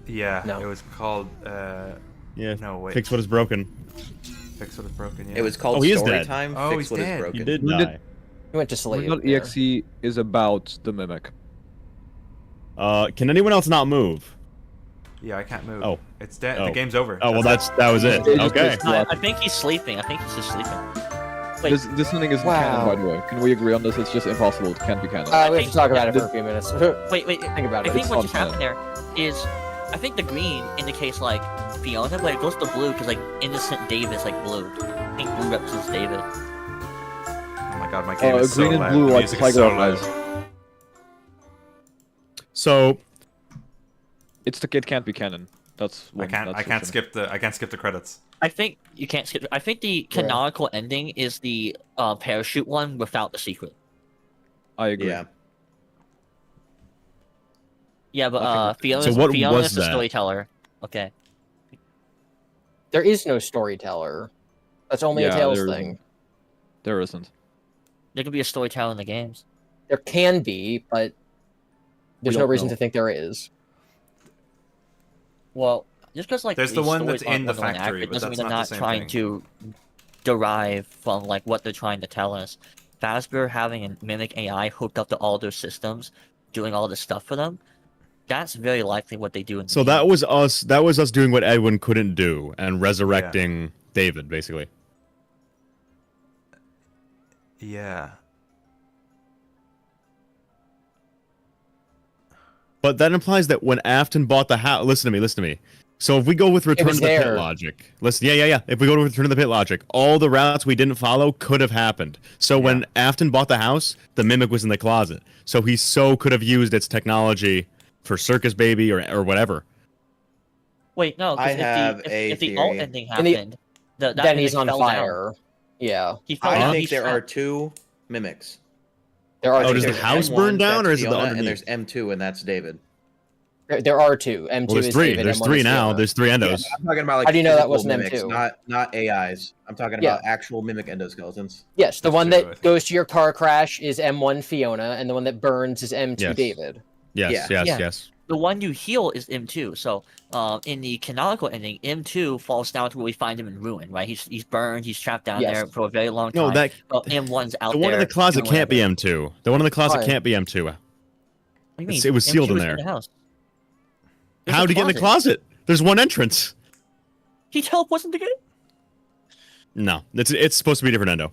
Yeah, No. it was called. Yeah. No, wait. Fix what is broken. Fix what is broken. Yeah. It was called Oh, he is dead. Storytime. Oh, Fix he's what is dead. broken. He did Moon die. He went to sleep. Moon.exe is about the mimic. Can anyone else not move? Yeah, I can't move. Oh. It's dead. Oh. The game's over. Oh, well, That's that was it. Okay. No, I think he's sleeping. I think he's just sleeping. Wait. This thing isn't canon, by the way. Can we agree on this? It's just impossible. It can't be canon. We have to talk about it for a few minutes. Wait. Think about I it. think It's what not just happened there is, I think the green indicates like Fiona, but it goes to blue because like innocent David is like blue. I think blue represents David. Oh my god, my game is so green and loud. blue The like music is tiger so eyes. loud. So It can't be canon. That's one. I can't skip the credits. I think you can't skip. I think the canonical ending is the parachute one without the secret. I agree. Yeah. Yeah, but Fiona's So what Fiona's was the that? storyteller. Okay. There is no storyteller. That's only a Tales there thing. isn't. There isn't. There could be a storyteller in the games. There can be, but there's no don't reason know. to think there is. Well, just because like There's the these one that's stories aren't in the 100% factory, accurate but doesn't that's mean they're not not the same trying thing. to derive from like what they're trying to tell us. Fazbear having a mimic AI hooked up to all their systems, doing all this stuff for them. That's very likely what they do in the So game. that was us. That was us doing what Edwin couldn't do and resurrecting David, basically. Yeah. But that implies that when Afton bought the house, listen to me. So if we go with Return was to the Pit there. logic, listen, yeah. If we go to Return to the Pit logic, all the routes we didn't follow could have happened. So when Afton bought the house, the mimic was in the closet. So he could have used its technology for Circus Baby or whatever. Wait, no, I because have if the a alt theory. ending And the- happened, that Then he's mimic on fell down. fire. Yeah. He fell I down. think he's there are trapped. 2 mimics. There are Oh, does two. the house M1, burn down, that's or is it the Fiona, underneath? And there's M2, and that's David. There are 2. M2 Well, there's is 3. David, There's M1 3 is now. Fiona. There's 3 endos. I'm talking about like How do you know that physical wasn't mimics, M2? not AIs. I'm talking Yeah. about actual mimic endoskeletons. Yes, the That's one true, I that think. goes to your car crash is M1 Fiona, and the one that burns is M2 Yes. David. Yes. Yeah. The one you heal is M2. So, in the canonical ending, M2 falls down to where we find him in ruin, right? He's burned. He's trapped down Yes. there for a very long time. No, that But M1's out the there. one in the closet doing can't be whatever. M2. The one in the closet Why? can't be M2. What do you mean? It was sealed M2 in was there. the house. There's How a did he get in the closet? There's one entrance. He teleports into the game? No, it's supposed to be a different endo.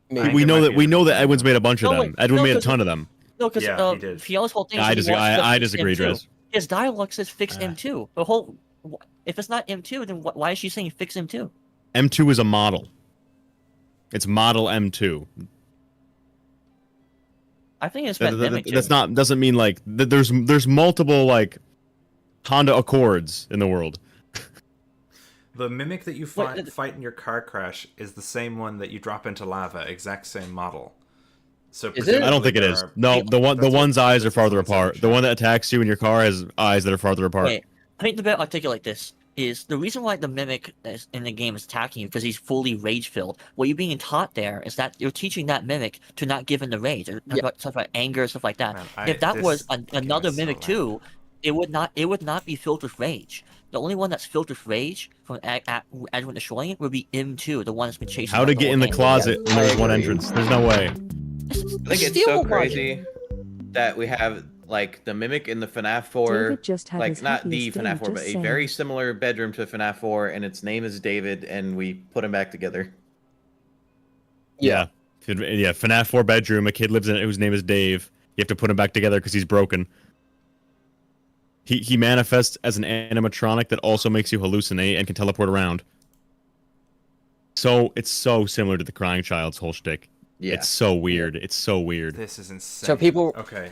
Maybe. We it know might that be we a know that different Edwin's made a bunch of No, them. wait, Edwin no, made a 'cause- ton of them. No, because Yeah, he did. Fiona's whole thing is I he disagree. wants to I fix disagree, M2. Drez. His dialogue says fix M2. The whole... If it's not M2, then why is she saying fix M2? M2 is a model. It's model M2. I think it's been mimicked. That's not doesn't mean like there's multiple like Honda Accords in the world. The mimic that you What- fight in your car crash is the same one that you drop into lava, exact same model. So Is it? I don't think it presumably is. there are- No, the That's one's what- eyes are that's farther what it says in apart. the The chat. one that attacks you in your car has eyes that are farther apart. Wait, I think the better articulate this is the reason why the mimic in the game is attacking you because he's fully rage filled. What you're being taught there is that you're teaching that mimic to not give in to rage, or stuff like anger, stuff like that. Man, if that this was game another is so mimic loud. too, it would not be filled with rage. The only one that's filled with rage from Edwin destroying it would be M2, the one that's been chasing. How to us the get whole in the game. closet when I there's one agree. entrance? There's no way. I think it's so crazy that we have like the mimic in the FNAF 4, David just had like his not the happiest day, FNAF 4, but just a saying. very similar bedroom to FNAF 4, and its name is David, and we put him back together. Yeah. Yeah, FNAF 4 bedroom, a kid lives in it whose name is Dave. You have to put him back together because he's broken. He manifests as an animatronic that also makes you hallucinate and can teleport around. So, it's so similar to the Crying Child's whole shtick. Yeah. It's so weird. It's so weird. This is insane. So people. Okay.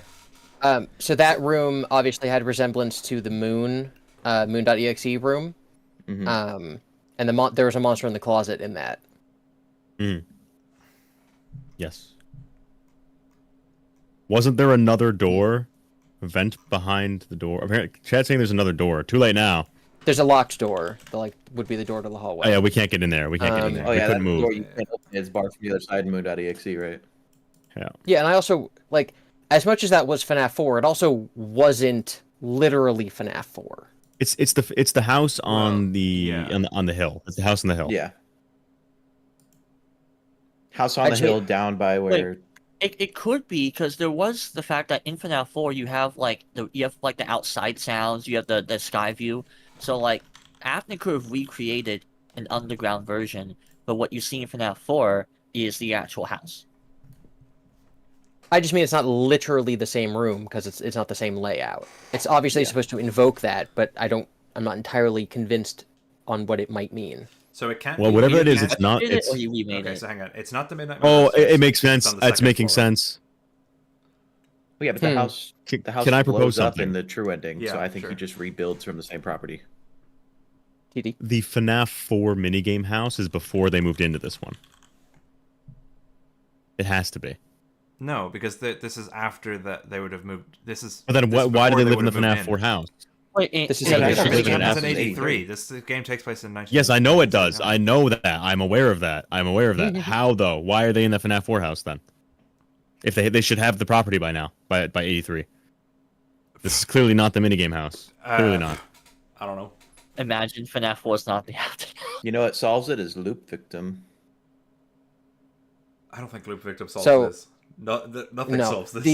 So that room obviously had resemblance to the Moon, Moon.exe room. And there was a monster in the closet in that. Yes. Wasn't there another door? Vent behind the door? Apparently, Chad's saying there's another door. Too late now. There's a locked door that would be the door to the hallway. Oh, yeah, we can't get in there. We can't get in there. Oh we yeah, couldn't that move. door you can't open. It's barred from the other side in Moon.exe, right? Yeah. Yeah, and I also like as much as that was FNAF 4, it also wasn't literally FNAF 4. It's the house on the hill. It's the house on the hill. Yeah. House on the hill down by where. It could be because there was the fact that in FNAF 4 you have the outside sounds, you have the sky view. So like Afton could have recreated an underground version, but what you see in FNAF 4 is the actual house. I just mean it's not literally the same room because it's not the same layout. It's obviously supposed to invoke that, but I'm not entirely convinced on what it might mean. So it can't. Well, whatever it is, it's not. Or you remade Okay, it. so hang on. It's not the Midnight. Oh, Monsters, it makes sense. it's on the That's second making floor. sense. Well, yeah, but the house. The house Can I blows propose up something? in the true ending, Yeah, so I think sure. he just rebuilds from the same property. TD. The FNAF 4 minigame house is before they moved into this one. It has to be. No, because this is after that they would have moved. This is. But then this is why do before they live in would the have FNAF moved 4 in. house? Wait, This is This actually game living is in in 83. This game takes place in 19. Yes, I know it does. I know that. I'm aware of that. How though? Why are they in the FNAF 4 house then? If they should have the property by now, by 83. This is clearly not the minigame house. Clearly not. I don't know. Imagine FNAF 4 is not the after. You know what solves it is loop victim. I don't think Loop Victim solves So- this. Nothing solves this.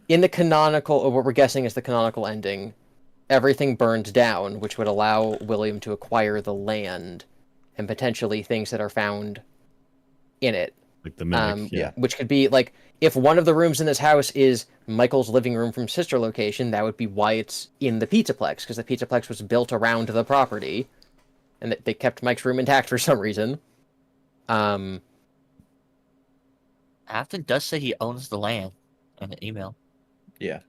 In the canonical, or what we're guessing is the canonical ending, everything burned down, which would allow William to acquire the land and potentially things that are found in it. Like the mimic, Which could be like if one of the rooms in this house is Michael's living room from sister location, that would be why it's in the Pizzaplex, because the Pizzaplex was built around the property, and they kept Mike's room intact for some reason. Afton does say he owns the land in the email. Yeah.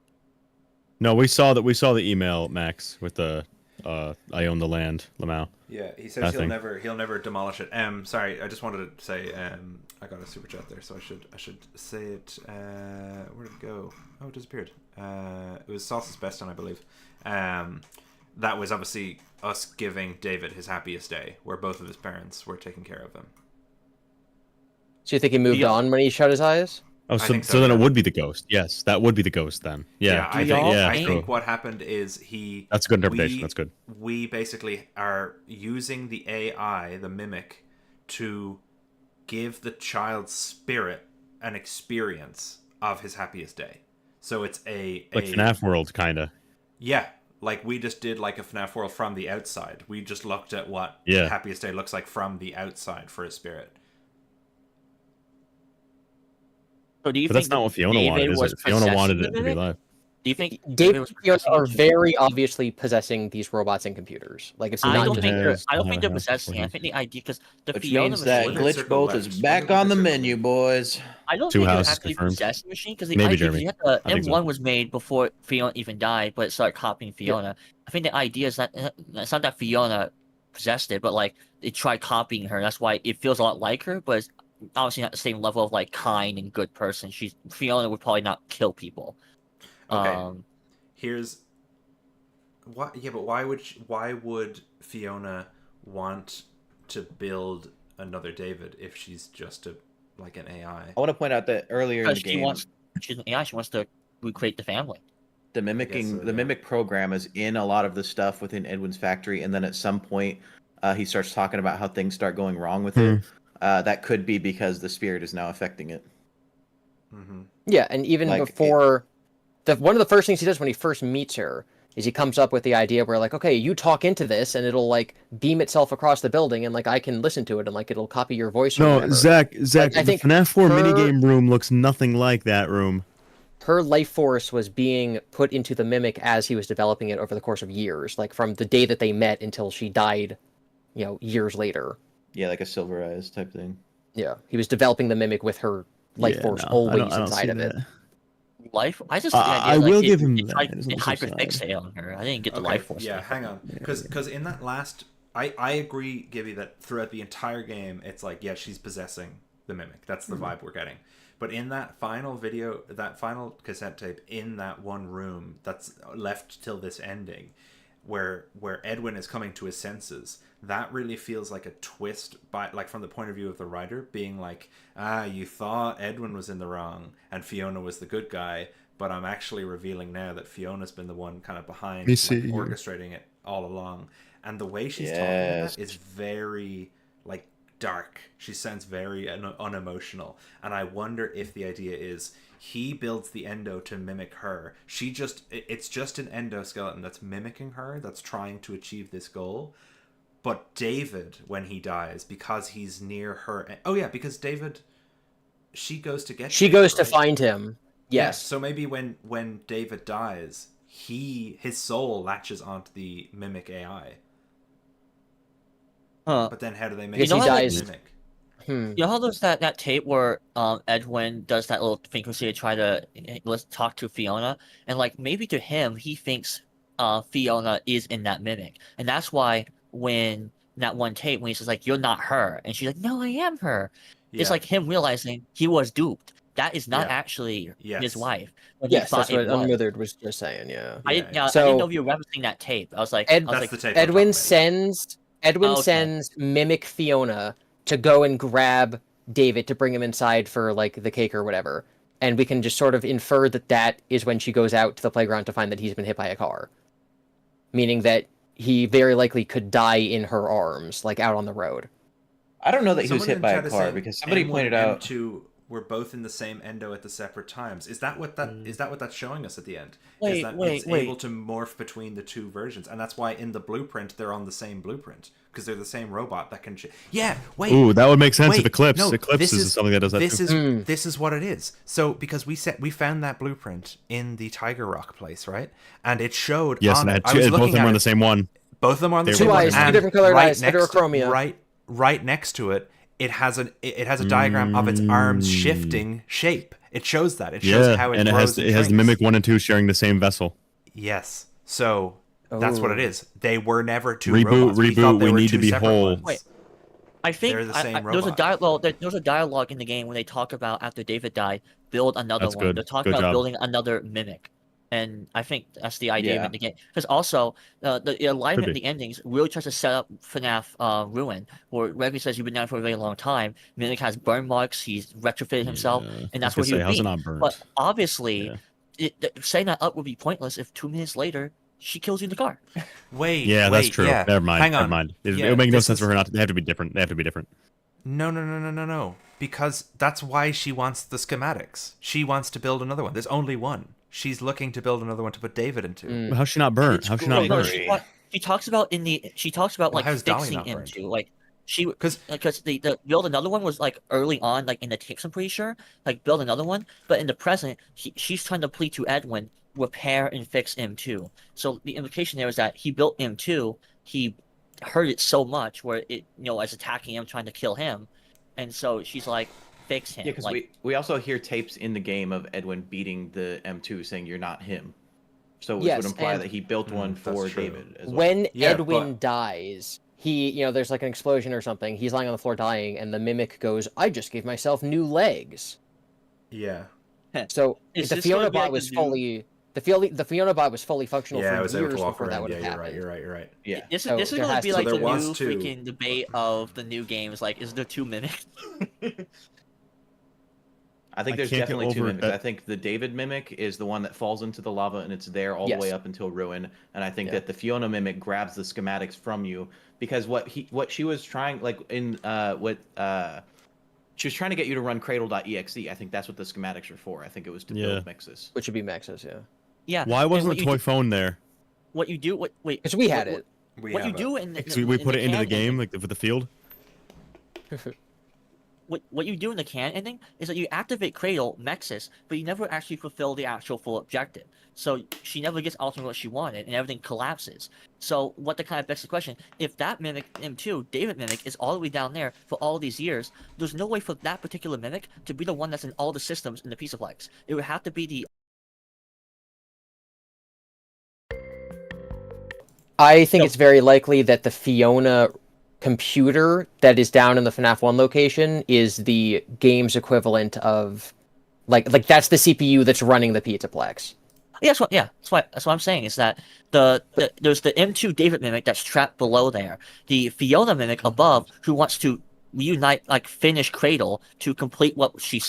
No, we saw the email, Max, with the I own the land, Lamau. Yeah, he says he'll never demolish it. Sorry, I just wanted to say I got a super chat there, so I should say it. Where did it go? Oh, it disappeared. It was Sauce's best one, I believe. That was obviously us giving David his happiest day, where both of his parents were taking care of him. So you think he moved on when he shut his eyes? Oh, so then it would be the ghost. Yes, that would be the ghost then. Yeah, I think what happened is he. That's a good interpretation. That's good. We basically are using the AI, the mimic, to give the child's spirit an experience of his happiest day. So it's like FNAF World, kinda. Yeah, like we just did like a FNAF World from the outside. We just looked at what happiest day looks like from the outside for his spirit. So do you But think that's not what Fiona David wanted, is was it? Fiona wanted it possessing the to be mimic? live. Do you think David was and Fiona are possessing very obviously possessing these robots and computers. Like it's I not don't just think they're possessing. I think the idea because the Which Fiona means that machine. glitch bolt is back on the menu, boys. I don't Two think they're houses actually confirmed. possessing the machine because the Maybe, idea Jeremy. the I think M1 so. was made before Fiona even died, but it started copying Fiona. I think the idea is that it's not that Fiona possessed it, but like it tried copying her. That's why it feels a lot like her, but it's obviously not the same level of like kind and good person. Fiona would probably not kill people. Okay. Here's what. Yeah, but why would Fiona want to build another David if she's just like an AI? I want to point out that earlier in the game, She's an AI. She wants to recreate the family. the mimic program is in a lot of the stuff within Edwin's factory, and then at some point, he starts talking about how things start going wrong with it. that could be because the spirit is now affecting it. Yeah, and even Like, before one of the first things he does when he first meets her is he comes up with the idea where like, okay, you talk into this and it'll like beam itself across the building and like I can listen to it and like it'll copy your voice or No, whatever. Zach, Like, I the think FNAF 4 her- minigame room looks nothing like that room. Her life force was being put into the mimic as he was developing it over the course of years, like from the day that they met until she died, years later. Yeah, like a Silver Eyes type thing. Yeah, he was developing the mimic with her life force always inside of it. Life? I just the idea I like will it, give him it, that. tried- It is on it the flip side. hyperfixate on her. I didn't get the Okay, life force. yeah, thing. hang on, because in that last, I agree, Gibby, that throughout the entire game, it's like, yeah, she's possessing the mimic. That's the vibe we're getting. But in that final video, that final cassette tape, in that one room that's left till this ending, where Edwin is coming to his senses, that really feels like a twist, by like from the point of view of the writer, being like, you thought Edwin was in the wrong and Fiona was the good guy, but I'm actually revealing now that Fiona's been the one kind of behind, like, orchestrating it all along. And the way she's talking about that is very like dark. She sounds very unemotional, and I wonder if the idea is he builds the endo to mimic her. It's just an endoskeleton that's mimicking her, that's trying to achieve this goal. But David, when he dies, because he's near her, because David, she goes to get She David, goes to right? find him. Yeah, Yes. so maybe when David dies, his soul latches onto the mimic AI. But then how do they make Because he dies. mimic? You know how there's that tape where Edwin does that little frequency to try to let's talk to Fiona, and like maybe to him he thinks Fiona is in that mimic, and that's why when that one tape when he says like you're not her, and she's like no I am her, it's like him realizing he was duped. That is not actually his wife. But he Yes, thought that's what it was. Unwithered was just saying. Yeah. I didn't know if you were referencing that tape. I was like, Edwin sends mimic Fiona to go and grab David to bring him inside for like the cake or whatever, and we can just sort of infer that is when she goes out to the playground to find that he's been hit by a car, meaning that he very likely could die in her arms, like out on the road. I don't know that he was Someone hit in by chat a is car saying because somebody M1 pointed and out. M2 were both in the same endo at the separate times. Is that what that's showing us at the end? Wait, is that it's able to morph between the two versions, and that's why in the blueprint they're on the same blueprint because they're the same robot that can. Ooh, that would make sense if Eclipse. No, Eclipse is something that does that too. This is what it is. So because we found that blueprint in the Tiger Rock place, right? And it showed. Yes, and both of them are on the same one. Both of them are on the They same were one. two eyes, two different colored eyes, heterochromia. Right next to it, it has a diagram of its arms shifting shape. It shows that. It shows how it grows. It has the Mimic 1 and 2 sharing the same vessel. Yes. So that's what it is. They were never two Reboot, robots. We thought they we were need to two be separate whole. ones. Wait, I think they're the same there's a robot. dialogue. There's a dialogue in the game when they talk about after David died, build another That's one. good. They're talking Good about job. building another mimic, and I think that's the idea Yeah. in the game. Because also the alignment Could in the endings really tries to set up FNAF Ruin, where Reggie says you've been down for a very long time. Mimic has burn marks. He's retrofitted himself, and that's I was what he gonna say, would how's be. it not burnt? But obviously, setting that up would be pointless if 2 minutes later she kills you in the car. Yeah, that's true. Yeah. Never mind. Hang on. Never mind. It Yeah, would make no this sense is- for her not to. They have to be different. They have to be different. No. Because that's why she wants the schematics. She wants to build another one. There's only one. She's looking to build another one to put David into. How's she not burnt? How's she not No, burnt? she talks about like how's Dolly fixing not him burnt? too. Like because the build another one was like early on, like in the tapes. I'm pretty sure, like build another one. But in the present, she's trying to plead to Edwin repair and fix M2. So the implication there is that he built M2. He hurt it so much where it is attacking him, trying to kill him, and so she's like, fix him. Yeah, because like, we also hear tapes in the game of Edwin beating the M2 saying you're not him. So it Yes, would imply and- that he built one for David as well. When Yeah, Edwin dies, there's like an explosion or something. He's lying on the floor dying, and the mimic goes, "I just gave myself new legs." Yeah. So Is the this Fiona gonna be bot like was the new- fully the Fiona bot was fully functional Yeah, I for was able years to walk before that around. would Yeah, have happened. you're right. Yeah. This So is there going to has be to like be- the So there new was two. freaking debate of the new games. Like, is there 2 mimics? I think I there's can't get definitely two over mimics. that- I think the David mimic is the one that falls into the lava and it's there all the way Yes. up until ruin. And I think that the Fiona mimic grabs the schematics from you because what she was trying, like in She was trying to get you to run Cradle.exe. I think that's what the schematics are for. I think it was to build mixes. Which would be mixes, yeah. Yeah. Why wasn't the toy phone there? What you do? Wait. Because we had it. What you do in So we put it into the game, like for the field. What you do in the can ending is that you activate Cradle Nexus, but you never actually fulfill the actual full objective. So she never gets ultimately what she wanted, and everything collapses. So what the kind of begs the question: if that mimic M2 David mimic is all the way down there for all these years, there's no way for that particular mimic to be the one that's in all the systems in the Piecaplex. It would have to be the. I think it's very likely that the Fiona computer that is down in the FNAF 1 location is the game's equivalent of, like that's the CPU that's running the Pizzaplex. Yeah, that's what I'm saying is that there's the M2 David mimic that's trapped below there, the Fiona mimic above who wants to reunite, like finish Cradle to complete what she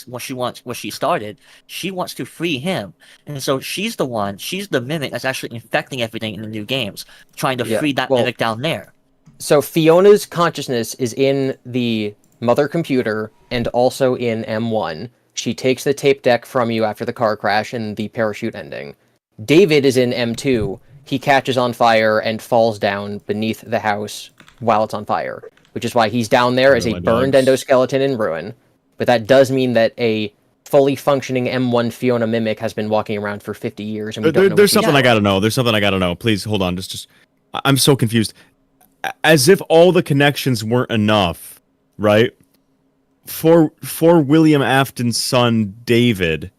started. She wants to free him, and so she's the mimic that's actually infecting everything in the new games, trying to free that mimic down there. So Fiona's consciousness is in the mother computer and also in M1. She takes the tape deck from you after the car crash and the parachute ending. David is in M2. He catches on fire and falls down beneath the house while it's on fire, which is why he's down there as a burned endoskeleton in ruin. But that does mean that a fully functioning M1 Fiona mimic has been walking around for 50 years. And we don't know There's something I gotta know. There's something I gotta know. Please hold on. I'm so confused. As if all the connections weren't enough, right? For William Afton's son David,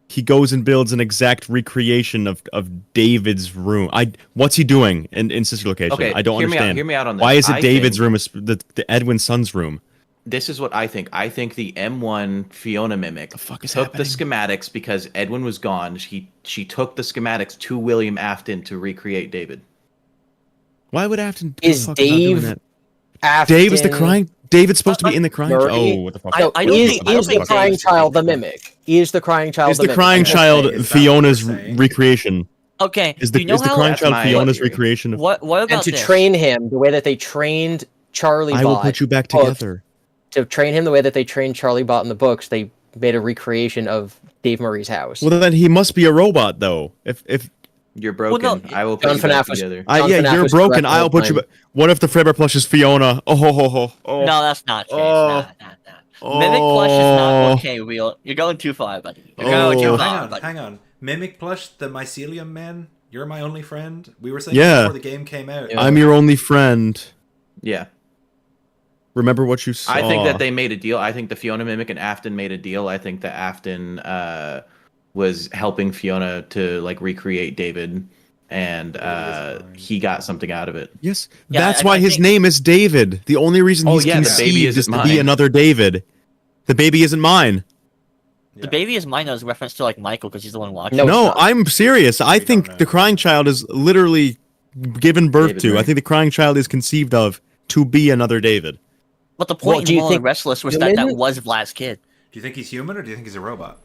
he goes and builds an exact recreation of David's room. What's he doing in sister location? Okay, I don't understand. Hear me out on this. Why is it David's room is the Edwin son's room? This is what I think. I think the M1 Fiona mimic took the schematics because Edwin was gone. She took the schematics to William Afton to recreate David. Why would Afton? Is Dave Afton? Dave is the crying. David's supposed to be in the crying. Oh, what the fuck? Is the crying child the mimic? Is the crying child the crying child Fiona's recreation? Okay. Is the crying child Fiona's recreation of what about and to this? train him the way that they trained Charlie Bot? I will put you back together. To train him the way that they trained Charlie Bot in the books, they made a recreation of Dave Murray's house. Well, then he must be a robot, though. If you're broken, well, no, I will put you back together. Yeah, you're broken. I'll put you back. What if the Fredbear plush is Fiona? Oh. No, that's not true. Nah. Mimic plush is not okay, Wheel. You're going too far, buddy. You're going too far, buddy. Hang on. Mimic plush, the mycelium man. You're my only friend. We were saying before the game came out. I'm your only friend. Yeah. Remember what you saw. I think that they made a deal. I think the Fiona mimic and Afton made a deal. I think that Afton was helping Fiona to like recreate David, and he got something out of it. Yes, that's why his name is David. The only reason he's conceived is to be another David. The baby isn't mine. The baby is mine as a reference to like Michael because he's the one watching. No, I'm serious. I think the crying child is literally given birth to. I think the crying child is conceived of to be another David. But the point in Mullen Restless was that was Vlad's kid. Do you think he's human or do you think he's a robot?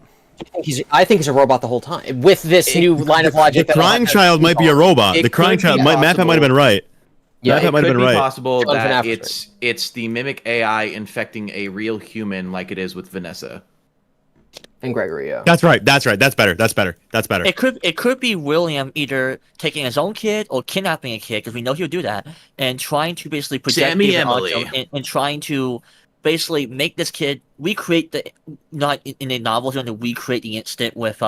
I think he's a robot the whole time. With this new line of logic, the crying child might be a robot. The crying child, Matt might have been right. Yeah, it could be possible that it's the mimic AI infecting a real human, like it is with Vanessa and Gregory. Yeah, that's right. That's better. It could be William either taking his own kid or kidnapping a kid because we know he'll do that and trying to basically project and trying to basically make this kid recreate not in the novel he wanted to recreate the incident with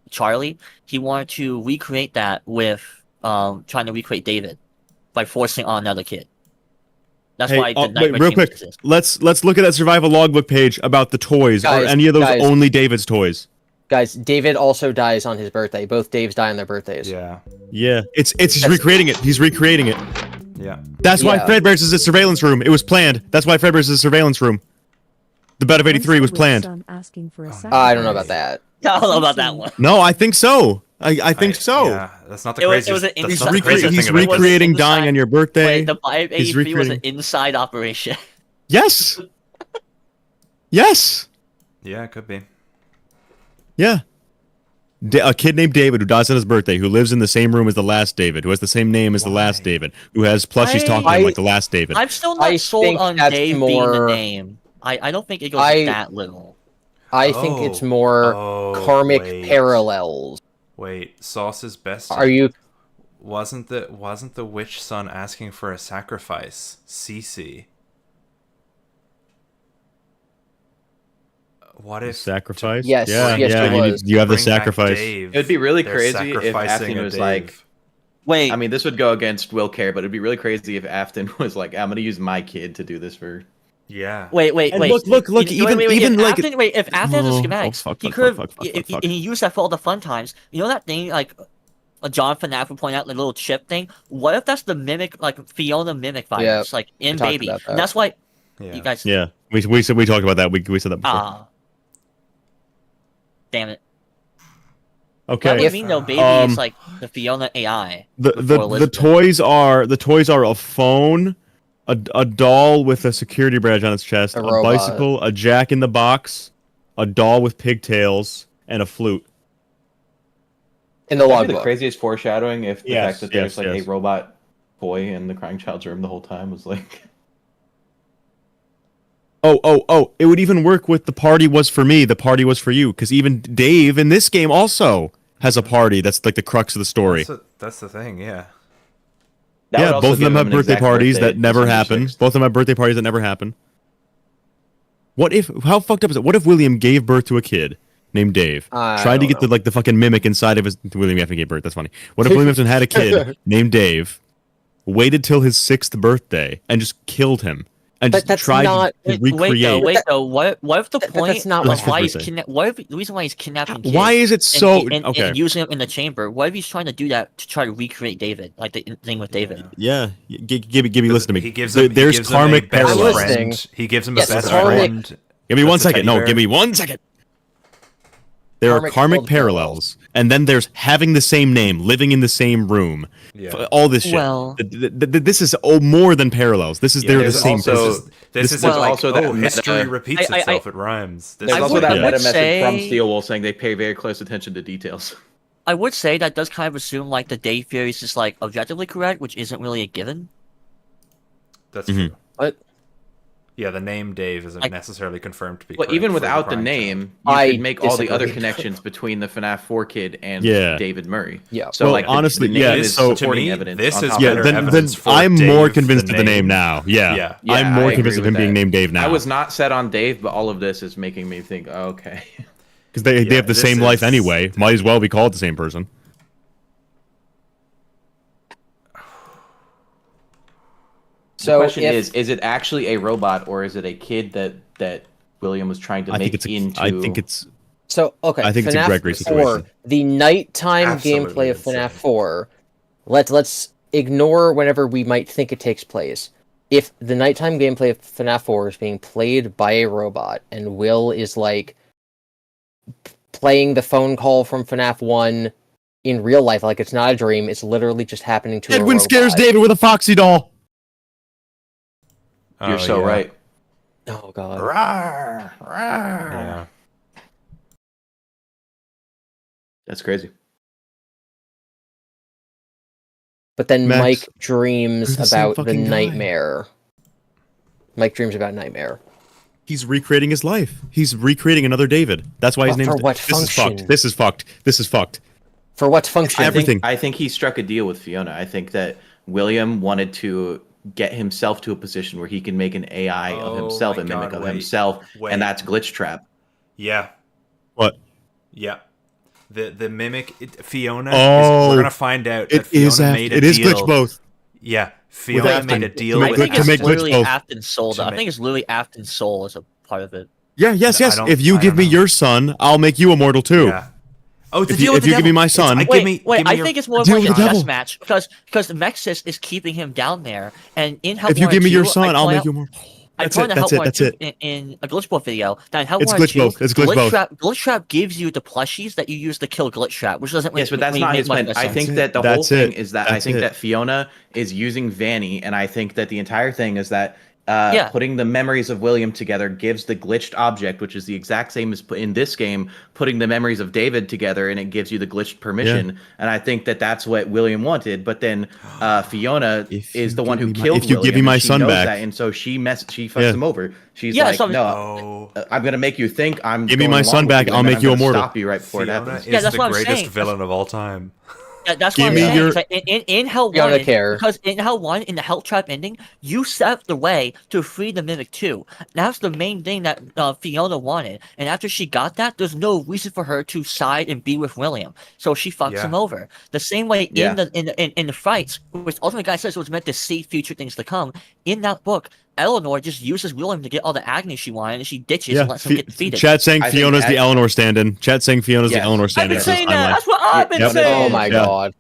Charlie. He wanted to recreate that with trying to recreate David by forcing on another kid. That's why the Nightmare real quick. Exists. Let's look at that survival logbook page about the toys. Are any of those only David's toys? Guys, David also dies on his birthday. Both Daves die on their birthdays. Yeah. It's he's recreating it. He's recreating it. Yeah. That's why Fredbear's is a surveillance room. It was planned. That's why Fredbear's is a surveillance room. The Bet of 83 was planned. I don't know about that. I don't know about that one. No, I think so. I think so. Yeah, that's not the craziest. He's recreating dying on your birthday. Wait, the 583 was an inside operation. Yes. Yes. Yeah, it could be. Yeah. A kid named David who dies on his birthday, who lives in the same room as the last David, who has the same name as the last David, who has plushies talking to him like the last David. I'm still not sold on Dave being the name. I don't think it goes that little. I think it's more karmic parallels. Wait, Sauce's best. Are you? Wasn't the witch son asking for a sacrifice? Cece. What if sacrifice? Yes, yeah, yes, yeah. it was. You have the Bring back sacrifice. Dave. It'd be really They're crazy if sacrificing Afton a was Dave. like, wait. I mean, this would go against Will Care, but it'd be really crazy if Afton was like, I'm gonna use my kid to do this for. Yeah. Wait. And look. Even if like. Afton has a schematics, fuck, he fuck, could fuck, have. fuck, fuck. He used that for all the fun times. You know that thing like. John FNAF would point out the little chip thing. What if that's the mimic, like Fiona mimic virus, like in Baby? And that's why you guys. Yeah, we talked about that. We said that before. Damn it. Okay. That would mean though, Baby is like the Fiona AI. The toys are a phone, a doll with a security badge on its chest, a bicycle, a Jack in the Box, a doll with pigtails, and a flute. In the That'd be logbook. the craziest foreshadowing if the Yes, fact that there's yes, like yes. a robot boy in the crying child's room the whole time was like. Oh! It would even work with the party was for me, the party was for you, because even Dave in this game also has a party. That's like the crux of the story. That's the thing. Yeah. Yeah, both of them have birthday parties that never happen. Both of them have birthday parties that never happen. How fucked up is it? What if William gave birth to a kid named Dave, tried to get the fucking mimic inside of his... William Afton gave birth, that's funny. What if William Afton had a kid named Dave, waited till his 6th birthday, and just killed him? And just tried to recreate... Wait though, what if the point that's not of why his he's what if the reason why he's kidnapping kids Why is it so... and using them in the chamber, what if he's trying to do that to try to recreate David, like the thing with David? Yeah, Gibby, listen to me. He gives him, There's he gives karmic him a best parallels. friend. He gives him a best karmic. friend. Give me one That's a second. teddy No, bear. give me 1 second. There are karmic parallels, and then there's having the same name, living in the same room, all this shit. Well, this is more than parallels. This is they're the same. This is also that history repeats itself. It rhymes. There's also that meta message from Steelwool saying they pay very close attention to details. I would say that does kind of assume like the Dave theory is just like objectively correct, which isn't really a given. That's true. What? Yeah, the name Dave isn't necessarily confirmed to be. Well, even without the name, you could make all the other connections between the FNAF 4 kid and David Murray. Yeah. So well, like honestly, the name is so supporting to me, evidence. this on is top better of it. then I'm more convinced of the name now. Yeah. I'm more I convinced agree of him with being that. named Dave now. I was not set on Dave, but all of this is making me think, oh, okay. Because they have the same life anyway. Might as well be called the same person. The question is it actually a robot or is it a kid that William was trying to make into? I think it's. So okay, I think FNAF it's a Gregory 4, situation. the nighttime Absolutely gameplay of insane. FNAF 4. Let's ignore whenever we might think it takes place. If the nighttime gameplay of FNAF 4 is being played by a robot and Will is like playing the phone call from FNAF 1 in real life, like it's not a dream, it's literally just happening to a Edwin robot. scares David with a foxy doll. You're so right. Oh god. Rawr, rawr. Yeah. That's crazy. But then Max, Mike dreams they're the same about the fucking guy. nightmare. Mike dreams about Nightmare. He's recreating his life. He's recreating another David. That's why his But name's. for what This is function? fucked. This is fucked. This is fucked. For what function? Everything. I think he struck a deal with Fiona. I think that William wanted to get himself to a position where he can make an AI of himself, my a mimic God, of wait, himself, wait. and that's Glitch Trap. Yeah. What? Yeah. The mimic Fiona. Oh, we're gonna find out that It is. Fiona made a It is deal. glitch both. Yeah, Fiona Afton. made a deal I with think to it's make glitch literally both. Afton's soul. Though. I think it's literally Afton's soul as a part of it. Yeah. Yes. I Yes. don't- If you I give don't me know. your son, I'll make you immortal too. Yeah. Oh, the If deal you, with if the you give me devil. my It's son, like, Wait, give me I your- think it's more of deal like with a the devil. chess match because the Nexus is keeping him down there, and in Help if you Wanted give me your 2, son, I I'll point make out- you immortal. I That's pointed it. out That's Help it. Wanted That's 2 in a Glitch Both video. That in Help It's Wanted glitch 2, both. It's glitch both. Glitch Trap gives you the plushies that you use to kill Glitch Trap, which doesn't. Yes, but that's not make his much plan. of a I sense. think that the whole That's thing it. is that I That's think it. that Fiona is using Vanny, and I think that the entire thing is that putting the memories of William together gives the glitched object, which is the exact same as in this game, putting the memories of David together, and it gives you the glitched permission. Yeah. And I think that that's what William wanted. But then Fiona is the one who give me my- killed if you William. give me my and she son knows back. that, and so she fucks Yeah. him over. She's Yeah, like, so- no, I'm gonna make you think I'm. Give me going my along son with back, you, I'll and then make I'm you gonna immortal. Stop you right before it Fiona happens. is Yeah, that's the what I'm greatest saying. villain of all time. That's Give what I'm me saying. your- It's like in Hell Fiona 1, care. because in Hell 1, in the Hell Trap ending, you set the way to free the Mimic 2. That's the main thing that Fiona wanted. And after she got that, there's no reason for her to side and be with William. So she fucks him over. The same way in the fights, which Ultimate Guy says it was meant to see future things to come. In that book, Eleanor just uses William to get all the agony she wanted, and she ditches and lets him get defeated. Chat saying I think Fiona's the I- Eleanor stand-in. Chat saying Fiona's the Yes. Eleanor I've stand-in. been saying that. That's what I've been Yep. saying. Oh my god.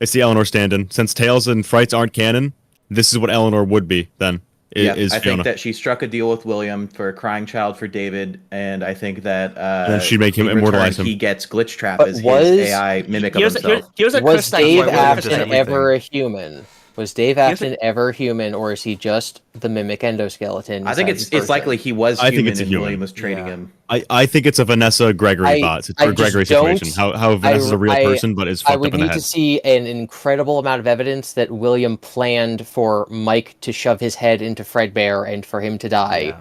It's the Eleanor stand-in. Since Tales and Frights aren't canon, this is what Eleanor would be then. Is I Fiona. think that she struck a deal with William for a crying child for David, and I think that then she'd make him in return, immortalize him. He gets Glitch Trap But as was- his AI mimic of himself. Here's a Was Chris idea. Dave William does Afton everything. ever a human? Was Dave Afton ever human, or is he just the mimic endoskeleton? I think inside his it's person? likely he was I think human it's a and human. William was training him. I think it's a Vanessa Gregory bot I or Gregory just situation. don't- How Vanessa's a real person, but is I fucked would up in the need head. to see an incredible amount of evidence that William planned for Mike to shove his head into Fredbear and for him to die.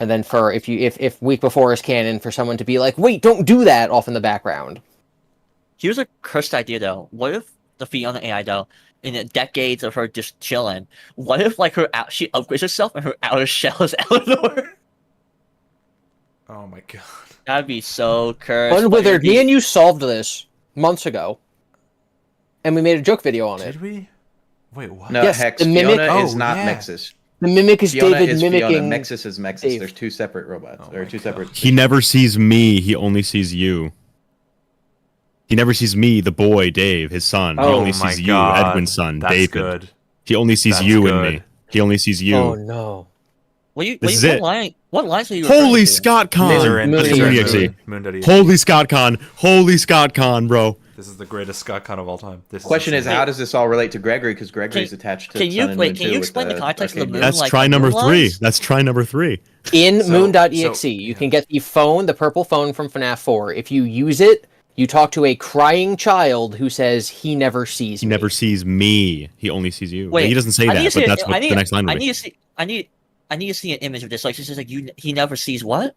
And then for if Week Before is canon, for someone to be like, wait, don't do that off in the background. Here's a cursed idea though. What if the Fiona AI though, in the decades of her just chilling, what if like she upgrades herself and her outer shell is Eleanor? Oh my god. That'd be so cursed. Unwithered, me and you solved this months ago. And we made a joke video on it. Did we? Wait, what? No, Yes, Hex. the mimic- Fiona is Oh, not yeah. Mexis. The mimic is Fiona David is mimicking Fiona. Mexis is Mexis. Dave. There's two separate robots. Oh or my two separate. He never sees me. He only sees you. He never sees me, the boy, Dave, his son. He Oh only my sees you, God. Edwin's son, That's David. good. He only sees That's you good. and me. He only sees you. Oh no. What This is it. What lines are you Holy referring to? Scott Con! These are in That's these the are in Moon.exe. Moon.exe. Holy Scott Con! Holy Scott Con, bro. This is the greatest Scott Con of all time. This Question is, insane. how does this all relate to Gregory? Because Gregory's attached to can you- Sun and wait, Moon can too you with explain the context of the arcade moon? games. That's like try the number moon 3. lines? That's try number 3. In So- Moon.exe, so- you can get the phone, the purple phone from FNAF 4. If you use it, you talk to a crying child who says he never sees He me. never sees me. He only sees you. Wait, He doesn't say I need that, to see but it- that's what I need- the next line I would need be. to see. I need to see an image of this. Like, it's just like he never sees what?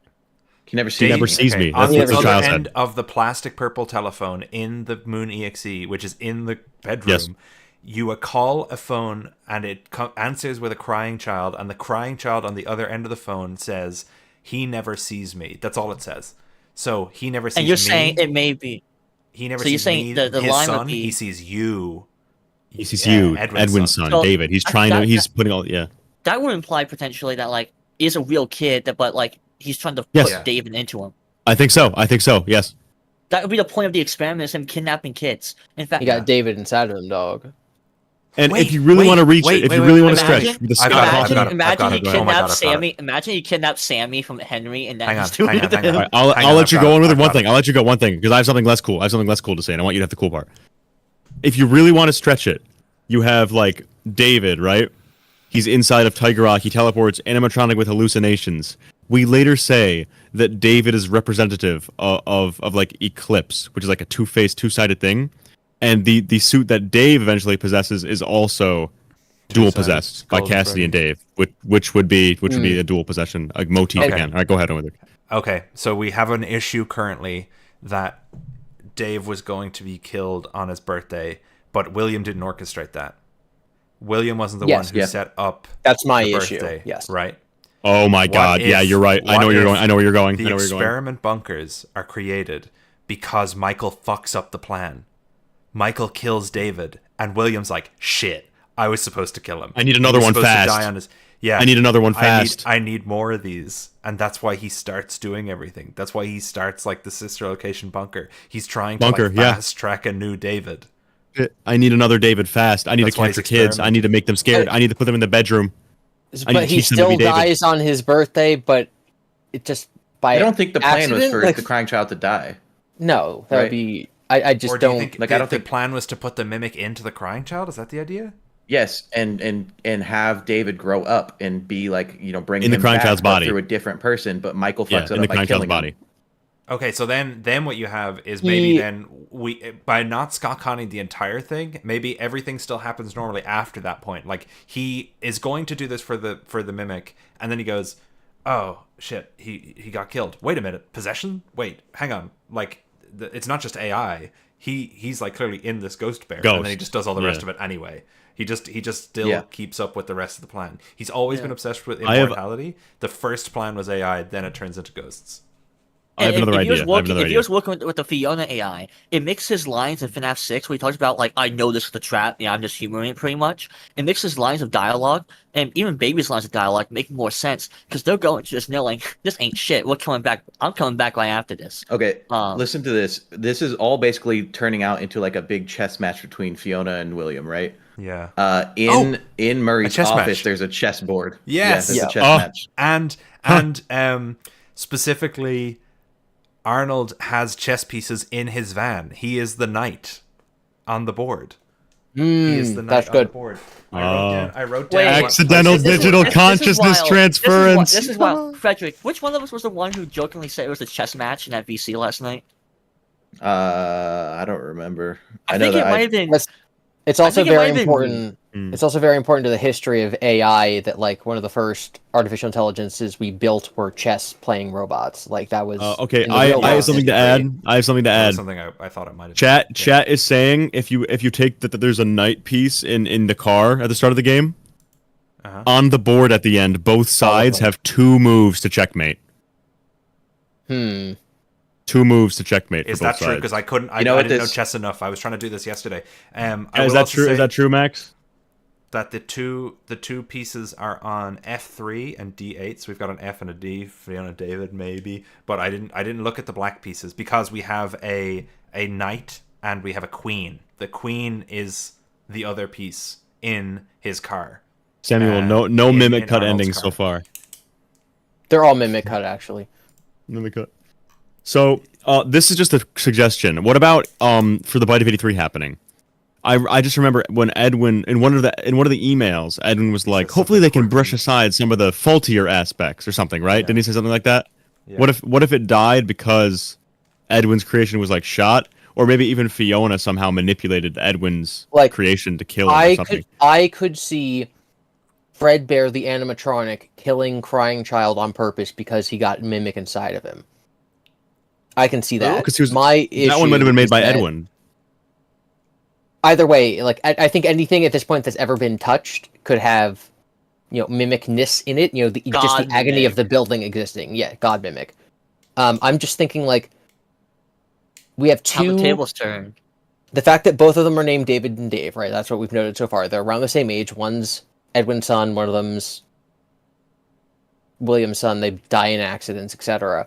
He never sees He never me. sees me. On That's the what the other child end said. of the plastic purple telephone in the Moon.exe, which is in the bedroom, Yes. you call a phone and it answers with a crying child, and the crying child on the other end of the phone says, "He never sees me." That's all it says. So he never sees me. And you're saying it may be. He never So you're sees saying me. the His line would son, be- he sees you. He sees you, Edwin's son, So, David. He's trying to. He's putting all. Yeah. That would imply potentially that like is a real kid that, but like he's trying to Yes. put David into him. I think so. I think so. Yes. That would be the point of the experiment: is him kidnapping kids. In fact, You got David inside of him, dog. And Wait, if you really wait, want to reach wait, it, if wait, you wait, really wait, want to imagine- stretch with the I've got it, I've got it, Scott, I've Imagine he got it. Oh my God, kidnapped I've got it. Sammy. Imagine he kidnapped Sammy from Henry, and Hang now on, he's doing hang on, it to hang on. him. All right, I'll Hang on, let you I've go got on it, with I've one got thing. it. I'll let you go one thing because I have something less cool. I have something less cool to say, and I want you to have the cool part. If you really want to stretch it, you have like David, right? He's inside of Tiger Rock. He teleports animatronic with hallucinations. We later say that David is representative of like Eclipse, which is like a two-faced, two-sided thing, and the suit that Dave eventually possesses is also dual possessed by Golden Cassidy and Freddy. Dave, which would be a dual possession, a motif Okay. again. All right, go ahead with it. Okay, so we have an issue currently that Dave was going to be killed on his birthday, but William didn't orchestrate that. William wasn't the Yes, one who yeah. set up That's my the issue, birthday, yes. right? Oh my What God! Yeah, if- you're right. I what know where you're if going. I know where you're going. The I know where you're going. experiment bunkers are created because Michael fucks up the plan. Michael kills David, and William's like, "Shit, I was supposed to kill him. I need He another was one supposed to fast. die on his-" Yeah, I need another one fast. I need more of these, and that's why he starts doing everything. That's why he starts like the sister location bunker. He's trying to Bunker, like, yeah. fast track a new David. I need another David fast. I need That's to why he's capture kids. I need to make them scared. I need to put them in the bedroom. I need But to he teach them to still be David. dies on his birthday, but it just by I don't think the plan was accident, for like, the crying child to die. No, that would Right. be. I just Or do you don't. think like, I don't the think- plan was to put the mimic into the crying child? Is that the idea? Yes, and have David grow up and be like, bring In the him crying back child's but body. through a different person, but Michael Yeah, fucks it in the up by crying child's killing body. him. Okay, so then what you have is maybe then we by not Scott Conning the entire thing, maybe everything still happens normally after that point. Like he is going to do this for the mimic, and then he goes, "Oh shit, he got killed. Wait a minute, possession? Wait, hang on. Like it's not just AI. He's like clearly in this ghost bear, and then he just does all the rest of it anyway." He just still keeps up with the rest of the plan. He's always been obsessed with immortality. The first plan was AI, then it turns into ghosts. I have another idea. If he was working with the Fiona AI, it makes his lines in FNAF 6 where he talks about, like, I know this is the trap, I'm just humoring it pretty much. It makes his lines of dialogue, and even Baby's lines of dialogue, make more sense, because they're going to just knowing, this ain't shit, we're coming back, I'm coming back right after this. Okay, listen to this. This is all basically turning out into like a big chess match between Fiona and William, right? Yeah. In Murray's office, match. there's a chessboard. Yes. Yeah, there's a chess match. And specifically, Arnold has chess pieces in his van. He is the knight on the board. He is the knight on the board. I wrote down accidental digital consciousness transference. This is wild. Frederick, which one of us was the one who jokingly said it was a chess match in that VC last night? I don't remember. I think it might have been. It's also very important. It's also very important to the history of AI that, like, one of the first artificial intelligences we built were chess playing robots. Like that was okay. I have something to add. I have something to add. Something I thought it might have. Chat is saying if you take that there's a knight piece in the car at the start of the game, on the board at the end, both sides have 2 moves to checkmate. 2 moves to checkmate. Is for both that true? sides. Because I couldn't. I didn't know chess enough. I was trying to do this yesterday. Is that true? Is that true, Max? That the two pieces are on F3 and D8. So we've got an F and a D. Fiona, David, maybe. But I didn't look at the black pieces because we have a knight and we have a queen. The queen is the other piece in his car. Samuel, no mimic cut endings so far. They're all mimic cut, actually. Mimic cut. So this is just a suggestion. What about for the Bite of 83 happening? I just remember when Edwin in one of the emails, Edwin was like, hopefully they can brush aside some of the faultier aspects or something, right? Didn't he say something like that? Yeah. What if it died because Edwin's creation was like shot, or maybe even Fiona somehow manipulated Edwin's creation to kill him or something? I could see Fredbear the animatronic killing Crying Child on purpose because he got mimic inside of him. I can see that. Because that one might have been made by Edwin. Either way, like I think anything at this point that's ever been touched could have, mimicness in it. Just the agony of the building existing. Yeah, God mimic. I'm just thinking like we have 2. How the tables turn. The fact that both of them are named David and Dave, right? That's what we've noted so far. They're around the same age. One's Edwin's son. One of them's William's son. They die in accidents, etc.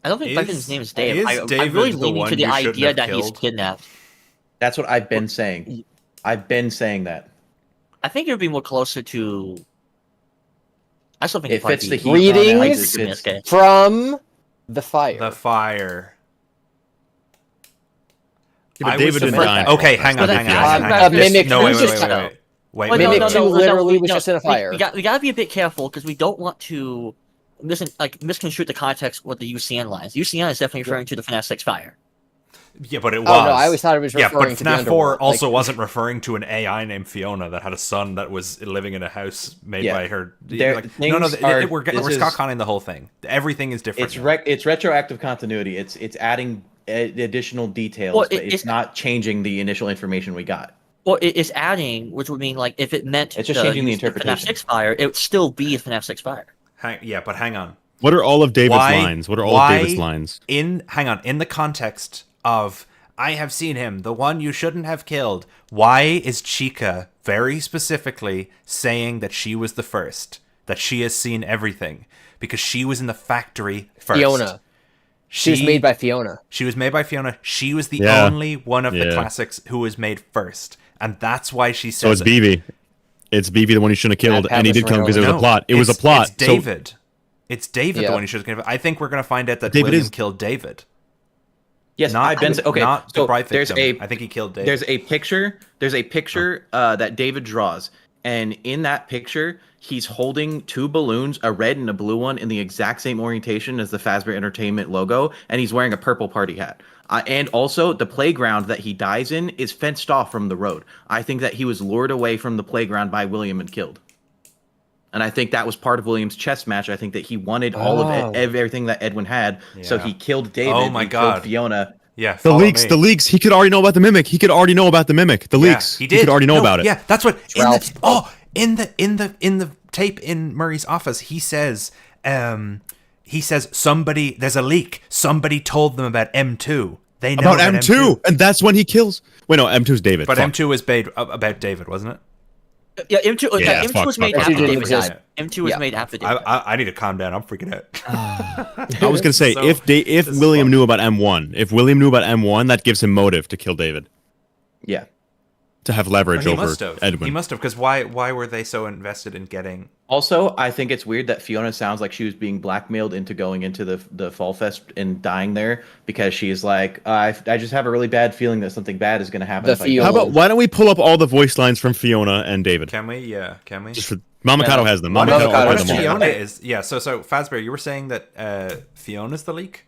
I don't think his name is Dave. I'm really leaning to the idea that he's kidnapped. That's what I've been saying. I've been saying that. I think it would be more closer to. I still think it fits the heat. Greetings from the fire. The fire. Yeah, but David didn't die. Okay, hang on. Mimic. No, wait. Mimic 2 literally was just in a fire. We gotta be a bit careful because we don't want to misconstrue the context with the UCN lines. UCN is definitely referring to the FNAF 6 fire. Yeah, but it was. Oh no, I always thought it was referring to the FNAF 4 also wasn't referring to an AI named Fiona that had a son that was living in a house made by her. We're Scott Conning the whole thing. Everything is different. It's retroactive continuity. It's adding additional details, but it's not changing the initial information we got. Well, it's adding, which would mean like if it meant it's just changing the interpretation. FNAF 6 fire, it would still be a FNAF 6 fire. But hang on. What are all of David's lines? What are all of David's lines? In the context of I have seen him, the one you shouldn't have killed. Why is Chica very specifically saying that she was the first? That she has seen everything? Because she was in the factory first. Fiona. She was made by Fiona. She was made by Fiona. She was the only one of the classics who was made first. And that's why she says so it's BB. It's BB the one you shouldn't have killed, and he did kill him because it was a plot. It was a plot. It's David. It's David the one you should have killed. I think we're going to find out that William killed David. Yes, not, I've been okay. Not the So bride there's victim. I think he killed David. There's a picture. There's a picture that David draws, and in that picture, he's holding two balloons, a red and a blue one, in the exact same orientation as the Fazbear Entertainment logo, and he's wearing a purple party hat. And also, the playground that he dies in is fenced off from the road. I think that he was lured away from the playground by William and killed. And I think that was part of William's chess match. I think that he wanted all of everything that Edwin had, so he killed David. Oh my God. Killed Fiona. Yeah, the leaks. He could already know about the mimic. He could already know about the mimic. The leaks. He did. He could already know about it. Yeah, that's what. In the tape in Murray's office, he says, somebody. There's a leak. Somebody told them about M2. They know about M2, and that's when he kills. Wait, no, M2's David. But M2 was made about David, wasn't it? Yeah, M2 was made after David died. M2 was made after David. I need to calm down. I'm freaking out. I was gonna say if William knew about M1, that gives him motive to kill David. Yeah. To have leverage over Edwin. He must have, because why were they so invested in getting? Also, I think it's weird that Fiona sounds like she was being blackmailed into going into the Fall Fest and dying there, because she's like, I just have a really bad feeling that something bad is going to happen. How about, why don't we pull up all the voice lines from Fiona and David? Can we? Yeah, can we? Just for, Mamakato has them. What Mamakato if Fiona is? Yeah. So Fazbear, you were saying that Fiona's the leak?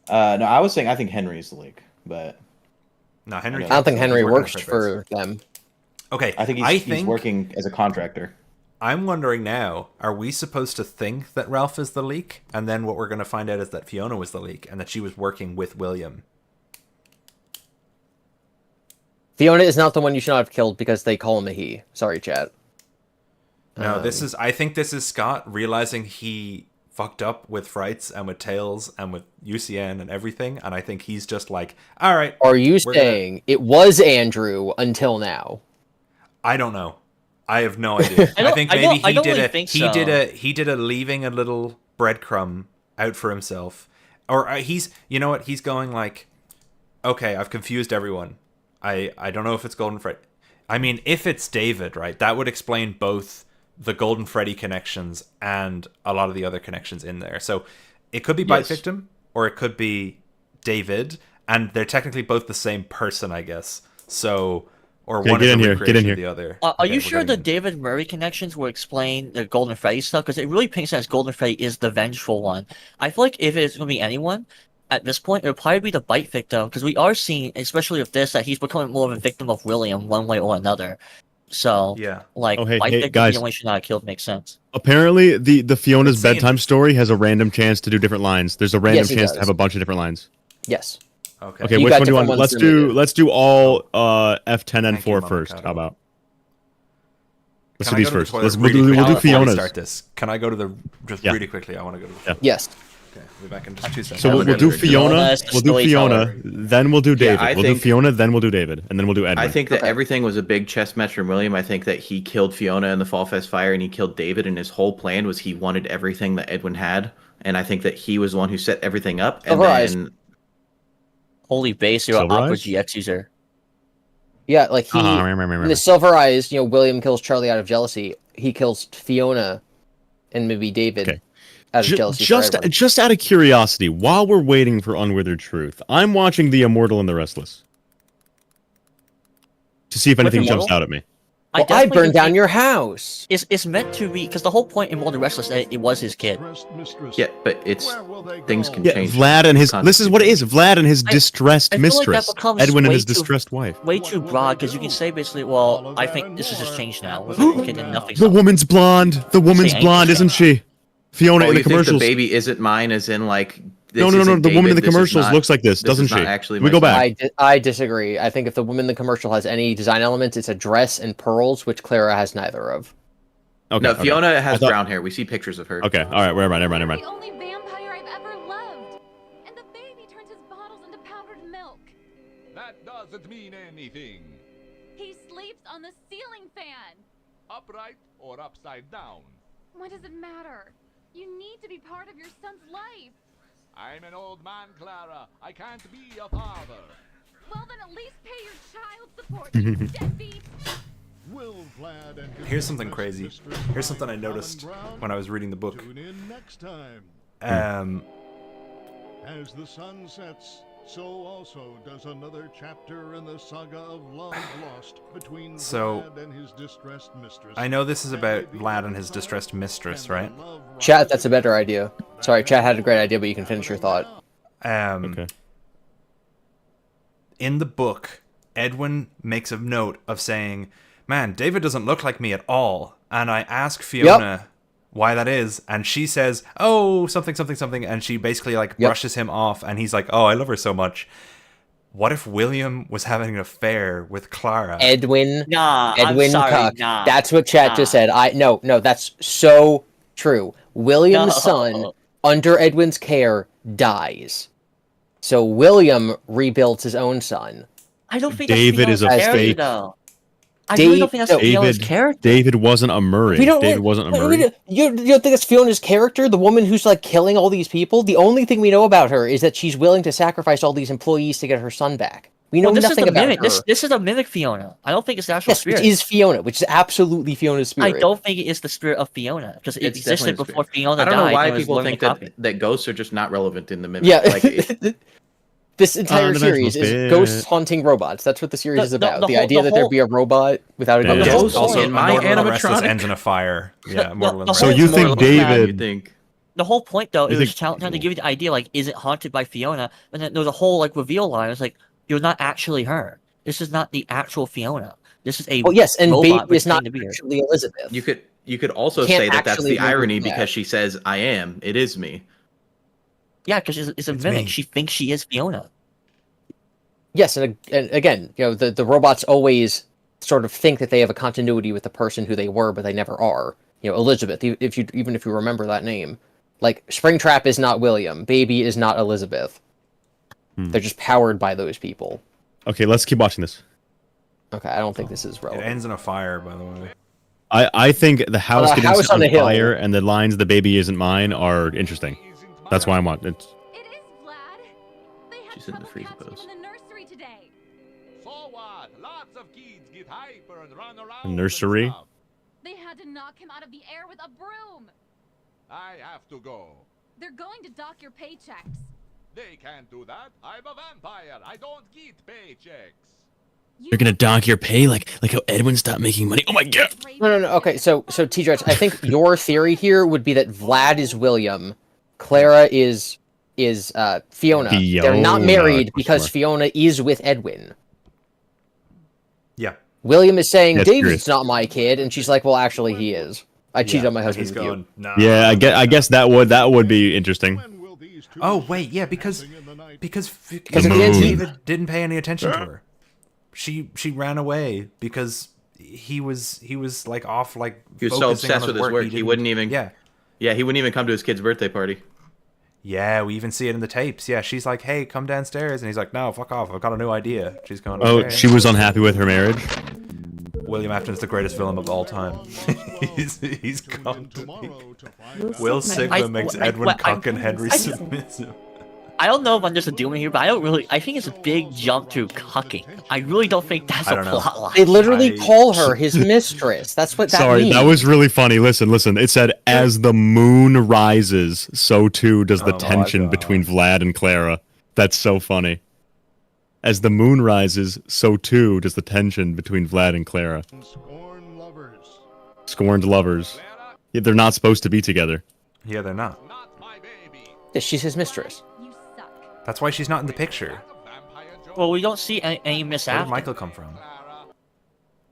No, I was saying I think Henry's the leak, but. No, Henry. I don't think Henry works for them. Okay, I think he's working as a contractor. I'm wondering now, are we supposed to think that Ralph is the leak? And then what we're going to find out is that Fiona was the leak and that she was working with William. Fiona is not the one you should not have killed because they call him a he. Sorry, chat. No, I think this is Scott realizing he fucked up with Frights and with Tails and with UCN and everything, and I think he's just like, all right. Are you saying it was Andrew until now? I don't know. I have no idea. I think maybe he did a leaving a little breadcrumb out for himself, or he's, you know what, he's going like, okay, I've confused everyone. I don't know if it's Golden Freddy. I mean, if it's David, right, that would explain both the Golden Freddy connections and a lot of the other connections in there. So it could be Bite Victim or it could be David, and they're technically both the same person, I guess. So, or one is a recreation of the other. Are you sure the David Murray connections will explain the Golden Freddy stuff? Because it really paints sense Golden Freddy is the vengeful one. I feel like if it's going to be anyone, at this point, it would probably be the Bite Victim, because we are seeing, especially with this, that he's becoming more of a victim of William one way or another. So, like, Bite Victim, guys. the only should not have killed makes sense. Apparently, the Fiona's bedtime story has a random chance to do different lines. There's a random chance to have a bunch of different lines. Yes. Okay, which one do you want? Let's do all F10 and 4 first. How about? Let's do these first. We'll do Fiona's. Start this. Can I go to the really quickly? I want to go to the Yes. Okay, we'll be back in just 2 seconds. So we'll do Fiona. We'll do Fiona. Then we'll do David. We'll do Fiona. Then we'll do David, and then we'll do Edwin. I think that everything was a big chess match from William. I think that he killed Fiona in the Fall Fest fire, and he killed David. And his whole plan was he wanted everything that Edwin had, and I think that he was the one who set everything up. And then, holy base, you're an awkward GX user. Yeah, like he in the Silver Eyes, William kills Charlie out of jealousy. He kills Fiona and maybe David. Okay. Out of jealousy just out of curiosity, while we're waiting for Unwithered Truth, I'm watching The Immortal and the Restless to see if anything jumps out at me. Well, I burned down your house. It's meant to be, because the whole point in More Than Restless, it was his kid. Yeah, but it's things can change. Vlad and his this is what it is. Vlad and his distressed mistress. Like Edwin and his distressed wife. Way too broad, because you can say basically, well, I think this has just changed now. The woman's blonde. The woman's blonde, isn't she? Fiona in the commercials. The baby isn't mine, as in like. No. The woman in the commercials looks like this, doesn't she? Actually, we go back. I disagree. I think if the woman in the commercial has any design elements, it's a dress and pearls, which Clara has neither of. Okay. No, Fiona has brown hair. We see pictures of her. Okay. All right. Never mind. The only vampire I've ever loved, and the baby turns his bottles into powdered milk. That doesn't mean anything. He sleeps on the ceiling fan. Upright or upside down? What does it matter? You need to be part of your son's life. I'm an old man, Clara. I can't be a father. Well, then at least pay your child support, you deadbeat. Here's something crazy. Here's something I noticed when I was reading the book. As the sun sets, so also does another chapter in the saga of love lost between Vlad and his distressed mistress. I know this is about Vlad and his distressed mistress, right? Chat, that's a better idea. Sorry, Chat had a great idea, but you can finish your thought. Okay. In the book, Edwin makes a note of saying, "Man, David doesn't look like me at all." And I ask Fiona why that is, and she says, "Oh, something, something, something," and she basically like brushes him off, and he's like, "Oh, I love her so much." What if William was having an affair with Clara? Edwin. Nah, Edwin I'm sorry, Cuck. nah. That's what Chat just said. No, that's so true. William's son, under Edwin's care, dies. So William rebuilds his own son. I don't think David that's is a Fiona's character, fake. though. I really don't think that's Fiona's character. David wasn't a Murray. David wasn't a Murray. You don't think that's Fiona's character? The woman who's like killing all these people? The only thing we know about her is that she's willing to sacrifice all these employees to get her son back. We know nothing about her. This is a mimic Fiona. I don't think it's the actual spirit. It is Fiona, which is absolutely Fiona's spirit. I don't think it is the spirit of Fiona, because it existed before Fiona died. I don't know why and it was people learning think to that ghosts are just not relevant in the mimic. Yeah. Like, this entire series is ghosts haunting robots. That's what the series is about. The idea that there'd be a robot without a ghost. Also, in my Immortal Restless animatronic. ends in a fire. Yeah, Immortal So you think David? The whole point, though, You it was think- trying to give you the idea, like, is it haunted by Fiona? And then there was a whole, like, reveal line. It's like, you're not actually her. This is not the actual Fiona. This is a Oh yes, and robot Baby is not pretending to be her. actually Elizabeth. you could also Can't say that that's actually the irony remove that. because she says, "I am. It is me." Yeah, because it's a mimic. me. She thinks she is Fiona. Yes, and again, the robots always sort of think that they have a continuity with the person who they were, but they never are. Elizabeth, even if you remember that name, like Springtrap is not William, Baby is not Elizabeth. They're just powered by those people. Okay, let's keep watching this. Okay, I don't think this is It relevant. ends in a fire, by the way. I think the house The getting house set on the on hill. fire and the lines "the baby isn't mine" are interesting. That's why I'm on it. She's in the freeze pose. So what? Lots of kids get hyper and run around. A nursery. They had to knock him out of the air with a broom. I have to go. They're going to dock your paychecks. They can't do that. I'm a vampire. I don't get paychecks. You're gonna dock your pay like how Edwin stopped making money. Oh my god! No. Okay, so T-Drex, I think your theory here would be that Vlad is William, Clara is Fiona. They're not married because Fiona is with Edwin. Yeah. William is saying That's David's curious. not my kid, and she's like, well, actually, he is. I cheated on my husband He's with going, you. nah. Yeah, I guess that would be interesting. Oh wait, yeah, because Because at the end, David didn't pay any attention to her. She ran away because he was like off like He was so focusing on obsessed with his work, he didn't- wouldn't even. Yeah. Yeah, he wouldn't even come to his kid's birthday party. Yeah, we even see it in the tapes. Yeah, she's like, "Hey, come downstairs," and he's like, "No, fuck off. I've got a new idea." She's going, Oh, "Okay." she was unhappy with her marriage. William Afton's the greatest villain of all time. he's gone to be. Will Sigma makes Edwin Cuck and Henry submissive. I don't know if I'm just a doomer here, but I think it's a big jump to cucking. I really don't think that's I a don't know. plot line. They literally call her his mistress. That's what that Sorry, means. that was really funny. Listen. It said, "As the moon rises, so too does the Oh my tension God. between Vlad and Clara." That's so funny. As the moon rises, so too does the tension between Vlad and Clara. Scorned lovers. Yeah, they're not supposed to be together. Yeah, they're not. Yeah, she's his mistress. That's why she's not in the picture. Well, we don't see any Miss Where did Afton. Michael come from?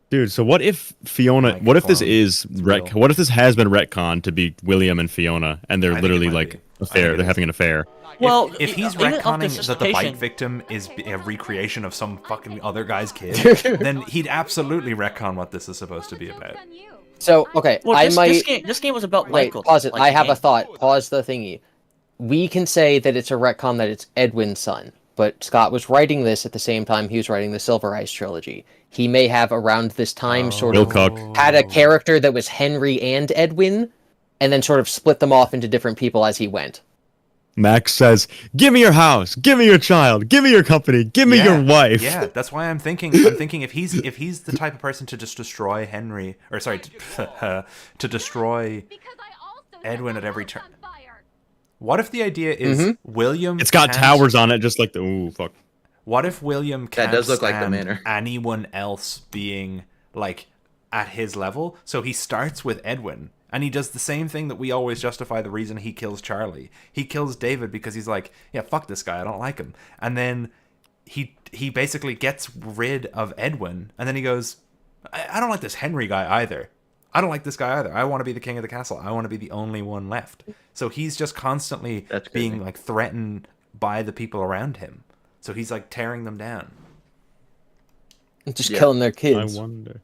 Dude, so what if Fiona? What if this is real. What if this has been retconned to be William and Fiona, and they're I think literally it might like be. affair? They're having an affair. Well, if he's even of retconning this that the bite participation- victim is a recreation of some fucking other guy's kid, then he'd absolutely retcon what this is supposed to be about. So, okay, Well, I this, might... this game was about Wait, Michael. pause it. like I the have a game. thought. Pause the thingy. We can say that it's a retcon that it's Edwin's son, but Scott was writing this at the same time he was writing the Silver Eyes trilogy. He may have, around this time, sort of Wilcock. had a character that was Henry and Edwin, and then sort of split them off into different people as he went. Max says, "Give me your house, give me your child, give me your company, give me your wife." Yeah, that's why I'm thinking if he's the type of person to just destroy Henry, or sorry, to destroy Edwin at every turn. What if the idea is William? It's got can't- towers on it, just like the ooh fuck. What if William can't That does look like the stand manor. anyone else being like at his level? So he starts with Edwin, and he does the same thing that we always justify the reason he kills Charlie. He kills David because he's like, yeah, fuck this guy, I don't like him. And then he basically gets rid of Edwin, and then he goes, I don't like this Henry guy either. I don't like this guy either. I want to be the king of the castle. I want to be the only one left. So he's just constantly being like threatened by the people around him. So he's like tearing them down. Just killing their kids. I wonder.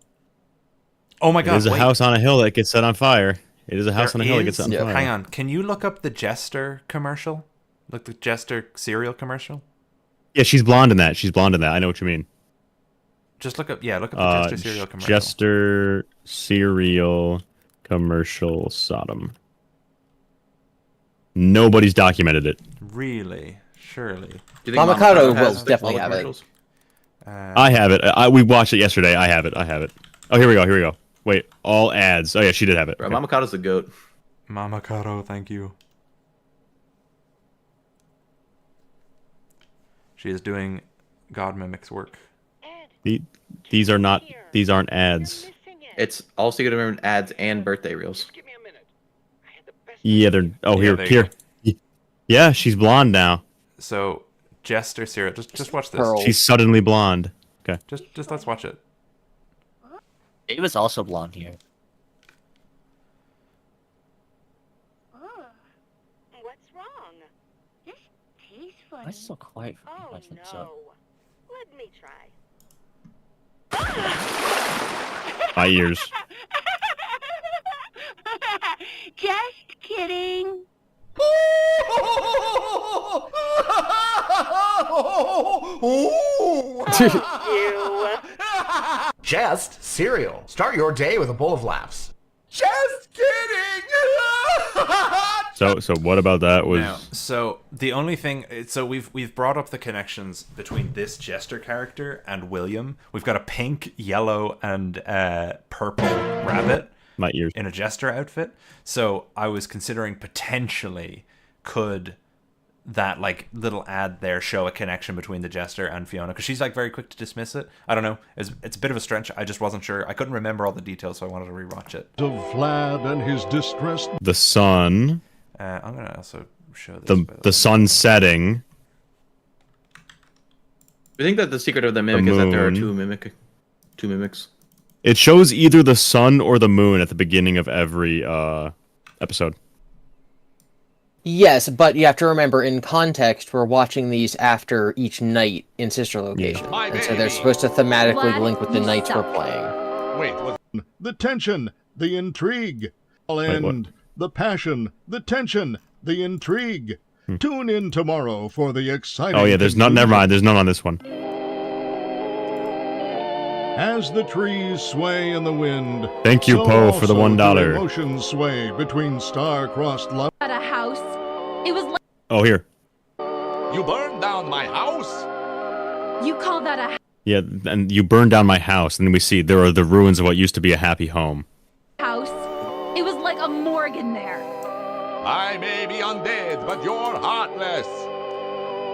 Oh my god! There's a wait. house on a hill that gets set on fire. It is a house There on a hill that gets is- set on fire. Hang on. Can you look up the Jester commercial? Like the Jester cereal commercial? Yeah, she's blonde in that. She's blonde in that. I know what you mean. Just look up the Jester cereal commercial. Jester cereal commercial Sodom. Nobody's documented it. Really? Surely. Mamakato will definitely have it. I have it. We watched it yesterday. I have it. Oh, here we go. Wait, all ads. Oh yeah, she did have it. Bro, Mamakado's the goat. Mamakato, thank you. She is doing God Mimics work. These aren't ads. It's also going to remember ads and birthday reels. Yeah, they're. Oh, Yeah, there you here. Yeah, she's blonde now. So, Jester cereal. Just watch this. Pearl. She's suddenly blonde. Okay. Just let's watch it. It was also blonde here. What's wrong? This tastes funny. Why is it so quiet for me? I think so. Let me try. My ears. Just kidding. Jest cereal. Start your day with a bowl of laughs. Just kidding! So what about that was? Now, so the only thing, so we've brought up the connections between this Jester character and William. We've got a pink, yellow, and purple rabbit. My ears. In a Jester outfit. So I was considering potentially could that like little ad there show a connection between the Jester and Fiona, because she's like very quick to dismiss it. I don't know. It's a bit of a stretch. I just wasn't sure. I couldn't remember all the details, so I wanted to rewatch it. Of Vlad and his distressed. The sun. I'm gonna also show this. The sun setting. I think that the secret of the mimic is that there are two mimics. It shows either the sun or the moon at the beginning of every episode. Yes, but you have to remember, in context, we're watching these after each night in sister location, and so they're supposed to thematically link with the nights we're playing. Wait, what? The tension, the intrigue, and the passion, the tension, the intrigue. Tune in tomorrow for the exciting. Oh yeah, there's none. Never mind. There's none on this one. As the trees sway in the wind. Thank you, so Poe, for the also do $1. Emotions sway between star-crossed love. At a house. It was like Oh here. You burned down my house? you call that a Yeah, and you burned down my house, and then we see there are the ruins of what used to be a happy home. house. It was like a morgue in there. I may be undead, but you're heartless.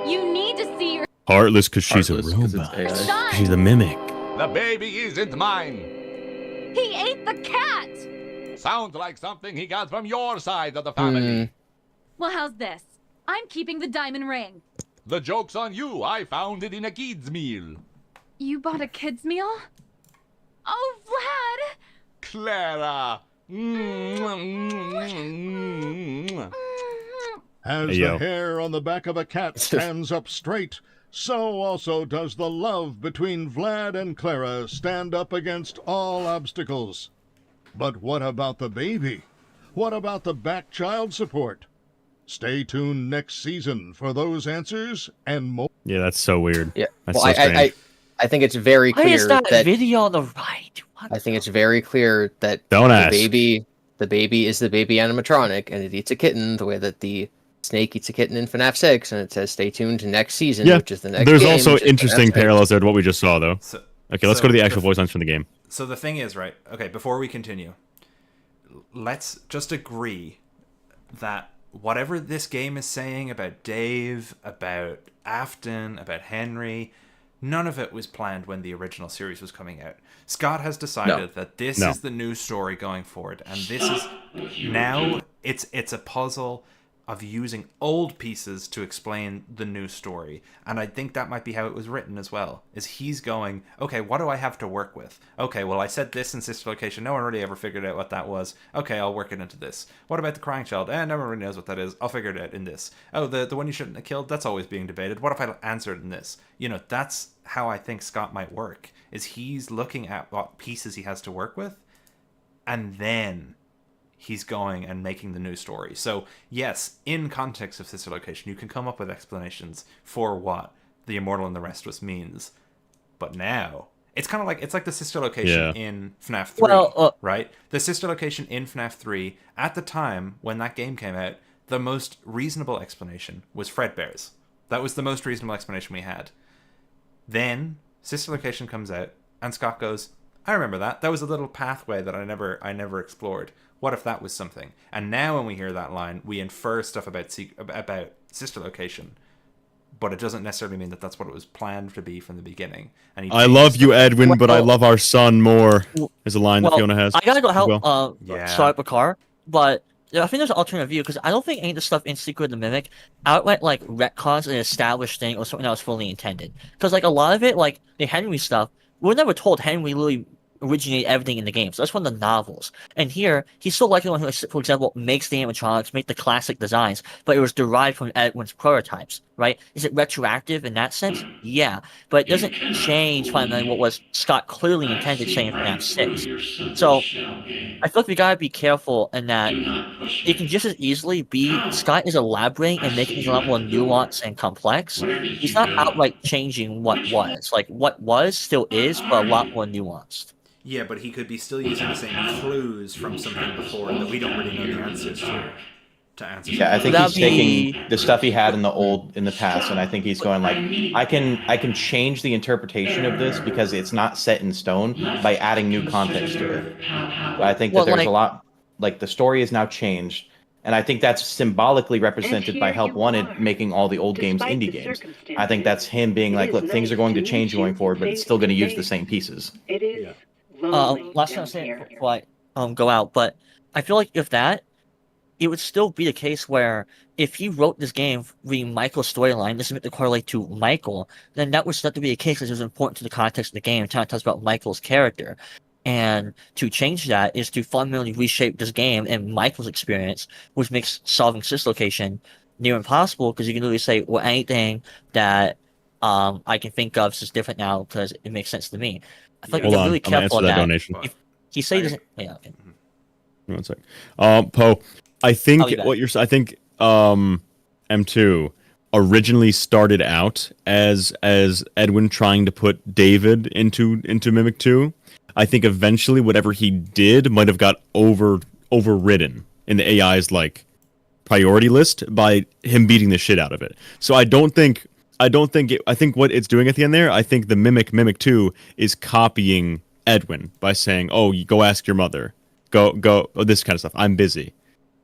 You need to see your Heartless because she's a Heartless 'cause robot. it's AI. son. She's a mimic. The baby isn't mine. He ate the cat. Sounds like something he got from your side of the family. Well, how's this? I'm keeping the diamond ring. The joke's on you. I found it in a kid's meal. You bought a kid's meal? Oh, Vlad! Clara. As Hey, the yo. hair on the back of a cat stands up straight, so also does the love between Vlad and Clara stand up against all obstacles. But what about the baby? What about the back child support? Stay tuned next season for those answers and more. Yeah, that's so weird. Yeah. That's Well, so strange. I think it's very Why clear is that, that video on the right? I think it's very clear that Don't ask. the baby is the baby animatronic, and it eats a kitten the way that the snake eats a kitten in FNAF 6, and it says stay tuned to next season, Yeah, which is the next there's game, also which is interesting FNAF 6. parallels there to what we just saw, though. Okay, let's go to the actual voice lines from the game. So the thing is, right? Okay, before we continue, let's just agree that whatever this game is saying about Dave, about Afton, about Henry, none of it was planned when the original series was coming out. Scott has decided that this is the new story going forward, and this is now it's a puzzle of using old pieces to explain the new story. And I think that might be how it was written as well, is he's going, okay, what do I have to work with? Okay, well, I said this in sister location. No one really ever figured out what that was. Okay, I'll work it into this. What about the crying child? No one really knows what that is. I'll figure it out in this. Oh, the one you shouldn't have killed? That's always being debated. What if I answer it in this? You know, that's how I think Scott might work, is he's looking at what pieces he has to work with, and then he's going and making the new story. So yes, in context of sister location, you can come up with explanations for what the Immortal and the Restless means. But now it's kind of like, it's like the sister location in FNAF 3, right? The sister location in FNAF 3 at the time when that game came out, the most reasonable explanation was Fredbear's. That was the most reasonable explanation we had. Then sister location comes out and Scott goes, I remember that. That was a little pathway that I never explored. What if that was something? And now when we hear that line, we infer stuff about sister location, but it doesn't necessarily mean that that's what it was planned to be from the beginning. And I love you, Edwin, but I love our son more. Is a line that Fiona has. I gotta go help well. start the car, but I think there's an alternate view, because I don't think any of the stuff in Secret of the Mimic outright like retcons an established thing or something that was fully intended. Because like a lot of it, like the Henry stuff, we were never told Henry literally originate everything in the game. So that's one of the novels. And here, he's still like the one who, for example, makes the animatronics, make the classic designs, but it was derived from Edwin's prototypes, right? Is it retroactive in that sense? Yeah. But it doesn't change fundamentally what was Scott clearly intended saying in FNAF 6. So I feel like we gotta be careful in that it can just as easily be Scott is elaborating and making things a lot more nuanced and complex. He's not outright changing what was. Like, what was still is, but a lot more nuanced. Yeah, but he could be still using the same clues from something before that we don't really know the answers to answer. Yeah, I think he's taking the stuff he had in the past, and I think he's going like, I can change the interpretation of this because it's not set in stone by adding new context to it. But I think that there's a lot, like the story is now changed, and I think that's symbolically represented by Help Wanted making all the old games indie games. I think that's him being like, look, things are going to change going forward, but it's still going to use the same pieces. It is. Last thing I'll say before I go out, but I feel like if that, it would still be the case where if he wrote this game reading Michael's storyline, this is meant to correlate to Michael, then that would start to be a case because it was important to the context of the game. It talks about Michael's character. And to change that is to fundamentally reshape this game and Michael's experience, which makes solving sister location near impossible, because you can literally say, well, anything that I can think of is different now because it makes sense to me. I feel like Hold you're on, really I'm gonna careful answer of that that. donation. If he say he doesn't, yeah, okay. One sec. Poe, I think I'll be back. what you're. I think M2 originally started out as Edwin trying to put David into Mimic 2. I think eventually whatever he did might have got overridden in the AI's like priority list by him beating the shit out of it. So I think what it's doing at the end there, I think the Mimic 2 is copying Edwin by saying, "Oh, you go ask your mother. Go this kind of stuff. I'm busy.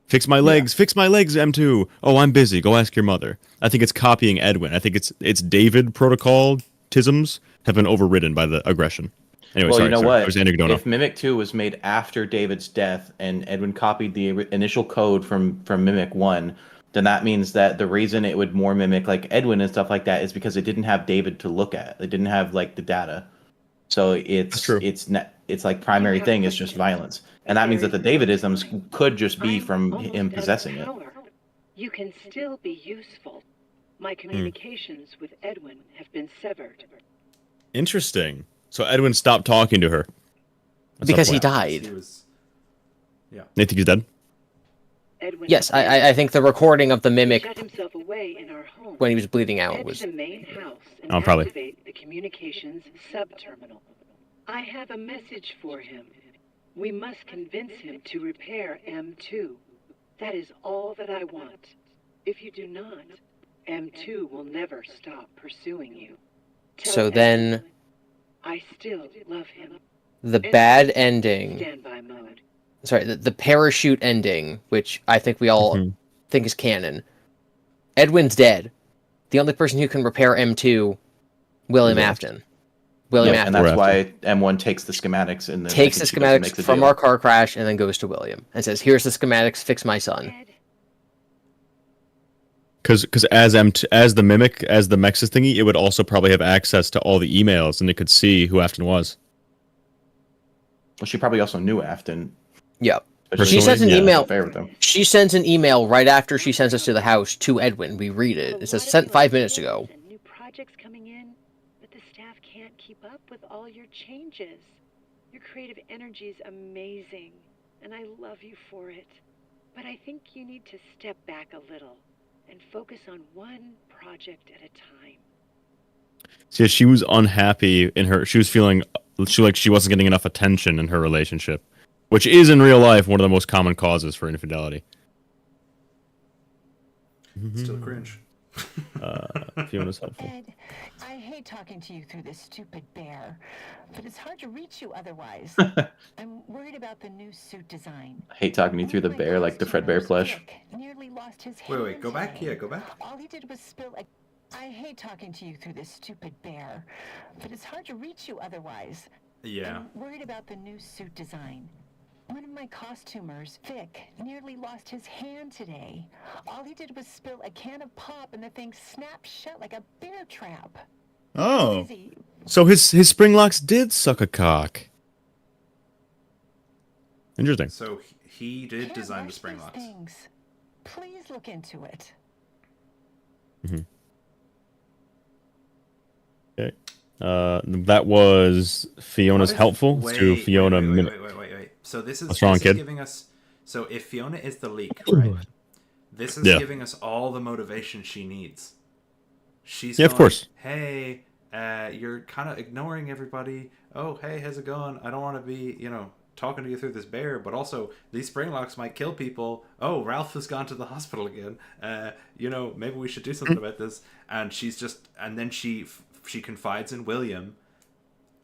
Fix my legs, M2. Oh, I'm busy. Go ask your mother." I think it's copying Edwin. I think it's David protocol-tisms have been overridden by the aggression. Anyway, well, sorry, you know sorry. what? If Mimic 2 was made after David's death and Edwin copied the initial code from Mimic 1, then that means that the reason it would more mimic like Edwin and stuff like that is because it didn't have David to look at. It didn't have like the data. So it's like primary thing is just violence. And that means that the Davidisms could just be from him possessing it. You can still be useful. My communications with Edwin have been severed. Interesting. So Edwin stopped talking to her. Because he died. Yeah. You think he's dead? Yes, I think the recording of the Mimic Shut himself away in our home. when he was bleeding out Head was... to the main house and probably. activate the communications subterminal. I have a message for him. We must convince him to repair M2. That is all that I want. If you do not, M2 will never stop pursuing you. So then... I still love him. The bad ending... Standby mode. Sorry, the parachute ending, which I think we all think is canon. Edwin's dead. The only person who can repair M2, William Afton. William Afton. And that's why M1 takes the schematics and then takes the schematics from our car crash and then goes to William and says, "Here's the schematics. Fix my son." Because as the mimic, as the Mexis thingy, it would also probably have access to all the emails, and it could see who Afton was. Well, she probably also knew Afton. Yep. She sends an email. She sends an email right after she sends us to the house to Edwin. We read it. It says sent 5 minutes ago. New projects coming in, but the staff can't keep up with all your changes. Your creative energy is amazing, and I love you for it. But I think you need to step back a little and focus on one project at a time. See, she was unhappy in her. She was feeling she wasn't getting enough attention in her relationship, which is in real life one of the most common causes for infidelity. Still cringe. Fiona's helpful. Ed, I hate talking to you through this stupid bear, but it's hard to reach you otherwise. I'm worried about the new suit design. I hate talking to you through the bear, like the Fredbear plush. Nearly lost his Wait, go back? Yeah, go back. All he did was spill a... I hate talking to you through this stupid bear, but it's hard to reach you otherwise. Yeah. I'm worried about the new suit design. One of my costumers, Vic, nearly lost his hand today. All he did was spill a can of pop and the thing snapped shut like a bear trap. Oh. So his spring locks did suck a cock. Interesting. So he did design the spring locks. Please look into it. Okay. That was Fiona's helpful to Fiona. Wait. So this is, What's wrong, kid? Giving us. So if Fiona is the leak, right? This is giving us all the motivation she needs. She's going, of course. Hey, you're kind of ignoring everybody. Oh, hey, how's it going? I don't want to be, talking to you through this bear, but also these spring locks might kill people. Oh, Ralph has gone to the hospital again. Maybe we should do something about this. And then she confides in William,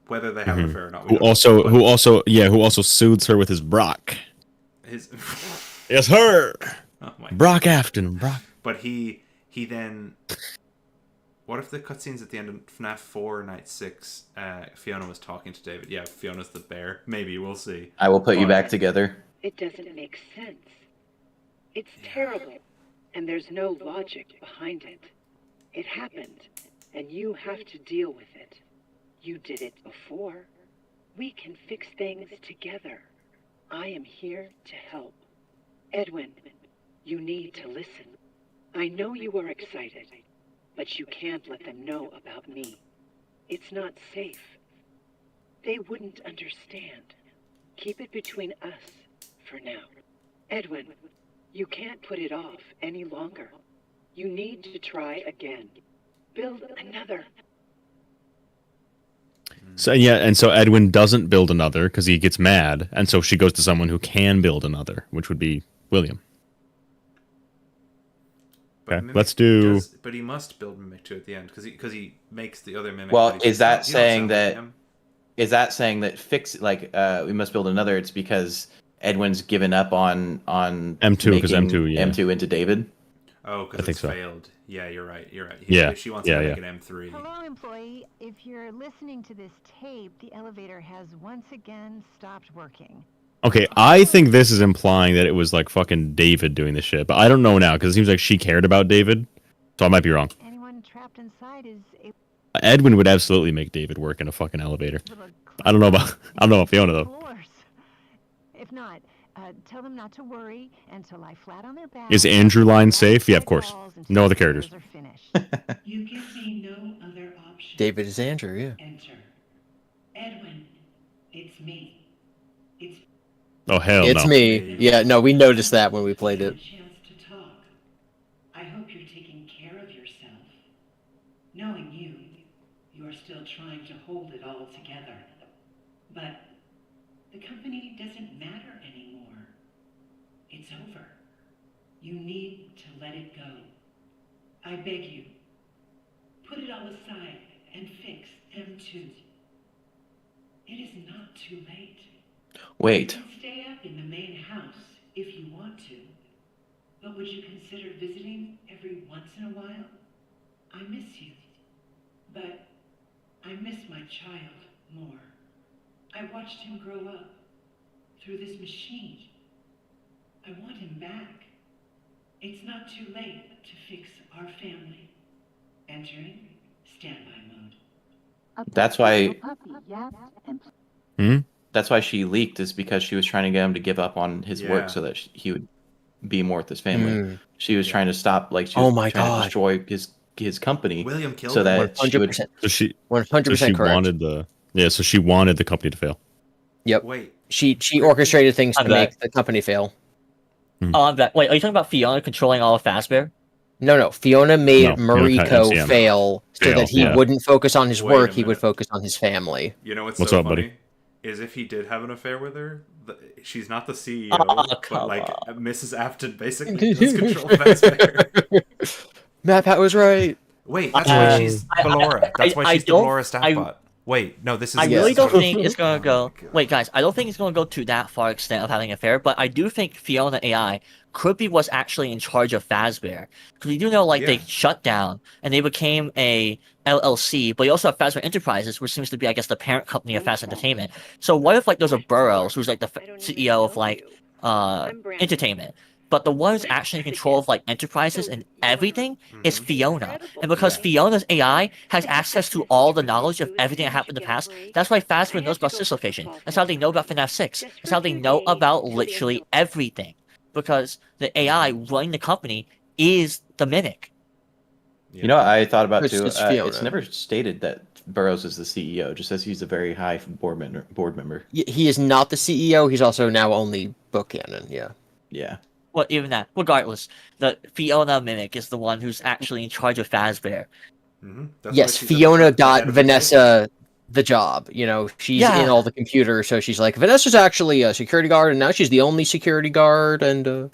whether they have an affair or not. Who also soothes her with his Brock. Yes, her. Oh my Brock Afton. Brock. But he then. What if the cutscenes at the end of FNAF 4 Night 6, Fiona was talking to David? Yeah, Fiona's the bear. Maybe, we'll see. I will put you back together. It doesn't make sense. It's terrible, and there's no logic behind it. It happened, and you have to deal with it. You did it before. We can fix things together. I am here to help. Edwin, you need to listen. I know you are excited, but you can't let them know about me. It's not safe. They wouldn't understand. Keep it between us for now. Edwin, you can't put it off any longer. You need to try again. Build another. So so Edwin doesn't build another because he gets mad, and so she goes to someone who can build another, which would be William. Okay, let's do. But he must build Mimic 2 at the end because he makes the other Mimic. Well, is that saying that? Is that saying that we must build another? It's because Edwin's given up on M2 because M2 into David. Oh, because it's failed. Yeah, you're right. She wants to make an M3. Hello, employee. If you're listening to this tape, the elevator has once again stopped working. Okay, I think this is implying that it was like fucking David doing this shit, but I don't know now because it seems like she cared about David, so I might be wrong. Anyone trapped inside is Edwin would absolutely make David work in a fucking elevator. I don't know about Fiona though. Of course. If not, tell them not to worry and to lie flat on their back. Is Andrew line safe? Yeah, of course. No other characters. You give me no other option. David is Andrew, yeah. Enter. Edwin, it's me. It's Oh hell no. It's me. Yeah, no, we noticed that when we played it. chance to talk. I hope you're taking care of yourself. Knowing you are still trying to hold it all together. But the company doesn't matter anymore. It's over. You need to let it go. I beg you, put it all aside and fix M2. It is not too late. Wait. You can stay up in the main house if you want to. But would you consider visiting every once in a while? I miss you. But I miss my child more. I watched him grow up through this machine. I want him back. It's not too late to fix our family. Entering standby mode. That's why. Hmm? That's why she leaked, is because she was trying to get him to give up on his Yeah. work so that he would be more with his family. Mm. She was trying to stop, like she Oh was my trying God. to destroy his company. William killed so him? that she would. 100%. So she 100% correct. wanted the so she wanted the company to fail. Yep. Wait. She orchestrated things to I'm back. make the company fail. Oh, I'm back. Wait, are you talking about Fiona controlling all of Fazbear? No. Fiona made No, Fiona cut Mariko MCM. fail so that he yeah. wouldn't focus on his Wait a work, he would minute. focus on his family. You know what's What's so up, funny? buddy? Is if he did have an affair with her, she's not the CEO, Oh, but come like on. Mrs. Afton basically does control Fazbear. Matt Pat was right. Wait, that's why she's Ballora. That's why I she's the don't- Ballora staff bot. Wait, no, this is. I this really is don't what- think it's gonna go. Wait, guys, I don't think it's gonna go to that far extent of having an affair, but I do think Fiona AI could be what's actually in charge of Fazbear, because we do know they Yeah. shut down and they became a LLC, but you also have Fazbear Enterprises, which seems to be, I guess, the parent company of Faz Entertainment. So what if there's a Burroughs who's the CEO of entertainment, but the one who's actually in control of enterprises and everything is Fiona, and because Fiona's AI has access to all the knowledge of everything that happened in the past, that's why Fazbear knows about Dislocation. That's how they know about FNAF 6. That's how they know about literally everything, because the AI running the company is the Mimic. You know what I thought about too? It's Fiona. It's never stated that Burroughs is the CEO. It just says he's a very high board member. He is not the CEO. He's also now only book canon. Yeah. Yeah. Well, even that. Regardless, the Fiona Mimic is the one who's actually in charge of Fazbear. Yes, Fiona got Vanessa the job. She's in all the computers, so she's like, Vanessa's actually a security guard, and now she's the only security guard, and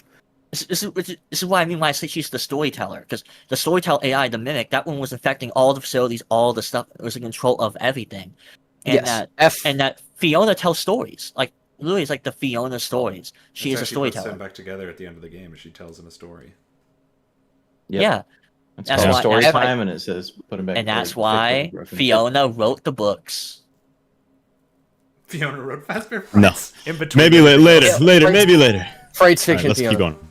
This is why I mean when I say she's the storyteller, because the storyteller AI, the Mimic, that one was affecting all the facilities, all the stuff. It was in control of everything, and that Fiona tells stories. Literally, it's like the Fiona stories. She is a She puts storyteller. them back together at the end of the game, and she tells them a story. Yep. Yeah, It's that's called why story time, and it says put them back. and that's fix why them broken. Fiona wrote the books. Fiona wrote Fazbear No. Frights in between. Maybe later, maybe later. Fright's All right, fiction. let's keep Fiona. going.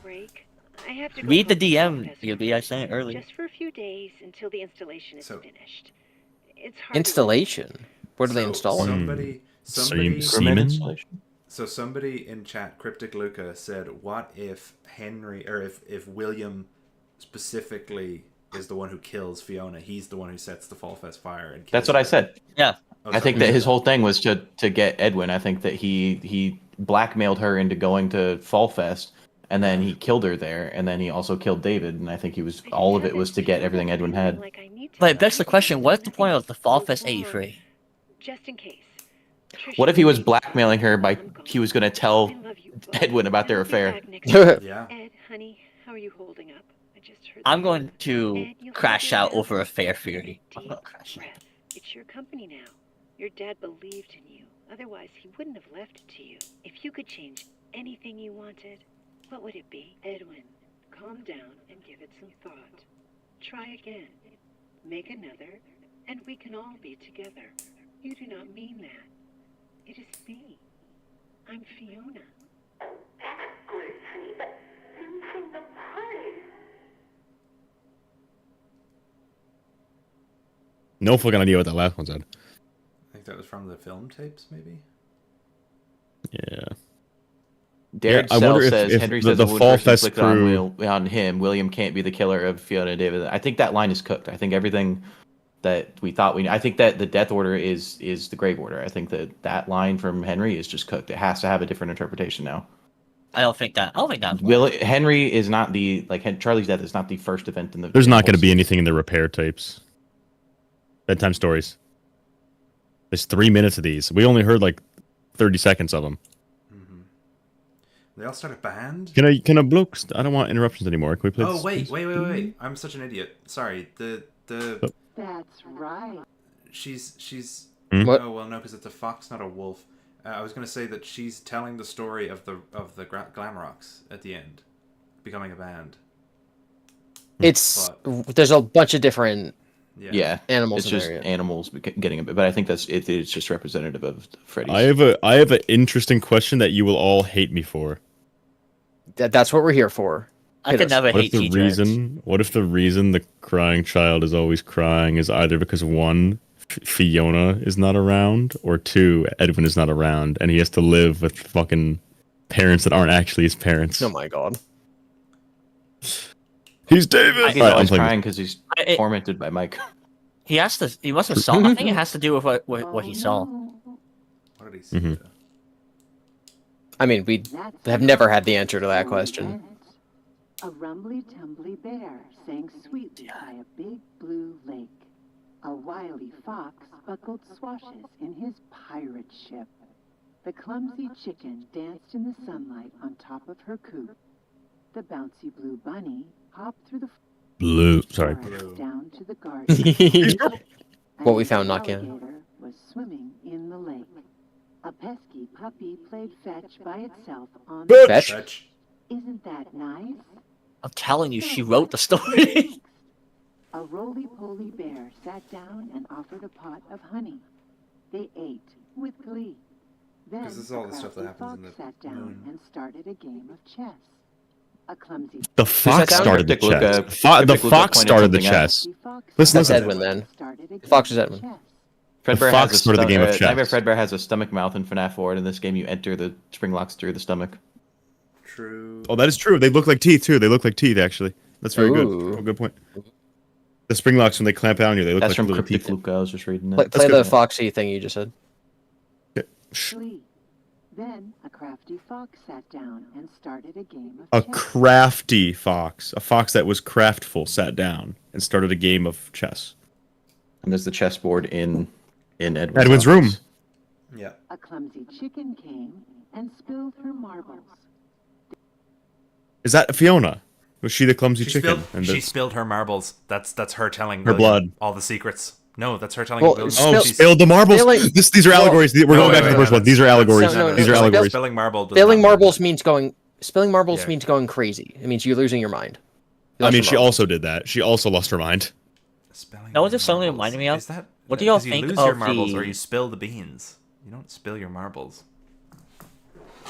I have to go Read the home DM. You'll be I said it earlier. just for a few days until the installation is finished. It's hard Installation. What are they installing? Somebody, So somebody in chat, Cryptic Luca, said, "What if Henry, or if William specifically is the one who kills Fiona? He's the one who sets the Fall Fest fire." And That's what I said. Yeah. I think that his whole thing was to get Edwin. I think that he blackmailed her into going to Fall Fest, and then he killed her there, and then he also killed David. And I think all of it was to get everything Edwin had. But it begs the question: what's the point of the Fall Fest '83? just in case. What if he was blackmailing her he was going to tell Edwin about their affair? Yeah. Ed, honey, how are you holding up? I just heard. I'm going to crash out over a fair theory. I'm gonna crash out. It's your company now. Your dad believed in you. Otherwise, he wouldn't have left it to you. If you could change anything you wanted, what would it be? Edwin, calm down and give it some thought. Try again. Make another, and we can all be together. You do not mean that. It is me. I'm Fiona. That's good, honey, but I'm from the party. No fucking idea what that last one said. I think that was from the film tapes, maybe. Yeah. Derek I wonder says if Henry the says Fall Wood versus Fest inflicted crew. on him. William can't be the killer of Fiona and David. I think that line is cooked. I think everything that we thought I think that the death order is the grave order. I think that line from Henry is just cooked. It has to have a different interpretation now. I don't think that. Henry is not Charlie's death is not the first event in the. There's not going to be anything in the repair tapes. Bedtime stories. There's 3 minutes of these. We only heard 30 seconds of them. They all start a band. Can I bloke? I don't want interruptions anymore. Can we play? Oh this, please? wait! I'm such an idiot. Sorry. The. That's right. She's. What? Oh well, no, because it's a fox, not a wolf. I was gonna say that she's telling the story of the Glamrocks at the end. becoming a band. There's a bunch of different animals. It's just animals getting a bit, but I think it's just representative of Freddy's. I have an interesting question that you will all hate me for. That's what we're here for. I could never hate teachers. What if the reason the crying child is always crying is either because 1, Fiona is not around, or 2, Edwin is not around, and he has to live with fucking parents that aren't actually his parents. Oh my god. He's David. He's always crying because he's tormented by Mike. He must have saw. I think it has to do with what he saw. What did he see? I mean, we have never had the answer to that question. A rumbly-tumbly bear sang sweetly by a big blue lake. A wily fox buckled swashes in his pirate ship. The clumsy chicken danced in the sunlight on top of her coop. The bouncy blue bunny hopped through the forest down to the garden. What we found not canon. Alligator was swimming in the lake. A pesky puppy played fetch by itself on the Fetch? Isn't that nice? I'm telling you, she wrote the story. A roly-poly bear sat down and offered a pot of honey. They ate with glee. Then This is all the stuff that crafty happens in fox the sat down moon. and started a game of chess. A clumsy The fox started the Cryptic chess. Luca- The Cryptic Luca fox pointed started the something out. chess. Listen, That's Edwin then. The fox is Edwin. Fredbear fox has a started the game of chess. Nightmare Fredbear has a stomach mouth in FNAF 4, and in this game you enter the spring locks through the stomach. True. Oh, that is true. They look like teeth too. They look like teeth actually. That's very good. Oh, good point. The spring locks, when they clamp down on you, they look That's like from little Cryptic teeth. Luca. I was just reading that. Play the foxy thing you just said. glee. Then a crafty fox sat down and started a game of A chess. crafty fox. A fox that was craftful sat down and started a game of chess. And there's the chessboard in Edwin's room. Yeah. A clumsy chicken came and spilled her marbles. Is that Fiona? Was she the clumsy chicken? She spilled her marbles. That's her telling Her William blood. all the secrets. No, that's her telling Well, William. Spilled the marbles. These are allegories. We're going back to the first one. These are allegories. These are allegories. Spilling marble. does Spilling not mean marbles means going. Spilling marbles means going crazy. It means you're losing your mind. You I lost mean, your she marbles. also did that. She also lost her mind. That was just something that reminded me of. Is that What do y'all is think you lose of your marbles the? or you spill the beans? You don't spill your marbles.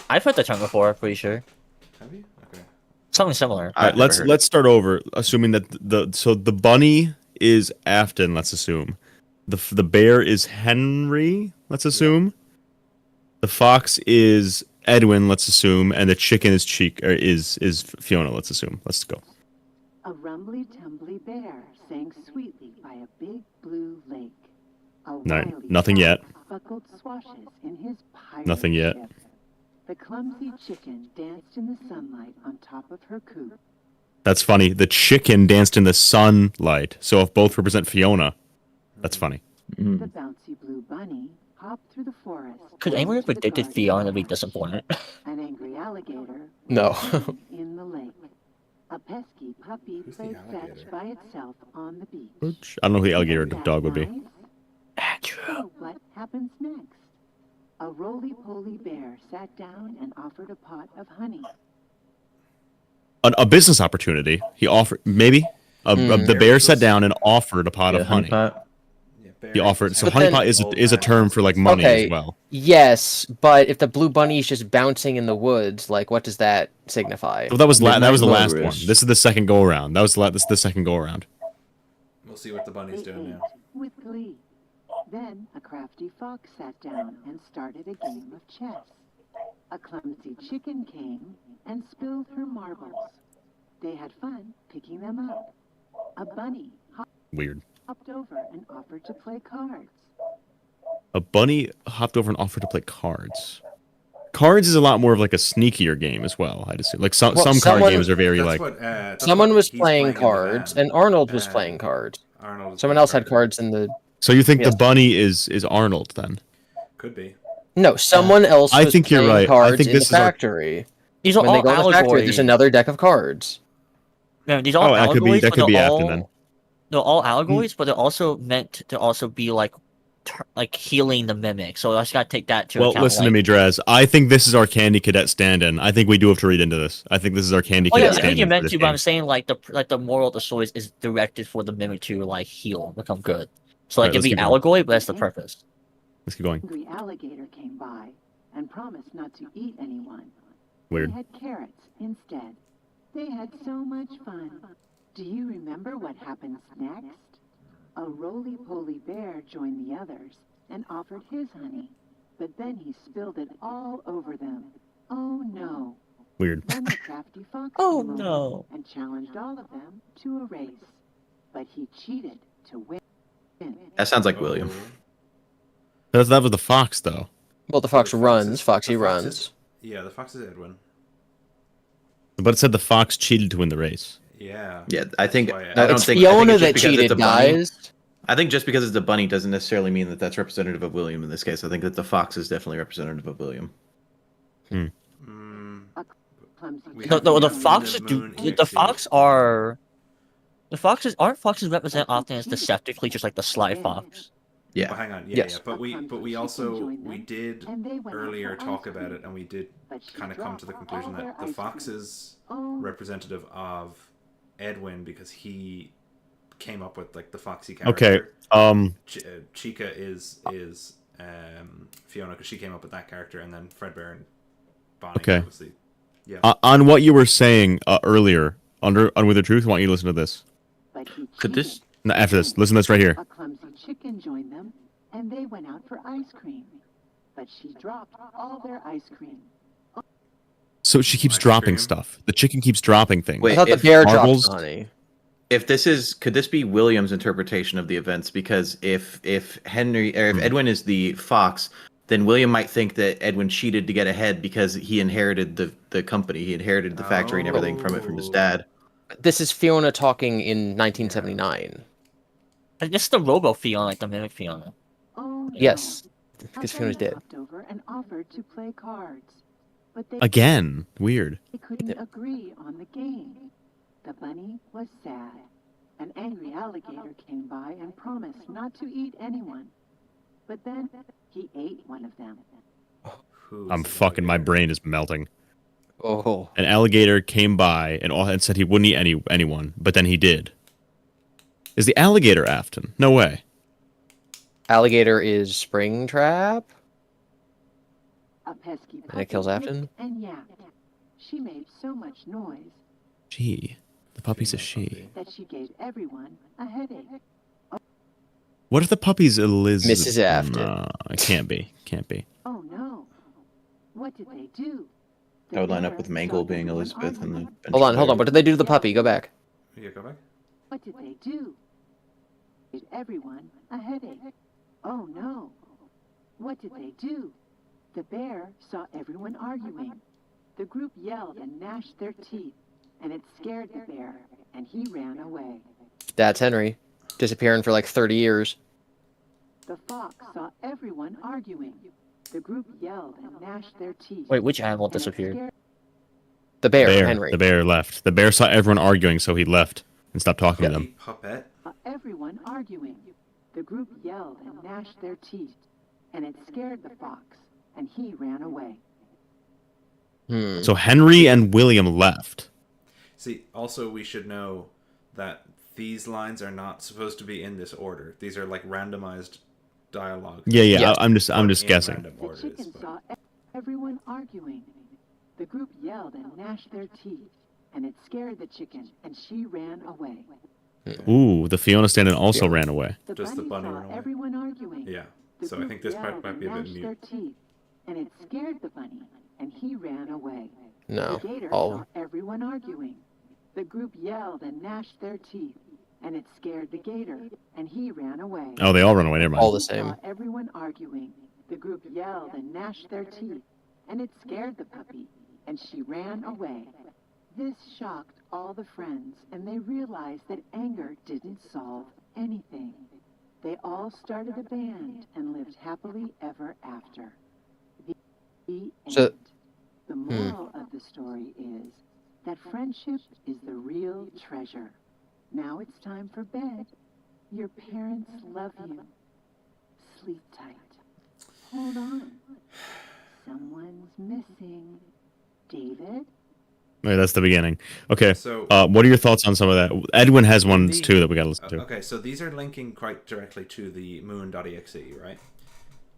I've heard the term before. Pretty sure. Have you? Okay. Something similar. All right, let's start over. Assuming that the bunny is Afton. Let's assume the bear is Henry. Let's assume the fox is Edwin. Let's assume, and the chicken is Chica or is Fiona. Let's assume. Let's go. A rumbly-tumbly bear sang sweetly by a big blue lake. A wily Nothing yet. fox buckled swashes in his pirate Nothing yet. ship. The clumsy chicken danced in the sunlight on top of her coop. That's funny. The chicken danced in the sunlight. So if both represent Fiona, that's funny. The bouncy blue bunny hopped through the forest. Could anyone have to the predicted garden. Fiona to be disappointed? An angry alligator No. swimming in the lake. A pesky puppy played fetch by itself on the beach. I don't know who the alligator dog would be. So what happens next? A roly-poly bear sat down and offered a pot of honey. A business opportunity. He offered the bear sat down and offered a pot of honey. He offered so But honeypot then- is a term for like money Okay, as well. Yes, but if the blue bunny is just bouncing in the woods, like what does that signify? Well, that was the last one. Motorist. This is the second go around. This is the second go around. We'll see what the bunny's doing now. With glee. Then a crafty fox sat down and started a game of chess. A clumsy chicken came and spilled her marbles. They had fun picking them up. A bunny Weird. hopped over and offered to play cards. A bunny hopped over and offered to play cards. Cards is a lot more of like a sneakier game as well. I'd assume. Like some card someone- games are very That's like. what, Someone was he's playing in the cards, van. and Arnold was playing cards. Arnold was Someone playing else had cards in the. So you think Yes. the bunny is Arnold then? Could be. No, someone else I was think you're playing right. I cards think in the this is our- factory. These are When they all go in the factory, allegories. there's another deck of cards. No, these are all Oh, that could be allegories. that but could be they're Afton all- then. They're all allegories, but they're also meant to also be like like healing the mimic. So I just gotta take that to Well, account. listen to me, Drez. I think this is our Candy Cadet stand-in. I think we do have to read into this. I think this is our Candy Oh yeah, Cadet I think stand-in. you for meant this to, but game. I'm saying like the moral of the story is directed for the mimic to like heal, become good. So like Alright, it'd let's be keep going. allegory, but that's the purpose. Let's keep going. Angry alligator came by and promised not to eat anyone. Weird. They had carrots instead. They had so much fun. Do you remember what happens next? A roly-poly bear joined the others and offered his honey, but then he spilled it all over them. Oh no. Weird. Then the crafty fox Oh, came over no. and challenged all of them to a race, but he cheated to win. That sounds like William. That was the fox, though. Well, the fox runs. Foxy runs. Yeah, the fox is Edwin. But it said the fox cheated to win the race. Yeah. Yeah, I think That's why I don't it's think Fiona I think that it's just because cheated, it's a bunny. guys. I think just because it's a bunny doesn't necessarily mean that that's representative of William in this case. I think that the fox is definitely representative of William. The foxes do. The fox are. The foxes aren't foxes represented often as deceptively, just like the sly fox. Yeah. Well, hang on. Yeah, Yes. yeah. But we also we did earlier talk about it, and we did kind of come to the conclusion that the fox is representative of Edwin because he came up with like the foxy character. Okay. Chica is Fiona because she came up with that character, and then Fredbear and Bonnie. Okay. Obviously. Yeah. On what you were saying earlier, on With the Truth, I want you to listen to this. Could this? No, after this, listen to this right here. A clumsy chicken joined them, and they went out for ice cream. But she dropped all their ice cream. So she keeps dropping stuff. The chicken keeps dropping things. Wait, I thought the if bear marbles- dropped honey. If this is, could this be William's interpretation of the events? Because if Henry or if Edwin is the fox, then William might think that Edwin cheated to get ahead because he inherited the company. He inherited the factory and everything from his dad. This is Fiona talking in 1979. I guess the Robo Fiona, like the mimic Fiona. Oh, no. Yes, because Fiona's dead. Left over and offered to play cards. But they Again, weird. couldn't agree on the game. The bunny was sad. An angry alligator came by and promised not to eat anyone. But then he ate one of them. I'm fucking. My brain is melting. Oh. An alligator came by and said he wouldn't eat anyone, but then he did. Is the alligator Afton? No way. Alligator is Springtrap. A pesky And it kills puppy Afton? licked and yapped. She made so much noise Gee, the puppy's a she. that she gave everyone a headache. What if the puppy's Elizabeth? Mrs. Afton. No, it can't be. Can't be. Oh no. What did they do? I would line up with Mangle being Elizabeth and the. Hold on. What did they do to the puppy? Go back. Yeah, go back. What did they do? Gave everyone a headache. Oh no. What did they do? The bear saw everyone arguing. The group yelled and gnashed their teeth, and it scared the bear, and he ran away. That's Henry. Disappearing for like 30 years. The fox saw everyone arguing. The group yelled and gnashed their teeth. Wait, which animal and it disappeared? scared The bear, Henry. The bear left. The bear saw everyone arguing, so he left and stopped talking to them. Puppet. everyone arguing. The group yelled and gnashed their teeth, and it scared the fox, and he ran away. So Henry and William left. See, also we should know that these lines are not supposed to be in this order. These are like randomized dialogue. Yeah. I'm just guessing. The chicken saw everyone arguing. The group yelled and gnashed their teeth, and it scared the chicken, and she ran away. Ooh, the Fiona stand-in also ran away. Just the bunny saw ran away. everyone arguing. Yeah. The So I group think this part yelled might be a and bit gnashed their mute. teeth, and it scared the bunny, and he ran away. No, The gator all- saw everyone arguing. The group yelled and gnashed their teeth, and it scared the gator, and he ran away. Oh, they all run away. Never mind. All the He same. saw everyone arguing. The group yelled and gnashed their teeth, and it scared the puppy, and she ran away. This shocked all the friends, and they realized that anger didn't solve anything. They all started a band and lived happily ever after. The end. So- The moral of the story is that friendship is the real treasure. Now it's time for bed. Your parents love you. Sleep hold on. Someone's missing. David? Wait, that's the beginning. Okay. So- what are your thoughts on some of that? Edwin has ones too that we gotta listen to. Okay, so these are linking quite directly to the Moon.exe, right?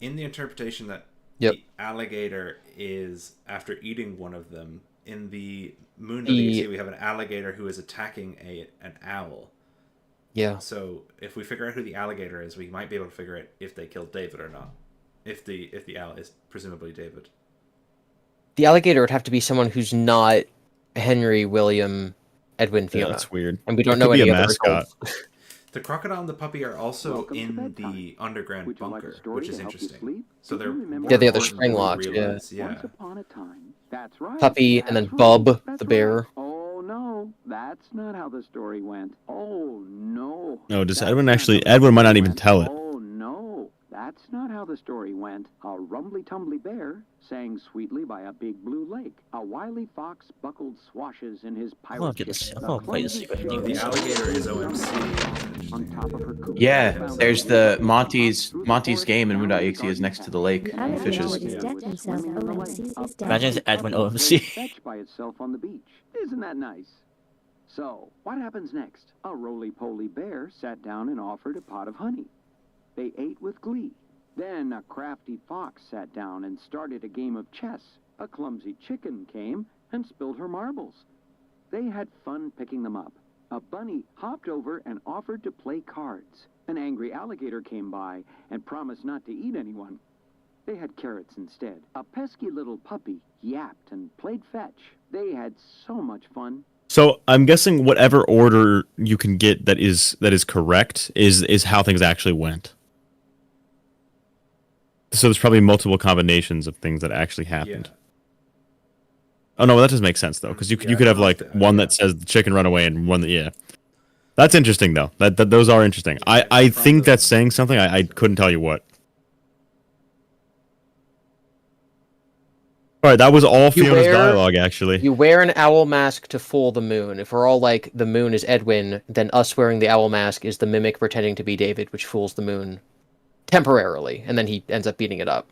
In the interpretation that the alligator is after eating one of them, in the Moon.exe we have an alligator who is attacking an owl. Yeah. So if we figure out who the alligator is, we might be able to figure out if they killed David or not. If the owl is presumably David. The alligator would have to be someone who's not Henry, William, Edwin, Fiona. Yeah, that's weird. And we don't It know could be any a other mascot. results. The crocodile and the puppy are also in the underground bunker, which is interesting. So they're Yeah, the other string locked. Yeah. Yeah. Upon a time. That's right. Puppy and then that's Bub, right, the bear. Oh no, that's not how the story went. Oh no. No, does Edwin actually? Edwin might not even tell it. Oh no, that's not how the story went. A rumbly-tumbly bear sang sweetly by a big blue lake. A wily fox buckled swashes in his pirate ship. I'm gonna play this secret. The alligator is OMC. On top of her coop. Yeah, there's the Monty's game in Moon.exe is next to the lake and fishes. Imagine it's Edwin OMC. Fetch by itself on the beach. Isn't that nice? So, what happens next? A roly-poly bear sat down and offered a pot of honey. They ate with glee. Then a crafty fox sat down and started a game of chess. A clumsy chicken came and spilled her marbles. They had fun picking them up. A bunny hopped over and offered to play cards. An angry alligator came by and promised not to eat anyone. They had carrots instead. A pesky little puppy yapped and played fetch. They had so much fun. So I'm guessing whatever order you can get that is correct is how things actually went. So there's probably multiple combinations of things that actually happened. Yeah. Oh no, that doesn't make sense though, because you could have like one that says the chicken run away and one that That's interesting though. That those are interesting. I think that's saying something. I couldn't tell you what. All right, that was all Fiona's dialogue actually. You wear an owl mask to fool the moon. If we're all like the moon is Edwin, then us wearing the owl mask is the mimic pretending to be David, which fools the moon temporarily, and then he ends up beating it up.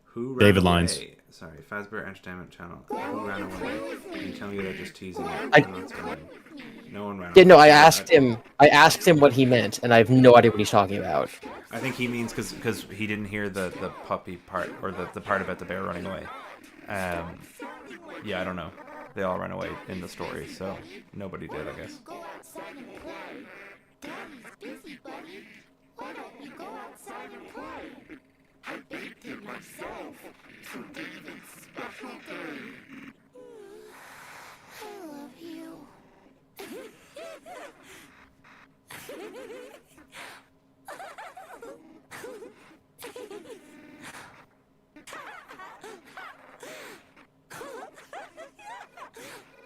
Who ran David away? Lines. Sorry, Fazbear Entertainment Channel. Who ran away? Can you tell me they're just teasing it? No one ran away. Yeah, no, I asked him what he meant, and I have no idea what he's talking about. I think he means because he didn't hear the puppy part, or the part about the bear running away. Yeah, I don't know. They all ran away in the story, so nobody did, I guess.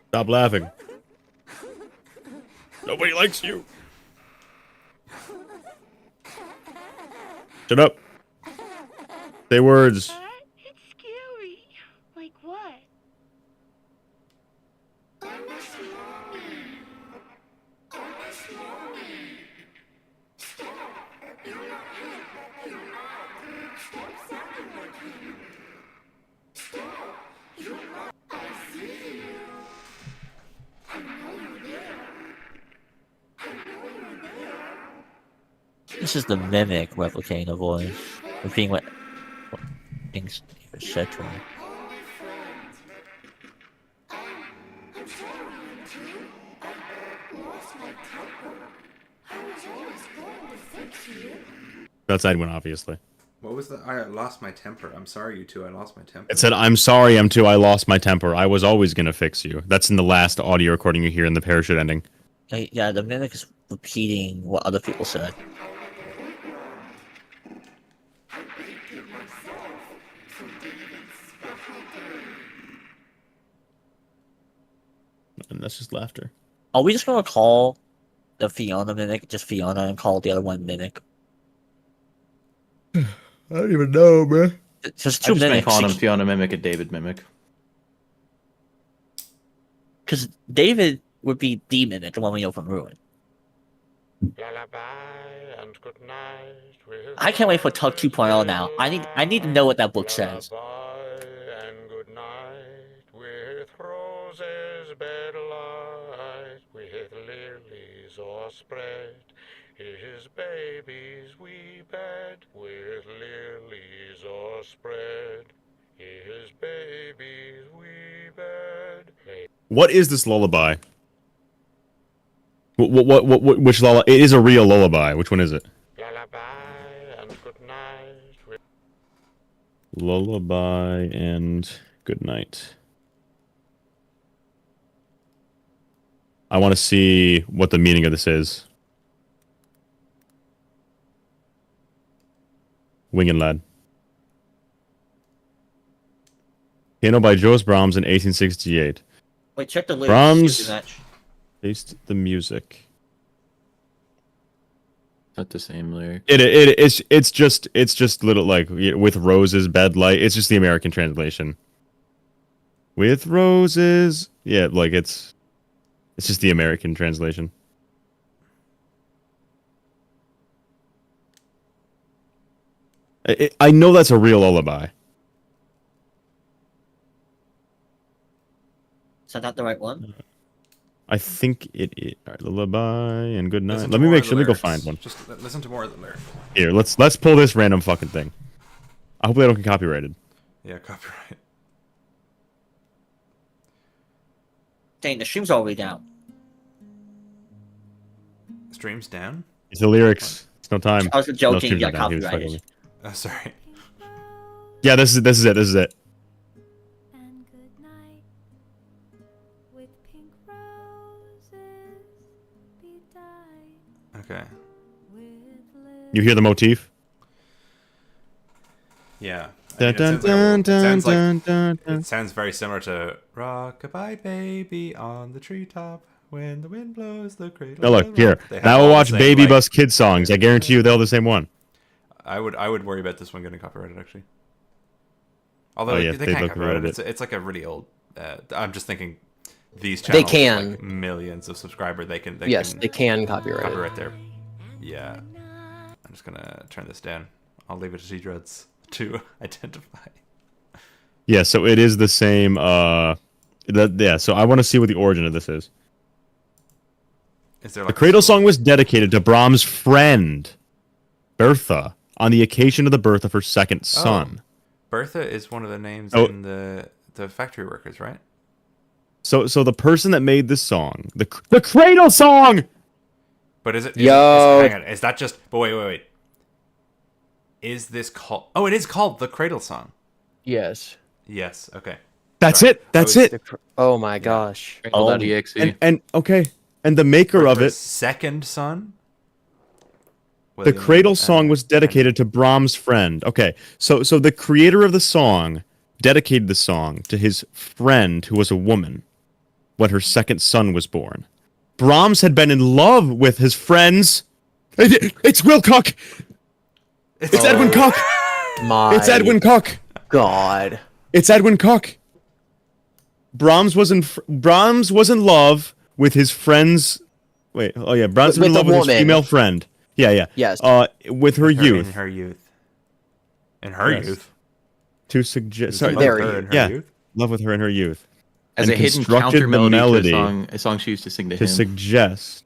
Stop laughing. Nobody likes you. Shut up. Say words. It's scary. Like what? This is the mimic replicating the voice, repeating what things said to him. That's Edwin, obviously. What was the? I lost my temper. I'm sorry, you two. I lost my temper. It said, "I'm sorry, M2. I lost my temper. I was always gonna fix you." That's in the last audio recording you hear in the parachute ending. Yeah, the mimic is repeating what other people said. And that's just laughter. Are we just gonna call the Fiona mimic just Fiona and call the other one mimic? I don't even know, man. Just two I've just been mimics. calling him Fiona Mimic and David Mimic. Because David would be the mimic, the one we know from Ruin. and good night with I can't wait for Tug 2.0 now. I need to know what that book says. and good night with roses bed light, with lilies all spread. His baby's wee bed with lilies all spread. His baby's wee bed. What is this lullaby? Which lullaby? It is a real lullaby. Which one is it? Lullaby and good night. Lullaby and good night. I want to see what the meaning of this is. Winged Lad. Piano by Johannes Brahms in 1868. Wait, check the lyrics. Brahms. Match. Taste the music. Not the same lyric. It's just little like with roses, bed light. It's just the American translation. With roses, yeah, like it's just the American translation. I know that's a real lullaby. Is that not the right one? I think it is. All right, lullaby and good night. Listen to Let me more make of sure. the Let me go lyrics. find one. Just listen to more of the lyrics. Here, let's pull this random fucking thing. I hope they don't get copyrighted. Yeah, copyright. Dang, the stream's already down. Streams down? It's the lyrics. It's no time. I was joking, No, streams you are got down. He was fucking copyrighted. with me. Sorry. Yeah, this is it. This is it. Okay. You hear the motif? Yeah. Dun, dun, dun, dun, dun, dun. It sounds very similar to "Rock-a-bye Baby on the treetop when the wind blows the cradle." Oh, look here. They have Now all we'll the watch same, Baby like- Bus Kid songs. I guarantee you they're all the same one. I would worry about this one getting copyrighted actually. Although Oh, yeah, they they can't look copyright copyrighted. it. It's like a really old. I'm just thinking these channels They can. with, like, millions of subscribers. They can. Yes, they can copyright it. their. Yeah. I'm just gonna turn this down. I'll leave it to T-Dreads to identify. Yeah, so it is the same. Yeah, so I want to see what the origin of this is. Is there The like Cradle song was dedicated to Brahms' friend, Bertha, on the occasion of the birth of her second son. Bertha is one of the names Oh. in the factory workers, right? So the person that made this song, the Cradle song. But is it? Yo. Hang on. Is that just? But wait. Is this called? Oh, it is called the Cradle song. Yes. Yes. Okay. That's Sorry. it. That's I was- it. Oh my gosh. Cradle.exe. And okay, and the maker of Bertha's it, second son. the William, Cradle song was dedicated to Brahms' friend. Okay, so the creator of the song dedicated the song to his friend who was a woman when her second son was born. Brahms had been in love with his friends. It's Wilcock. It's Edwin Cock. It's Edwin Cock. God. It's Edwin Cock. Brahms was in love with his friend's. Wait. Oh yeah. Brahms was in With love the with his woman. female friend. Yeah. Yes. With her youth. In her youth. In her Yes. youth. To suggest. Sorry. Their Love with her in her Yeah. youth? Love with her in her youth. As And a hidden constructed counter the melody to a song she used to sing to to him. suggest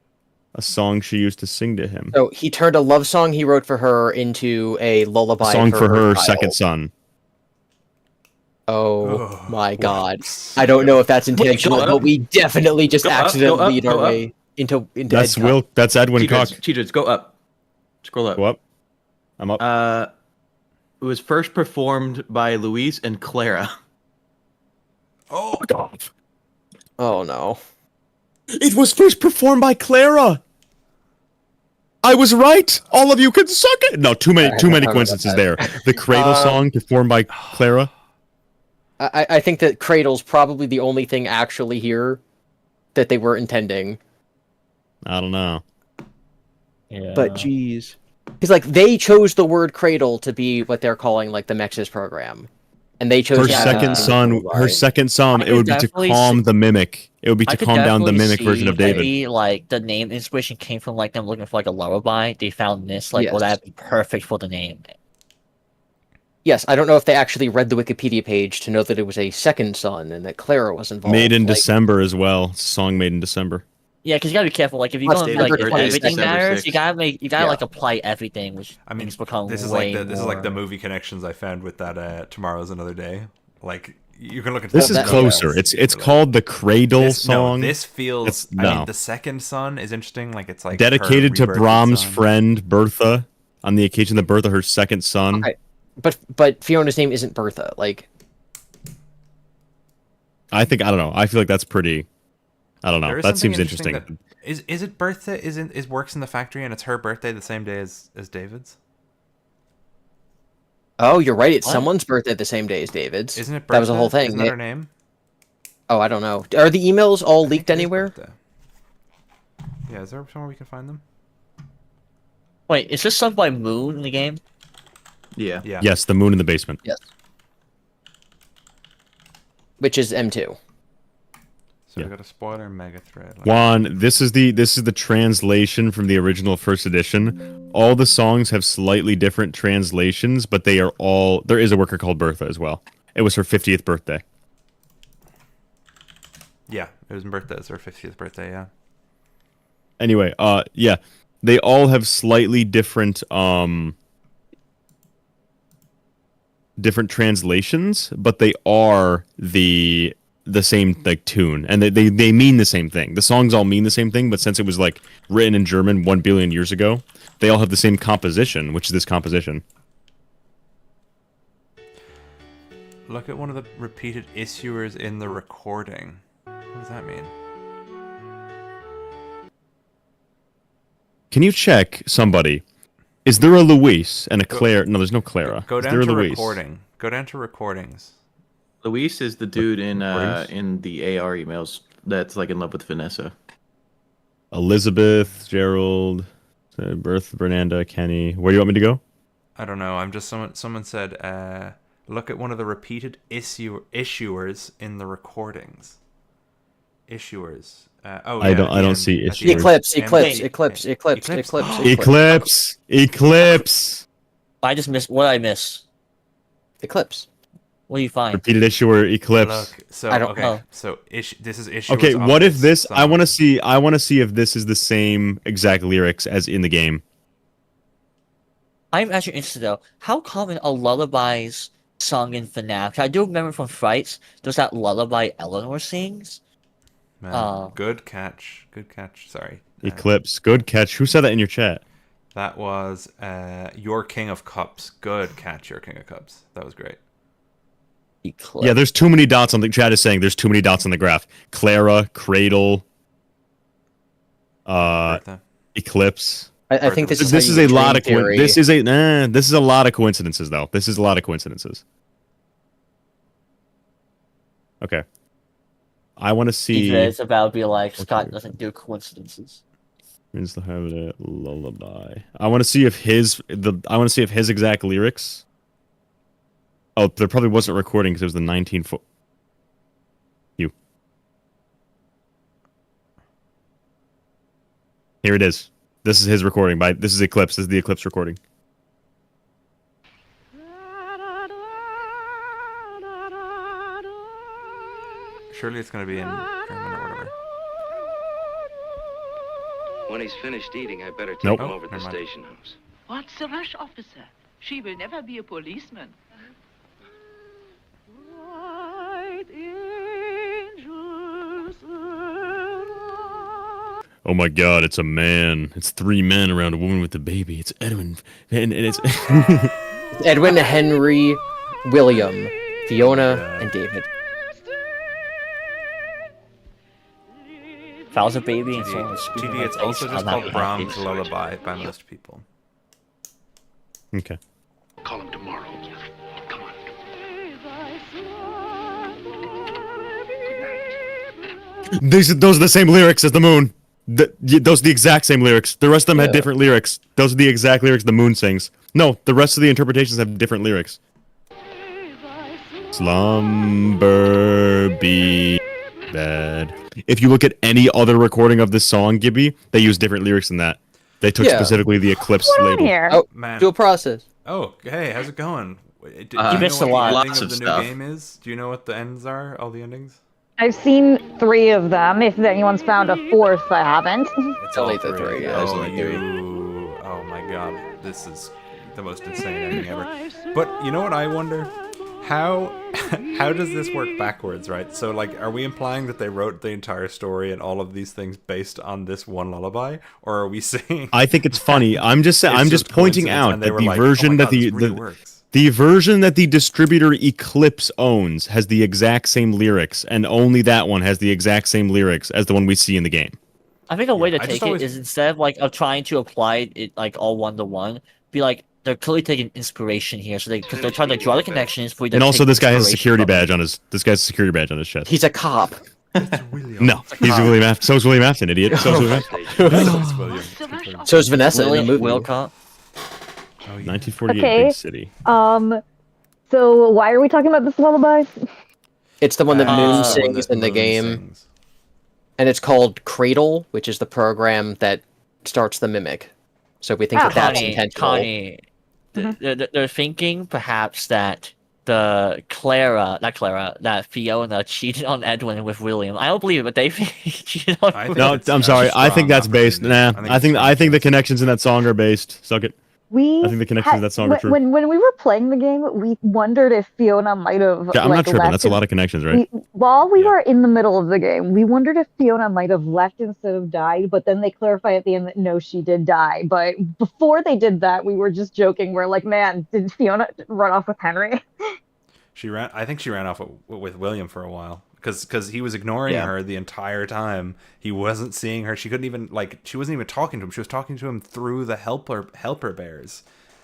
a song she used to sing to him. So he turned a love song he wrote for her into a lullaby A song for her child. second son. Oh my god. I don't know if that's intentional, up. but we definitely just Go up, accidentally go up, lead go our up. way into That's Ed Cock. That's Edwin Cock. Cheetahs, go up. Scroll up. Go up. I'm up. It was first performed by Luis and Clara. Oh God. Oh no. It was first performed by Clara. I was right. All of you can suck it. No, too many coincidences there. The Cradle song performed by Clara. I think that Cradle's probably the only thing actually here that they were intending. I don't know. Yeah. But geez. Because like they chose the word cradle to be what they're calling like the Mexes program. and they chose Her to have second it son. lullaby. Her second son. I It would could be to definitely calm the mimic. It would be I to could calm down the definitely mimic version see of David. maybe like the name inspiration came from like them looking for like a lullaby. They found this like, well, Yes. that'd be perfect for the name. Yes, I don't know if they actually read the Wikipedia page to know that it was a second son and that Clara was involved. Made in like, December as well. Song made in December. Yeah, because you gotta be careful. Like if you're Plus, going David's like if birthday is everything December matters, 6th. you gotta Yeah. like apply everything, which I mean, things become this is way like this is like the more- movie connections I found with that Tomorrow's Another Day. Like you can look at This is something closer. else. It's called the Cradle This, song. No, this feels. It's, I no. mean, the second son is interesting. Like it's like Dedicated her to rebirthed Brahms' son. friend Bertha on the occasion of the birth of her second son. Okay. But Fiona's name isn't Bertha. Like, I don't know. I feel like that's pretty. I don't know. There is That something seems interesting. that- Is it Bertha? Is works in the factory and it's her birthday the same day as David's? oh, you're right. It's What? someone's birthday the same day as David's. Isn't it Bertha? That was the whole thing. Isn't that her name? Oh, I don't know. Are the emails all I leaked think it is anywhere? Bertha. Yeah, is there somewhere we can find them? Wait, is this sung by Moon in the game? Yeah. Yeah. Yes, the moon in the basement. Yes. Which is M2. So we got a spoiler mega thread. Juan, this is the translation from the original first edition. All the songs have slightly different translations, but they are all. There is a worker called Bertha as well. It was her 50th birthday. Yeah, it was Bertha's her 50th birthday. Yeah. Anyway, yeah, they all have slightly different different translations, but they are the same like tune, and they mean the same thing. The songs all mean the same thing, but since it was like written in German 1 billion years ago, they all have the same composition, which is this composition. Look at one of the repeated issuers in the recording. What does that mean? Can you check somebody? Is there a Luis and a Claire? No, there's no Clara. Go Is down there a to Luis? recording. Go down to recordings. Luis is the dude in Recordings? the AR emails that's like in love with Vanessa. Elizabeth, Gerald, Bertha, Bernanda, Kenny. Where do you want me to go? I don't know. I'm just someone said look at one of the repeated issuers in the recordings. Issuers. I don't see issuers. Eclipse. I just missed. What did I miss? Eclipse. What do you find? Repeated issuer Eclipse. Look, so I don't okay. know. So this is issuers. Okay, on what if this this? I song. want to see. I want to see if this is the same exact lyrics as in the game. I'm actually interested though. How common are lullabies sung in FNAF? I do remember from Frights. There's that lullaby Eleanor sings. Man, good catch. Good catch. Sorry. Eclipse. Good catch. Who said that in your chat? That was your King of Cups. Good catch, your King of Cups. That was great. Yeah, there's too many dots on the chat is saying there's too many dots on the graph. Clara, Cradle, Eclipse. I think this is this how is you a lot of train theory. this is a lot of coincidences though. This is a lot of coincidences. Okay. I want to see. It's about to be like Scott doesn't do coincidences. Means the have it lullaby. I want to see if his exact lyrics. Oh, there probably wasn't recording because it was the 19. You. Here it is. This is his recording. This is Eclipse. This is the Eclipse recording. Surely it's going to be in German or whatever. When he's finished eating, I better take Nope. him over to the never mind. station house. What's the rush, officer? She will never be a policeman. Oh my God! It's a man. It's 3 men around a woman with a baby. It's Edwin, and it's Edwin, Henry, William, Fiona, and David. If I was a baby and someone was screaming GD, my it's face, also I'd just not called be Brahms happy. Lullaby by most people. Okay. Call him tomorrow. Come on. Those are the same lyrics as the moon. Those are the exact same lyrics. The rest of them had different lyrics. Those are the exact lyrics the moon sings. No, the rest of the interpretations have different lyrics. Slumber be bad. If you look at any other recording of this song, Gibby, they use different lyrics than that. They took specifically the Eclipse label. Oh, Man. dual process. Oh, hey, how's it going? Do you missed a lot. What the ending Lots of the of new stuff. game is? Do you know what the ends are? All the endings? I've seen 3 of them. If anyone's found a 4th, I haven't. It's Only all the 3, yeah, Oh, only 3. oh my god, this is the most insane ending ever. But you know what I wonder? How does this work backwards, right? So like, are we implying that they wrote the entire story and all of these things based on this one lullaby, or are we saying? I think it's funny. I'm just saying. It's I'm just pointing coincidence, out and they that were the like, version "Oh my that God, this really works." the version that the distributor Eclipse owns has the exact same lyrics, and only that one has the exact same lyrics as the one we see in the game. I think a way to I just take it is instead of like of trying to apply it like all 1-to-1, be like they're clearly taking inspiration here, so because they're trying to draw the connections for you to And also, take this guy has a inspiration security from it. badge on his. This guy's a security badge on his chest. He's a cop. No, he's William Afton. So is William Afton, idiot. So is William Afton. So is Vanessa in the movie. Wilcott. 1948 Okay. big city. So why are we talking about this lullaby? It's the one that Moon the one sings that in the Moon game. sings. And it's called Cradle, which is the program that starts the mimic. So we think that that's intentional. Connie, they're thinking perhaps that that Fiona cheated on Edwin with William. I don't believe it, but they think he cheated on William. No, I'm sorry. I think that's based. Nah, I think the connections in that song are based. Suck it. I think the connections in that song are true. When we were playing the game, we wondered if Fiona might have. Yeah, I'm not tripping. left That's a lot of connections, right? While we were in the middle of the game, we wondered if Fiona might have left instead of died, but then they clarify at the end that no, she did die. But before they did that, we were just joking. We're like, man, did Fiona run off with Henry? I think she ran off with William for a while because he was ignoring her the entire time. He wasn't seeing her. She couldn't even she wasn't even talking to him. She was talking to him through the helper bears,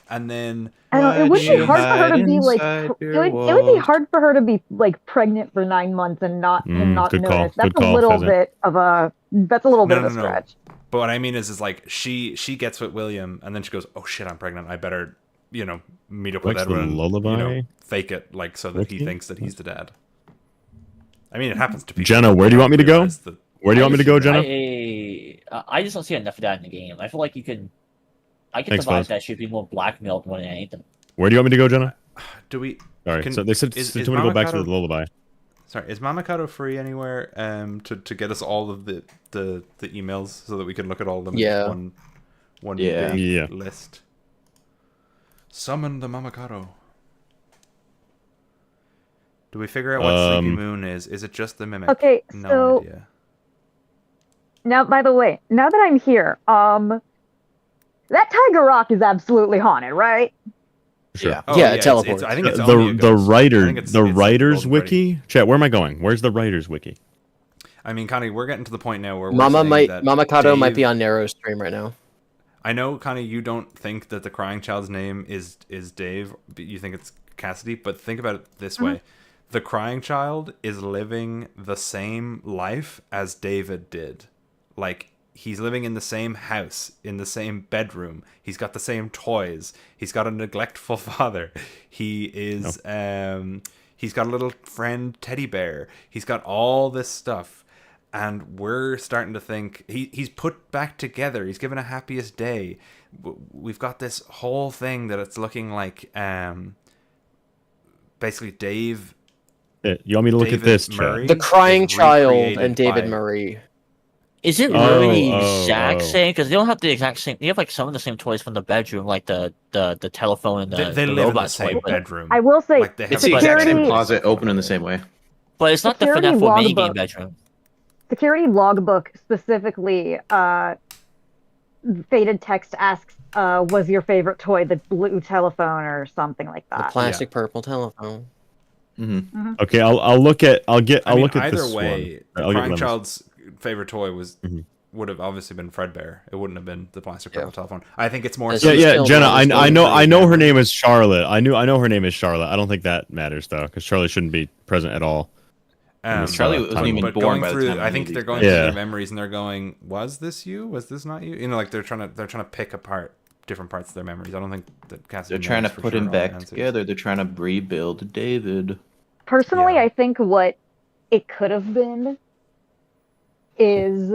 and then it would be hard for her to be like. It would be hard for her to be like pregnant for 9 months and not good call. notice. That's Good call, a little Pheasant. bit of a. That's a little bit of a stretch. But what I mean is like she gets with William, and then she goes, "Oh shit, I'm pregnant. I better meet up with What's the Edwin. lullaby? Fake it so that he thinks that he's the dad." I mean, it happens to people. Jenna, where do you want me to go? Where do you want me to go, Jenna? I just don't see enough of that in the game. I feel like I can Thanks, devise Fuzz. that should be more blackmailed more than anything. Where do you want me to go, Jenna? Do we? Sorry, so they said to go back to the lullaby. Sorry, is Mamakato free anywhere to get us all of the emails so that we can look at all of them in one big list? Summon the Mamakato. Do we figure out what Sleepy Moon is? Is it just the mimic? Okay, no so idea. now, by the way, now that I'm here, that Tiger Rock is absolutely haunted, right? Sure. Oh, yeah, it teleports. I think it's only a ghost. the writers wiki. Chat, where am I going? Where's the writers wiki? I mean, Connie, we're getting to the point now where Mamakato might be on Narrow's stream right now. I know, Connie, you don't think that the crying child's name is Dave. You think it's Cassidy, but think about it this way. The crying child is living the same life as David did. Like, he's living in the same house, in the same bedroom. He's got the same toys. He's got a neglectful father. He is, he's got a little friend teddy bear. He's got all this stuff. And we're starting to think he's put back together. He's given a happiest day. We've got this whole thing that it's looking like, basically Dave. You want me to look at this, chat? The crying child and David Murray. Is it really the exact same? Because they don't have the exact same. They have like some of the same toys from the bedroom, like the telephone and the they the live in the robot same toy, bedroom. I will say, Like they have It's the exact same closet open in the same way. but it's not the Security FNAF 4 minigame logbook. bedroom. Security logbook specifically, Faded Text asks, was your favorite toy the blue telephone or something like The that? plastic purple telephone. Okay, I'll look at I mean, look at either this way, one. the I'll get crying lemons. child's favorite toy would have obviously been Fredbear. It wouldn't have been the plastic purple telephone. I think it's more. Yeah, Jenna. I know her name is Charlotte. I know her name is Charlotte. I don't think that matters though, because Charlotte shouldn't be present at all. Charlie wasn't even but born going by the through, time I of think the they're movie. going through their memories and they're going, "Was this you? Was this not you?" You know, like they're trying to pick apart different parts of their memories. I don't think that Cassidy. They're trying to knows for put sure him all the back answers. together. They're trying to rebuild David. personally, I think what it could have been is,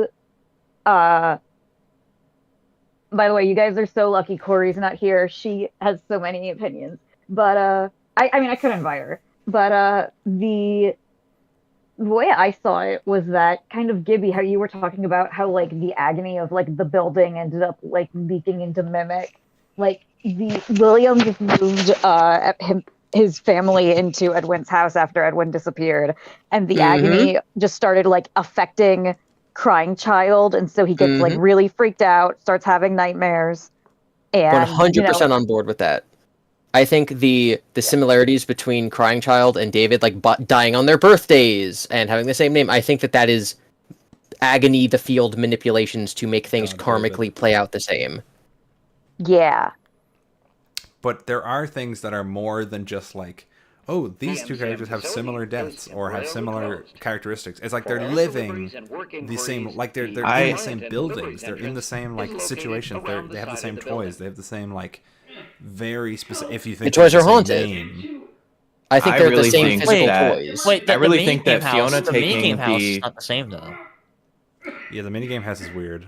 by the way, you guys are so lucky Corey's not here. She has so many opinions. But, I mean, I could invite her. But, the way I saw it was that kind of Gibby, how you were talking about how, like, the agony of, like, the building ended up, like, leaking into Mimic. Like, William just moved, his family into Edwin's house after Edwin disappeared, and the agony just started like affecting crying child, and so he gets like really freaked out, starts having nightmares, and 100% on board with that. I think the similarities between crying child and David, like dying on their birthdays and having the same name, I think that is agony the field manipulations to make things karmically play out the same. Yeah. But there are things that are more than just like, oh, these two characters have similar deaths or have similar characteristics. It's like they're living the same, like they're in the same buildings, they're in the same like situations, they have the same toys, they have the same like very specific. If you think the toys are haunted, I think they're really the same physical toys. I really think that Fiona the minigame house is not the same though. Yeah, the minigame house is weird.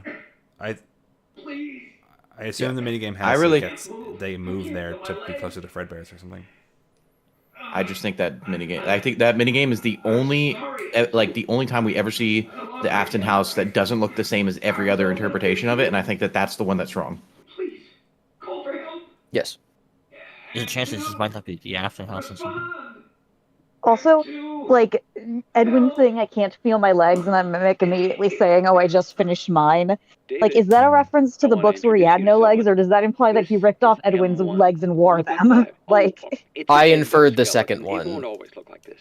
I assume the minigame house they move there to be closer to Fredbear's or something. I just think that minigame. I think that minigame is the only time we ever see the Afton house that doesn't look the same as every other interpretation of it, and I think that that's the one that's wrong. Yes. There's a chance this might not be the Afton house or something. Also, like, Edwin saying I can't feel my legs and then Mimic immediately saying, oh, I just finished mine. Like, is that a reference to the books where he had no legs, or does that imply that he ripped off Edwin's legs and wore them? Like, I inferred the second one. It won't always look like this.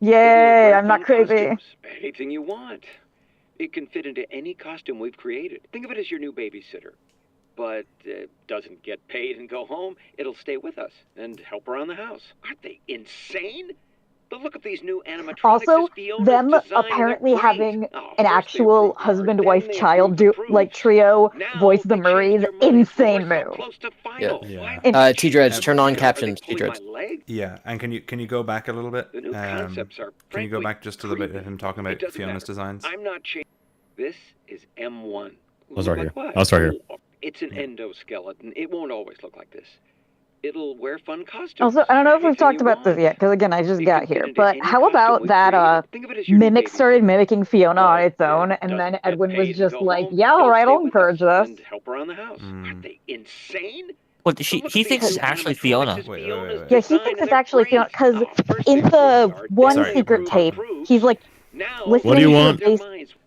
Yay, I'm not crazy. Anything you want. It can fit into any costume we've created. Think of it as your new babysitter. But doesn't get paid and go home. It'll stay with us and help around the house. Aren't they insane? The look of these new animatronics also, them apparently having an actual husband-wife-child trio voice the Maries, insane move. Yeah. T-Dreads, turn on captions. T-Dreads. Yeah, and can you go back a little bit? Can you go back just to the bit of him talking about Fiona's designs? I'm not changing. This is M1. I'll start here. It's an endoskeleton. It won't always look like this. It'll wear fun costumes. Also, I don't know if we've talked about this yet, because again, I just got here. But how about that Mimic started mimicking Fiona on its own, and then Edwin was just like, yeah, all right, I'll encourage this. Help around the house. Aren't they insane? Well, he thinks it's actually Fiona. Wait. Yeah, he thinks it's actually Fiona, because in the one secret tape, he's like, what do you want?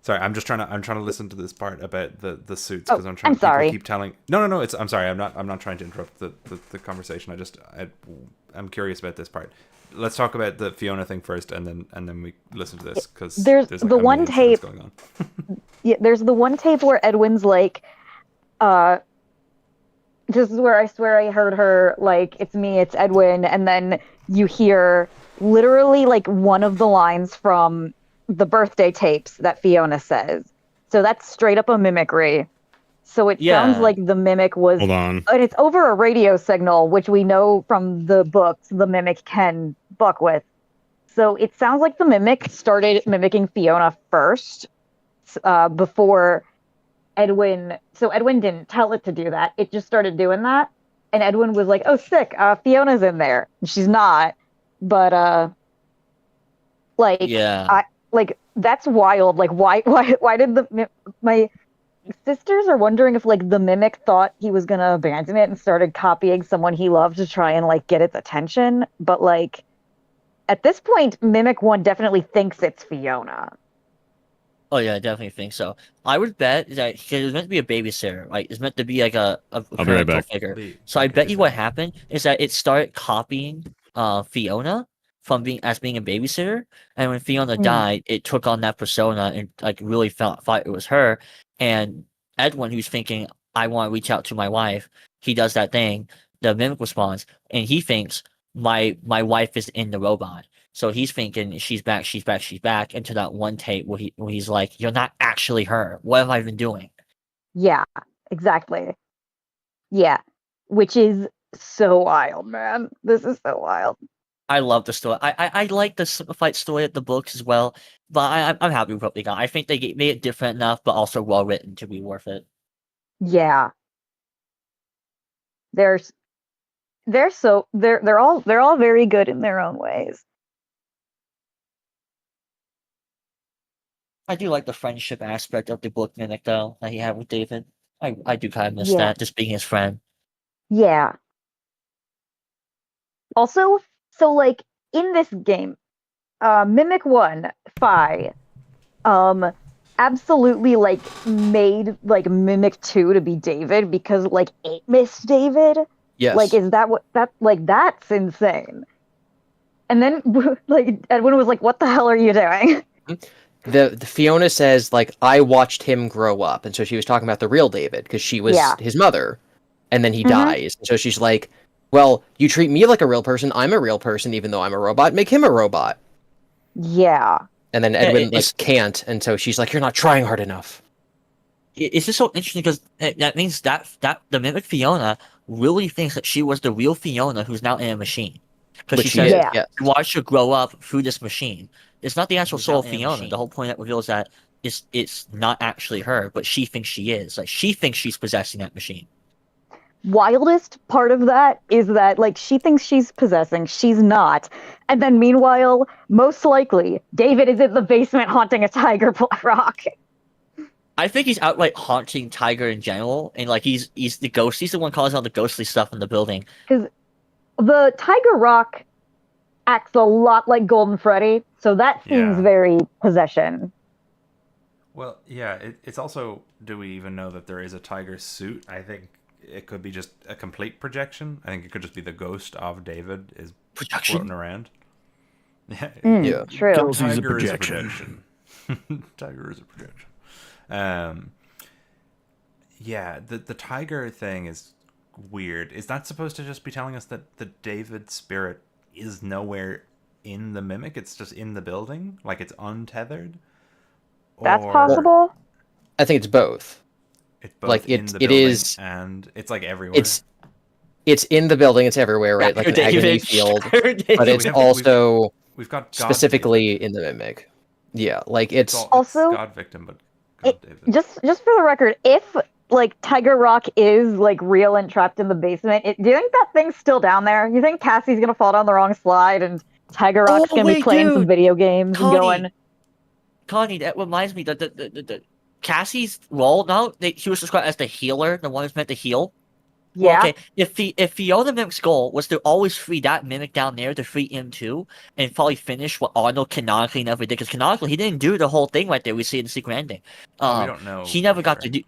Sorry, I'm trying to listen to this part about the suits because I'm sorry. People keep telling. No. I'm sorry. I'm not trying to interrupt the conversation. I'm curious about this part. Let's talk about the Fiona thing first, and then we listen to this because there's like the one tape going on. Yeah, there's the one tape where Edwin's like, this is where I swear I heard her like, it's me, it's Edwin, and then you hear literally like one of the lines from the birthday tapes that Fiona says. So that's straight up a mimicry. So it sounds like the Mimic was... Hold on. And it's over a radio signal, which we know from the books the Mimic can buck with. So it sounds like the Mimic started mimicking Fiona first, before Edwin... So Edwin didn't tell it to do that. It just started doing that. And Edwin was like, oh, sick, Fiona's in there. She's not. But, that's wild. Like, why did my sisters are wondering if like the Mimic thought he was gonna abandon it and started copying someone he loved to try and like get its attention. But like at this point, Mimic One definitely thinks it's Fiona. Oh yeah, I definitely think so. I would bet that it was meant to be a babysitter, right? It's meant to be like a I'll be right back. figure. So I bet you what happened is that it started copying Fiona from being a babysitter, and when Fiona died, it took on that persona and like really thought it was her. And Edwin, who's thinking, I want to reach out to my wife, he does that thing. The Mimic responds, and he thinks my wife is in the robot. So he's thinking she's back. Into that one tape where he's like, "You're not actually her. What have I been doing?" Yeah, exactly. Yeah, which is so wild, man. This is so wild. I love the story. I like the simplified story of the books as well, but I'm happy with what they got. I think they made it different enough, but also well written to be worth it. Yeah. There's they're all very good in their own ways. I do like the friendship aspect of the book mimic though that he had with David. I do kind of miss Yeah. that, just being his friend. Yeah. Also, so like in this game, Mimic 1, Phi, absolutely like made like Mimic 2 to be David because like it missed David. Yes. Like, is that what that like that's insane. And then like Edwin was like, "What the hell are you doing?" The Fiona says like I watched him grow up, and so she was talking about the real David because she was his mother, and then he dies. So she's like, "Well, you treat me like a real person. I'm a real person, even though I'm a robot. Make him a robot." Yeah. And then Edwin like can't, and so she's like, "You're not trying hard enough." It's just so interesting because that means that the mimic Fiona really thinks that she was the real Fiona who's now in a machine. Because she says she watched her grow up through this machine. It's not the actual soul of Fiona. The whole point that reveals that it's not actually her, but she thinks she is. Like she thinks she's possessing that machine. Wildest part of that is that like she thinks she's possessing, she's not. And then meanwhile, most likely, David is in the basement haunting a tiger rock. I think he's outright haunting Tiger in general, and like he's the ghost. He's the one causing all the ghostly stuff in the building. Because the Tiger Rock acts a lot like Golden Freddy, so that seems very possession. Well, yeah, it's also, do we even know that there is a tiger suit? I think it could be just a complete projection. I think it could just be the ghost of David is floating around. Yeah, true. Tiger is a projection. Tiger is a projection. Yeah, the tiger thing is weird. Is that supposed to just be telling us that the David spirit is nowhere in the mimic? It's just in the building? Like it's untethered? That's possible? I think it's both. It's both like in the building and it's like everywhere. It's in the building, it's everywhere, right? Like an agony field. But it's also we've got God specifically victim. in the mimic. Yeah, like it's also God victim, but God David. Just for the record, if like Tiger Rock is like real and trapped in the basement, do you think that thing's still down there? You think Cassie's gonna fall down the wrong slide and Tiger Rock's gonna be playing some video games and going? Connie, that reminds me that the Cassie's role now, she was described as the healer, the one who's meant to heal. Yeah. Well, okay, if Fiona Mimic's goal was to always free that Mimic down there to free him too, and probably finish what Arnold canonically never did, because canonically he didn't do the whole thing right there we see in the secret ending. We don't know. He never got to do.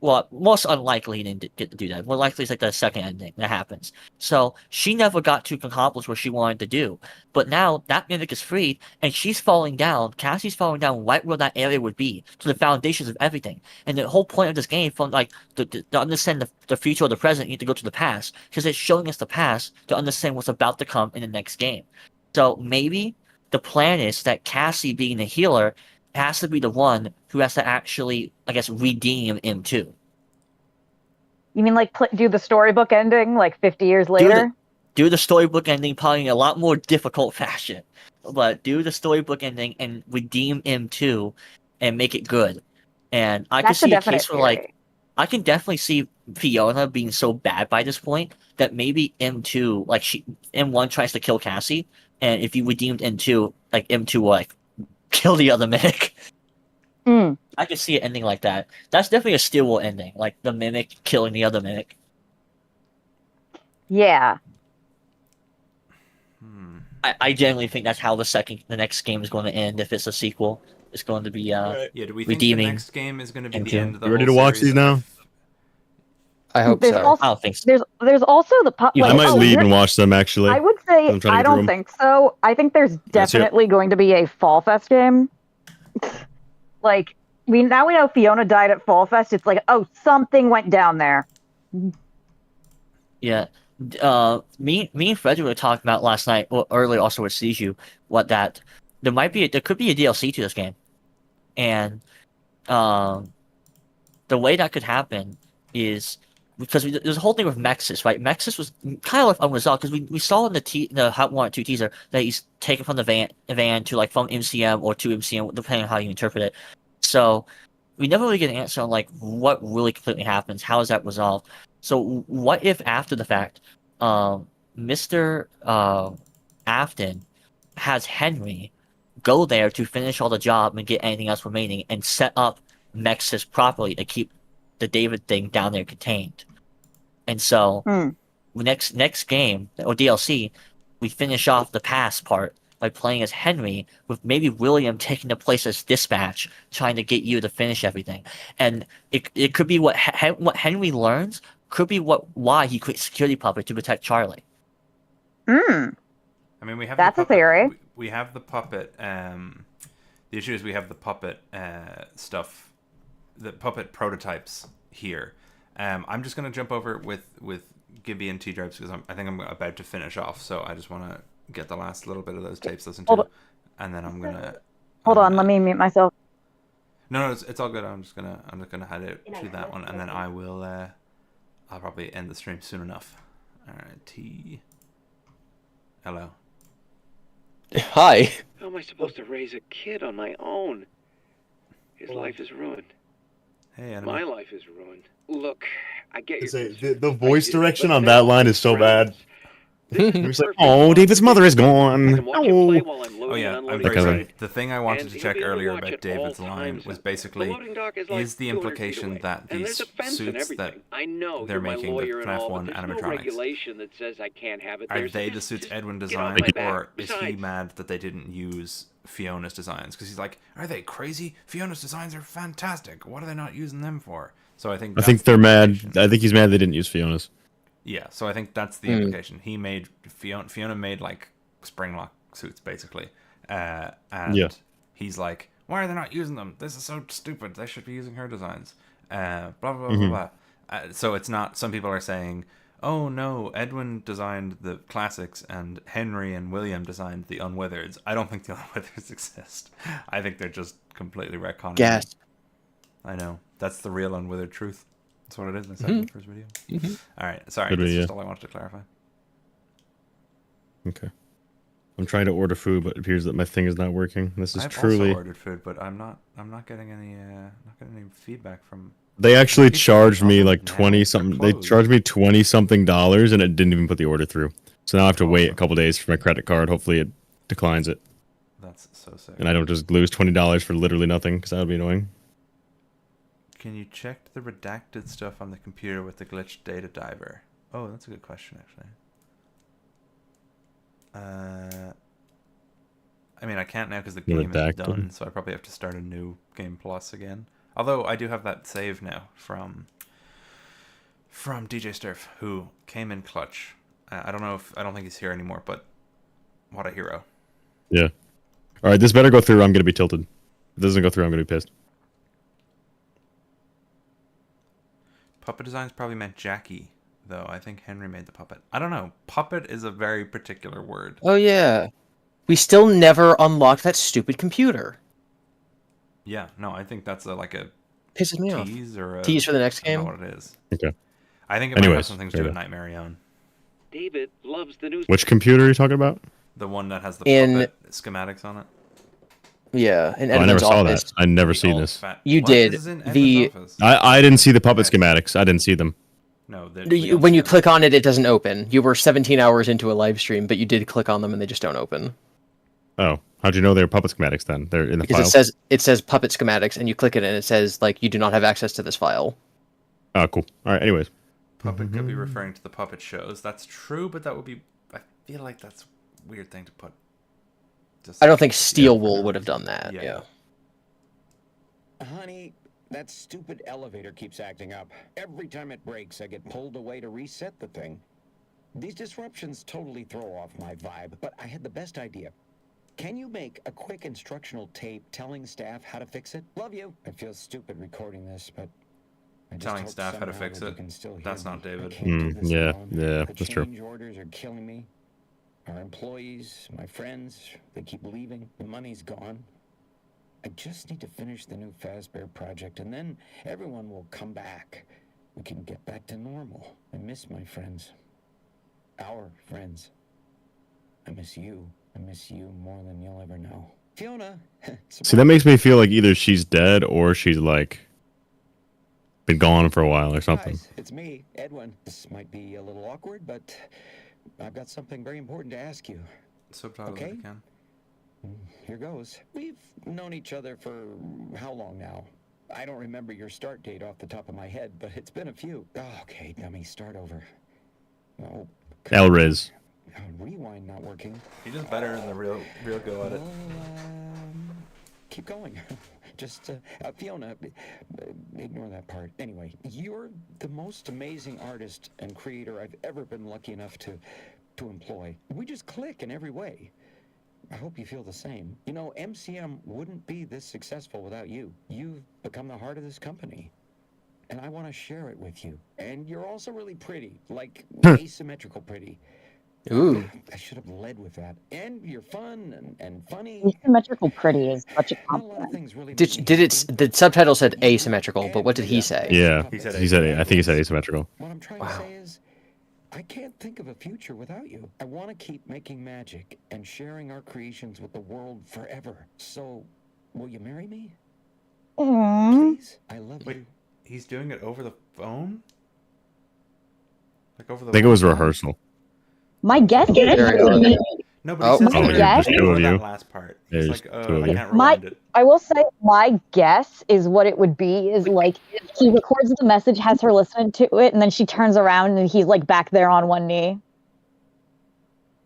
Well, most unlikely he didn't get to do that. More likely it's like the second ending that happens. So she never got to accomplish what she wanted to do. But now that Mimic is freed, and she's falling down. Cassie's falling down right where that area would be, to the foundations of everything. And the whole point of this game, from like to understand the future or the present, you need to go to the past, because it's showing us the past to understand what's about to come in the next game. So maybe the plan is that Cassie, being the healer, has to be the one who has to actually, I guess, redeem him too. You mean like do the storybook ending like 50 years later? Do the storybook ending probably in a lot more difficult fashion, but do the storybook ending and redeem him too, and make it good. And I can see a case where like I can definitely see Fiona being so bad by this point that maybe M2, like M1 tries to kill Cassie, and if you redeemed M2, like M2 will like kill the other Mimic. I can see it ending like that. That's definitely a Steel Wool ending, like the Mimic killing the other Mimic. Yeah. I genuinely think that's how the next game is going to end. If it's a sequel, it's going to be Yeah, do we think redeeming. the next game is going to be the end of the You ready whole to watch series? these now? I hope so. I don't think so. There's also the I might leave and watch them actually. I would say I'm trying to I get through don't them. think so. I think there's definitely going to be a Fall Fest game. Like now we know Fiona died at Fall Fest. It's like, oh, something went down there. Yeah. Me and Freddy were talking about last night, or earlier also with Seiju, that there could be a DLC to this game. And the way that could happen is because there's a whole thing with Mexus, right? Mexus was kind of unresolved because we saw in the Hot 1 or 2 teaser that he's taken from the van to like from MCM or to MCM, depending on how you interpret it. So we never really get an answer on like what really completely happens. How is that resolved? So what if after the fact, Mr. Afton has Henry go there to finish all the job and get anything else remaining and set up Mexus properly to keep the David thing down there contained. And so next game or DLC, we finish off the past part by playing as Henry with maybe William taking the place as Dispatch, trying to get you to finish everything. And it could be what Henry learns could be why he quit security puppet to protect Charlie. I mean, we have That's the puppet, a theory. We have the puppet. The issue is we have the puppet stuff, the puppet prototypes here. I'm just gonna jump over with Gibby and T-Dripes because I think I'm about to finish off. So I just want to get the last little bit of those tapes listened to, and then I'm gonna. Hold on, let me mute myself. No, it's all good. I'm just gonna head out to that one, and then I will. I'll probably end the stream soon enough. All right, T. Hello. Hi. How am I supposed to raise a kid on my own? His life is ruined. Hey, my life is ruined. Look, I get your Say, the voice direction on that line is so bad. It's like, oh, David's mother is gone. Oh yeah, I'm very sorry. The thing I wanted to check earlier about David's line was basically, is the implication that these suits that they're making, the FNAF 1 animatronics, are they the suits Edwin designed, or is he mad that they didn't use Fiona's designs? Because he's like, are they crazy? Fiona's designs are fantastic. What are they not using them for? So I think they're mad. I think he's mad they didn't use Fiona's. Yeah, so I think that's the implication. He made Fiona made like Springlock suits basically, and he's like, "Why are they not using them? This is so stupid. They should be using her designs." Blah blah blah blah blah. So it's not. Some people are saying, "Oh no, Edwin designed the classics and Henry and William designed the Unwithereds." I don't think the Unwithereds exist. I think they're just completely retconning. Yes. I know. That's the real unwithered truth. That's what it is. I said in the first video. All right. Sorry. That's just all I wanted to clarify. Okay. I'm trying to order food, but it appears that my thing is not working. This is I've truly. also ordered food, but I'm not getting any feedback from. They actually charged me like 20 something. They charged me $20 something, and it didn't even put the order through. So now I have to wait a couple days for my credit card. Hopefully it declines it. That's so sick. And I don't just lose $20 for literally nothing, because that would be annoying. Can you check the redacted stuff on the computer with the glitched data diver? Oh, that's a good question, actually. I mean, I can't now because the game is done, so I probably have to start a new Game Plus again. Although I do have that save now from DJ Sturf, who came in clutch. I don't think he's here anymore, but what a hero. Yeah. All right, this better go through. I'm gonna be tilted. If it doesn't go through, I'm gonna be pissed. Puppet designs probably meant Jackie, though. I think Henry made the puppet. I don't know. Puppet is a very particular word. Oh yeah. We still never unlocked that stupid computer. Yeah, no, I think that's like a pisses me tease off. Or a tease for the next game. I don't know what it is. Okay. I think it might have something to do with Nightmare Own. David loves the news. Which computer are you talking about? The one that has the puppet schematics on it. Yeah, in Edwin's I never saw office. that. I never seen this. You did. I didn't see the puppet schematics. I didn't see them. No, when you click on it, it doesn't open. You were 17 hours into a live stream, but you did click on them and they just don't open. Oh, how'd you know they were puppet schematics then? They're in the file? Because it says puppet schematics, and you click it and it says like you do not have access to this file. Oh, cool. All right. Anyways, puppet could be referring to the puppet shows. That's true, but that would be. I feel like that's a weird thing to put. I don't think Steel Wool would have done that. Yeah. Honey, that stupid elevator keeps acting up. Every time it breaks, I get pulled away to reset the thing. These disruptions totally throw off my vibe, but I had the best idea. Can you make a quick instructional tape telling staff how to fix it? Love you. I feel stupid recording this, but telling staff how to fix it. That's not David. Yeah, that's true. Change orders are killing me. Our employees, my friends, they keep leaving. The money's gone. I just need to finish the new Fazbear project, and then everyone will come back. we can get back to normal. I miss my friends. Our friends. I miss you. I miss you more than you'll ever know. Fiona! See, that makes me feel like either she's dead or she's like been gone for a while or something. It's me, Edwin. This might be a little awkward, but I've got something very important to ask you. Subtitles if you can. Here goes. We've known each other for how long now? I don't remember your start date off the top of my head, but it's been a few. Oh, okay, dummy, start over. Oh, Elriz. rewind not working. He does better than the real go at it. Keep going. Just, Fiona, ignore that part. Anyway, you're the most amazing artist and creator I've ever been lucky enough to employ. We just click in every way. I hope you feel the same. You know, MCM wouldn't be this successful without you. You've become the heart of this company. And I want to share it with you. And you're also really pretty, like asymmetrical pretty. Ooh. I should have led with that. And you're fun and funny. Asymmetrical pretty is such a compliment. The subtitle said asymmetrical, but what did he say? Yeah, I think he said asymmetrical. What I'm trying to say is, I can't think of a future without you. I want to keep making magic and sharing our creations with the world forever. So, will you marry me? Please? I love you. He's doing it over the phone? Like over the I think it was phone? rehearsal. My guess is No, but he says my guess. that last part. He's like, I can't rewind it. I will say my guess is what it would be is like he records the message, has her listen to it, and then she turns around and he's like back there on one knee.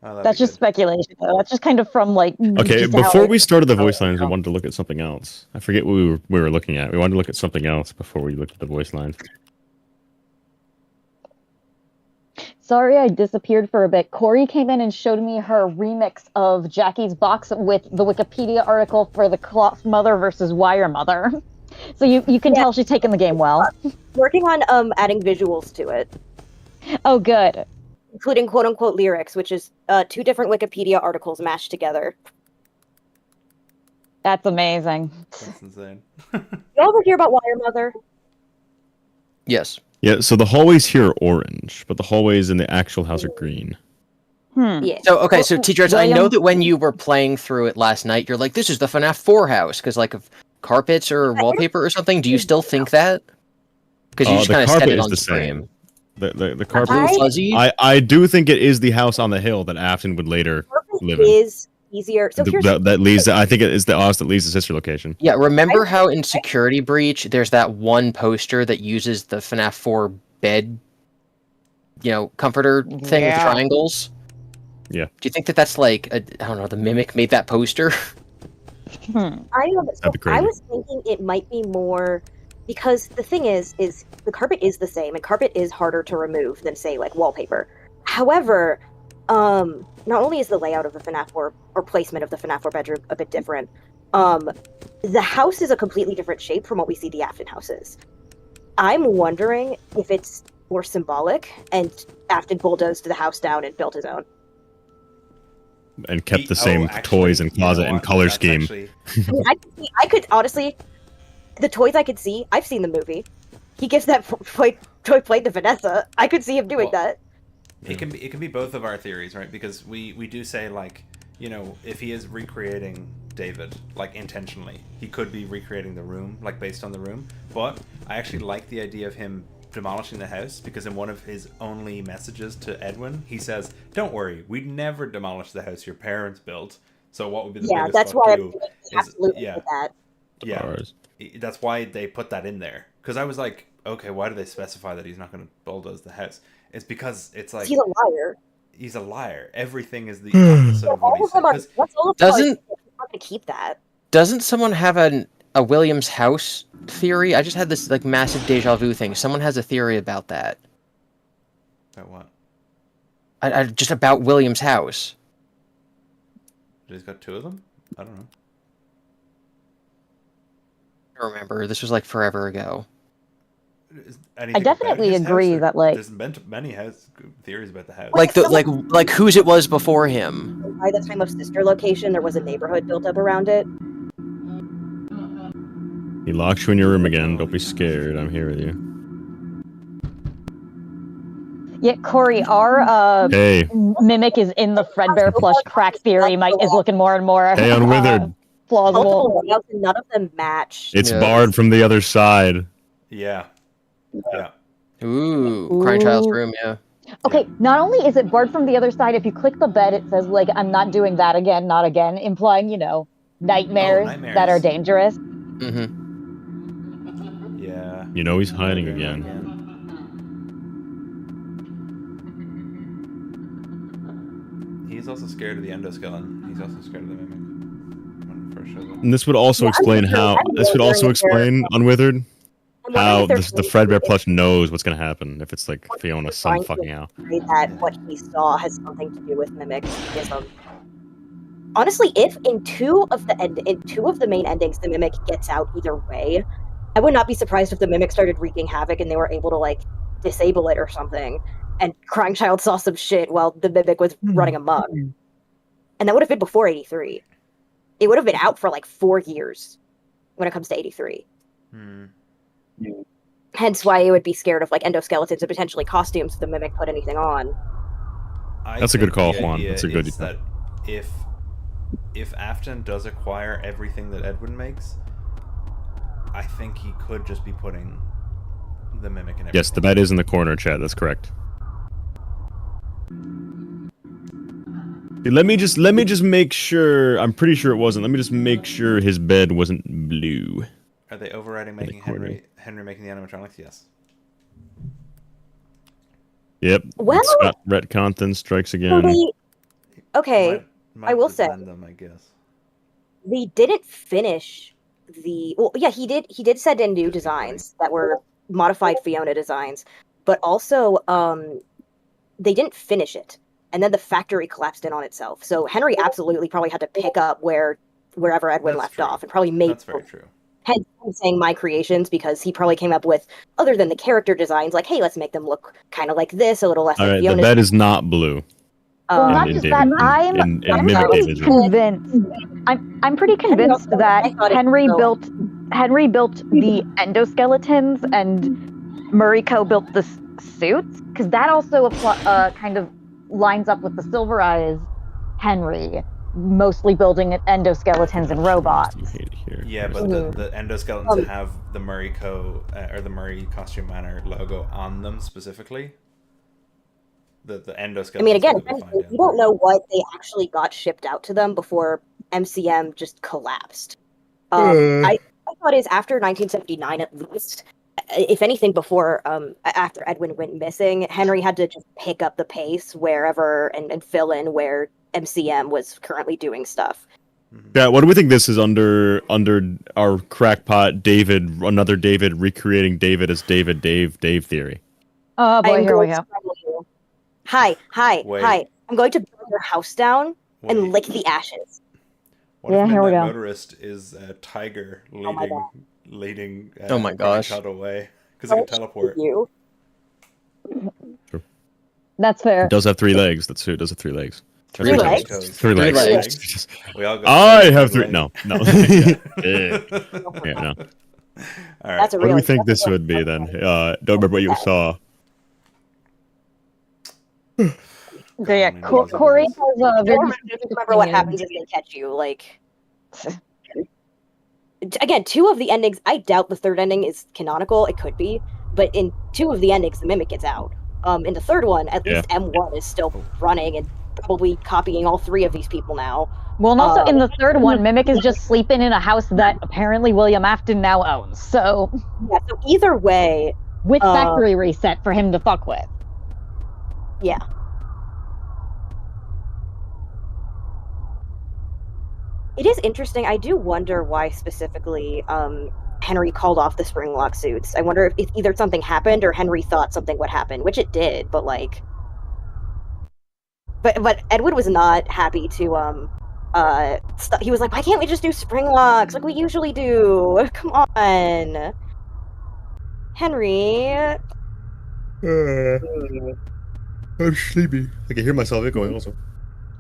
That's just speculation, though. That's just kind of from like. Okay, before we started the voice lines, we wanted to look at something else. I forget what we were looking at. We wanted to look at something else before we looked at the voice lines. Sorry, I disappeared for a bit. Corey came in and showed me her remix of Jackie's Box with the Wikipedia article for the Cloth Mother versus Wire Mother. So you can tell she's taking the game well. Working on adding visuals to it. Oh, good. Including quote-unquote lyrics, which is 2 different Wikipedia articles mashed together. That's amazing. That's insane. You ever hear about Wire Mother? Yes. Yeah, so the hallways here are orange, but the hallways in the actual house are green. Yeah. So, okay, so Teachers, I know that when you were playing through it last night, you're like, this is the FNAF 4 house, because like of carpets or wallpaper or something. Do you still think that? Because you just kind of said it on stream. The carpet fuzzy. I do think it is the house on the hill that Afton would later live in. Is easier. So here's That leads. I think it is the house that leads to sister location. Yeah, remember how in Security Breach there's that one poster that uses the FNAF 4 bed, comforter thing with triangles? Yeah. Do you think that that's like I don't know, the Mimic made that poster? I was thinking it might be more because the thing is the carpet is the same and carpet is harder to remove than say like wallpaper. However, not only is the layout of the FNAF 4 or placement of the FNAF 4 bedroom a bit different, the house is a completely different shape from what we see the Afton house is. I'm wondering if it's more symbolic and Afton bulldozed the house down and built his own. And kept the same toys and closet and color scheme. I could honestly, the toys I could see, I've seen the movie. He gives that toy plate to Vanessa. I could see him doing that. It can be both of our theories, right? Because we do say like, if he is recreating David like intentionally, he could be recreating the room like based on the room. But I actually like the idea of him demolishing the house because in one of his only messages to Edwin, he says, "Don't worry, we'd never demolish the house your parents built." So what would be the biggest that's fuck why you I'm absolutely with that. Yeah, that's why they put that in there. Because I was like, okay, why do they specify that he's not going to bulldoze the house? It's because it's like he's a liar. He's a liar. Everything is the opposite of what he said. Doesn't to keep that? Doesn't someone have a Williams house theory? I just had this like massive deja vu thing. Someone has a theory about that. About what? I just about Williams house. He's got 2 of them? I don't know. I don't remember. This was like forever ago. I definitely agree that like there's many theories about the house. Like whose it was before him. By the time of sister location, there was a neighborhood built up around it. He locks you in your room again. Don't be scared. I'm here with you. Yeah, Corey, our Hey. mimic is in the Fredbear plush crack theory. Mike is looking more and more Hey, Unwithered. plausible. Multiple layouts and none of them match. It's barred from the other side. Yeah. Yeah. Ooh, Crying Child's room, yeah. Okay, not only is it barred from the other side, if you click the bed, it says, like, I'm not doing that again, not again, implying, you know, nightmares that are dangerous. Mm-hmm. Yeah. You know he's hiding again. He's also scared of the endoskeleton. He's also scared of the mimic. When it first shows up. And this would also explain how. This would also explain, Unwithered, how the Fredbear plush knows what's gonna happen if it's like Fiona some fucking out. That what he saw has something to do with mimicism. Honestly, if in two of the main endings the mimic gets out either way, I would not be surprised if the mimic started wreaking havoc and they were able to like disable it or something. And Crying Child saw some shit while the mimic was running amok. And that would have been before 83. It would have been out for like 4 years when it comes to 83. Hence why it would be scared of like endoskeletons and potentially costumes if the mimic put anything on. That's a good call, Juan. That's a good call. That if Afton does acquire everything that Edwin makes, I think he could just be putting the mimic in everything. Yes, the bed is in the corner, chat. That's correct. Let me just make sure. I'm pretty sure it wasn't. Let me just make sure his bed wasn't blue. Are they overriding making Henry making the animatronics? Yes. Yep. Well, Scott Retconton strikes again. Okay, Might I will say defend them, I guess. they didn't finish the. Well, yeah, he did send in new designs that were modified Fiona designs, but also they didn't finish it, and then the factory collapsed in on itself. So Henry absolutely probably had to pick up wherever Edwin left off, and probably make. That's very true. Hence, I'm saying my creations because he probably came up with, other than the character designs, like, hey, let's make them look kind of like this, a little less All like right, the Fiona's. bed is not blue. Well, not just that, I'm pretty convinced. I'm pretty convinced that Henry built the endoskeletons and Muriko built the suits, because that also kind of lines up with the Silver Eyes Henry, mostly building endoskeletons and robots. Yeah, but the endoskeletons have the Muriko or the Murray Costume Manor logo on them specifically. The endoskeletons. I mean, again, we don't know what they actually got shipped out to them before MCM just collapsed. I thought is after 1979 at least. If anything, before after Edwin went missing, Henry had to just pick up the pace wherever and fill in where MCM was currently doing stuff. Yeah, what do we think this is under our crackpot David, another David recreating David as Dave theory? Oh boy, here we go. Hi. I'm going to burn your house down and lick the ashes. What if Midnight Motorist is a tiger leading oh my gosh. away because it can teleport. You. True. That's fair. It does have 3 legs. That's true. It does have 3 legs. 3 legs? 3 legs. We all go I have 3. No. yeah, no. All right. That's a what do we think this would be then? Don't remember what you saw. Yeah, Corey has a very remember what happens if they catch you. Like, again, 2 of the endings. I doubt the 3rd ending is canonical. It could be, but in 2 of the endings, the mimic gets out. In the 3rd one, at least M1 is still running and probably copying all 3 of these people now. Well, and also in the 3rd one, Mimic is just sleeping in a house that apparently William Afton now owns. So yeah, so either way, with factory reset for him to fuck with. Yeah. It is interesting. I do wonder why specifically Henry called off the Springlock suits. I wonder if either something happened or Henry thought something would happen, which it did, but like... But Edward was not happy to, he was like, why can't we just do Springlocks like we usually do? Come on. Henry... I'm sleepy. I can hear myself echoing also.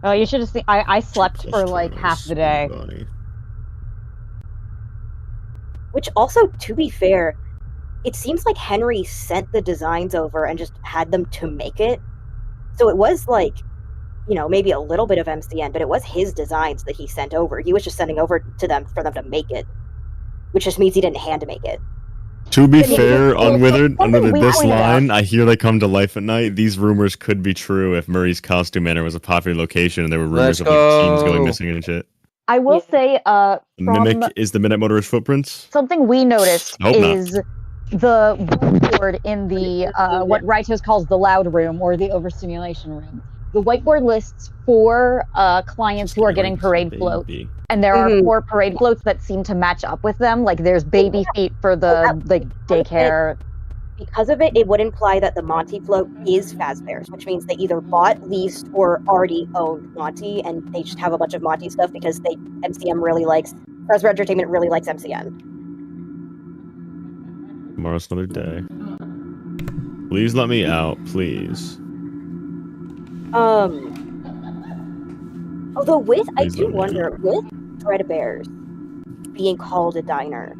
Oh, you should have seen. I slept for like half the day. Which also, to be fair, it seems like Henry sent the designs over and just had them to make it. So it was like, you know, maybe a little bit of MCN, but it was his designs that he sent over. He was just sending over to them for them to make it, which just means he didn't hand make it. To be fair, Unwithered, we this pointed line, I hear they come to life at night. These rumors could be true if Murray's costume manor was a popular location and there were rumors of like teens going missing and shit. I will say, The from mimic is the Midnight Motorist footprints? something we noticed Hope not. is the whiteboard in the what Ritos calls the loud room or the overstimulation room. The whiteboard lists 4 clients who are getting parade floats, and there are 4 parade floats that seem to match up with them. Like there's baby feet for the daycare. Because of it, it would imply that the Monty float is Fazbear's, which means they either bought, leased, or already owned Monty, and they just have a bunch of Monty stuff because MCM really likes, Fazbear Entertainment really likes MCM. Tomorrow's another day. Please let me out, please. Although I Please do let me wonder, with Fredbear's being called a diner,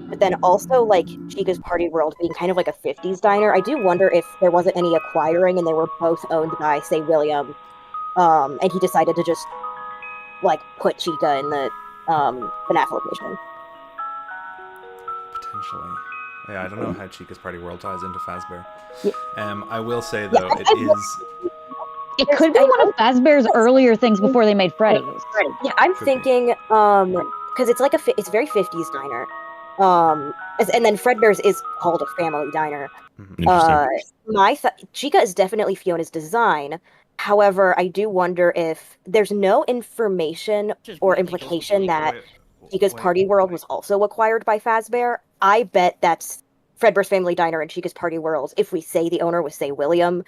but then also like Chica's Party World being kind of like a 50s diner, I do wonder if there wasn't any acquiring and they were both owned by, say, William, and he decided to just like put Chica in the FNAF location. Potentially. Yeah, I don't know how Chica's Party World ties into Fazbear. Yeah. I will say though, It could be one of Fazbear's earlier things before they made Freddy's. Yeah, I'm thinking because it's like it's very 50s diner. And then Fredbear's is called a family diner. Chica is definitely Fiona's design. However, I do wonder if there's no information or implication that Chica's Party World was also acquired by Fazbear. I bet that's Fredbear's Family Diner and Chica's Party World. If we say the owner was, say, William,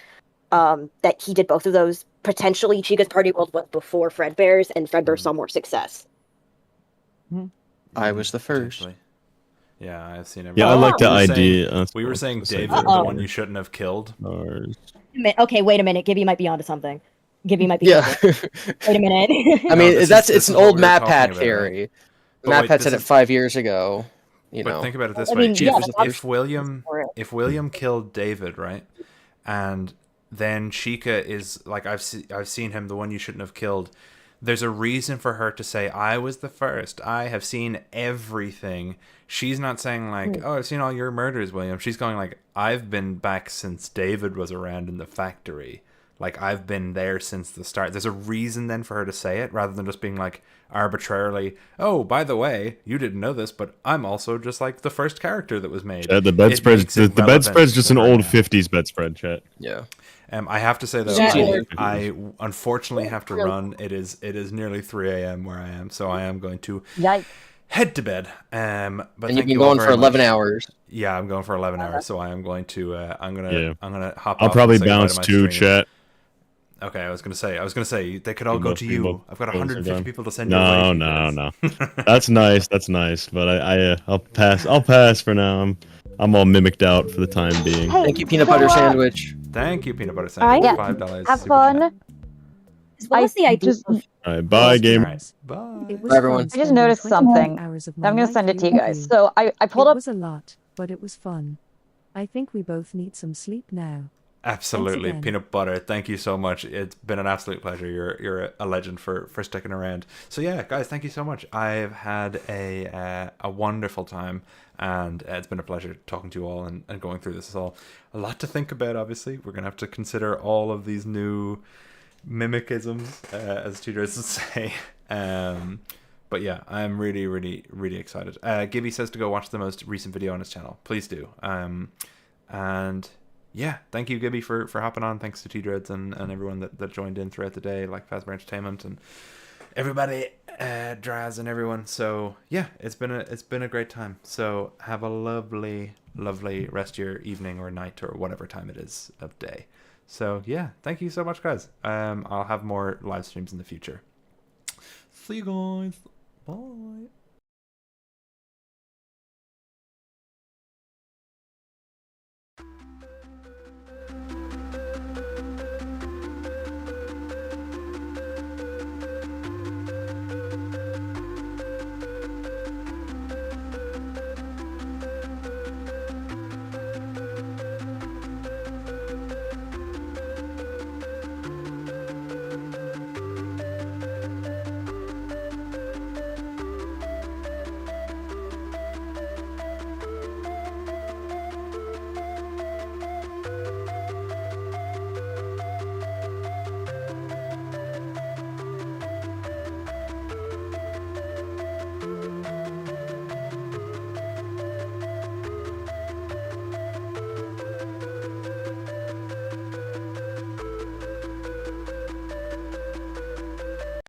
that he did both of those. Potentially, Chica's Party World was before Fredbear's, and Fredbear saw more success. I was the first. Yeah, I've seen it. Yeah, I like the idea. We were saying David, the one you shouldn't have killed. Okay, wait a minute. Gibby might be onto something. Gibby might be. Yeah. Wait a minute. I mean, it's an old MatPat theory. MatPat said it 5 years ago. But think about it this way: if William killed David, right, and then Chica is like, I've seen him, the one you shouldn't have killed. There's a reason for her to say, I was the first. I have seen everything. She's not saying like, oh, I've seen all your murders, William. She's going like, I've been back since David was around in the factory. Like, I've been there since the start. There's a reason then for her to say it, rather than just being like arbitrarily, oh, by the way, you didn't know this, but I'm also just like the first character that was made. The bedspread's just an old 50s bedspread, chat. Yeah. I have to say though, I unfortunately have to run. It is nearly 3 a.m. where I am, so I am going to head to bed. But and you've been going for 11 hours. Yeah, I'm going for 11 hours, so I am going to. I'm gonna hop. I'll probably bounce too, chat. Okay, I was gonna say they could all go to you. I've got 150 people to send you. No. That's nice. But I'll pass. I'll pass for now. I'm all mimicked out for the time being. Hey, thank you, peanut butter sandwich. Thank you, peanut butter sandwich. $5. Have fun. I see. I just. All right, bye, gamers. Bye, everyone. I just noticed something. I'm gonna send it to you guys. So I pulled up. It was a lot, but it was fun. I think we both need some sleep now. Absolutely, peanut butter. Thank you so much. It's been an absolute pleasure. You're a legend for sticking around. So yeah, guys, thank you so much. I've had a wonderful time, and it's been a pleasure talking to you all and going through this. It's all a lot to think about. Obviously, we're gonna have to consider all of these new mimicisms, as teachers would say. But yeah, I'm really, really, really excited. Gibby says to go watch the most recent video on his channel. Please do. And yeah, thank you, Gibby, for hopping on. Thanks to T-Dreads and everyone that joined in throughout the day, like Fazbear Entertainment and everybody, Draz and everyone. So yeah, it's been a great time. So have a lovely, lovely rest of your evening or night or whatever time it is of day. So yeah, thank you so much, guys. I'll have more live streams in the future. See you guys. Bye.